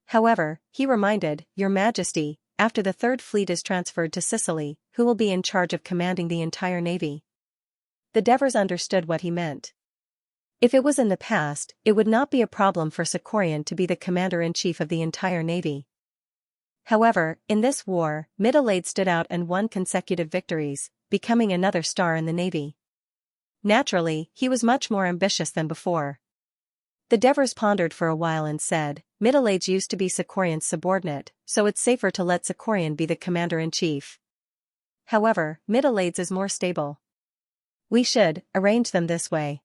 However, he reminded, "Your Majesty, after the Third Fleet is transferred to Sicily, who will be in charge of commanding the entire navy?" The Devers understood what he meant. If it was in the past, it would not be a problem for Sicorion to be the commander-in-chief of the entire navy. However, in this war, Middleade stood out and won consecutive victories, becoming another star in the navy. Naturally, he was much more ambitious than before. The Devers pondered for a while and said, "Middleade used to be Sicorion's subordinate, so it's safer to let Sicorion be the commander-in-chief. However, Middleade's is more stable. We should arrange them this way.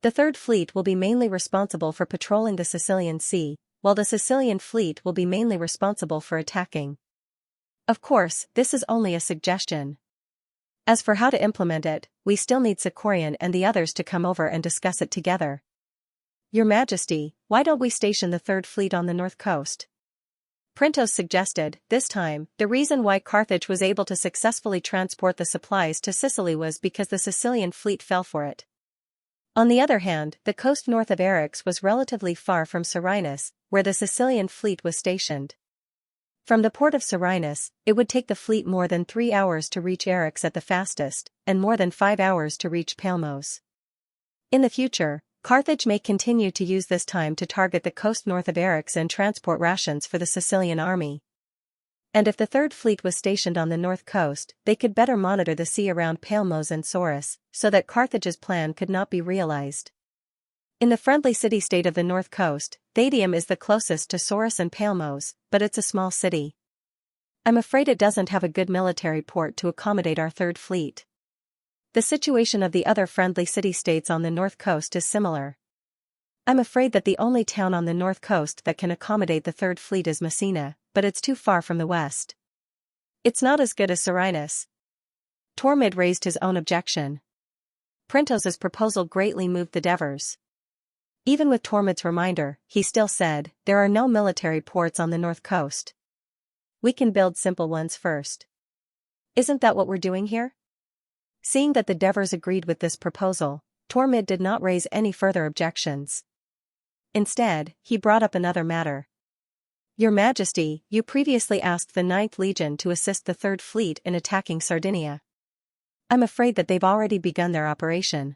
The Third Fleet will be mainly responsible for patrolling the Sicilian Sea, while the Sicilian fleet will be mainly responsible for attacking. Of course, this is only a suggestion. As for how to implement it, we still need Sicorion and the others to come over and discuss it together." "Your Majesty, why don't we station the Third Fleet on the north coast?" Printos suggested. This time, the reason why Carthage was able to successfully transport the supplies to Sicily was because the Sicilian fleet fell for it. On the other hand, the coast north of Eryx was relatively far from Serenus, where the Sicilian fleet was stationed. From the port of Serenus, it would take the fleet more than 3 hours to reach Eryx at the fastest, and more than 5 hours to reach Palmos. In the future, Carthage may continue to use this time to target the coast north of Eryx and transport rations for the Sicilian army. And if the Third Fleet was stationed on the north coast, they could better monitor the sea around Palmos and Sorus, so that Carthage's plan could not be realized. In the friendly city-state of the north coast, Thadium is the closest to Sorus and Palmos, but it's a small city. I'm afraid it doesn't have a good military port to accommodate our Third Fleet. The situation of the other friendly city-states on the north coast is similar. I'm afraid that the only town on the north coast that can accommodate the Third Fleet is Messina, but it's too far from the west. It's not as good as Serenus." Tormid raised his own objection. Printos's proposal greatly moved the Devers. Even with Tormid's reminder, he still said, "There are no military ports on the north coast. We can build simple ones first." "Isn't that what we're doing here?" Seeing that the Devers agreed with this proposal, Tormid did not raise any further objections. Instead, he brought up another matter. "Your Majesty, you previously asked the 9th Legion to assist the Third Fleet in attacking Sardinia. I'm afraid that they've already begun their operation.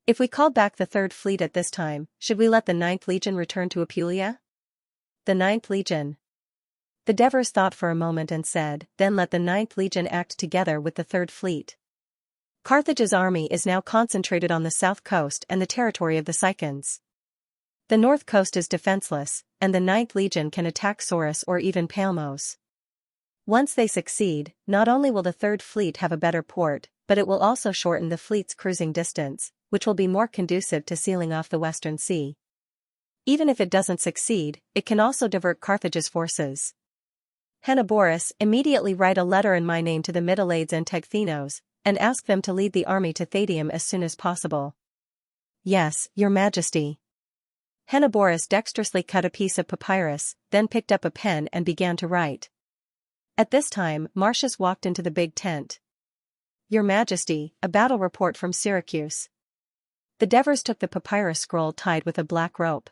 If we called back the Third Fleet at this time, should we let the 9th Legion return to Apulia?" "The 9th Legion." The Devers thought for a moment and said, "Then let the 9th Legion act together with the Third Fleet. Carthage's army is now concentrated on the south coast and the territory of the Sicans. The north coast is defenseless, and the 9th Legion can attack Sorus or even Palmos. Once they succeed, not only will the Third Fleet have a better port, but it will also shorten the fleet's cruising distance, which will be more conducive to sealing off the Western Sea. Even if it doesn't succeed, it can also divert Carthage's forces. Henoborus, immediately write a letter in my name to the Mytilades and Tegthenos, and ask them to lead the army to Thadium as soon as possible. Yes, your majesty. Henoborus dexterously cut a piece of papyrus, then picked up a pen and began to write. At this time, Marcius walked into the big tent. Your majesty, a battle report from Syracuse. The Devers took the papyrus scroll tied with a black rope.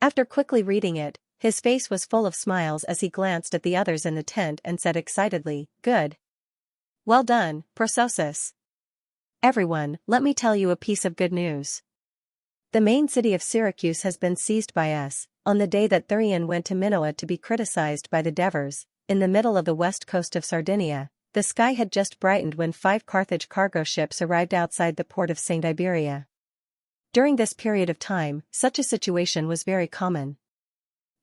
After quickly reading it, his face was full of smiles as he glanced at the others in the tent and said excitedly, "Good. Well done, Prososus. Everyone, let me tell you a piece of good news. The main city of Syracuse has been seized by us, on the day that Thurian went to Minoa to be criticized by the Devers, in the middle of the west coast of Sardinia. The sky had just brightened when 5 Carthage cargo ships arrived outside the port of St. Iberia. During this period of time, such a situation was very common.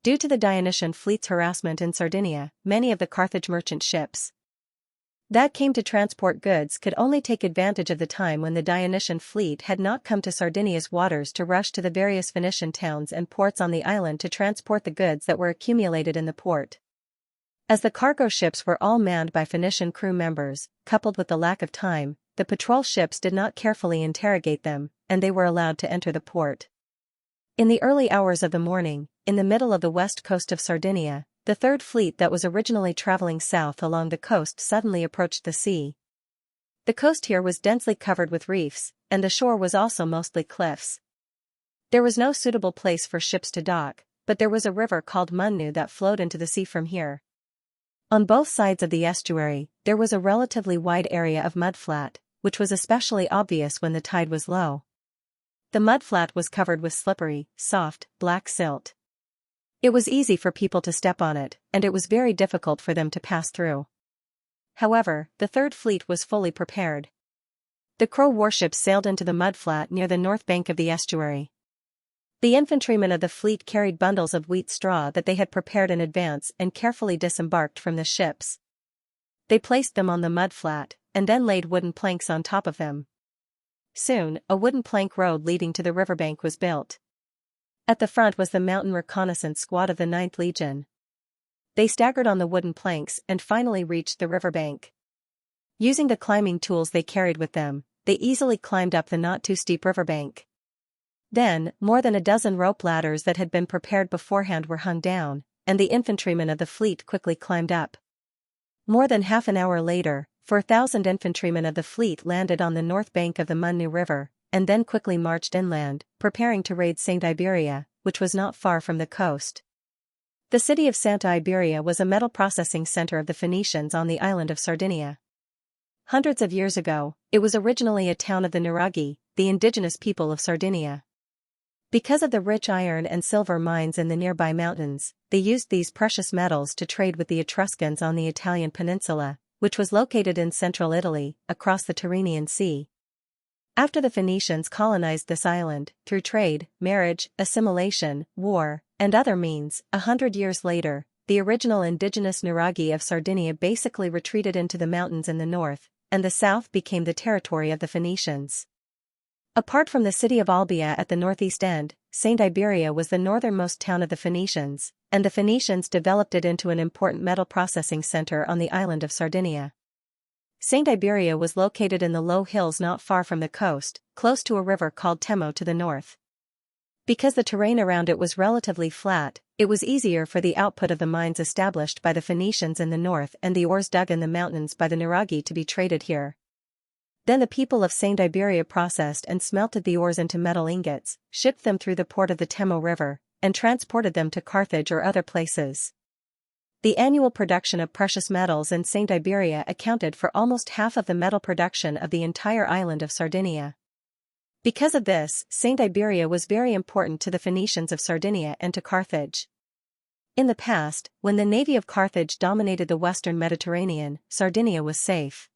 Due to the Dionysian fleet's harassment in Sardinia, many of the Carthage merchant ships that came to transport goods could only take advantage of the time when the Dionysian fleet had not come to Sardinia's waters to rush to the various Phoenician towns and ports on the island to transport the goods that were accumulated in the port. As the cargo ships were all manned by Phoenician crew members, coupled with the lack of time, the patrol ships did not carefully interrogate them, and they were allowed to enter the port. In the early hours of the morning, in the middle of the west coast of Sardinia, the third fleet that was originally traveling south along the coast suddenly approached the sea. The coast here was densely covered with reefs, and the shore was also mostly cliffs. There was no suitable place for ships to dock, but there was a river called Munnu that flowed into the sea from here. On both sides of the estuary, there was a relatively wide area of mudflat, which was especially obvious when the tide was low. The mudflat was covered with slippery, soft, black silt. It was easy for people to step on it, and it was very difficult for them to pass through. However, the third fleet was fully prepared. The Crow warships sailed into the mudflat near the north bank of the estuary. The infantrymen of the fleet carried bundles of wheat straw that they had prepared in advance and carefully disembarked from the ships. They placed them on the mudflat, and then laid wooden planks on top of them. Soon, a wooden plank road leading to the riverbank was built. At the front was the mountain reconnaissance squad of the 9th Legion. They staggered on the wooden planks and finally reached the riverbank. Using the climbing tools they carried with them, they easily climbed up the not-too-steep riverbank. Then, more than a dozen rope ladders that had been prepared beforehand were hung down, and the infantrymen of the fleet quickly climbed up. More than half an hour later, 4,000 infantrymen of the fleet landed on the north bank of the Munnu River, and then quickly marched inland, preparing to raid St. Iberia, which was not far from the coast. The city of Santa Iberia was a metal processing center of the Phoenicians on the island of Sardinia. Hundreds of years ago, it was originally a town of the Nuraghi, the indigenous people of Sardinia. Because of the rich iron and silver mines in the nearby mountains, they used these precious metals to trade with the Etruscans on the Italian peninsula, which was located in central Italy, across the Tyrrhenian Sea. After the Phoenicians colonized this island, through trade, marriage, assimilation, war, and other means, 100 years later, the original indigenous Nuraghi of Sardinia basically retreated into the mountains in the north, and the south became the territory of the Phoenicians. Apart from the city of Olbia at the northeast end, St. Iberia was the northernmost town of the Phoenicians, and the Phoenicians developed it into an important metal processing center on the island of Sardinia. St. Iberia was located in the low hills not far from the coast, close to a river called Temo to the north. Because the terrain around it was relatively flat, it was easier for the output of the mines established by the Phoenicians in the north and the ores dug in the mountains by the Nuraghi to be traded here. Then the people of St. Iberia processed and smelted the ores into metal ingots, shipped them through the port of the Temo River, and transported them to Carthage or other places. The annual production of precious metals in St. Iberia accounted for almost half of the metal production of the entire island of Sardinia. Because of this, St. Iberia was very important to the Phoenicians of Sardinia and to Carthage. In the past, when the navy of Carthage dominated the western Mediterranean, Sardinia was safe.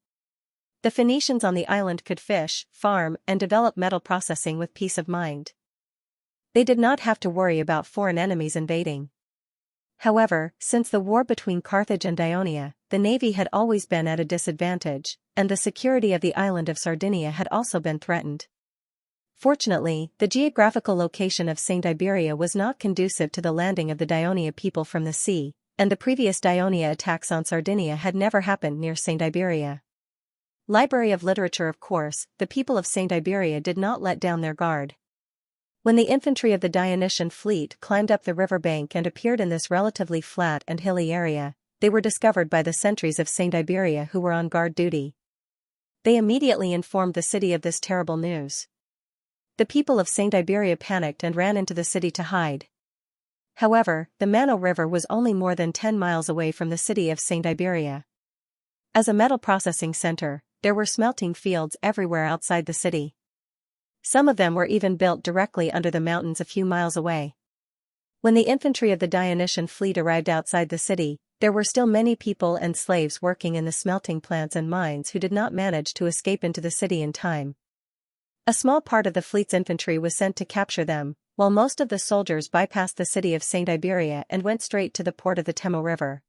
The Phoenicians on the island could fish, farm, and develop metal processing with peace of mind. They did not have to worry about foreign enemies invading. However, since the war between Carthage and Ionia, the navy had always been at a disadvantage, and the security of the island of Sardinia had also been threatened. Fortunately, the geographical location of Saint Iberia was not conducive to the landing of the Dionia people from the sea, and the previous Dionia attacks on Sardinia had never happened near Saint Iberia. Library of Literature. Of course, the people of Saint Iberia did not let down their guard. When the infantry of the Dionysian fleet climbed up the river bank and appeared in this relatively flat and hilly area, they were discovered by the sentries of Saint Iberia who were on guard duty. They immediately informed the city of this terrible news. The people of Saint Iberia panicked and ran into the city to hide. However, the Mano River was only more than 10 miles away from the city of Saint Iberia. As a metal processing center, there were smelting fields everywhere outside the city. Some of them were even built directly under the mountains a few miles away. When the infantry of the Dionysian fleet arrived outside the city, there were still many people and slaves working in the smelting plants and mines who did not manage to escape into the city in time. A small part of the fleet's infantry was sent to capture them, while most of the soldiers bypassed the city of Saint Iberia and went straight to the port of the Temo River.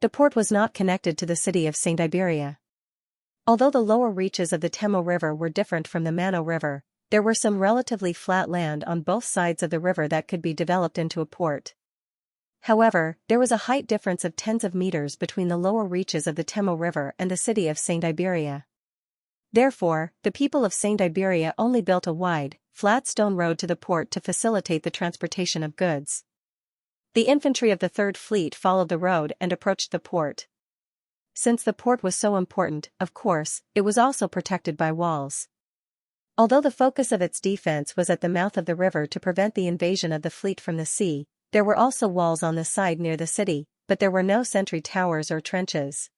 The port was not connected to the city of Saint Iberia. Although the lower reaches of the Temo River were different from the Mano River, there were some relatively flat land on both sides of the river that could be developed into a port. However, there was a height difference of tens of meters between the lower reaches of the Temo River and the city of Saint Iberia. Therefore, the people of Saint Iberia only built a wide, flat stone road to the port to facilitate the transportation of goods. The infantry of the Third Fleet followed the road and approached the port. Since the port was so important, of course, it was also protected by walls. Although the focus of its defense was at the mouth of the river to prevent the invasion of the fleet from the sea, there were also walls on the side near the city, but there were no sentry towers or trenches.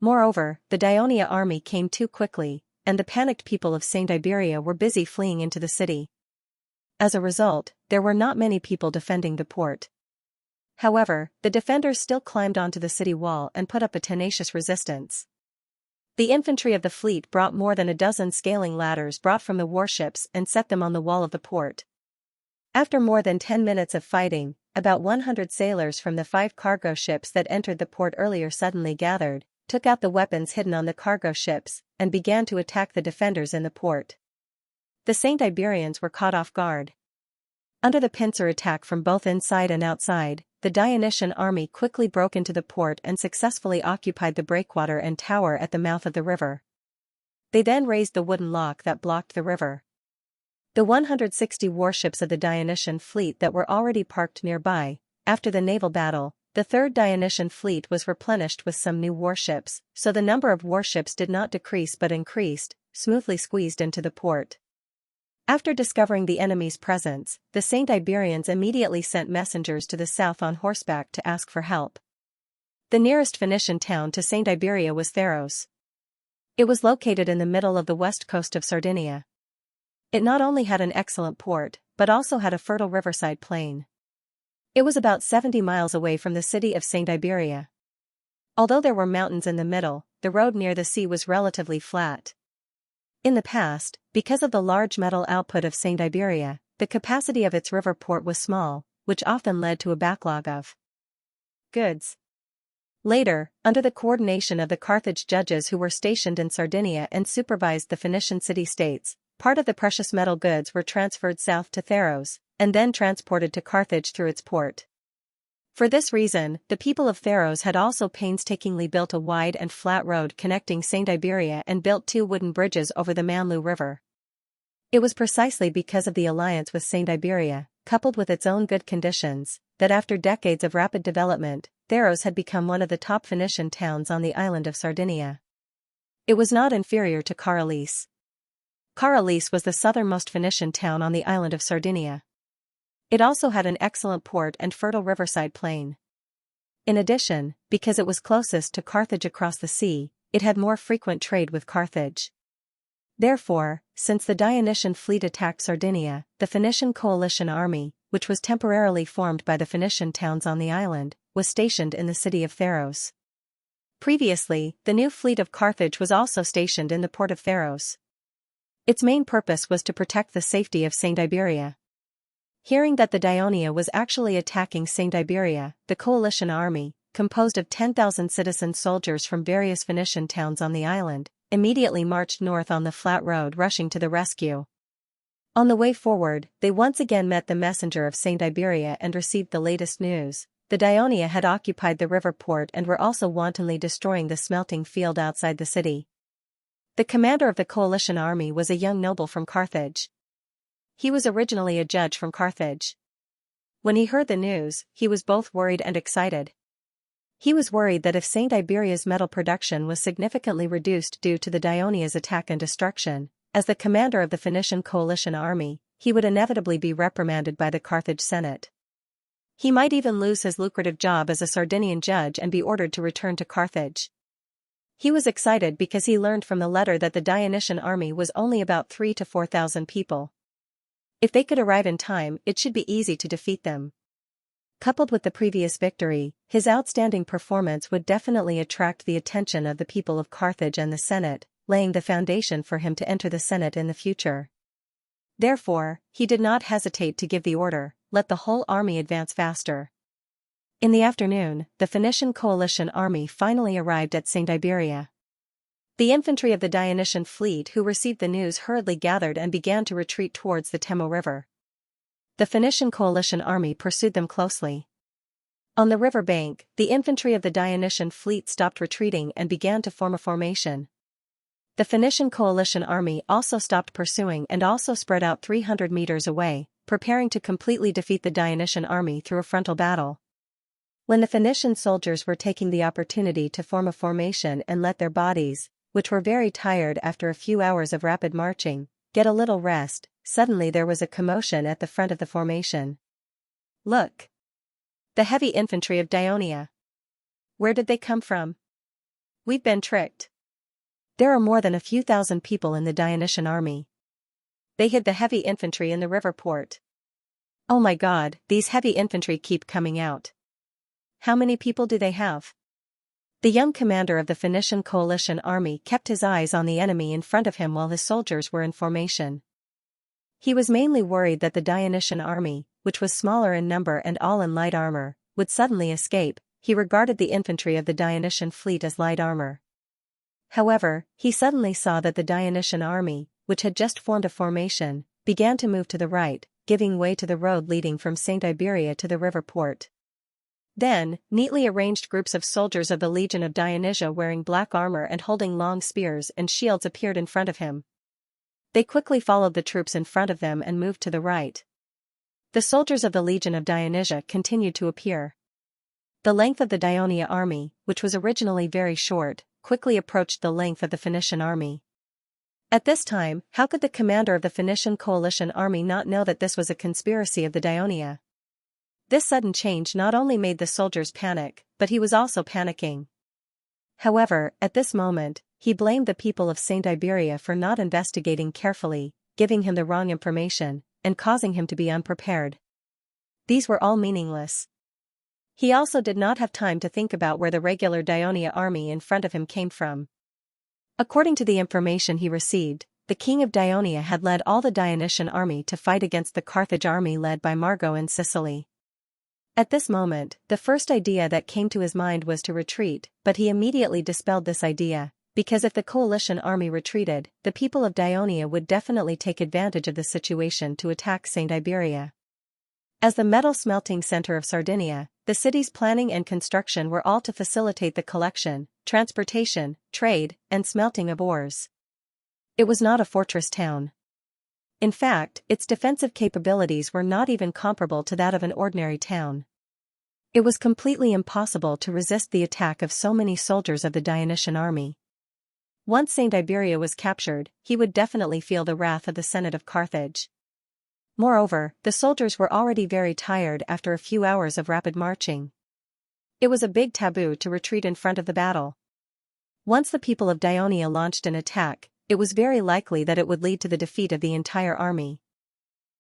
Moreover, the Dionia army came too quickly, and the panicked people of Saint Iberia were busy fleeing into the city. As a result, there were not many people defending the port. However, the defenders still climbed onto the city wall and put up a tenacious resistance. The infantry of the fleet brought more than a dozen scaling ladders brought from the warships and set them on the wall of the port. After more than 10 minutes of fighting, about 100 sailors from the 5 cargo ships that entered the port earlier suddenly gathered, took out the weapons hidden on the cargo ships, and began to attack the defenders in the port. The Saint Iberians were caught off guard. Under the pincer attack from both inside and outside, the Dionysian army quickly broke into the port and successfully occupied the breakwater and tower at the mouth of the river. They then raised the wooden lock that blocked the river. The 160 warships of the Dionysian fleet that were already parked nearby, after the naval battle, the Third Dionysian fleet was replenished with some new warships, so the number of warships did not decrease but increased, smoothly squeezed into the port. After discovering the enemy's presence, the Saint Iberians immediately sent messengers to the south on horseback to ask for help. The nearest Phoenician town to Saint Iberia was Theros. It was located in the middle of the west coast of Sardinia. It not only had an excellent port, but also had a fertile riverside plain. It was about 70 miles away from the city of Saint Iberia. Although there were mountains in the middle, the road near the sea was relatively flat. In the past, because of the large metal output of Saint Iberia, the capacity of its river port was small, which often led to a backlog of goods. Later, under the coordination of the Carthage judges who were stationed in Sardinia and supervised the Phoenician city-states, part of the precious metal goods were transferred south to Theros, and then transported to Carthage through its port. For this reason, the people of Theros had also painstakingly built a wide and flat road connecting Saint Iberia and built 2 wooden bridges over the Manlu River. It was precisely because of the alliance with Saint Iberia, coupled with its own good conditions, that after decades of rapid development, Theros had become one of the top Phoenician towns on the island of Sardinia. It was not inferior to Caralis. Caralis was the southernmost Phoenician town on the island of Sardinia. It also had an excellent port and fertile riverside plain. In addition, because it was closest to Carthage across the sea, it had more frequent trade with Carthage. Therefore, since the Dionysian fleet attacked Sardinia, the Phoenician coalition army, which was temporarily formed by the Phoenician towns on the island, was stationed in the city of Theros. Previously, the new fleet of Carthage was also stationed in the port of Theros. Its main purpose was to protect the safety of Saint Iberia. Hearing that the Dionia was actually attacking Saint Iberia, the coalition army, composed of 10,000 citizen soldiers from various Phoenician towns on the island, immediately marched north on the flat road rushing to the rescue. On the way forward, they once again met the messenger of Saint Iberia and received the latest news. The Dionia had occupied the river port and were also wantonly destroying the smelting field outside the city. The commander of the coalition army was a young noble from Carthage. He was originally a judge from Carthage. When he heard the news, he was both worried and excited. He was worried that if Saint Iberia's metal production was significantly reduced due to the Dionia's attack and destruction, as the commander of the Phoenician coalition army, he would inevitably be reprimanded by the Carthage Senate. He might even lose his lucrative job as a Sardinian judge and be ordered to return to Carthage. He was excited because he learned from the letter that the Dionysian army was only about 3,000 to 4,000 people. If they could arrive in time, it should be easy to defeat them. Coupled with the previous victory, his outstanding performance would definitely attract the attention of the people of Carthage and the Senate, laying the foundation for him to enter the Senate in the future. Therefore, he did not hesitate to give the order, let the whole army advance faster. In the afternoon, the Phoenician coalition army finally arrived at Saint Iberia. The infantry of the Dionysian fleet who received the news hurriedly gathered and began to retreat towards the Temo River. The Phoenician coalition army pursued them closely. On the river bank, the infantry of the Dionysian fleet stopped retreating and began to form a formation. The Phoenician coalition army also stopped pursuing and also spread out 300 meters away, preparing to completely defeat the Dionysian army through a frontal battle. When the Phoenician soldiers were taking the opportunity to form a formation and let their bodies, which were very tired after a few hours of rapid marching, get a little rest, suddenly there was a commotion at the front of the formation. Look! The heavy infantry of Dionia. Where did they come from? We've been tricked. There are more than a few thousand people in the Dionysian army. They hid the heavy infantry in the river port. Oh my God, these heavy infantry keep coming out. How many people do they have? The young commander of the Phoenician coalition army kept his eyes on the enemy in front of him while his soldiers were in formation. He was mainly worried that the Dionysian army, which was smaller in number and all in light armor, would suddenly escape. He regarded the infantry of the Dionysian fleet as light armor. However, he suddenly saw that the Dionysian army, which had just formed a formation, began to move to the right, giving way to the road leading from Saint Iberia to the river port. Then, neatly arranged groups of soldiers of the Legion of Dionysia wearing black armor and holding long spears and shields appeared in front of him. They quickly followed the troops in front of them and moved to the right. The soldiers of the Legion of Dionysia continued to appear. The length of the Dionia army, which was originally very short, quickly approached the length of the Phoenician army. At this time, how could the commander of the Phoenician coalition army not know that this was a conspiracy of the Dionia? This sudden change not only made the soldiers panic, but he was also panicking. However, at this moment, he blamed the people of Saint Iberia for not investigating carefully, giving him the wrong information, and causing him to be unprepared. These were all meaningless. He also did not have time to think about where the regular Dionia army in front of him came from. According to the information he received, the king of Dionia had led all the Dionysian army to fight against the Carthage army led by Margo in Sicily. At this moment, the first idea that came to his mind was to retreat, but he immediately dispelled this idea, because if the coalition army retreated, the people of Dionia would definitely take advantage of the situation to attack Saint Iberia. As the metal smelting center of Sardinia, the city's planning and construction were all to facilitate the collection, transportation, trade, and smelting of ores. It was not a fortress town. In fact, its defensive capabilities were not even comparable to that of an ordinary town. It was completely impossible to resist the attack of so many soldiers of the Dionysian army. Once Saint Iberia was captured, he would definitely feel the wrath of the Senate of Carthage. Moreover, the soldiers were already very tired after a few hours of rapid marching. It was a big taboo to retreat in front of the battle. Once the people of Dionia launched an attack, it was very likely that it would lead to the defeat of the entire army.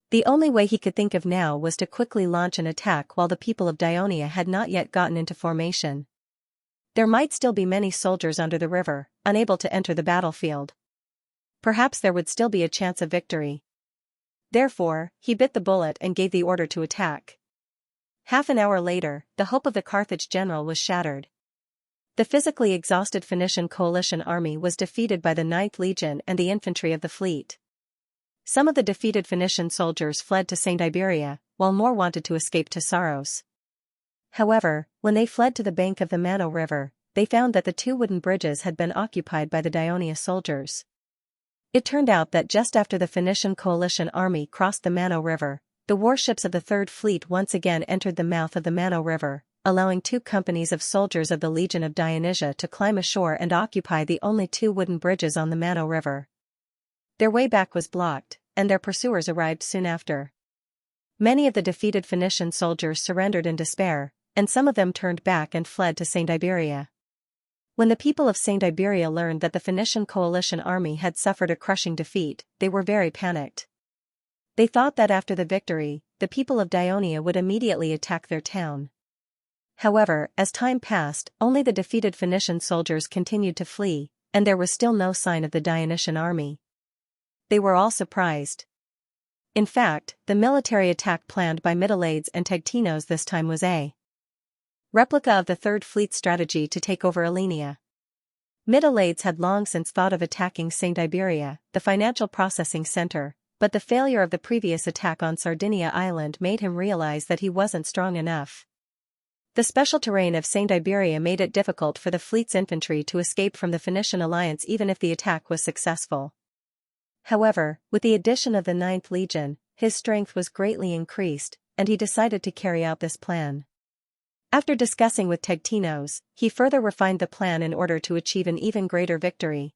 The only way he could think of now was to quickly launch an attack while the people of Dionia had not yet gotten into formation. There might still be many soldiers under the river, unable to enter the battlefield. Perhaps there would still be a chance of victory. Therefore, he bit the bullet and gave the order to attack. Half an hour later, the hope of the Carthage general was shattered. The physically exhausted Phoenician coalition army was defeated by the 9th Legion and the infantry of the fleet. Some of the defeated Phoenician soldiers fled to St. Iberia, while more wanted to escape to Saros. However, when they fled to the bank of the Mano River, they found that the two wooden bridges had been occupied by the Daionia soldiers. It turned out that just after the Phoenician coalition army crossed the Mano River, the warships of the Third Fleet once again entered the mouth of the Mano River, allowing 2 companies of soldiers of the Legion of Dionysia to climb ashore and occupy the only 2 wooden bridges on the Mano River. Their way back was blocked, and their pursuers arrived soon after. Many of the defeated Phoenician soldiers surrendered in despair, and some of them turned back and fled to St. Iberia. When the people of St. Iberia learned that the Phoenician coalition army had suffered a crushing defeat, they were very panicked. They thought that after the victory, the people of Daionia would immediately attack their town. However, as time passed, only the defeated Phoenician soldiers continued to flee, and there was still no sign of the Dionysian army. They were all surprised. In fact, the military attack planned by Mytilades and Tegtinos this time was a replica of the Third Fleet's strategy to take over Elenia. Mytilades had long since thought of attacking St. Iberia, the financial processing center, but the failure of the previous attack on Sardinia Island made him realize that he wasn't strong enough. The special terrain of St. Iberia made it difficult for the fleet's infantry to escape from the Phoenician alliance even if the attack was successful. However, with the addition of the 9th Legion, his strength was greatly increased, and he decided to carry out this plan. After discussing with Tegtinos, he further refined the plan in order to achieve an even greater victory.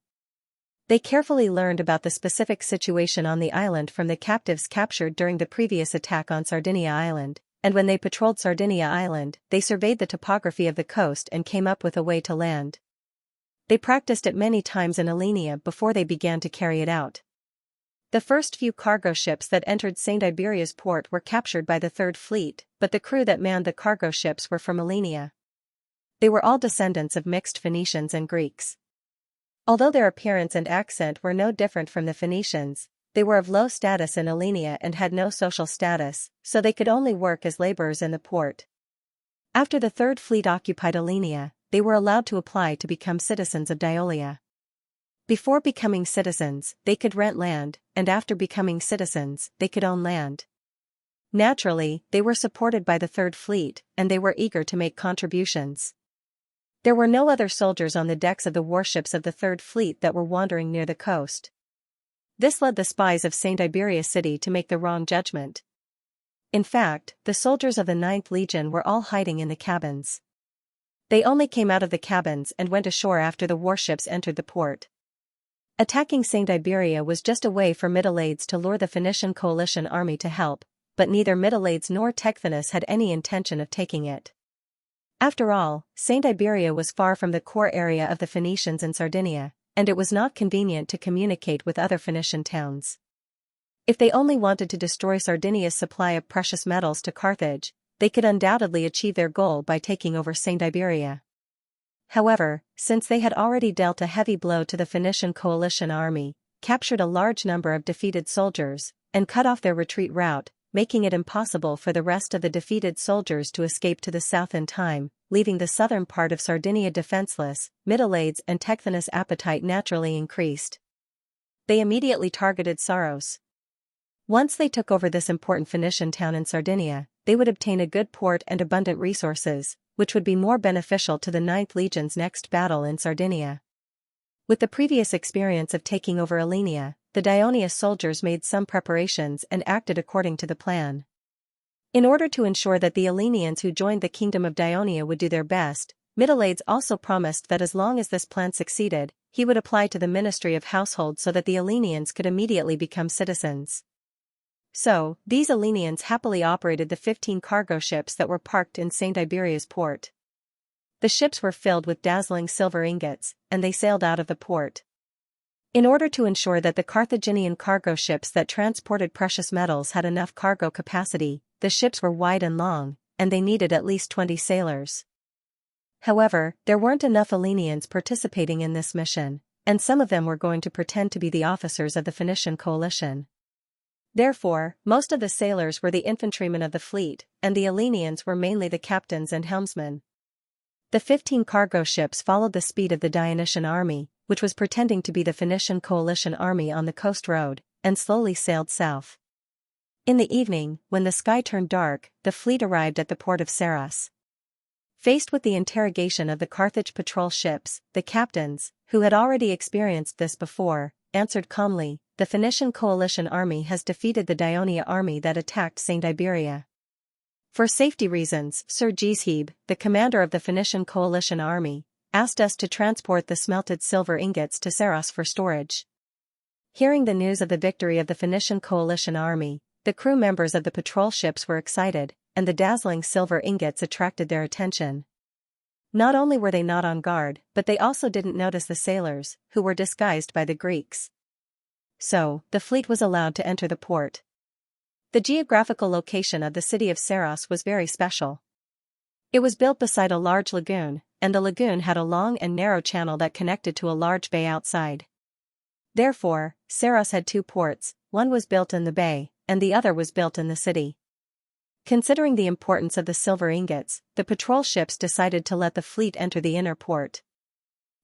They carefully learned about the specific situation on the island from the captives captured during the previous attack on Sardinia Island, and when they patrolled Sardinia Island, they surveyed the topography of the coast and came up with a way to land. They practiced it many times in Elenia before they began to carry it out. The first few cargo ships that entered St. Iberia's port were captured by the Third Fleet, but the crew that manned the cargo ships were from Elenia. They were all descendants of mixed Phoenicians and Greeks. Although their appearance and accent were no different from the Phoenicians, they were of low status in Elenia and had no social status, so they could only work as laborers in the port. After the Third Fleet occupied Elenia, they were allowed to apply to become citizens of Daiolia. Before becoming citizens, they could rent land, and after becoming citizens, they could own land. Naturally, they were supported by the Third Fleet, and they were eager to make contributions. There were no other soldiers on the decks of the warships of the Third Fleet that were wandering near the coast. This led the spies of St. Iberia City to make the wrong judgment. In fact, the soldiers of the 9th Legion were all hiding in the cabins. They only came out of the cabins and went ashore after the warships entered the port. Attacking St. Iberia was just a way for Mytilades to lure the Phoenician coalition army to help, but neither Mytilades nor Tegtinos had any intention of taking it. After all, St. Iberia was far from the core area of the Phoenicians in Sardinia, and it was not convenient to communicate with other Phoenician towns. If they only wanted to destroy Sardinia's supply of precious metals to Carthage, they could undoubtedly achieve their goal by taking over St. Iberia. However, since they had already dealt a heavy blow to the Phoenician coalition army, captured a large number of defeated soldiers, and cut off their retreat route, making it impossible for the rest of the defeated soldiers to escape to the south in time, leaving the southern part of Sardinia defenseless, Mytilades and Tegtinos' appetite naturally increased. They immediately targeted Saros. Once they took over this important Phoenician town in Sardinia, they would obtain a good port and abundant resources, which would be more beneficial to the 9th Legion's next battle in Sardinia. With the previous experience of taking over Elenia, the Daionia soldiers made some preparations and acted according to the plan. In order to ensure that the Elenians who joined the kingdom of Daionia would do their best, Mytilades also promised that as long as this plan succeeded, he would apply to the Ministry of Household so that the Elenians could immediately become citizens. So, these Elenians happily operated the 15 cargo ships that were parked in St. Iberia's port. The ships were filled with dazzling silver ingots, and they sailed out of the port. In order to ensure that the Carthaginian cargo ships that transported precious metals had enough cargo capacity, the ships were wide and long, and they needed at least 20 sailors. However, there weren't enough Elenians participating in this mission, and some of them were going to pretend to be the officers of the Phoenician coalition. Therefore, most of the sailors were the infantrymen of the fleet, and the Elenians were mainly the captains and helmsmen. The 15 cargo ships followed the speed of the Dionysian army, which was pretending to be the Phoenician coalition army on the coast road, and slowly sailed south. In the evening, when the sky turned dark, the fleet arrived at the port of Saros. Faced with the interrogation of the Carthage patrol ships, the captains, who had already experienced this before, answered calmly, "The Phoenician coalition army has defeated the Daionia army that attacked St. Iberia. For safety reasons, Sir Xianxia, the commander of the Phoenician coalition army, asked us to transport the smelted silver ingots to Saros for storage." Hearing the news of the victory of the Phoenician coalition army, the crew members of the patrol ships were excited, and the dazzling silver ingots attracted their attention. Not only were they not on guard, but they also didn't notice the sailors, who were disguised by the Greeks. So, the fleet was allowed to enter the port. The geographical location of the city of Saros was very special. It was built beside a large lagoon, and the lagoon had a long and narrow channel that connected to a large bay outside. Therefore, Saros had two ports, one was built in the bay, and the other was built in the city. Considering the importance of the silver ingots, the patrol ships decided to let the fleet enter the inner port.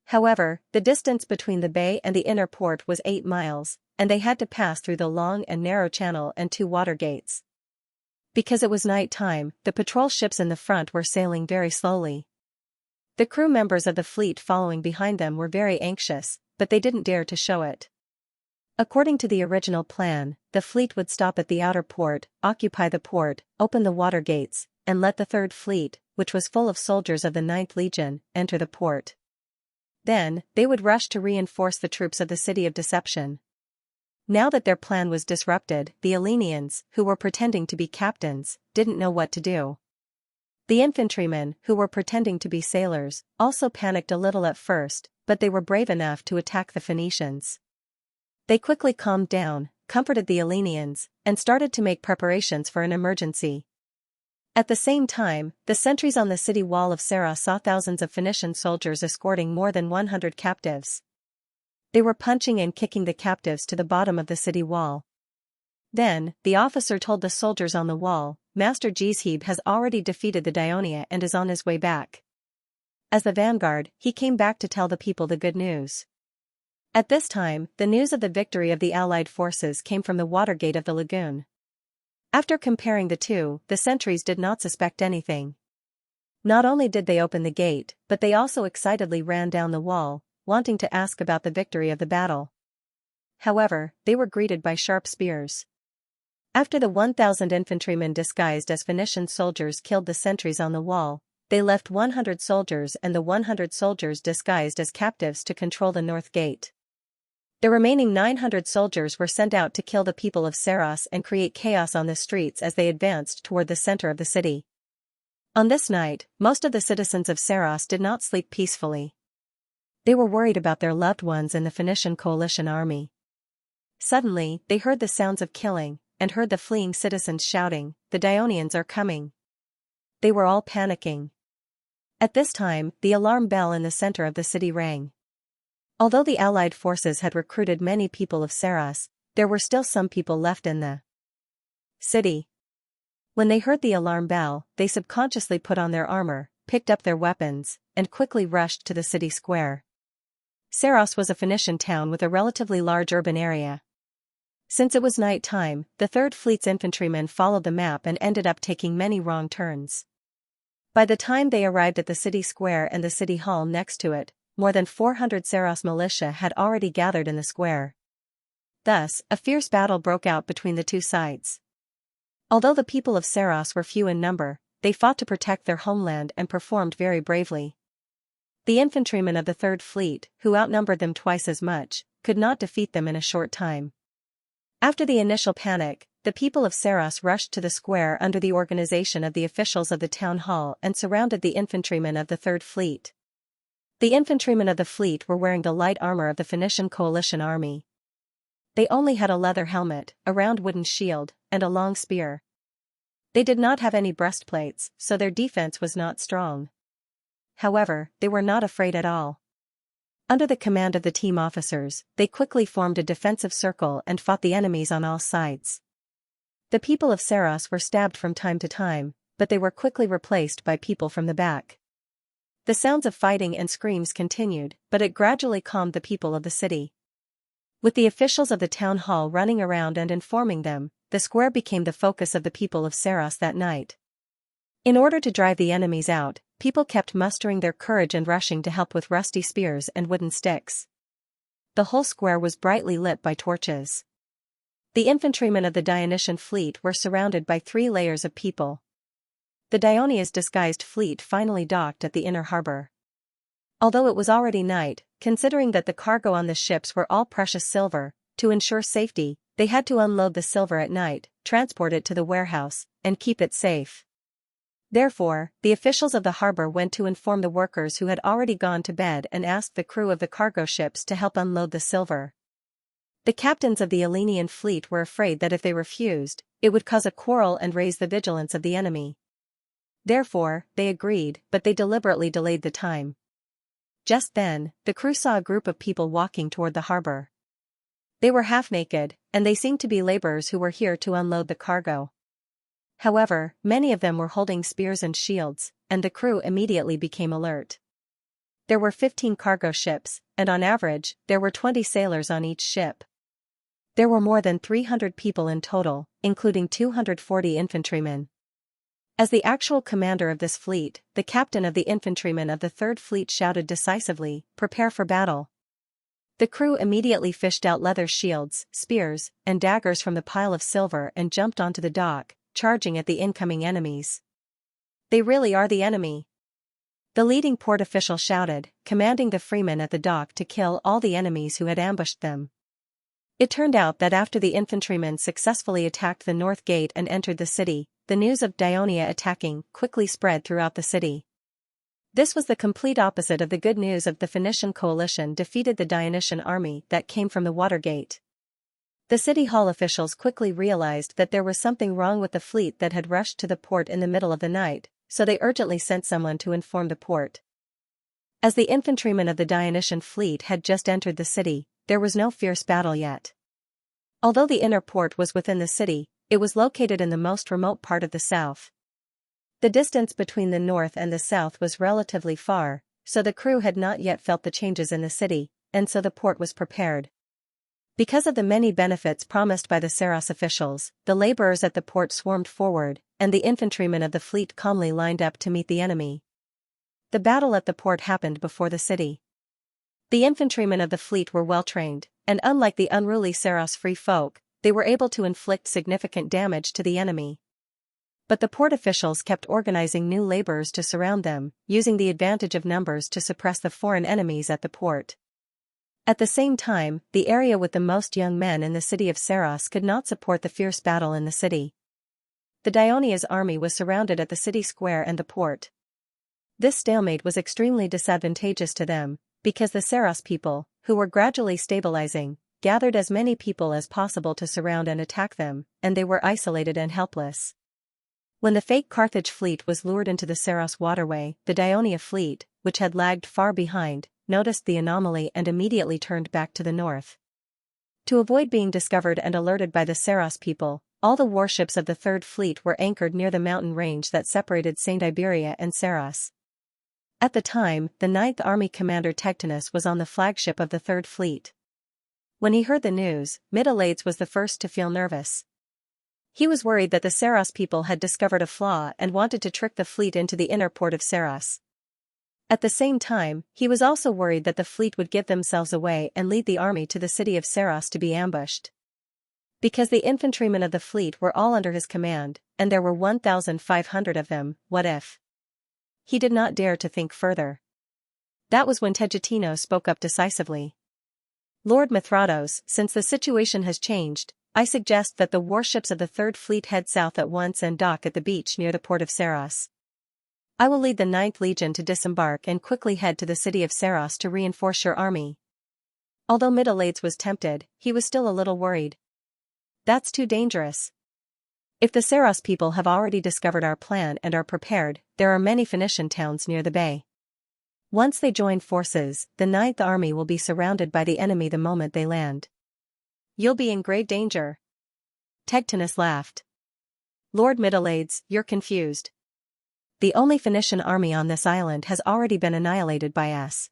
However, the distance between the bay and the inner port was 8 miles, and they had to pass through the long and narrow channel and 2 water gates. Because it was night time, the patrol ships in the front were sailing very slowly. The crew members of the fleet following behind them were very anxious, but they didn't dare to show it. According to the original plan, the fleet would stop at the outer port, occupy the port, open the water gates, and let the Third Fleet, which was full of soldiers of the 9th Legion, enter the port. Then, they would rush to reinforce the troops of the City of Deception. Now that their plan was disrupted, the Hellenians, who were pretending to be captains, didn't know what to do. The infantrymen, who were pretending to be sailors, also panicked a little at first, but they were brave enough to attack the Phoenicians. They quickly calmed down, comforted the Hellenians, and started to make preparations for an emergency. At the same time, the sentries on the city wall of Saros saw thousands of Phoenician soldiers escorting more than 100 captives. They were punching and kicking the captives to the bottom of the city wall. Then, the officer told the soldiers on the wall, "Master Xianxia has already defeated the Daionia and is on his way back." As the vanguard, he came back to tell the people the good news. At this time, the news of the victory of the Allied forces came from the water gate of the lagoon. After comparing the two, the sentries did not suspect anything. Not only did they open the gate, but they also excitedly ran down the wall, wanting to ask about the victory of the battle. However, they were greeted by sharp spears. After the 1,000 infantrymen disguised as Phoenician soldiers killed the sentries on the wall, they left 100 soldiers and the 100 soldiers disguised as captives to control the north gate. The remaining 900 soldiers were sent out to kill the people of Saros and create chaos on the streets as they advanced toward the center of the city. On this night, most of the citizens of Saros did not sleep peacefully. They were worried about their loved ones in the Phoenician coalition army. Suddenly, they heard the sounds of killing, and heard the fleeing citizens shouting, "The Daonians are coming." They were all panicking. At this time, the alarm bell in the center of the city rang. Although the Allied forces had recruited many people of Saros, there were still some people left in the city. When they heard the alarm bell, they subconsciously put on their armor, picked up their weapons, and quickly rushed to the city square. Saros was a Phoenician town with a relatively large urban area. Since it was night time, the Third Fleet's infantrymen followed the map and ended up taking many wrong turns. By the time they arrived at the city square and the city hall next to it, more than 400 Saros militia had already gathered in the square. Thus, a fierce battle broke out between the two sides. Although the people of Saros were few in number, they fought to protect their homeland and performed very bravely. The infantrymen of the Third Fleet, who outnumbered them twice as much, could not defeat them in a short time. After the initial panic, the people of Saros rushed to the square under the organization of the officials of the town hall and surrounded the infantrymen of the Third Fleet. The infantrymen of the fleet were wearing the light armor of the Phoenician coalition army. They only had a leather helmet, a round wooden shield, and a long spear. They did not have any breastplates, so their defense was not strong. However, they were not afraid at all. Under the command of the team officers, they quickly formed a defensive circle and fought the enemies on all sides. The people of Saros were stabbed from time to time, but they were quickly replaced by people from the back. The sounds of fighting and screams continued, but it gradually calmed the people of the city. With the officials of the town hall running around and informing them, the square became the focus of the people of Saros that night. In order to drive the enemies out, people kept mustering their courage and rushing to help with rusty spears and wooden sticks. The whole square was brightly lit by torches. The infantrymen of the Dionysian fleet were surrounded by 3 layers of people. The Dionysia's disguised fleet finally docked at the inner harbor. Although it was already night, considering that the cargo on the ships were all precious silver, to ensure safety, they had to unload the silver at night, transport it to the warehouse, and keep it safe. Therefore, the officials of the harbor went to inform the workers who had already gone to bed and asked the crew of the cargo ships to help unload the silver. The captains of the Hellenian fleet were afraid that if they refused, it would cause a quarrel and raise the vigilance of the enemy. Therefore, they agreed, but they deliberately delayed the time. Just then, the crew saw a group of people walking toward the harbor. They were half naked, and they seemed to be laborers who were here to unload the cargo. However, many of them were holding spears and shields, and the crew immediately became alert. There were 15 cargo ships, and on average, there were 20 sailors on each ship. There were more than 300 people in total, including 240 infantrymen. As the actual commander of this fleet, the captain of the infantrymen of the Third Fleet shouted decisively, "Prepare for battle." The crew immediately fished out leather shields, spears, and daggers from the pile of silver and jumped onto the dock, charging at the incoming enemies. "They really are the enemy," the leading port official shouted, commanding the freemen at the dock to kill all the enemies who had ambushed them. It turned out that after the infantrymen successfully attacked the north gate and entered the city, the news of Dionysia attacking quickly spread throughout the city. This was the complete opposite of the good news of the Phoenician coalition defeated the Dionysian army that came from the Watergate. The city hall officials quickly realized that there was something wrong with the fleet that had rushed to the port in the middle of the night, so they urgently sent someone to inform the port. As the infantrymen of the Dionysian fleet had just entered the city, there was no fierce battle yet. Although the inner port was within the city, it was located in the most remote part of the south. The distance between the north and the south was relatively far, so the crew had not yet felt the changes in the city, and so the port was prepared. Because of the many benefits promised by the Saros officials, the laborers at the port swarmed forward, and the infantrymen of the fleet calmly lined up to meet the enemy. The battle at the port happened before the city. The infantrymen of the fleet were well trained, and unlike the unruly Saros free folk, they were able to inflict significant damage to the enemy. But the port officials kept organizing new laborers to surround them, using the advantage of numbers to suppress the foreign enemies at the port. At the same time, the area with the most young men in the city of Saros could not support the fierce battle in the city. The Dionysia's army was surrounded at the city square and the port. This stalemate was extremely disadvantageous to them, because the Saros people, who were gradually stabilizing, gathered as many people as possible to surround and attack them, and they were isolated and helpless. When the fake Carthage fleet was lured into the Saros waterway, the Dionysia fleet, which had lagged far behind, noticed the anomaly and immediately turned back to the north. To avoid being discovered and alerted by the Saros people, all the warships of the Third Fleet were anchored near the mountain range that separated St. Iberia and Saros. At the time, the 9th Army Commander Tectonus was on the flagship of the Third Fleet. When he heard the news, Middleades was the first to feel nervous. He was worried that the Saros people had discovered a flaw and wanted to trick the fleet into the inner port of Saros. At the same time, he was also worried that the fleet would give themselves away and lead the army to the city of Saros to be ambushed. Because the infantrymen of the fleet were all under his command, and there were 1,500 of them, what if? He did not dare to think further. That was when Tegetino spoke up decisively. "Lord Mithrados, since the situation has changed, I suggest that the warships of the Third Fleet head south at once and dock at the beach near the port of Saros. I will lead the 9th Legion to disembark and quickly head to the city of Saros to reinforce your army." Although Middleades was tempted, he was still a little worried. "That's too dangerous. If the Saros people have already discovered our plan and are prepared, there are many Phoenician towns near the bay. Once they join forces, the 9th Army will be surrounded by the enemy the moment they land. You'll be in grave danger." Tectonus laughed. "Lord Middleades, you're confused. The only Phoenician army on this island has already been annihilated by us.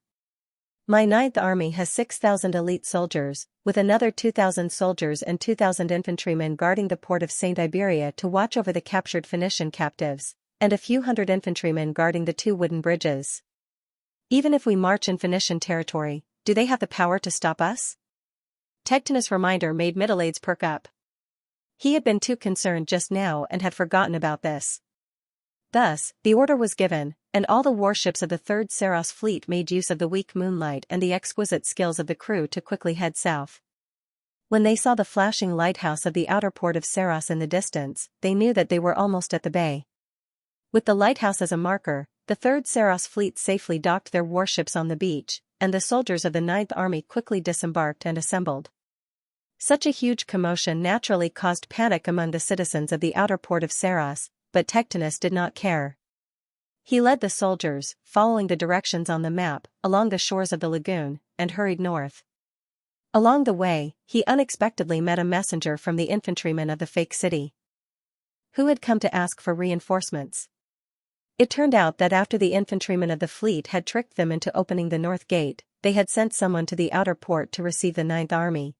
My ninth army has 6,000 elite soldiers, with another 2,000 soldiers and 2,000 infantrymen guarding the port of St. Iberia to watch over the captured Phoenician captives, and a few hundred infantrymen guarding the 2 wooden bridges. Even if we march in Phoenician territory, do they have the power to stop us? Tectonus' reminder made Middleades perk up. He had been too concerned just now and had forgotten about this. Thus, the order was given, and all the warships of the 3rd Saros fleet made use of the weak moonlight and the exquisite skills of the crew to quickly head south. When they saw the flashing lighthouse of the outer port of Saros in the distance, they knew that they were almost at the bay. With the lighthouse as a marker, the 3rd Saros fleet safely docked their warships on the beach, and the soldiers of the 9th Army quickly disembarked and assembled. Such a huge commotion naturally caused panic among the citizens of the outer port of Saros, but Tectonus did not care. He led the soldiers, following the directions on the map, along the shores of the lagoon, and hurried north. Along the way, he unexpectedly met a messenger from the infantrymen of the fake city, who had come to ask for reinforcements. It turned out that after the infantrymen of the fleet had tricked them into opening the north gate, they had sent someone to the outer port to receive the 9th Army.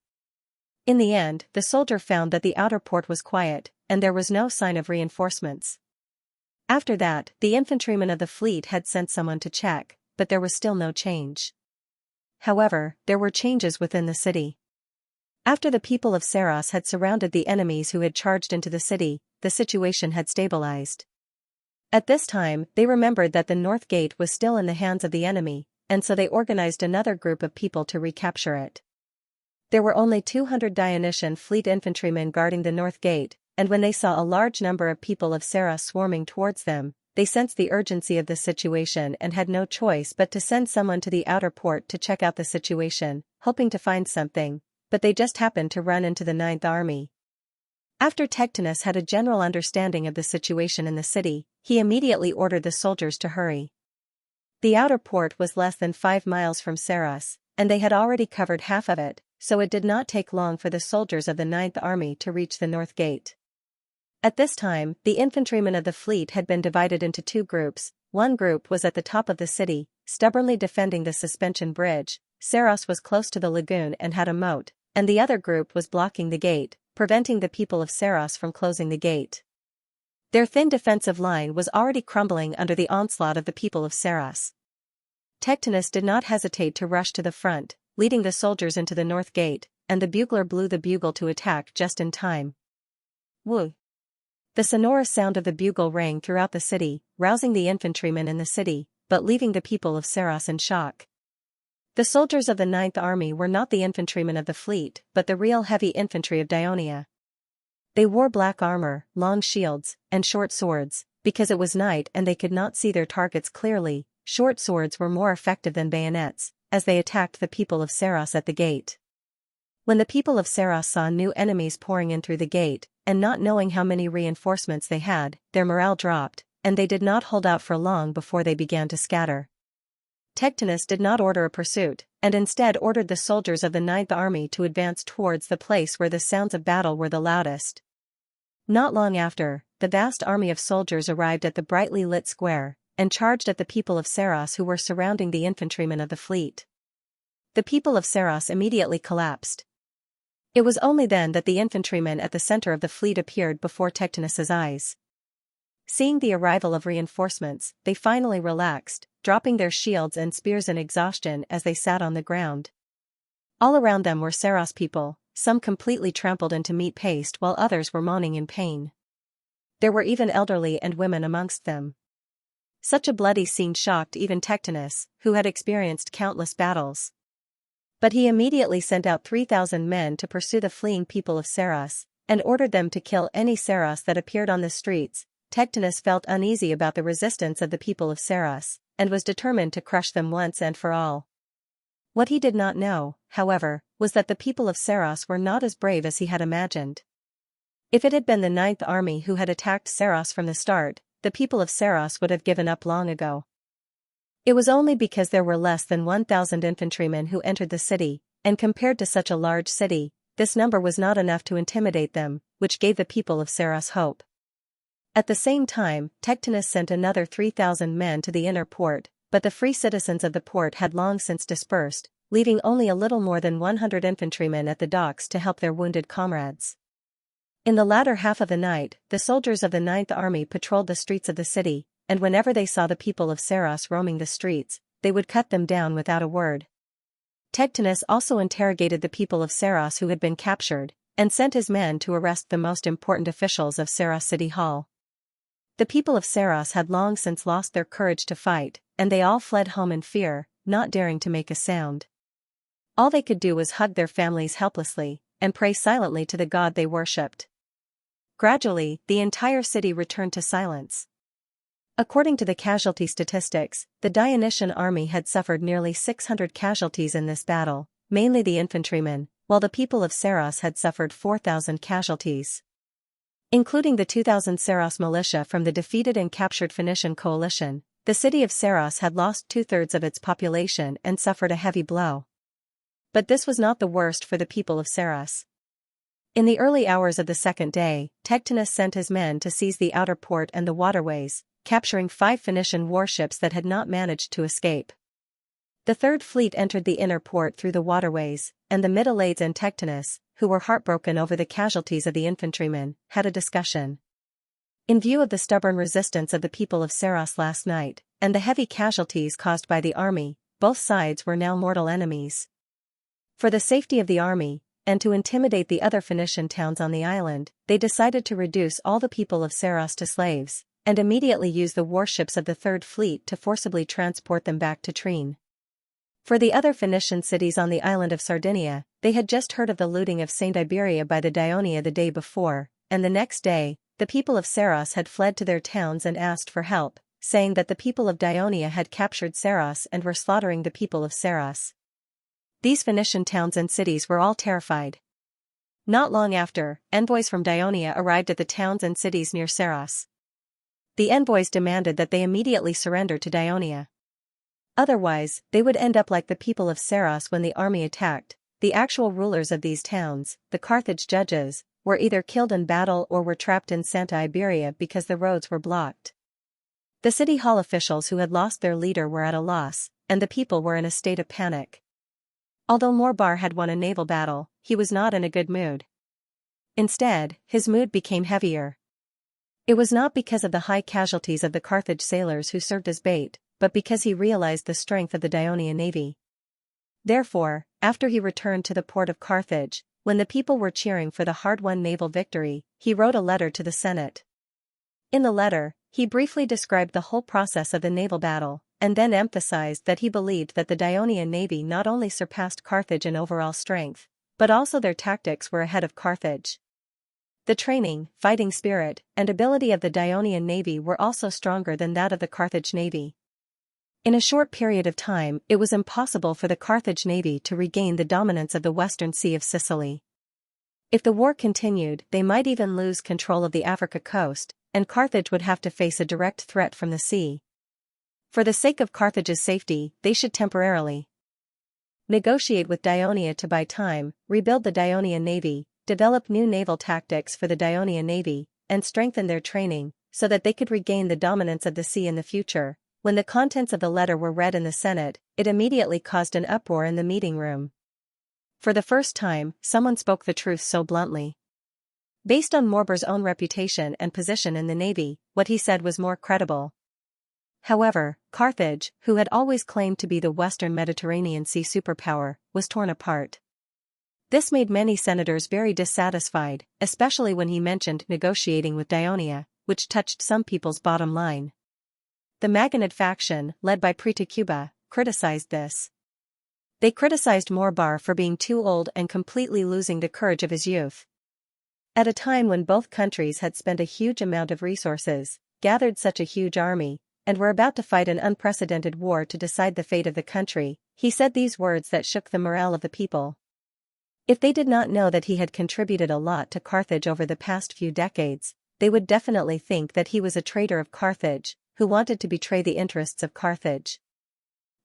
In the end, the soldier found that the outer port was quiet, and there was no sign of reinforcements. After that, the infantrymen of the fleet had sent someone to check, but there was still no change. However, there were changes within the city. After the people of Saros had surrounded the enemies who had charged into the city, the situation had stabilized. At this time, they remembered that the north gate was still in the hands of the enemy, and so they organized another group of people to recapture it. There were only 200 Dionysian fleet infantrymen guarding the north gate, and when they saw a large number of people of Saros swarming towards them, they sensed the urgency of the situation and had no choice but to send someone to the outer port to check out the situation, hoping to find something, but they just happened to run into the 9th Army. After Tectonus had a general understanding of the situation in the city, he immediately ordered the soldiers to hurry. The outer port was less than 5 miles from Saros, and they had already covered half of it, so it did not take long for the soldiers of the 9th Army to reach the north gate. At this time, the infantrymen of the fleet had been divided into 2 groups. One group was at the top of the city, stubbornly defending the suspension bridge. Saros was close to the lagoon and had a moat, and the other group was blocking the gate, preventing the people of Saros from closing the gate. Their thin defensive line was already crumbling under the onslaught of the people of Saros. Tectonus did not hesitate to rush to the front, leading the soldiers into the north gate, and the bugler blew the bugle to attack just in time. Woo! The sonorous sound of the bugle rang throughout the city, rousing the infantrymen in the city, but leaving the people of Saros in shock. The soldiers of the 9th Army were not the infantrymen of the fleet, but the real heavy infantry of Dionia. They wore black armor, long shields, and short swords. Because it was night and they could not see their targets clearly, short swords were more effective than bayonets, as they attacked the people of Saros at the gate. When the people of Saros saw new enemies pouring in through the gate, and not knowing how many reinforcements they had, their morale dropped, and they did not hold out for long before they began to scatter. Tectonus did not order a pursuit, and instead ordered the soldiers of the 9th Army to advance towards the place where the sounds of battle were the loudest. Not long after, the vast army of soldiers arrived at the brightly lit square, and charged at the people of Saros who were surrounding the infantrymen of the fleet. The people of Saros immediately collapsed. It was only then that the infantrymen at the center of the fleet appeared before Tectonus's eyes. Seeing the arrival of reinforcements, they finally relaxed, dropping their shields and spears in exhaustion as they sat on the ground. All around them were Saros people, some completely trampled into meat paste while others were moaning in pain. There were even elderly and women amongst them. Such a bloody scene shocked even Tectonus, who had experienced countless battles. But he immediately sent out 3,000 men to pursue the fleeing people of Saros, and ordered them to kill any Saros that appeared on the streets. Tectonus felt uneasy about the resistance of the people of Saros, and was determined to crush them once and for all. What he did not know, however, was that the people of Saros were not as brave as he had imagined. If it had been the 9th Army who had attacked Saros from the start, the people of Saros would have given up long ago. It was only because there were less than 1,000 infantrymen who entered the city, and compared to such a large city, this number was not enough to intimidate them, which gave the people of Saros hope. At the same time, Tectonus sent another 3,000 men to the inner port, but the free citizens of the port had long since dispersed, leaving only a little more than 100 infantrymen at the docks to help their wounded comrades. In the latter half of the night, the soldiers of the Ninth Army patrolled the streets of the city, and whenever they saw the people of Saros roaming the streets, they would cut them down without a word. Tectinus also interrogated the people of Saros who had been captured, and sent his men to arrest the most important officials of Saros City Hall. The people of Saros had long since lost their courage to fight, and they all fled home in fear, not daring to make a sound. All they could do was hug their families helplessly, and pray silently to the god they worshipped. Gradually, the entire city returned to silence. According to the casualty statistics, the Dionysian army had suffered nearly 600 casualties in this battle, mainly the infantrymen, while the people of Saros had suffered 4,000 casualties. Including the 2,000 Saros militia from the defeated and captured Phoenician coalition, the city of Saros had lost two-thirds of its population and suffered a heavy blow. But this was not the worst for the people of Saros. In the early hours of the second day, Tectinus sent his men to seize the outer port and the waterways, capturing 5 Phoenician warships that had not managed to escape. The Third Fleet entered the inner port through the waterways, and the Mytileids and Tectinus, who were heartbroken over the casualties of the infantrymen, had a discussion. In view of the stubborn resistance of the people of Saros last night, and the heavy casualties caused by the army, both sides were now mortal enemies. For the safety of the army, and to intimidate the other Phoenician towns on the island, they decided to reduce all the people of Saros to slaves, and immediately use the warships of the Third Fleet to forcibly transport them back to Trine. For the other Phoenician cities on the island of Sardinia, they had just heard of the looting of St. Iberia by the Dionia the day before, and the next day, the people of Saros had fled to their towns and asked for help, saying that the people of Dionia had captured Saros and were slaughtering the people of Saros. These Phoenician towns and cities were all terrified. Not long after, envoys from Dionia arrived at the towns and cities near Saros. The envoys demanded that they immediately surrender to Dionia. Otherwise, they would end up like the people of Saros when the army attacked. The actual rulers of these towns, the Carthage judges, were either killed in battle or were trapped in Santa Iberia because the roads were blocked. The city hall officials who had lost their leader were at a loss, and the people were in a state of panic. Although Morbar had won a naval battle, he was not in a good mood. Instead, his mood became heavier. It was not because of the high casualties of the Carthage sailors who served as bait, but because he realized the strength of the Ionian navy. Therefore, after he returned to the port of Carthage, when the people were cheering for the hard-won naval victory, he wrote a letter to the Senate. In the letter, he briefly described the whole process of the naval battle, and then emphasized that he believed that the Ionian navy not only surpassed Carthage in overall strength, but also their tactics were ahead of Carthage. The training, fighting spirit, and ability of the Ionian navy were also stronger than that of the Carthage navy. In a short period of time, it was impossible for the Carthage navy to regain the dominance of the western sea of Sicily. If the war continued, they might even lose control of the Africa coast, and Carthage would have to face a direct threat from the sea. For the sake of Carthage's safety, they should temporarily negotiate with Ionia to buy time, rebuild the Ionian navy, develop new naval tactics for the Ionian navy, and strengthen their training, so that they could regain the dominance of the sea in the future. When the contents of the letter were read in the Senate, it immediately caused an uproar in the meeting room. For the first time, someone spoke the truth so bluntly. Based on Morbar's own reputation and position in the navy, what he said was more credible. However, Carthage, who had always claimed to be the Western Mediterranean sea superpower, was torn apart. This made many senators very dissatisfied, especially when he mentioned negotiating with Ionia, which touched some people's bottom line. The Maginid faction, led by Pretacuba, criticized this. They criticized Morbar for being too old and completely losing the courage of his youth. At a time when both countries had spent a huge amount of resources, gathered such a huge army, and were about to fight an unprecedented war to decide the fate of the country, he said these words that shook the morale of the people. If they did not know that he had contributed a lot to Carthage over the past few decades, they would definitely think that he was a traitor of Carthage, who wanted to betray the interests of Carthage.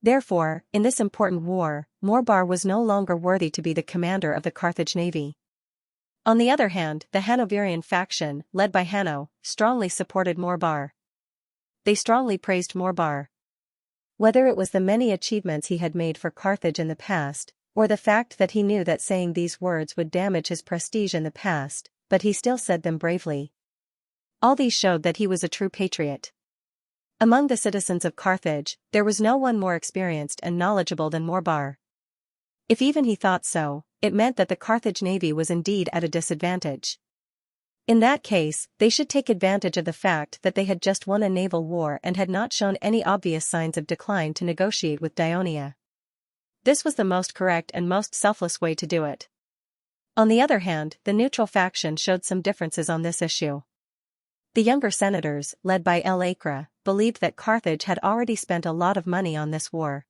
Therefore, in this important war, Morbar was no longer worthy to be the commander of the Carthage navy. On the other hand, the Hanoverian faction, led by Hanno, strongly supported Morbar. They strongly praised Morbar. Whether it was the many achievements he had made for Carthage in the past, or the fact that he knew that saying these words would damage his prestige in the past, but he still said them bravely. All these showed that he was a true patriot. Among the citizens of Carthage, there was no one more experienced and knowledgeable than Morbar. If even he thought so, it meant that the Carthage navy was indeed at a disadvantage. In that case, they should take advantage of the fact that they had just won a naval war and had not shown any obvious signs of decline to negotiate with Dionia. This was the most correct and most selfless way to do it. On the other hand, the neutral faction showed some differences on this issue. The younger senators, led by El Acre, believed that Carthage had already spent a lot of money on this war.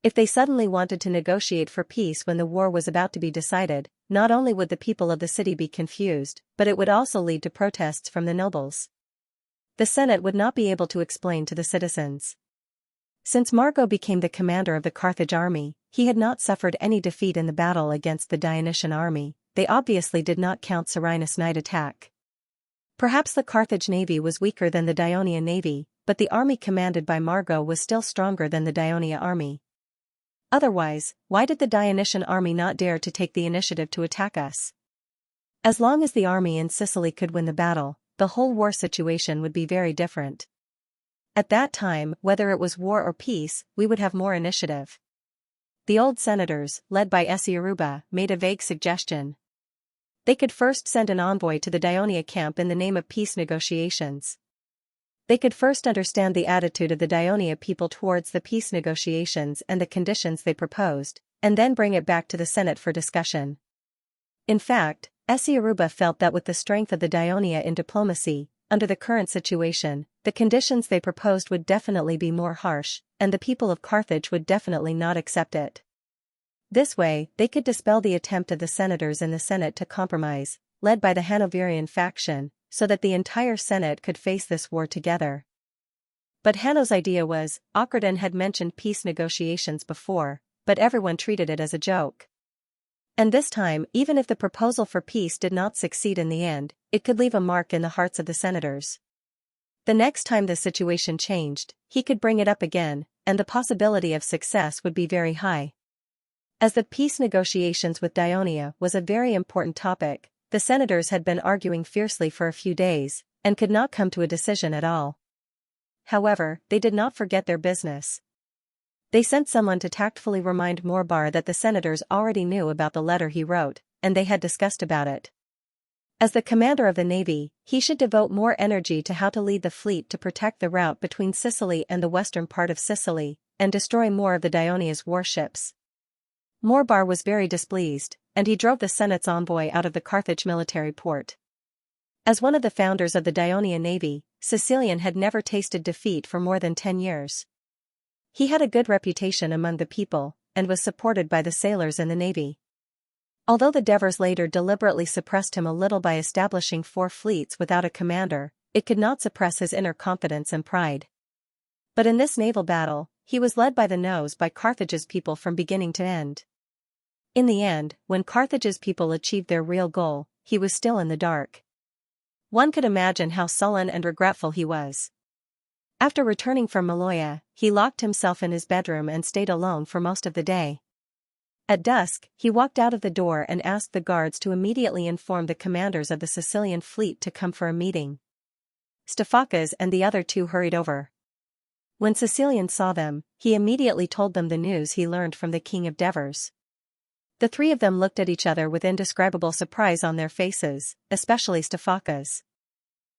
If they suddenly wanted to negotiate for peace when the war was about to be decided, not only would the people of the city be confused, but it would also lead to protests from the nobles. The Senate would not be able to explain to the citizens. Since Margo became the commander of the Carthage army, he had not suffered any defeat in the battle against the Dionysian army. They obviously did not count Cyrenius' night attack. Perhaps the Carthage navy was weaker than the Dionian navy, but the army commanded by Margo was still stronger than the Dionia army. Otherwise, why did the Dionysian army not dare to take the initiative to attack us? As long as the army in Sicily could win the battle, the whole war situation would be very different. At that time, whether it was war or peace, we would have more initiative. The old senators, led by Xianxia, made a vague suggestion. They could first send an envoy to the Dionia camp in the name of peace negotiations. They could first understand the attitude of the Dionia people towards the peace negotiations and the conditions they proposed, and then bring it back to the Senate for discussion. In fact, Xianxia felt that with the strength of the Dionia in diplomacy, under the current situation, the conditions they proposed would definitely be more harsh, and the people of Carthage would definitely not accept it. This way, they could dispel the attempt of the senators in the Senate to compromise, led by the Hanoverian faction, so that the entire Senate could face this war together. But Hanno's idea was, Ocherdon had mentioned peace negotiations before, but everyone treated it as a joke. And this time, even if the proposal for peace did not succeed in the end, it could leave a mark in the hearts of the senators. The next time the situation changed, he could bring it up again, and the possibility of success would be very high. As the peace negotiations with Dionia was a very important topic, the senators had been arguing fiercely for a few days, and could not come to a decision at all. However, they did not forget their business. They sent someone to tactfully remind Morbar that the senators already knew about the letter he wrote, and they had discussed about it. As the commander of the navy, he should devote more energy to how to lead the fleet to protect the route between Sicily and the western part of Sicily, and destroy more of the Dionia's warships. Morbar was very displeased, and he drove the Senate's envoy out of the Carthage military port. As one of the founders of the Dionian navy, Sicilian had never tasted defeat for more than 10 years. He had a good reputation among the people, and was supported by the sailors in the navy. Although the Devers later deliberately suppressed him a little by establishing 4 fleets without a commander, it could not suppress his inner confidence and pride. But in this naval battle, he was led by the nose by Carthage's people from beginning to end. In the end, when Carthage's people achieved their real goal, he was still in the dark. One could imagine how sullen and regretful he was. After returning from Maloia, he locked himself in his bedroom and stayed alone for most of the day. At dusk, he walked out of the door and asked the guards to immediately inform the commanders of the Sicilian fleet to come for a meeting. Stephacas and the other 2 hurried over. When Sicilian saw them, he immediately told them the news he learned from the king of Devers. The 3 of them looked at each other with indescribable surprise on their faces, especially Stephacas.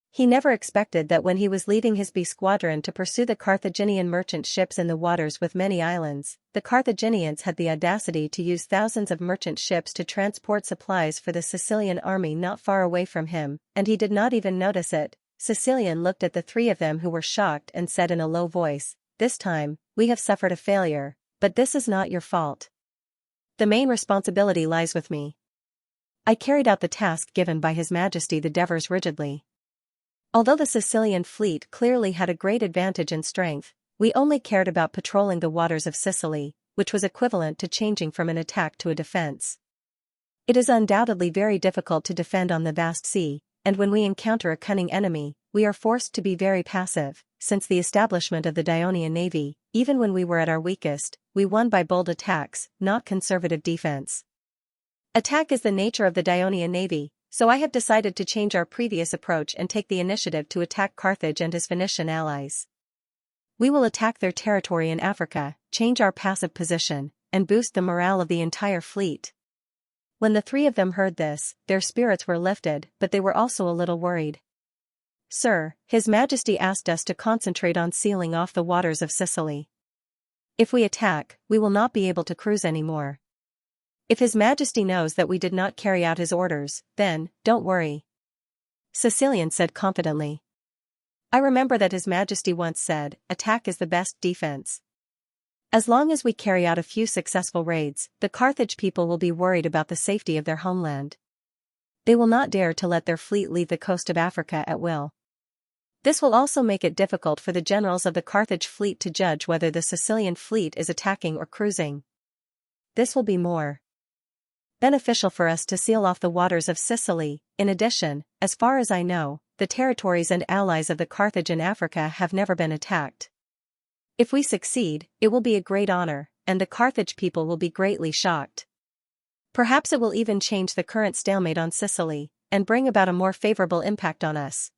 He never expected that when he was leading his B squadron to pursue the Carthaginian merchant ships in the waters with many islands, the Carthaginians had the audacity to use thousands of merchant ships to transport supplies for the Sicilian army not far away from him, and he did not even notice it. Sicilian looked at the 3 of them who were shocked and said in a low voice, "This time, we have suffered a failure, but this is not your fault. The main responsibility lies with me. I carried out the task given by His Majesty the Devers rigidly. Although the Sicilian fleet clearly had a great advantage in strength, we only cared about patrolling the waters of Sicily, which was equivalent to changing from an attack to a defense. It is undoubtedly very difficult to defend on the vast sea, and when we encounter a cunning enemy, we are forced to be very passive, since the establishment of the Dionian navy, even when we were at our weakest, we won by bold attacks, not conservative defense. Attack is the nature of the Dionian navy, so I have decided to change our previous approach and take the initiative to attack Carthage and his Phoenician allies. We will attack their territory in Africa, change our passive position, and boost the morale of the entire fleet. When the three of them heard this, their spirits were lifted, but they were also a little worried. Sir, His Majesty asked us to concentrate on sealing off the waters of Sicily. If we attack, we will not be able to cruise anymore. If His Majesty knows that we did not carry out his orders, then, don't worry. Sicilian said confidently. I remember that His Majesty once said, attack is the best defense. As long as we carry out a few successful raids, the Carthage people will be worried about the safety of their homeland. They will not dare to let their fleet leave the coast of Africa at will. This will also make it difficult for the generals of the Carthage fleet to judge whether the Sicilian fleet is attacking or cruising. This will be more beneficial for us to seal off the waters of Sicily. In addition, as far as I know, the territories and allies of the Carthage in Africa have never been attacked. If we succeed, it will be a great honor, and the Carthage people will be greatly shocked. Perhaps it will even change the current stalemate on Sicily, and bring about a more favorable impact on us.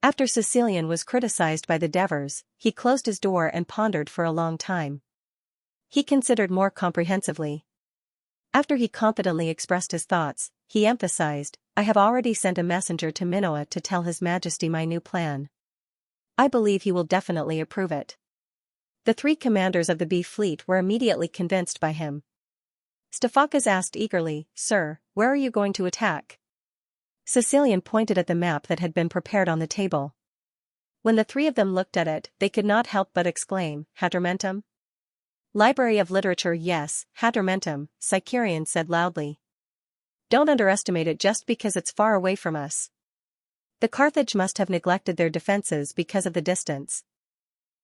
After Sicilian was criticized by the Devers, he closed his door and pondered for a long time. He considered more comprehensively. After he confidently expressed his thoughts, he emphasized, I have already sent a messenger to Minoa to tell His Majesty my new plan. I believe he will definitely approve it. The three commanders of the B fleet were immediately convinced by him. Stephakis asked eagerly, Sir, where are you going to attack? Sicilian pointed at the map that had been prepared on the table. When the three of them looked at it, they could not help but exclaim, Hadrumetum? Library of Literature. Yes, Hadrumetum, Xianxia said loudly. Don't underestimate it just because it's far away from us. The Carthage must have neglected their defenses because of the distance.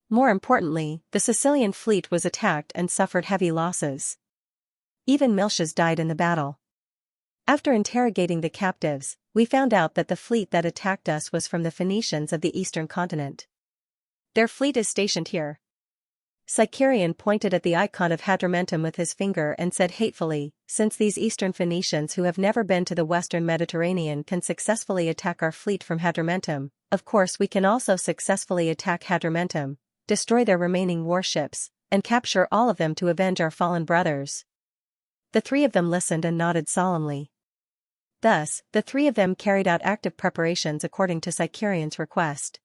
More importantly, the Sicilian fleet was attacked and suffered heavy losses. Even militias died in the battle. After interrogating the captives, we found out that the fleet that attacked us was from the Phoenicians of the eastern continent. Their fleet is stationed here. Xianxia pointed at the icon of Hadrumetum with his finger and said hatefully, since these eastern Phoenicians who have never been to the western Mediterranean can successfully attack our fleet from Hadrumetum, of course we can also successfully attack Hadrumetum, destroy their remaining warships, and capture all of them to avenge our fallen brothers. The three of them listened and nodded solemnly. Thus, the three of them carried out active preparations according to Xianxia's request.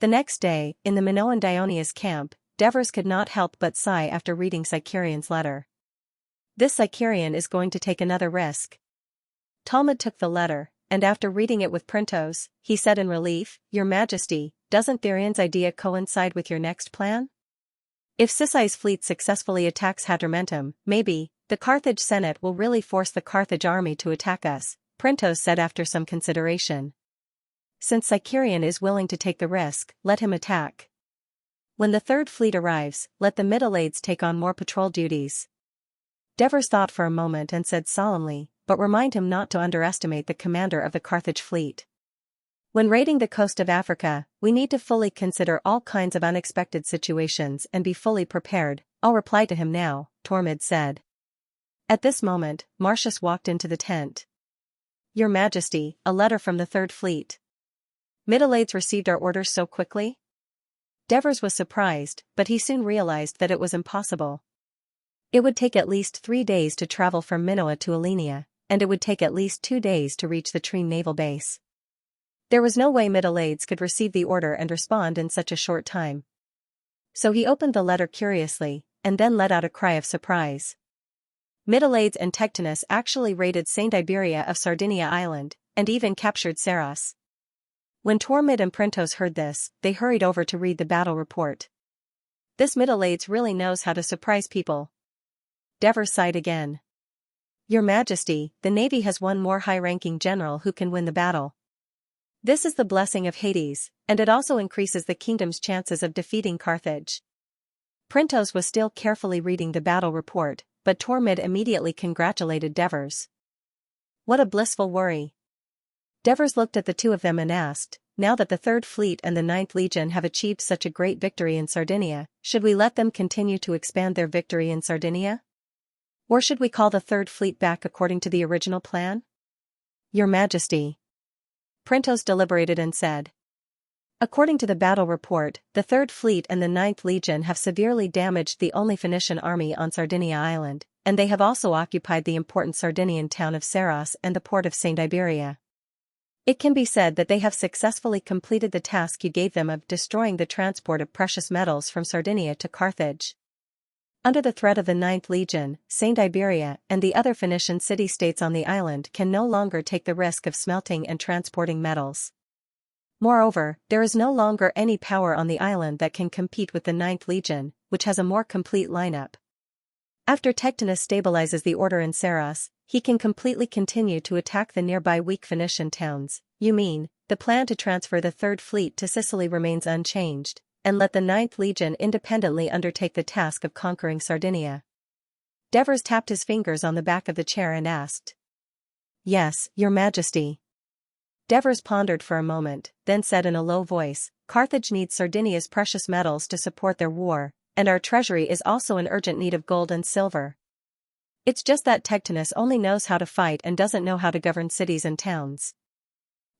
The next day, in the Minoan Dionysus camp, Devers could not help but sigh after reading Xianxia's letter. This Xianxia is going to take another risk. Talmud took the letter, and after reading it with Printos, he said in relief, Your Majesty, doesn't Therian's idea coincide with your next plan? If Sicili's fleet successfully attacks Hadrumetum, maybe, the Carthage Senate will really force the Carthage army to attack us, Printos said after some consideration. Since Xianxia is willing to take the risk, let him attack. When the third fleet arrives, let the Middle-Aids take on more patrol duties. Devers thought for a moment and said solemnly, but remind him not to underestimate the commander of the Carthage fleet. When raiding the coast of Africa, we need to fully consider all kinds of unexpected situations and be fully prepared. I'll reply to him now, Tormid said. At this moment, Marcius walked into the tent. Your Majesty, a letter from the Third Fleet. Middle-Aids received our orders so quickly? Devers was surprised, but he soon realized that it was impossible. It would take at least 3 days to travel from Minoa to Alenia, and it would take at least 2 days to reach the Trine naval base. There was no way Middle-Aids could receive the order and respond in such a short time. So he opened the letter curiously, and then let out a cry of surprise. Middle-Aids and Tectonus actually raided Saint Iberia of Sardinia Island, and even captured Saros. When Tormid and Printos heard this, they hurried over to read the battle report. This Middle-Aids really knows how to surprise people. Devers sighed again. Your Majesty, the Navy has one more high-ranking general who can win the battle. This is the blessing of Hades, and it also increases the kingdom's chances of defeating Carthage. Printos was still carefully reading the battle report, but Tormid immediately congratulated Devers. What a blissful worry. Devers looked at the two of them and asked, now that the Third Fleet and the Ninth Legion have achieved such a great victory in Sardinia, should we let them continue to expand their victory in Sardinia? Or should we call the Third Fleet back according to the original plan? Your Majesty. Printos deliberated and said. According to the battle report, the Third Fleet and the Ninth Legion have severely damaged the only Phoenician army on Sardinia Island, and they have also occupied the important Sardinian town of Saros and the port of St. Iberia. It can be said that they have successfully completed the task you gave them of destroying the transport of precious metals from Sardinia to Carthage. Under the threat of the Ninth Legion, St. Iberia and the other Phoenician city-states on the island can no longer take the risk of smelting and transporting metals. Moreover, there is no longer any power on the island that can compete with the Ninth Legion, which has a more complete lineup. After Tectinus stabilizes the order in Saros, he can completely continue to attack the nearby weak Phoenician towns. You mean, the plan to transfer the Third Fleet to Sicily remains unchanged, and let the Ninth Legion independently undertake the task of conquering Sardinia. Devers tapped his fingers on the back of the chair and asked. Yes, Your Majesty. Devers pondered for a moment, then said in a low voice, Carthage needs Sardinia's precious metals to support their war, and our treasury is also in urgent need of gold and silver. It's just that Tectinus only knows how to fight and doesn't know how to govern cities and towns.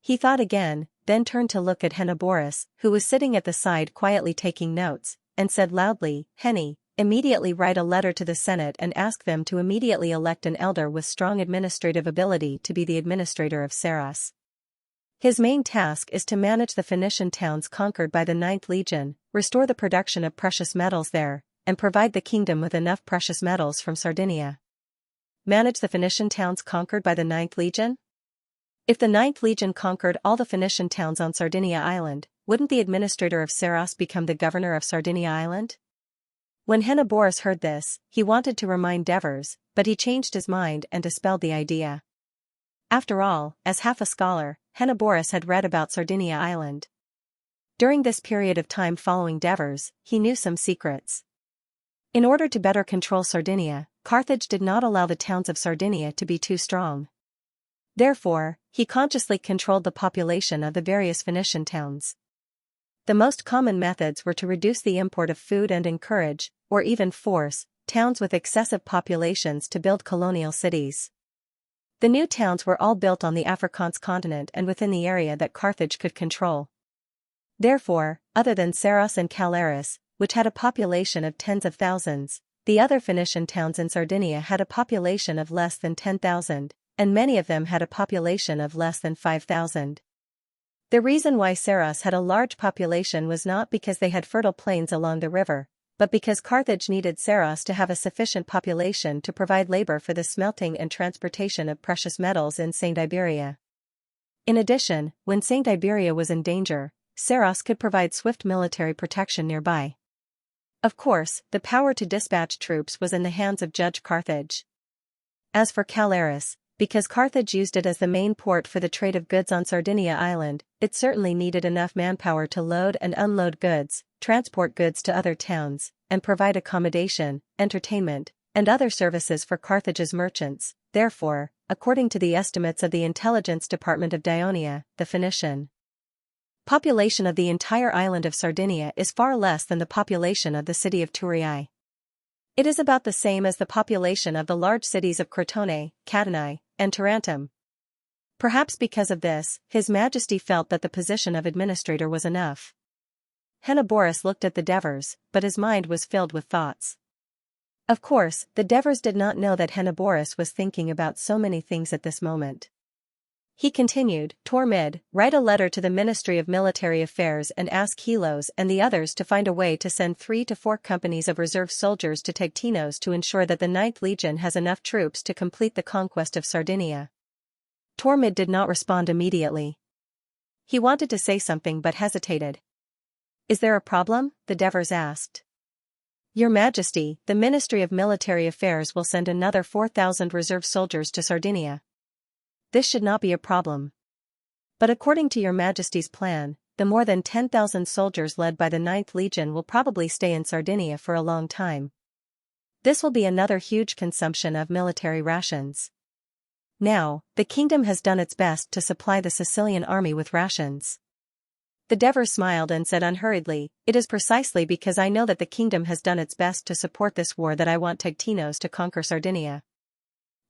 He thought again, then turned to look at Henoboris, who was sitting at the side quietly taking notes, and said loudly, Henny, immediately write a letter to the Senate and ask them to immediately elect an elder with strong administrative ability to be the administrator of Saros. His main task is to manage the Phoenician towns conquered by the Ninth Legion, restore the production of precious metals there, and provide the kingdom with enough precious metals from Sardinia. Manage the Phoenician towns conquered by the Ninth Legion? If the Ninth Legion conquered all the Phoenician towns on Sardinia Island, wouldn't the administrator of Saros become the governor of Sardinia Island? When Henoboris heard this, he wanted to remind Devers, but he changed his mind and dispelled the idea. After all, as half a scholar, Henoboris had read about Sardinia Island. During this period of time following Devers, he knew some secrets. In order to better control Sardinia, Carthage did not allow the towns of Sardinia to be too strong. Therefore, he consciously controlled the population of the various Phoenician towns. The most common methods were to reduce the import of food and encourage, or even force, towns with excessive populations to build colonial cities. The new towns were all built on the Afrikaans continent and within the area that Carthage could control. Therefore, other than Saros and Calaris, which had a population of tens of thousands, the other Phoenician towns in Sardinia had a population of less than 10,000, and many of them had a population of less than 5,000. The reason why Saros had a large population was not because they had fertile plains along the river, but because Carthage needed Saros to have a sufficient population to provide labor for the smelting and transportation of precious metals in St. Iberia. In addition, when St. Iberia was in danger, Saros could provide swift military protection nearby. Of course, the power to dispatch troops was in the hands of Judge Carthage. As for Calaris, because Carthage used it as the main port for the trade of goods on Sardinia Island, it certainly needed enough manpower to load and unload goods, transport goods to other towns, and provide accommodation, entertainment, and other services for Carthage's merchants. Therefore, according to the estimates of the intelligence department of Dionia, the Phoenician population of the entire island of Sardinia is far less than the population of the city of Thurii. It is about the same as the population of the large cities of Crotone, Catanae, and Tarentum. Perhaps because of this, His Majesty felt that the position of administrator was enough. Henoboris looked at the Devers, but his mind was filled with thoughts. Of course, the Devers did not know that Henoboris was thinking about so many things at this moment. He continued, Tormid, write a letter to the Ministry of Military Affairs and ask Helos and the others to find a way to send 3 to 4 companies of reserve soldiers to Tectinos to ensure that the Ninth Legion has enough troops to complete the conquest of Sardinia. Tormid did not respond immediately. He wanted to say something but hesitated. Is there a problem? The Devers asked. Your Majesty, the Ministry of Military Affairs will send another 4,000 reserve soldiers to Sardinia. This should not be a problem. But according to Your Majesty's plan, the more than 10,000 soldiers led by the Ninth Legion will probably stay in Sardinia for a long time. This will be another huge consumption of military rations. Now, the kingdom has done its best to supply the Sicilian army with rations. The Devers smiled and said unhurriedly, "It is precisely because I know that the kingdom has done its best to support this war that I want Tegtinos to conquer Sardinia.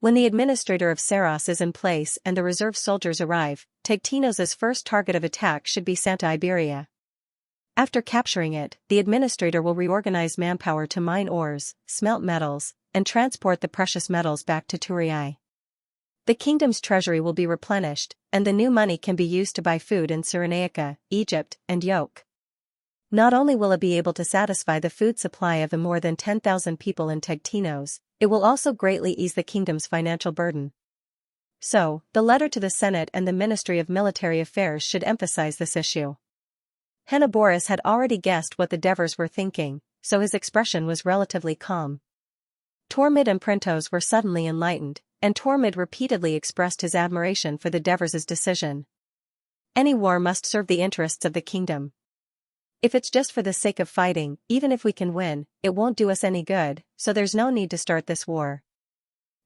When the administrator of Saros is in place and the reserve soldiers arrive, Tegtinos' first target of attack should be Santa Iberia. After capturing it, the administrator will reorganize manpower to mine ores, smelt metals, and transport the precious metals back to Turii. The kingdom's treasury will be replenished, and the new money can be used to buy food in Cyrenaica, Egypt, and Yoke. Not only will it be able to satisfy the food supply of the more than 10,000 people in Tegtinos, it will also greatly ease the kingdom's financial burden." So, the letter to the Senate and the Ministry of Military Affairs should emphasize this issue. Henneborus had already guessed what the Devers were thinking, so his expression was relatively calm. Tormid and Printos were suddenly enlightened, and Tormid repeatedly expressed his admiration for the Devers' decision. Any war must serve the interests of the kingdom. If it's just for the sake of fighting, even if we can win, it won't do us any good, so there's no need to start this war.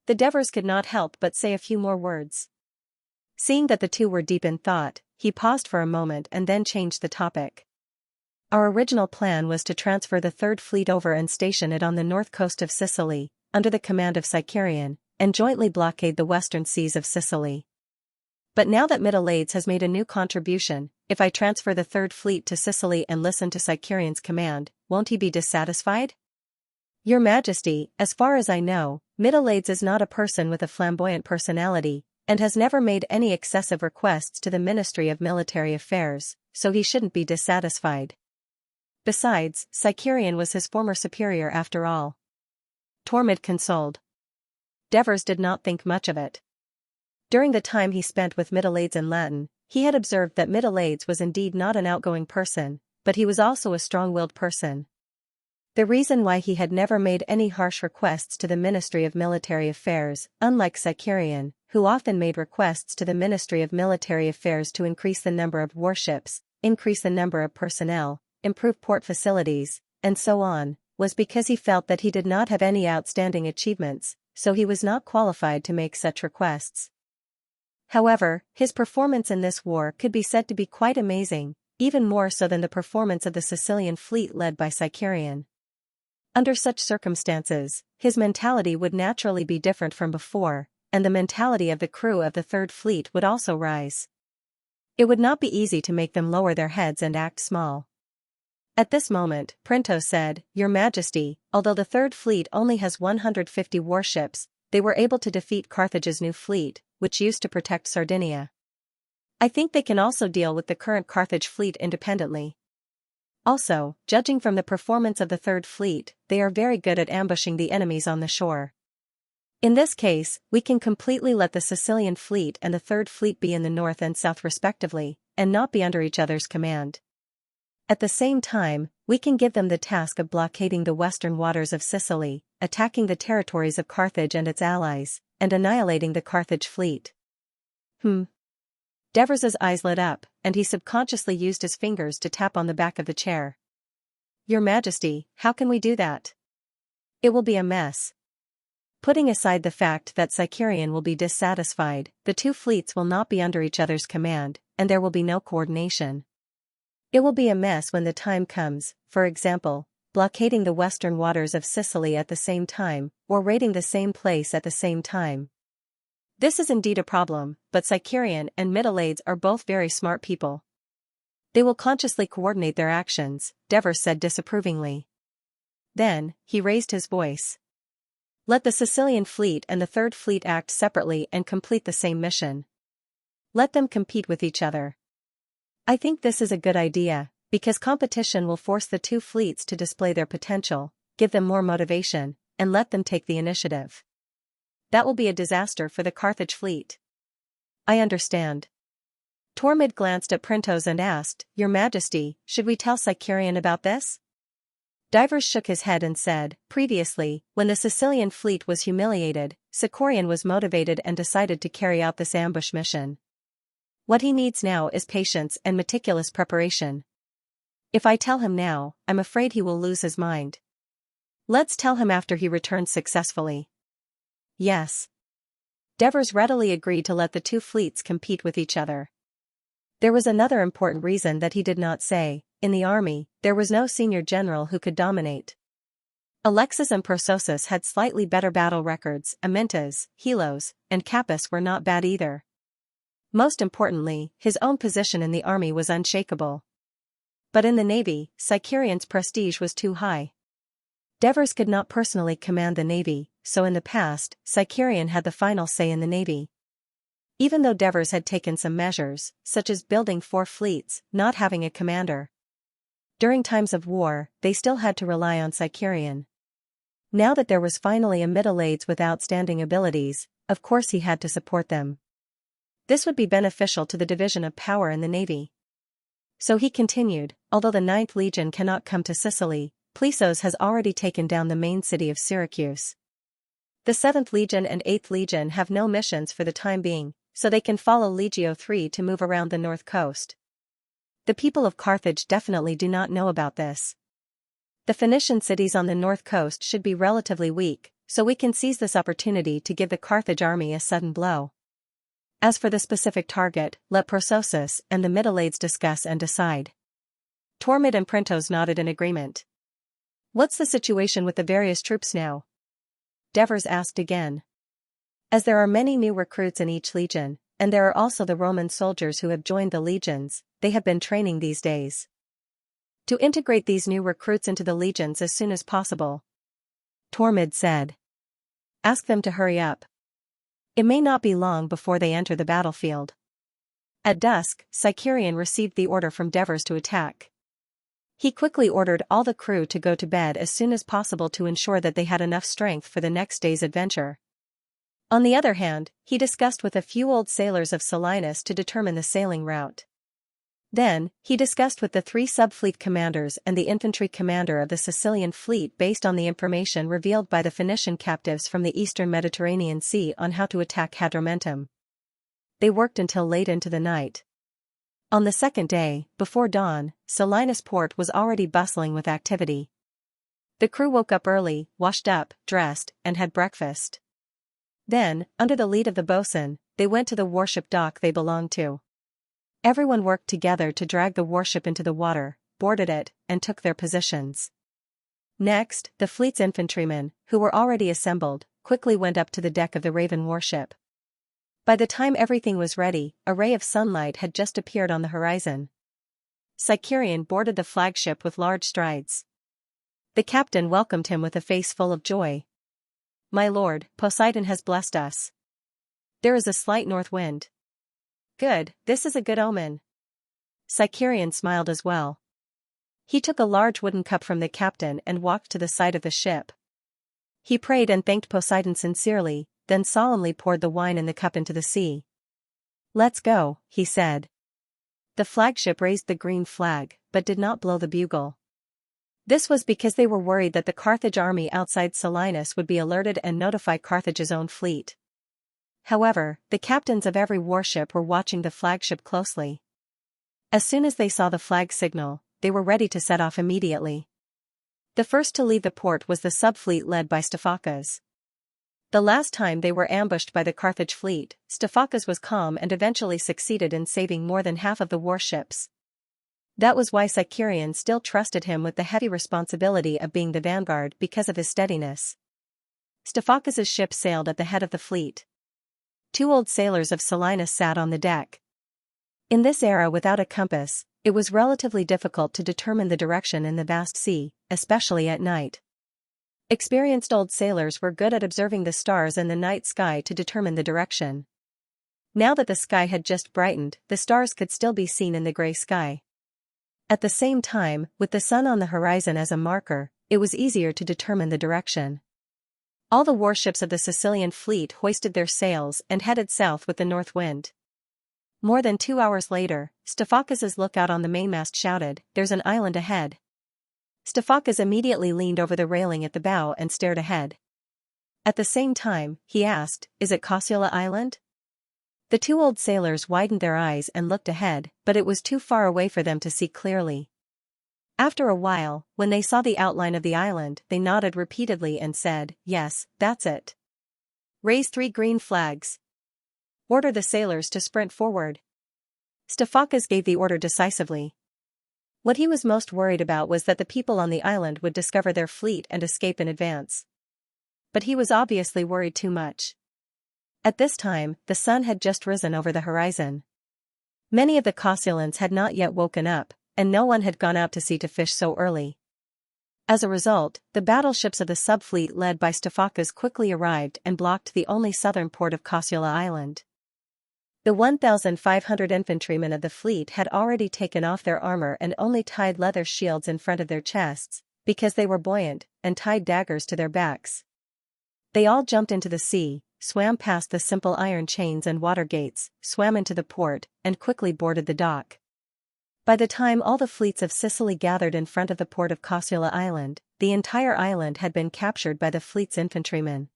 The Devers could not help but say a few more words. Seeing that the two were deep in thought, he paused for a moment and then changed the topic. "Our original plan was to transfer the Third Fleet over and station it on the north coast of Sicily, under the command of Sicarian, and jointly blockade the western seas of Sicily. But now that Middleades has made a new contribution, if I transfer the Third Fleet to Sicily and listen to Sicarian's command, won't he be dissatisfied? Your Majesty, as far as I know, Middleades is not a person with a flamboyant personality, and has never made any excessive requests to the Ministry of Military Affairs, so he shouldn't be dissatisfied. Besides, Sicarian was his former superior after all." Tormid consoled. Devers did not think much of it. During the time he spent with Middleades in Latin, he had observed that Middleades was indeed not an outgoing person, but he was also a strong-willed person. The reason why he had never made any harsh requests to the Ministry of Military Affairs, unlike Sicarian, who often made requests to the Ministry of Military Affairs to increase the number of warships, increase the number of personnel, improve port facilities, and so on, was because he felt that he did not have any outstanding achievements, so he was not qualified to make such requests. However, his performance in this war could be said to be quite amazing, even more so than the performance of the Sicilian fleet led by Sicarian. Under such circumstances, his mentality would naturally be different from before, and the mentality of the crew of the Third Fleet would also rise. It would not be easy to make them lower their heads and act small. At this moment, Printo said, "Your Majesty, although the Third Fleet only has 150 warships, they were able to defeat Carthage's new fleet, which used to protect Sardinia. I think they can also deal with the current Carthage fleet independently. Also, judging from the performance of the Third Fleet, they are very good at ambushing the enemies on the shore. In this case, we can completely let the Sicilian fleet and the Third Fleet be in the north and south respectively, and not be under each other's command. At the same time, we can give them the task of blockading the western waters of Sicily, attacking the territories of Carthage and its allies, and annihilating the Carthage fleet." Devers's eyes lit up, and he subconsciously used his fingers to tap on the back of the chair. "Your Majesty, how can we do that? It will be a mess. Putting aside the fact that Sicarian will be dissatisfied, the two fleets will not be under each other's command, and there will be no coordination. It will be a mess when the time comes, for example, blockading the western waters of Sicily at the same time, or raiding the same place at the same time. This is indeed a problem, but Sicarian and Middleades are both very smart people. They will consciously coordinate their actions," Devers said disapprovingly. Then, he raised his voice. "Let the Sicilian fleet and the Third Fleet act separately and complete the same mission. Let them compete with each other. I think this is a good idea, because competition will force the two fleets to display their potential, give them more motivation, and let them take the initiative. That will be a disaster for the Carthage fleet." "I understand." Tormid glanced at Printos and asked, "Your Majesty, should we tell Sicarian about this?" Devers shook his head and said, "Previously, when the Sicilian fleet was humiliated, Sicarian was motivated and decided to carry out this ambush mission. What he needs now is patience and meticulous preparation. If I tell him now, I'm afraid he will lose his mind. Let's tell him after he returns successfully." "Yes." Devers readily agreed to let the two fleets compete with each other. There was another important reason that he did not say. In the army, there was no senior general who could dominate. Alexis and Prososus had slightly better battle records. Amintas, Helos, and Capus were not bad either. Most importantly, his own position in the army was unshakable. But in the navy, Sicarian's prestige was too high. Devers could not personally command the navy, so in the past, Sicarian had the final say in the navy. Even though Devers had taken some measures, such as building 4 fleets, not having a commander. During times of war, they still had to rely on Sicarian. Now that there was finally a middle-aged with outstanding abilities, of course he had to support them. This would be beneficial to the division of power in the navy. So he continued, although the 9th Legion cannot come to Sicily, Plisos has already taken down the main city of Syracuse. The 7th Legion and 8th Legion have no missions for the time being, so they can follow Legio III to move around the north coast. The people of Carthage definitely do not know about this. The Phoenician cities on the north coast should be relatively weak, so we can seize this opportunity to give the Carthage army a sudden blow. As for the specific target, let Prososus and the middle-aged discuss and decide. Tormid and Printos nodded in agreement. What's the situation with the various troops now? Devers asked again. As there are many new recruits in each legion, and there are also the Roman soldiers who have joined the legions, they have been training these days. To integrate these new recruits into the legions as soon as possible. Tormid said. Ask them to hurry up. It may not be long before they enter the battlefield. At dusk, Sicarian received the order from Devers to attack. He quickly ordered all the crew to go to bed as soon as possible to ensure that they had enough strength for the next day's adventure. On the other hand, he discussed with a few old sailors of Selinus to determine the sailing route. Then, he discussed with the 3 subfleet commanders and the infantry commander of the Sicilian fleet based on the information revealed by the Phoenician captives from the eastern Mediterranean Sea on how to attack Hadrumetum. They worked until late into the night. On the second day, before dawn, Selinus port was already bustling with activity. The crew woke up early, washed up, dressed, and had breakfast. Then, under the lead of the bosun, they went to the warship dock they belonged to. Everyone worked together to drag the warship into the water, boarded it, and took their positions. Next, the fleet's infantrymen, who were already assembled, quickly went up to the deck of the Raven warship. By the time everything was ready, a ray of sunlight had just appeared on the horizon. Sicarian boarded the flagship with large strides. The captain welcomed him with a face full of joy. My lord, Poseidon has blessed us. There is a slight north wind. Good, this is a good omen. Sicarian smiled as well. He took a large wooden cup from the captain and walked to the side of the ship. He prayed and thanked Poseidon sincerely, then solemnly poured the wine in the cup into the sea. Let's go, he said. The flagship raised the green flag, but did not blow the bugle. This was because they were worried that the Carthage army outside Selinus would be alerted and notify Carthage's own fleet. However, the captains of every warship were watching the flagship closely. As soon as they saw the flag signal, they were ready to set off immediately. The first to leave the port was the subfleet led by Stephacas. The last time they were ambushed by the Carthage fleet, Stephacas was calm and eventually succeeded in saving more than half of the warships. That was why Sicarian still trusted him with the heavy responsibility of being the vanguard because of his steadiness. Stephacas's ship sailed at the head of the fleet. 2 old sailors of Selinus sat on the deck. In this era without a compass, it was relatively difficult to determine the direction in the vast sea, especially at night. Experienced old sailors were good at observing the stars in the night sky to determine the direction. Now that the sky had just brightened, the stars could still be seen in the gray sky. At the same time, with the sun on the horizon as a marker, it was easier to determine the direction. All the warships of the Sicilian fleet hoisted their sails and headed south with the north wind. More than 2 hours later, Stephacas's lookout on the mainmast shouted, "There's an island ahead." Stephacas immediately leaned over the railing at the bow and stared ahead. At the same time, he asked, "Is it Cossula Island?" The 2 old sailors widened their eyes and looked ahead, but it was too far away for them to see clearly. After a while, when they saw the outline of the island, they nodded repeatedly and said, "Yes, that's it." Raise 3 green flags. Order the sailors to sprint forward. Stephakis gave the order decisively. What he was most worried about was that the people on the island would discover their fleet and escape in advance. But he was obviously worried too much. At this time, the sun had just risen over the horizon. Many of the Cossulans had not yet woken up, and no one had gone out to sea to fish so early. As a result, the battleships of the subfleet led by Stephakis quickly arrived and blocked the only southern port of Xianxia Island. The 1,500 infantrymen of the fleet had already taken off their armor and only tied leather shields in front of their chests, because they were buoyant, and tied daggers to their backs. They all jumped into the sea, swam past the simple iron chains and water gates, swam into the port, and quickly boarded the dock. By the time all the fleets of Sicily gathered in front of the port of Xianxia Island, the entire island had been captured by the fleet's infantrymen.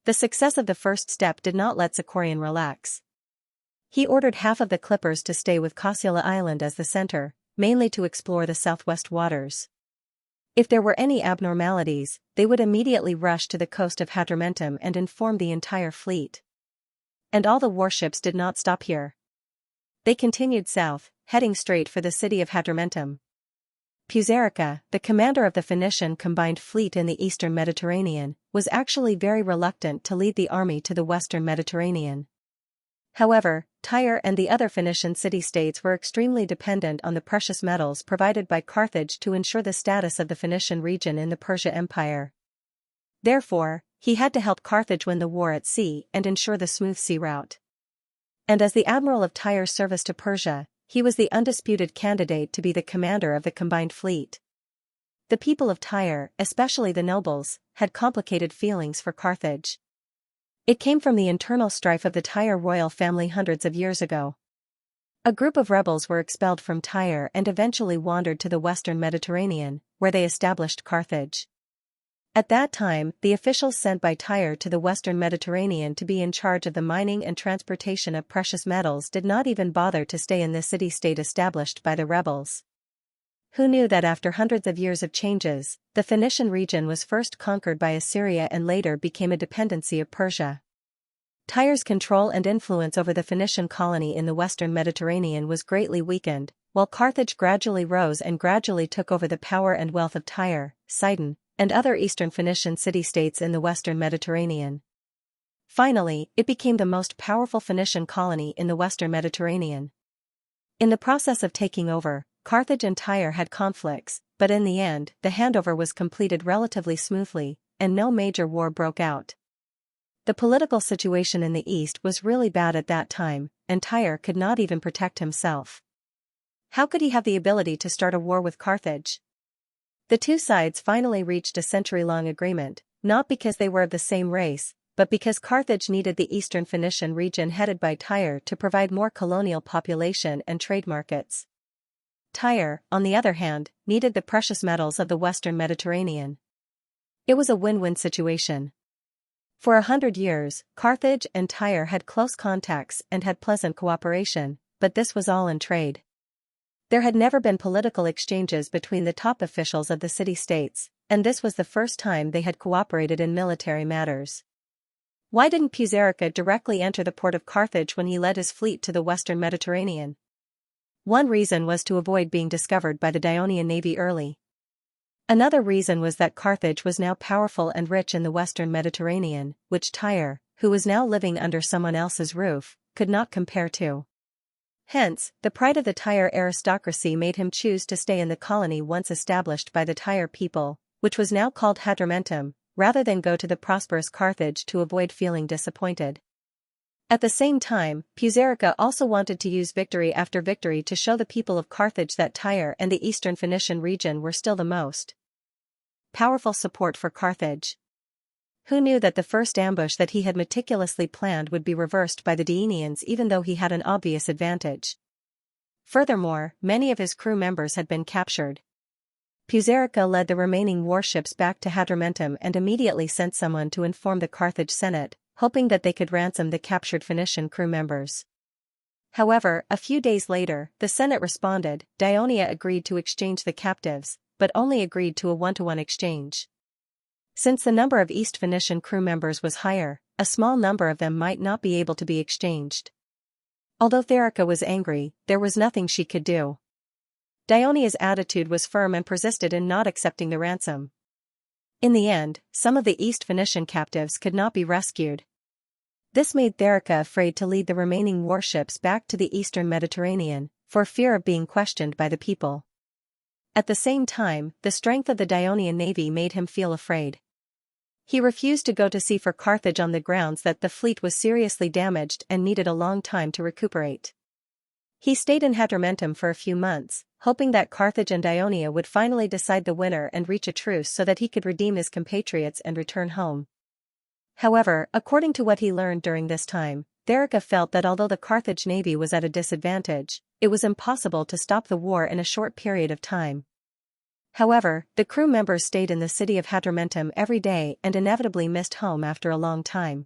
The success of the first step did not let Sicorian relax. He ordered half of the clippers to stay with Xianxia Island as the center, mainly to explore the southwest waters. If there were any abnormalities, they would immediately rush to the coast of Hadrumetum and inform the entire fleet. And all the warships did not stop here. They continued south, heading straight for the city of Hadrumetum. Puzerica, the commander of the Phoenician combined fleet in the eastern Mediterranean, was actually very reluctant to lead the army to the western Mediterranean. However, Tyre and the other Phoenician city-states were extremely dependent on the precious metals provided by Carthage to ensure the status of the Phoenician region in the Persia Empire. Therefore, he had to help Carthage win the war at sea and ensure the smooth sea route. And as the admiral of Tyre's service to Persia, he was the undisputed candidate to be the commander of the combined fleet. The people of Tyre, especially the nobles, had complicated feelings for Carthage. It came from the internal strife of the Tyre royal family hundreds of years ago. A group of rebels were expelled from Tyre and eventually wandered to the western Mediterranean, where they established Carthage. At that time, the officials sent by Tyre to the western Mediterranean to be in charge of the mining and transportation of precious metals did not even bother to stay in the city-state established by the rebels. Who knew that after hundreds of years of changes, the Phoenician region was first conquered by Assyria and later became a dependency of Persia? Tyre's control and influence over the Phoenician colony in the western Mediterranean was greatly weakened, while Carthage gradually rose and gradually took over the power and wealth of Tyre, Sidon, and other eastern Phoenician city-states in the western Mediterranean. Finally, it became the most powerful Phoenician colony in the western Mediterranean. In the process of taking over, Carthage and Tyre had conflicts, but in the end, the handover was completed relatively smoothly, and no major war broke out. The political situation in the east was really bad at that time, and Tyre could not even protect himself. How could he have the ability to start a war with Carthage? The two sides finally reached a century-long agreement, not because they were of the same race, but because Carthage needed the eastern Phoenician region headed by Tyre to provide more colonial population and trade markets. Tyre, on the other hand, needed the precious metals of the western Mediterranean. It was a win-win situation. For 100 years, Carthage and Tyre had close contacts and had pleasant cooperation, but this was all in trade. There had never been political exchanges between the top officials of the city-states, and this was the first time they had cooperated in military matters. Why didn't Puzerica directly enter the port of Carthage when he led his fleet to the western Mediterranean? One reason was to avoid being discovered by the Ionian navy early. Another reason was that Carthage was now powerful and rich in the western Mediterranean, which Tyre, who was now living under someone else's roof, could not compare to. Hence, the pride of the Tyre aristocracy made him choose to stay in the colony once established by the Tyre people, which was now called Hadrumetum, rather than go to the prosperous Carthage to avoid feeling disappointed. At the same time, Puzerica also wanted to use victory after victory to show the people of Carthage that Tyre and the eastern Phoenician region were still the most powerful support for Carthage. Who knew that the first ambush that he had meticulously planned would be reversed by the Daenians even though he had an obvious advantage? Furthermore, many of his crew members had been captured. Puzerica led the remaining warships back to Hadrumetum and immediately sent someone to inform the Carthage Senate, hoping that they could ransom the captured Phoenician crew members. However, a few days later, the Senate responded. Ionia agreed to exchange the captives, but only agreed to a one-to-one exchange. Since the number of East Phoenician crew members was higher, a small number of them might not be able to be exchanged. Although Therica was angry, there was nothing she could do. Dionia's attitude was firm and persisted in not accepting the ransom. In the end, some of the East Phoenician captives could not be rescued. This made Therica afraid to lead the remaining warships back to the eastern Mediterranean, for fear of being questioned by the people. At the same time, the strength of the Dionian navy made him feel afraid. He refused to go to sea for Carthage on the grounds that the fleet was seriously damaged and needed a long time to recuperate. He stayed in Hadrumetum for a few months, hoping that Carthage and Ionia would finally decide the winner and reach a truce so that he could redeem his compatriots and return home. However, according to what he learned during this time, Therica felt that although the Carthage navy was at a disadvantage, it was impossible to stop the war in a short period of time. However, the crew members stayed in the city of Hadrumetum every day and inevitably missed home after a long time.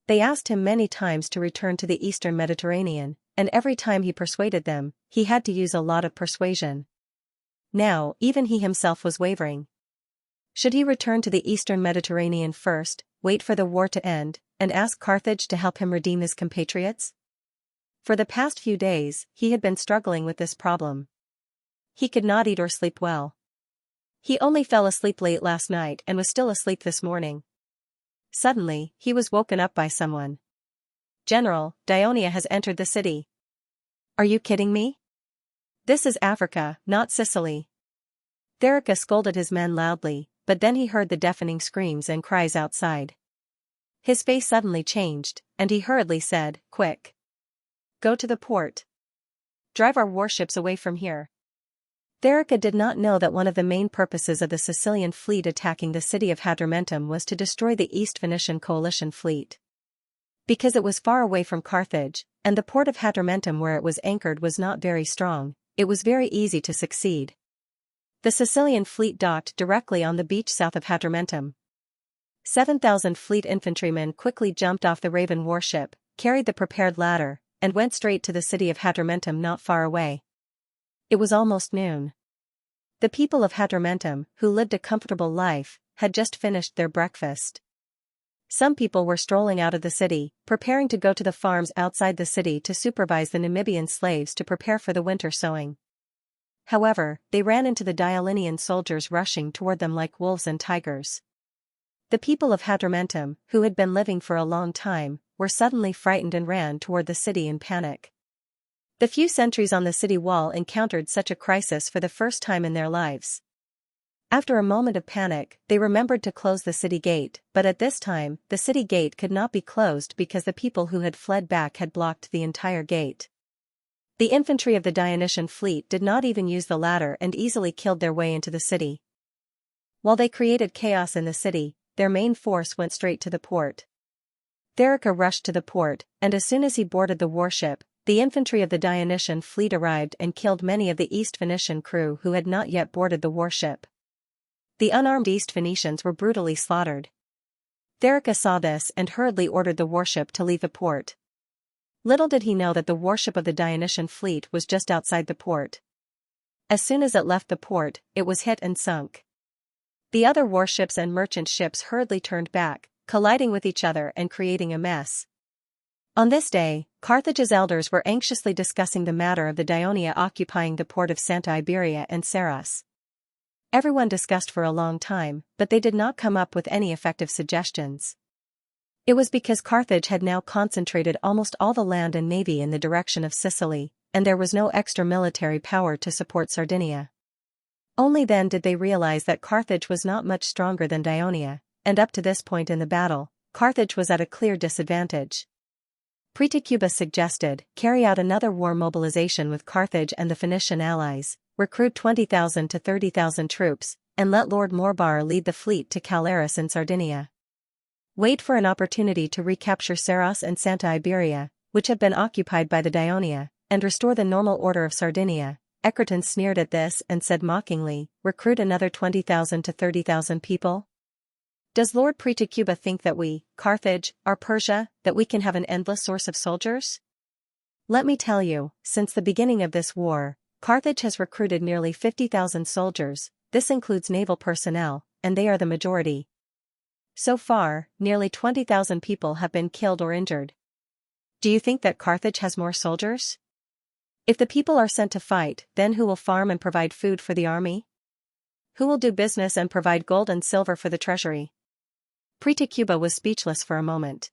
They asked him many times to return to the eastern Mediterranean, and every time he persuaded them, he had to use a lot of persuasion. Now, even he himself was wavering. Should he return to the eastern Mediterranean first, wait for the war to end, and ask Carthage to help him redeem his compatriots? For the past few days, he had been struggling with this problem. He could not eat or sleep well. He only fell asleep late last night and was still asleep this morning. Suddenly, he was woken up by someone. "General, Dionia has entered the city." "Are you kidding me? This is Africa, not Sicily." Therica scolded his men loudly, but then he heard the deafening screams and cries outside. His face suddenly changed, and he hurriedly said, "Quick! Go to the port. Drive our warships away from here." Therica did not know that one of the main purposes of the Sicilian fleet attacking the city of Hadrumetum was to destroy the East Phoenician coalition fleet. Because it was far away from Carthage, and the port of Hadrumetum where it was anchored was not very strong, it was very easy to succeed. The Sicilian fleet docked directly on the beach south of Hadrumetum. 7,000 fleet infantrymen quickly jumped off the Raven warship, carried the prepared ladder, and went straight to the city of Hadrumetum not far away. It was almost noon. The people of Hadrumetum, who lived a comfortable life, had just finished their breakfast. Some people were strolling out of the city, preparing to go to the farms outside the city to supervise the Namibian slaves to prepare for the winter sowing. However, they ran into the Diolinian soldiers rushing toward them like wolves and tigers. The people of Hadrumetum, who had been living for a long time, were suddenly frightened and ran toward the city in panic. The few sentries on the city wall encountered such a crisis for the first time in their lives. After a moment of panic, they remembered to close the city gate, but at this time, the city gate could not be closed because the people who had fled back had blocked the entire gate. The infantry of the Dionysian fleet did not even use the ladder and easily killed their way into the city. While they created chaos in the city, their main force went straight to the port. Therica rushed to the port, and as soon as he boarded the warship, the infantry of the Dionysian fleet arrived and killed many of the East Phoenician crew who had not yet boarded the warship. The unarmed East Phoenicians were brutally slaughtered. Therica saw this and hurriedly ordered the warship to leave the port. Little did he know that the warship of the Dionysian fleet was just outside the port. As soon as it left the port, it was hit and sunk. The other warships and merchant ships hurriedly turned back, colliding with each other and creating a mess. On this day, Carthage's elders were anxiously discussing the matter of the Dionia occupying the port of Santa Iberia and Saros. Everyone discussed for a long time, but they did not come up with any effective suggestions. It was because Carthage had now concentrated almost all the land and navy in the direction of Sicily, and there was no extra military power to support Sardinia. Only then did they realize that Carthage was not much stronger than Dionia, and up to this point in the battle, Carthage was at a clear disadvantage. Pretacuba suggested, carry out another war mobilization with Carthage and the Phoenician allies, recruit 20,000 to 30,000 troops, and let Lord Morbar lead the fleet to Calaris in Sardinia. Wait for an opportunity to recapture Saros and Santa Iberia, which have been occupied by the Dionia, and restore the normal order of Sardinia. Ecriton sneered at this and said mockingly, recruit another 20,000 to 30,000 people? Does Lord Pretacuba think that we, Carthage, are Persia, that we can have an endless source of soldiers? Let me tell you, since the beginning of this war, Carthage has recruited nearly 50,000 soldiers, this includes naval personnel, and they are the majority. So far, nearly 20,000 people have been killed or injured. Do you think that Carthage has more soldiers? If the people are sent to fight, then who will farm and provide food for the army? Who will do business and provide gold and silver for the treasury? Pretacuba was speechless for a moment.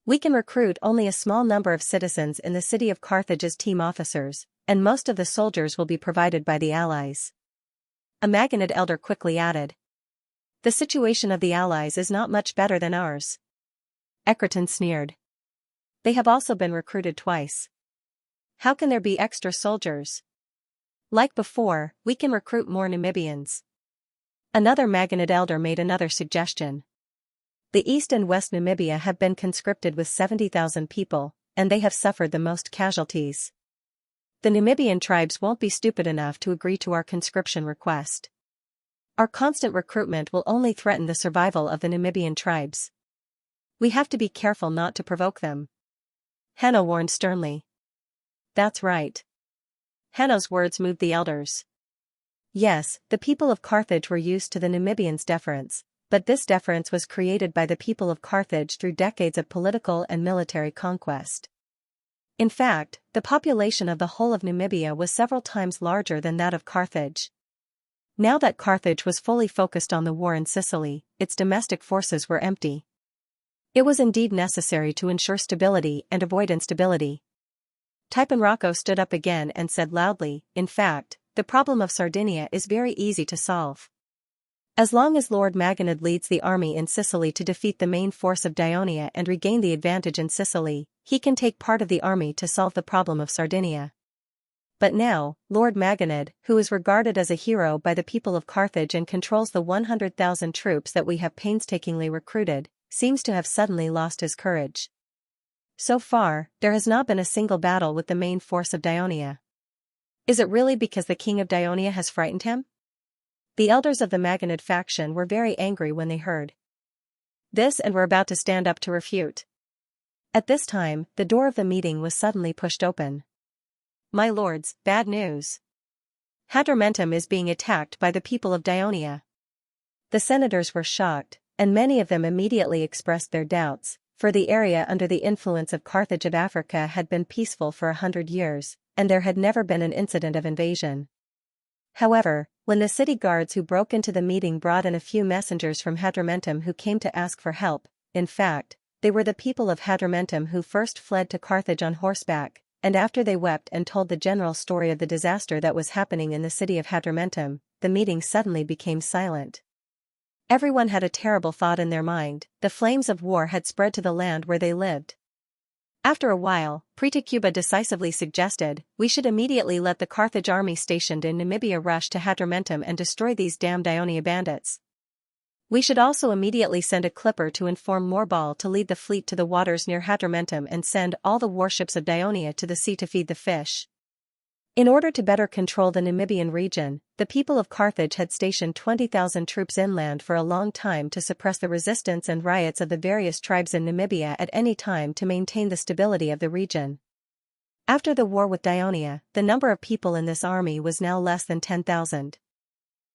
We can recruit only a small number of citizens in the city of Carthage as team officers, and most of the soldiers will be provided by the allies. A Maganid elder quickly added. The situation of the allies is not much better than ours. Ecriton sneered. They have also been recruited twice. How can there be extra soldiers? Like before, we can recruit more Namibians. Another Maganid elder made another suggestion. The East and West Namibia have been conscripted with 70,000 people, and they have suffered the most casualties. The Namibian tribes won't be stupid enough to agree to our conscription request. Our constant recruitment will only threaten the survival of the Namibian tribes. We have to be careful not to provoke them. Hanno warned sternly. That's right. Hanno's words moved the elders. Yes, the people of Carthage were used to the Namibians' deference, but this deference was created by the people of Carthage through decades of political and military conquest. In fact, the population of the whole of Namibia was several times larger than that of Carthage. Now that Carthage was fully focused on the war in Sicily, its domestic forces were empty. It was indeed necessary to ensure stability and avoid instability. Tipanrako stood up again and said loudly, in fact, the problem of Sardinia is very easy to solve. As long as Lord Maganid leads the army in Sicily to defeat the main force of Dionia and regain the advantage in Sicily, he can take part of the army to solve the problem of Sardinia. But now, Lord Maganid, who is regarded as a hero by the people of Carthage and controls the 100,000 troops that we have painstakingly recruited, seems to have suddenly lost his courage. So far, there has not been a single battle with the main force of Dionia. Is it really because the king of Dionia has frightened him? The elders of the Maganid faction were very angry when they heard this and were about to stand up to refute. At this time, the door of the meeting was suddenly pushed open. My lords, bad news. Hadrumetum is being attacked by the people of Dionia. The senators were shocked, and many of them immediately expressed their doubts, for the area under the influence of Carthage of Africa had been peaceful for 100 years, and there had never been an incident of invasion. However, when the city guards who broke into the meeting brought in a few messengers from Hadrumetum who came to ask for help, in fact, they were the people of Hadrumetum who first fled to Carthage on horseback, and after they wept and told the general story of the disaster that was happening in the city of Hadrumetum, the meeting suddenly became silent. Everyone had a terrible thought in their mind: the flames of war had spread to the land where they lived. After a while, Pretacuba decisively suggested, we should immediately let the Carthage army stationed in Namibia rush to Hadrumetum and destroy these damned Ionia bandits. We should also immediately send a clipper to inform Morbal to lead the fleet to the waters near Hadrumetum and send all the warships of Dionia to the sea to feed the fish. In order to better control the Namibian region, the people of Carthage had stationed 20,000 troops inland for a long time to suppress the resistance and riots of the various tribes in Namibia at any time to maintain the stability of the region. After the war with Dionia, the number of people in this army was now less than 10,000.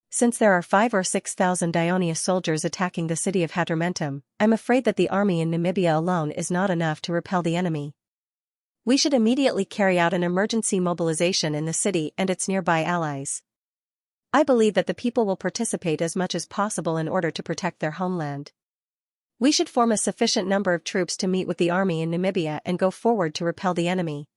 Since there are 5,000 or 6,000 Dionia soldiers attacking the city of Hadrumetum, I'm afraid that the army in Namibia alone is not enough to repel the enemy. We should immediately carry out an emergency mobilization in the city and its nearby allies. I believe that the people will participate as much as possible in order to protect their homeland. We should form a sufficient number of troops to meet with the army in Namibia and go forward to repel the enemy.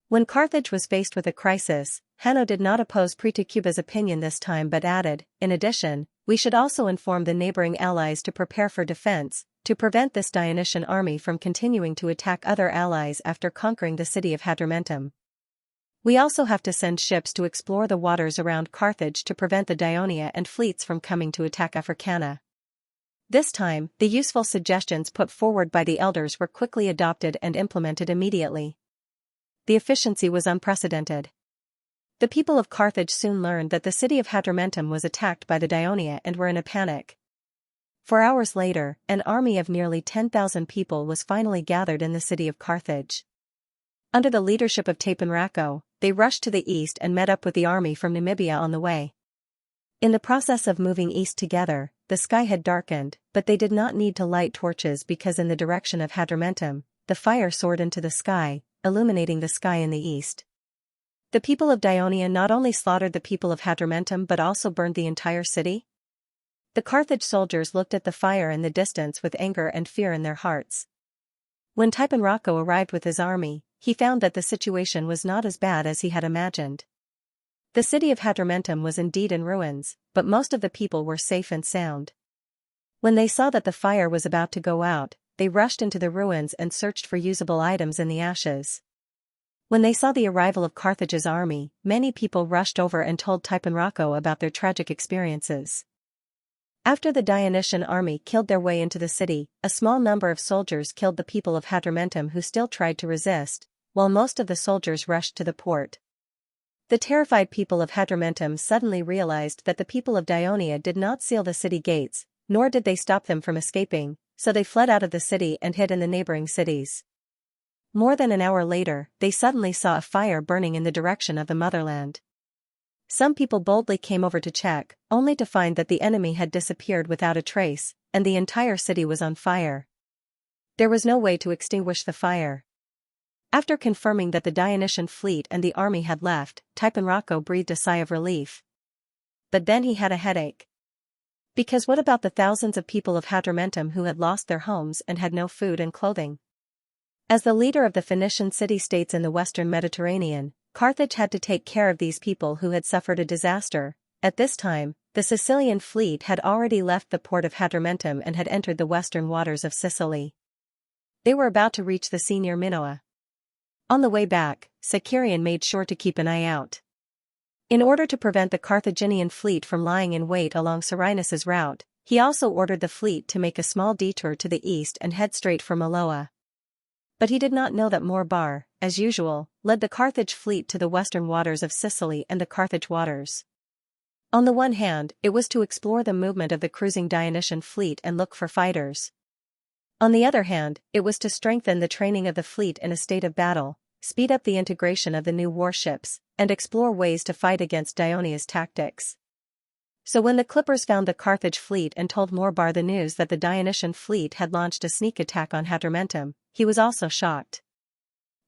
When Carthage was faced with a crisis, Hanno did not oppose Pretacuba's opinion this time but added, in addition, we should also inform the neighboring allies to prepare for defense, to prevent this Dionysian army from continuing to attack other allies after conquering the city of Hadrumetum. We also have to send ships to explore the waters around Carthage to prevent the Dionia and fleets from coming to attack Africana. This time, the useful suggestions put forward by the elders were quickly adopted and implemented immediately. The efficiency was unprecedented. The people of Carthage soon learned that the city of Hadrumetum was attacked by the Dionia and were in a panic. 4 hours later, an army of nearly 10,000 people was finally gathered in the city of Carthage. Under the leadership of Tapanrako, they rushed to the east and met up with the army from Namibia on the way. In the process of moving east together, the sky had darkened, but they did not need to light torches because in the direction of Hadrumetum, the fire soared into the sky, illuminating the sky in the east. The people of Dionia not only slaughtered the people of Hadrumetum but also burned the entire city. The Carthage soldiers looked at the fire in the distance with anger and fear in their hearts. When Tiponracco arrived with his army, he found that the situation was not as bad as he had imagined. The city of Hadrumetum was indeed in ruins, but most of the people were safe and sound. When they saw that the fire was about to go out, they rushed into the ruins and searched for usable items in the ashes. When they saw the arrival of Carthage's army, many people rushed over and told Tiponracco about their tragic experiences. After the Dionysian army killed their way into the city, a small number of soldiers killed the people of Hadrumetum who still tried to resist, while most of the soldiers rushed to the port. The terrified people of Hadrumetum suddenly realized that the people of Dionia did not seal the city gates, nor did they stop them from escaping, so they fled out of the city and hid in the neighboring cities. More than an hour later, they suddenly saw a fire burning in the direction of the motherland. Some people boldly came over to check, only to find that the enemy had disappeared without a trace, and the entire city was on fire. There was no way to extinguish the fire. After confirming that the Dionysian fleet and the army had left, Tiponracco breathed a sigh of relief. But then he had a headache. Because what about the thousands of people of Hadrumetum who had lost their homes and had no food and clothing? As the leader of the Phoenician city-states in the western Mediterranean, Carthage had to take care of these people who had suffered a disaster. At this time, the Sicilian fleet had already left the port of Hadrumetum and had entered the western waters of Sicily. They were about to reach the sea near Minoa. On the way back, Sicarion made sure to keep an eye out. In order to prevent the Carthaginian fleet from lying in wait along Cyrenius's route, he also ordered the fleet to make a small detour to the east and head straight for Maloa. But he did not know that Morbar, as usual, led the Carthage fleet to the western waters of Sicily and the Carthage waters. On the one hand, it was to explore the movement of the cruising Dionysian fleet and look for fighters. On the other hand, it was to strengthen the training of the fleet in a state of battle, speed up the integration of the new warships, and explore ways to fight against Dionia's tactics. So when the clippers found the Carthage fleet and told Morbar the news that the Dionysian fleet had launched a sneak attack on Hadrumetum, he was also shocked.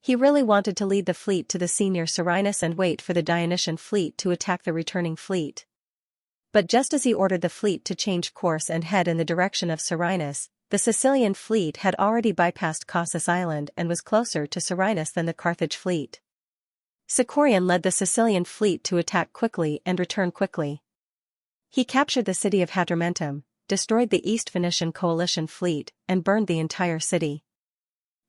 He really wanted to lead the fleet to the sea near Cyrenius and wait for the Dionysian fleet to attack the returning fleet. But just as he ordered the fleet to change course and head in the direction of Cyrenius, the Sicilian fleet had already bypassed Caucasus Island and was closer to Cyrenius than the Carthage fleet. Sicarion led the Sicilian fleet to attack quickly and return quickly. He captured the city of Hadrumetum, destroyed the East Phoenician coalition fleet, and burned the entire city.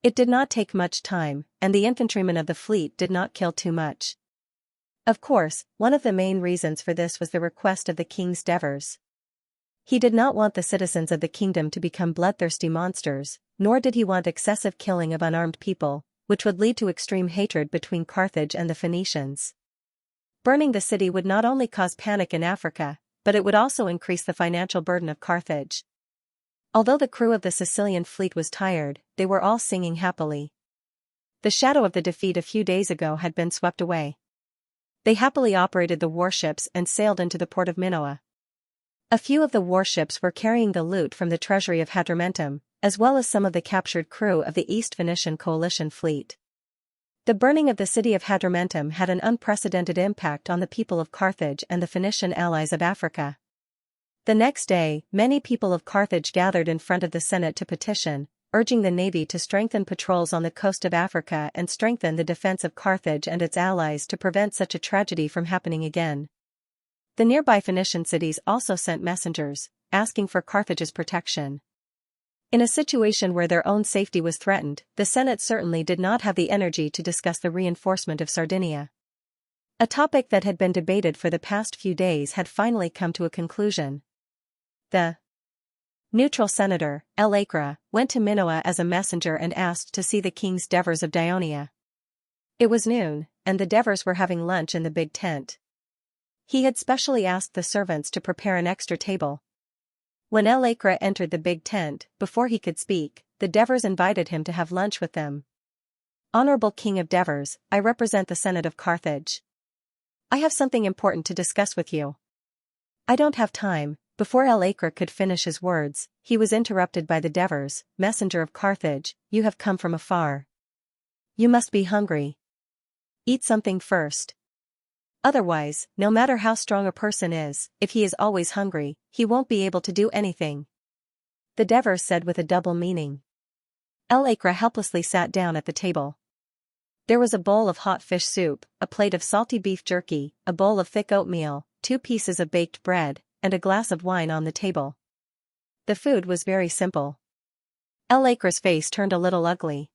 It did not take much time, and the infantrymen of the fleet did not kill too much. Of course, one of the main reasons for this was the request of the king's devers. He did not want the citizens of the kingdom to become bloodthirsty monsters, nor did he want excessive killing of unarmed people, which would lead to extreme hatred between Carthage and the Phoenicians. Burning the city would not only cause panic in Africa, but it would also increase the financial burden of Carthage. Although the crew of the Sicilian fleet was tired, they were all singing happily. The shadow of the defeat a few days ago had been swept away. They happily operated the warships and sailed into the port of Minoa. A few of the warships were carrying the loot from the treasury of Hadrumetum, as well as some of the captured crew of the East Phoenician coalition fleet. The burning of the city of Hadrumetum had an unprecedented impact on the people of Carthage and the Phoenician allies of Africa. The next day, many people of Carthage gathered in front of the Senate to petition, urging the navy to strengthen patrols on the coast of Africa and strengthen the defense of Carthage and its allies to prevent such a tragedy from happening again. The nearby Phoenician cities also sent messengers, asking for Carthage's protection. In a situation where their own safety was threatened, the Senate certainly did not have the energy to discuss the reinforcement of Sardinia. A topic that had been debated for the past few days had finally come to a conclusion. The neutral senator, L. went to Minoa as a messenger and asked to see the king's devers of Dionia. It was noon, and the devers were having lunch in the big tent. He had specially asked the servants to prepare an extra table. When L. entered the big tent, before he could speak, the devers invited him to have lunch with them. Honorable King of Devers, I represent the Senate of Carthage. I have something important to discuss with you. I don't have time, Before El-Akra could finish his words, he was interrupted by the Devers, messenger of Carthage. You have come from afar. You must be hungry. Eat something first. Otherwise, no matter how strong a person is, if he is always hungry, he won't be able to do anything. The Devers said with a double meaning. El-Akra helplessly sat down at the table. There was a bowl of hot fish soup, a plate of salty beef jerky, a bowl of thick oatmeal, 2 pieces of baked bread, and a glass of wine on the table. The food was very simple. El-Akra's face turned a little ugly.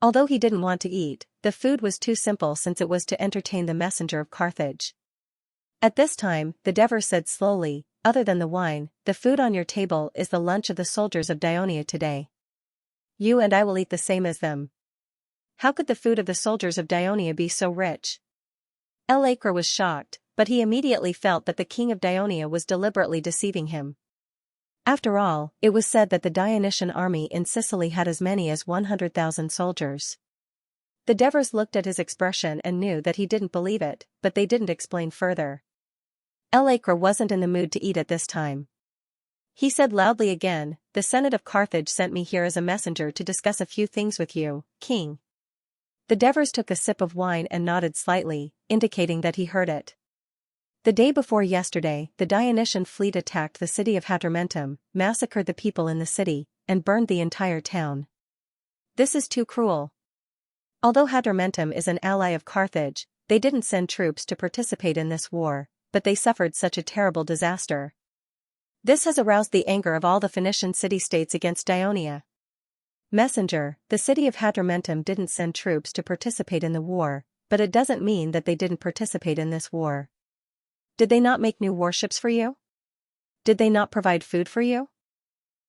Although he didn't want to eat, the food was too simple since it was to entertain the messenger of Carthage. At this time, the Devers said slowly, other than the wine, the food on your table is the lunch of the soldiers of Dionia today. You and I will eat the same as them. How could the food of the soldiers of Dionia be so rich? El-Akra was shocked, but he immediately felt that the king of Dionia was deliberately deceiving him. After all, it was said that the Dionysian army in Sicily had as many as 100,000 soldiers. The Devers looked at his expression and knew that he didn't believe it, but they didn't explain further. El-Akra wasn't in the mood to eat at this time. He said loudly again, the Senate of Carthage sent me here as a messenger to discuss a few things with you, king. The Devers took a sip of wine and nodded slightly, indicating that he heard it. The day before yesterday, the Dionysian fleet attacked the city of Hadrumetum, massacred the people in the city, and burned the entire town. This is too cruel. Although Hadrumetum is an ally of Carthage, they didn't send troops to participate in this war, but they suffered such a terrible disaster. This has aroused the anger of all the Phoenician city-states against Dionia. Messenger, the city of Hadrumetum didn't send troops to participate in the war, but it doesn't mean that they didn't participate in this war. Did they not make new warships for you? Did they not provide food for you?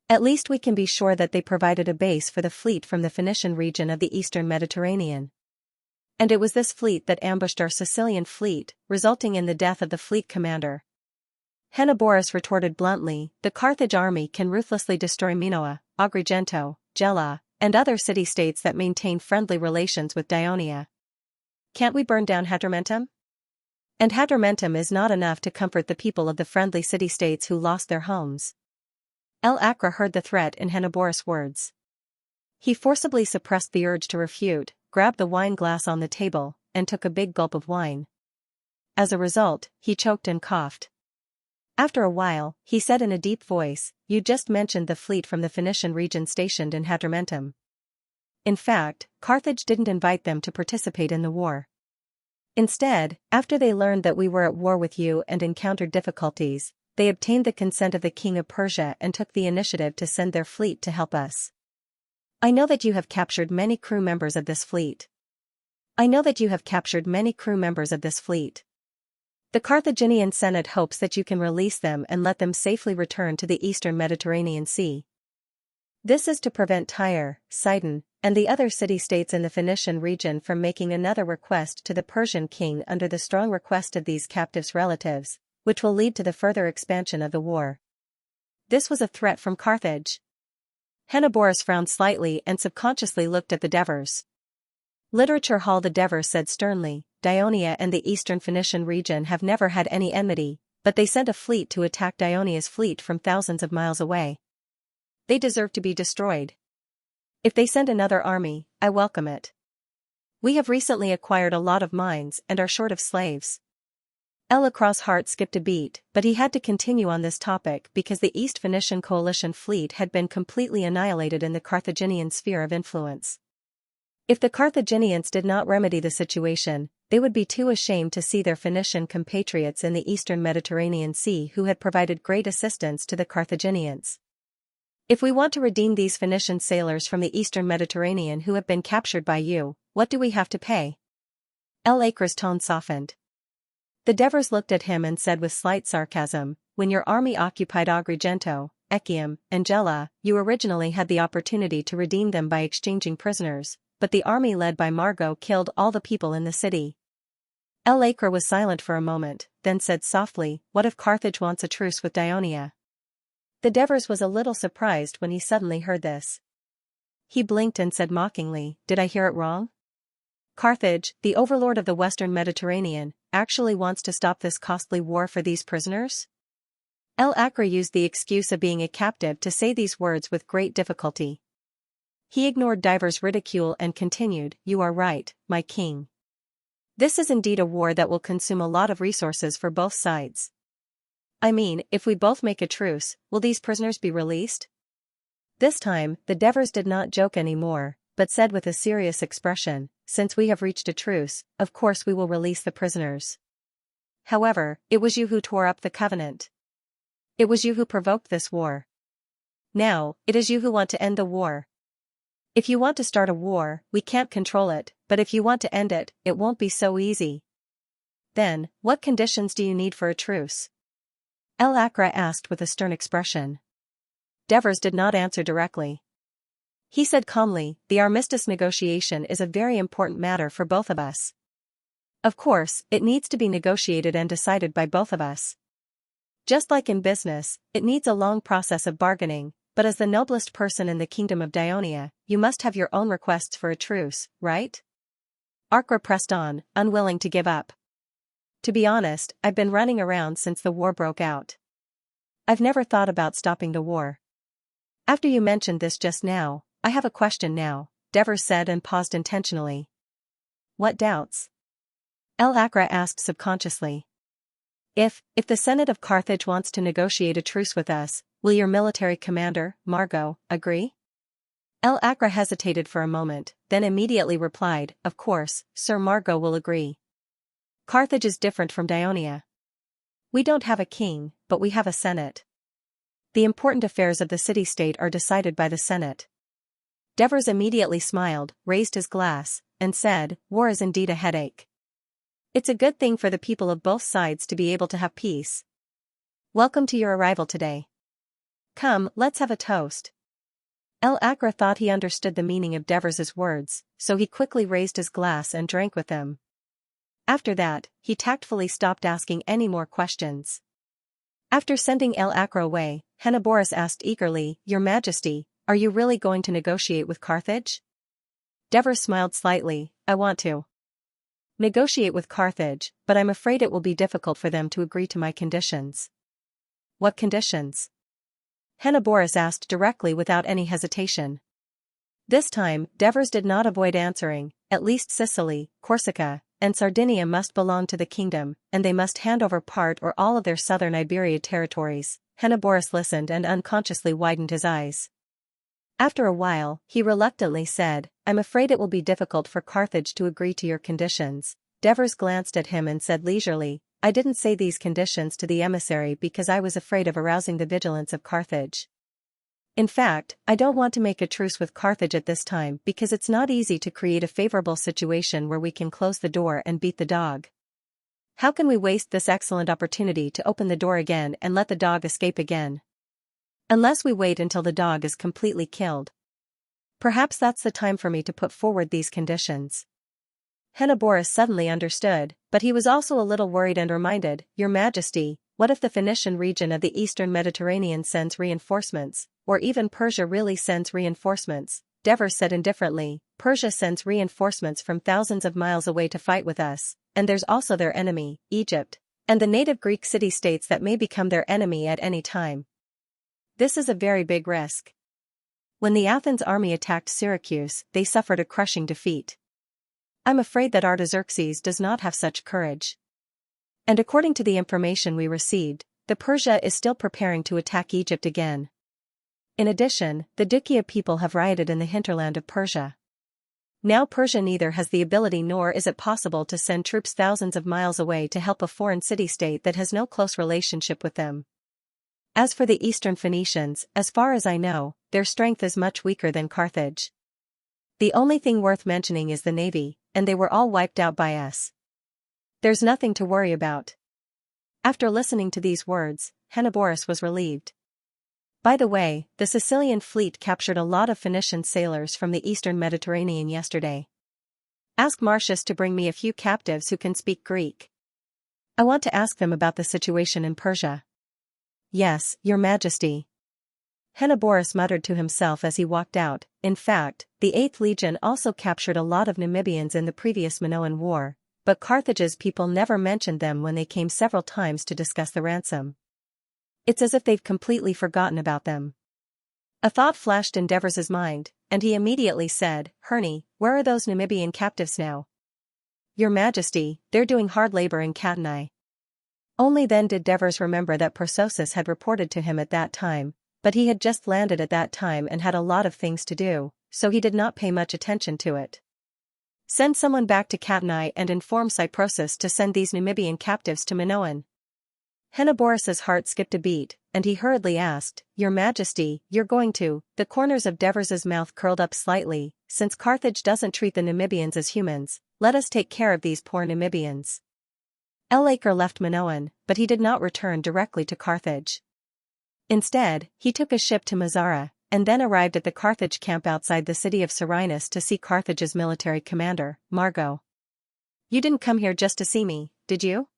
At least we can be sure that they provided a base for the fleet from the Phoenician region of the eastern Mediterranean. And it was this fleet that ambushed our Sicilian fleet, resulting in the death of the fleet commander. Henoborus retorted bluntly, the Carthage army can ruthlessly destroy Minoa, Agrigento, Gela, and other city-states that maintain friendly relations with Dionia. Can't we burn down Hadrumetum? And Hadrumetum is not enough to comfort the people of the friendly city-states who lost their homes. El-Akra heard the threat in Henoborus' words. He forcibly suppressed the urge to refute, grabbed the wine glass on the table, and took a big gulp of wine. As a result, he choked and coughed. After a while, he said in a deep voice, you just mentioned the fleet from the Phoenician region stationed in Hadrumetum. In fact, Carthage didn't invite them to participate in the war. Instead, after they learned that we were at war with you and encountered difficulties, they obtained the consent of the king of Persia and took the initiative to send their fleet to help us. I know that you have captured many crew members of this fleet. The Carthaginian Senate hopes that you can release them and let them safely return to the eastern Mediterranean Sea. This is to prevent Tyre, Sidon, and the other city-states in the Phoenician region from making another request to the Persian king under the strong request of these captives' relatives, which will lead to the further expansion of the war. This was a threat from Carthage. Henoborus frowned slightly and subconsciously looked at the Devers. Literature Hall. The Devers said sternly, Dionia and the eastern Phoenician region have never had any enmity, but they sent a fleet to attack Dionia's fleet from thousands of miles away. They deserve to be destroyed. If they send another army, I welcome it. We have recently acquired a lot of mines and are short of slaves. El-Akra's heart skipped a beat, but he had to continue on this topic because the East Phoenician coalition fleet had been completely annihilated in the Carthaginian sphere of influence. If the Carthaginians did not remedy the situation, they would be too ashamed to see their Phoenician compatriots in the eastern Mediterranean Sea who had provided great assistance to the Carthaginians. If we want to redeem these Phoenician sailors from the eastern Mediterranean who have been captured by you, what do we have to pay? El-Akra's tone softened. The Devers looked at him and said with slight sarcasm, when your army occupied Agrigento, Ecceum, and Gela, you originally had the opportunity to redeem them by exchanging prisoners, but the army led by Margot killed all the people in the city. El-Akra was silent for a moment, then said softly, what if Carthage wants a truce with Dionia? The Devers was a little surprised when he suddenly heard this. He blinked and said mockingly, did I hear it wrong? Carthage, the overlord of the western Mediterranean, actually wants to stop this costly war for these prisoners? El-Akra used the excuse of being a captive to say these words with great difficulty. He ignored Diver's ridicule and continued, "You are right, my king. This is indeed a war that will consume a lot of resources for both sides. I mean, if we both make a truce, will these prisoners be released?" This time, the Devers did not joke anymore, but said with a serious expression, "Since we have reached a truce, of course we will release the prisoners. However, it was you who tore up the covenant. It was you who provoked this war. Now, it is you who want to end the war. If you want to start a war, we can't control it, but if you want to end it, it won't be so easy. Then, what conditions do you need for a truce?" El-Akra asked with a stern expression. Devers did not answer directly. He said calmly, "The armistice negotiation is a very important matter for both of us. Of course, it needs to be negotiated and decided by both of us. Just like in business, it needs a long process of bargaining, but as the noblest person in the kingdom of Dionia, you must have your own requests for a truce, right?" Akra pressed on, unwilling to give up. "To be honest, I've been running around since the war broke out. I've never thought about stopping the war. After you mentioned this just now, I have a question now," Devers said and paused intentionally. "What doubts?" El-Akra asked subconsciously. If the Senate of Carthage wants to negotiate a truce with us, will your military commander, Margot, agree?" El-Akra hesitated for a moment, then immediately replied, "Of course, Sir Margot will agree. Carthage is different from Dionia. We don't have a king, but we have a senate. The important affairs of the city-state are decided by the senate." Devers immediately smiled, raised his glass, and said, "War is indeed a headache. It's a good thing for the people of both sides to be able to have peace. Welcome to your arrival today. Come, let's have a toast." El-Akra thought he understood the meaning of Devers's words, so he quickly raised his glass and drank with them. After that, he tactfully stopped asking any more questions. After sending El-Akra away, Henoboris asked eagerly, "Your Majesty, are you really going to negotiate with Carthage?" Devers smiled slightly, "I want to negotiate with Carthage, but I'm afraid it will be difficult for them to agree to my conditions." "What conditions?" Henoboris asked directly without any hesitation. This time, Devers did not avoid answering, "At least Sicily, Corsica, and Sardinia must belong to the kingdom, and they must hand over part or all of their southern Iberia territories." Henoboris listened and unconsciously widened his eyes. After a while, he reluctantly said, "I'm afraid it will be difficult for Carthage to agree to your conditions." Devers glanced at him and said leisurely, "I didn't say these conditions to the emissary because I was afraid of arousing the vigilance of Carthage. In fact, I don't want to make a truce with Carthage at this time because it's not easy to create a favorable situation where we can close the door and beat the dog. How can we waste this excellent opportunity to open the door again and let the dog escape again? Unless we wait until the dog is completely killed. Perhaps that's the time for me to put forward these conditions." Henoboris suddenly understood, but he was also a little worried and reminded, "Your Majesty, what if the Phoenician region of the eastern Mediterranean sends reinforcements, or even Persia really sends reinforcements?" Devers said indifferently, "Persia sends reinforcements from thousands of miles away to fight with us, and there's also their enemy, Egypt, and the native Greek city-states that may become their enemy at any time. This is a very big risk. When the Athens army attacked Syracuse, they suffered a crushing defeat. I'm afraid that Artaxerxes does not have such courage. And according to the information we received, the Persia is still preparing to attack Egypt again. In addition, the Dukia people have rioted in the hinterland of Persia. Now Persia neither has the ability nor is it possible to send troops thousands of miles away to help a foreign city-state that has no close relationship with them. As for the Eastern Phoenicians, as far as I know, their strength is much weaker than Carthage. The only thing worth mentioning is the navy, and they were all wiped out by us. There's nothing to worry about." After listening to these words, Henoboris was relieved. By the way, the Sicilian fleet captured a lot of Phoenician sailors from the eastern Mediterranean yesterday. Ask Marcius to bring me a few captives who can speak Greek. I want to ask them about the situation in Persia." "Yes, Your Majesty." Henoboris muttered to himself as he walked out. In fact, the 8th Legion also captured a lot of Namibians in the previous Minoan War, but Carthage's people never mentioned them when they came several times to discuss the ransom. It's as if they've completely forgotten about them. A thought flashed in Devers' mind, and he immediately said, Herney, where are those Namibian captives now? Your Majesty, they're doing hard labor in Katanai. Only then did Devers remember that Persosus had reported to him at that time, but he had just landed at that time and had a lot of things to do, so he did not pay much attention to it. Send someone back to Katanai and inform Cyprosus to send these Namibian captives to Minoan. Henneborus's heart skipped a beat, and he hurriedly asked, Your Majesty, you're going to— The corners of Devers' mouth curled up slightly. Since Carthage doesn't treat the Namibians as humans, let us take care of these poor Namibians. El-Aker left Minoan, but he did not return directly to Carthage. Instead, he took a ship to Mazara, and then arrived at the Carthage camp outside the city of Serenus to see Carthage's military commander, Margo. You didn't come here just to see me, did you?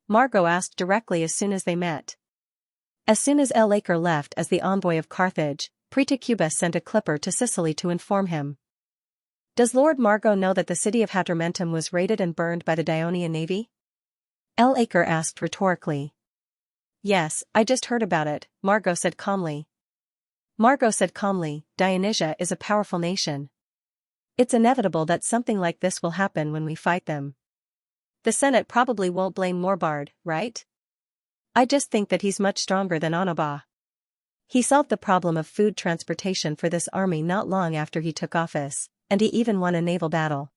Margo asked directly as soon as they met. As soon as El-Aker left as the envoy of Carthage, Pretacubus sent a clipper to Sicily to inform him. Does Lord Margo know that the city of Hadrumentum was raided and burned by the Dionian navy? El-Aker asked rhetorically. Yes, I just heard about it, Margo said calmly. Dionysia is a powerful nation. It's inevitable that something like this will happen when we fight them. The Senate probably won't blame Morbard, right? I just think that he's much stronger than Onoba. He solved the problem of food transportation for this army not long after he took office, and he even won a naval battle.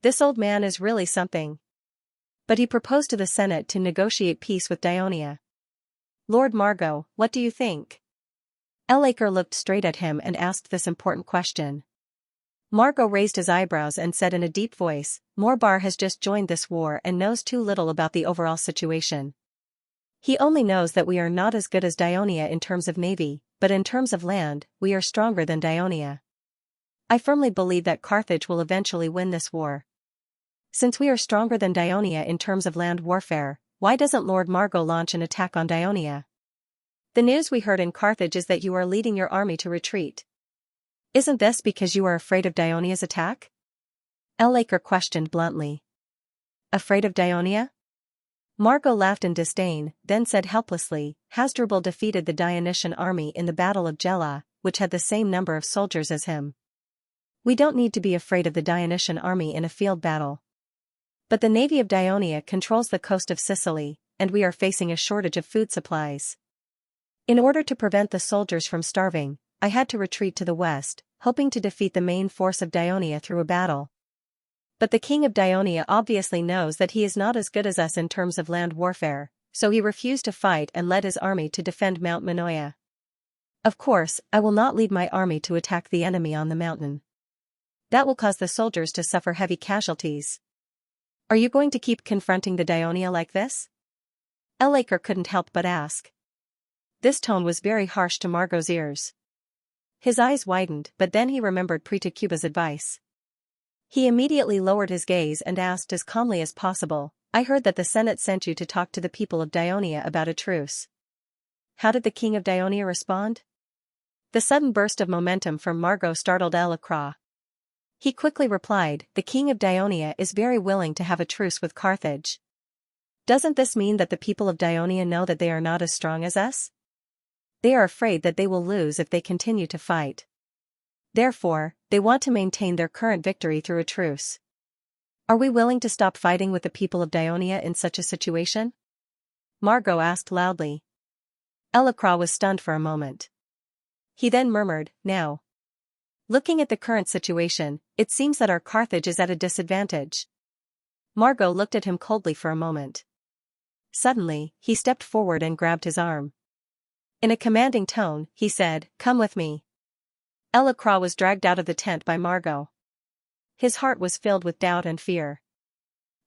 This old man is really something. But he proposed to the Senate to negotiate peace with Dionia. Lord Margo, what do you think? El-Aker looked straight at him and asked this important question. Margo raised his eyebrows and said in a deep voice, Morbar has just joined this war and knows too little about the overall situation. He only knows that we are not as good as Dionia in terms of navy, but in terms of land, we are stronger than Dionia. I firmly believe that Carthage will eventually win this war. Since we are stronger than Dionia in terms of land warfare, why doesn't Lord Margo launch an attack on Dionia? The news we heard in Carthage is that you are leading your army to retreat. Isn't this because you are afraid of Dionia's attack? El-Aker questioned bluntly. Afraid of Dionia? Margo laughed in disdain, then said helplessly, Hasdrubal defeated the Dionysian army in the Battle of Gela, which had the same number of soldiers as him. We don't need to be afraid of the Dionysian army in a field battle. But the navy of Dionia controls the coast of Sicily, and we are facing a shortage of food supplies. In order to prevent the soldiers from starving, I had to retreat to the west, hoping to defeat the main force of Dionia through a battle. But the king of Dionia obviously knows that he is not as good as us in terms of land warfare, so he refused to fight and led his army to defend Mount Minoia. Of course, I will not lead my army to attack the enemy on the mountain. That will cause the soldiers to suffer heavy casualties. Are you going to keep confronting the Dionia like this? El-Aker couldn't help but ask. This tone was very harsh to Margo's ears. His eyes widened, but then he remembered Pretacubus' advice. He immediately lowered his gaze and asked as calmly as possible, I heard that the Senate sent you to talk to the people of Dionia about a truce. How did the king of Dionia respond? The sudden burst of momentum from Margo startled El-Aker. He quickly replied, the king of Dionia is very willing to have a truce with Carthage. Doesn't this mean that the people of Dionia know that they are not as strong as us? They are afraid that they will lose if they continue to fight. Therefore, they want to maintain their current victory through a truce. Are we willing to stop fighting with the people of Dionia in such a situation? Margo asked loudly. El-Aker was stunned for a moment. He then murmured, now. Looking at the current situation, it seems that our Carthage is at a disadvantage. Margo looked at him coldly for a moment. Suddenly, he stepped forward and grabbed his arm. In a commanding tone, he said, come with me. El-Aker was dragged out of the tent by Margo. His heart was filled with doubt and fear.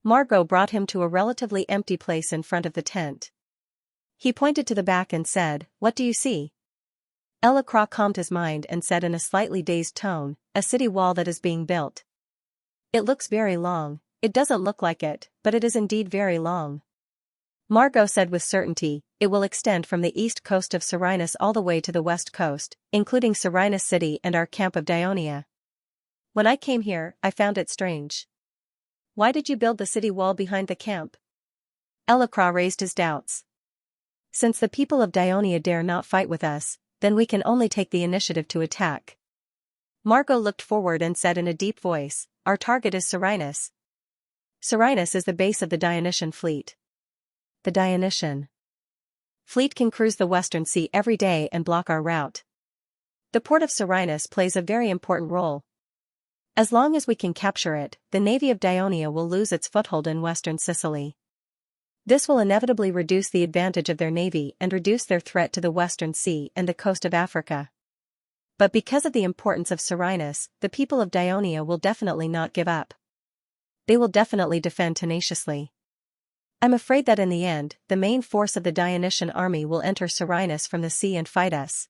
Margo brought him to a relatively empty place in front of the tent. He pointed to the back and said, what do you see? El-Aker calmed his mind and said in a slightly dazed tone, a city wall that is being built. It looks very long. It doesn't look like it, but it is indeed very long. Margo said with certainty, it will extend from the east coast of Serenus all the way to the west coast, including Serenus city and our camp of Dionia. When I came here, I found it strange. Why did you build the city wall behind the camp? El-Aker raised his doubts. Since the people of Dionia dare not fight with us, then we can only take the initiative to attack. Margot looked forward and said in a deep voice, "Our target is Cyrrhinus. Cyrrhinus is the base of the Dionysian fleet. The Dionysian fleet can cruise the Western Sea every day and block our route. The port of Cyrrhinus plays a very important role. As long as we can capture it, the navy of Dionia will lose its foothold in western Sicily. This will inevitably reduce the advantage of their navy and reduce their threat to the Western Sea and the coast of Africa. But because of the importance of Cyrrhinus, the people of Dionia will definitely not give up. They will definitely defend tenaciously. I'm afraid that in the end, the main force of the Dionysian army will enter Cyrrhinus from the sea and fight us."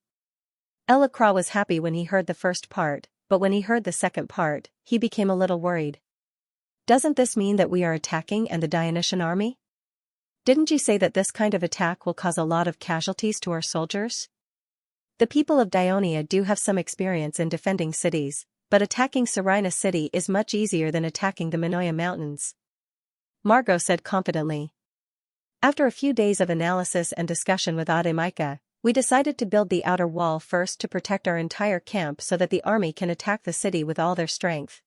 Elacra was happy when he heard the first part, but when he heard the second part, he became a little worried. "Doesn't this mean that we are attacking and the Dionysian army? Didn't you say that this kind of attack will cause a lot of casualties to our soldiers? The people of Dionia do have some experience in defending cities, but attacking Cyrrhinus city is much easier than attacking the Minoia mountains," Margot said confidently. "After a few days of analysis and discussion with Ademaika, we decided to build the outer wall first to protect our entire camp so that the army can attack the city with all their strength.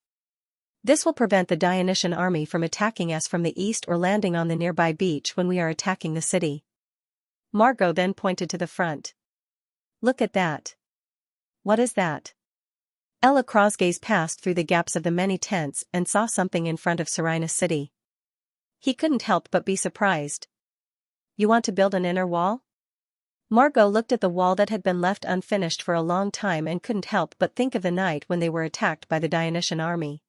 This will prevent the Dionysian army from attacking us from the east or landing on the nearby beach when we are attacking the city." Margot then pointed to the front. "Look at that. What is that?" Elacra's gaze passed through the gaps of the many tents and saw something in front of Cyrrhinus city. He couldn't help but be surprised. "You want to build an inner wall?" Margot looked at the wall that had been left unfinished for a long time and couldn't help but think of the night when they were attacked by the Dionysian army.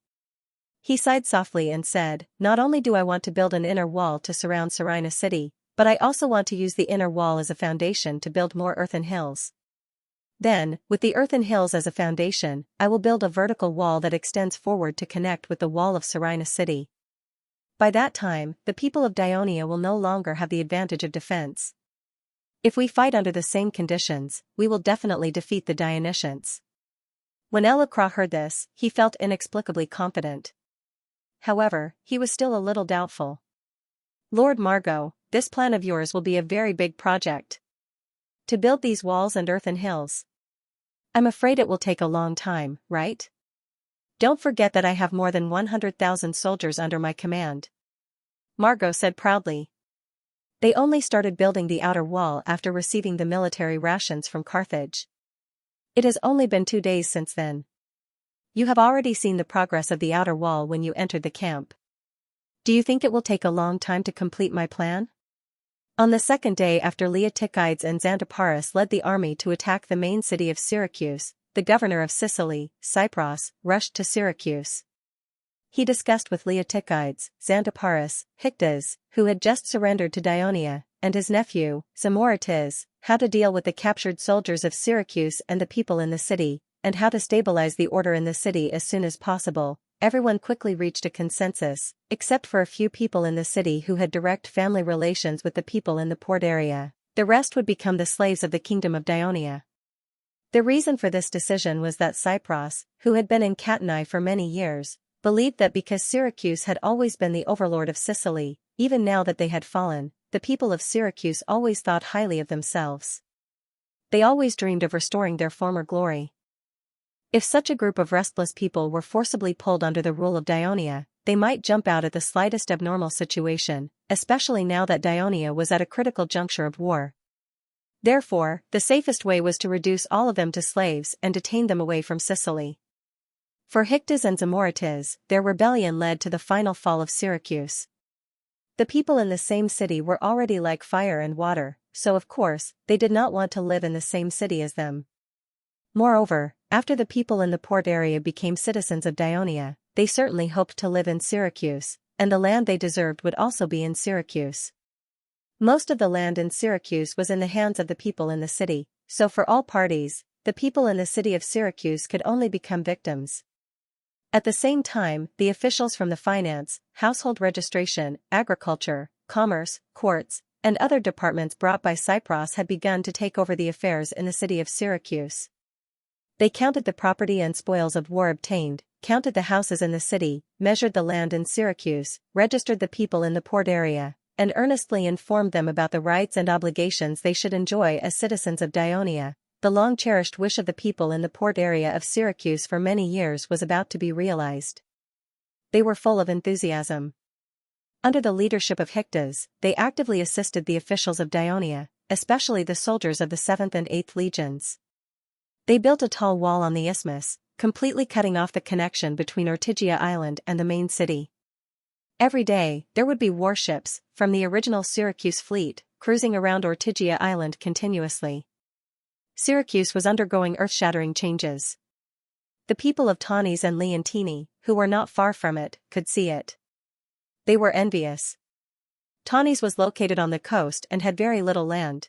He sighed softly and said, "Not only do I want to build an inner wall to surround Cyrrhinus city, but I also want to use the inner wall as a foundation to build more earthen hills. Then, with the earthen hills as a foundation, I will build a vertical wall that extends forward to connect with the wall of Cyrrhinus city. By that time, the people of Dionia will no longer have the advantage of defense. If we fight under the same conditions, we will definitely defeat the Dionysians." When Elacra heard this, he felt inexplicably confident. However, he was still a little doubtful. "Lord Margot, this plan of yours will be a very big project. To build these walls and earthen hills. I'm afraid it will take a long time, right? Don't forget that I have more than 100,000 soldiers under my command," Margot said proudly. They only started building the outer wall after receiving the military rations from Carthage. It has only been 2 days since then. You have already seen the progress of the outer wall when you entered the camp. Do you think it will take a long time to complete my plan? On the second day after Leotychides and Xanthoparus led the army to attack the main city of Syracuse, the governor of Sicily, Cypros, rushed to Syracuse. He discussed with Leotychides, Xanthoparus, Hyctes, who had just surrendered to Dionia, and his nephew, Zamorites, how to deal with the captured soldiers of Syracuse and the people in the city, and how to stabilize the order in the city as soon as possible. Everyone quickly reached a consensus, except for a few people in the city who had direct family relations with the people in the port area. The rest would become the slaves of the kingdom of Dionia. The reason for this decision was that Cypros, who had been in Catanae for many years, believed that because Syracuse had always been the overlord of Sicily, even now that they had fallen, the people of Syracuse always thought highly of themselves. They always dreamed of restoring their former glory. If such a group of restless people were forcibly pulled under the rule of Dionia, they might jump out at the slightest abnormal situation, especially now that Dionia was at a critical juncture of war. Therefore, the safest way was to reduce all of them to slaves and detain them away from Sicily. For Hyctes and Zamorites, their rebellion led to the final fall of Syracuse. The people in the same city were already like fire and water, so of course, they did not want to live in the same city as them. Moreover, after the people in the port area became citizens of Dionia, they certainly hoped to live in Syracuse, and the land they deserved would also be in Syracuse. Most of the land in Syracuse was in the hands of the people in the city, so for all parties, the people in the city of Syracuse could only become victims. At the same time, the officials from the finance, household registration, agriculture, commerce, courts, and other departments brought by Cypros had begun to take over the affairs in the city of Syracuse. They counted the property and spoils of war obtained, counted the houses in the city, measured the land in Syracuse, registered the people in the port area, and earnestly informed them about the rights and obligations they should enjoy as citizens of Dionia. The long-cherished wish of the people in the port area of Syracuse for many years was about to be realized. They were full of enthusiasm. Under the leadership of Hyctas, they actively assisted the officials of Dionia, especially the soldiers of the 7th and 8th legions. They built a tall wall on the isthmus, completely cutting off the connection between Ortygia Island and the main city. Every day, there would be warships, from the original Syracuse fleet, cruising around Ortygia Island continuously. Syracuse was undergoing earth-shattering changes. The people of Tanis and Leontini, who were not far from it, could see it. They were envious. Tanis was located on the coast and had very little land.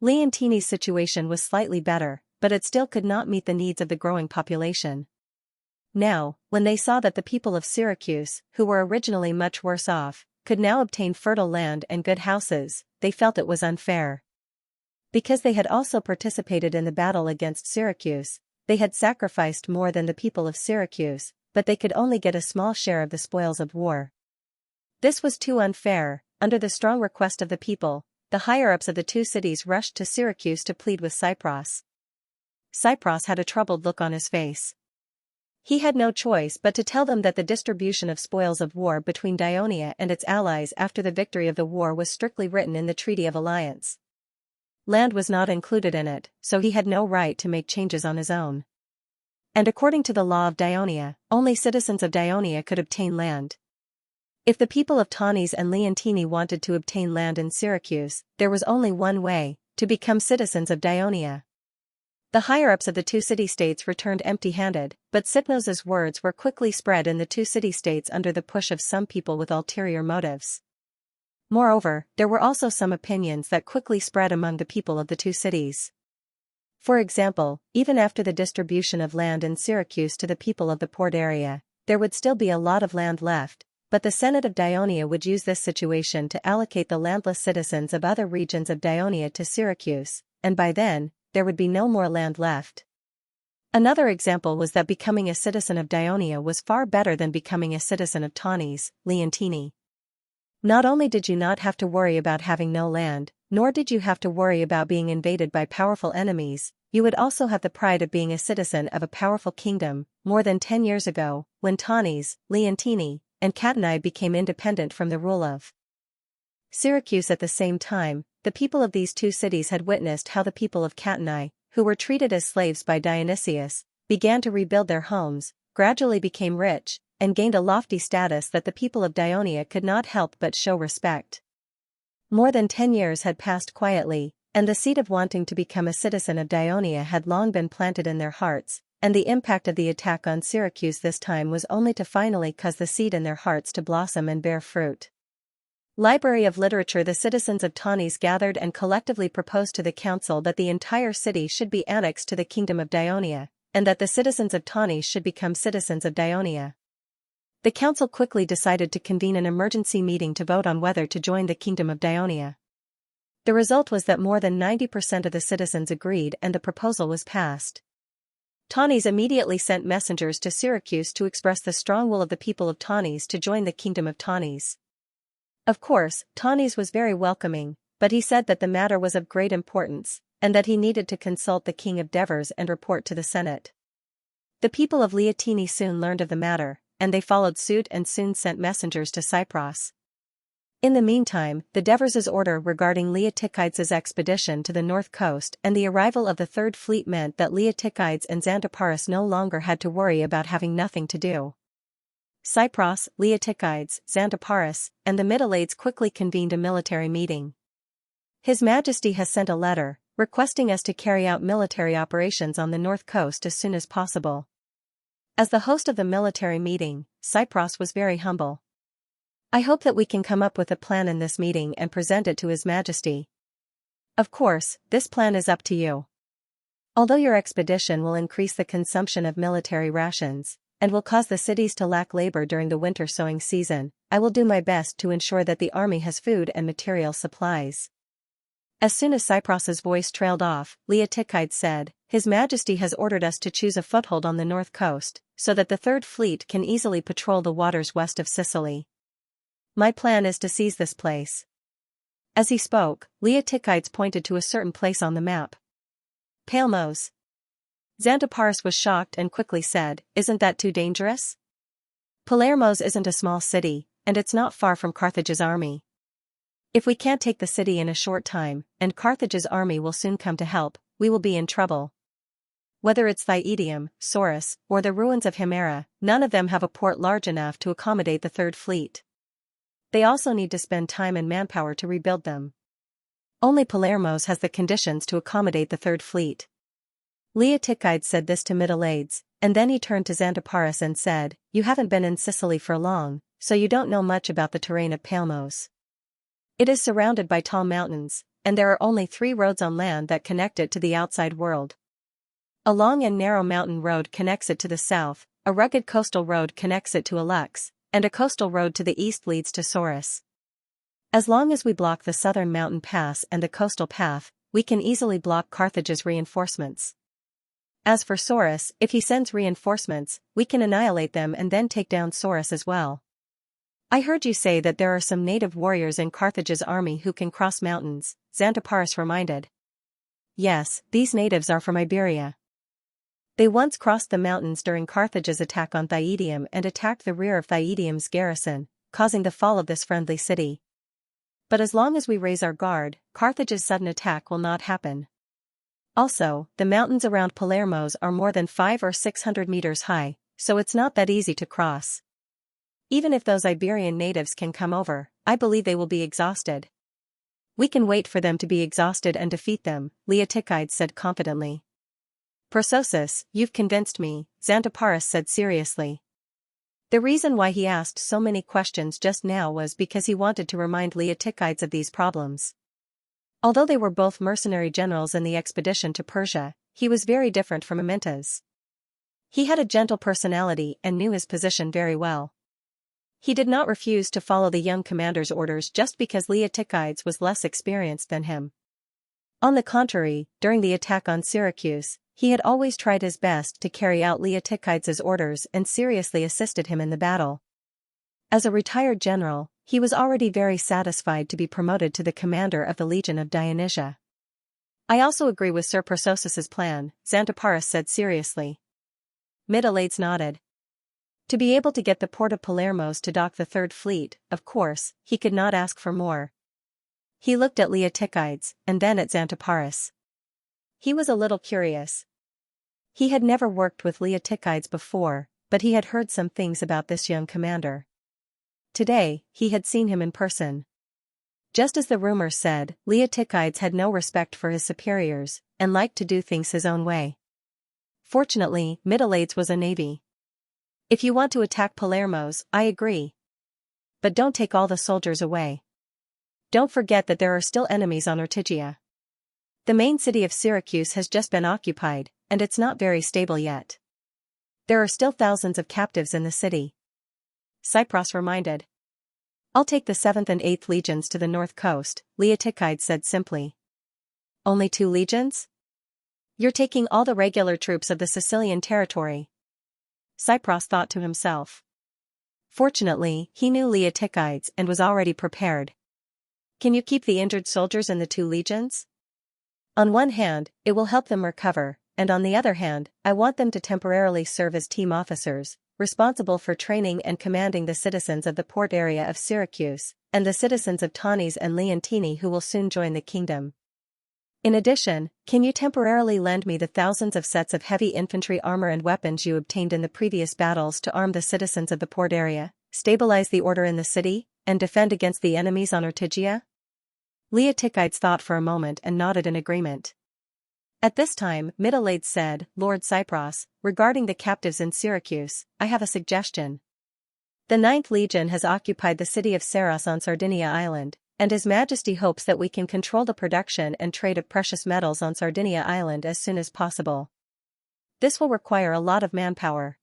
Leontini's situation was slightly better, but it still could not meet the needs of the growing population. Now, when they saw that the people of Syracuse, who were originally much worse off, could now obtain fertile land and good houses, they felt it was unfair. Because they had also participated in the battle against Syracuse, they had sacrificed more than the people of Syracuse, but they could only get a small share of the spoils of war. This was too unfair. Under the strong request of the people, the higher-ups of the two cities rushed to Syracuse to plead with Cypros. Cypros had a troubled look on his face. He had no choice but to tell them that the distribution of spoils of war between Dionia and its allies after the victory of the war was strictly written in the Treaty of Alliance. Land was not included in it, so he had no right to make changes on his own. And according to the law of Dionia, only citizens of Dionia could obtain land. If the people of Tanis and Leontini wanted to obtain land in Syracuse, there was only one way: to become citizens of Dionia. The higher-ups of the two city-states returned empty-handed, but Cypnos's words were quickly spread in the two city-states under the push of some people with ulterior motives. Moreover, there were also some opinions that quickly spread among the people of the two cities. For example, even after the distribution of land in Syracuse to the people of the port area, there would still be a lot of land left, but the Senate of Dionia would use this situation to allocate the landless citizens of other regions of Dionia to Syracuse, and by then, there would be no more land left. Another example was that becoming a citizen of Dionia was far better than becoming a citizen of Tanis, Leontini. Not only did you not have to worry about having no land, nor did you have to worry about being invaded by powerful enemies, you would also have the pride of being a citizen of a powerful kingdom. More than 10 years ago, when Tanis, Leontini, and Catani became independent from the rule of Syracuse at the same time, the people of these two cities had witnessed how the people of Catani, who were treated as slaves by Dionysius, began to rebuild their homes, gradually became rich, and gained a lofty status that the people of Dionia could not help but show respect. More than 10 years had passed quietly, and the seed of wanting to become a citizen of Dionia had long been planted in their hearts, and the impact of the attack on Syracuse this time was only to finally cause the seed in their hearts to blossom and bear fruit. Library of Literature. The citizens of Tanis gathered and collectively proposed to the council that the entire city should be annexed to the kingdom of Dionia, and that the citizens of Tanis should become citizens of Dionia. The council quickly decided to convene an emergency meeting to vote on whether to join the kingdom of Dionia. The result was that more than 90% of the citizens agreed and the proposal was passed. Tanis immediately sent messengers to Syracuse to express the strong will of the people of Tanis to join the kingdom of Tanis. Of course, Tanis was very welcoming, but he said that the matter was of great importance, and that he needed to consult the king of Devers and report to the Senate. The people of Leontini soon learned of the matter, and they followed suit and soon sent messengers to Cypros. In the meantime, the Devers' order regarding Leotychides' expedition to the north coast and the arrival of the Third Fleet meant that Leotychides and Xanthoparis no longer had to worry about having nothing to do. Cypros, Leotychides, Xanthoparis, and the Mytilades quickly convened a military meeting. His Majesty has sent a letter, requesting us to carry out military operations on the north coast as soon as possible. As the host of the military meeting, Cypros was very humble. I hope that we can come up with a plan in this meeting and present it to His Majesty. Of course, this plan is up to you. Although your expedition will increase the consumption of military rations, and will cause the cities to lack labor during the winter sowing season, I will do my best to ensure that the army has food and material supplies. As soon as Cypros's voice trailed off, Leotychides said, His Majesty has ordered us to choose a foothold on the north coast, so that the Third Fleet can easily patrol the waters west of Sicily. My plan is to seize this place. As he spoke, Leotychides pointed to a certain place on the map. Palmos. Xanthoparis was shocked and quickly said, "Isn't that too dangerous? Palermo's isn't a small city, and it's not far from Carthage's army. If we can't take the city in a short time, and Carthage's army will soon come to help, we will be in trouble. Whether it's Thyedium, Sorus, or the ruins of Himera, none of them have a port large enough to accommodate the Third Fleet. They also need to spend time and manpower to rebuild them. Only Palermo's has the conditions to accommodate the Third Fleet." Leotychides said this to Middle-Aides, and then he turned to Xanthoparis and said, "You haven't been in Sicily for long, so you don't know much about the terrain of Palmos. It is surrounded by tall mountains, and there are only 3 roads on land that connect it to the outside world. A long and narrow mountain road connects it to the south, a rugged coastal road connects it to Alux, and a coastal road to the east leads to Sorus. As long as we block the southern mountain pass and the coastal path, we can easily block Carthage's reinforcements. As for Sorus, if he sends reinforcements, we can annihilate them and then take down Sorus as well. I heard you say that there are some native warriors in Carthage's army who can cross mountains," Xanthoparis reminded. "Yes, these natives are from Iberia. They once crossed the mountains during Carthage's attack on Thyedium and attacked the rear of Thyedium's garrison, causing the fall of this friendly city. But as long as we raise our guard, Carthage's sudden attack will not happen. Also, the mountains around Palermo's are more than 500 or 600 meters high, so it's not that easy to cross. Even if those Iberian natives can come over, I believe they will be exhausted." "We can wait for them to be exhausted and defeat them," Leotychides said confidently. "Persosus, you've convinced me," Xanthoparis said seriously. The reason why he asked so many questions just now was because he wanted to remind Leotychides of these problems. Although they were both mercenary generals in the expedition to Persia, he was very different from Amyntas. He had a gentle personality and knew his position very well. He did not refuse to follow the young commander's orders just because Leotychides was less experienced than him. On the contrary, during the attack on Syracuse, he had always tried his best to carry out Leotychides' orders and seriously assisted him in the battle. As a retired general, he was already very satisfied to be promoted to the commander of the Legion of Dionysia. "I also agree with Sir Persosus's plan," Xanthoparis said seriously. Middle-Aides nodded. To be able to get the port of Palermo's to dock the Third Fleet, of course, he could not ask for more. He looked at Leotychides, and then at Xanthoparis. He was a little curious. He had never worked with Leotychides before, but he had heard some things about this young commander. Today, he had seen him in person. Just as the rumors said, Leotychides had no respect for his superiors, and liked to do things his own way. Fortunately, Middle-Aides was a navy. "If you want to attack Palermo's, I agree. But don't take all the soldiers away. Don't forget that there are still enemies on Ortygia. The main city of Syracuse has just been occupied, and it's not very stable yet. There are still thousands of captives in the city." Cypros reminded. "I'll take the 7th and 8th legions to the north coast," Leotychides said simply. "Only 2 legions? You're taking all the regular troops of the Sicilian territory." Cypros thought to himself. Fortunately, he knew Leotychides and was already prepared. "Can you keep the injured soldiers in the 2 legions? On one hand, it will help them recover, and on the other hand, I want them to temporarily serve as team officers, responsible for training and commanding the citizens of the port area of Syracuse, and the citizens of Tanis and Leontini who will soon join the kingdom. In addition, can you temporarily lend me the thousands of sets of heavy infantry armor and weapons you obtained in the previous battles to arm the citizens of the port area, stabilize the order in the city, and defend against the enemies on Ortygia?" Leotychides thought for a moment and nodded in agreement. At this time, Middle-Aides said, "Lord Cypros, regarding the captives in Syracuse, I have a suggestion. The 9th Legion has occupied the city of Saros on Sardinia Island, and His Majesty hopes that we can control the production and trade of precious metals on Sardinia Island as soon as possible. This will require a lot of manpower.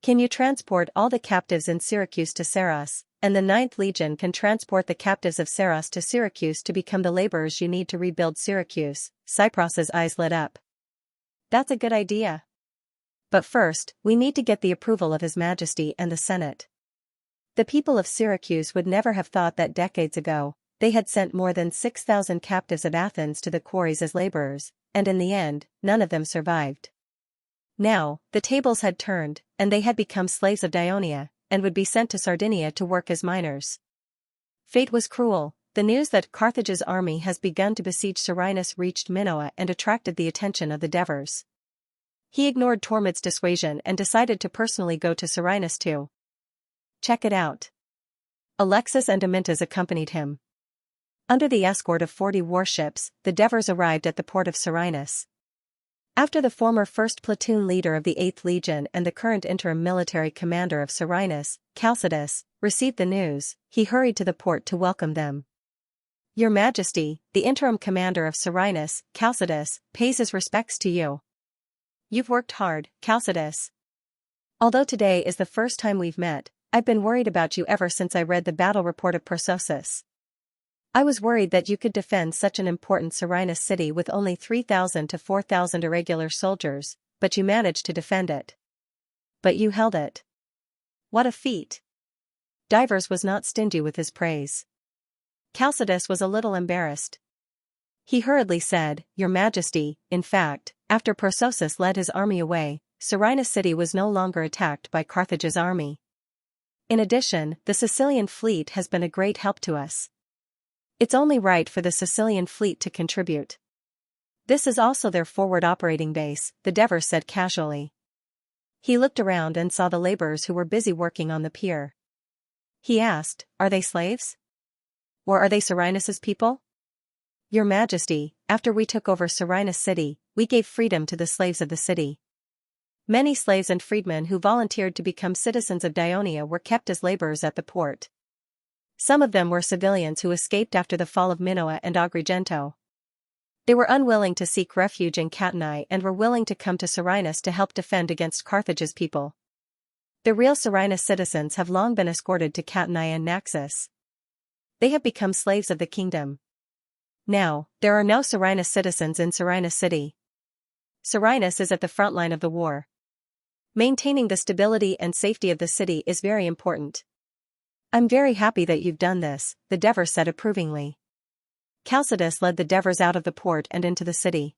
Can you transport all the captives in Syracuse to Saros, and the 9th Legion can transport the captives of Saros to Syracuse to become the laborers you need to rebuild Syracuse?" Cypros's eyes lit up. "That's a good idea. But first, we need to get the approval of His Majesty and the Senate. The people of Syracuse would never have thought that decades ago, they had sent more than 6,000 captives of Athens to the quarries as laborers, and in the end, none of them survived. Now, the tables had turned, and they had become slaves of Dionia, and would be sent to Sardinia to work as miners. Fate was cruel. The news that Carthage's army has begun to besiege Selinus reached Minoa and attracted the attention of the Devers. He ignored Tormod's dissuasion and decided to personally go to Selinus too. Check it out. Alexis and Amyntas accompanied him. Under the escort of 40 warships, the Devers arrived at the port of Selinus. After the former 1st Platoon leader of the 8th Legion and the current interim military commander of Selinus, Chalcidas, received the news, he hurried to the port to welcome them. Your Majesty, the interim commander of Selinus, Chalcidas, pays his respects to you. You've worked hard, Chalcidas. Although today is the first time we've met, I've been worried about you ever since I read the battle report of Persosus. I was worried that you could defend such an important Selinus city with only 3,000 to 4,000 irregular soldiers, but you managed to defend it. But you held it. What a feat! Divers was not stingy with his praise. Chalcidas was a little embarrassed. He hurriedly said, Your Majesty, in fact, after Persosus led his army away, Selinus city was no longer attacked by Carthage's army. In addition, the Sicilian fleet has been a great help to us. It's only right for the Sicilian fleet to contribute. This is also their forward operating base, the Devers said casually. He looked around and saw the laborers who were busy working on the pier. He asked, Are they slaves? Or are they Selinus's people? Your Majesty, after we took over Selinus city, we gave freedom to the slaves of the city. Many slaves and freedmen who volunteered to become citizens of Dionia were kept as laborers at the port. Some of them were civilians who escaped after the fall of Minoa and Agrigento. They were unwilling to seek refuge in Catanae and were willing to come to Selinus to help defend against Carthage's people. The real Selinus citizens have long been escorted to Catanae and Naxos. They have become slaves of the kingdom. Now, there are no Selinus citizens in Selinus city. Selinus is at the front line of the war. Maintaining the stability and safety of the city is very important. I'm very happy that you've done this, the Devers said approvingly. Chalcidas led the Devers out of the port and into the city.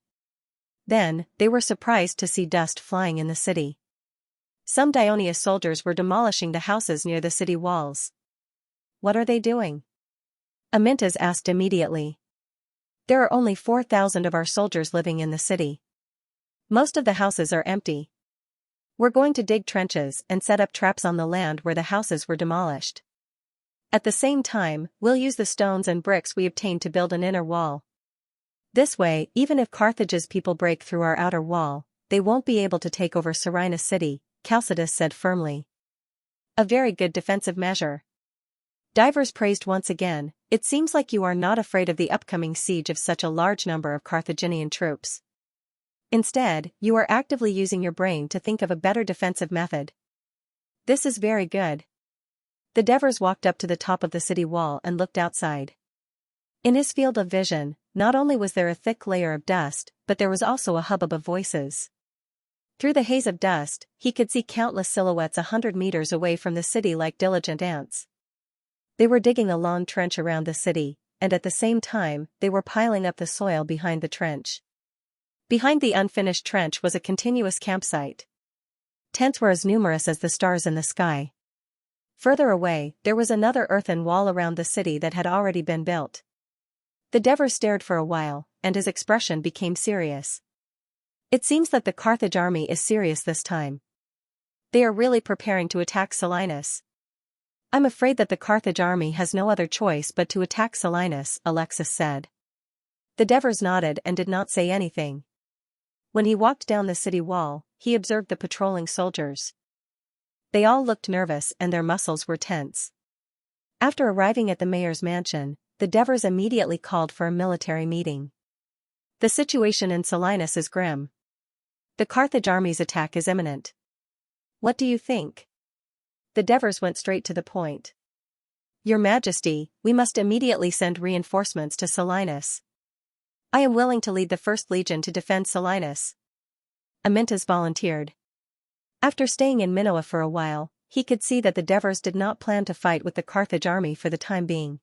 Then, they were surprised to see dust flying in the city. Some Dionia soldiers were demolishing the houses near the city walls. What are they doing? Amyntas asked immediately. There are only 4,000 of our soldiers living in the city. Most of the houses are empty. We're going to dig trenches and set up traps on the land where the houses were demolished. At the same time, we'll use the stones and bricks we obtained to build an inner wall. This way, even if Carthage's people break through our outer wall, they won't be able to take over Selinus city, Chalcidas said firmly. A very good defensive measure. Divers praised once again, it seems like you are not afraid of the upcoming siege of such a large number of Carthaginian troops. Instead, you are actively using your brain to think of a better defensive method. This is very good. The Devers walked up to the top of the city wall and looked outside. In his field of vision, not only was there a thick layer of dust, but there was also a hubbub of voices. Through the haze of dust, he could see countless silhouettes 100 meters away from the city like diligent ants. They were digging a long trench around the city, and at the same time, they were piling up the soil behind the trench. Behind the unfinished trench was a continuous campsite. Tents were as numerous as the stars in the sky. Further away, there was another earthen wall around the city that had already been built. The Devers stared for a while, and his expression became serious. It seems that the Carthage army is serious this time. They are really preparing to attack Selinus. I'm afraid that the Carthage army has no other choice but to attack Selinus, Alexis said. The Devers nodded and did not say anything. When he walked down the city wall, he observed the patrolling soldiers. They all looked nervous and their muscles were tense. After arriving at the mayor's mansion, the Devers immediately called for a military meeting. The situation in Selinus is grim. The Carthage army's attack is imminent. What do you think? The Devers went straight to the point. Your Majesty, we must immediately send reinforcements to Selinus. I am willing to lead the 1st Legion to defend Selinus. Amyntas volunteered. After staying in Minoa for a while, he could see that the Devers did not plan to fight with the Carthage army for the time being.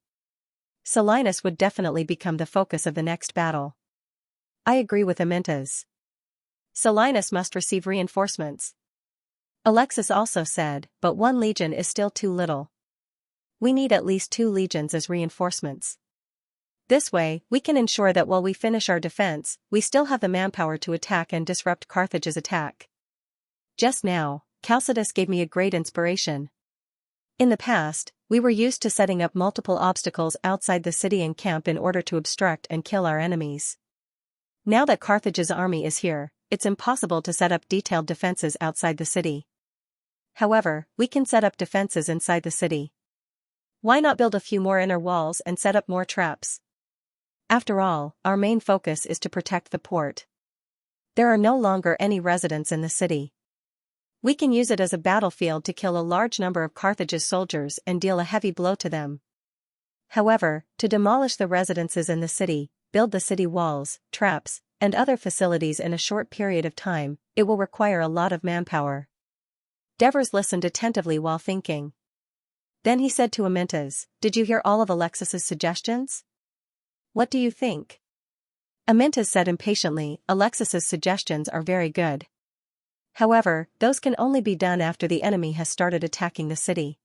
Silenus would definitely become the focus of the next battle. I agree with Amyntas. Silenus must receive reinforcements. Alexis also said, but 1 legion is still too little. We need at least 2 legions as reinforcements. This way, we can ensure that while we finish our defense, we still have the manpower to attack and disrupt Carthage's attack. Just now, Chalcidas gave me a great inspiration. In the past, we were used to setting up multiple obstacles outside the city and camp in order to obstruct and kill our enemies. Now that Carthage's army is here, it's impossible to set up detailed defenses outside the city. However, we can set up defenses inside the city. Why not build a few more inner walls and set up more traps? After all, our main focus is to protect the port. There are no longer any residents in the city. We can use it as a battlefield to kill a large number of Carthage's soldiers and deal a heavy blow to them. However, to demolish the residences in the city, build the city walls, traps, and other facilities in a short period of time, it will require a lot of manpower. Devers listened attentively while thinking. Then he said to Amyntas, "Did you hear all of Alexis's suggestions? What do you think?" Amyntas said impatiently, "Alexis's suggestions are very good. However, those can only be done after the enemy has started attacking the city.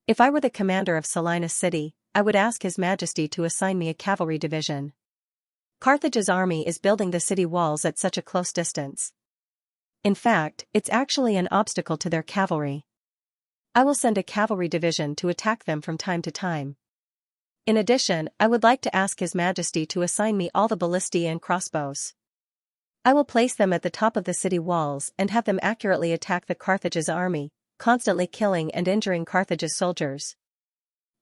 If I were the commander of Silenus city, I would ask His Majesty to assign me a cavalry division. Carthage's army is building the city walls at such a close distance. In fact, it's actually an obstacle to their cavalry. I will send a cavalry division to attack them from time to time. In addition, I would like to ask His Majesty to assign me all the ballistae and crossbows. I will place them at the top of the city walls and have them accurately attack the Carthage's army, constantly killing and injuring Carthage's soldiers."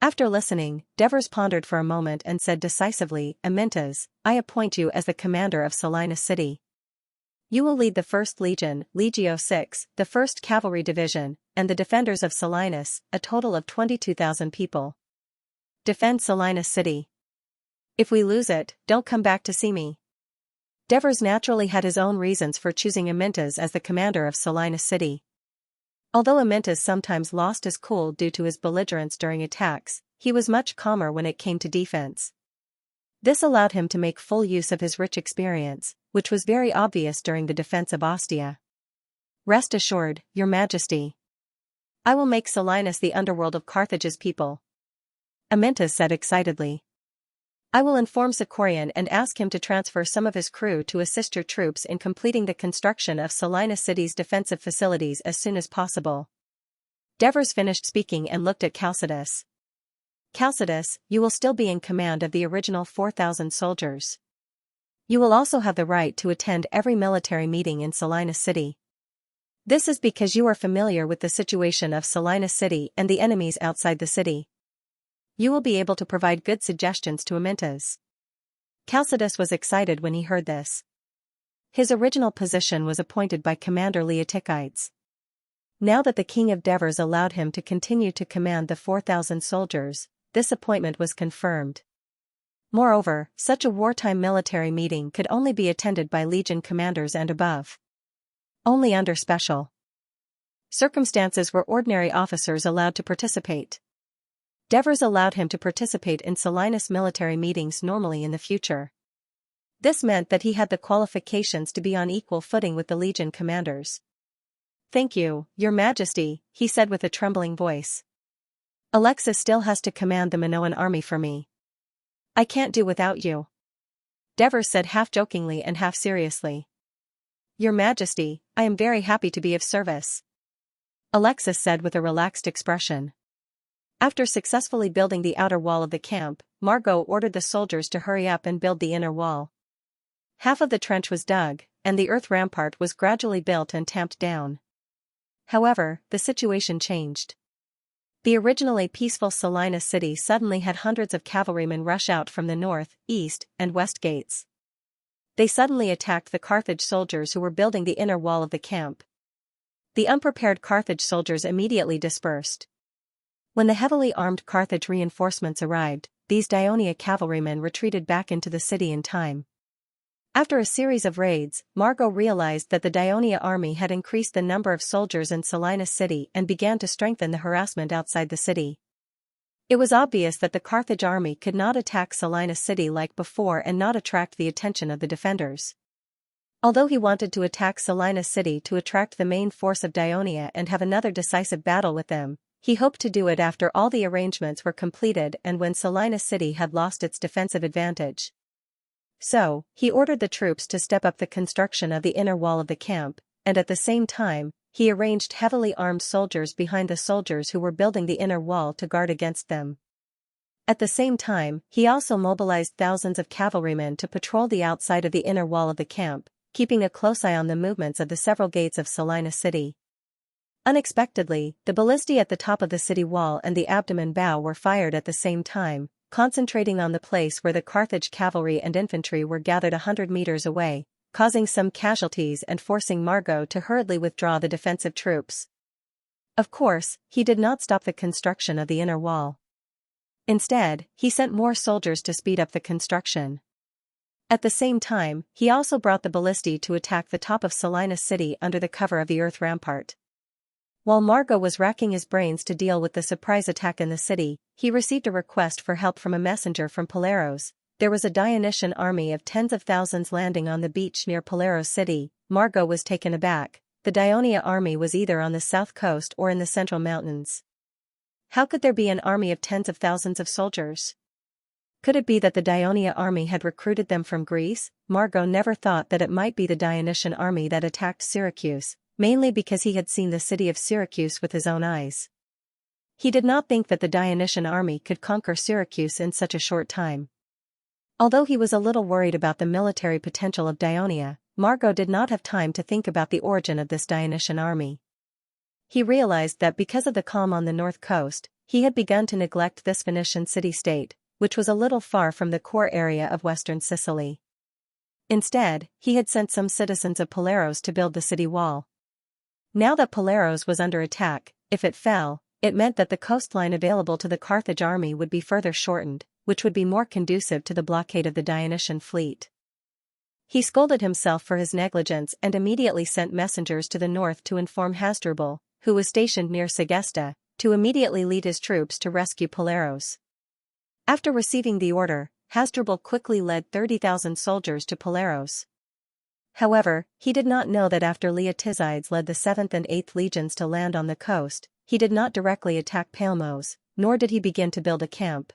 After listening, Devers pondered for a moment and said decisively, "Amyntas, I appoint you as the commander of Silenus city. You will lead the 1st Legion, Legio 6, the 1st Cavalry Division, and the defenders of Silenus, a total of 22,000 people. Defend Silenus city. If we lose it, don't come back to see me." Devers naturally had his own reasons for choosing Amyntas as the commander of Silenus city. Although Amyntas sometimes lost his cool due to his belligerence during attacks, he was much calmer when it came to defense. This allowed him to make full use of his rich experience, which was very obvious during the defense of Ostia. "Rest assured, Your Majesty. I will make Silenus the underworld of Carthage's people," Amyntas said excitedly. "I will inform Sicorian and ask him to transfer some of his crew to assist your troops in completing the construction of Silenus city's defensive facilities as soon as possible." Devers finished speaking and looked at Chalcidas. "Chalcidas, you will still be in command of the original 4,000 soldiers. You will also have the right to attend every military meeting in Silenus city. This is because you are familiar with the situation of Silenus city and the enemies outside the city. You will be able to provide good suggestions to Amyntas." Chalcidas was excited when he heard this. His original position was appointed by Commander Leotychides. Now that the King of Devers allowed him to continue to command the 4,000 soldiers, this appointment was confirmed. Moreover, such a wartime military meeting could only be attended by legion commanders and above. Only under special circumstances were ordinary officers allowed to participate. Devers allowed him to participate in Silenus military meetings normally in the future. This meant that he had the qualifications to be on equal footing with the legion commanders. "Thank you, Your Majesty," he said with a trembling voice. "Alexis still has to command the Minoan army for me. I can't do without you," Devers said half jokingly and half seriously. "Your Majesty, I am very happy to be of service," Alexis said with a relaxed expression. After successfully building the outer wall of the camp, Margot ordered the soldiers to hurry up and build the inner wall. Half of the trench was dug, and the earth rampart was gradually built and tamped down. However, the situation changed. The originally peaceful Silenus city suddenly had hundreds of cavalrymen rush out from the north, east, and west gates. They suddenly attacked the Carthage soldiers who were building the inner wall of the camp. The unprepared Carthage soldiers immediately dispersed. When the heavily armed Carthage reinforcements arrived, these Dionia cavalrymen retreated back into the city in time. After a series of raids, Margot realized that the Daionia army had increased the number of soldiers in Selinus city and began to strengthen the harassment outside the city. It was obvious that the Carthage army could not attack Selinus city like before and not attract the attention of the defenders. Although he wanted to attack Selinus city to attract the main force of Daionia and have another decisive battle with them, he hoped to do it after all the arrangements were completed and when Selinus city had lost its defensive advantage. So, he ordered the troops to step up the construction of the inner wall of the camp, and at the same time, he arranged heavily armed soldiers behind the soldiers who were building the inner wall to guard against them. At the same time, he also mobilized thousands of cavalrymen to patrol the outside of the inner wall of the camp, keeping a close eye on the movements of the several gates of Selinus city. Unexpectedly, the ballistae at the top of the city wall and the abdomen bow were fired at the same time, concentrating on the place where the Carthage cavalry and infantry were gathered 100 meters away, causing some casualties and forcing Margot to hurriedly withdraw the defensive troops. Of course, he did not stop the construction of the inner wall. Instead, he sent more soldiers to speed up the construction. At the same time, he also brought the ballistae to attack the top of Selinus city under the cover of the earth rampart. While Margot was racking his brains to deal with the surprise attack in the city, he received a request for help from a messenger from Paleros. There was a Dionysian army of tens of thousands landing on the beach near Paleros city. Margot was taken aback. The Daionia army was either on the south coast or in the central mountains. How could there be an army of tens of thousands of soldiers? Could it be that the Daionia army had recruited them from Greece? Margot never thought that it might be the Dionysian army that attacked Syracuse, mainly because he had seen the city of Syracuse with his own eyes. He did not think that the Dionysian army could conquer Syracuse in such a short time. Although he was a little worried about the military potential of Daionia, Margot did not have time to think about the origin of this Dionysian army. He realized that because of the calm on the north coast, he had begun to neglect this Phoenician city-state, which was a little far from the core area of western Sicily. Instead, he had sent some citizens of Paleros to build the city wall. Now that Paleros was under attack, if it fell, it meant that the coastline available to the Carthage army would be further shortened, which would be more conducive to the blockade of the Dionysian fleet. He scolded himself for his negligence and immediately sent messengers to the north to inform Hasdrubal, who was stationed near Segesta, to immediately lead his troops to rescue Paleros. After receiving the order, Hasdrubal quickly led 30,000 soldiers to Paleros. However, he did not know that after Leotyzides led the 7th and 8th legions to land on the coast, he did not directly attack Palmos, nor did he begin to build a camp.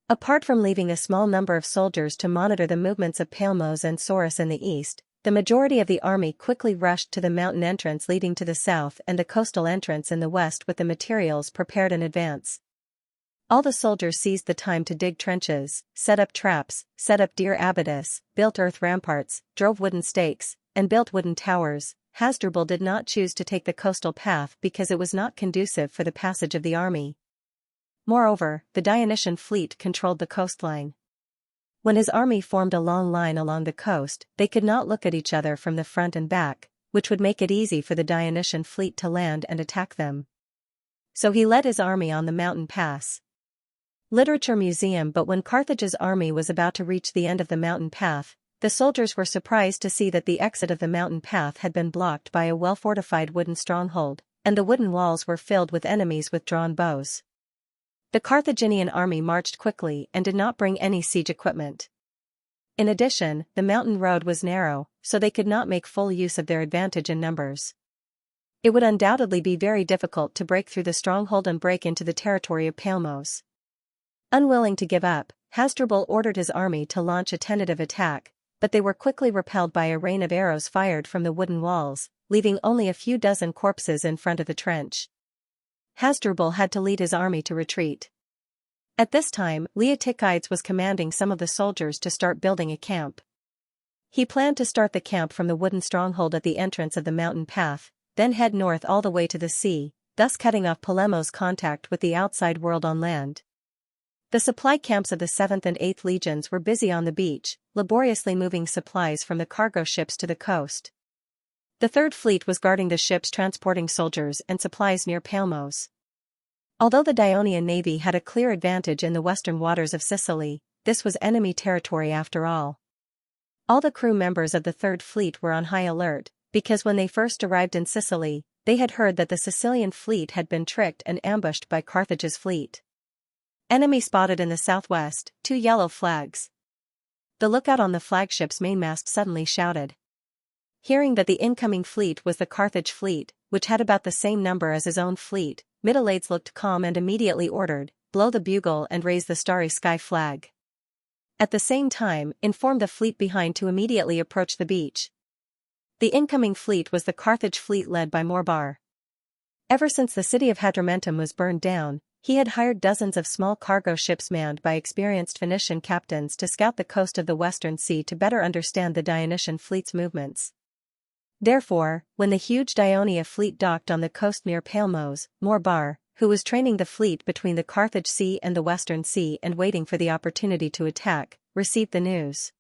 Apart from leaving a small number of soldiers to monitor the movements of Palmos and Sorus in the east, the majority of the army quickly rushed to the mountain entrance leading to the south and the coastal entrance in the west with the materials prepared in advance. All the soldiers seized the time to dig trenches, set up traps, set up deer abatis, built earth ramparts, drove wooden stakes, and built wooden towers. Hasdrubal did not choose to take the coastal path because it was not conducive for the passage of the army. Moreover, the Dionysian fleet controlled the coastline. When his army formed a long line along the coast, they could not look at each other from the front and back, which would make it easy for the Dionysian fleet to land and attack them. So he led his army on the mountain pass. Literature Museum. But when Carthage's army was about to reach the end of the mountain path, the soldiers were surprised to see that the exit of the mountain path had been blocked by a well-fortified wooden stronghold, and the wooden walls were filled with enemies with drawn bows. The Carthaginian army marched quickly and did not bring any siege equipment. In addition, the mountain road was narrow, so they could not make full use of their advantage in numbers. It would undoubtedly be very difficult to break through the stronghold and break into the territory of Palmos. Unwilling to give up, Hasdrubal ordered his army to launch a tentative attack, but they were quickly repelled by a rain of arrows fired from the wooden walls, leaving only a few dozen corpses in front of the trench. Hasdrubal had to lead his army to retreat. At this time, Leotychides was commanding some of the soldiers to start building a camp. He planned to start the camp from the wooden stronghold at the entrance of the mountain path, then head north all the way to the sea, thus cutting off Palermo's contact with the outside world on land. The supply camps of the 7th and 8th legions were busy on the beach, laboriously moving supplies from the cargo ships to the coast. The 3rd Fleet was guarding the ships transporting soldiers and supplies near Palmos. Although the Dionian navy had a clear advantage in the western waters of Sicily, this was enemy territory after all. All the crew members of the Third Fleet were on high alert, because when they first arrived in Sicily, they had heard that the Sicilian fleet had been tricked and ambushed by Carthage's fleet. Enemy spotted in the southwest, 2 yellow flags. The lookout on the flagship's mainmast suddenly shouted. Hearing that the incoming fleet was the Carthage fleet, which had about the same number as his own fleet, Middleades looked calm and immediately ordered, "Blow the bugle and raise the starry sky flag." At the same time, informed the fleet behind to immediately approach the beach. The incoming fleet was the Carthage fleet led by Morbar. Ever since the city of Hadrumetum was burned down, he had hired dozens of small cargo ships manned by experienced Phoenician captains to scout the coast of the Western Sea to better understand the Dionysian fleet's movements. Therefore, when the huge Dionia fleet docked on the coast near Palmos, Morbar, who was training the fleet between the Carthage Sea and the Western Sea and waiting for the opportunity to attack, received the news.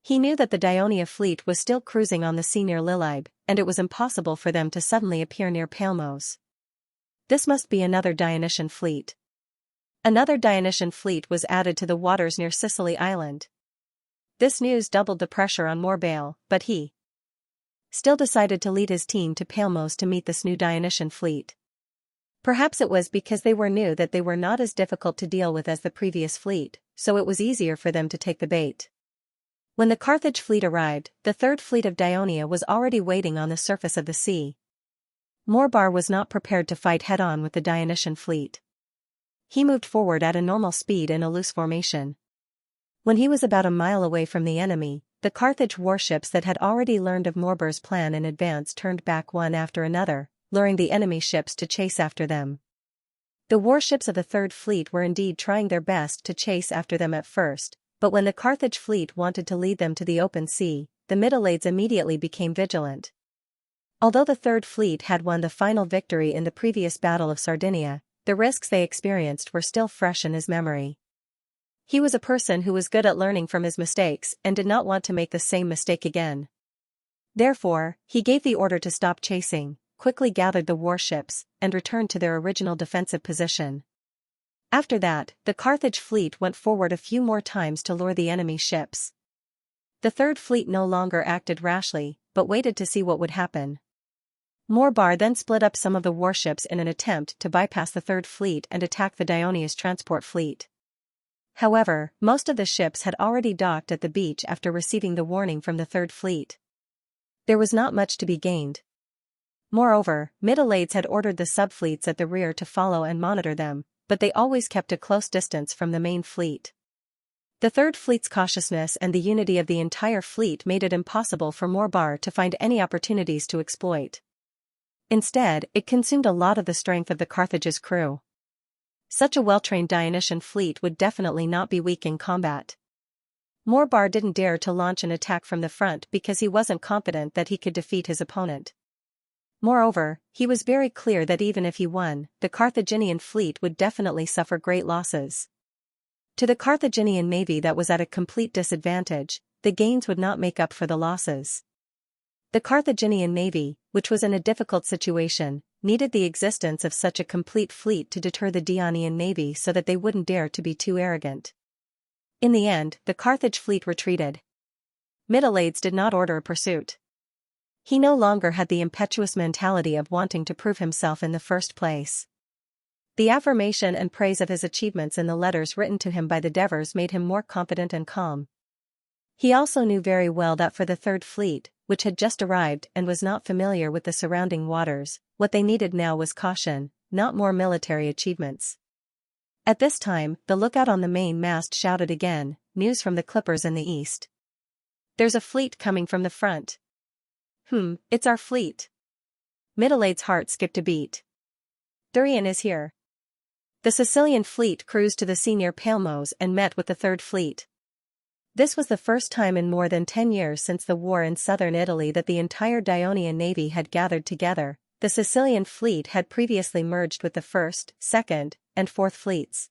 He knew that the Dionia fleet was still cruising on the sea near Lilybe, and it was impossible for them to suddenly appear near Palmos. This must be another Dionysian fleet. Another Dionysian fleet was added to the waters near Sicily Island. This news doubled the pressure on Morbale, but he still decided to lead his team to Palmos to meet this new Dionysian fleet. Perhaps it was because they knew that they were not as difficult to deal with as the previous fleet, so it was easier for them to take the bait. When the Carthage fleet arrived, the Third Fleet of Dionia was already waiting on the surface of the sea. Morbar was not prepared to fight head-on with the Dionysian fleet. He moved forward at a normal speed in a loose formation. When he was about a mile away from the enemy, the Carthage warships that had already learned of Morbar's plan in advance turned back one after another, luring the enemy ships to chase after them. The warships of the Third Fleet were indeed trying their best to chase after them at first, but when the Carthage fleet wanted to lead them to the open sea, the Middleades immediately became vigilant. Although the Third Fleet had won the final victory in the previous Battle of Sardinia, the risks they experienced were still fresh in his memory. He was a person who was good at learning from his mistakes and did not want to make the same mistake again. Therefore, he gave the order to stop chasing, quickly gathered the warships, and returned to their original defensive position. After that, the Carthage fleet went forward a few more times to lure the enemy ships. The Third Fleet no longer acted rashly, but waited to see what would happen. Morbar then split up some of the warships in an attempt to bypass the Third Fleet and attack the Dionysia's transport fleet. However, most of the ships had already docked at the beach after receiving the warning from the Third Fleet. There was not much to be gained. Moreover, Middleades had ordered the subfleets at the rear to follow and monitor them, but they always kept a close distance from the main fleet. The Third Fleet's cautiousness and the unity of the entire fleet made it impossible for Morbar to find any opportunities to exploit. Instead, it consumed a lot of the strength of the Carthage's crew. Such a well-trained Dionysian fleet would definitely not be weak in combat. Morbar didn't dare to launch an attack from the front because he wasn't confident that he could defeat his opponent. Moreover, he was very clear that even if he won, the Carthaginian fleet would definitely suffer great losses. To the Carthaginian navy that was at a complete disadvantage, the gains would not make up for the losses. The Carthaginian navy, which was in a difficult situation, needed the existence of such a complete fleet to deter the Dionysian navy so that they wouldn't dare to be too arrogant. In the end, the Carthage fleet retreated. Middleades did not order a pursuit. He no longer had the impetuous mentality of wanting to prove himself in the first place. The affirmation and praise of his achievements in the letters written to him by the Devers made him more confident and calm. He also knew very well that for the Third Fleet, which had just arrived and was not familiar with the surrounding waters, what they needed now was caution, not more military achievements. At this time, the lookout on the main mast shouted again, "News from the clippers in the east. There's a fleet coming from the front." It's our fleet." Middleades' heart skipped a beat. "Durian is here." The Sicilian fleet cruised to the sea near Palmos and met with the Third Fleet. This was the first time in more than 10 years since the war in southern Italy that the entire Dionysian navy had gathered together. The Sicilian fleet had previously merged with the First, Second, and Fourth Fleets.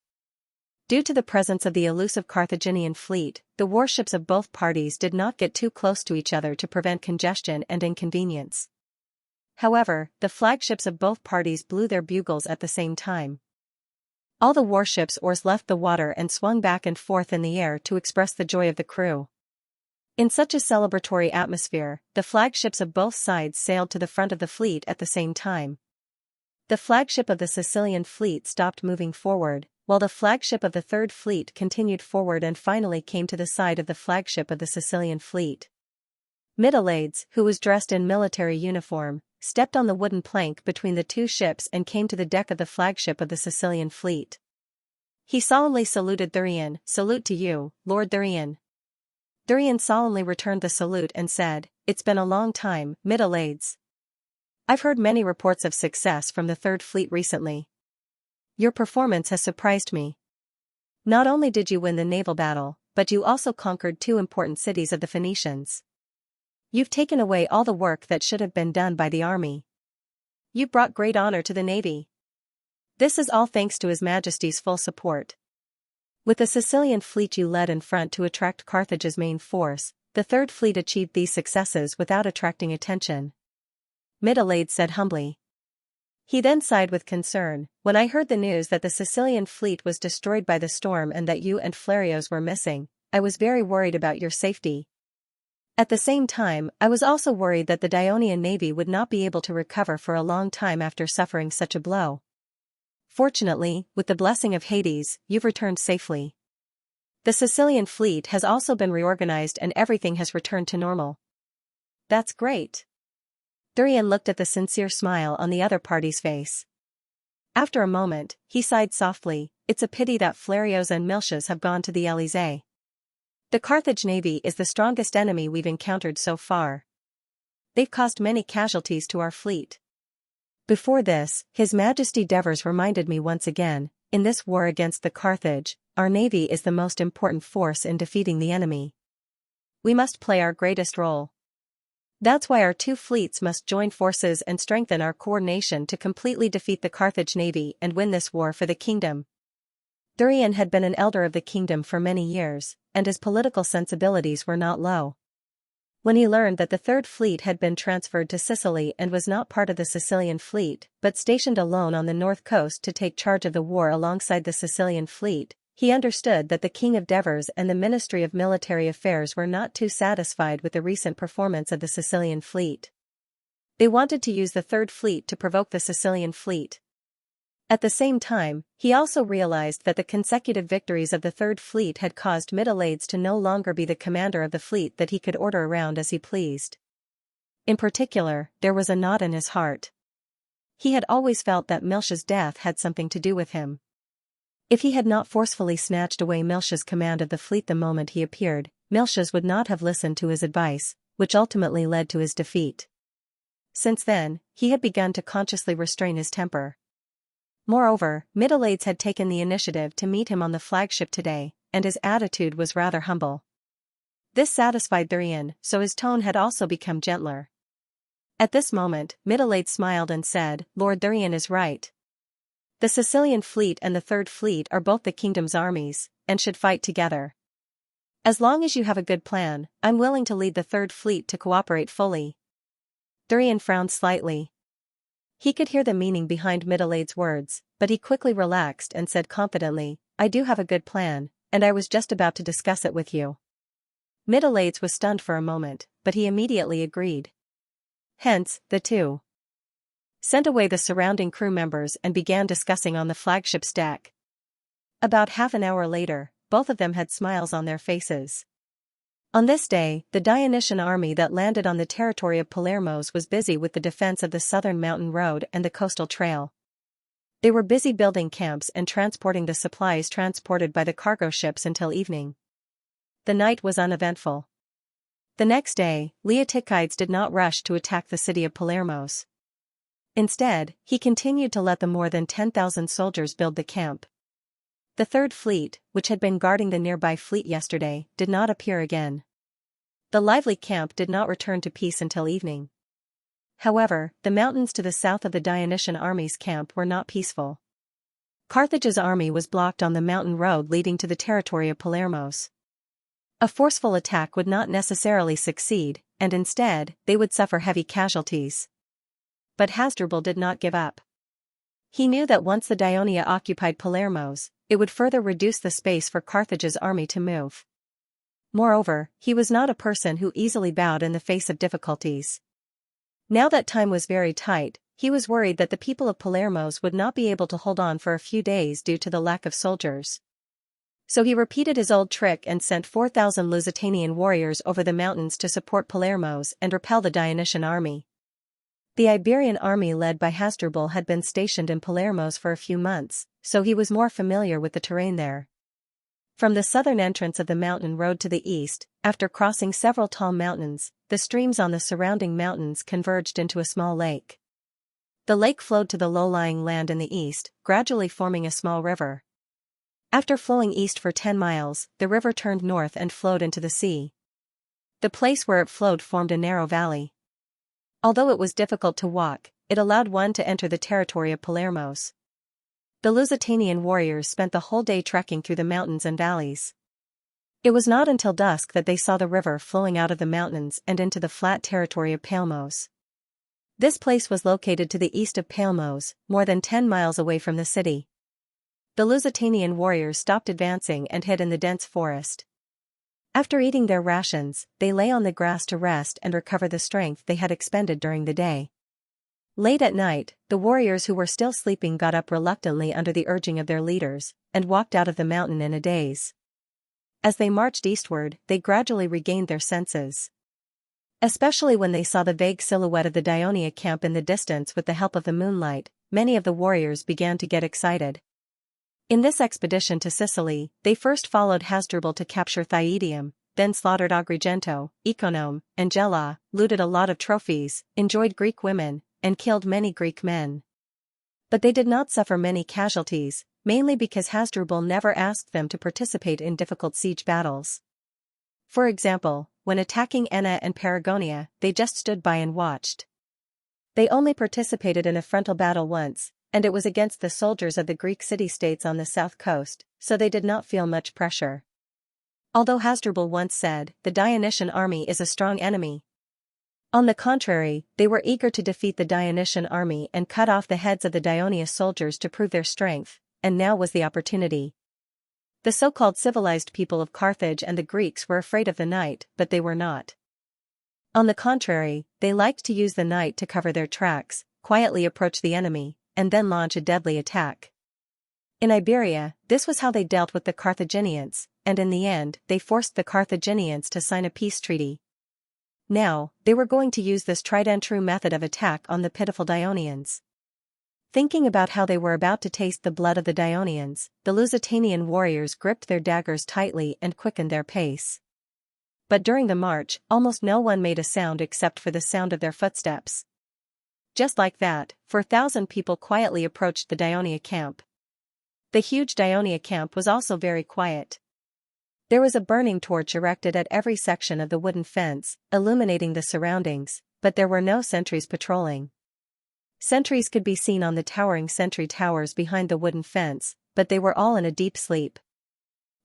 Due to the presence of the elusive Carthaginian fleet, the warships of both parties did not get too close to each other to prevent congestion and inconvenience. However, the flagships of both parties blew their bugles at the same time. All the warships' oars left the water and swung back and forth in the air to express the joy of the crew. In such a celebratory atmosphere, the flagships of both sides sailed to the front of the fleet at the same time. The flagship of the Sicilian fleet stopped moving forward, while the flagship of the Third Fleet continued forward and finally came to the side of the flagship of the Sicilian fleet. Middleades, who was dressed in military uniform, stepped on the wooden plank between the two ships and came to the deck of the flagship of the Sicilian fleet. He solemnly saluted Thurian. "Salute to you, Lord Thurian." Thurian solemnly returned the salute and said, "It's been a long time, Middleades. I've heard many reports of success from the Third Fleet recently. Your performance has surprised me. Not only did you win the naval battle, but you also conquered two important cities of the Phoenicians. You've taken away all the work that should have been done by the army. You brought great honor to the navy. This is all thanks to His Majesty's full support. With the Sicilian fleet you led in front to attract Carthage's main force, the Third Fleet achieved these successes without attracting attention," Middleades said humbly. He then sighed with concern. "When I heard the news that the Sicilian fleet was destroyed by the storm and that you and Flarios were missing, I was very worried about your safety. At the same time, I was also worried that the Dionian navy would not be able to recover for a long time after suffering such a blow. Fortunately, with the blessing of Hades, you've returned safely. The Sicilian fleet has also been reorganized and everything has returned to normal." "That's great." Thurian looked at the sincere smile on the other party's face. After a moment, he sighed softly. "It's a pity that Flarios and Miltias have gone to the Elysee. The Carthage navy is the strongest enemy we've encountered so far. They've caused many casualties to our fleet. Before this, His Majesty Devers reminded me once again, in this war against the Carthage, our navy is the most important force in defeating the enemy. We must play our greatest role. That's why our two fleets must join forces and strengthen our coordination to completely defeat the Carthage navy and win this war for the kingdom." Thurian had been an elder of the kingdom for many years, and his political sensibilities were not low. When he learned that the Third Fleet had been transferred to Sicily and was not part of the Sicilian fleet, but stationed alone on the north coast to take charge of the war alongside the Sicilian fleet, he understood that the King of Devers and the Ministry of Military Affairs were not too satisfied with the recent performance of the Sicilian fleet. They wanted to use the Third Fleet to provoke the Sicilian fleet. At the same time, he also realized that the consecutive victories of the Third Fleet had caused Middleades to no longer be the commander of the fleet that he could order around as he pleased. In particular, there was a knot in his heart. He had always felt that Miltia's death had something to do with him. If he had not forcefully snatched away Miltia's command of the fleet the moment he appeared, Miltia's would not have listened to his advice, which ultimately led to his defeat. Since then, he had begun to consciously restrain his temper. Moreover, Middleades had taken the initiative to meet him on the flagship today, and his attitude was rather humble. This satisfied Thurian, so his tone had also become gentler. At this moment, Middleades smiled and said, "Lord Thurian is right. The Sicilian fleet and the Third Fleet are both the kingdom's armies, and should fight together. As long as you have a good plan, I'm willing to lead the Third Fleet to cooperate fully." Thurian frowned slightly. He could hear the meaning behind Middleades' words, but he quickly relaxed and said confidently, "I do have a good plan, and I was just about to discuss it with you." Middleades was stunned for a moment, but he immediately agreed. Hence, the two sent away the surrounding crew members and began discussing on the flagship's deck. About half an hour later, both of them had smiles on their faces. On this day, the Dionysian army that landed on the territory of Palermos was busy with the defense of the southern mountain road and the coastal trail. They were busy building camps and transporting the supplies transported by the cargo ships until evening. The night was uneventful. The next day, Leotychides did not rush to attack the city of Palermos. Instead, he continued to let the more than 10,000 soldiers build the camp. The Third Fleet, which had been guarding the nearby fleet yesterday, did not appear again. The lively camp did not return to peace until evening. However, the mountains to the south of the Dionysian army's camp were not peaceful. Carthage's army was blocked on the mountain road leading to the territory of Palermos. A forceful attack would not necessarily succeed, and instead, they would suffer heavy casualties. But Hasdrubal did not give up. He knew that once the Dionia occupied Palermos, it would further reduce the space for Carthage's army to move. Moreover, he was not a person who easily bowed in the face of difficulties. Now that time was very tight, he was worried that the people of Palermo's would not be able to hold on for a few days due to the lack of soldiers. So he repeated his old trick and sent 4,000 Lusitanian warriors over the mountains to support Palermo's and repel the Dionysian army. The Iberian army led by Hasdrubal had been stationed in Palermo's for a few months, so he was more familiar with the terrain there. From the southern entrance of the mountain road to the east, after crossing several tall mountains, the streams on the surrounding mountains converged into a small lake. The lake flowed to the low-lying land in the east, gradually forming a small river. After flowing east for 10 miles, the river turned north and flowed into the sea. The place where it flowed formed a narrow valley. Although it was difficult to walk, it allowed one to enter the territory of Palermo's. The Lusitanian warriors spent the whole day trekking through the mountains and valleys. It was not until dusk that they saw the river flowing out of the mountains and into the flat territory of Palermo's. This place was located to the east of Palermo's, more than 10 miles away from the city. The Lusitanian warriors stopped advancing and hid in the dense forest. After eating their rations, they lay on the grass to rest and recover the strength they had expended during the day. Late at night, the warriors who were still sleeping got up reluctantly under the urging of their leaders, and walked out of the mountain in a daze. As they marched eastward, they gradually regained their senses. Especially when they saw the vague silhouette of the Dionia camp in the distance with the help of the moonlight, many of the warriors began to get excited. In this expedition to Sicily, they first followed Hasdrubal to capture Thyidium, then slaughtered Agrigento, Econome, and Gela, looted a lot of trophies, enjoyed Greek women, and killed many Greek men. But they did not suffer many casualties, mainly because Hasdrubal never asked them to participate in difficult siege battles. For example, when attacking Enna and Paragonia, they just stood by and watched. They only participated in a frontal battle once, and it was against the soldiers of the Greek city-states on the south coast, so they did not feel much pressure. Although Hasdrubal once said, "The Dionysian army is a strong enemy." On the contrary, they were eager to defeat the Dionysian army and cut off the heads of the Dionia soldiers to prove their strength, and now was the opportunity. The so-called civilized people of Carthage and the Greeks were afraid of the night, but they were not. On the contrary, they liked to use the night to cover their tracks, quietly approach the enemy, and then launch a deadly attack. In Iberia, this was how they dealt with the Carthaginians, and in the end, they forced the Carthaginians to sign a peace treaty. Now, they were going to use this tried-and-true method of attack on the pitiful Dionians. Thinking about how they were about to taste the blood of the Dionians, the Lusitanian warriors gripped their daggers tightly and quickened their pace. But during the march, almost no one made a sound except for the sound of their footsteps. Just like that, 4,000 people quietly approached the Dionia camp. The huge Dionia camp was also very quiet. There was a burning torch erected at every section of the wooden fence, illuminating the surroundings, but there were no sentries patrolling. Sentries could be seen on the towering sentry towers behind the wooden fence, but they were all in a deep sleep.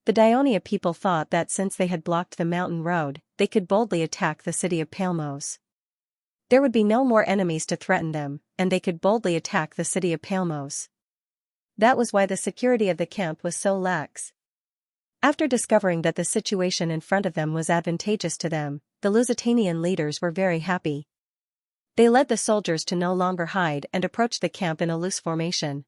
The Dionia people thought that since they had blocked the mountain road, they could boldly attack the city of Palermo's. There would be no more enemies to threaten them, and they could boldly attack the city of Palermo's. That was why the security of the camp was so lax. After discovering that the situation in front of them was advantageous to them, the Lusitanian leaders were very happy. They led the soldiers to no longer hide and approach the camp in a loose formation.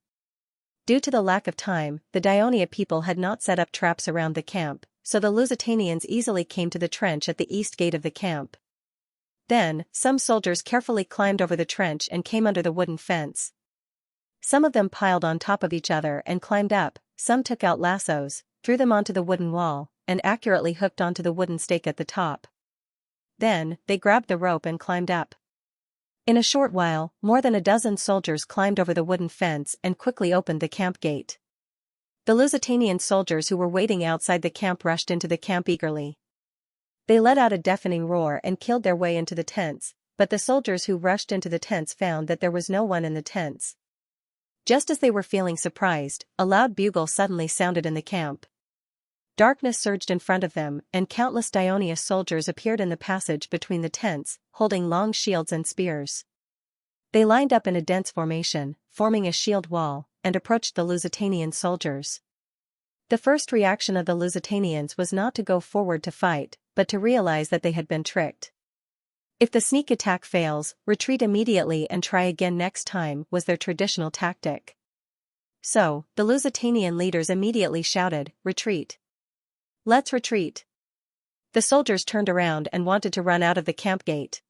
Due to the lack of time, the Dionia people had not set up traps around the camp, so the Lusitanians easily came to the trench at the east gate of the camp. Then, some soldiers carefully climbed over the trench and came under the wooden fence. Some of them piled on top of each other and climbed up, some took out lassos, threw them onto the wooden wall, and accurately hooked onto the wooden stake at the top. Then, they grabbed the rope and climbed up. In a short while, more than a dozen soldiers climbed over the wooden fence and quickly opened the camp gate. The Lusitanian soldiers who were waiting outside the camp rushed into the camp eagerly. They let out a deafening roar and killed their way into the tents, but the soldiers who rushed into the tents found that there was no one in the tents. Just as they were feeling surprised, a loud bugle suddenly sounded in the camp. Darkness surged in front of them, and countless Dionia soldiers appeared in the passage between the tents, holding long shields and spears. They lined up in a dense formation, forming a shield wall, and approached the Lusitanian soldiers. The first reaction of the Lusitanians was not to go forward to fight, but to realize that they had been tricked. If the sneak attack fails, retreat immediately and try again next time was their traditional tactic. So, the Lusitanian leaders immediately shouted, "Retreat! Let's retreat!" The soldiers turned around and wanted to run out of the camp gate.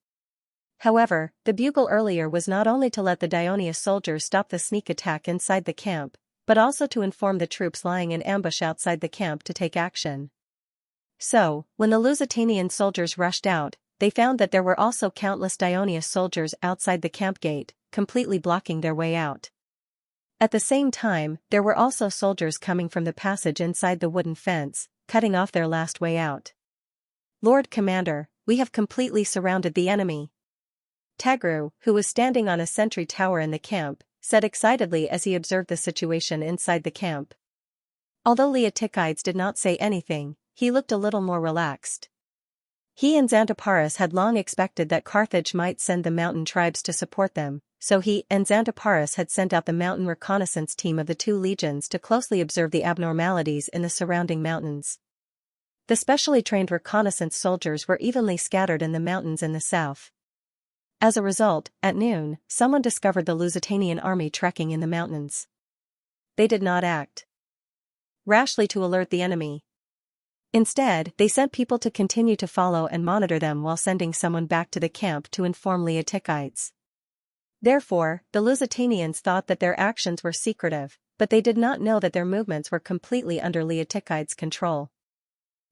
However, the bugle earlier was not only to let the Dionia soldiers stop the sneak attack inside the camp, but also to inform the troops lying in ambush outside the camp to take action. So, when the Lusitanian soldiers rushed out, they found that there were also countless Dionia soldiers outside the camp gate, completely blocking their way out. At the same time, there were also soldiers coming from the passage inside the wooden fence, cutting off their last way out. "Lord Commander, we have completely surrounded the enemy," Tagru, who was standing on a sentry tower in the camp, said excitedly as he observed the situation inside the camp. Although Leotychides did not say anything, he looked a little more relaxed. He and Xanthoparis had long expected that Carthage might send the mountain tribes to support them, so he and Xanthoparis had sent out the mountain reconnaissance team of the two legions to closely observe the abnormalities in the surrounding mountains. The specially trained reconnaissance soldiers were evenly scattered in the mountains in the south. As a result, at noon, someone discovered the Lusitanian army trekking in the mountains. They did not act rashly to alert the enemy. Instead, they sent people to continue to follow and monitor them while sending someone back to the camp to inform Leotychides. Therefore, the Lusitanians thought that their actions were secretive, but they did not know that their movements were completely under Leotychides' control.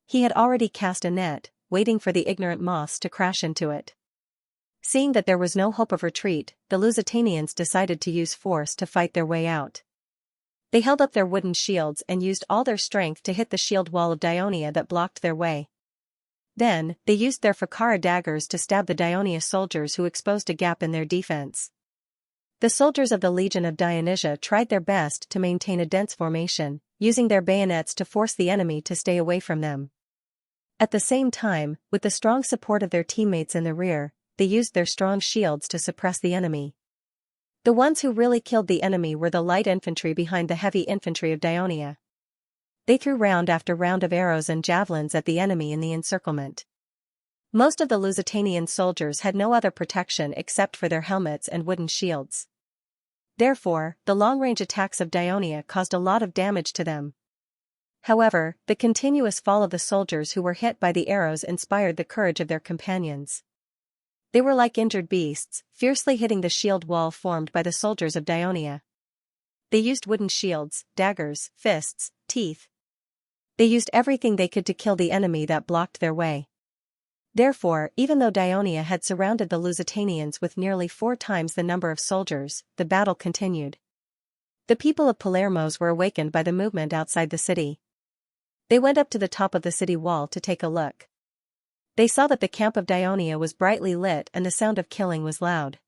He had already cast a net, waiting for the ignorant moths to crash into it. Seeing that there was no hope of retreat, the Lusitanians decided to use force to fight their way out. They held up their wooden shields and used all their strength to hit the shield wall of Dionia that blocked their way. Then, they used their Fakara daggers to stab the Dionia soldiers who exposed a gap in their defense. The soldiers of the Legion of Dionysia tried their best to maintain a dense formation, using their bayonets to force the enemy to stay away from them. At the same time, with the strong support of their teammates in the rear, they used their strong shields to suppress the enemy. The ones who really killed the enemy were the light infantry behind the heavy infantry of Dionia. They threw round after round of arrows and javelins at the enemy in the encirclement. Most of the Lusitanian soldiers had no other protection except for their helmets and wooden shields. Therefore, the long-range attacks of Dionia caused a lot of damage to them. However, the continuous fall of the soldiers who were hit by the arrows inspired the courage of their companions. They were like injured beasts, fiercely hitting the shield wall formed by the soldiers of Dionia. They used wooden shields, daggers, fists, teeth. They used everything they could to kill the enemy that blocked their way. Therefore, even though Dionia had surrounded the Lusitanians with nearly 4 times the number of soldiers, the battle continued. The people of Palermos were awakened by the movement outside the city. They went up to the top of the city wall to take a look. They saw that the camp of Dionia was brightly lit and the sound of killing was loud.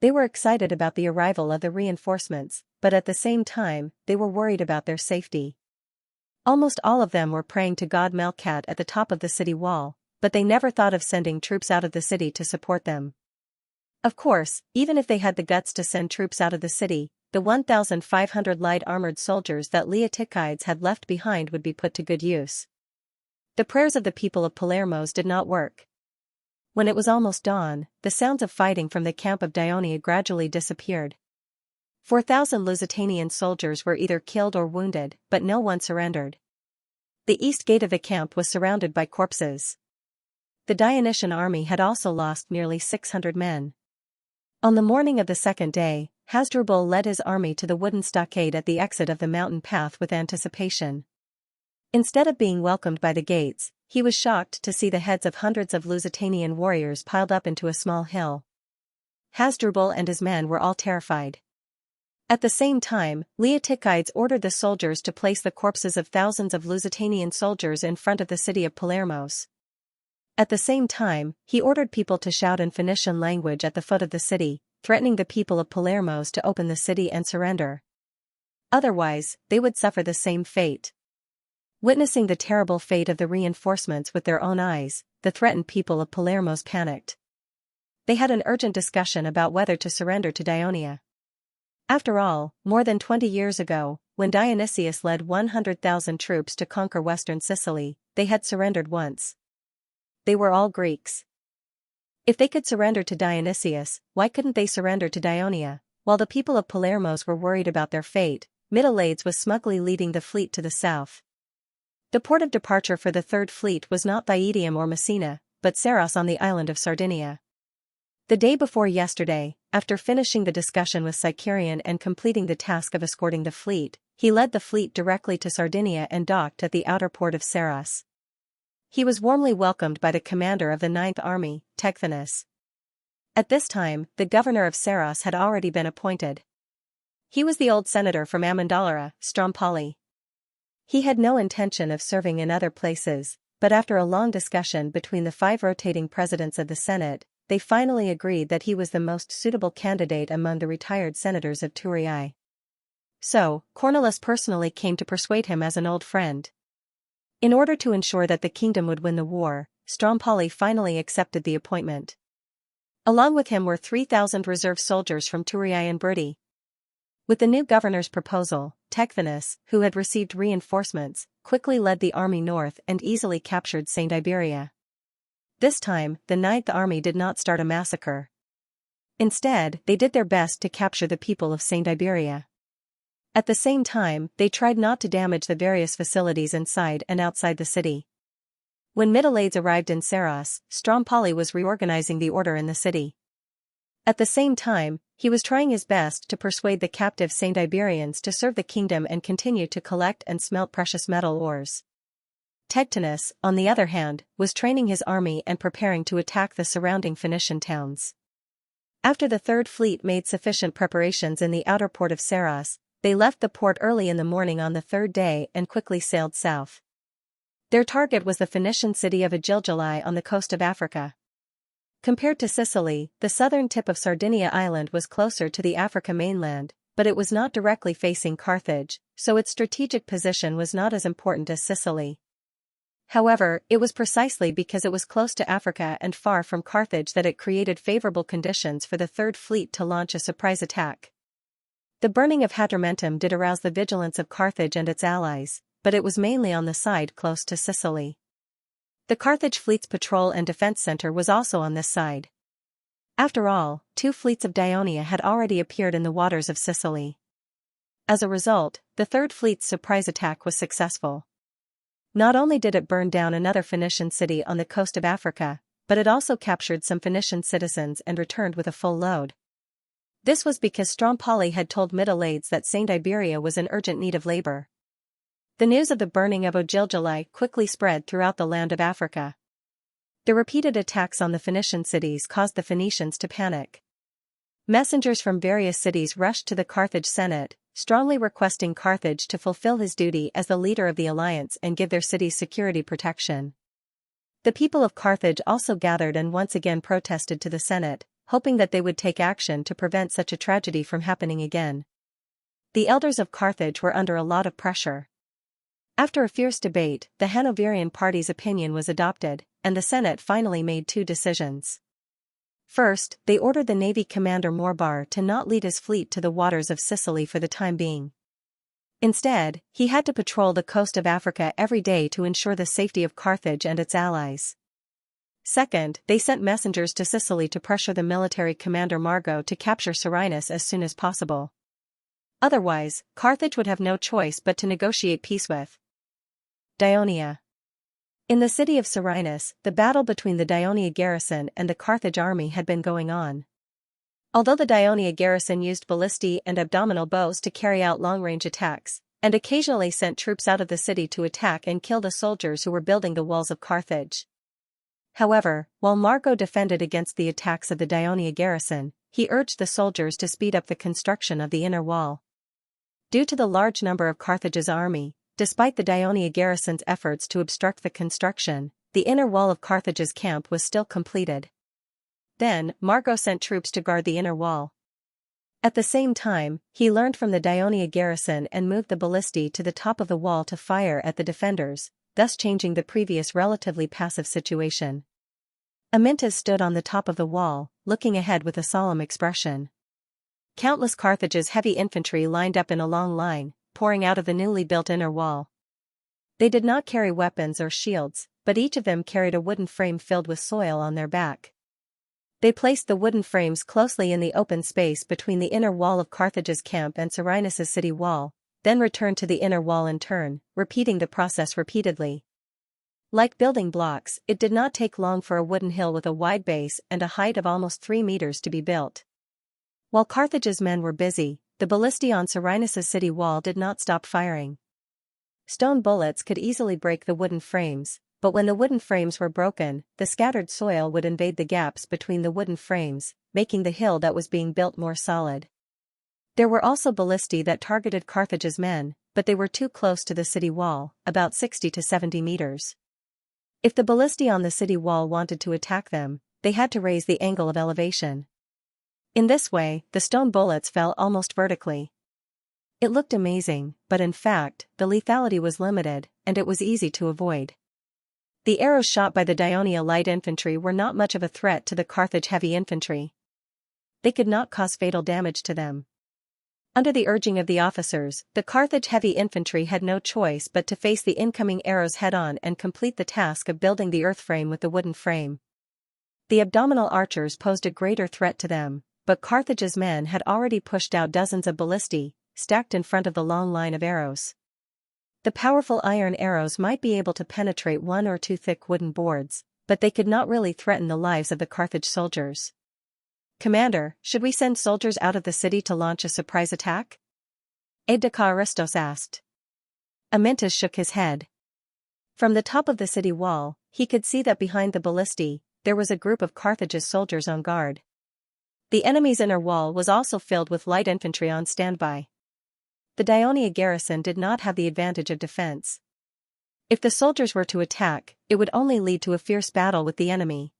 They were excited about the arrival of the reinforcements, but at the same time, they were worried about their safety. Almost all of them were praying to God Melkat at the top of the city wall, but they never thought of sending troops out of the city to support them. Of course, even if they had the guts to send troops out of the city, the 1,500 light armored soldiers that Leotychides had left behind would be put to good use. The prayers of the people of Palermos did not work. When it was almost dawn, the sounds of fighting from the camp of Dionia gradually disappeared. 4,000 Lusitanian soldiers were either killed or wounded, but no one surrendered. The east gate of the camp was surrounded by corpses. The Dionysian army had also lost nearly 600 men. On the morning of the second day, Hasdrubal led his army to the wooden stockade at the exit of the mountain path with anticipation. Instead of being welcomed by the gates, he was shocked to see the heads of hundreds of Lusitanian warriors piled up into a small hill. Hasdrubal and his men were all terrified. At the same time, Leotychides ordered the soldiers to place the corpses of thousands of Lusitanian soldiers in front of the city of Palermos. At the same time, he ordered people to shout in Phoenician language at the foot of the city, threatening the people of Palermos to open the city and surrender. Otherwise, they would suffer the same fate. Witnessing the terrible fate of the reinforcements with their own eyes, the threatened people of Palermos panicked. They had an urgent discussion about whether to surrender to Dionia. After all, more than 20 years ago, when Dionysius led 100,000 troops to conquer western Sicily, they had surrendered once. They were all Greeks. If they could surrender to Dionysius, why couldn't they surrender to Dionia? While the people of Palermos were worried about their fate, Middleades was smugly leading the fleet to the south. The port of departure for the Third Fleet was not Thyetium or Messina, but Saros on the island of Sardinia. The day before yesterday, after finishing the discussion with Sicurian and completing the task of escorting the fleet, he led the fleet directly to Sardinia and docked at the outer port of Saros. He was warmly welcomed by the commander of the Ninth Army, Tecthenus. At this time, the governor of Saros had already been appointed. He was the old senator from Amendolara, Strompoli. He had no intention of serving in other places, but after a long discussion between the 5 rotating presidents of the Senate, they finally agreed that he was the most suitable candidate among the retired senators of Thurii. So, Cornelius personally came to persuade him as an old friend. In order to ensure that the kingdom would win the war, Strompoli finally accepted the appointment. Along with him were 3,000 reserve soldiers from Thurii and Bruttii. With the new governor's proposal, Tecthenus, who had received reinforcements, quickly led the army north and easily captured St. Iberia. This time, the Ninth Army did not start a massacre. Instead, they did their best to capture the people of St. Iberia. At the same time, they tried not to damage the various facilities inside and outside the city. When Middleades arrived in Saros, Strompoli was reorganizing the order in the city. At the same time, he was trying his best to persuade the captive St. Iberians to serve the kingdom and continue to collect and smelt precious metal ores. Tecthenus, on the other hand, was training his army and preparing to attack the surrounding Phoenician towns. After the Third Fleet made sufficient preparations in the outer port of Saros, they left the port early in the morning on the third day and quickly sailed south. Their target was the Phoenician city of Agilgili on the coast of Africa. Compared to Sicily, the southern tip of Sardinia Island was closer to the Africa mainland, but it was not directly facing Carthage, so its strategic position was not as important as Sicily. However, it was precisely because it was close to Africa and far from Carthage that it created favorable conditions for the Third Fleet to launch a surprise attack. The burning of Hadrumetum did arouse the vigilance of Carthage and its allies, but it was mainly on the side close to Sicily. The Carthage fleet's patrol and defense center was also on this side. After all, 2 fleets of Dionia had already appeared in the waters of Sicily. As a result, the Third Fleet's surprise attack was successful. Not only did it burn down another Phoenician city on the coast of Africa, but it also captured some Phoenician citizens and returned with a full load. This was because Strompoli had told Middleades that St. Iberia was in urgent need of labor. The news of the burning of Agilgili quickly spread throughout the land of Africa. The repeated attacks on the Phoenician cities caused the Phoenicians to panic. Messengers from various cities rushed to the Carthage Senate, strongly requesting Carthage to fulfill his duty as the leader of the alliance and give their cities security protection. The people of Carthage also gathered and once again protested to the Senate, hoping that they would take action to prevent such a tragedy from happening again. The elders of Carthage were under a lot of pressure. After a fierce debate, the Hanoverian party's opinion was adopted, and the Senate finally made 2 decisions. First, they ordered the Navy commander Morbar to not lead his fleet to the waters of Sicily for the time being. Instead, he had to patrol the coast of Africa every day to ensure the safety of Carthage and its allies. Second, they sent messengers to Sicily to pressure the military commander Margo to capture Serenus as soon as possible. Otherwise, Carthage would have no choice but to negotiate peace with Dionia. In the city of Serenus, the battle between the Dionia garrison and the Carthage army had been going on. Although the Dionia garrison used ballistae and abdominal bows to carry out long-range attacks, and occasionally sent troops out of the city to attack and kill the soldiers who were building the walls of Carthage. However, while Margo defended against the attacks of the Dionia garrison, he urged the soldiers to speed up the construction of the inner wall. Due to the large number of Carthage's army, despite the Dionia garrison's efforts to obstruct the construction, the inner wall of Carthage's camp was still completed. Then, Margo sent troops to guard the inner wall. At the same time, he learned from the Dionia garrison and moved the ballistae to the top of the wall to fire at the defenders, thus changing the previous relatively passive situation. Amyntas stood on the top of the wall, looking ahead with a solemn expression. Countless Carthage's heavy infantry lined up in a long line, pouring out of the newly built inner wall. They did not carry weapons or shields, but each of them carried a wooden frame filled with soil on their back. They placed the wooden frames closely in the open space between the inner wall of Carthage's camp and Cyrenius' city wall, then returned to the inner wall in turn, repeating the process repeatedly. Like building blocks, it did not take long for a wooden hill with a wide base and a height of almost 3 meters to be built. While Carthage's men were busy, the ballistae on Cyrenius' city wall did not stop firing. Stone bullets could easily break the wooden frames, but when the wooden frames were broken, the scattered soil would invade the gaps between the wooden frames, making the hill that was being built more solid. There were also ballistae that targeted Carthage's men, but they were too close to the city wall, about 60 to 70 meters. If the ballistae on the city wall wanted to attack them, they had to raise the angle of elevation. In this way, the stone bullets fell almost vertically. It looked amazing, but in fact, the lethality was limited, and it was easy to avoid. The arrows shot by the Daionia light infantry were not much of a threat to the Carthage heavy infantry. They could not cause fatal damage to them. Under the urging of the officers, the Carthage heavy infantry had no choice but to face the incoming arrows head-on and complete the task of building the earth frame with the wooden frame. The abdominal archers posed a greater threat to them, but Carthage's men had already pushed out dozens of ballistae, stacked in front of the long line of arrows. The powerful iron arrows might be able to penetrate 1 or 2 thick wooden boards, but they could not really threaten the lives of the Carthage soldiers. "Commander, should we send soldiers out of the city to launch a surprise attack?" Aide-de-camp Aristos asked. Amyntas shook his head. From the top of the city wall, he could see that behind the ballistae, there was a group of Carthage's soldiers on guard. The enemy's inner wall was also filled with light infantry on standby. The Daionia garrison did not have the advantage of defense. If the soldiers were to attack, it would only lead to a fierce battle with the enemy.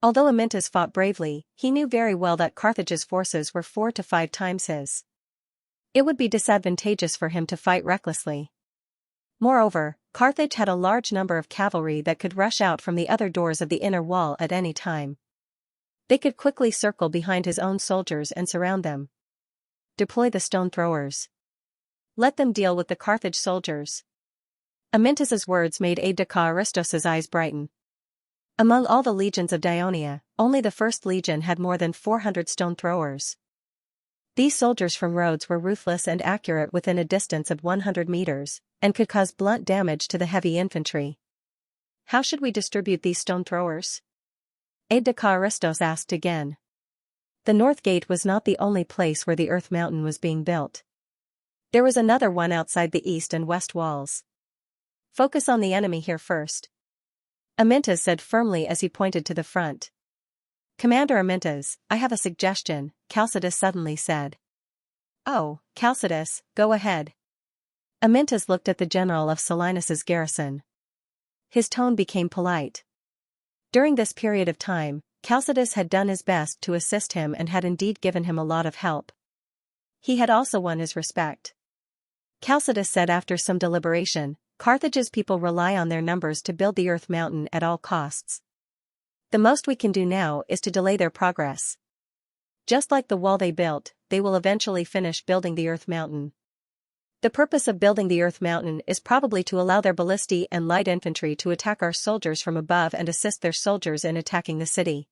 Although Amyntas fought bravely, he knew very well that Carthage's forces were 4 to 5 times his. It would be disadvantageous for him to fight recklessly. Moreover, Carthage had a large number of cavalry that could rush out from the other doors of the inner wall at any time. They could quickly circle behind his own soldiers and surround them. Deploy the stone throwers. Let them deal with the Carthage soldiers. Amyntas's words made aide-de-camp Aristos's eyes brighten. Among all the legions of Daionia, only the first legion had more than 400 stone throwers. These soldiers from Rhodes were ruthless and accurate within a distance of 100 meters, and could cause blunt damage to the heavy infantry. "How should we distribute these stone throwers?" Aide-de-camp Aristos asked again. The north gate was not the only place where the Earth Mountain was being built. There was another one outside the east and west walls. "Focus on the enemy here first," Amyntas said firmly as he pointed to the front. "Commander Amyntas, I have a suggestion," Chalcidas suddenly said. "Oh, Chalcidas, go ahead." Amyntas looked at the general of Cyrenius' garrison. His tone became polite. During this period of time, Chalcidas had done his best to assist him and had indeed given him a lot of help. He had also won his respect. Chalcidas said after some deliberation, "Carthage's people rely on their numbers to build the Earth Mountain at all costs. The most we can do now is to delay their progress. Just like the wall they built, they will eventually finish building the Earth Mountain. The purpose of building the Earth Mountain is probably to allow their ballistae and light infantry to attack our soldiers from above and assist their soldiers in attacking the city.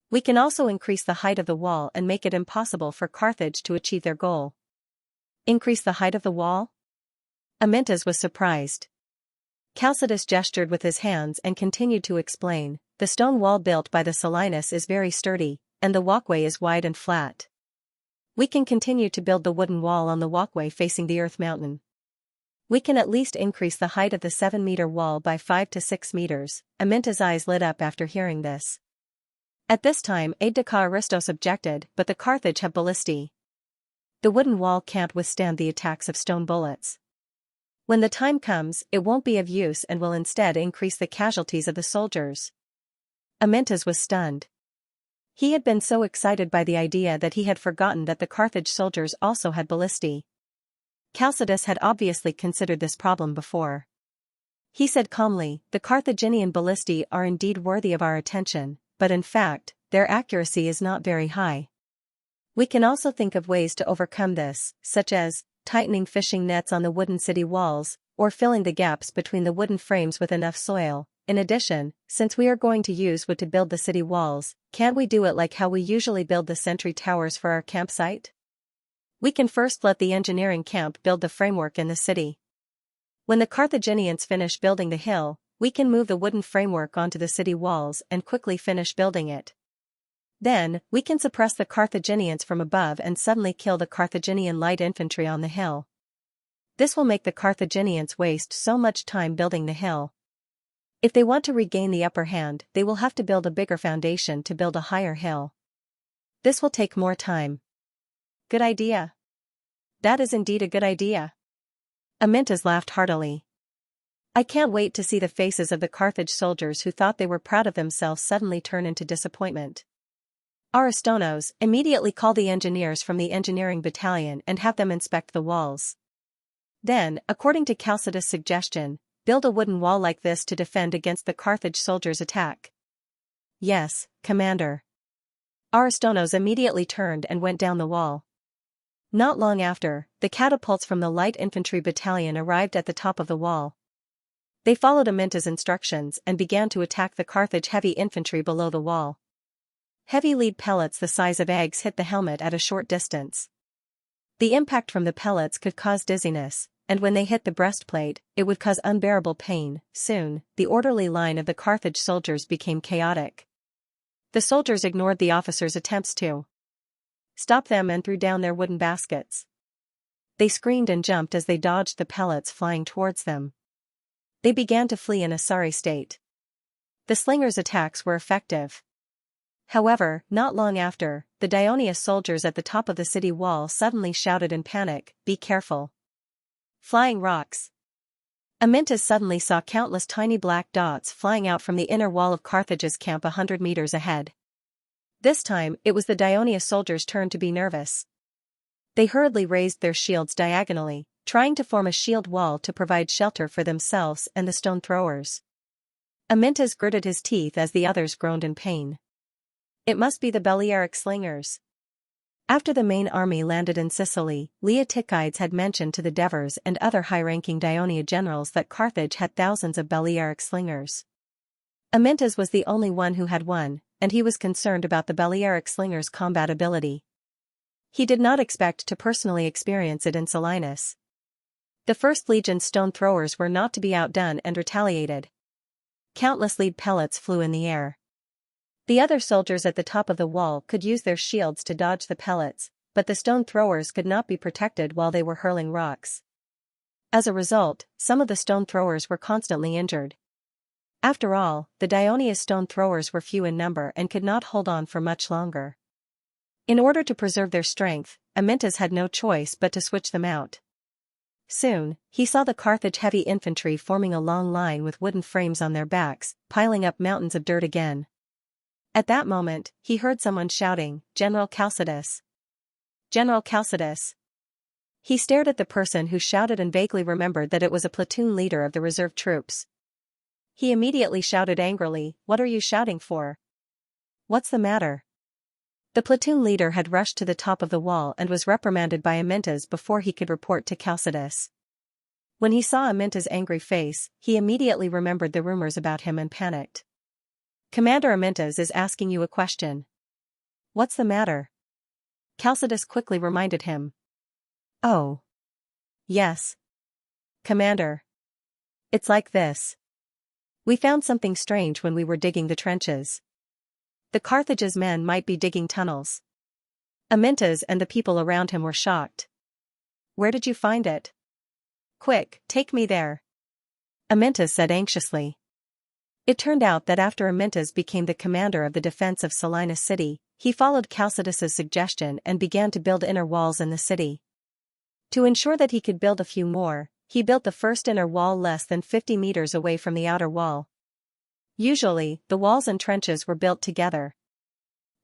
We can also increase the height of the wall and make it impossible for Carthage to achieve their goal." "Increase the height of the wall?" Amyntas was surprised. Chalcidas gestured with his hands and continued to explain, "The stone wall built by the Cyrenius is very sturdy, and the walkway is wide and flat. We can continue to build the wooden wall on the walkway facing the Earth Mountain. We can at least increase the height of the 7-meter wall by 5 to 6 meters, Amyntas' eyes lit up after hearing this. At this time aide-de-camp Aristos objected, "But the Carthage have ballistae. The wooden wall can't withstand the attacks of stone bullets. When the time comes, it won't be of use and will instead increase the casualties of the soldiers." Amyntas was stunned. He had been so excited by the idea that he had forgotten that the Carthage soldiers also had ballistae. Chalcidas had obviously considered this problem before. He said calmly, "The Carthaginian ballistae are indeed worthy of our attention, but in fact, their accuracy is not very high. We can also think of ways to overcome this, such as tightening fishing nets on the wooden city walls, or filling the gaps between the wooden frames with enough soil. In addition, since we are going to use wood to build the city walls, can't we do it like how we usually build the sentry towers for our campsite? We can first let the engineering camp build the framework in the city. When the Carthaginians finish building the hill, we can move the wooden framework onto the city walls and quickly finish building it. Then, we can suppress the Carthaginians from above and suddenly kill the Carthaginian light infantry on the hill. This will make the Carthaginians waste so much time building the hill. If they want to regain the upper hand, they will have to build a bigger foundation to build a higher hill. This will take more time. Good idea. That is indeed a good idea. Amyntas laughed heartily. I can't wait to see the faces of the Carthage soldiers who thought they were proud of themselves suddenly turn into disappointment. Aristonos, immediately call the engineers from the engineering battalion and have them inspect the walls. Then, according to Chalcidas' suggestion, build a wooden wall like this to defend against the Carthage soldiers' attack. Yes, Commander. Aristonos immediately turned and went down the wall. Not long after, the catapults from the light infantry battalion arrived at the top of the wall. They followed Amyntas' instructions and began to attack the Carthage heavy infantry below the wall. Heavy lead pellets the size of eggs hit the helmet at a short distance. The impact from the pellets could cause dizziness, and when they hit the breastplate, it would cause unbearable pain. Soon, the orderly line of the Carthage soldiers became chaotic. The soldiers ignored the officers' attempts to stop them and threw down their wooden baskets. They screamed and jumped as they dodged the pellets flying towards them. They began to flee in a sorry state. The slingers' attacks were effective. However, not long after, the Dionysius soldiers at the top of the city wall suddenly shouted in panic, "Be careful! Flying rocks!" Amyntas suddenly saw countless tiny black dots flying out from the inner wall of Carthage's camp 100 meters ahead. This time, it was the Dionysius soldiers' turn to be nervous. They hurriedly raised their shields diagonally, trying to form a shield wall to provide shelter for themselves and the stone throwers. Amyntas gritted his teeth as the others groaned in pain. It must be the Balearic slingers. After the main army landed in Sicily, Leotychides had mentioned to the Devers and other high-ranking Ionia generals that Carthage had thousands of Balearic slingers. Amyntas was the only one who had one, and he was concerned about the Balearic slingers' combat ability. He did not expect to personally experience it in Selinus. The First Legion's stone throwers were not to be outdone and retaliated. Countless lead pellets flew in the air. The other soldiers at the top of the wall could use their shields to dodge the pellets, but the stone throwers could not be protected while they were hurling rocks. As a result, some of the stone throwers were constantly injured. After all, the Dionysius stone throwers were few in number and could not hold on for much longer. In order to preserve their strength, Amyntas had no choice but to switch them out. Soon, he saw the Carthage heavy infantry forming a long line with wooden frames on their backs, piling up mountains of dirt again. At that moment, he heard someone shouting, "General Chalcidas! General Chalcidas!" He stared at the person who shouted and vaguely remembered that it was a platoon leader of the reserve troops. He immediately shouted angrily, "What are you shouting for? What's the matter?" The platoon leader had rushed to the top of the wall and was reprimanded by Amyntas before he could report to Chalcidas. When he saw Amyntas' angry face, he immediately remembered the rumors about him and panicked. "Commander Amyntas is asking you a question." "What's the matter?" Chalcidas quickly reminded him. "Oh. Yes. Commander. It's like this. We found something strange when we were digging the trenches. The Carthage's men might be digging tunnels." Amyntas and the people around him were shocked. "Where did you find it? Quick, take me there," Amyntas said anxiously. It turned out that after Amyntas became the commander of the defense of Selinus city, he followed Chalcidas' suggestion and began to build inner walls in the city. To ensure that he could build a few more, he built the first inner wall less than 50 meters away from the outer wall. Usually, the walls and trenches were built together.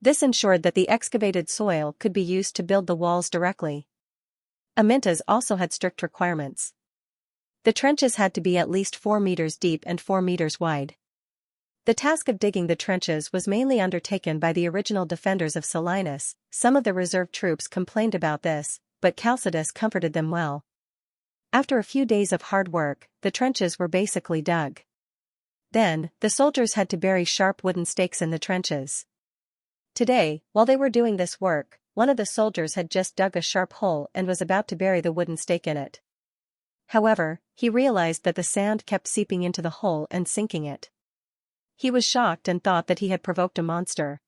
This ensured that the excavated soil could be used to build the walls directly. Amyntas also had strict requirements. The trenches had to be at least 4 meters deep and 4 meters wide. The task of digging the trenches was mainly undertaken by the original defenders of Selinus. Some of the reserve troops complained about this, but Chalcidius comforted them well. After a few days of hard work, the trenches were basically dug. Then, the soldiers had to bury sharp wooden stakes in the trenches. Today, while they were doing this work, one of the soldiers had just dug a sharp hole and was about to bury the wooden stake in it. However, he realized that the sand kept seeping into the hole and sinking it. He was shocked and thought that he had provoked a monster.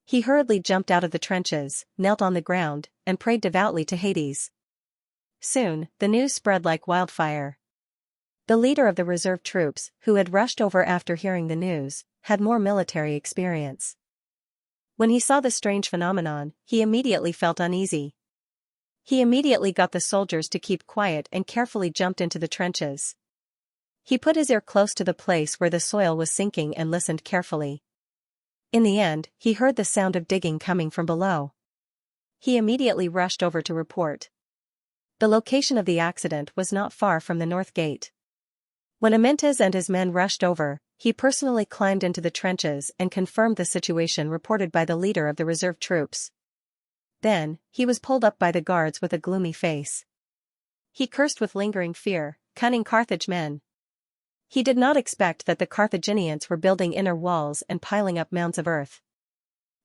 He hurriedly jumped out of the trenches, knelt on the ground, and prayed devoutly to Hades. Soon, the news spread like wildfire. The leader of the reserve troops, who had rushed over after hearing the news, had more military experience. When he saw the strange phenomenon, he immediately felt uneasy. He immediately got the soldiers to keep quiet and carefully jumped into the trenches. He put his ear close to the place where the soil was sinking and listened carefully. In the end, he heard the sound of digging coming from below. He immediately rushed over to report. The location of the accident was not far from the north gate. When Amyntas and his men rushed over, he personally climbed into the trenches and confirmed the situation reported by the leader of the reserve troops. Then, he was pulled up by the guards with a gloomy face. He cursed with lingering fear, "Cunning Carthage men." He did not expect that the Carthaginians were building inner walls and piling up mounds of earth.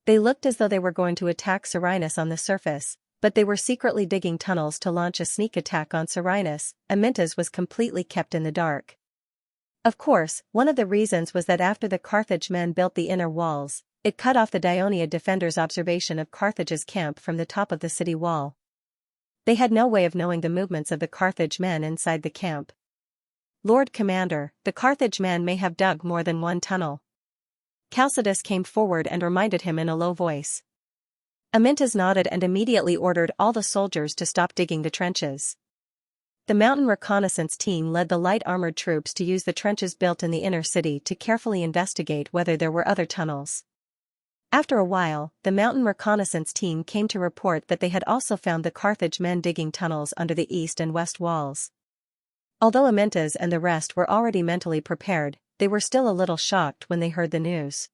They looked as though they were going to attack Selinus on the surface, but they were secretly digging tunnels to launch a sneak attack on Selinus. Amyntas was completely kept in the dark. Of course, one of the reasons was that after the Carthage men built the inner walls, it cut off the Daionia defenders' observation of Carthage's camp from the top of the city wall. They had no way of knowing the movements of the Carthage men inside the camp. "Lord Commander, the Carthage men may have dug more than one tunnel." Chalcidius came forward and reminded him in a low voice. Amyntas nodded and immediately ordered all the soldiers to stop digging the trenches. The mountain reconnaissance team led the light armored troops to use the trenches built in the inner city to carefully investigate whether there were other tunnels. After a while, the mountain reconnaissance team came to report that they had also found the Carthage men digging tunnels under the east and west walls. Although Amyntas and the rest were already mentally prepared, they were still a little shocked when they heard the news.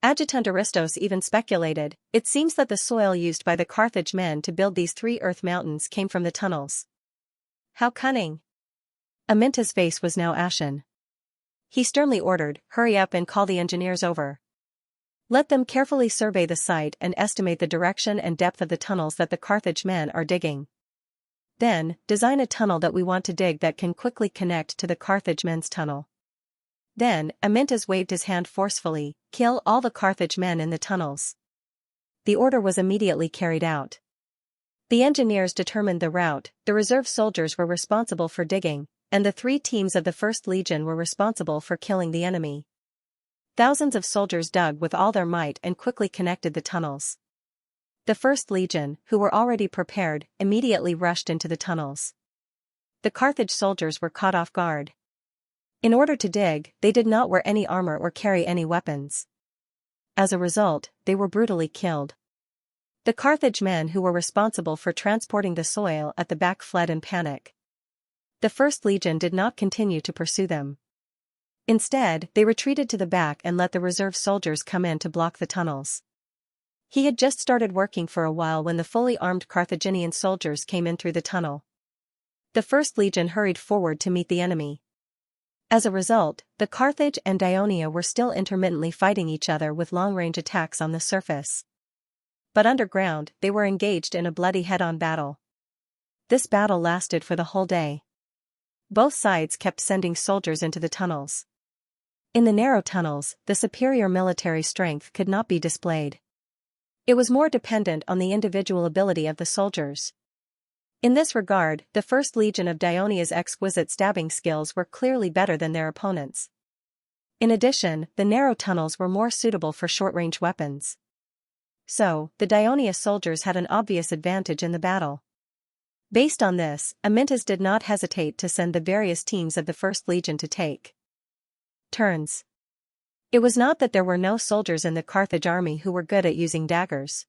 Adjutant Aristos even speculated, "It seems that the soil used by the Carthage men to build these 3 earth mountains came from the tunnels." How cunning! Amyntas' face was now ashen. He sternly ordered, "Hurry up and call the engineers over. Let them carefully survey the site and estimate the direction and depth of the tunnels that the Carthage men are digging. Then, design a tunnel that we want to dig that can quickly connect to the Carthage men's tunnel." Then, Amyntas waved his hand forcefully, "Kill all the Carthage men in the tunnels." The order was immediately carried out. The engineers determined the route, the reserve soldiers were responsible for digging, and the 3 teams of the 1st Legion were responsible for killing the enemy. Thousands of soldiers dug with all their might and quickly connected the tunnels. The 1st Legion, who were already prepared, immediately rushed into the tunnels. The Carthage soldiers were caught off guard. In order to dig, they did not wear any armor or carry any weapons. As a result, they were brutally killed. The Carthage men who were responsible for transporting the soil at the back fled in panic. The 1st Legion did not continue to pursue them. Instead, they retreated to the back and let the reserve soldiers come in to block the tunnels. He had just started working for a while when the fully armed Carthaginian soldiers came in through the tunnel. The 1st Legion hurried forward to meet the enemy. As a result, the Carthage and Daionia were still intermittently fighting each other with long-range attacks on the surface. But underground, they were engaged in a bloody head-on battle. This battle lasted for the whole day. Both sides kept sending soldiers into the tunnels. In the narrow tunnels, the superior military strength could not be displayed. It was more dependent on the individual ability of the soldiers. In this regard, the 1st Legion of Daonia's exquisite stabbing skills were clearly better than their opponents. In addition, the narrow tunnels were more suitable for short-range weapons. So, the Daionia soldiers had an obvious advantage in the battle. Based on this, Amyntas did not hesitate to send the various teams of the 1st Legion to take turns. It was not that there were no soldiers in the Carthage army who were good at using daggers.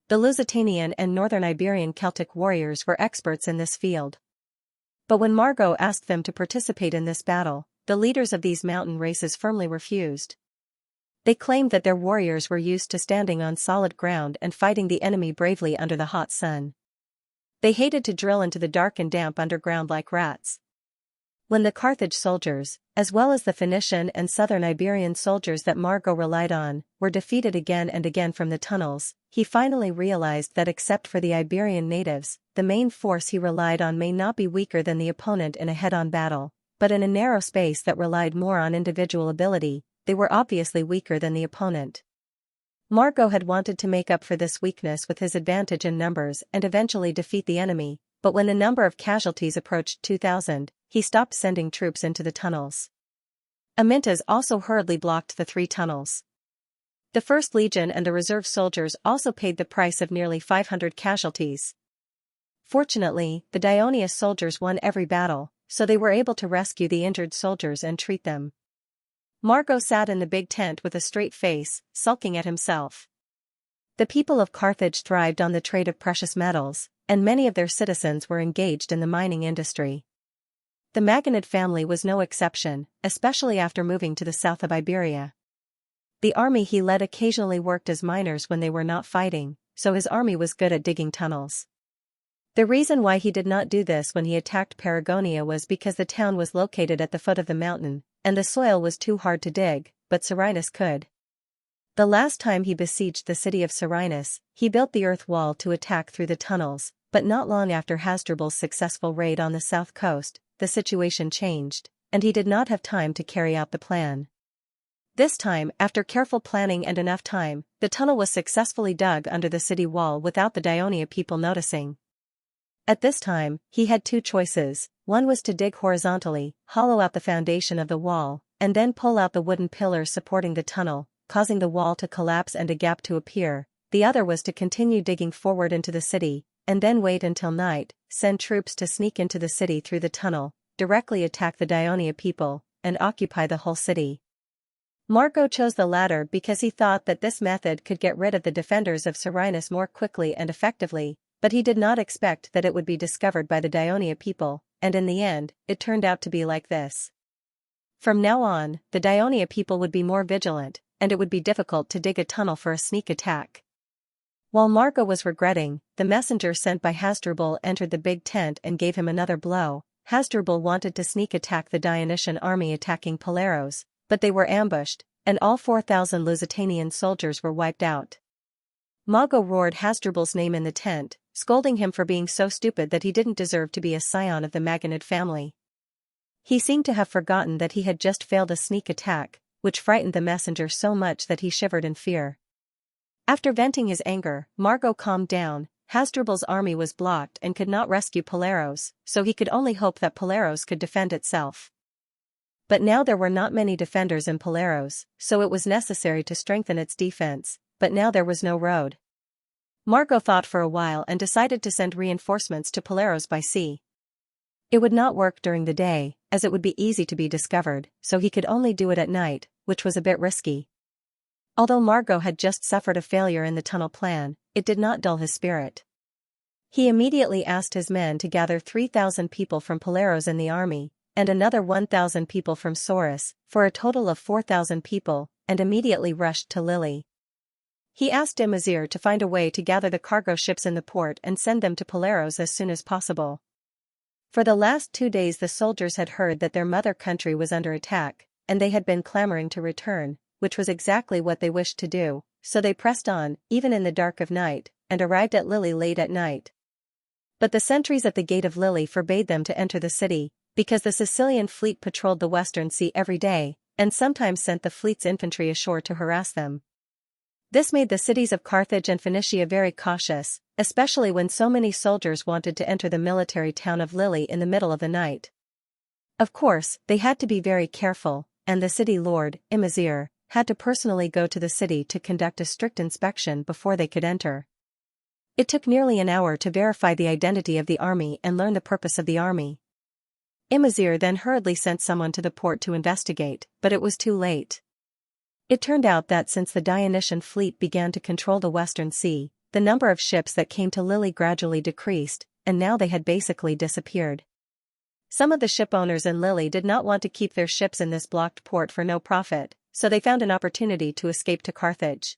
The Lusitanian and Northern Iberian Celtic warriors were experts in this field. But when Margot asked them to participate in this battle, the leaders of these mountain races firmly refused. They claimed that their warriors were used to standing on solid ground and fighting the enemy bravely under the hot sun. They hated to drill into the dark and damp underground like rats. When the Carthage soldiers, as well as the Phoenician and southern Iberian soldiers that Margot relied on, were defeated again and again from the tunnels, he finally realized that except for the Iberian natives, the main force he relied on may not be weaker than the opponent in a head-on battle, but in a narrow space that relied more on individual ability, they were obviously weaker than the opponent. Margot had wanted to make up for this weakness with his advantage in numbers and eventually defeat the enemy, but when the number of casualties approached 2,000, he stopped sending troops into the tunnels. Amintas also hurriedly blocked the 3 tunnels. The 1st Legion and the reserve soldiers also paid the price of nearly 500 casualties. Fortunately, the Dionysius soldiers won every battle, so they were able to rescue the injured soldiers and treat them. Margot sat in the big tent with a straight face, sulking at himself. The people of Carthage thrived on the trade of precious metals, and many of their citizens were engaged in the mining industry. The Maginid family was no exception, especially after moving to the south of Iberia. The army he led occasionally worked as miners when they were not fighting, so his army was good at digging tunnels. The reason why he did not do this when he attacked Paragonia was because the town was located at the foot of the mountain, and the soil was too hard to dig, but Serenus could. The last time he besieged the city of Serenus, he built the earth wall to attack through the tunnels, but not long after Hasdrubal's successful raid on the south coast, the situation changed, and he did not have time to carry out the plan. This time, after careful planning and enough time, the tunnel was successfully dug under the city wall without the Dionia people noticing. At this time, he had 2 choices. One was to dig horizontally, hollow out the foundation of the wall, and then pull out the wooden pillars supporting the tunnel, causing the wall to collapse and a gap to appear. The other was to continue digging forward into the city, and then wait until night, send troops to sneak into the city through the tunnel, directly attack the Dionia people, and occupy the whole city. Margot chose the latter because he thought that this method could get rid of the defenders of Serenus more quickly and effectively, but he did not expect that it would be discovered by the Dionia people, and in the end, it turned out to be like this. From now on, the Dionia people would be more vigilant, and it would be difficult to dig a tunnel for a sneak attack. While Margot was regretting, the messenger sent by Hasdrubal entered the big tent and gave him another blow. Hasdrubal wanted to sneak attack the Dionysian army attacking Paleros, but they were ambushed, and all 4,000 Lusitanian soldiers were wiped out. Margot roared Hasdrubal's name in the tent, scolding him for being so stupid that he didn't deserve to be a scion of the Maginid family. He seemed to have forgotten that he had just failed a sneak attack, which frightened the messenger so much that he shivered in fear. After venting his anger, Margot calmed down. Hasdrubal's army was blocked and could not rescue Paleros, so he could only hope that Paleros could defend itself. But now there were not many defenders in Paleros, so it was necessary to strengthen its defense, but now there was no road. Margot thought for a while and decided to send reinforcements to Paleros by sea. It would not work during the day, as it would be easy to be discovered, so he could only do it at night, which was a bit risky. Although Margot had just suffered a failure in the tunnel plan, it did not dull his spirit. He immediately asked his men to gather 3,000 people from Paleros in the army, and another 1,000 people from Souris, for a total of 4,000 people, and immediately rushed to Lille. He asked Imazir to find a way to gather the cargo ships in the port and send them to Paleros as soon as possible. For the last 2 days the soldiers had heard that their mother country was under attack, and they had been clamoring to return, which was exactly what they wished to do, so they pressed on, even in the dark of night, and arrived at Lille late at night. But the sentries at the gate of Lille forbade them to enter the city, because the Sicilian fleet patrolled the western sea every day, and sometimes sent the fleet's infantry ashore to harass them. This made the cities of Carthage and Phoenicia very cautious, especially when so many soldiers wanted to enter the military town of Lille in the middle of the night. Of course, they had to be very careful, and the city lord, Imazir, had to personally go to the city to conduct a strict inspection before they could enter. It took nearly an hour to verify the identity of the army and learn the purpose of the army. Imazir then hurriedly sent someone to the port to investigate, but it was too late. It turned out that since the Dionysian fleet began to control the Western Sea, the number of ships that came to Lille gradually decreased, and now they had basically disappeared. Some of the ship owners in Lille did not want to keep their ships in this blocked port for no profit, so they found an opportunity to escape to Carthage.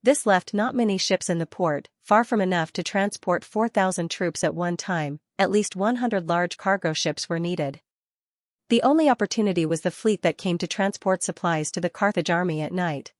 This left not many ships in the port, far from enough to transport 4,000 troops at one time. At least 100 large cargo ships were needed. The only opportunity was the fleet that came to transport supplies to the Carthage army at night.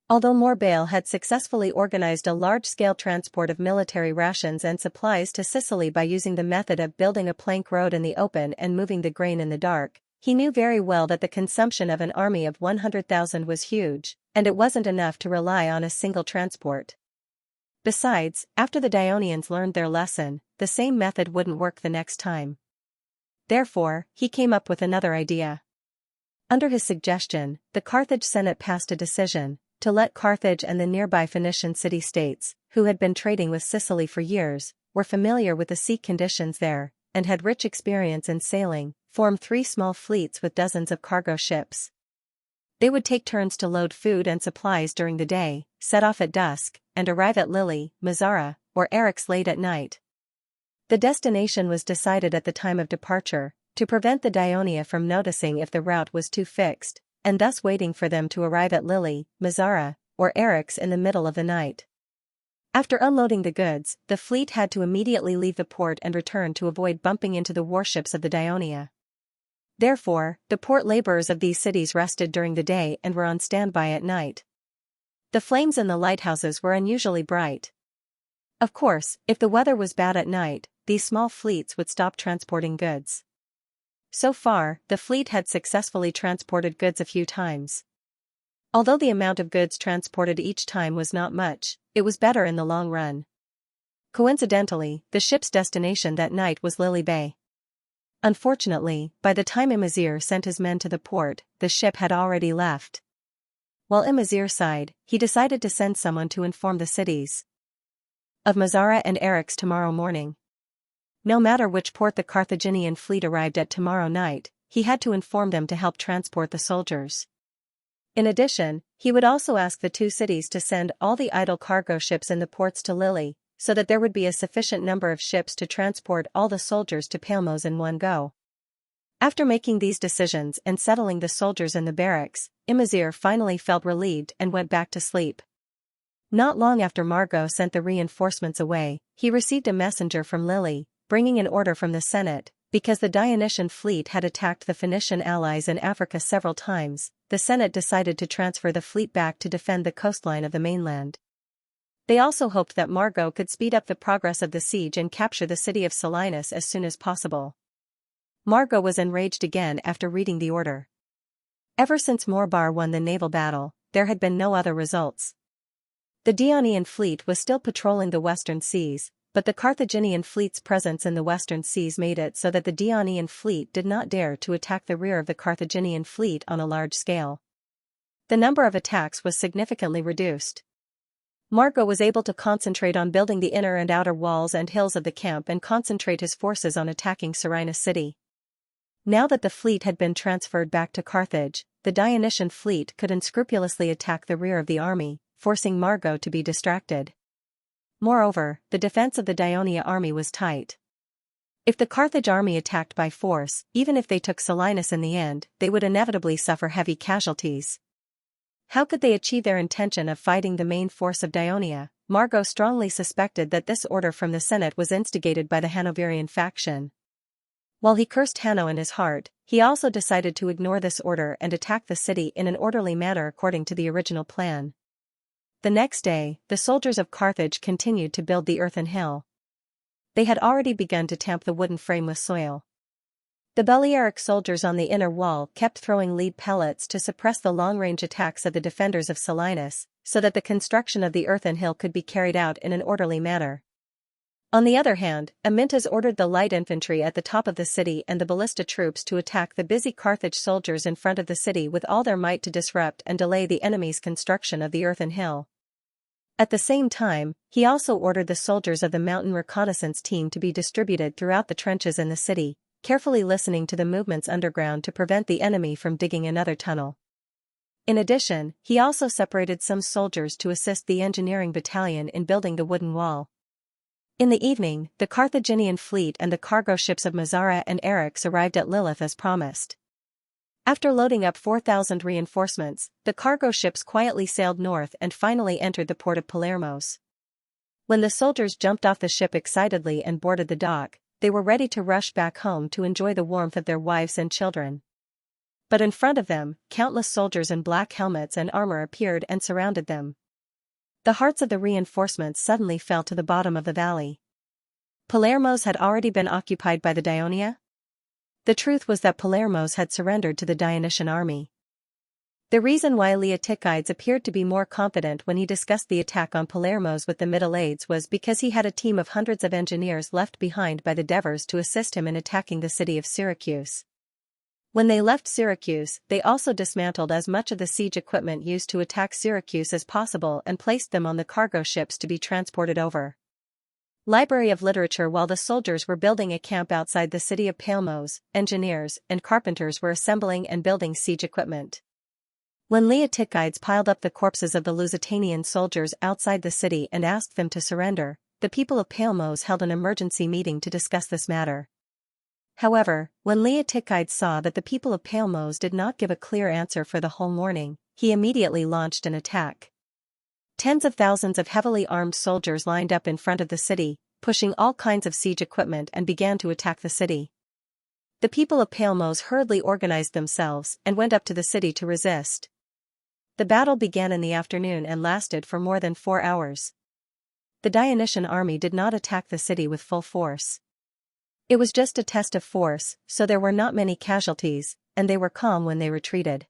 Although Morbail had successfully organized a large-scale transport of military rations and supplies to Sicily by using the method of building a plank road in the open and moving the grain in the dark, he knew very well that the consumption of an army of 100,000 was huge, and it wasn't enough to rely on a single transport. Besides, after the Dionians learned their lesson, the same method wouldn't work the next time. Therefore, he came up with another idea. Under his suggestion, the Carthage Senate passed a decision to let Carthage and the nearby Phoenician city-states, who had been trading with Sicily for years, were familiar with the sea conditions there, and had rich experience in sailing, form 3 small fleets with dozens of cargo ships. They would take turns to load food and supplies during the day, set off at dusk, and arrive at Lille, Mazara, or Eryx late at night. The destination was decided at the time of departure, to prevent the Dionia from noticing if the route was too fixed, and thus waiting for them to arrive at Lille, Mazara, or Eryx in the middle of the night. After unloading the goods, the fleet had to immediately leave the port and return to avoid bumping into the warships of the Dionia. Therefore, the port laborers of these cities rested during the day and were on standby at night. The flames in the lighthouses were unusually bright. Of course, if the weather was bad at night, these small fleets would stop transporting goods. So far, the fleet had successfully transported goods a few times. Although the amount of goods transported each time was not much, it was better in the long run. Coincidentally, the ship's destination that night was Lily Bay. Unfortunately, by the time Imazir sent his men to the port, the ship had already left. While Imazir sighed, he decided to send someone to inform the cities of Mazara and Eryx tomorrow morning. No matter which port the Carthaginian fleet arrived at tomorrow night, he had to inform them to help transport the soldiers. In addition, he would also ask the 2 cities to send all the idle cargo ships in the ports to Lille, so that there would be a sufficient number of ships to transport all the soldiers to Palmos in one go. After making these decisions and settling the soldiers in the barracks, Imazir finally felt relieved and went back to sleep. Not long after Margot sent the reinforcements away, he received a messenger from Lille, bringing an order from the Senate. Because the Dionysian fleet had attacked the Phoenician allies in Africa several times, the Senate decided to transfer the fleet back to defend the coastline of the mainland. They also hoped that Margot could speed up the progress of the siege and capture the city of Selinus as soon as possible. Margot was enraged again after reading the order. Ever since Morbar won the naval battle, there had been no other results. The Dionian fleet was still patrolling the western seas, but the Carthaginian fleet's presence in the western seas made it so that the Dionian fleet did not dare to attack the rear of the Carthaginian fleet on a large scale. The number of attacks was significantly reduced. Margot was able to concentrate on building the inner and outer walls and hills of the camp and concentrate his forces on attacking Selinus city. Now that the fleet had been transferred back to Carthage, the Dionysian fleet could unscrupulously attack the rear of the army, forcing Margot to be distracted. Moreover, the defense of the Dionia army was tight. If the Carthage army attacked by force, even if they took Selinus in the end, they would inevitably suffer heavy casualties. How could they achieve their intention of fighting the main force of Dionia? Margot strongly suspected that this order from the Senate was instigated by the Hanoverian faction. While he cursed Hanno in his heart, he also decided to ignore this order and attack the city in an orderly manner according to the original plan. The next day, the soldiers of Carthage continued to build the earthen hill. They had already begun to tamp the wooden frame with soil. The Balearic soldiers on the inner wall kept throwing lead pellets to suppress the long-range attacks of the defenders of Selinus, so that the construction of the earthen hill could be carried out in an orderly manner. On the other hand, Amintas ordered the light infantry at the top of the city and the ballista troops to attack the busy Carthage soldiers in front of the city with all their might to disrupt and delay the enemy's construction of the earthen hill. At the same time, he also ordered the soldiers of the mountain reconnaissance team to be distributed throughout the trenches in the city, carefully listening to the movements underground to prevent the enemy from digging another tunnel. In addition, he also separated some soldiers to assist the engineering battalion in building the wooden wall. In the evening, the Carthaginian fleet and the cargo ships of Mazara and Eryx arrived at Lilith as promised. After loading up 4,000 reinforcements, the cargo ships quietly sailed north and finally entered the port of Palermos. When the soldiers jumped off the ship excitedly and boarded the dock, they were ready to rush back home to enjoy the warmth of their wives and children. But in front of them, countless soldiers in black helmets and armor appeared and surrounded them. The hearts of the reinforcements suddenly fell to the bottom of the valley. Palermos had already been occupied by the Daionia? The truth was that Palermos had surrendered to the Dionysian army. The reason why Leotychides appeared to be more confident when he discussed the attack on Palermos with the Mytileids was because he had a team of hundreds of engineers left behind by the Devers to assist him in attacking the city of Syracuse. When they left Syracuse, they also dismantled as much of the siege equipment used to attack Syracuse as possible and placed them on the cargo ships to be transported over. Library of Literature. While the soldiers were building a camp outside the city of Palermos, engineers and carpenters were assembling and building siege equipment. When Leotychides piled up the corpses of the Lusitanian soldiers outside the city and asked them to surrender, the people of Palermos held an emergency meeting to discuss this matter. However, when Leotychides saw that the people of Palermos did not give a clear answer for the whole morning, he immediately launched an attack. Tens of thousands of heavily armed soldiers lined up in front of the city, pushing all kinds of siege equipment and began to attack the city. The people of Palermos hurriedly organized themselves and went up to the city to resist. The battle began in the afternoon and lasted for more than 4 hours. The Dionysian army did not attack the city with full force. It was just a test of force, so there were not many casualties, and they were calm when they retreated.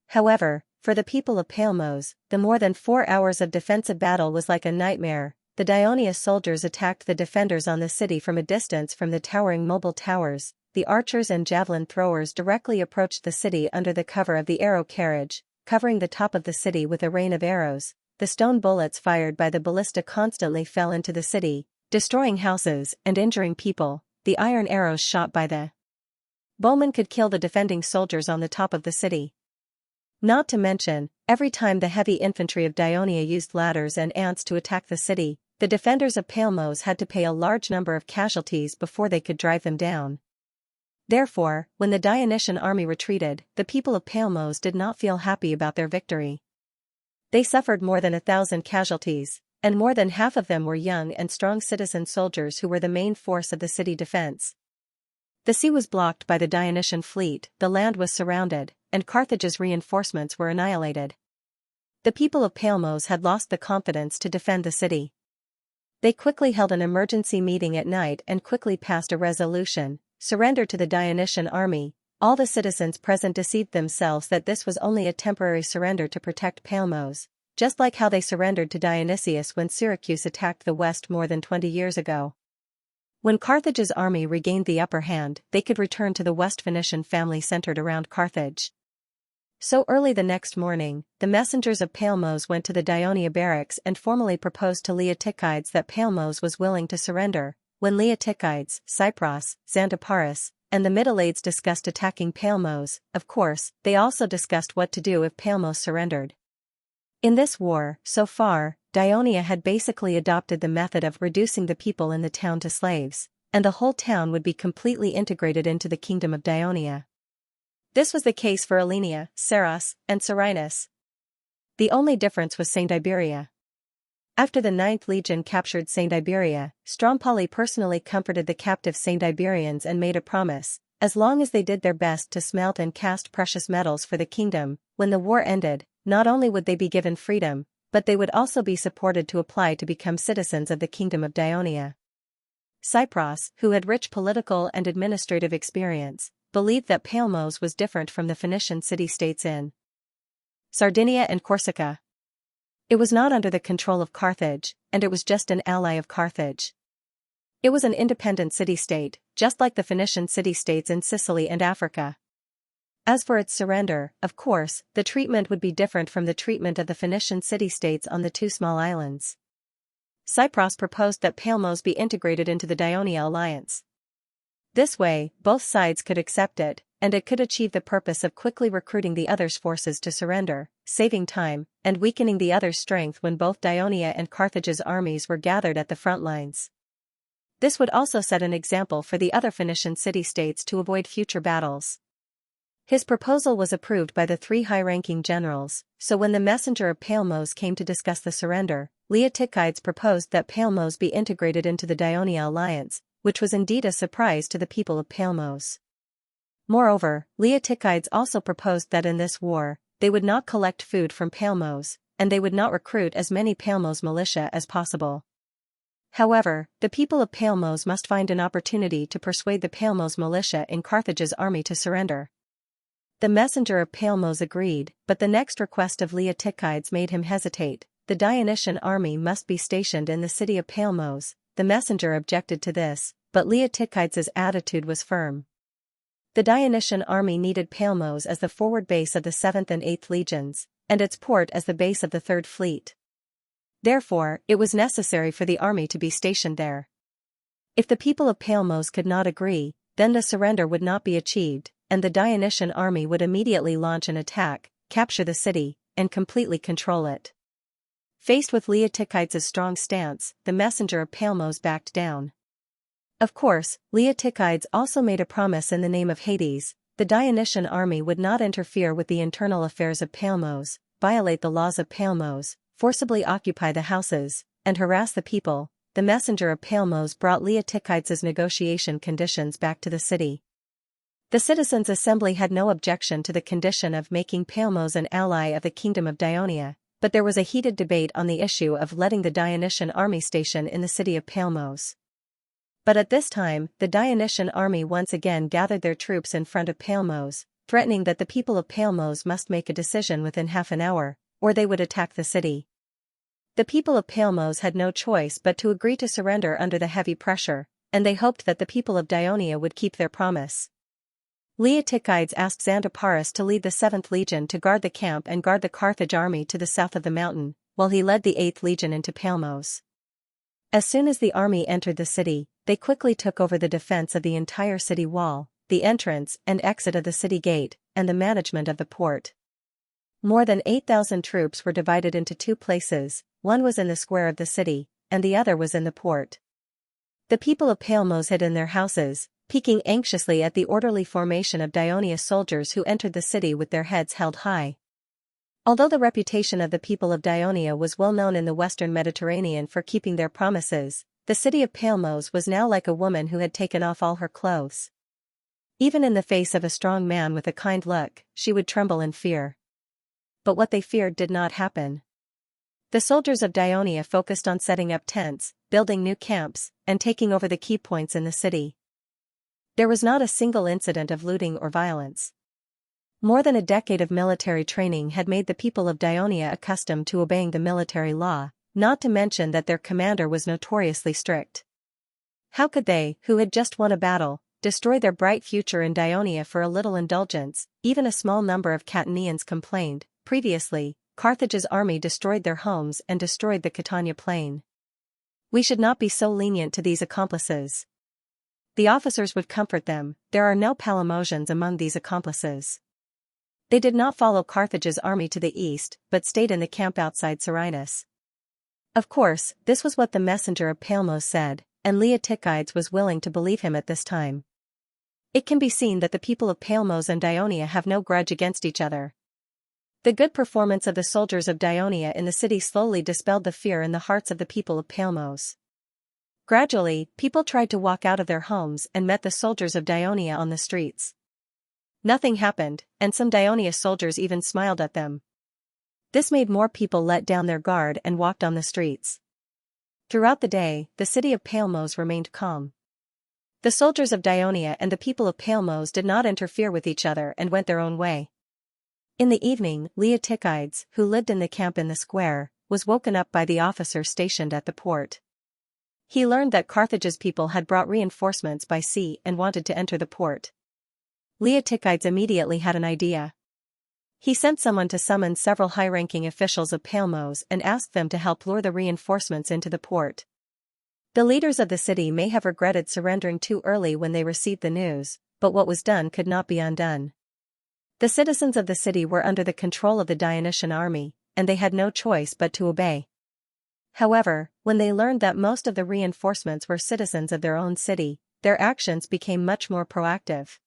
However, for the people of Palermos, the more than 4 hours of defensive battle was like a nightmare. The Daionia soldiers attacked the defenders on the city from a distance from the towering mobile towers. The archers and javelin throwers directly approached the city under the cover of the arrow carriage, covering the top of the city with a rain of arrows. The stone bullets fired by the ballista constantly fell into the city, destroying houses and injuring people. The iron arrows shot by the bowmen could kill the defending soldiers on the top of the city. Not to mention, every time the heavy infantry of Daionia used ladders and ants to attack the city, the defenders of Palermos had to pay a large number of casualties before they could drive them down. Therefore, when the Dionysian army retreated, the people of Palermos did not feel happy about their victory. They suffered more than 1,000 casualties, and more than half of them were young and strong citizen soldiers who were the main force of the city defense. The sea was blocked by the Dionysian fleet, the land was surrounded, and Carthage's reinforcements were annihilated. The people of Palermos had lost the confidence to defend the city. They quickly held an emergency meeting at night and quickly passed a resolution: surrender to the Dionysian army. All the citizens present deceived themselves that this was only a temporary surrender to protect Palermos, just like how they surrendered to Dionysius when Syracuse attacked the west more than 20 years ago. When Carthage's army regained the upper hand, they could return to the West Phoenician family centered around Carthage. So early the next morning, the messengers of Palermos went to the Daionia barracks and formally proposed to Leotychides that Palermos was willing to surrender. When Leotychides, Cypros, Xanthippus, and the Mytileids discussed attacking Palermos, of course, they also discussed what to do if Palermos surrendered. In this war, so far, Daionia had basically adopted the method of reducing the people in the town to slaves, and the whole town would be completely integrated into the kingdom of Daionia. This was the case for Alenia, Saros, and Serenus. The only difference was Saint Iberia. After the 9th Legion captured Saint Iberia, Stromboli personally comforted the captive Saint Iberians and made a promise: as long as they did their best to smelt and cast precious metals for the kingdom, when the war ended, not only would they be given freedom, but they would also be supported to apply to become citizens of the kingdom of Daionia. Cypros, who had rich political and administrative experience, believed that Palermos was different from the Phoenician city-states in Sardinia and Corsica. It was not under the control of Carthage, and it was just an ally of Carthage. It was an independent city-state, just like the Phoenician city-states in Sicily and Africa. As for its surrender, of course, the treatment would be different from the treatment of the Phoenician city-states on the two small islands. Cypros proposed that Palermos be integrated into the Daionia alliance. This way, both sides could accept it, and it could achieve the purpose of quickly recruiting the other's forces to surrender, saving time, and weakening the other's strength when both Daionia and Carthage's armies were gathered at the front lines. This would also set an example for the other Phoenician city-states to avoid future battles. His proposal was approved by the 3 high-ranking generals, so when the messenger of Palmos came to discuss the surrender, Leotychides proposed that Palmos be integrated into the Daionia alliance, which was indeed a surprise to the people of Palmos. Moreover, Leotychides also proposed that in this war, they would not collect food from Palmos, and they would not recruit as many Palmos militia as possible. However, the people of Palmos must find an opportunity to persuade the Palmos militia in Carthage's army to surrender. The messenger of Palmos agreed, but the next request of Leotychides made him hesitate. The Dionysian army must be stationed in the city of Palmos. The messenger objected to this, but Leotychides' attitude was firm. The Dionysian army needed Palmos as the forward base of the 7th and 8th legions, and its port as the base of the 3rd fleet. Therefore, it was necessary for the army to be stationed there. If the people of Palmos could not agree, then the surrender would not be achieved, and the Dionysian army would immediately launch an attack, capture the city, and completely control it. Faced with Leotychides' strong stance, the messenger of Palmos backed down. Of course, Leotychides also made a promise in the name of Hades. The Dionysian army would not interfere with the internal affairs of Palmos, violate the laws of Palmos, forcibly occupy the houses, and harass the people. The messenger of Palmos brought Leotychides' negotiation conditions back to the city. The citizens' assembly had no objection to the condition of making Palmos an ally of the kingdom of Daionia, but there was a heated debate on the issue of letting the Dionysian army station in the city of Palmos. But at this time, the Dionysian army once again gathered their troops in front of Palmos, threatening that the people of Palmos must make a decision within half an hour, or they would attack the city. The people of Palmos had no choice but to agree to surrender under the heavy pressure, and they hoped that the people of Daionia would keep their promise. Leotychides asked Xanthoparis to lead the 7th legion to guard the camp and guard the Carthage army to the south of the mountain, while he led the 8th legion into Palmos. As soon as the army entered the city, they quickly took over the defense of the entire city wall, the entrance and exit of the city gate, and the management of the port. More than 8,000 troops were divided into 2 places, one was in the square of the city, and the other was in the port. The people of Palmos hid in their houses, peeking anxiously at the orderly formation of Daionia soldiers who entered the city with their heads held high. Although the reputation of the people of Daionia was well known in the western Mediterranean for keeping their promises, the city of Palmos was now like a woman who had taken off all her clothes. Even in the face of a strong man with a kind look, she would tremble in fear. But what they feared did not happen. The soldiers of Daionia focused on setting up tents, building new camps, and taking over the key points in the city. There was not a single incident of looting or violence. More than a decade of military training had made the people of Daionia accustomed to obeying the military law, not to mention that their commander was notoriously strict. How could they, who had just won a battle, destroy their bright future in Daionia for a little indulgence? Even a small number of Catanians complained. Previously, Carthage's army destroyed their homes and destroyed the Catania plain. We should not be so lenient to these accomplices. The officers would comfort them. There are no Palamosians among these accomplices. They did not follow Carthage's army to the east, but stayed in the camp outside Serenus. Of course, this was what the messenger of Palmos said, and Leotychides was willing to believe him at this time. It can be seen that the people of Palmos and Daionia have no grudge against each other. The good performance of the soldiers of Daionia in the city slowly dispelled the fear in the hearts of the people of Palmos. Gradually, people tried to walk out of their homes and met the soldiers of Daionia on the streets. Nothing happened, and some Daionia soldiers even smiled at them. This made more people let down their guard and walked on the streets. Throughout the day, the city of Palmos remained calm. The soldiers of Daionia and the people of Palmos did not interfere with each other and went their own way. In the evening, Leotychides, who lived in the camp in the square, was woken up by the officer stationed at the port. He learned that Carthage's people had brought reinforcements by sea and wanted to enter the port. Leotychides immediately had an idea. He sent someone to summon several high-ranking officials of Palmos and asked them to help lure the reinforcements into the port. The leaders of the city may have regretted surrendering too early when they received the news, but what was done could not be undone. The citizens of the city were under the control of the Dionysian army, and they had no choice but to obey. However, when they learned that most of the reinforcements were citizens of their own city, their actions became much more proactive.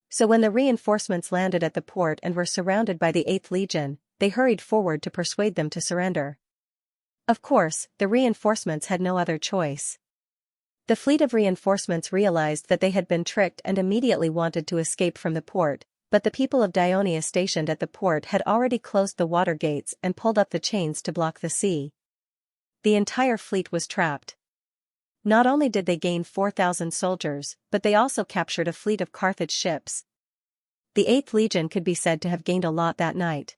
So when the reinforcements landed at the port and were surrounded by the 8th Legion, they hurried forward to persuade them to surrender. Of course, the reinforcements had no other choice. The fleet of reinforcements realized that they had been tricked and immediately wanted to escape from the port, but the people of Dionia stationed at the port had already closed the water gates and pulled up the chains to block the sea. The entire fleet was trapped. Not only did they gain 4,000 soldiers, but they also captured a fleet of Carthage ships. The 8th Legion could be said to have gained a lot that night.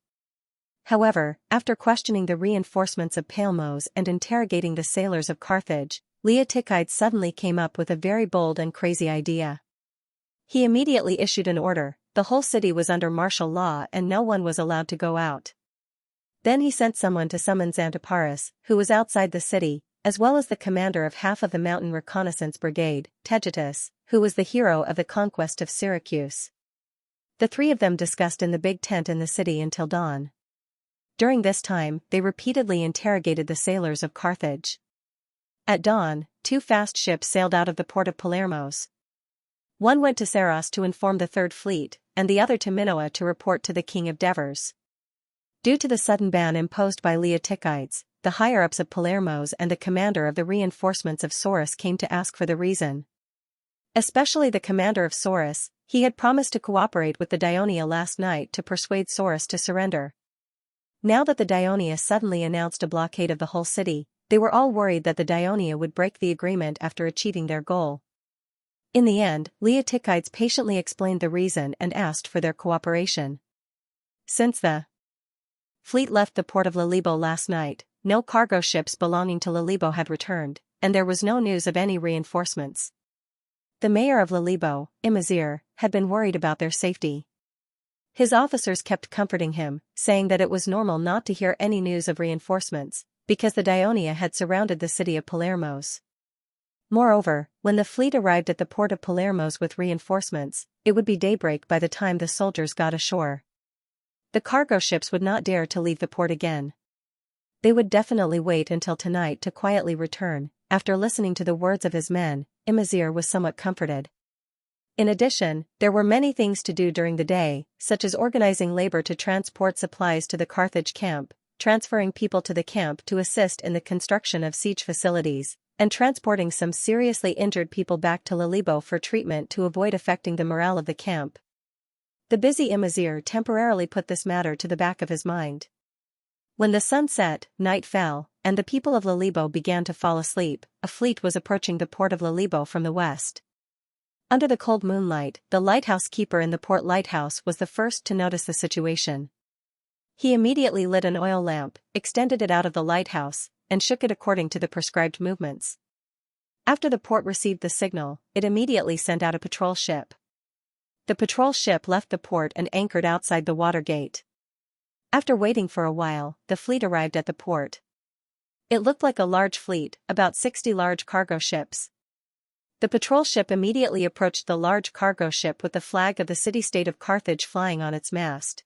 However, after questioning the reinforcements of Palmos and interrogating the sailors of Carthage, Leotychides suddenly came up with a very bold and crazy idea. He immediately issued an order: the whole city was under martial law and no one was allowed to go out. Then he sent someone to summon Xantiparis, who was outside the city, as well as the commander of half of the mountain reconnaissance brigade, Tegetus, who was the hero of the conquest of Syracuse. The three of them discussed in the big tent in the city until dawn. During this time, they repeatedly interrogated the sailors of Carthage. At dawn, 2 fast ships sailed out of the port of Palermos. One went to Saros to inform the Third Fleet, and the other to Minoa to report to the King of Devers. Due to the sudden ban imposed by Leotychides, the higher-ups of Palermos and the commander of the reinforcements of Saros came to ask for the reason. Especially the commander of Saros, he had promised to cooperate with the Dionia last night to persuade Saros to surrender. Now that the Dionia suddenly announced a blockade of the whole city, they were all worried that the Dionia would break the agreement after achieving their goal. In the end, Leotychides patiently explained the reason and asked for their cooperation. Since the fleet left the port of Lalibo last night, no cargo ships belonging to Lalibo had returned, and there was no news of any reinforcements. The mayor of Lalibo, Imazir, had been worried about their safety. His officers kept comforting him, saying that it was normal not to hear any news of reinforcements, because the Dionia had surrounded the city of Palermos. Moreover, when the fleet arrived at the port of Palermos with reinforcements, it would be daybreak by the time the soldiers got ashore. The cargo ships would not dare to leave the port again. They would definitely wait until tonight to quietly return. After listening to the words of his men, Imazir was somewhat comforted. In addition, there were many things to do during the day, such as organizing labor to transport supplies to the Carthage camp, transferring people to the camp to assist in the construction of siege facilities, and transporting some seriously injured people back to Lalibo for treatment to avoid affecting the morale of the camp. The busy Imazir temporarily put this matter to the back of his mind. When the sun set, night fell, and the people of Lalibo began to fall asleep. A fleet was approaching the port of Lalibo from the west. Under the cold moonlight, the lighthouse keeper in the port lighthouse was the first to notice the situation. He immediately lit an oil lamp, extended it out of the lighthouse, and shook it according to the prescribed movements. After the port received the signal, it immediately sent out a patrol ship. The patrol ship left the port and anchored outside the water gate. After waiting for a while, the fleet arrived at the port. It looked like a large fleet, about 60 large cargo ships. The patrol ship immediately approached the large cargo ship with the flag of the city-state of Carthage flying on its mast.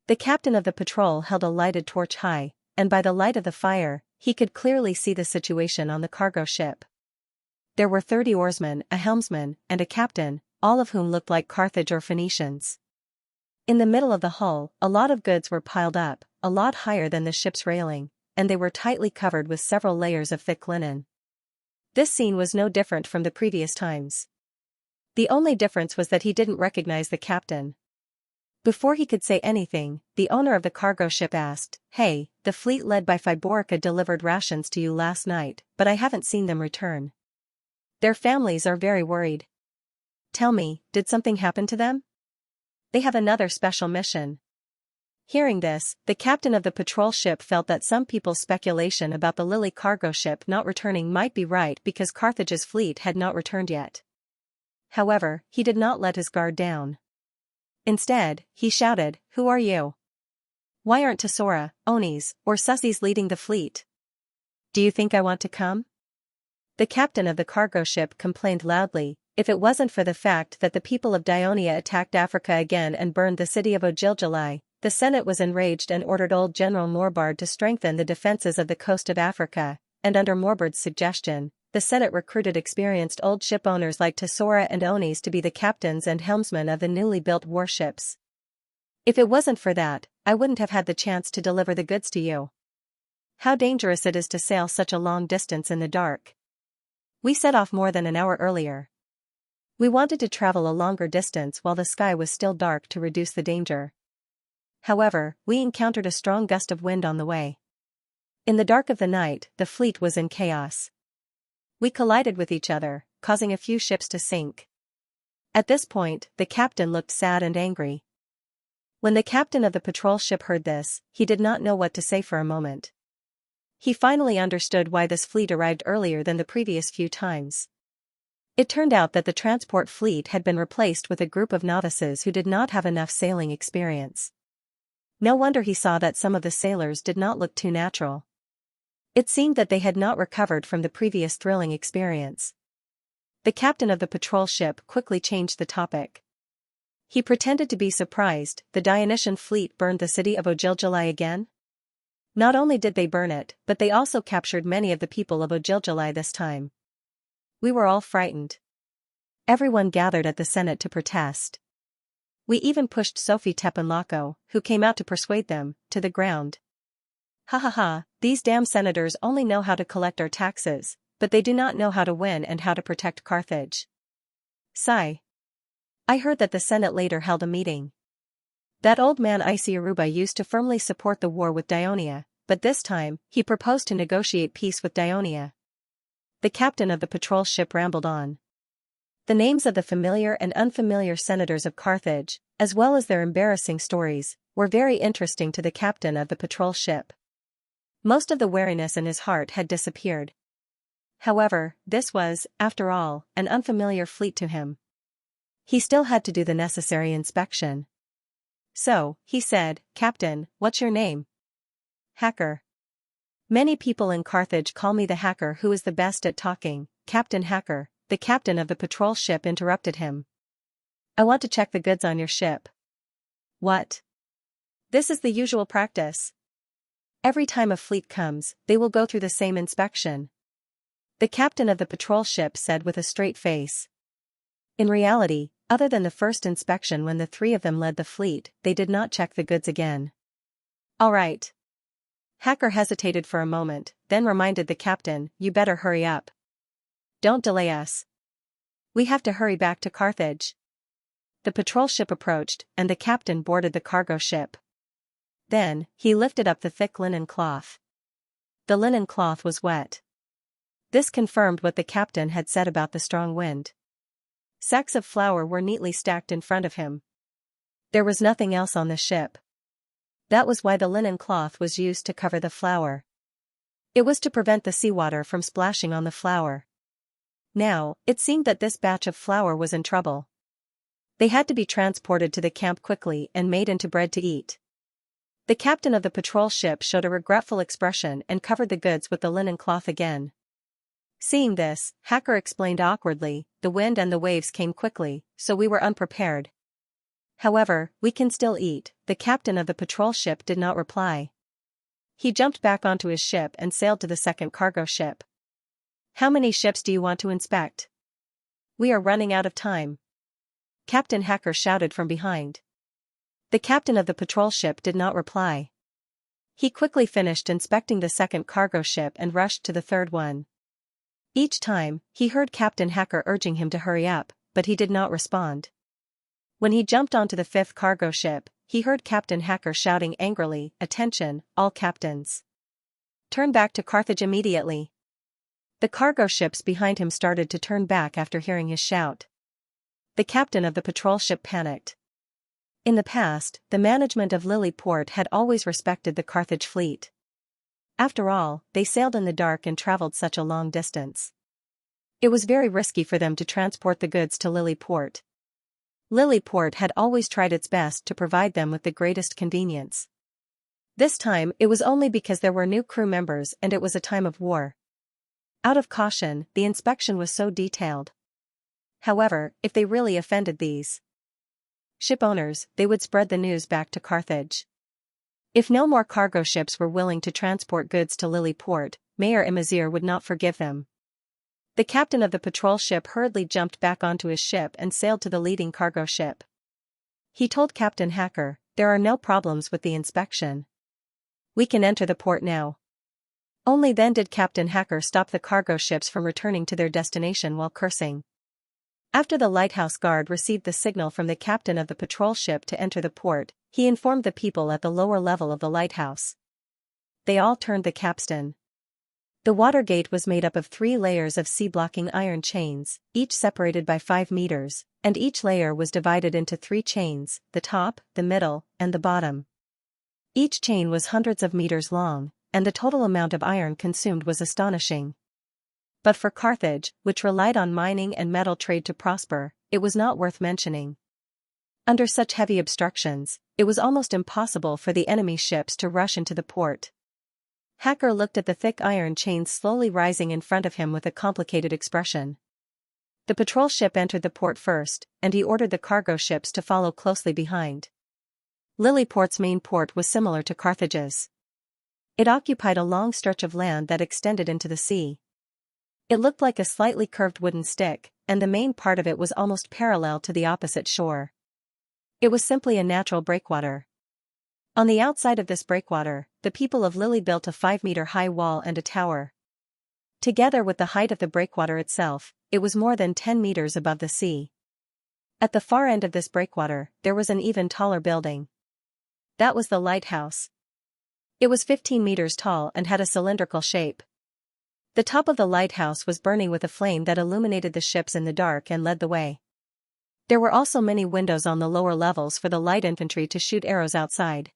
The captain of the patrol held a lighted torch high, and by the light of the fire, he could clearly see the situation on the cargo ship. There were 30 oarsmen, a helmsman, and a captain, all of whom looked like Carthage or Phoenicians. In the middle of the hull, a lot of goods were piled up, a lot higher than the ship's railing, and they were tightly covered with several layers of thick linen. This scene was no different from the previous times. The only difference was that he didn't recognize the captain. Before he could say anything, the owner of the cargo ship asked, "Hey, the fleet led by Fiborica delivered rations to you last night, but I haven't seen them return. Their families are very worried. Tell me, did something happen to them? They have another special mission." Hearing this, the captain of the patrol ship felt that some people's speculation about the Lily cargo ship not returning might be right because Carthage's fleet had not returned yet. However, he did not let his guard down. Instead, he shouted, "Who are you? Why aren't Tesora, Onis, or Susse's leading the fleet? Do you think I want to come?" The captain of the cargo ship complained loudly, "If it wasn't for the fact that the people of Dionia attacked Africa again and burned the city of Ogilgili, the Senate was enraged and ordered old General Morbard to strengthen the defenses of the coast of Africa, and under Morbard's suggestion, the Senate recruited experienced old ship owners like Tesora and Onis to be the captains and helmsmen of the newly built warships. If it wasn't for that, I wouldn't have had the chance to deliver the goods to you. How dangerous it is to sail such a long distance in the dark. We set off more than an hour earlier. We wanted to travel a longer distance while the sky was still dark to reduce the danger. However, we encountered a strong gust of wind on the way. In the dark of the night, the fleet was in chaos. We collided with each other, causing a few ships to sink. At this point, the captain looked sad and angry. When the captain of the patrol ship heard this, he did not know what to say for a moment. He finally understood why this fleet arrived earlier than the previous few times. It turned out that the transport fleet had been replaced with a group of novices who did not have enough sailing experience. No wonder he saw that some of the sailors did not look too natural. It seemed that they had not recovered from the previous thrilling experience. The captain of the patrol ship quickly changed the topic. He pretended to be surprised. The Dionysian fleet burned the city of Ogilgili again? Not only did they burn it, but they also captured many of the people of Ogilgili this time. We were all frightened. Everyone gathered at the Senate to protest. We even pushed Sophie Tepenlako, who came out to persuade them, to the ground. Ha ha ha, these damn senators only know how to collect our taxes, but they do not know how to win and how to protect Carthage. Sigh. I heard that the Senate later held a meeting. That old man Isiaruba used to firmly support the war with Dionia, but this time, he proposed to negotiate peace with Dionia. The captain of the patrol ship rambled on. The names of the familiar and unfamiliar senators of Carthage, as well as their embarrassing stories, were very interesting to the captain of the patrol ship. Most of the wariness in his heart had disappeared. However, this was, after all, an unfamiliar fleet to him. He still had to do the necessary inspection. So, he said, "Captain, what's your name?" "Hacker." "Many people in Carthage call me the hacker who is the best at talking, Captain Hacker," the captain of the patrol ship interrupted him. "I want to check the goods on your ship." "What?" "This is the usual practice. Every time a fleet comes, they will go through the same inspection," the captain of the patrol ship said with a straight face. In reality, other than the first inspection when the three of them led the fleet, they did not check the goods again. "All right." Hacker hesitated for a moment, then reminded the captain, "You better hurry up. Don't delay us. We have to hurry back to Carthage." The patrol ship approached, and the captain boarded the cargo ship. Then, he lifted up the thick linen cloth. The linen cloth was wet. This confirmed what the captain had said about the strong wind. Sacks of flour were neatly stacked in front of him. There was nothing else on the ship. That was why the linen cloth was used to cover the flour. It was to prevent the seawater from splashing on the flour. Now, it seemed that this batch of flour was in trouble. They had to be transported to the camp quickly and made into bread to eat. The captain of the patrol ship showed a regretful expression and covered the goods with the linen cloth again. Seeing this, Hacker explained awkwardly, "The wind and the waves came quickly, so we were unprepared. However, we can still eat." The captain of the patrol ship did not reply. He jumped back onto his ship and sailed to the second cargo ship. "How many ships do you want to inspect?" "We are running out of time," Captain Hacker shouted from behind. The captain of the patrol ship did not reply. He quickly finished inspecting the second cargo ship and rushed to the third one. Each time, he heard Captain Hacker urging him to hurry up, but he did not respond. When he jumped onto the fifth cargo ship, he heard Captain Hacker shouting angrily, "Attention, all captains. Turn back to Carthage immediately." The cargo ships behind him started to turn back after hearing his shout. The captain of the patrol ship panicked. In the past, the management of Lily Port had always respected the Carthage fleet. After all, they sailed in the dark and traveled such a long distance. It was very risky for them to transport the goods to Lily Port. Lily Port had always tried its best to provide them with the greatest convenience. This time, it was only because there were new crew members and it was a time of war. Out of caution, the inspection was so detailed. However, if they really offended these ship owners, they would spread the news back to Carthage. If no more cargo ships were willing to transport goods to Lily Port, Mayor Imazir would not forgive them. The captain of the patrol ship hurriedly jumped back onto his ship and sailed to the leading cargo ship. He told Captain Hacker, "There are no problems with the inspection. We can enter the port now." Only then did Captain Hacker stop the cargo ships from returning to their destination while cursing. After the lighthouse guard received the signal from the captain of the patrol ship to enter the port, he informed the people at the lower level of the lighthouse. They all turned the capstan. The water gate was made up of 3 layers of sea-blocking iron chains, each separated by 5 meters, and each layer was divided into 3 chains, the top, the middle, and the bottom. Each chain was hundreds of meters long, and the total amount of iron consumed was astonishing. But for Carthage, which relied on mining and metal trade to prosper, it was not worth mentioning. Under such heavy obstructions, it was almost impossible for the enemy ships to rush into the port. Hacker looked at the thick iron chains slowly rising in front of him with a complicated expression. The patrol ship entered the port first, and he ordered the cargo ships to follow closely behind. Lilyport's main port was similar to Carthage's. It occupied a long stretch of land that extended into the sea. It looked like a slightly curved wooden stick, and the main part of it was almost parallel to the opposite shore. It was simply a natural breakwater. On the outside of this breakwater, the people of Lily built a 5-meter-high wall and a tower. Together with the height of the breakwater itself, it was more than 10 meters above the sea. At the far end of this breakwater, there was an even taller building. That was the lighthouse. It was 15 meters tall and had a cylindrical shape. The top of the lighthouse was burning with a flame that illuminated the ships in the dark and led the way. There were also many windows on the lower levels for the light infantry to shoot arrows outside.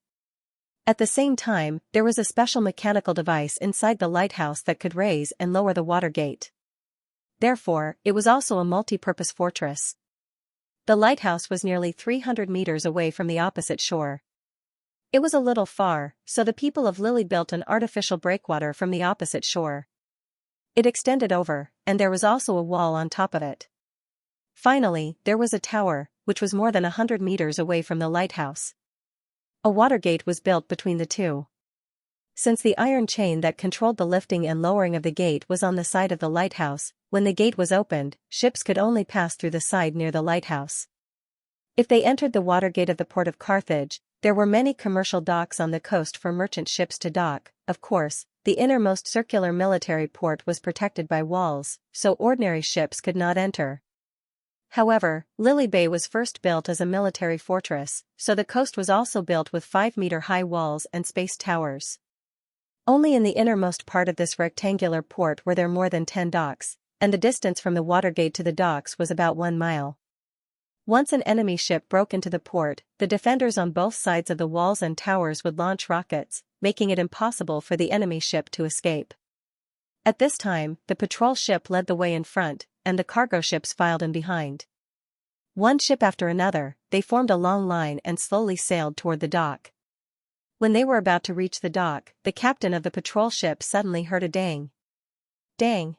At the same time, there was a special mechanical device inside the lighthouse that could raise and lower the water gate. Therefore, it was also a multi-purpose fortress. The lighthouse was nearly 300 meters away from the opposite shore. It was a little far, so the people of Lily built an artificial breakwater from the opposite shore. It extended over, and there was also a wall on top of it. Finally, there was a tower, which was more than 100 meters away from the lighthouse. A water gate was built between the two. Since the iron chain that controlled the lifting and lowering of the gate was on the side of the lighthouse, when the gate was opened, ships could only pass through the side near the lighthouse. If they entered the water gate of the port of Carthage, there were many commercial docks on the coast for merchant ships to dock. Of course, the innermost circular military port was protected by walls, so ordinary ships could not enter. However, Lily Bay was first built as a military fortress, so the coast was also built with 5-meter-high walls and spaced towers. Only in the innermost part of this rectangular port were there more than 10 docks, and the distance from the water gate to the docks was about 1 mile. Once an enemy ship broke into the port, the defenders on both sides of the walls and towers would launch rockets, making it impossible for the enemy ship to escape. At this time, the patrol ship led the way in front, and the cargo ships filed in behind. One ship after another, they formed a long line and slowly sailed toward the dock. When they were about to reach the dock, the captain of the patrol ship suddenly heard a dang. Dang!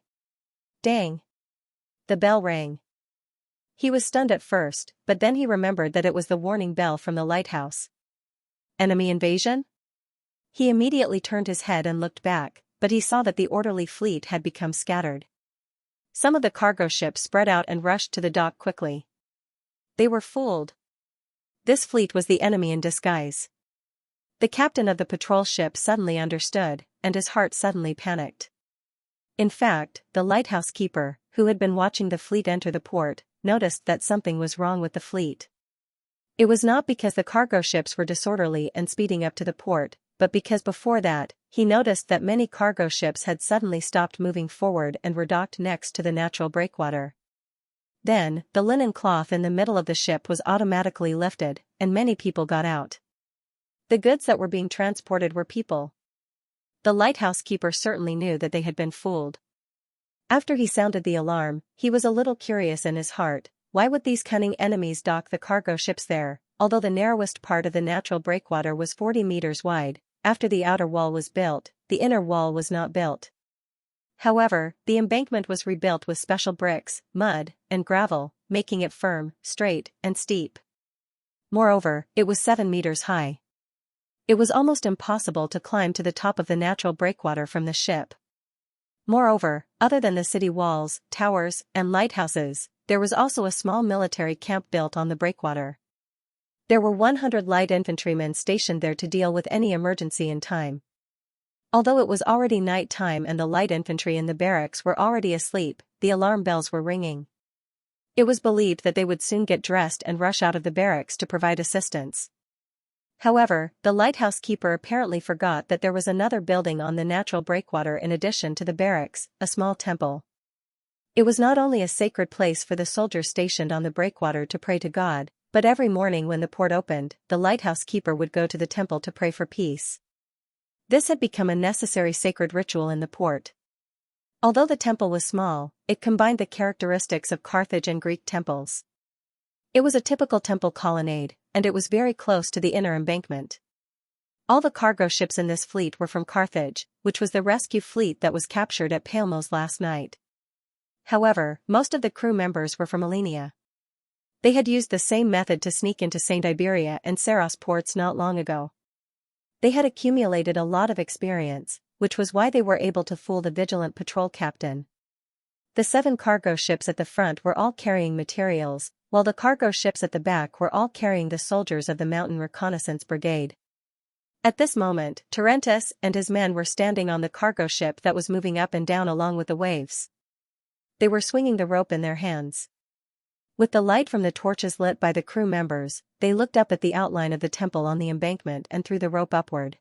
Dang! The bell rang. He was stunned at first, but then he remembered that it was the warning bell from the lighthouse. Enemy invasion? He immediately turned his head and looked back, but he saw that the orderly fleet had become scattered. Some of the cargo ships spread out and rushed to the dock quickly. They were fooled. This fleet was the enemy in disguise. The captain of the patrol ship suddenly understood, and his heart suddenly panicked. In fact, the lighthouse keeper, who had been watching the fleet enter the port, noticed that something was wrong with the fleet. It was not because the cargo ships were disorderly and speeding up to the port, but because before that, he noticed that many cargo ships had suddenly stopped moving forward and were docked next to the natural breakwater. Then, the linen cloth in the middle of the ship was automatically lifted, and many people got out. The goods that were being transported were people. The lighthouse keeper certainly knew that they had been fooled. After he sounded the alarm, he was a little curious in his heart. Why would these cunning enemies dock the cargo ships there? Although the narrowest part of the natural breakwater was 40 meters wide, after the outer wall was built, the inner wall was not built. However, the embankment was rebuilt with special bricks, mud, and gravel, making it firm, straight, and steep. Moreover, it was 7 meters high. It was almost impossible to climb to the top of the natural breakwater from the ship. Moreover, other than the city walls, towers, and lighthouses, there was also a small military camp built on the breakwater. There were 100 light infantrymen stationed there to deal with any emergency in time. Although it was already night time and the light infantry in the barracks were already asleep, the alarm bells were ringing. It was believed that they would soon get dressed and rush out of the barracks to provide assistance. However, the lighthouse keeper apparently forgot that there was another building on the natural breakwater in addition to the barracks, a small temple. It was not only a sacred place for the soldiers stationed on the breakwater to pray to God, but every morning when the port opened, the lighthouse keeper would go to the temple to pray for peace. This had become a necessary sacred ritual in the port. Although the temple was small, it combined the characteristics of Carthage and Greek temples. It was a typical temple colonnade, and it was very close to the inner embankment. All the cargo ships in this fleet were from Carthage, which was the rescue fleet that was captured at Palmos last night. However, most of the crew members were from Elenia. They had used the same method to sneak into St. Iberia and Saros ports not long ago. They had accumulated a lot of experience, which was why they were able to fool the vigilant patrol captain. The 7 cargo ships at the front were all carrying materials, while the cargo ships at the back were all carrying the soldiers of the Mountain Reconnaissance Brigade. At this moment, Terentius and his men were standing on the cargo ship that was moving up and down along with the waves. They were swinging the rope in their hands. With the light from the torches lit by the crew members, they looked up at the outline of the temple on the embankment and threw the rope upward.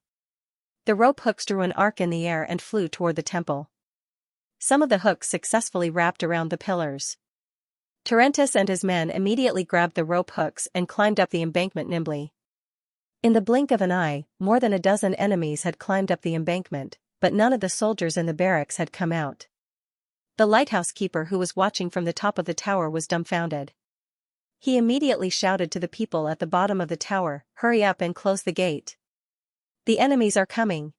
The rope hooks drew an arc in the air and flew toward the temple. Some of the hooks successfully wrapped around the pillars. Terentius and his men immediately grabbed the rope hooks and climbed up the embankment nimbly. In the blink of an eye, more than a dozen enemies had climbed up the embankment, but none of the soldiers in the barracks had come out. The lighthouse keeper who was watching from the top of the tower was dumbfounded. He immediately shouted to the people at the bottom of the tower, "Hurry up and close the gate. The enemies are coming."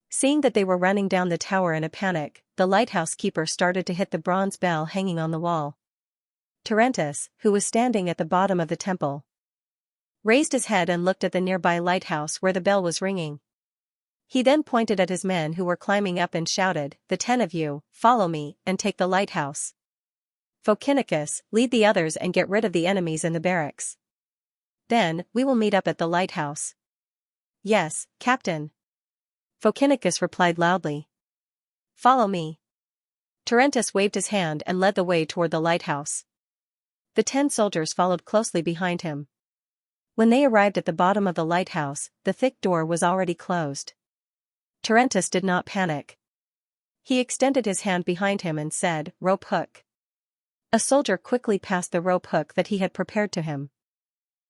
Seeing that they were running down the tower in a panic, the lighthouse keeper started to hit the bronze bell hanging on the wall. Terentius, who was standing at the bottom of the temple, raised his head and looked at the nearby lighthouse where the bell was ringing. He then pointed at his men who were climbing up and shouted, "The 10 of you, follow me, and take the lighthouse. Phokinicus, lead the others and get rid of the enemies in the barracks. Then, we will meet up at the lighthouse." "Yes, Captain," Phokinicus replied loudly. "Follow me." Terentius waved his hand and led the way toward the lighthouse. The 10 soldiers followed closely behind him. When they arrived at the bottom of the lighthouse, the thick door was already closed. Terentius did not panic. He extended his hand behind him and said, "Rope hook." A soldier quickly passed the rope hook that he had prepared to him.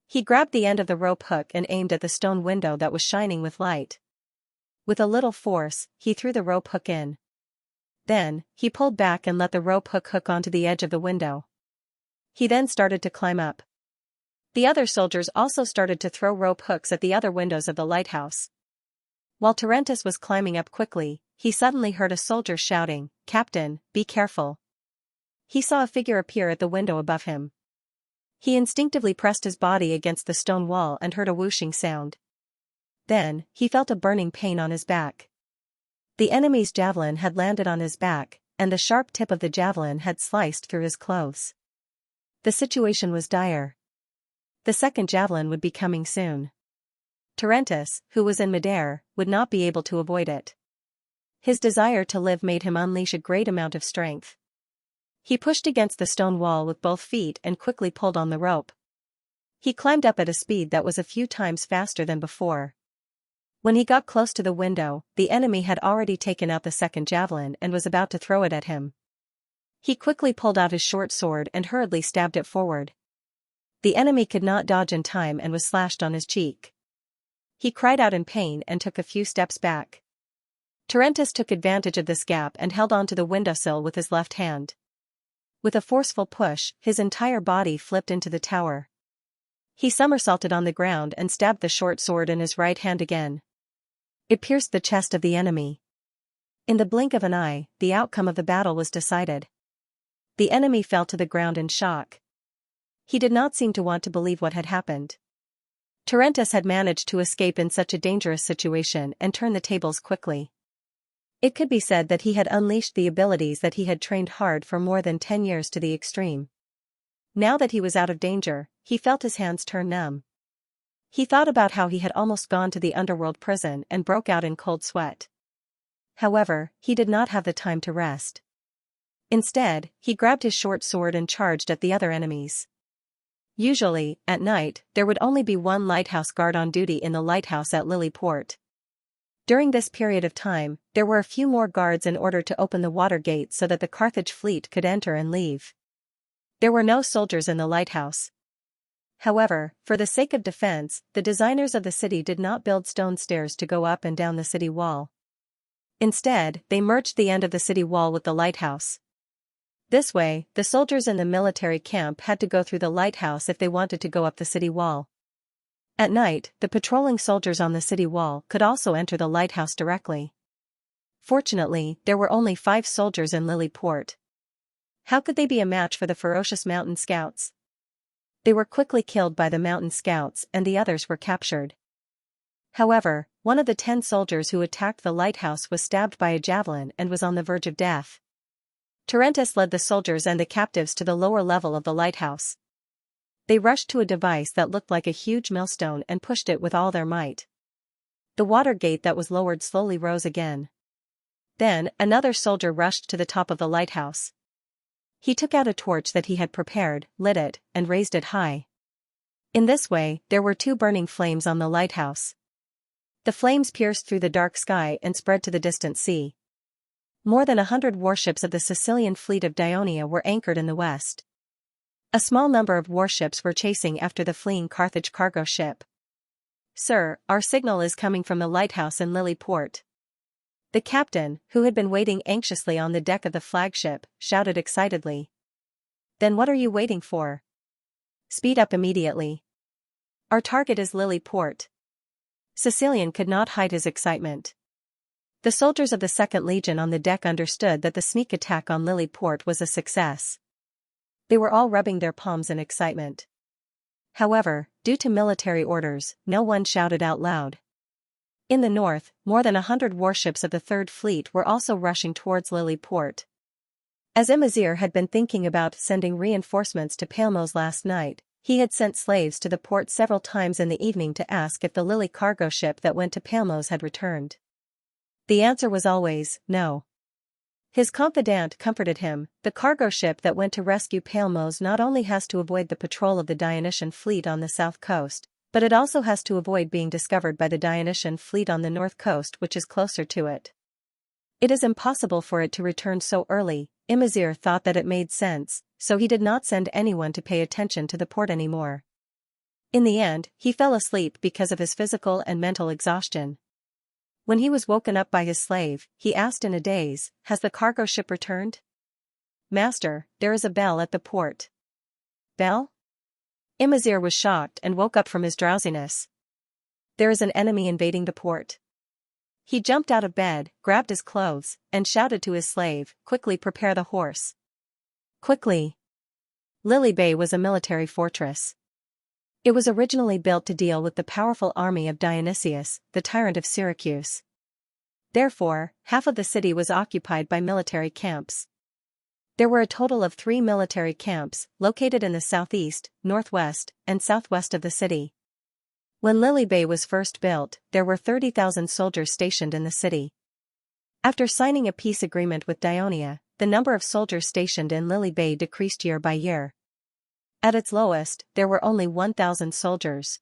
He grabbed the end of the rope hook and aimed at the stone window that was shining with light. With a little force, he threw the rope hook in. Then, he pulled back and let the rope hook onto the edge of the window. He then started to climb up. The other soldiers also started to throw rope hooks at the other windows of the lighthouse. While Terentius was climbing up quickly, he suddenly heard a soldier shouting, "Captain, be careful." He saw a figure appear at the window above him. He instinctively pressed his body against the stone wall and heard a whooshing sound. Then, he felt a burning pain on his back. The enemy's javelin had landed on his back, and the sharp tip of the javelin had sliced through his clothes. The situation was dire. The second javelin would be coming soon. Terentius, who was in midair, would not be able to avoid it. His desire to live made him unleash a great amount of strength. He pushed against the stone wall with both feet and quickly pulled on the rope. He climbed up at a speed that was a few times faster than before. When he got close to the window, the enemy had already taken out the second javelin and was about to throw it at him. He quickly pulled out his short sword and hurriedly stabbed it forward. The enemy could not dodge in time and was slashed on his cheek. He cried out in pain and took a few steps back. Terentius took advantage of this gap and held onto the windowsill with his left hand. With a forceful push, his entire body flipped into the tower. He somersaulted on the ground and stabbed the short sword in his right hand again. It pierced the chest of the enemy. In the blink of an eye, the outcome of the battle was decided. The enemy fell to the ground in shock. He did not seem to want to believe what had happened. Terentius had managed to escape in such a dangerous situation and turn the tables quickly. It could be said that he had unleashed the abilities that he had trained hard for more than 10 years to the extreme. Now that he was out of danger, he felt his hands turn numb. He thought about how he had almost gone to the underworld prison and broke out in cold sweat. However, he did not have the time to rest. Instead, he grabbed his short sword and charged at the other enemies. Usually, at night, there would only be one lighthouse guard on duty in the lighthouse at Lily Port. During this period of time, there were a few more guards in order to open the water gate so that the Carthage fleet could enter and leave. There were no soldiers in the lighthouse. However, for the sake of defense, the designers of the city did not build stone stairs to go up and down the city wall. Instead, they merged the end of the city wall with the lighthouse. This way, the soldiers in the military camp had to go through the lighthouse if they wanted to go up the city wall. At night, the patrolling soldiers on the city wall could also enter the lighthouse directly. Fortunately, there were only 5 soldiers in Lily Port. How could they be a match for the ferocious mountain scouts? They were quickly killed by the mountain scouts and the others were captured. However, one of the 10 soldiers who attacked the lighthouse was stabbed by a javelin and was on the verge of death. Terentius led the soldiers and the captives to the lower level of the lighthouse. They rushed to a device that looked like a huge millstone and pushed it with all their might. The water gate that was lowered slowly rose again. Then, another soldier rushed to the top of the lighthouse. He took out a torch that he had prepared, lit it, and raised it high. In this way, there were 2 burning flames on the lighthouse. The flames pierced through the dark sky and spread to the distant sea. More than 100 warships of the Sicilian fleet of Dionia were anchored in the west. A small number of warships were chasing after the fleeing Carthage cargo ship. "Sir, our signal is coming from the lighthouse in Lily Port." The captain, who had been waiting anxiously on the deck of the flagship, shouted excitedly. "Then what are you waiting for? Speed up immediately. Our target is Lily Port." Sicilian could not hide his excitement. The soldiers of the 2nd Legion on the deck understood that the sneak attack on Lily Port was a success. They were all rubbing their palms in excitement. However, due to military orders, no one shouted out loud. In the north, more than 100 warships of the 3rd Fleet were also rushing towards Lily Port. As Imazir had been thinking about sending reinforcements to Palmos last night, he had sent slaves to the port several times in the evening to ask if the Lily cargo ship that went to Palmos had returned. The answer was always, no. His confidant comforted him. "The cargo ship that went to rescue Palmos not only has to avoid the patrol of the Dionysian fleet on the south coast, but it also has to avoid being discovered by the Dionysian fleet on the north coast, which is closer to it. It is impossible for it to return so early." Imazir thought that it made sense, so he did not send anyone to pay attention to the port anymore. In the end, he fell asleep because of his physical and mental exhaustion. When he was woken up by his slave, he asked in a daze, "Has the cargo ship returned?" "Master, there is a bell at the port." "Bell?" Imazir was shocked and woke up from his drowsiness. "There is an enemy invading the port." He jumped out of bed, grabbed his clothes, and shouted to his slave, "Quickly prepare the horse." Quickly. Lily Bay was a military fortress. It was originally built to deal with the powerful army of Dionysius, the tyrant of Syracuse. Therefore, half of the city was occupied by military camps. There were a total of 3 military camps, located in the southeast, northwest, and southwest of the city. When Lily Bay was first built, there were 30,000 soldiers stationed in the city. After signing a peace agreement with Dionia, the number of soldiers stationed in Lily Bay decreased year by year. At its lowest, there were only 1,000 soldiers.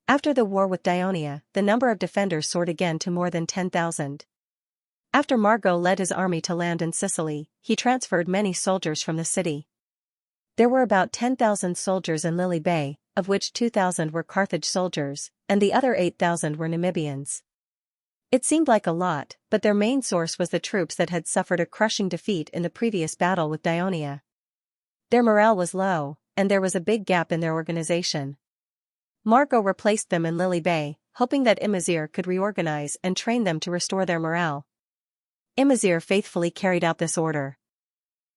After the war with Dionia, the number of defenders soared again to more than 10,000. After Margot led his army to land in Sicily, he transferred many soldiers from the city. There were about 10,000 soldiers in Lily Bay, of which 2,000 were Carthage soldiers, and the other 8,000 were Namibians. It seemed like a lot, but their main source was the troops that had suffered a crushing defeat in the previous battle with Dionia. Their morale was low, and there was a big gap in their organization. Margot replaced them in Lily Bay, hoping that Imazir could reorganize and train them to restore their morale. Imazir faithfully carried out this order.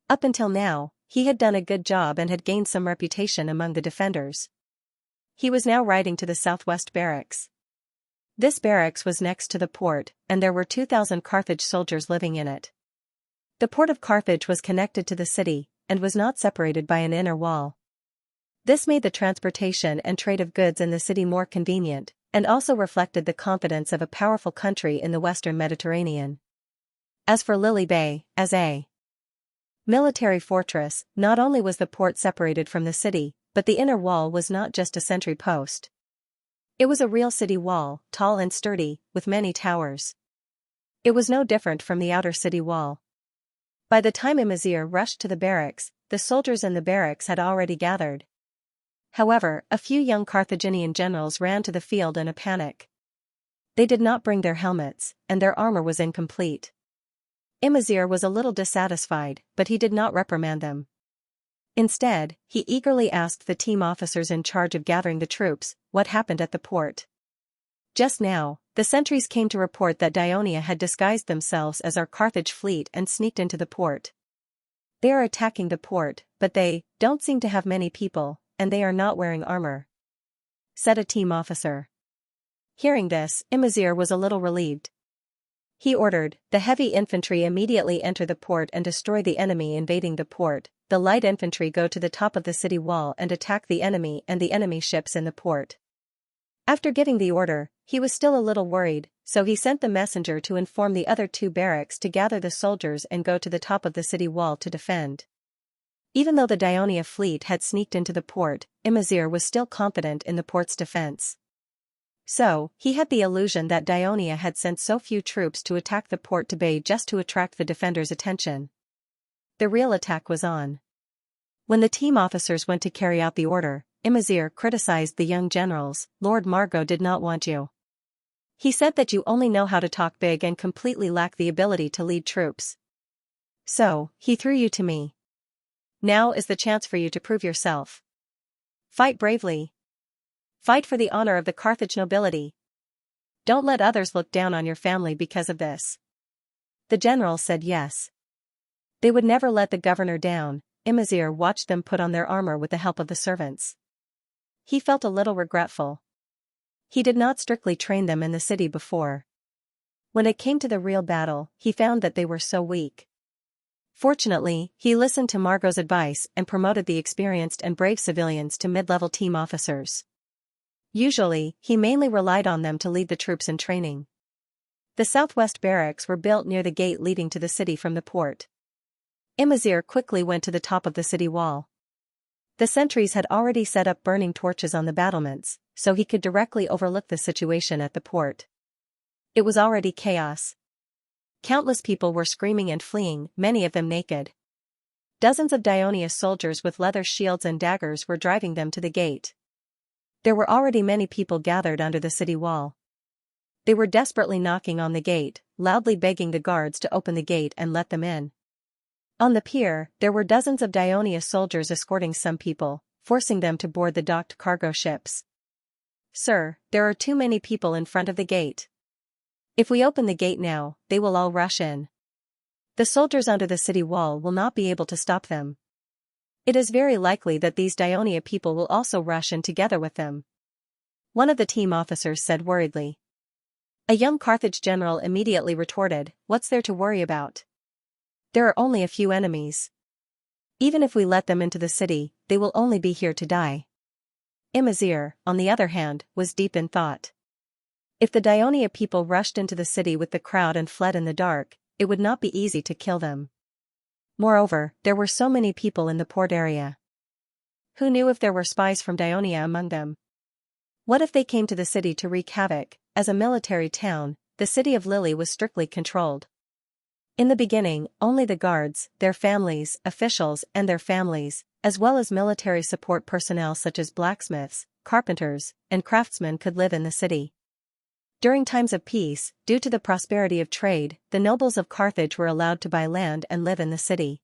Up until now, he had done a good job and had gained some reputation among the defenders. He was now riding to the southwest barracks. This barracks was next to the port, and there were 2,000 Carthage soldiers living in it. The port of Carthage was connected to the city, and was not separated by an inner wall. This made the transportation and trade of goods in the city more convenient, and also reflected the confidence of a powerful country in the western Mediterranean. As for Lily Bay, as a military fortress, not only was the port separated from the city, but the inner wall was not just a sentry post. It was a real city wall, tall and sturdy, with many towers. It was no different from the outer city wall. By the time Imazir rushed to the barracks, the soldiers in the barracks had already gathered. However, a few young Carthaginian generals ran to the field in a panic. They did not bring their helmets, and their armor was incomplete. Imazir was a little dissatisfied, but he did not reprimand them. Instead, he eagerly asked the team officers in charge of gathering the troops what happened at the port. Just now, the sentries came to report that Dionia had disguised themselves as our Carthage fleet and sneaked into the port. They are attacking the port, but they don't seem to have many people, and they are not wearing armor," said a team officer. Hearing this, Imazir was a little relieved. He ordered the heavy infantry immediately enter the port and destroy the enemy invading the port, the light infantry go to the top of the city wall and attack the enemy and the enemy ships in the port. After giving the order, he was still a little worried, so he sent the messenger to inform the other two barracks to gather the soldiers and go to the top of the city wall to defend. Even though the Dionia fleet had sneaked into the port, Imazir was still confident in the port's defense. So, he had the illusion that Dionia had sent so few troops to attack the port to Bay just to attract the defenders' attention. The real attack was on. When the team officers went to carry out the order, Imazir criticized the young generals. "Lord Margot did not want you. He said that you only know how to talk big and completely lack the ability to lead troops. So, he threw you to me. Now is the chance for you to prove yourself. Fight bravely. Fight for the honor of the Carthage nobility. Don't let others look down on your family because of this." The generals said yes. They would never let the governor down. Imazir watched them put on their armor with the help of the servants. He felt a little regretful. He did not strictly train them in the city before. When it came to the real battle, he found that they were so weak. Fortunately, he listened to Margot's advice and promoted the experienced and brave civilians to mid-level team officers. Usually, he mainly relied on them to lead the troops in training. The southwest barracks were built near the gate leading to the city from the port. Imazir quickly went to the top of the city wall. The sentries had already set up burning torches on the battlements, so he could directly overlook the situation at the port. It was already chaos. Countless people were screaming and fleeing, many of them naked. Dozens of Dionia soldiers with leather shields and daggers were driving them to the gate. There were already many people gathered under the city wall. They were desperately knocking on the gate, loudly begging the guards to open the gate and let them in. On the pier, there were dozens of Dionia soldiers escorting some people, forcing them to board the docked cargo ships. "Sir, there are too many people in front of the gate. If we open the gate now, they will all rush in. The soldiers under the city wall will not be able to stop them. It is very likely that these Dionia people will also rush in together with them," one of the team officers said worriedly. A young Carthage general immediately retorted, "What's there to worry about? There are only a few enemies. Even if we let them into the city, they will only be here to die." Imazir, on the other hand, was deep in thought. If the Dionia people rushed into the city with the crowd and fled in the dark, it would not be easy to kill them. Moreover, there were so many people in the port area. Who knew if there were spies from Dionia among them? What if they came to the city to wreak havoc? As a military town, the city of Lily was strictly controlled. In the beginning, only the guards, their families, officials and their families, as well as military support personnel such as blacksmiths, carpenters, and craftsmen could live in the city. During times of peace, due to the prosperity of trade, the nobles of Carthage were allowed to buy land and live in the city.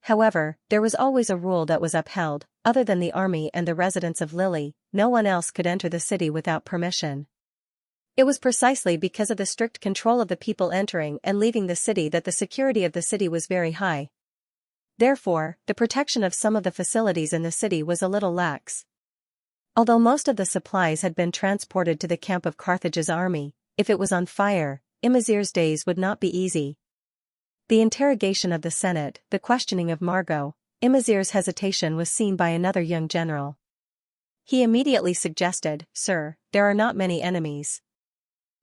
However, there was always a rule that was upheld: other than the army and the residents of Lily, no one else could enter the city without permission. It was precisely because of the strict control of the people entering and leaving the city that the security of the city was very high. Therefore, the protection of some of the facilities in the city was a little lax. Although most of the supplies had been transported to the camp of Carthage's army, if it was on fire, Imazir's days would not be easy. The interrogation of the Senate, the questioning of Margot, Imazir's hesitation was seen by another young general. He immediately suggested, "Sir, there are not many enemies.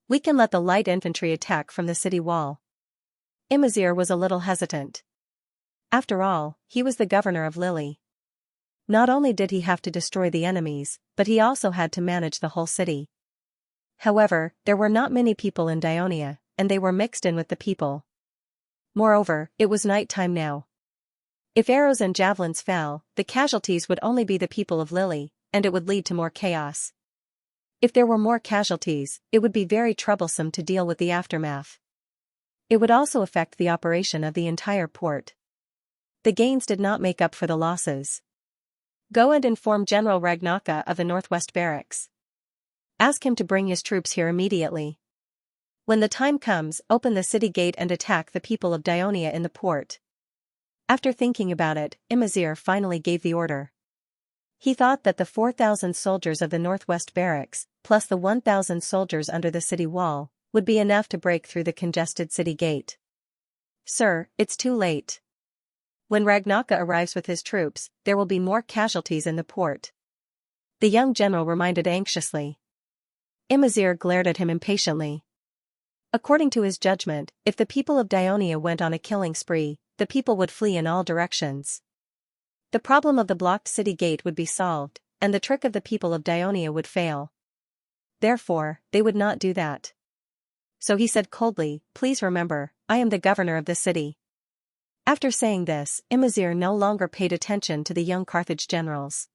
We can let the light infantry attack from the city wall." Imazir was a little hesitant. After all, he was the governor of Lily. Not only did he have to destroy the enemies, but he also had to manage the whole city. However, there were not many people in Dionia, and they were mixed in with the people. Moreover, it was night time now. If arrows and javelins fell, the casualties would only be the people of Lily, and it would lead to more chaos. If there were more casualties, it would be very troublesome to deal with the aftermath. It would also affect the operation of the entire port. The gains did not make up for the losses. Go and inform General Ragnaka of the Northwest Barracks. Ask him to bring his troops here immediately. When the time comes, open the city gate and attack the people of Dionia in the port. After thinking about it, Imazir finally gave the order. He thought that the 4,000 soldiers of the Northwest Barracks, plus the 1,000 soldiers under the city wall, would be enough to break through the congested city gate. "Sir, it's too late. When Ragnaka arrives with his troops, there will be more casualties in the port," the young general reminded anxiously. Imazir glared at him impatiently. According to his judgment, if the people of Dionia went on a killing spree, the people would flee in all directions. The problem of the blocked city gate would be solved, and the trick of the people of Dionia would fail. Therefore, they would not do that. So he said coldly, "Please remember, I am the governor of this city." After saying this, Imazir no longer paid attention to the young Carthage generals.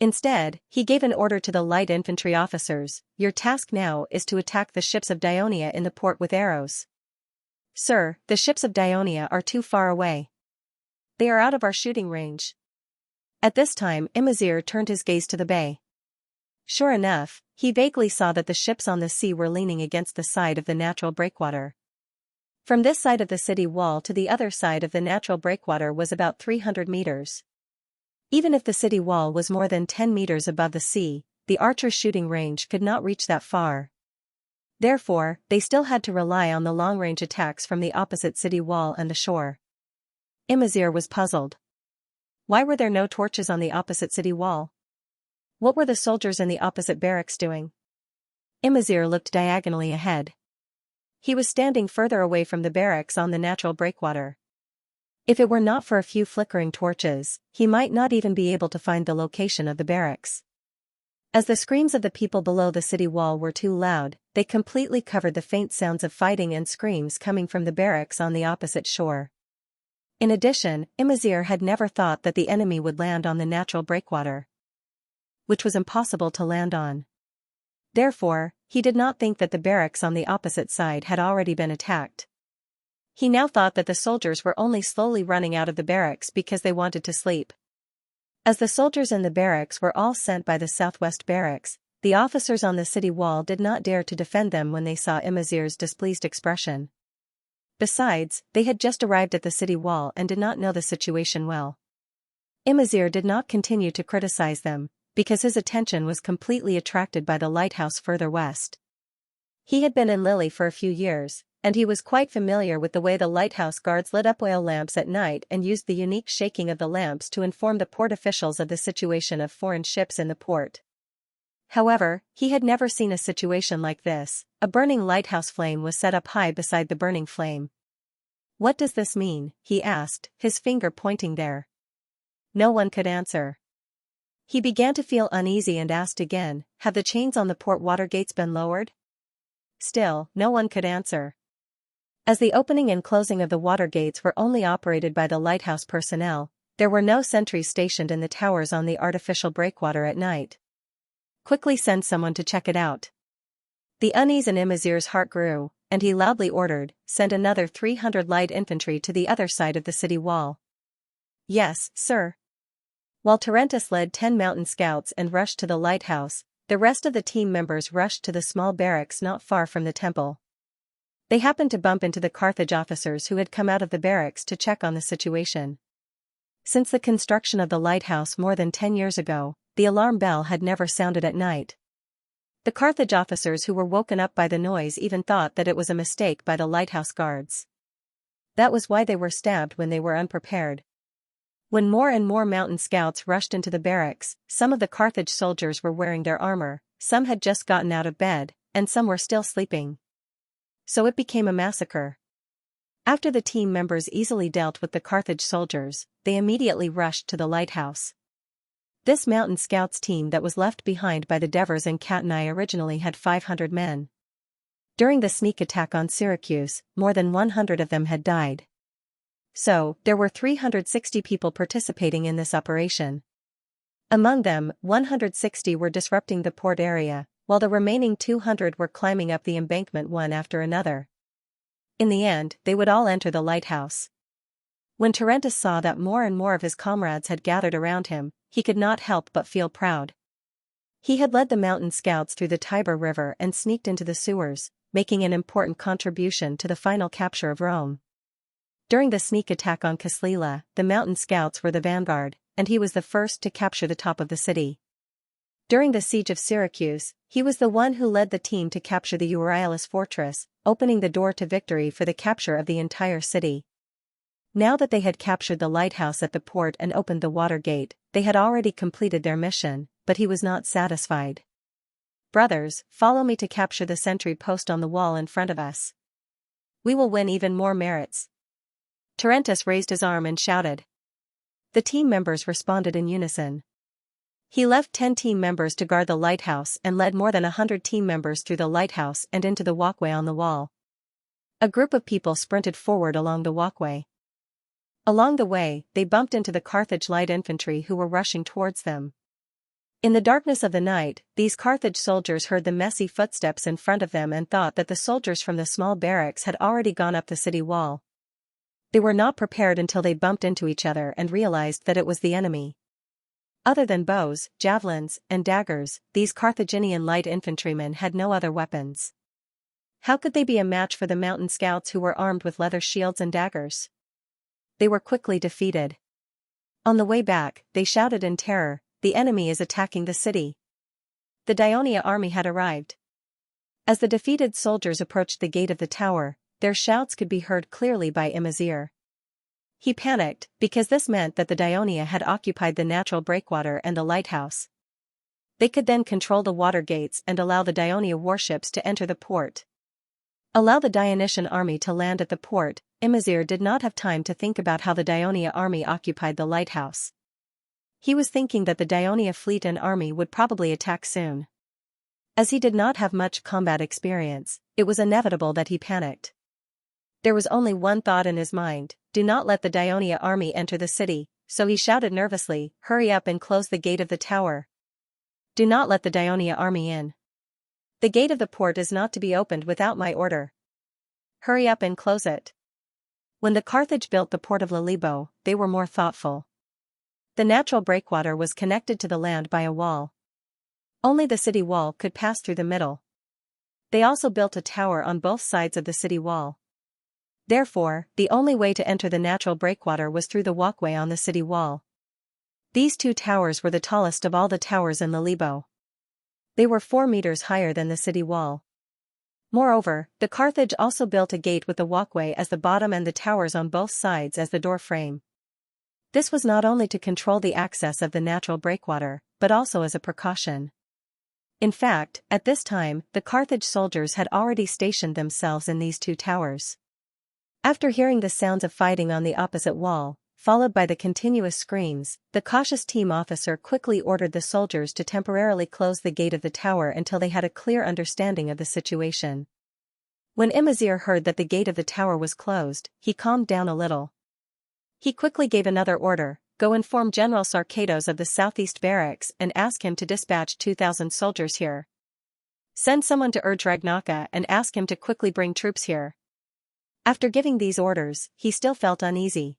Instead, he gave an order to the light infantry officers, "Your task now is to attack the ships of Dionia in the port with arrows." "Sir, the ships of Dionia are too far away. They are out of our shooting range." At this time Imazir turned his gaze to the bay. Sure enough, he vaguely saw that the ships on the sea were leaning against the side of the natural breakwater. From this side of the city wall to the other side of the natural breakwater was about 300 meters. Even if the city wall was more than 10 meters above the sea, the archer's shooting range could not reach that far. Therefore, they still had to rely on the long-range attacks from the opposite city wall and the shore. Imazir was puzzled. Why were there no torches on the opposite city wall? What were the soldiers in the opposite barracks doing? Imazir looked diagonally ahead. He was standing further away from the barracks on the natural breakwater. If it were not for a few flickering torches, he might not even be able to find the location of the barracks. As the screams of the people below the city wall were too loud, they completely covered the faint sounds of fighting and screams coming from the barracks on the opposite shore. In addition, Imazir had never thought that the enemy would land on the natural breakwater, which was impossible to land on. Therefore, he did not think that the barracks on the opposite side had already been attacked. He now thought that the soldiers were only slowly running out of the barracks because they wanted to sleep. As the soldiers in the barracks were all sent by the southwest barracks, the officers on the city wall did not dare to defend them when they saw Imazir's displeased expression. Besides, they had just arrived at the city wall and did not know the situation well. Imazir did not continue to criticize them, because his attention was completely attracted by the lighthouse further west. He had been in Lily for a few years, and he was quite familiar with the way the lighthouse guards lit up oil lamps at night and used the unique shaking of the lamps to inform the port officials of the situation of foreign ships in the port. However, he had never seen a situation like this. A burning lighthouse flame was set up high beside the burning flame. "What does this mean?" he asked, his finger pointing there. No one could answer. He began to feel uneasy and asked again, "Have the chains on the port water gates been lowered?" Still, no one could answer. As the opening and closing of the water gates were only operated by the lighthouse personnel, there were no sentries stationed in the towers on the artificial breakwater at night. "Quickly send someone to check it out." The unease in Imazir's heart grew, and he loudly ordered, "Send another 300 light infantry to the other side of the city wall." "Yes, sir." While Tarentus led 10 mountain scouts and rushed to the lighthouse, the rest of the team members rushed to the small barracks not far from the temple. They happened to bump into the Carthage officers who had come out of the barracks to check on the situation. Since the construction of the lighthouse more than 10 years ago, the alarm bell had never sounded at night. The Carthage officers who were woken up by the noise even thought that it was a mistake by the lighthouse guards. That was why they were stabbed when they were unprepared. When more and more mountain scouts rushed into the barracks, some of the Carthage soldiers were wearing their armor, some had just gotten out of bed, and some were still sleeping. So it became a massacre. After the team members easily dealt with the Carthage soldiers, they immediately rushed to the lighthouse. This mountain scouts team that was left behind by the Devers and Catanai originally had 500 men. During the sneak attack on Syracuse, more than 100 of them had died. So, there were 360 people participating in this operation. Among them, 160 were disrupting the port area, while the remaining 200 were climbing up the embankment one after another. In the end, they would all enter the lighthouse. When Tarentus saw that more and more of his comrades had gathered around him, he could not help but feel proud. He had led the mountain scouts through the Tiber River and sneaked into the sewers, making an important contribution to the final capture of Rome. During the sneak attack on Caslila, the mountain scouts were the vanguard, and he was the first to capture the top of the city. During the siege of Syracuse, he was the one who led the team to capture the Euryalus fortress, opening the door to victory for the capture of the entire city. Now that they had captured the lighthouse at the port and opened the water gate, they had already completed their mission, but he was not satisfied. "Brothers, follow me to capture the sentry post on the wall in front of us. We will win even more merits." Tarentus raised his arm and shouted. The team members responded in unison. He left 10 team members to guard the lighthouse and led more than 100 team members through the lighthouse and into the walkway on the wall. A group of people sprinted forward along the walkway. Along the way, they bumped into the Carthage light infantry who were rushing towards them. In the darkness of the night, these Carthage soldiers heard the messy footsteps in front of them and thought that the soldiers from the small barracks had already gone up the city wall. They were not prepared until they bumped into each other and realized that it was the enemy. Other than bows, javelins, and daggers, these Carthaginian light infantrymen had no other weapons. How could they be a match for the mountain scouts who were armed with leather shields and daggers? They were quickly defeated. On the way back, they shouted in terror, "The enemy is attacking the city." The Daionia army had arrived. As the defeated soldiers approached the gate of the tower, their shouts could be heard clearly by Imazir. He panicked, because this meant that the Daionia had occupied the natural breakwater and the lighthouse. They could then control the water gates and allow the Daionia warships to enter the port. Allow the Dionysian army to land at the port. Imazir did not have time to think about how the Daionia army occupied the lighthouse. He was thinking that the Daionia fleet and army would probably attack soon. As he did not have much combat experience, it was inevitable that he panicked. There was only one thought in his mind: do not let the Daionia army enter the city, so he shouted nervously, "Hurry up and close the gate of the tower. Do not let the Daionia army in. The gate of the port is not to be opened without my order. Hurry up and close it." When the Carthage built the port of Lalibo, they were more thoughtful. The natural breakwater was connected to the land by a wall. Only the city wall could pass through the middle. They also built a tower on both sides of the city wall. Therefore, the only way to enter the natural breakwater was through the walkway on the city wall. These 2 towers were the tallest of all the towers in Lalibo. They were 4 meters higher than the city wall. Moreover, the Carthage also built a gate with the walkway as the bottom and the towers on both sides as the door frame. This was not only to control the access of the natural breakwater, but also as a precaution. In fact, at this time, the Carthage soldiers had already stationed themselves in these 2 towers. After hearing the sounds of fighting on the opposite wall, followed by the continuous screams, the cautious team officer quickly ordered the soldiers to temporarily close the gate of the tower until they had a clear understanding of the situation. When Imazir heard that the gate of the tower was closed, he calmed down a little. He quickly gave another order: "Go inform General Sarkados of the southeast barracks and ask him to dispatch 2,000 soldiers here. Send someone to urge Ragnaka and ask him to quickly bring troops here." After giving these orders, he still felt uneasy.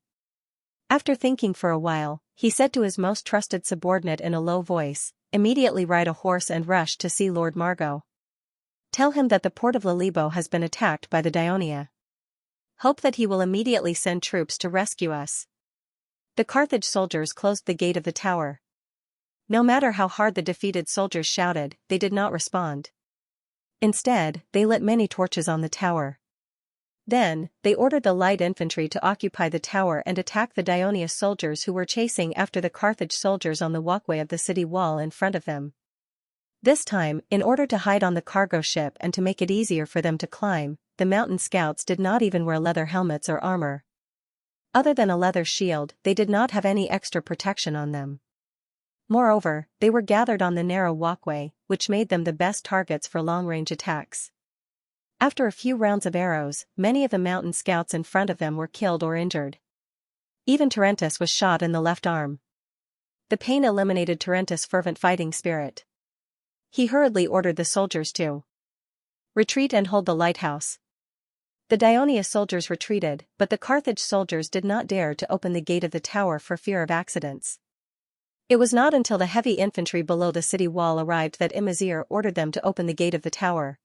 After thinking for a while, he said to his most trusted subordinate in a low voice, "Immediately ride a horse and rush to see Lord Margot. Tell him that the port of Lalibo has been attacked by the Daionia. Hope that he will immediately send troops to rescue us." The Carthage soldiers closed the gate of the tower. No matter how hard the defeated soldiers shouted, they did not respond. Instead, they lit many torches on the tower. Then, they ordered the light infantry to occupy the tower and attack the Dionysius soldiers who were chasing after the Carthage soldiers on the walkway of the city wall in front of them. This time, in order to hide on the cargo ship and to make it easier for them to climb, the mountain scouts did not even wear leather helmets or armor. Other than a leather shield, they did not have any extra protection on them. Moreover, they were gathered on the narrow walkway, which made them the best targets for long-range attacks. After a few rounds of arrows, many of the mountain scouts in front of them were killed or injured. Even Tarentus was shot in the left arm. The pain eliminated Tarentus' fervent fighting spirit. He hurriedly ordered the soldiers to retreat and hold the lighthouse. The Dionysius soldiers retreated, but the Carthage soldiers did not dare to open the gate of the tower for fear of accidents. It was not until the heavy infantry below the city wall arrived that Imazir ordered them to open the gate of the tower.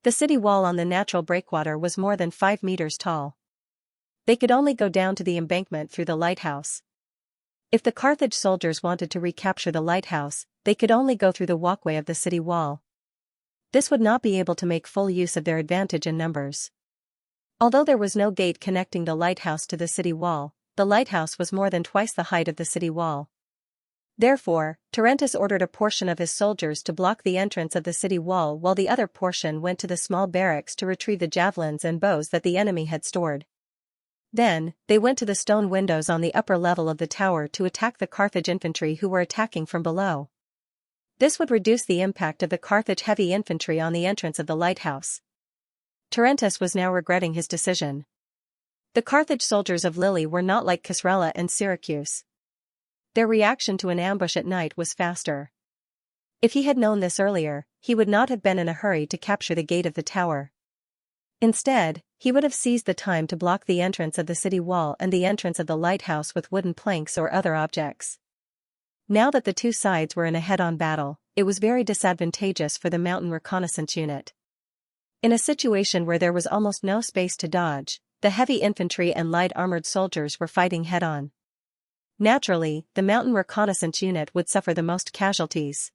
The city wall on the natural breakwater was more than 5 meters tall. They could only go down to the embankment through the lighthouse. If the Carthage soldiers wanted to recapture the lighthouse, they could only go through the walkway of the city wall. This would not be able to make full use of their advantage in numbers. Although there was no gate connecting the lighthouse to the city wall, the lighthouse was more than twice the height of the city wall. Therefore, Tarentus ordered a portion of his soldiers to block the entrance of the city wall while the other portion went to the small barracks to retrieve the javelins and bows that the enemy had stored. Then, they went to the stone windows on the upper level of the tower to attack the Carthage infantry who were attacking from below. This would reduce the impact of the Carthage heavy infantry on the entrance of the lighthouse. Tarentus was now regretting his decision. The Carthage soldiers of Lily were not like Casrella and Syracuse. Their reaction to an ambush at night was faster. If he had known this earlier, he would not have been in a hurry to capture the gate of the tower. Instead, he would have seized the time to block the entrance of the city wall and the entrance of the lighthouse with wooden planks or other objects. Now that the two sides were in a head-on battle, it was very disadvantageous for the mountain reconnaissance unit. In a situation where there was almost no space to dodge, the heavy infantry and light armored soldiers were fighting head-on. Naturally, the mountain reconnaissance unit would suffer the most casualties.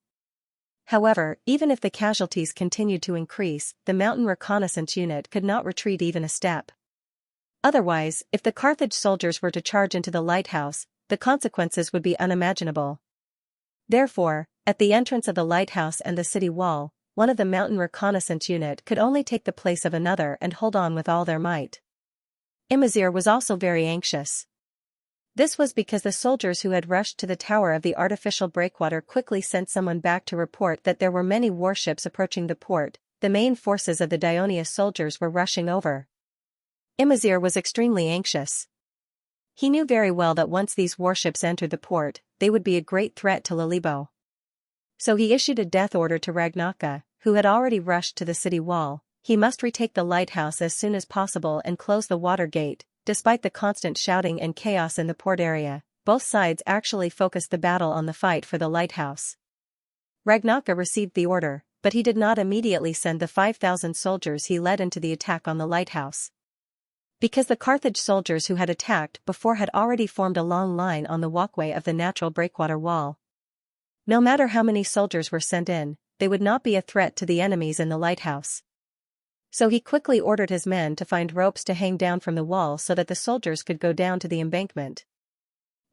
However, even if the casualties continued to increase, the mountain reconnaissance unit could not retreat even a step. Otherwise, if the Carthage soldiers were to charge into the lighthouse, the consequences would be unimaginable. Therefore, at the entrance of the lighthouse and the city wall, one of the mountain reconnaissance unit could only take the place of another and hold on with all their might. Imazir was also very anxious. This was because the soldiers who had rushed to the tower of the artificial breakwater quickly sent someone back to report that there were many warships approaching the port. The main forces of the Dionysius soldiers were rushing over. Imazir was extremely anxious. He knew very well that once these warships entered the port, they would be a great threat to Lilibo. So he issued a death order to Ragnaka, who had already rushed to the city wall. He must retake the lighthouse as soon as possible and close the water gate. Despite the constant shouting and chaos in the port area, both sides actually focused the battle on the fight for the lighthouse. Ragnaka received the order, but he did not immediately send the 5,000 soldiers he led into the attack on the lighthouse. Because the Carthage soldiers who had attacked before had already formed a long line on the walkway of the natural breakwater wall. No matter how many soldiers were sent in, they would not be a threat to the enemies in the lighthouse. So he quickly ordered his men to find ropes to hang down from the wall so that the soldiers could go down to the embankment.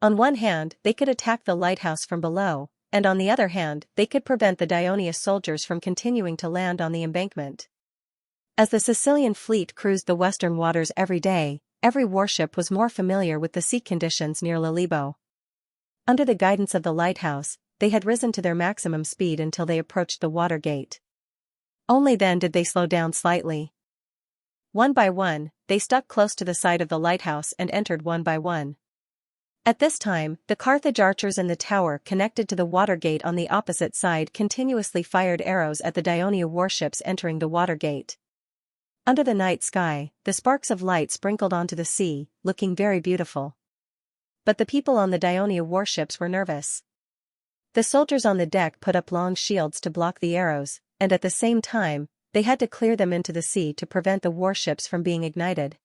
On one hand, they could attack the lighthouse from below, and on the other hand, they could prevent the Dionysius soldiers from continuing to land on the embankment. As the Sicilian fleet cruised the western waters every day, every warship was more familiar with the sea conditions near Lilibo. Under the guidance of the lighthouse, they had risen to their maximum speed until they approached the water gate. Only then did they slow down slightly. One by one, they stuck close to the side of the lighthouse and entered one by one. At this time, the Carthage archers in the tower connected to the water gate on the opposite side continuously fired arrows at the Dionysius warships entering the water gate. Under the night sky, the sparks of light sprinkled onto the sea, looking very beautiful. But the people on the Dionysius warships were nervous. The soldiers on the deck put up long shields to block the arrows, and at the same time, they had to clear them into the sea to prevent the warships from being ignited.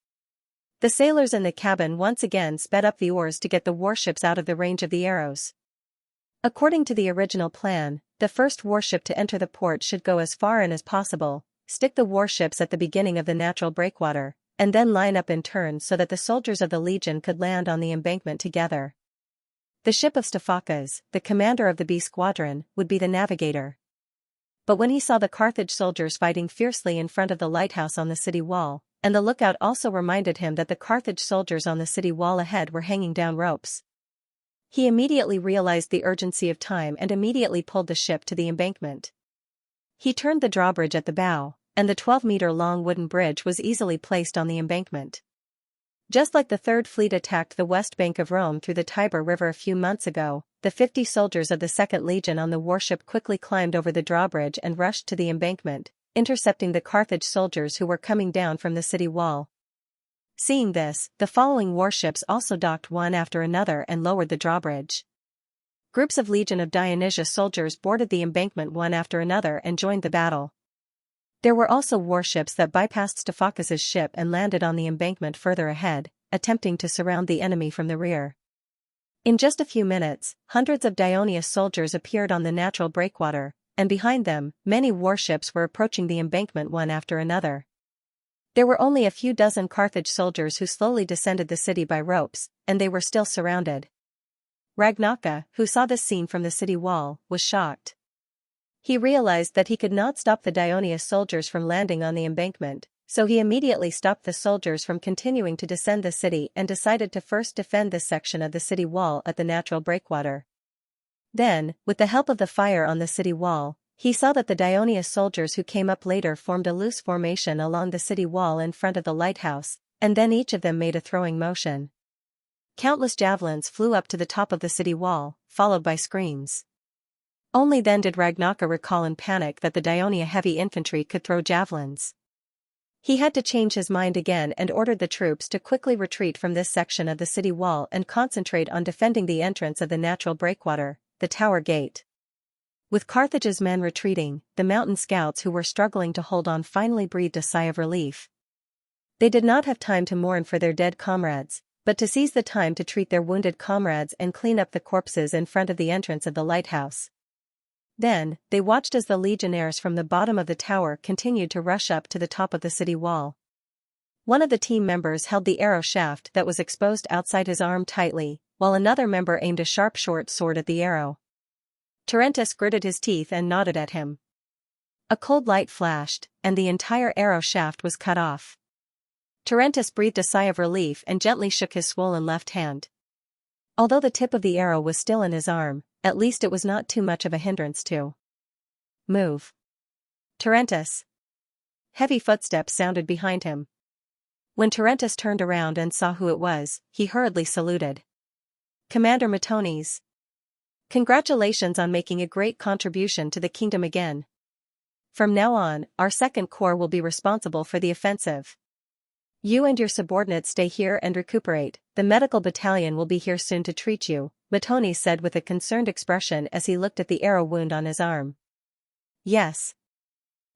The sailors in the cabin once again sped up the oars to get the warships out of the range of the arrows. According to the original plan, the first warship to enter the port should go as far in as possible, stick the warships at the beginning of the natural breakwater, and then line up in turn so that the soldiers of the Legion could land on the embankment together. The ship of Stephacas, the commander of the B squadron, would be the navigator. But when he saw the Carthage soldiers fighting fiercely in front of the lighthouse on the city wall, and the lookout also reminded him that the Carthage soldiers on the city wall ahead were hanging down ropes, he immediately realized the urgency of time and immediately pulled the ship to the embankment. He turned the drawbridge at the bow, and the 12-meter-long wooden bridge was easily placed on the embankment. Just like the Third Fleet attacked the west bank of Rome through the Tiber River a few months ago, the 50 soldiers of the Second Legion on the warship quickly climbed over the drawbridge and rushed to the embankment, intercepting the Carthage soldiers who were coming down from the city wall. Seeing this, the following warships also docked one after another and lowered the drawbridge. Groups of Legion of Dionysia soldiers boarded the embankment one after another and joined the battle. There were also warships that bypassed Stephacas's ship and landed on the embankment further ahead, attempting to surround the enemy from the rear. In just a few minutes, hundreds of Dionysius soldiers appeared on the natural breakwater, and behind them, many warships were approaching the embankment one after another. There were only a few dozen Carthage soldiers who slowly descended the city by ropes, and they were still surrounded. Ragnaka, who saw this scene from the city wall, was shocked. He realized that he could not stop the Dionysius soldiers from landing on the embankment, so he immediately stopped the soldiers from continuing to descend the city and decided to first defend this section of the city wall at the natural breakwater. Then, with the help of the fire on the city wall, he saw that the Dionysius soldiers who came up later formed a loose formation along the city wall in front of the lighthouse, and then each of them made a throwing motion. Countless javelins flew up to the top of the city wall, followed by screams. Only then did Ragnaka recall in panic that the Dionysia heavy infantry could throw javelins. He had to change his mind again and ordered the troops to quickly retreat from this section of the city wall and concentrate on defending the entrance of the natural breakwater, the Tower Gate. With Carthage's men retreating, the mountain scouts who were struggling to hold on finally breathed a sigh of relief. They did not have time to mourn for their dead comrades, but to seize the time to treat their wounded comrades and clean up the corpses in front of the entrance of the lighthouse. Then, they watched as the legionnaires from the bottom of the tower continued to rush up to the top of the city wall. One of the team members held the arrow shaft that was exposed outside his arm tightly, while another member aimed a sharp short sword at the arrow. Tarentus gritted his teeth and nodded at him. A cold light flashed, and the entire arrow shaft was cut off. Tarentus breathed a sigh of relief and gently shook his swollen left hand. Although the tip of the arrow was still in his arm, at least it was not too much of a hindrance to move. Tarentus. Heavy footsteps sounded behind him. When Tarentus turned around and saw who it was, he hurriedly saluted. Commander Matones. Congratulations on making a great contribution to the kingdom again. From now on, our Second Corps will be responsible for the offensive. You and your subordinates stay here and recuperate. The medical battalion will be here soon to treat you, Matones said with a concerned expression as he looked at the arrow wound on his arm. Yes.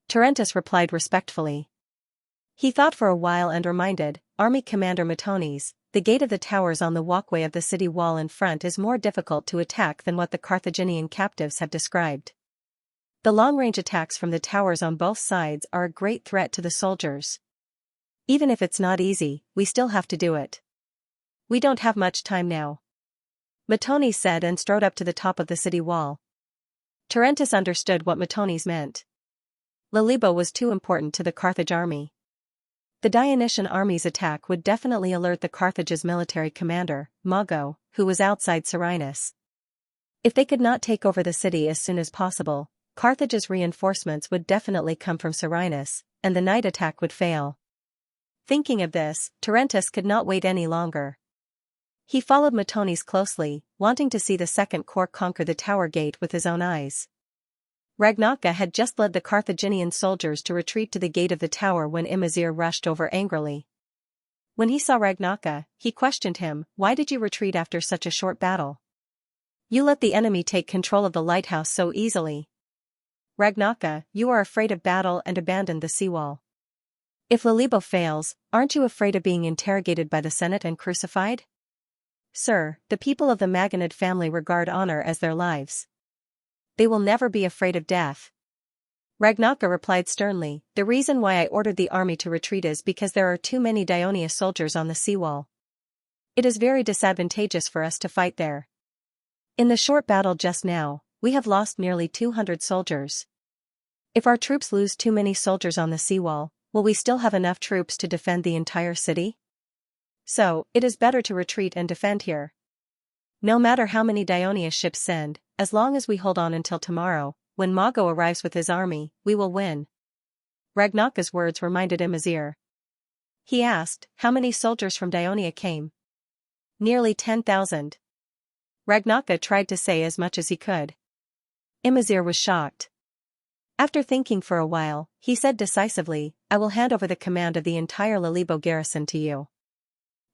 Tarentus replied respectfully. He thought for a while and reminded, Army Commander Matones, the gate of the towers on the walkway of the city wall in front is more difficult to attack than what the Carthaginian captives have described. The long-range attacks from the towers on both sides are a great threat to the soldiers. Even if it's not easy, we still have to do it. We don't have much time now. Matones said and strode up to the top of the city wall. Tarentus understood what Matones meant. Lalibo was too important to the Carthage army. The Dionysian army's attack would definitely alert the Carthage's military commander, Mago, who was outside Serenus. If they could not take over the city as soon as possible, Carthage's reinforcements would definitely come from Serenus, and the night attack would fail. Thinking of this, Tarentus could not wait any longer. He followed Matones closely, wanting to see the Second Corps conquer the Tower Gate with his own eyes. Ragnaka had just led the Carthaginian soldiers to retreat to the gate of the tower when Imazir rushed over angrily. When he saw Ragnaka, he questioned him, "Why did you retreat after such a short battle? You let the enemy take control of the lighthouse so easily. Ragnaka, you are afraid of battle and abandoned the seawall. If Lalibo fails, aren't you afraid of being interrogated by the Senate and crucified?" Sir, the people of the Maganid family regard honor as their lives. They will never be afraid of death. Ragnaka replied sternly, the reason why I ordered the army to retreat is because there are too many Dionia soldiers on the seawall. It is very disadvantageous for us to fight there. In the short battle just now, we have lost nearly 200 soldiers. If our troops lose too many soldiers on the seawall, will we still have enough troops to defend the entire city? So, it is better to retreat and defend here. No matter how many Dionia ships send, as long as we hold on until tomorrow, when Mago arrives with his army, we will win. Ragnaka's words reminded Imazir. He asked, how many soldiers from Dionia came? Nearly 10,000. Ragnaka tried to say as much as he could. Imazir was shocked. After thinking for a while, he said decisively, I will hand over the command of the entire Lalibo garrison to you.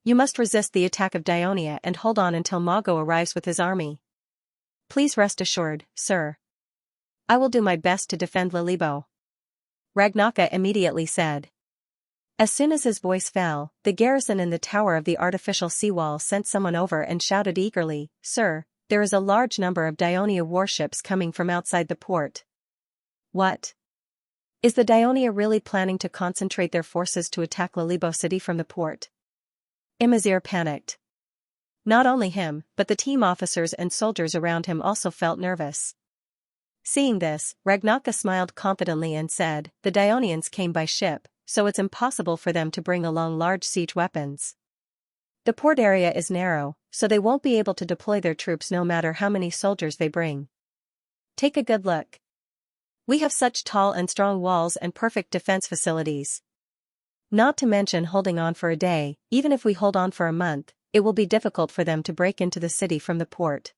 You must resist the attack of Dionia and hold on until Mago arrives with his army. Please rest assured, sir. I will do my best to defend Lalibo. Ragnaka immediately said. As soon as his voice fell, the garrison in the tower of the artificial seawall sent someone over and shouted eagerly, Sir, there is a large number of Dionia warships coming from outside the port. What? Is the Dionia really planning to concentrate their forces to attack Lalibo city from the port? Imazir panicked. Not only him, but the team officers and soldiers around him also felt nervous. Seeing this, Ragnaka smiled confidently and said, the Dionians came by ship, so it's impossible for them to bring along large siege weapons. The port area is narrow, so they won't be able to deploy their troops no matter how many soldiers they bring. Take a good look. We have such tall and strong walls and perfect defense facilities. Not to mention holding on for a day, even if we hold on for a month, it will be difficult for them to break into the city from the port.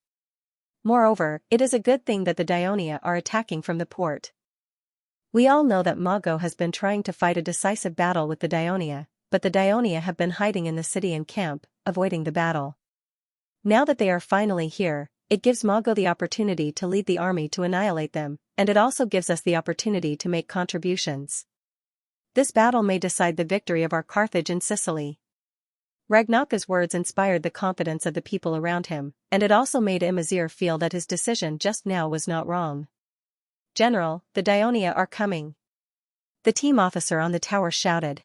Moreover, it is a good thing that the Dionia are attacking from the port. We all know that Mago has been trying to fight a decisive battle with the Dionia, but the Dionia have been hiding in the city and camp, avoiding the battle. Now that they are finally here, it gives Mago the opportunity to lead the army to annihilate them, and it also gives us the opportunity to make contributions. This battle may decide the victory of our Carthage in Sicily. Ragnaka's words inspired the confidence of the people around him, and it also made Imazir feel that his decision just now was not wrong. General, the Dionia are coming. The team officer on the tower shouted.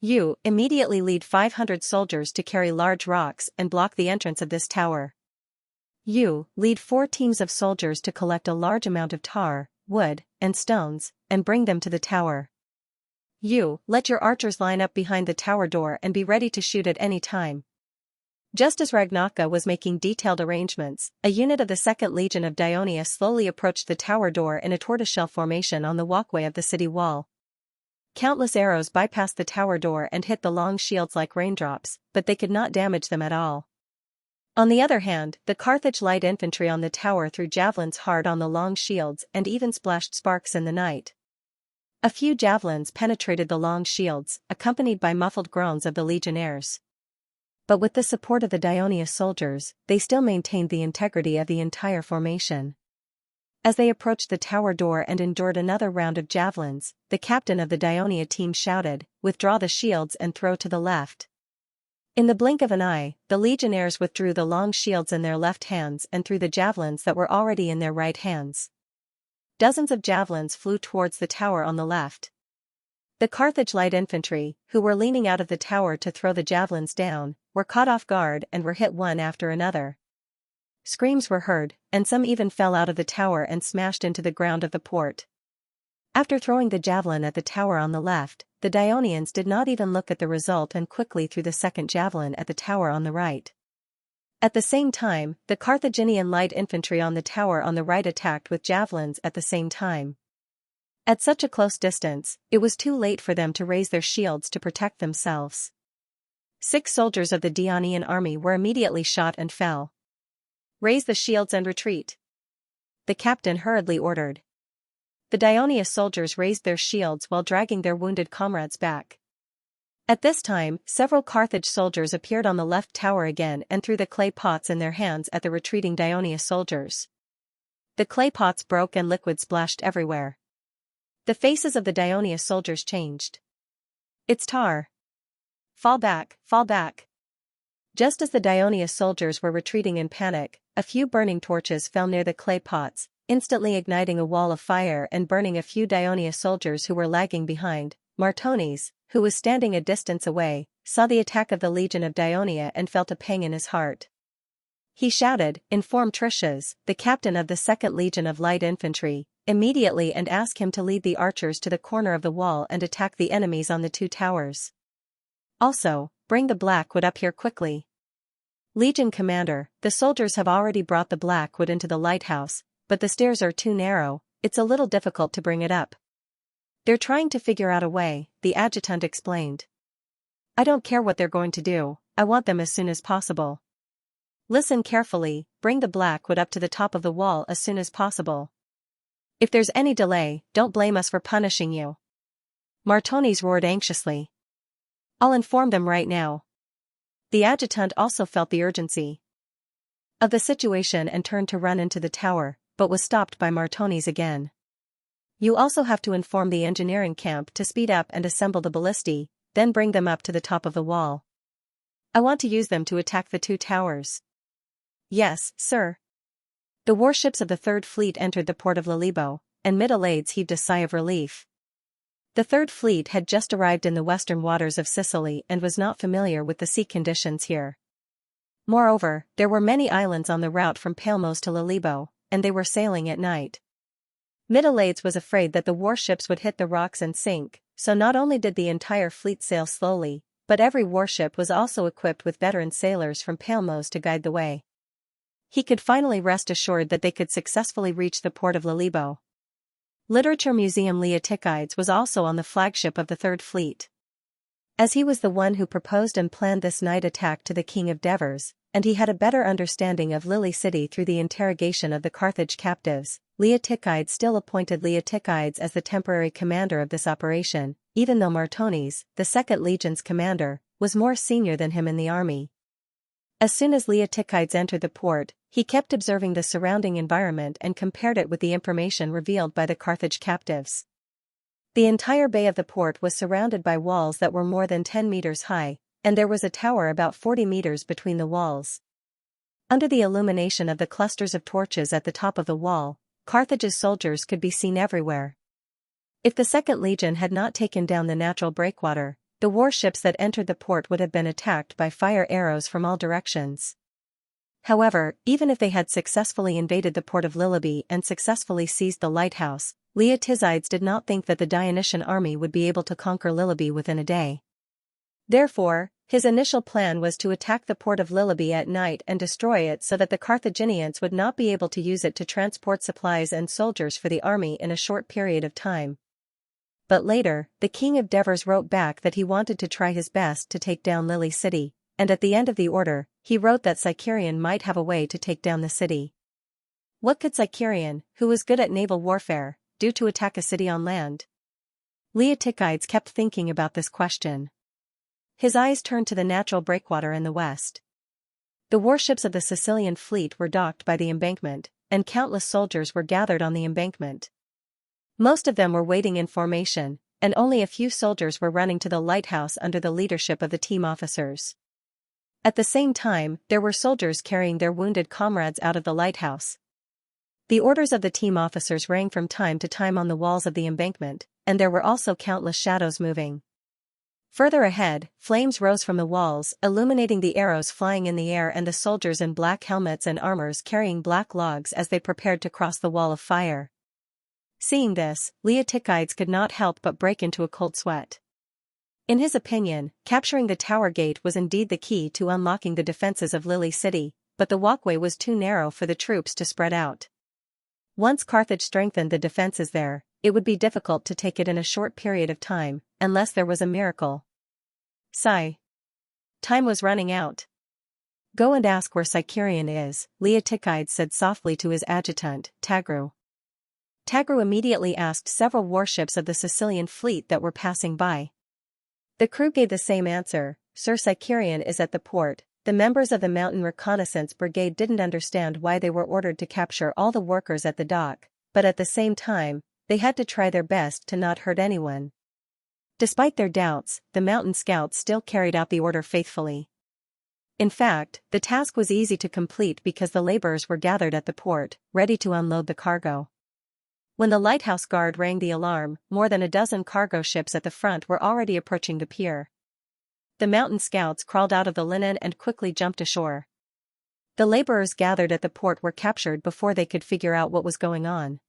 You immediately lead 500 soldiers to carry large rocks and block the entrance of this tower. You lead 4 teams of soldiers to collect a large amount of tar, wood, and stones, and bring them to the tower. You let your archers line up behind the tower door and be ready to shoot at any time. Just as Ragnaka was making detailed arrangements, a unit of the 2nd Legion of Dionia slowly approached the tower door in a tortoiseshell formation on the walkway of the city wall. Countless arrows bypassed the tower door and hit the long shields like raindrops, but they could not damage them at all. On the other hand, the Carthage light infantry on the tower threw javelins hard on the long shields and even splashed sparks in the night. A few javelins penetrated the long shields, accompanied by muffled groans of the legionnaires. But with the support of the Dionia soldiers, they still maintained the integrity of the entire formation. As they approached the tower door and endured another round of javelins, the captain of the Dionia team shouted, "Withdraw the shields and throw to the left." In the blink of an eye, the legionnaires withdrew the long shields in their left hands and threw the javelins that were already in their right hands. Dozens of javelins flew towards the tower on the left. The Carthage light infantry, who were leaning out of the tower to throw the javelins down, were caught off guard and were hit one after another. Screams were heard, and some even fell out of the tower and smashed into the ground of the port. After throwing the javelin at the tower on the left, the Dionians did not even look at the result and quickly threw the second javelin at the tower on the right. At the same time, the Carthaginian light infantry on the tower on the right attacked with javelins at the same time. At such a close distance, it was too late for them to raise their shields to protect themselves. 6 soldiers of the Dionian army were immediately shot and fell. "Raise the shields and retreat," the captain hurriedly ordered. The Dionia soldiers raised their shields while dragging their wounded comrades back. At this time, several Carthage soldiers appeared on the left tower again and threw the clay pots in their hands at the retreating Dionia soldiers. The clay pots broke and liquid splashed everywhere. The faces of the Dionia soldiers changed. "It's tar. Fall back, fall back." Just as the Dionia soldiers were retreating in panic, a few burning torches fell near the clay pots, instantly igniting a wall of fire and burning a few Dionia soldiers who were lagging behind. Martones, who was standing a distance away, saw the attack of the Legion of Dionia and felt a pang in his heart. He shouted, "Inform Tricias, the captain of the 2nd Legion of Light Infantry, immediately and ask him to lead the archers to the corner of the wall and attack the enemies on the 2 towers. Also, bring the Blackwood up here quickly." "Legion Commander, the soldiers have already brought the Blackwood into the lighthouse, but the stairs are too narrow, it's a little difficult to bring it up." "They're trying to figure out a way," the adjutant explained. "I don't care what they're going to do, I want them as soon as possible. Listen carefully, bring the Blackwood up to the top of the wall as soon as possible. If there's any delay, don't blame us for punishing you." Martones roared anxiously. "I'll inform them right now." The adjutant also felt the urgency of the situation and turned to run into the tower, but was stopped by Martones again. "You also have to inform the engineering camp to speed up and assemble the ballistae, then bring them up to the top of the wall. I want to use them to attack the 2 towers." "Yes, sir." The warships of the 3rd Fleet entered the port of Lilibo, and Middle-Aides heaved a sigh of relief. The 3rd Fleet had just arrived in the western waters of Sicily and was not familiar with the sea conditions here. Moreover, there were many islands on the route from Palmos to Lilibo, and they were sailing at night. Middle-Aides was afraid that the warships would hit the rocks and sink, so not only did the entire fleet sail slowly, but every warship was also equipped with veteran sailors from Palmos to guide the way. He could finally rest assured that they could successfully reach the port of Lilibo. Literature Museum Leotychides was also on the flagship of the 3rd Fleet. As he was the one who proposed and planned this night attack to the King of Devers, and he had a better understanding of Lily City through the interrogation of the Carthage captives, Leotychides still appointed Leotychides as the temporary commander of this operation, even though Martones, the 2nd Legion's commander, was more senior than him in the army. As soon as Leotychides entered the port, he kept observing the surrounding environment and compared it with the information revealed by the Carthage captives. The entire bay of the port was surrounded by walls that were more than 10 meters high, and there was a tower about 40 meters between the walls. Under the illumination of the clusters of torches at the top of the wall, Carthage's soldiers could be seen everywhere. If the 2nd Legion had not taken down the natural breakwater, the warships that entered the port would have been attacked by fire arrows from all directions. However, even if they had successfully invaded the port of Lilibe and successfully seized the lighthouse, Leotychides did not think that the Dionysian army would be able to conquer Lilibe within a day. Therefore, his initial plan was to attack the port of Lilibe at night and destroy it so that the Carthaginians would not be able to use it to transport supplies and soldiers for the army in a short period of time. But later, the King of Devers wrote back that he wanted to try his best to take down Lily City, and at the end of the order, he wrote that Sicerion might have a way to take down the city. What could Sicerion, who was good at naval warfare, do to attack a city on land? Leotychides kept thinking about this question. His eyes turned to the natural breakwater in the west. The warships of the Sicilian fleet were docked by the embankment, and countless soldiers were gathered on the embankment. Most of them were waiting in formation, and only a few soldiers were running to the lighthouse under the leadership of the team officers. At the same time, there were soldiers carrying their wounded comrades out of the lighthouse. The orders of the team officers rang from time to time on the walls of the embankment, and there were also countless shadows moving. Further ahead, flames rose from the walls, illuminating the arrows flying in the air and the soldiers in black helmets and armors carrying black logs as they prepared to cross the wall of fire. Seeing this, Leotychides could not help but break into a cold sweat. In his opinion, capturing the tower gate was indeed the key to unlocking the defenses of Lily City, but the walkway was too narrow for the troops to spread out. Once Carthage strengthened the defenses there, it would be difficult to take it in a short period of time, unless there was a miracle. Sigh. Time was running out. "Go and ask where Sicerion is," Leotychides said softly to his adjutant, Tagru. Tagru immediately asked several warships of the Sicilian fleet that were passing by. The crew gave the same answer, "Sir, Sicerion is at the port." The members of the Mountain Reconnaissance Brigade didn't understand why they were ordered to capture all the workers at the dock, but at the same time, they had to try their best to not hurt anyone. Despite their doubts, the mountain scouts still carried out the order faithfully. In fact, the task was easy to complete because the laborers were gathered at the port, ready to unload the cargo. When the lighthouse guard rang the alarm, more than a dozen cargo ships at the front were already approaching the pier. The mountain scouts crawled out of the linen and quickly jumped ashore. The laborers gathered at the port were captured before they could figure out what was going on.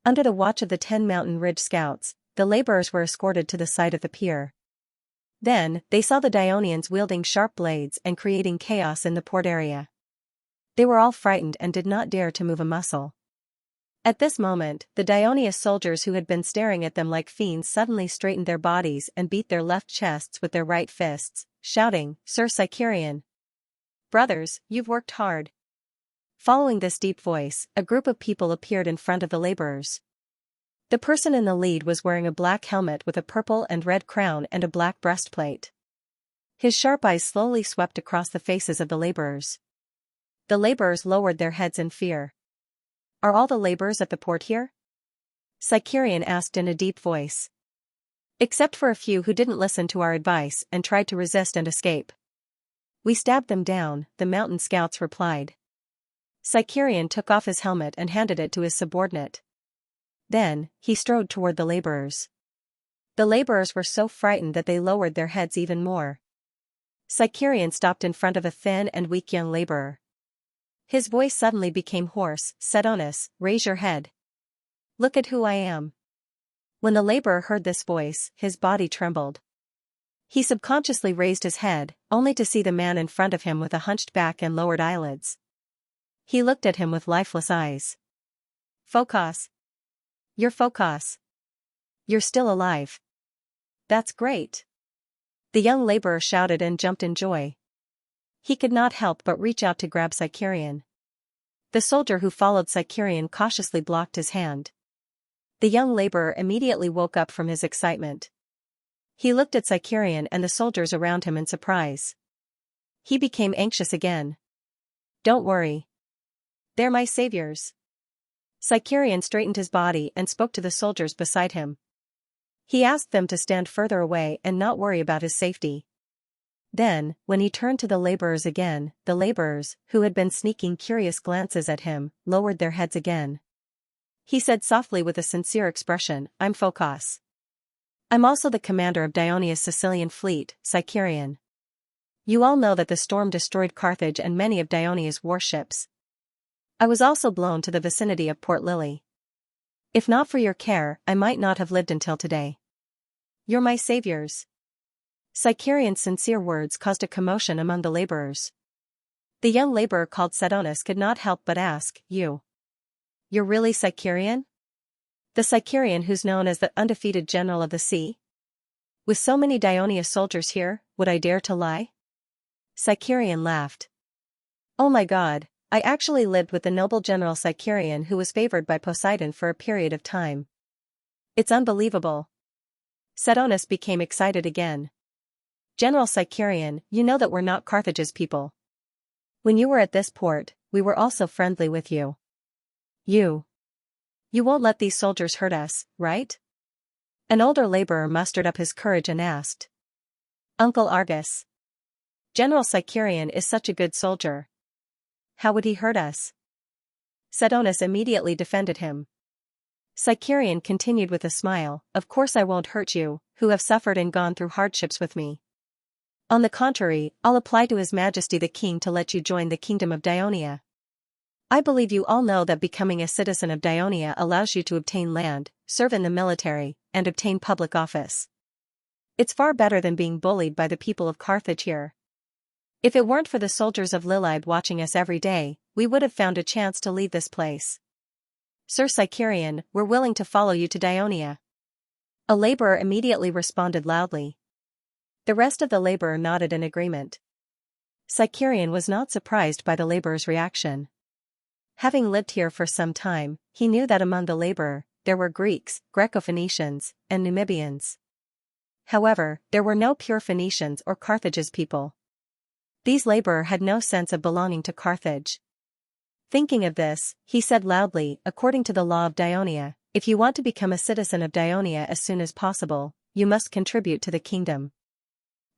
Under the watch of the 10 Mountain Ridge Scouts, the laborers were escorted to the site of the pier. Then, they saw the Dionians wielding sharp blades and creating chaos in the port area. They were all frightened and did not dare to move a muscle. At this moment, the Dionius soldiers who had been staring at them like fiends suddenly straightened their bodies and beat their left chests with their right fists, shouting, "Sir Sicarian! Brothers, you've worked hard." Following this deep voice, a group of people appeared in front of the laborers. The person in the lead was wearing a black helmet with a purple and red crown and a black breastplate. His sharp eyes slowly swept across the faces of the laborers. The laborers lowered their heads in fear. "Are all the laborers at the port here?" Sicarian asked in a deep voice. "Except for a few who didn't listen to our advice and tried to resist and escape. We stabbed them down," the mountain scouts replied. Sicarian took off his helmet and handed it to his subordinate. Then, he strode toward the laborers. The laborers were so frightened that they lowered their heads even more. Sicarian stopped in front of a thin and weak young laborer. His voice suddenly became hoarse. "Sedonis, raise your head. Look at who I am." When the laborer heard this voice, his body trembled. He subconsciously raised his head, only to see the man in front of him with a hunched back and lowered eyelids. He looked at him with lifeless eyes. "Phocas. You're Phocas. You're still alive. That's great." The young laborer shouted and jumped in joy. He could not help but reach out to grab Sicarian. The soldier who followed Sicarian cautiously blocked his hand. The young laborer immediately woke up from his excitement. He looked at Sicarian and the soldiers around him in surprise. He became anxious again. "Don't worry. They're my saviors." Sicarian straightened his body and spoke to the soldiers beside him. He asked them to stand further away and not worry about his safety. Then, when he turned to the laborers again, the laborers, who had been sneaking curious glances at him, lowered their heads again. He said softly with a sincere expression, "I'm Phocas. I'm also the commander of Dionia's Sicilian fleet, Sicarian. You all know that the storm destroyed Carthage and many of Dionia's warships. I was also blown to the vicinity of Port Lily. If not for your care, I might not have lived until today. You're my saviors." Sicarian's sincere words caused a commotion among the laborers. The young laborer called Sedonis could not help but ask, You're really Sicarian? The Sicarian who's known as the undefeated general of the sea? With so many Dionia soldiers here, would I dare to lie?" Sicarian laughed. "Oh my God, I actually lived with the noble general Sicarian who was favored by Poseidon for a period of time. It's unbelievable." Sedonis became excited again. "General Sicarian, you know that we're not Carthage's people. When you were at this port, we were also friendly with you. You won't let these soldiers hurt us, right?" An older laborer mustered up his courage and asked. "Uncle Argus. General Sicarian is such a good soldier. How would he hurt us?" Sedonis immediately defended him. Sicarian continued with a smile, "Of course I won't hurt you, who have suffered and gone through hardships with me. On the contrary, I'll apply to His Majesty the King to let you join the Kingdom of Dionia. I believe you all know that becoming a citizen of Dionia allows you to obtain land, serve in the military, and obtain public office. It's far better than being bullied by the people of Carthage here. If it weren't for the soldiers of Lilib watching us every day, we would have found a chance to leave this place. Sir Sicarian, we're willing to follow you to Dionia." A laborer immediately responded loudly. The rest of the laborer nodded in agreement. Sicarian was not surprised by the laborer's reaction. Having lived here for some time, he knew that among the laborer, there were Greeks, Greco-Phoenicians, and Numidians. However, there were no pure Phoenicians or Carthage's people. These laborer had no sense of belonging to Carthage. Thinking of this, he said loudly, "According to the law of Dionia, if you want to become a citizen of Dionia as soon as possible, you must contribute to the kingdom.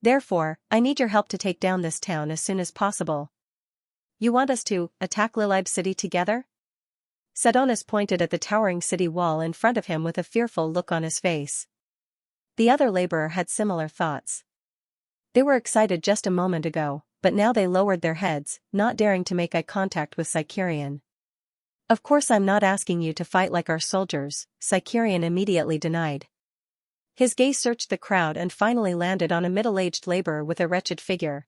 Therefore, I need your help to take down this town as soon as possible. You want us to attack Lilib city together? Sedonis pointed at the towering city wall in front of him with a fearful look on his face. The other laborer had similar thoughts. They were excited just a moment ago, but now they lowered their heads, not daring to make eye contact with Xianxia. Of course I'm not asking you to fight like our soldiers, Xianxia immediately denied. His gaze searched the crowd and finally landed on a middle-aged laborer with a wretched figure.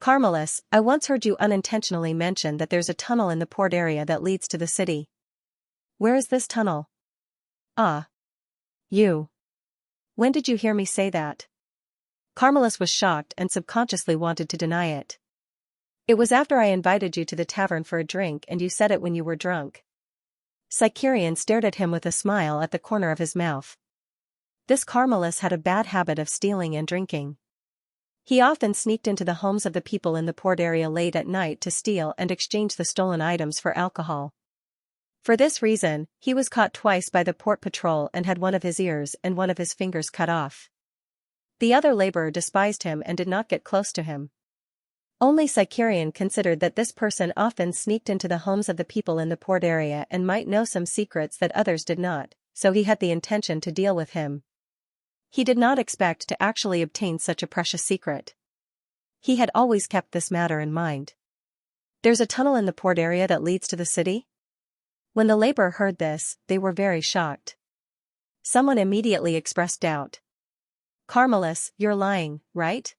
Carmelus, I once heard you unintentionally mention that there's a tunnel in the port area that leads to the city. Where is this tunnel? Ah. You. When did you hear me say that? Carmelus was shocked and subconsciously wanted to deny it. It was after I invited you to the tavern for a drink and you said it when you were drunk. Xianxia stared at him with a smile at the corner of his mouth. This Carmelus had a bad habit of stealing and drinking. He often sneaked into the homes of the people in the port area late at night to steal and exchange the stolen items for alcohol. For this reason, he was caught twice by the port patrol and had one of his ears and one of his fingers cut off. The other laborer despised him and did not get close to him. Only Xianxia considered that this person often sneaked into the homes of the people in the port area and might know some secrets that others did not, so he had the intention to deal with him. He did not expect to actually obtain such a precious secret. He had always kept this matter in mind. There's a tunnel in the port area that leads to the city? When the laborer heard this, they were very shocked. Someone immediately expressed doubt. Carmelus, you're lying, right?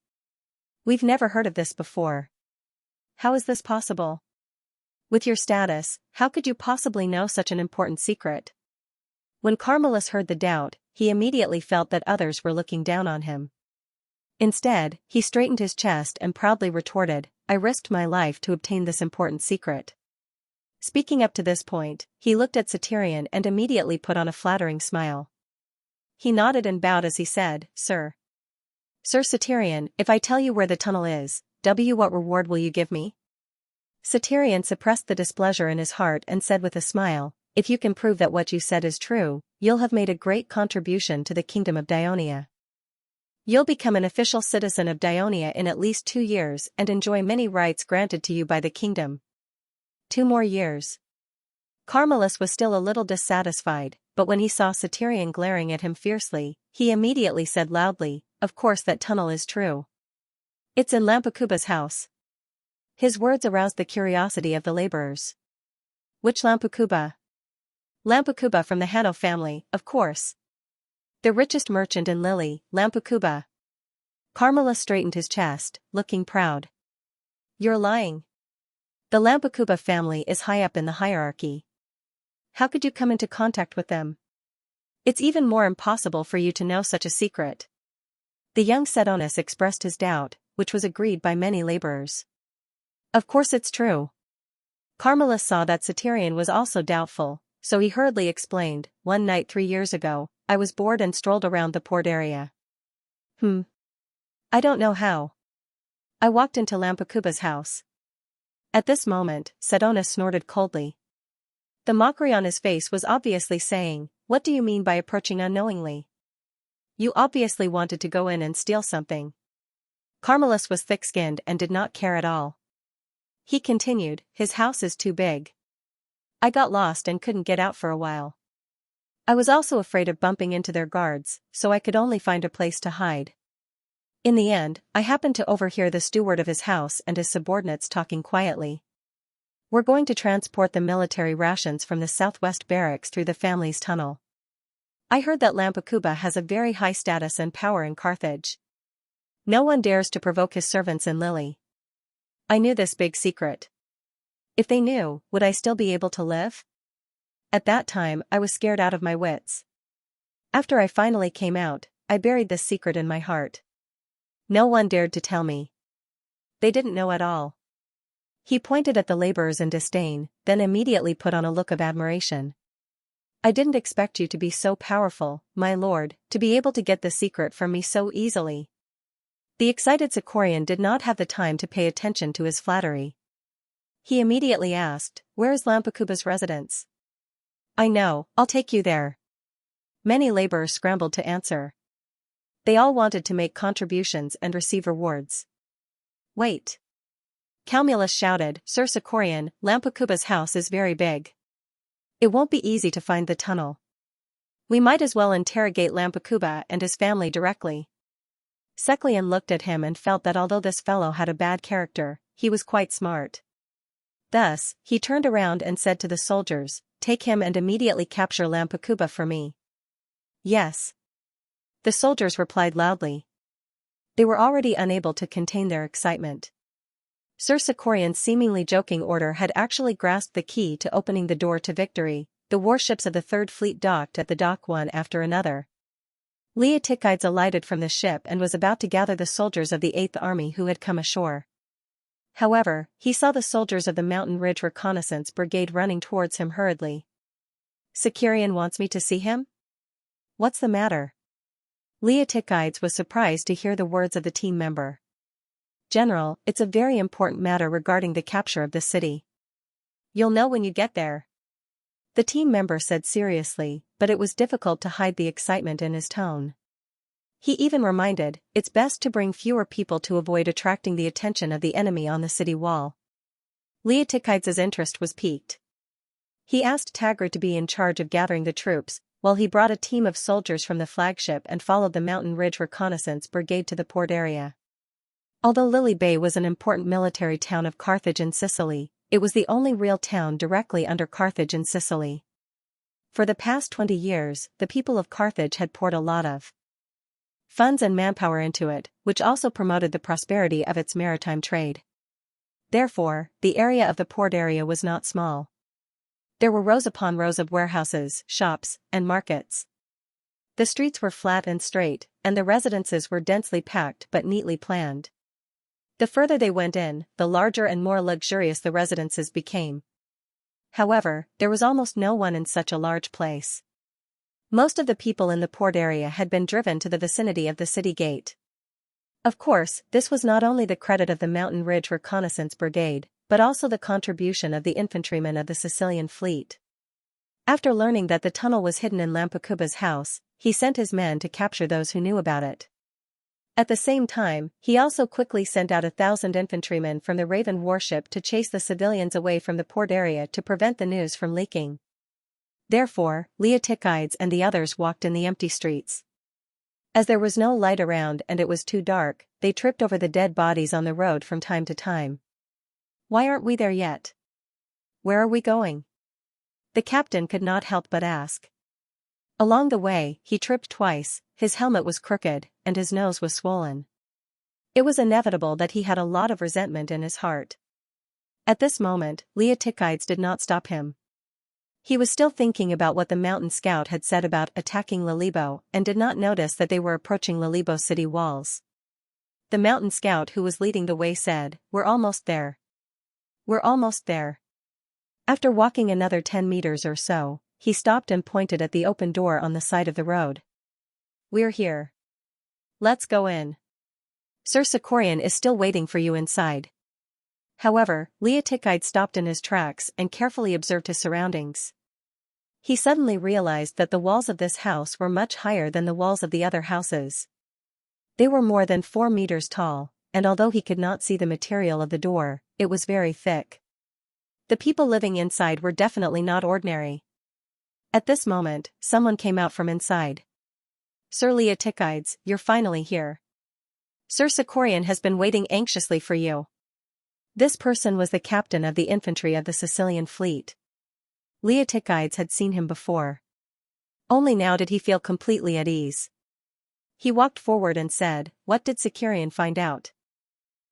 We've never heard of this before. How is this possible? With your status, how could you possibly know such an important secret? When Carmelus heard the doubt, he immediately felt that others were looking down on him. Instead, he straightened his chest and proudly retorted, I risked my life to obtain this important secret. Speaking up to this point, he looked at Xianxia and immediately put on a flattering smile. He nodded and bowed as he said, Sir. Sir Xianxia, if I tell you where the tunnel is, what reward will you give me? Xianxia suppressed the displeasure in his heart and said with a smile, if you can prove that what you said is true, you'll have made a great contribution to the kingdom of Dionia. You'll become an official citizen of Dionia in at least 2 years and enjoy many rights granted to you by the kingdom. 2 more years. Carmelus was still a little dissatisfied, but when he saw Xianxia glaring at him fiercely, he immediately said loudly, of course that tunnel is true. It's in Lampukuba's house. His words aroused the curiosity of the laborers. Which Lampukuba? Lampukuba from the Hanno family, of course. The richest merchant in Lily, Lampukuba. Carmelus straightened his chest, looking proud. You're lying. The Lampukuba family is high up in the hierarchy. How could you come into contact with them? It's even more impossible for you to know such a secret. The young Sedonis expressed his doubt, which was agreed by many laborers. Of course it's true. Carmelus saw that Xianxia was also doubtful, so he hurriedly explained, one night 3 years ago, I was bored and strolled around the port area. I don't know how. I walked into Lampukuba's house. At this moment, Sedonis snorted coldly. The mockery on his face was obviously saying, what do you mean by approaching unknowingly? You obviously wanted to go in and steal something. Carmelus was thick-skinned and did not care at all. He continued, his house is too big. I got lost and couldn't get out for a while. I was also afraid of bumping into their guards, so I could only find a place to hide. In the end, I happened to overhear the steward of his house and his subordinates talking quietly. We're going to transport the military rations from the southwest barracks through the family's tunnel. I heard that Lampukuba has a very high status and power in Carthage. No one dares to provoke his servants in Lily. I knew this big secret. If they knew, would I still be able to live? At that time, I was scared out of my wits. After I finally came out, I buried this secret in my heart. No one dared to tell me. They didn't know at all. He pointed at the laborers in disdain, then immediately put on a look of admiration. I didn't expect you to be so powerful, my lord, to be able to get the secret from me so easily. The excited Xianxia did not have the time to pay attention to his flattery. He immediately asked, where is Lampukuba's residence? I know, I'll take you there. Many laborers scrambled to answer. They all wanted to make contributions and receive rewards. Wait. Calmulus shouted, Sir Sicorian, Lampukuba's house is very big. It won't be easy to find the tunnel. We might as well interrogate Lampukuba and his family directly. Seclian looked at him and felt that although this fellow had a bad character, he was quite smart. Thus, he turned around and said to the soldiers, Take him and immediately capture Lampukuba for me. Yes. The soldiers replied loudly. They were already unable to contain their excitement. Sir Sicorian's seemingly joking order had actually grasped the key to opening the door to victory. The warships of the Third Fleet docked at the dock one after another. Leotychides alighted from the ship and was about to gather the soldiers of the Eighth Army who had come ashore. However, he saw the soldiers of the Mountain Ridge Reconnaissance Brigade running towards him hurriedly. Sicorian wants me to see him? What's the matter? Leotychides was surprised to hear the words of the team member. General, it's a very important matter regarding the capture of the city. You'll know when you get there. The team member said seriously, but it was difficult to hide the excitement in his tone. He even reminded, it's best to bring fewer people to avoid attracting the attention of the enemy on the city wall. Leotychides' interest was piqued. He asked Tagri to be in charge of gathering the troops, while he brought a team of soldiers from the flagship and followed the Mountain Ridge Reconnaissance Brigade to the port area. Although Lily Bay was an important military town of Carthage in Sicily, it was the only real town directly under Carthage in Sicily. For the past 20 years, the people of Carthage had poured a lot of funds and manpower into it, which also promoted the prosperity of its maritime trade. Therefore, the area of the port area was not small. There were rows upon rows of warehouses, shops, and markets. The streets were flat and straight, and the residences were densely packed but neatly planned. The further they went in, the larger and more luxurious the residences became. However, there was almost no one in such a large place. Most of the people in the port area had been driven to the vicinity of the city gate. Of course, this was not only the credit of the Mountain Ridge Reconnaissance Brigade, but also the contribution of the infantrymen of the Sicilian fleet. After learning that the tunnel was hidden in Lampukuba's house, he sent his men to capture those who knew about it. At the same time, he also quickly sent out 1,000 infantrymen from the Raven warship to chase the civilians away from the port area to prevent the news from leaking. Therefore, Leotychides and the others walked in the empty streets. As there was no light around and it was too dark, they tripped over the dead bodies on the road from time to time. Why aren't we there yet? Where are we going? The captain could not help but ask. Along the way, he tripped twice, his helmet was crooked, and his nose was swollen. It was inevitable that he had a lot of resentment in his heart. At this moment, Leotychides did not stop him. He was still thinking about what the mountain scout had said about attacking Lalibo and did not notice that they were approaching Lalibo city walls. The mountain scout who was leading the way said, "We're almost there. We're almost there." After walking another 10 meters or so, he stopped and pointed at the open door on the side of the road. "We're here. Let's go in. Sir Sicorian is still waiting for you inside." However, Leotychides stopped in his tracks and carefully observed his surroundings. He suddenly realized that the walls of this house were much higher than the walls of the other houses. They were more than 4 meters tall, and although he could not see the material of the door, it was very thick. The people living inside were definitely not ordinary. At this moment, someone came out from inside. "Sir Leotychides, you're finally here. Sir Sicorian has been waiting anxiously for you." This person was the captain of the infantry of the Sicilian fleet. Leotychides had seen him before. Only now did he feel completely at ease. He walked forward and said, "What did Sicorian find out?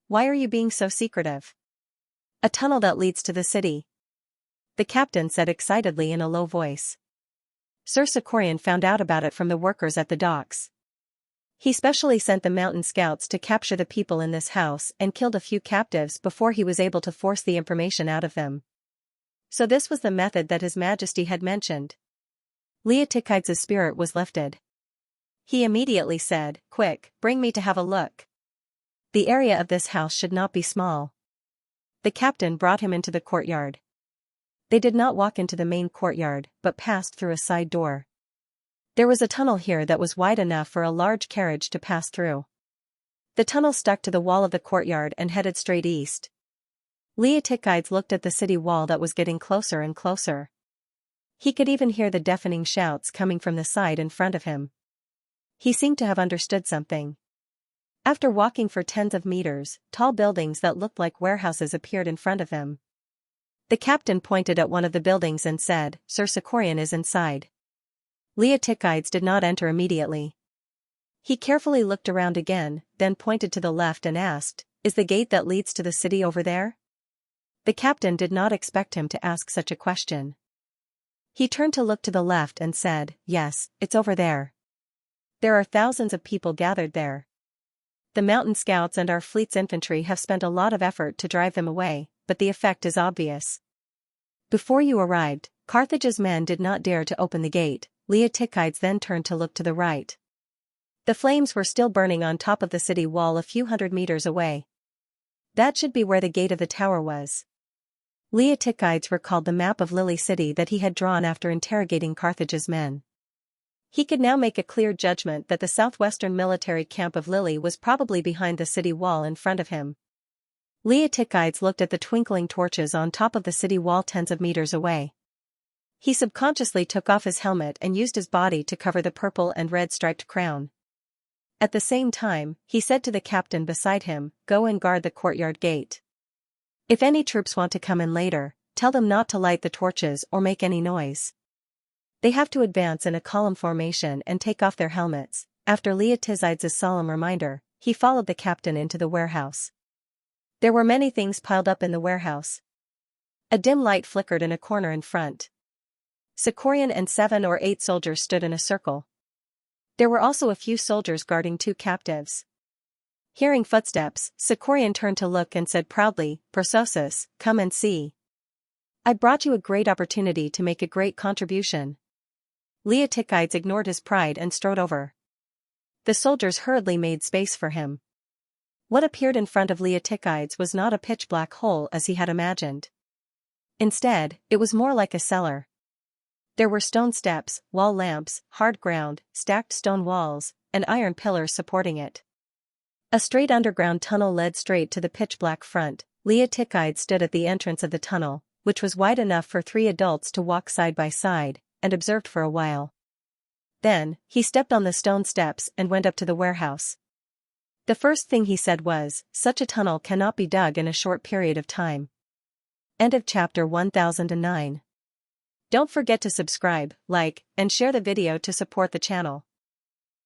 Why are you being so secretive?" "A tunnel that leads to the city," the captain said excitedly in a low voice. "Sir Sicorian found out about it from the workers at the docks. He specially sent the mountain scouts to capture the people in this house and killed a few captives before he was able to force the information out of them. So this was the method that His Majesty had mentioned." Leotychides' spirit was lifted. He immediately said, "Quick, bring me to have a look. The area of this house should not be small." The captain brought him into the courtyard. They did not walk into the main courtyard, but passed through a side door. There was a tunnel here that was wide enough for a large carriage to pass through. The tunnel stuck to the wall of the courtyard and headed straight east. Leotikides looked at the city wall that was getting closer and closer. He could even hear the deafening shouts coming from the side in front of him. He seemed to have understood something. After walking for tens of meters, tall buildings that looked like warehouses appeared in front of him. The captain pointed at one of the buildings and said, "Sir Sikorian is inside." Leotikides did not enter immediately. He carefully looked around again, then pointed to the left and asked, "Is the gate that leads to the city over there?" The captain did not expect him to ask such a question. He turned to look to the left and said, "Yes, it's over there. There are thousands of people gathered there. The mountain scouts and our fleet's infantry have spent a lot of effort to drive them away, but the effect is obvious. Before you arrived, Carthage's men did not dare to open the gate." Leotikides then turned to look to the right. The flames were still burning on top of the city wall a few hundred meters away. That should be where the gate of the tower was. Leotikides recalled the map of Lily City that he had drawn after interrogating Carthage's men. He could now make a clear judgment that the southwestern military camp of Lily was probably behind the city wall in front of him. Leotikides looked at the twinkling torches on top of the city wall tens of meters away. He subconsciously took off his helmet and used his body to cover the purple and red striped crown. At the same time, he said to the captain beside him, "Go and guard the courtyard gate. If any troops want to come in later, tell them not to light the torches or make any noise. They have to advance in a column formation and take off their helmets." After Leotikides' solemn reminder, he followed the captain into the warehouse. There were many things piled up in the warehouse. A dim light flickered in a corner in front. Sikorian and 7 or 8 soldiers stood in a circle. There were also a few soldiers guarding 2 captives. Hearing footsteps, Sikorian turned to look and said proudly, "Persosus, come and see. I brought you a great opportunity to make a great contribution." Leotikides ignored his pride and strode over. The soldiers hurriedly made space for him. What appeared in front of Leotikides was not a pitch-black hole as he had imagined. Instead, it was more like a cellar. There were stone steps, wall lamps, hard ground, stacked stone walls, and iron pillars supporting it. A straight underground tunnel led straight to the pitch-black front. Leotikides stood at the entrance of the tunnel, which was wide enough for 3 adults to walk side by side, and observed for a while. Then, he stepped on the stone steps and went up to the warehouse. The first thing he said was, "Such a tunnel cannot be dug in a short period of time." End of chapter 1009. Don't forget to subscribe, like, and share the video to support the channel.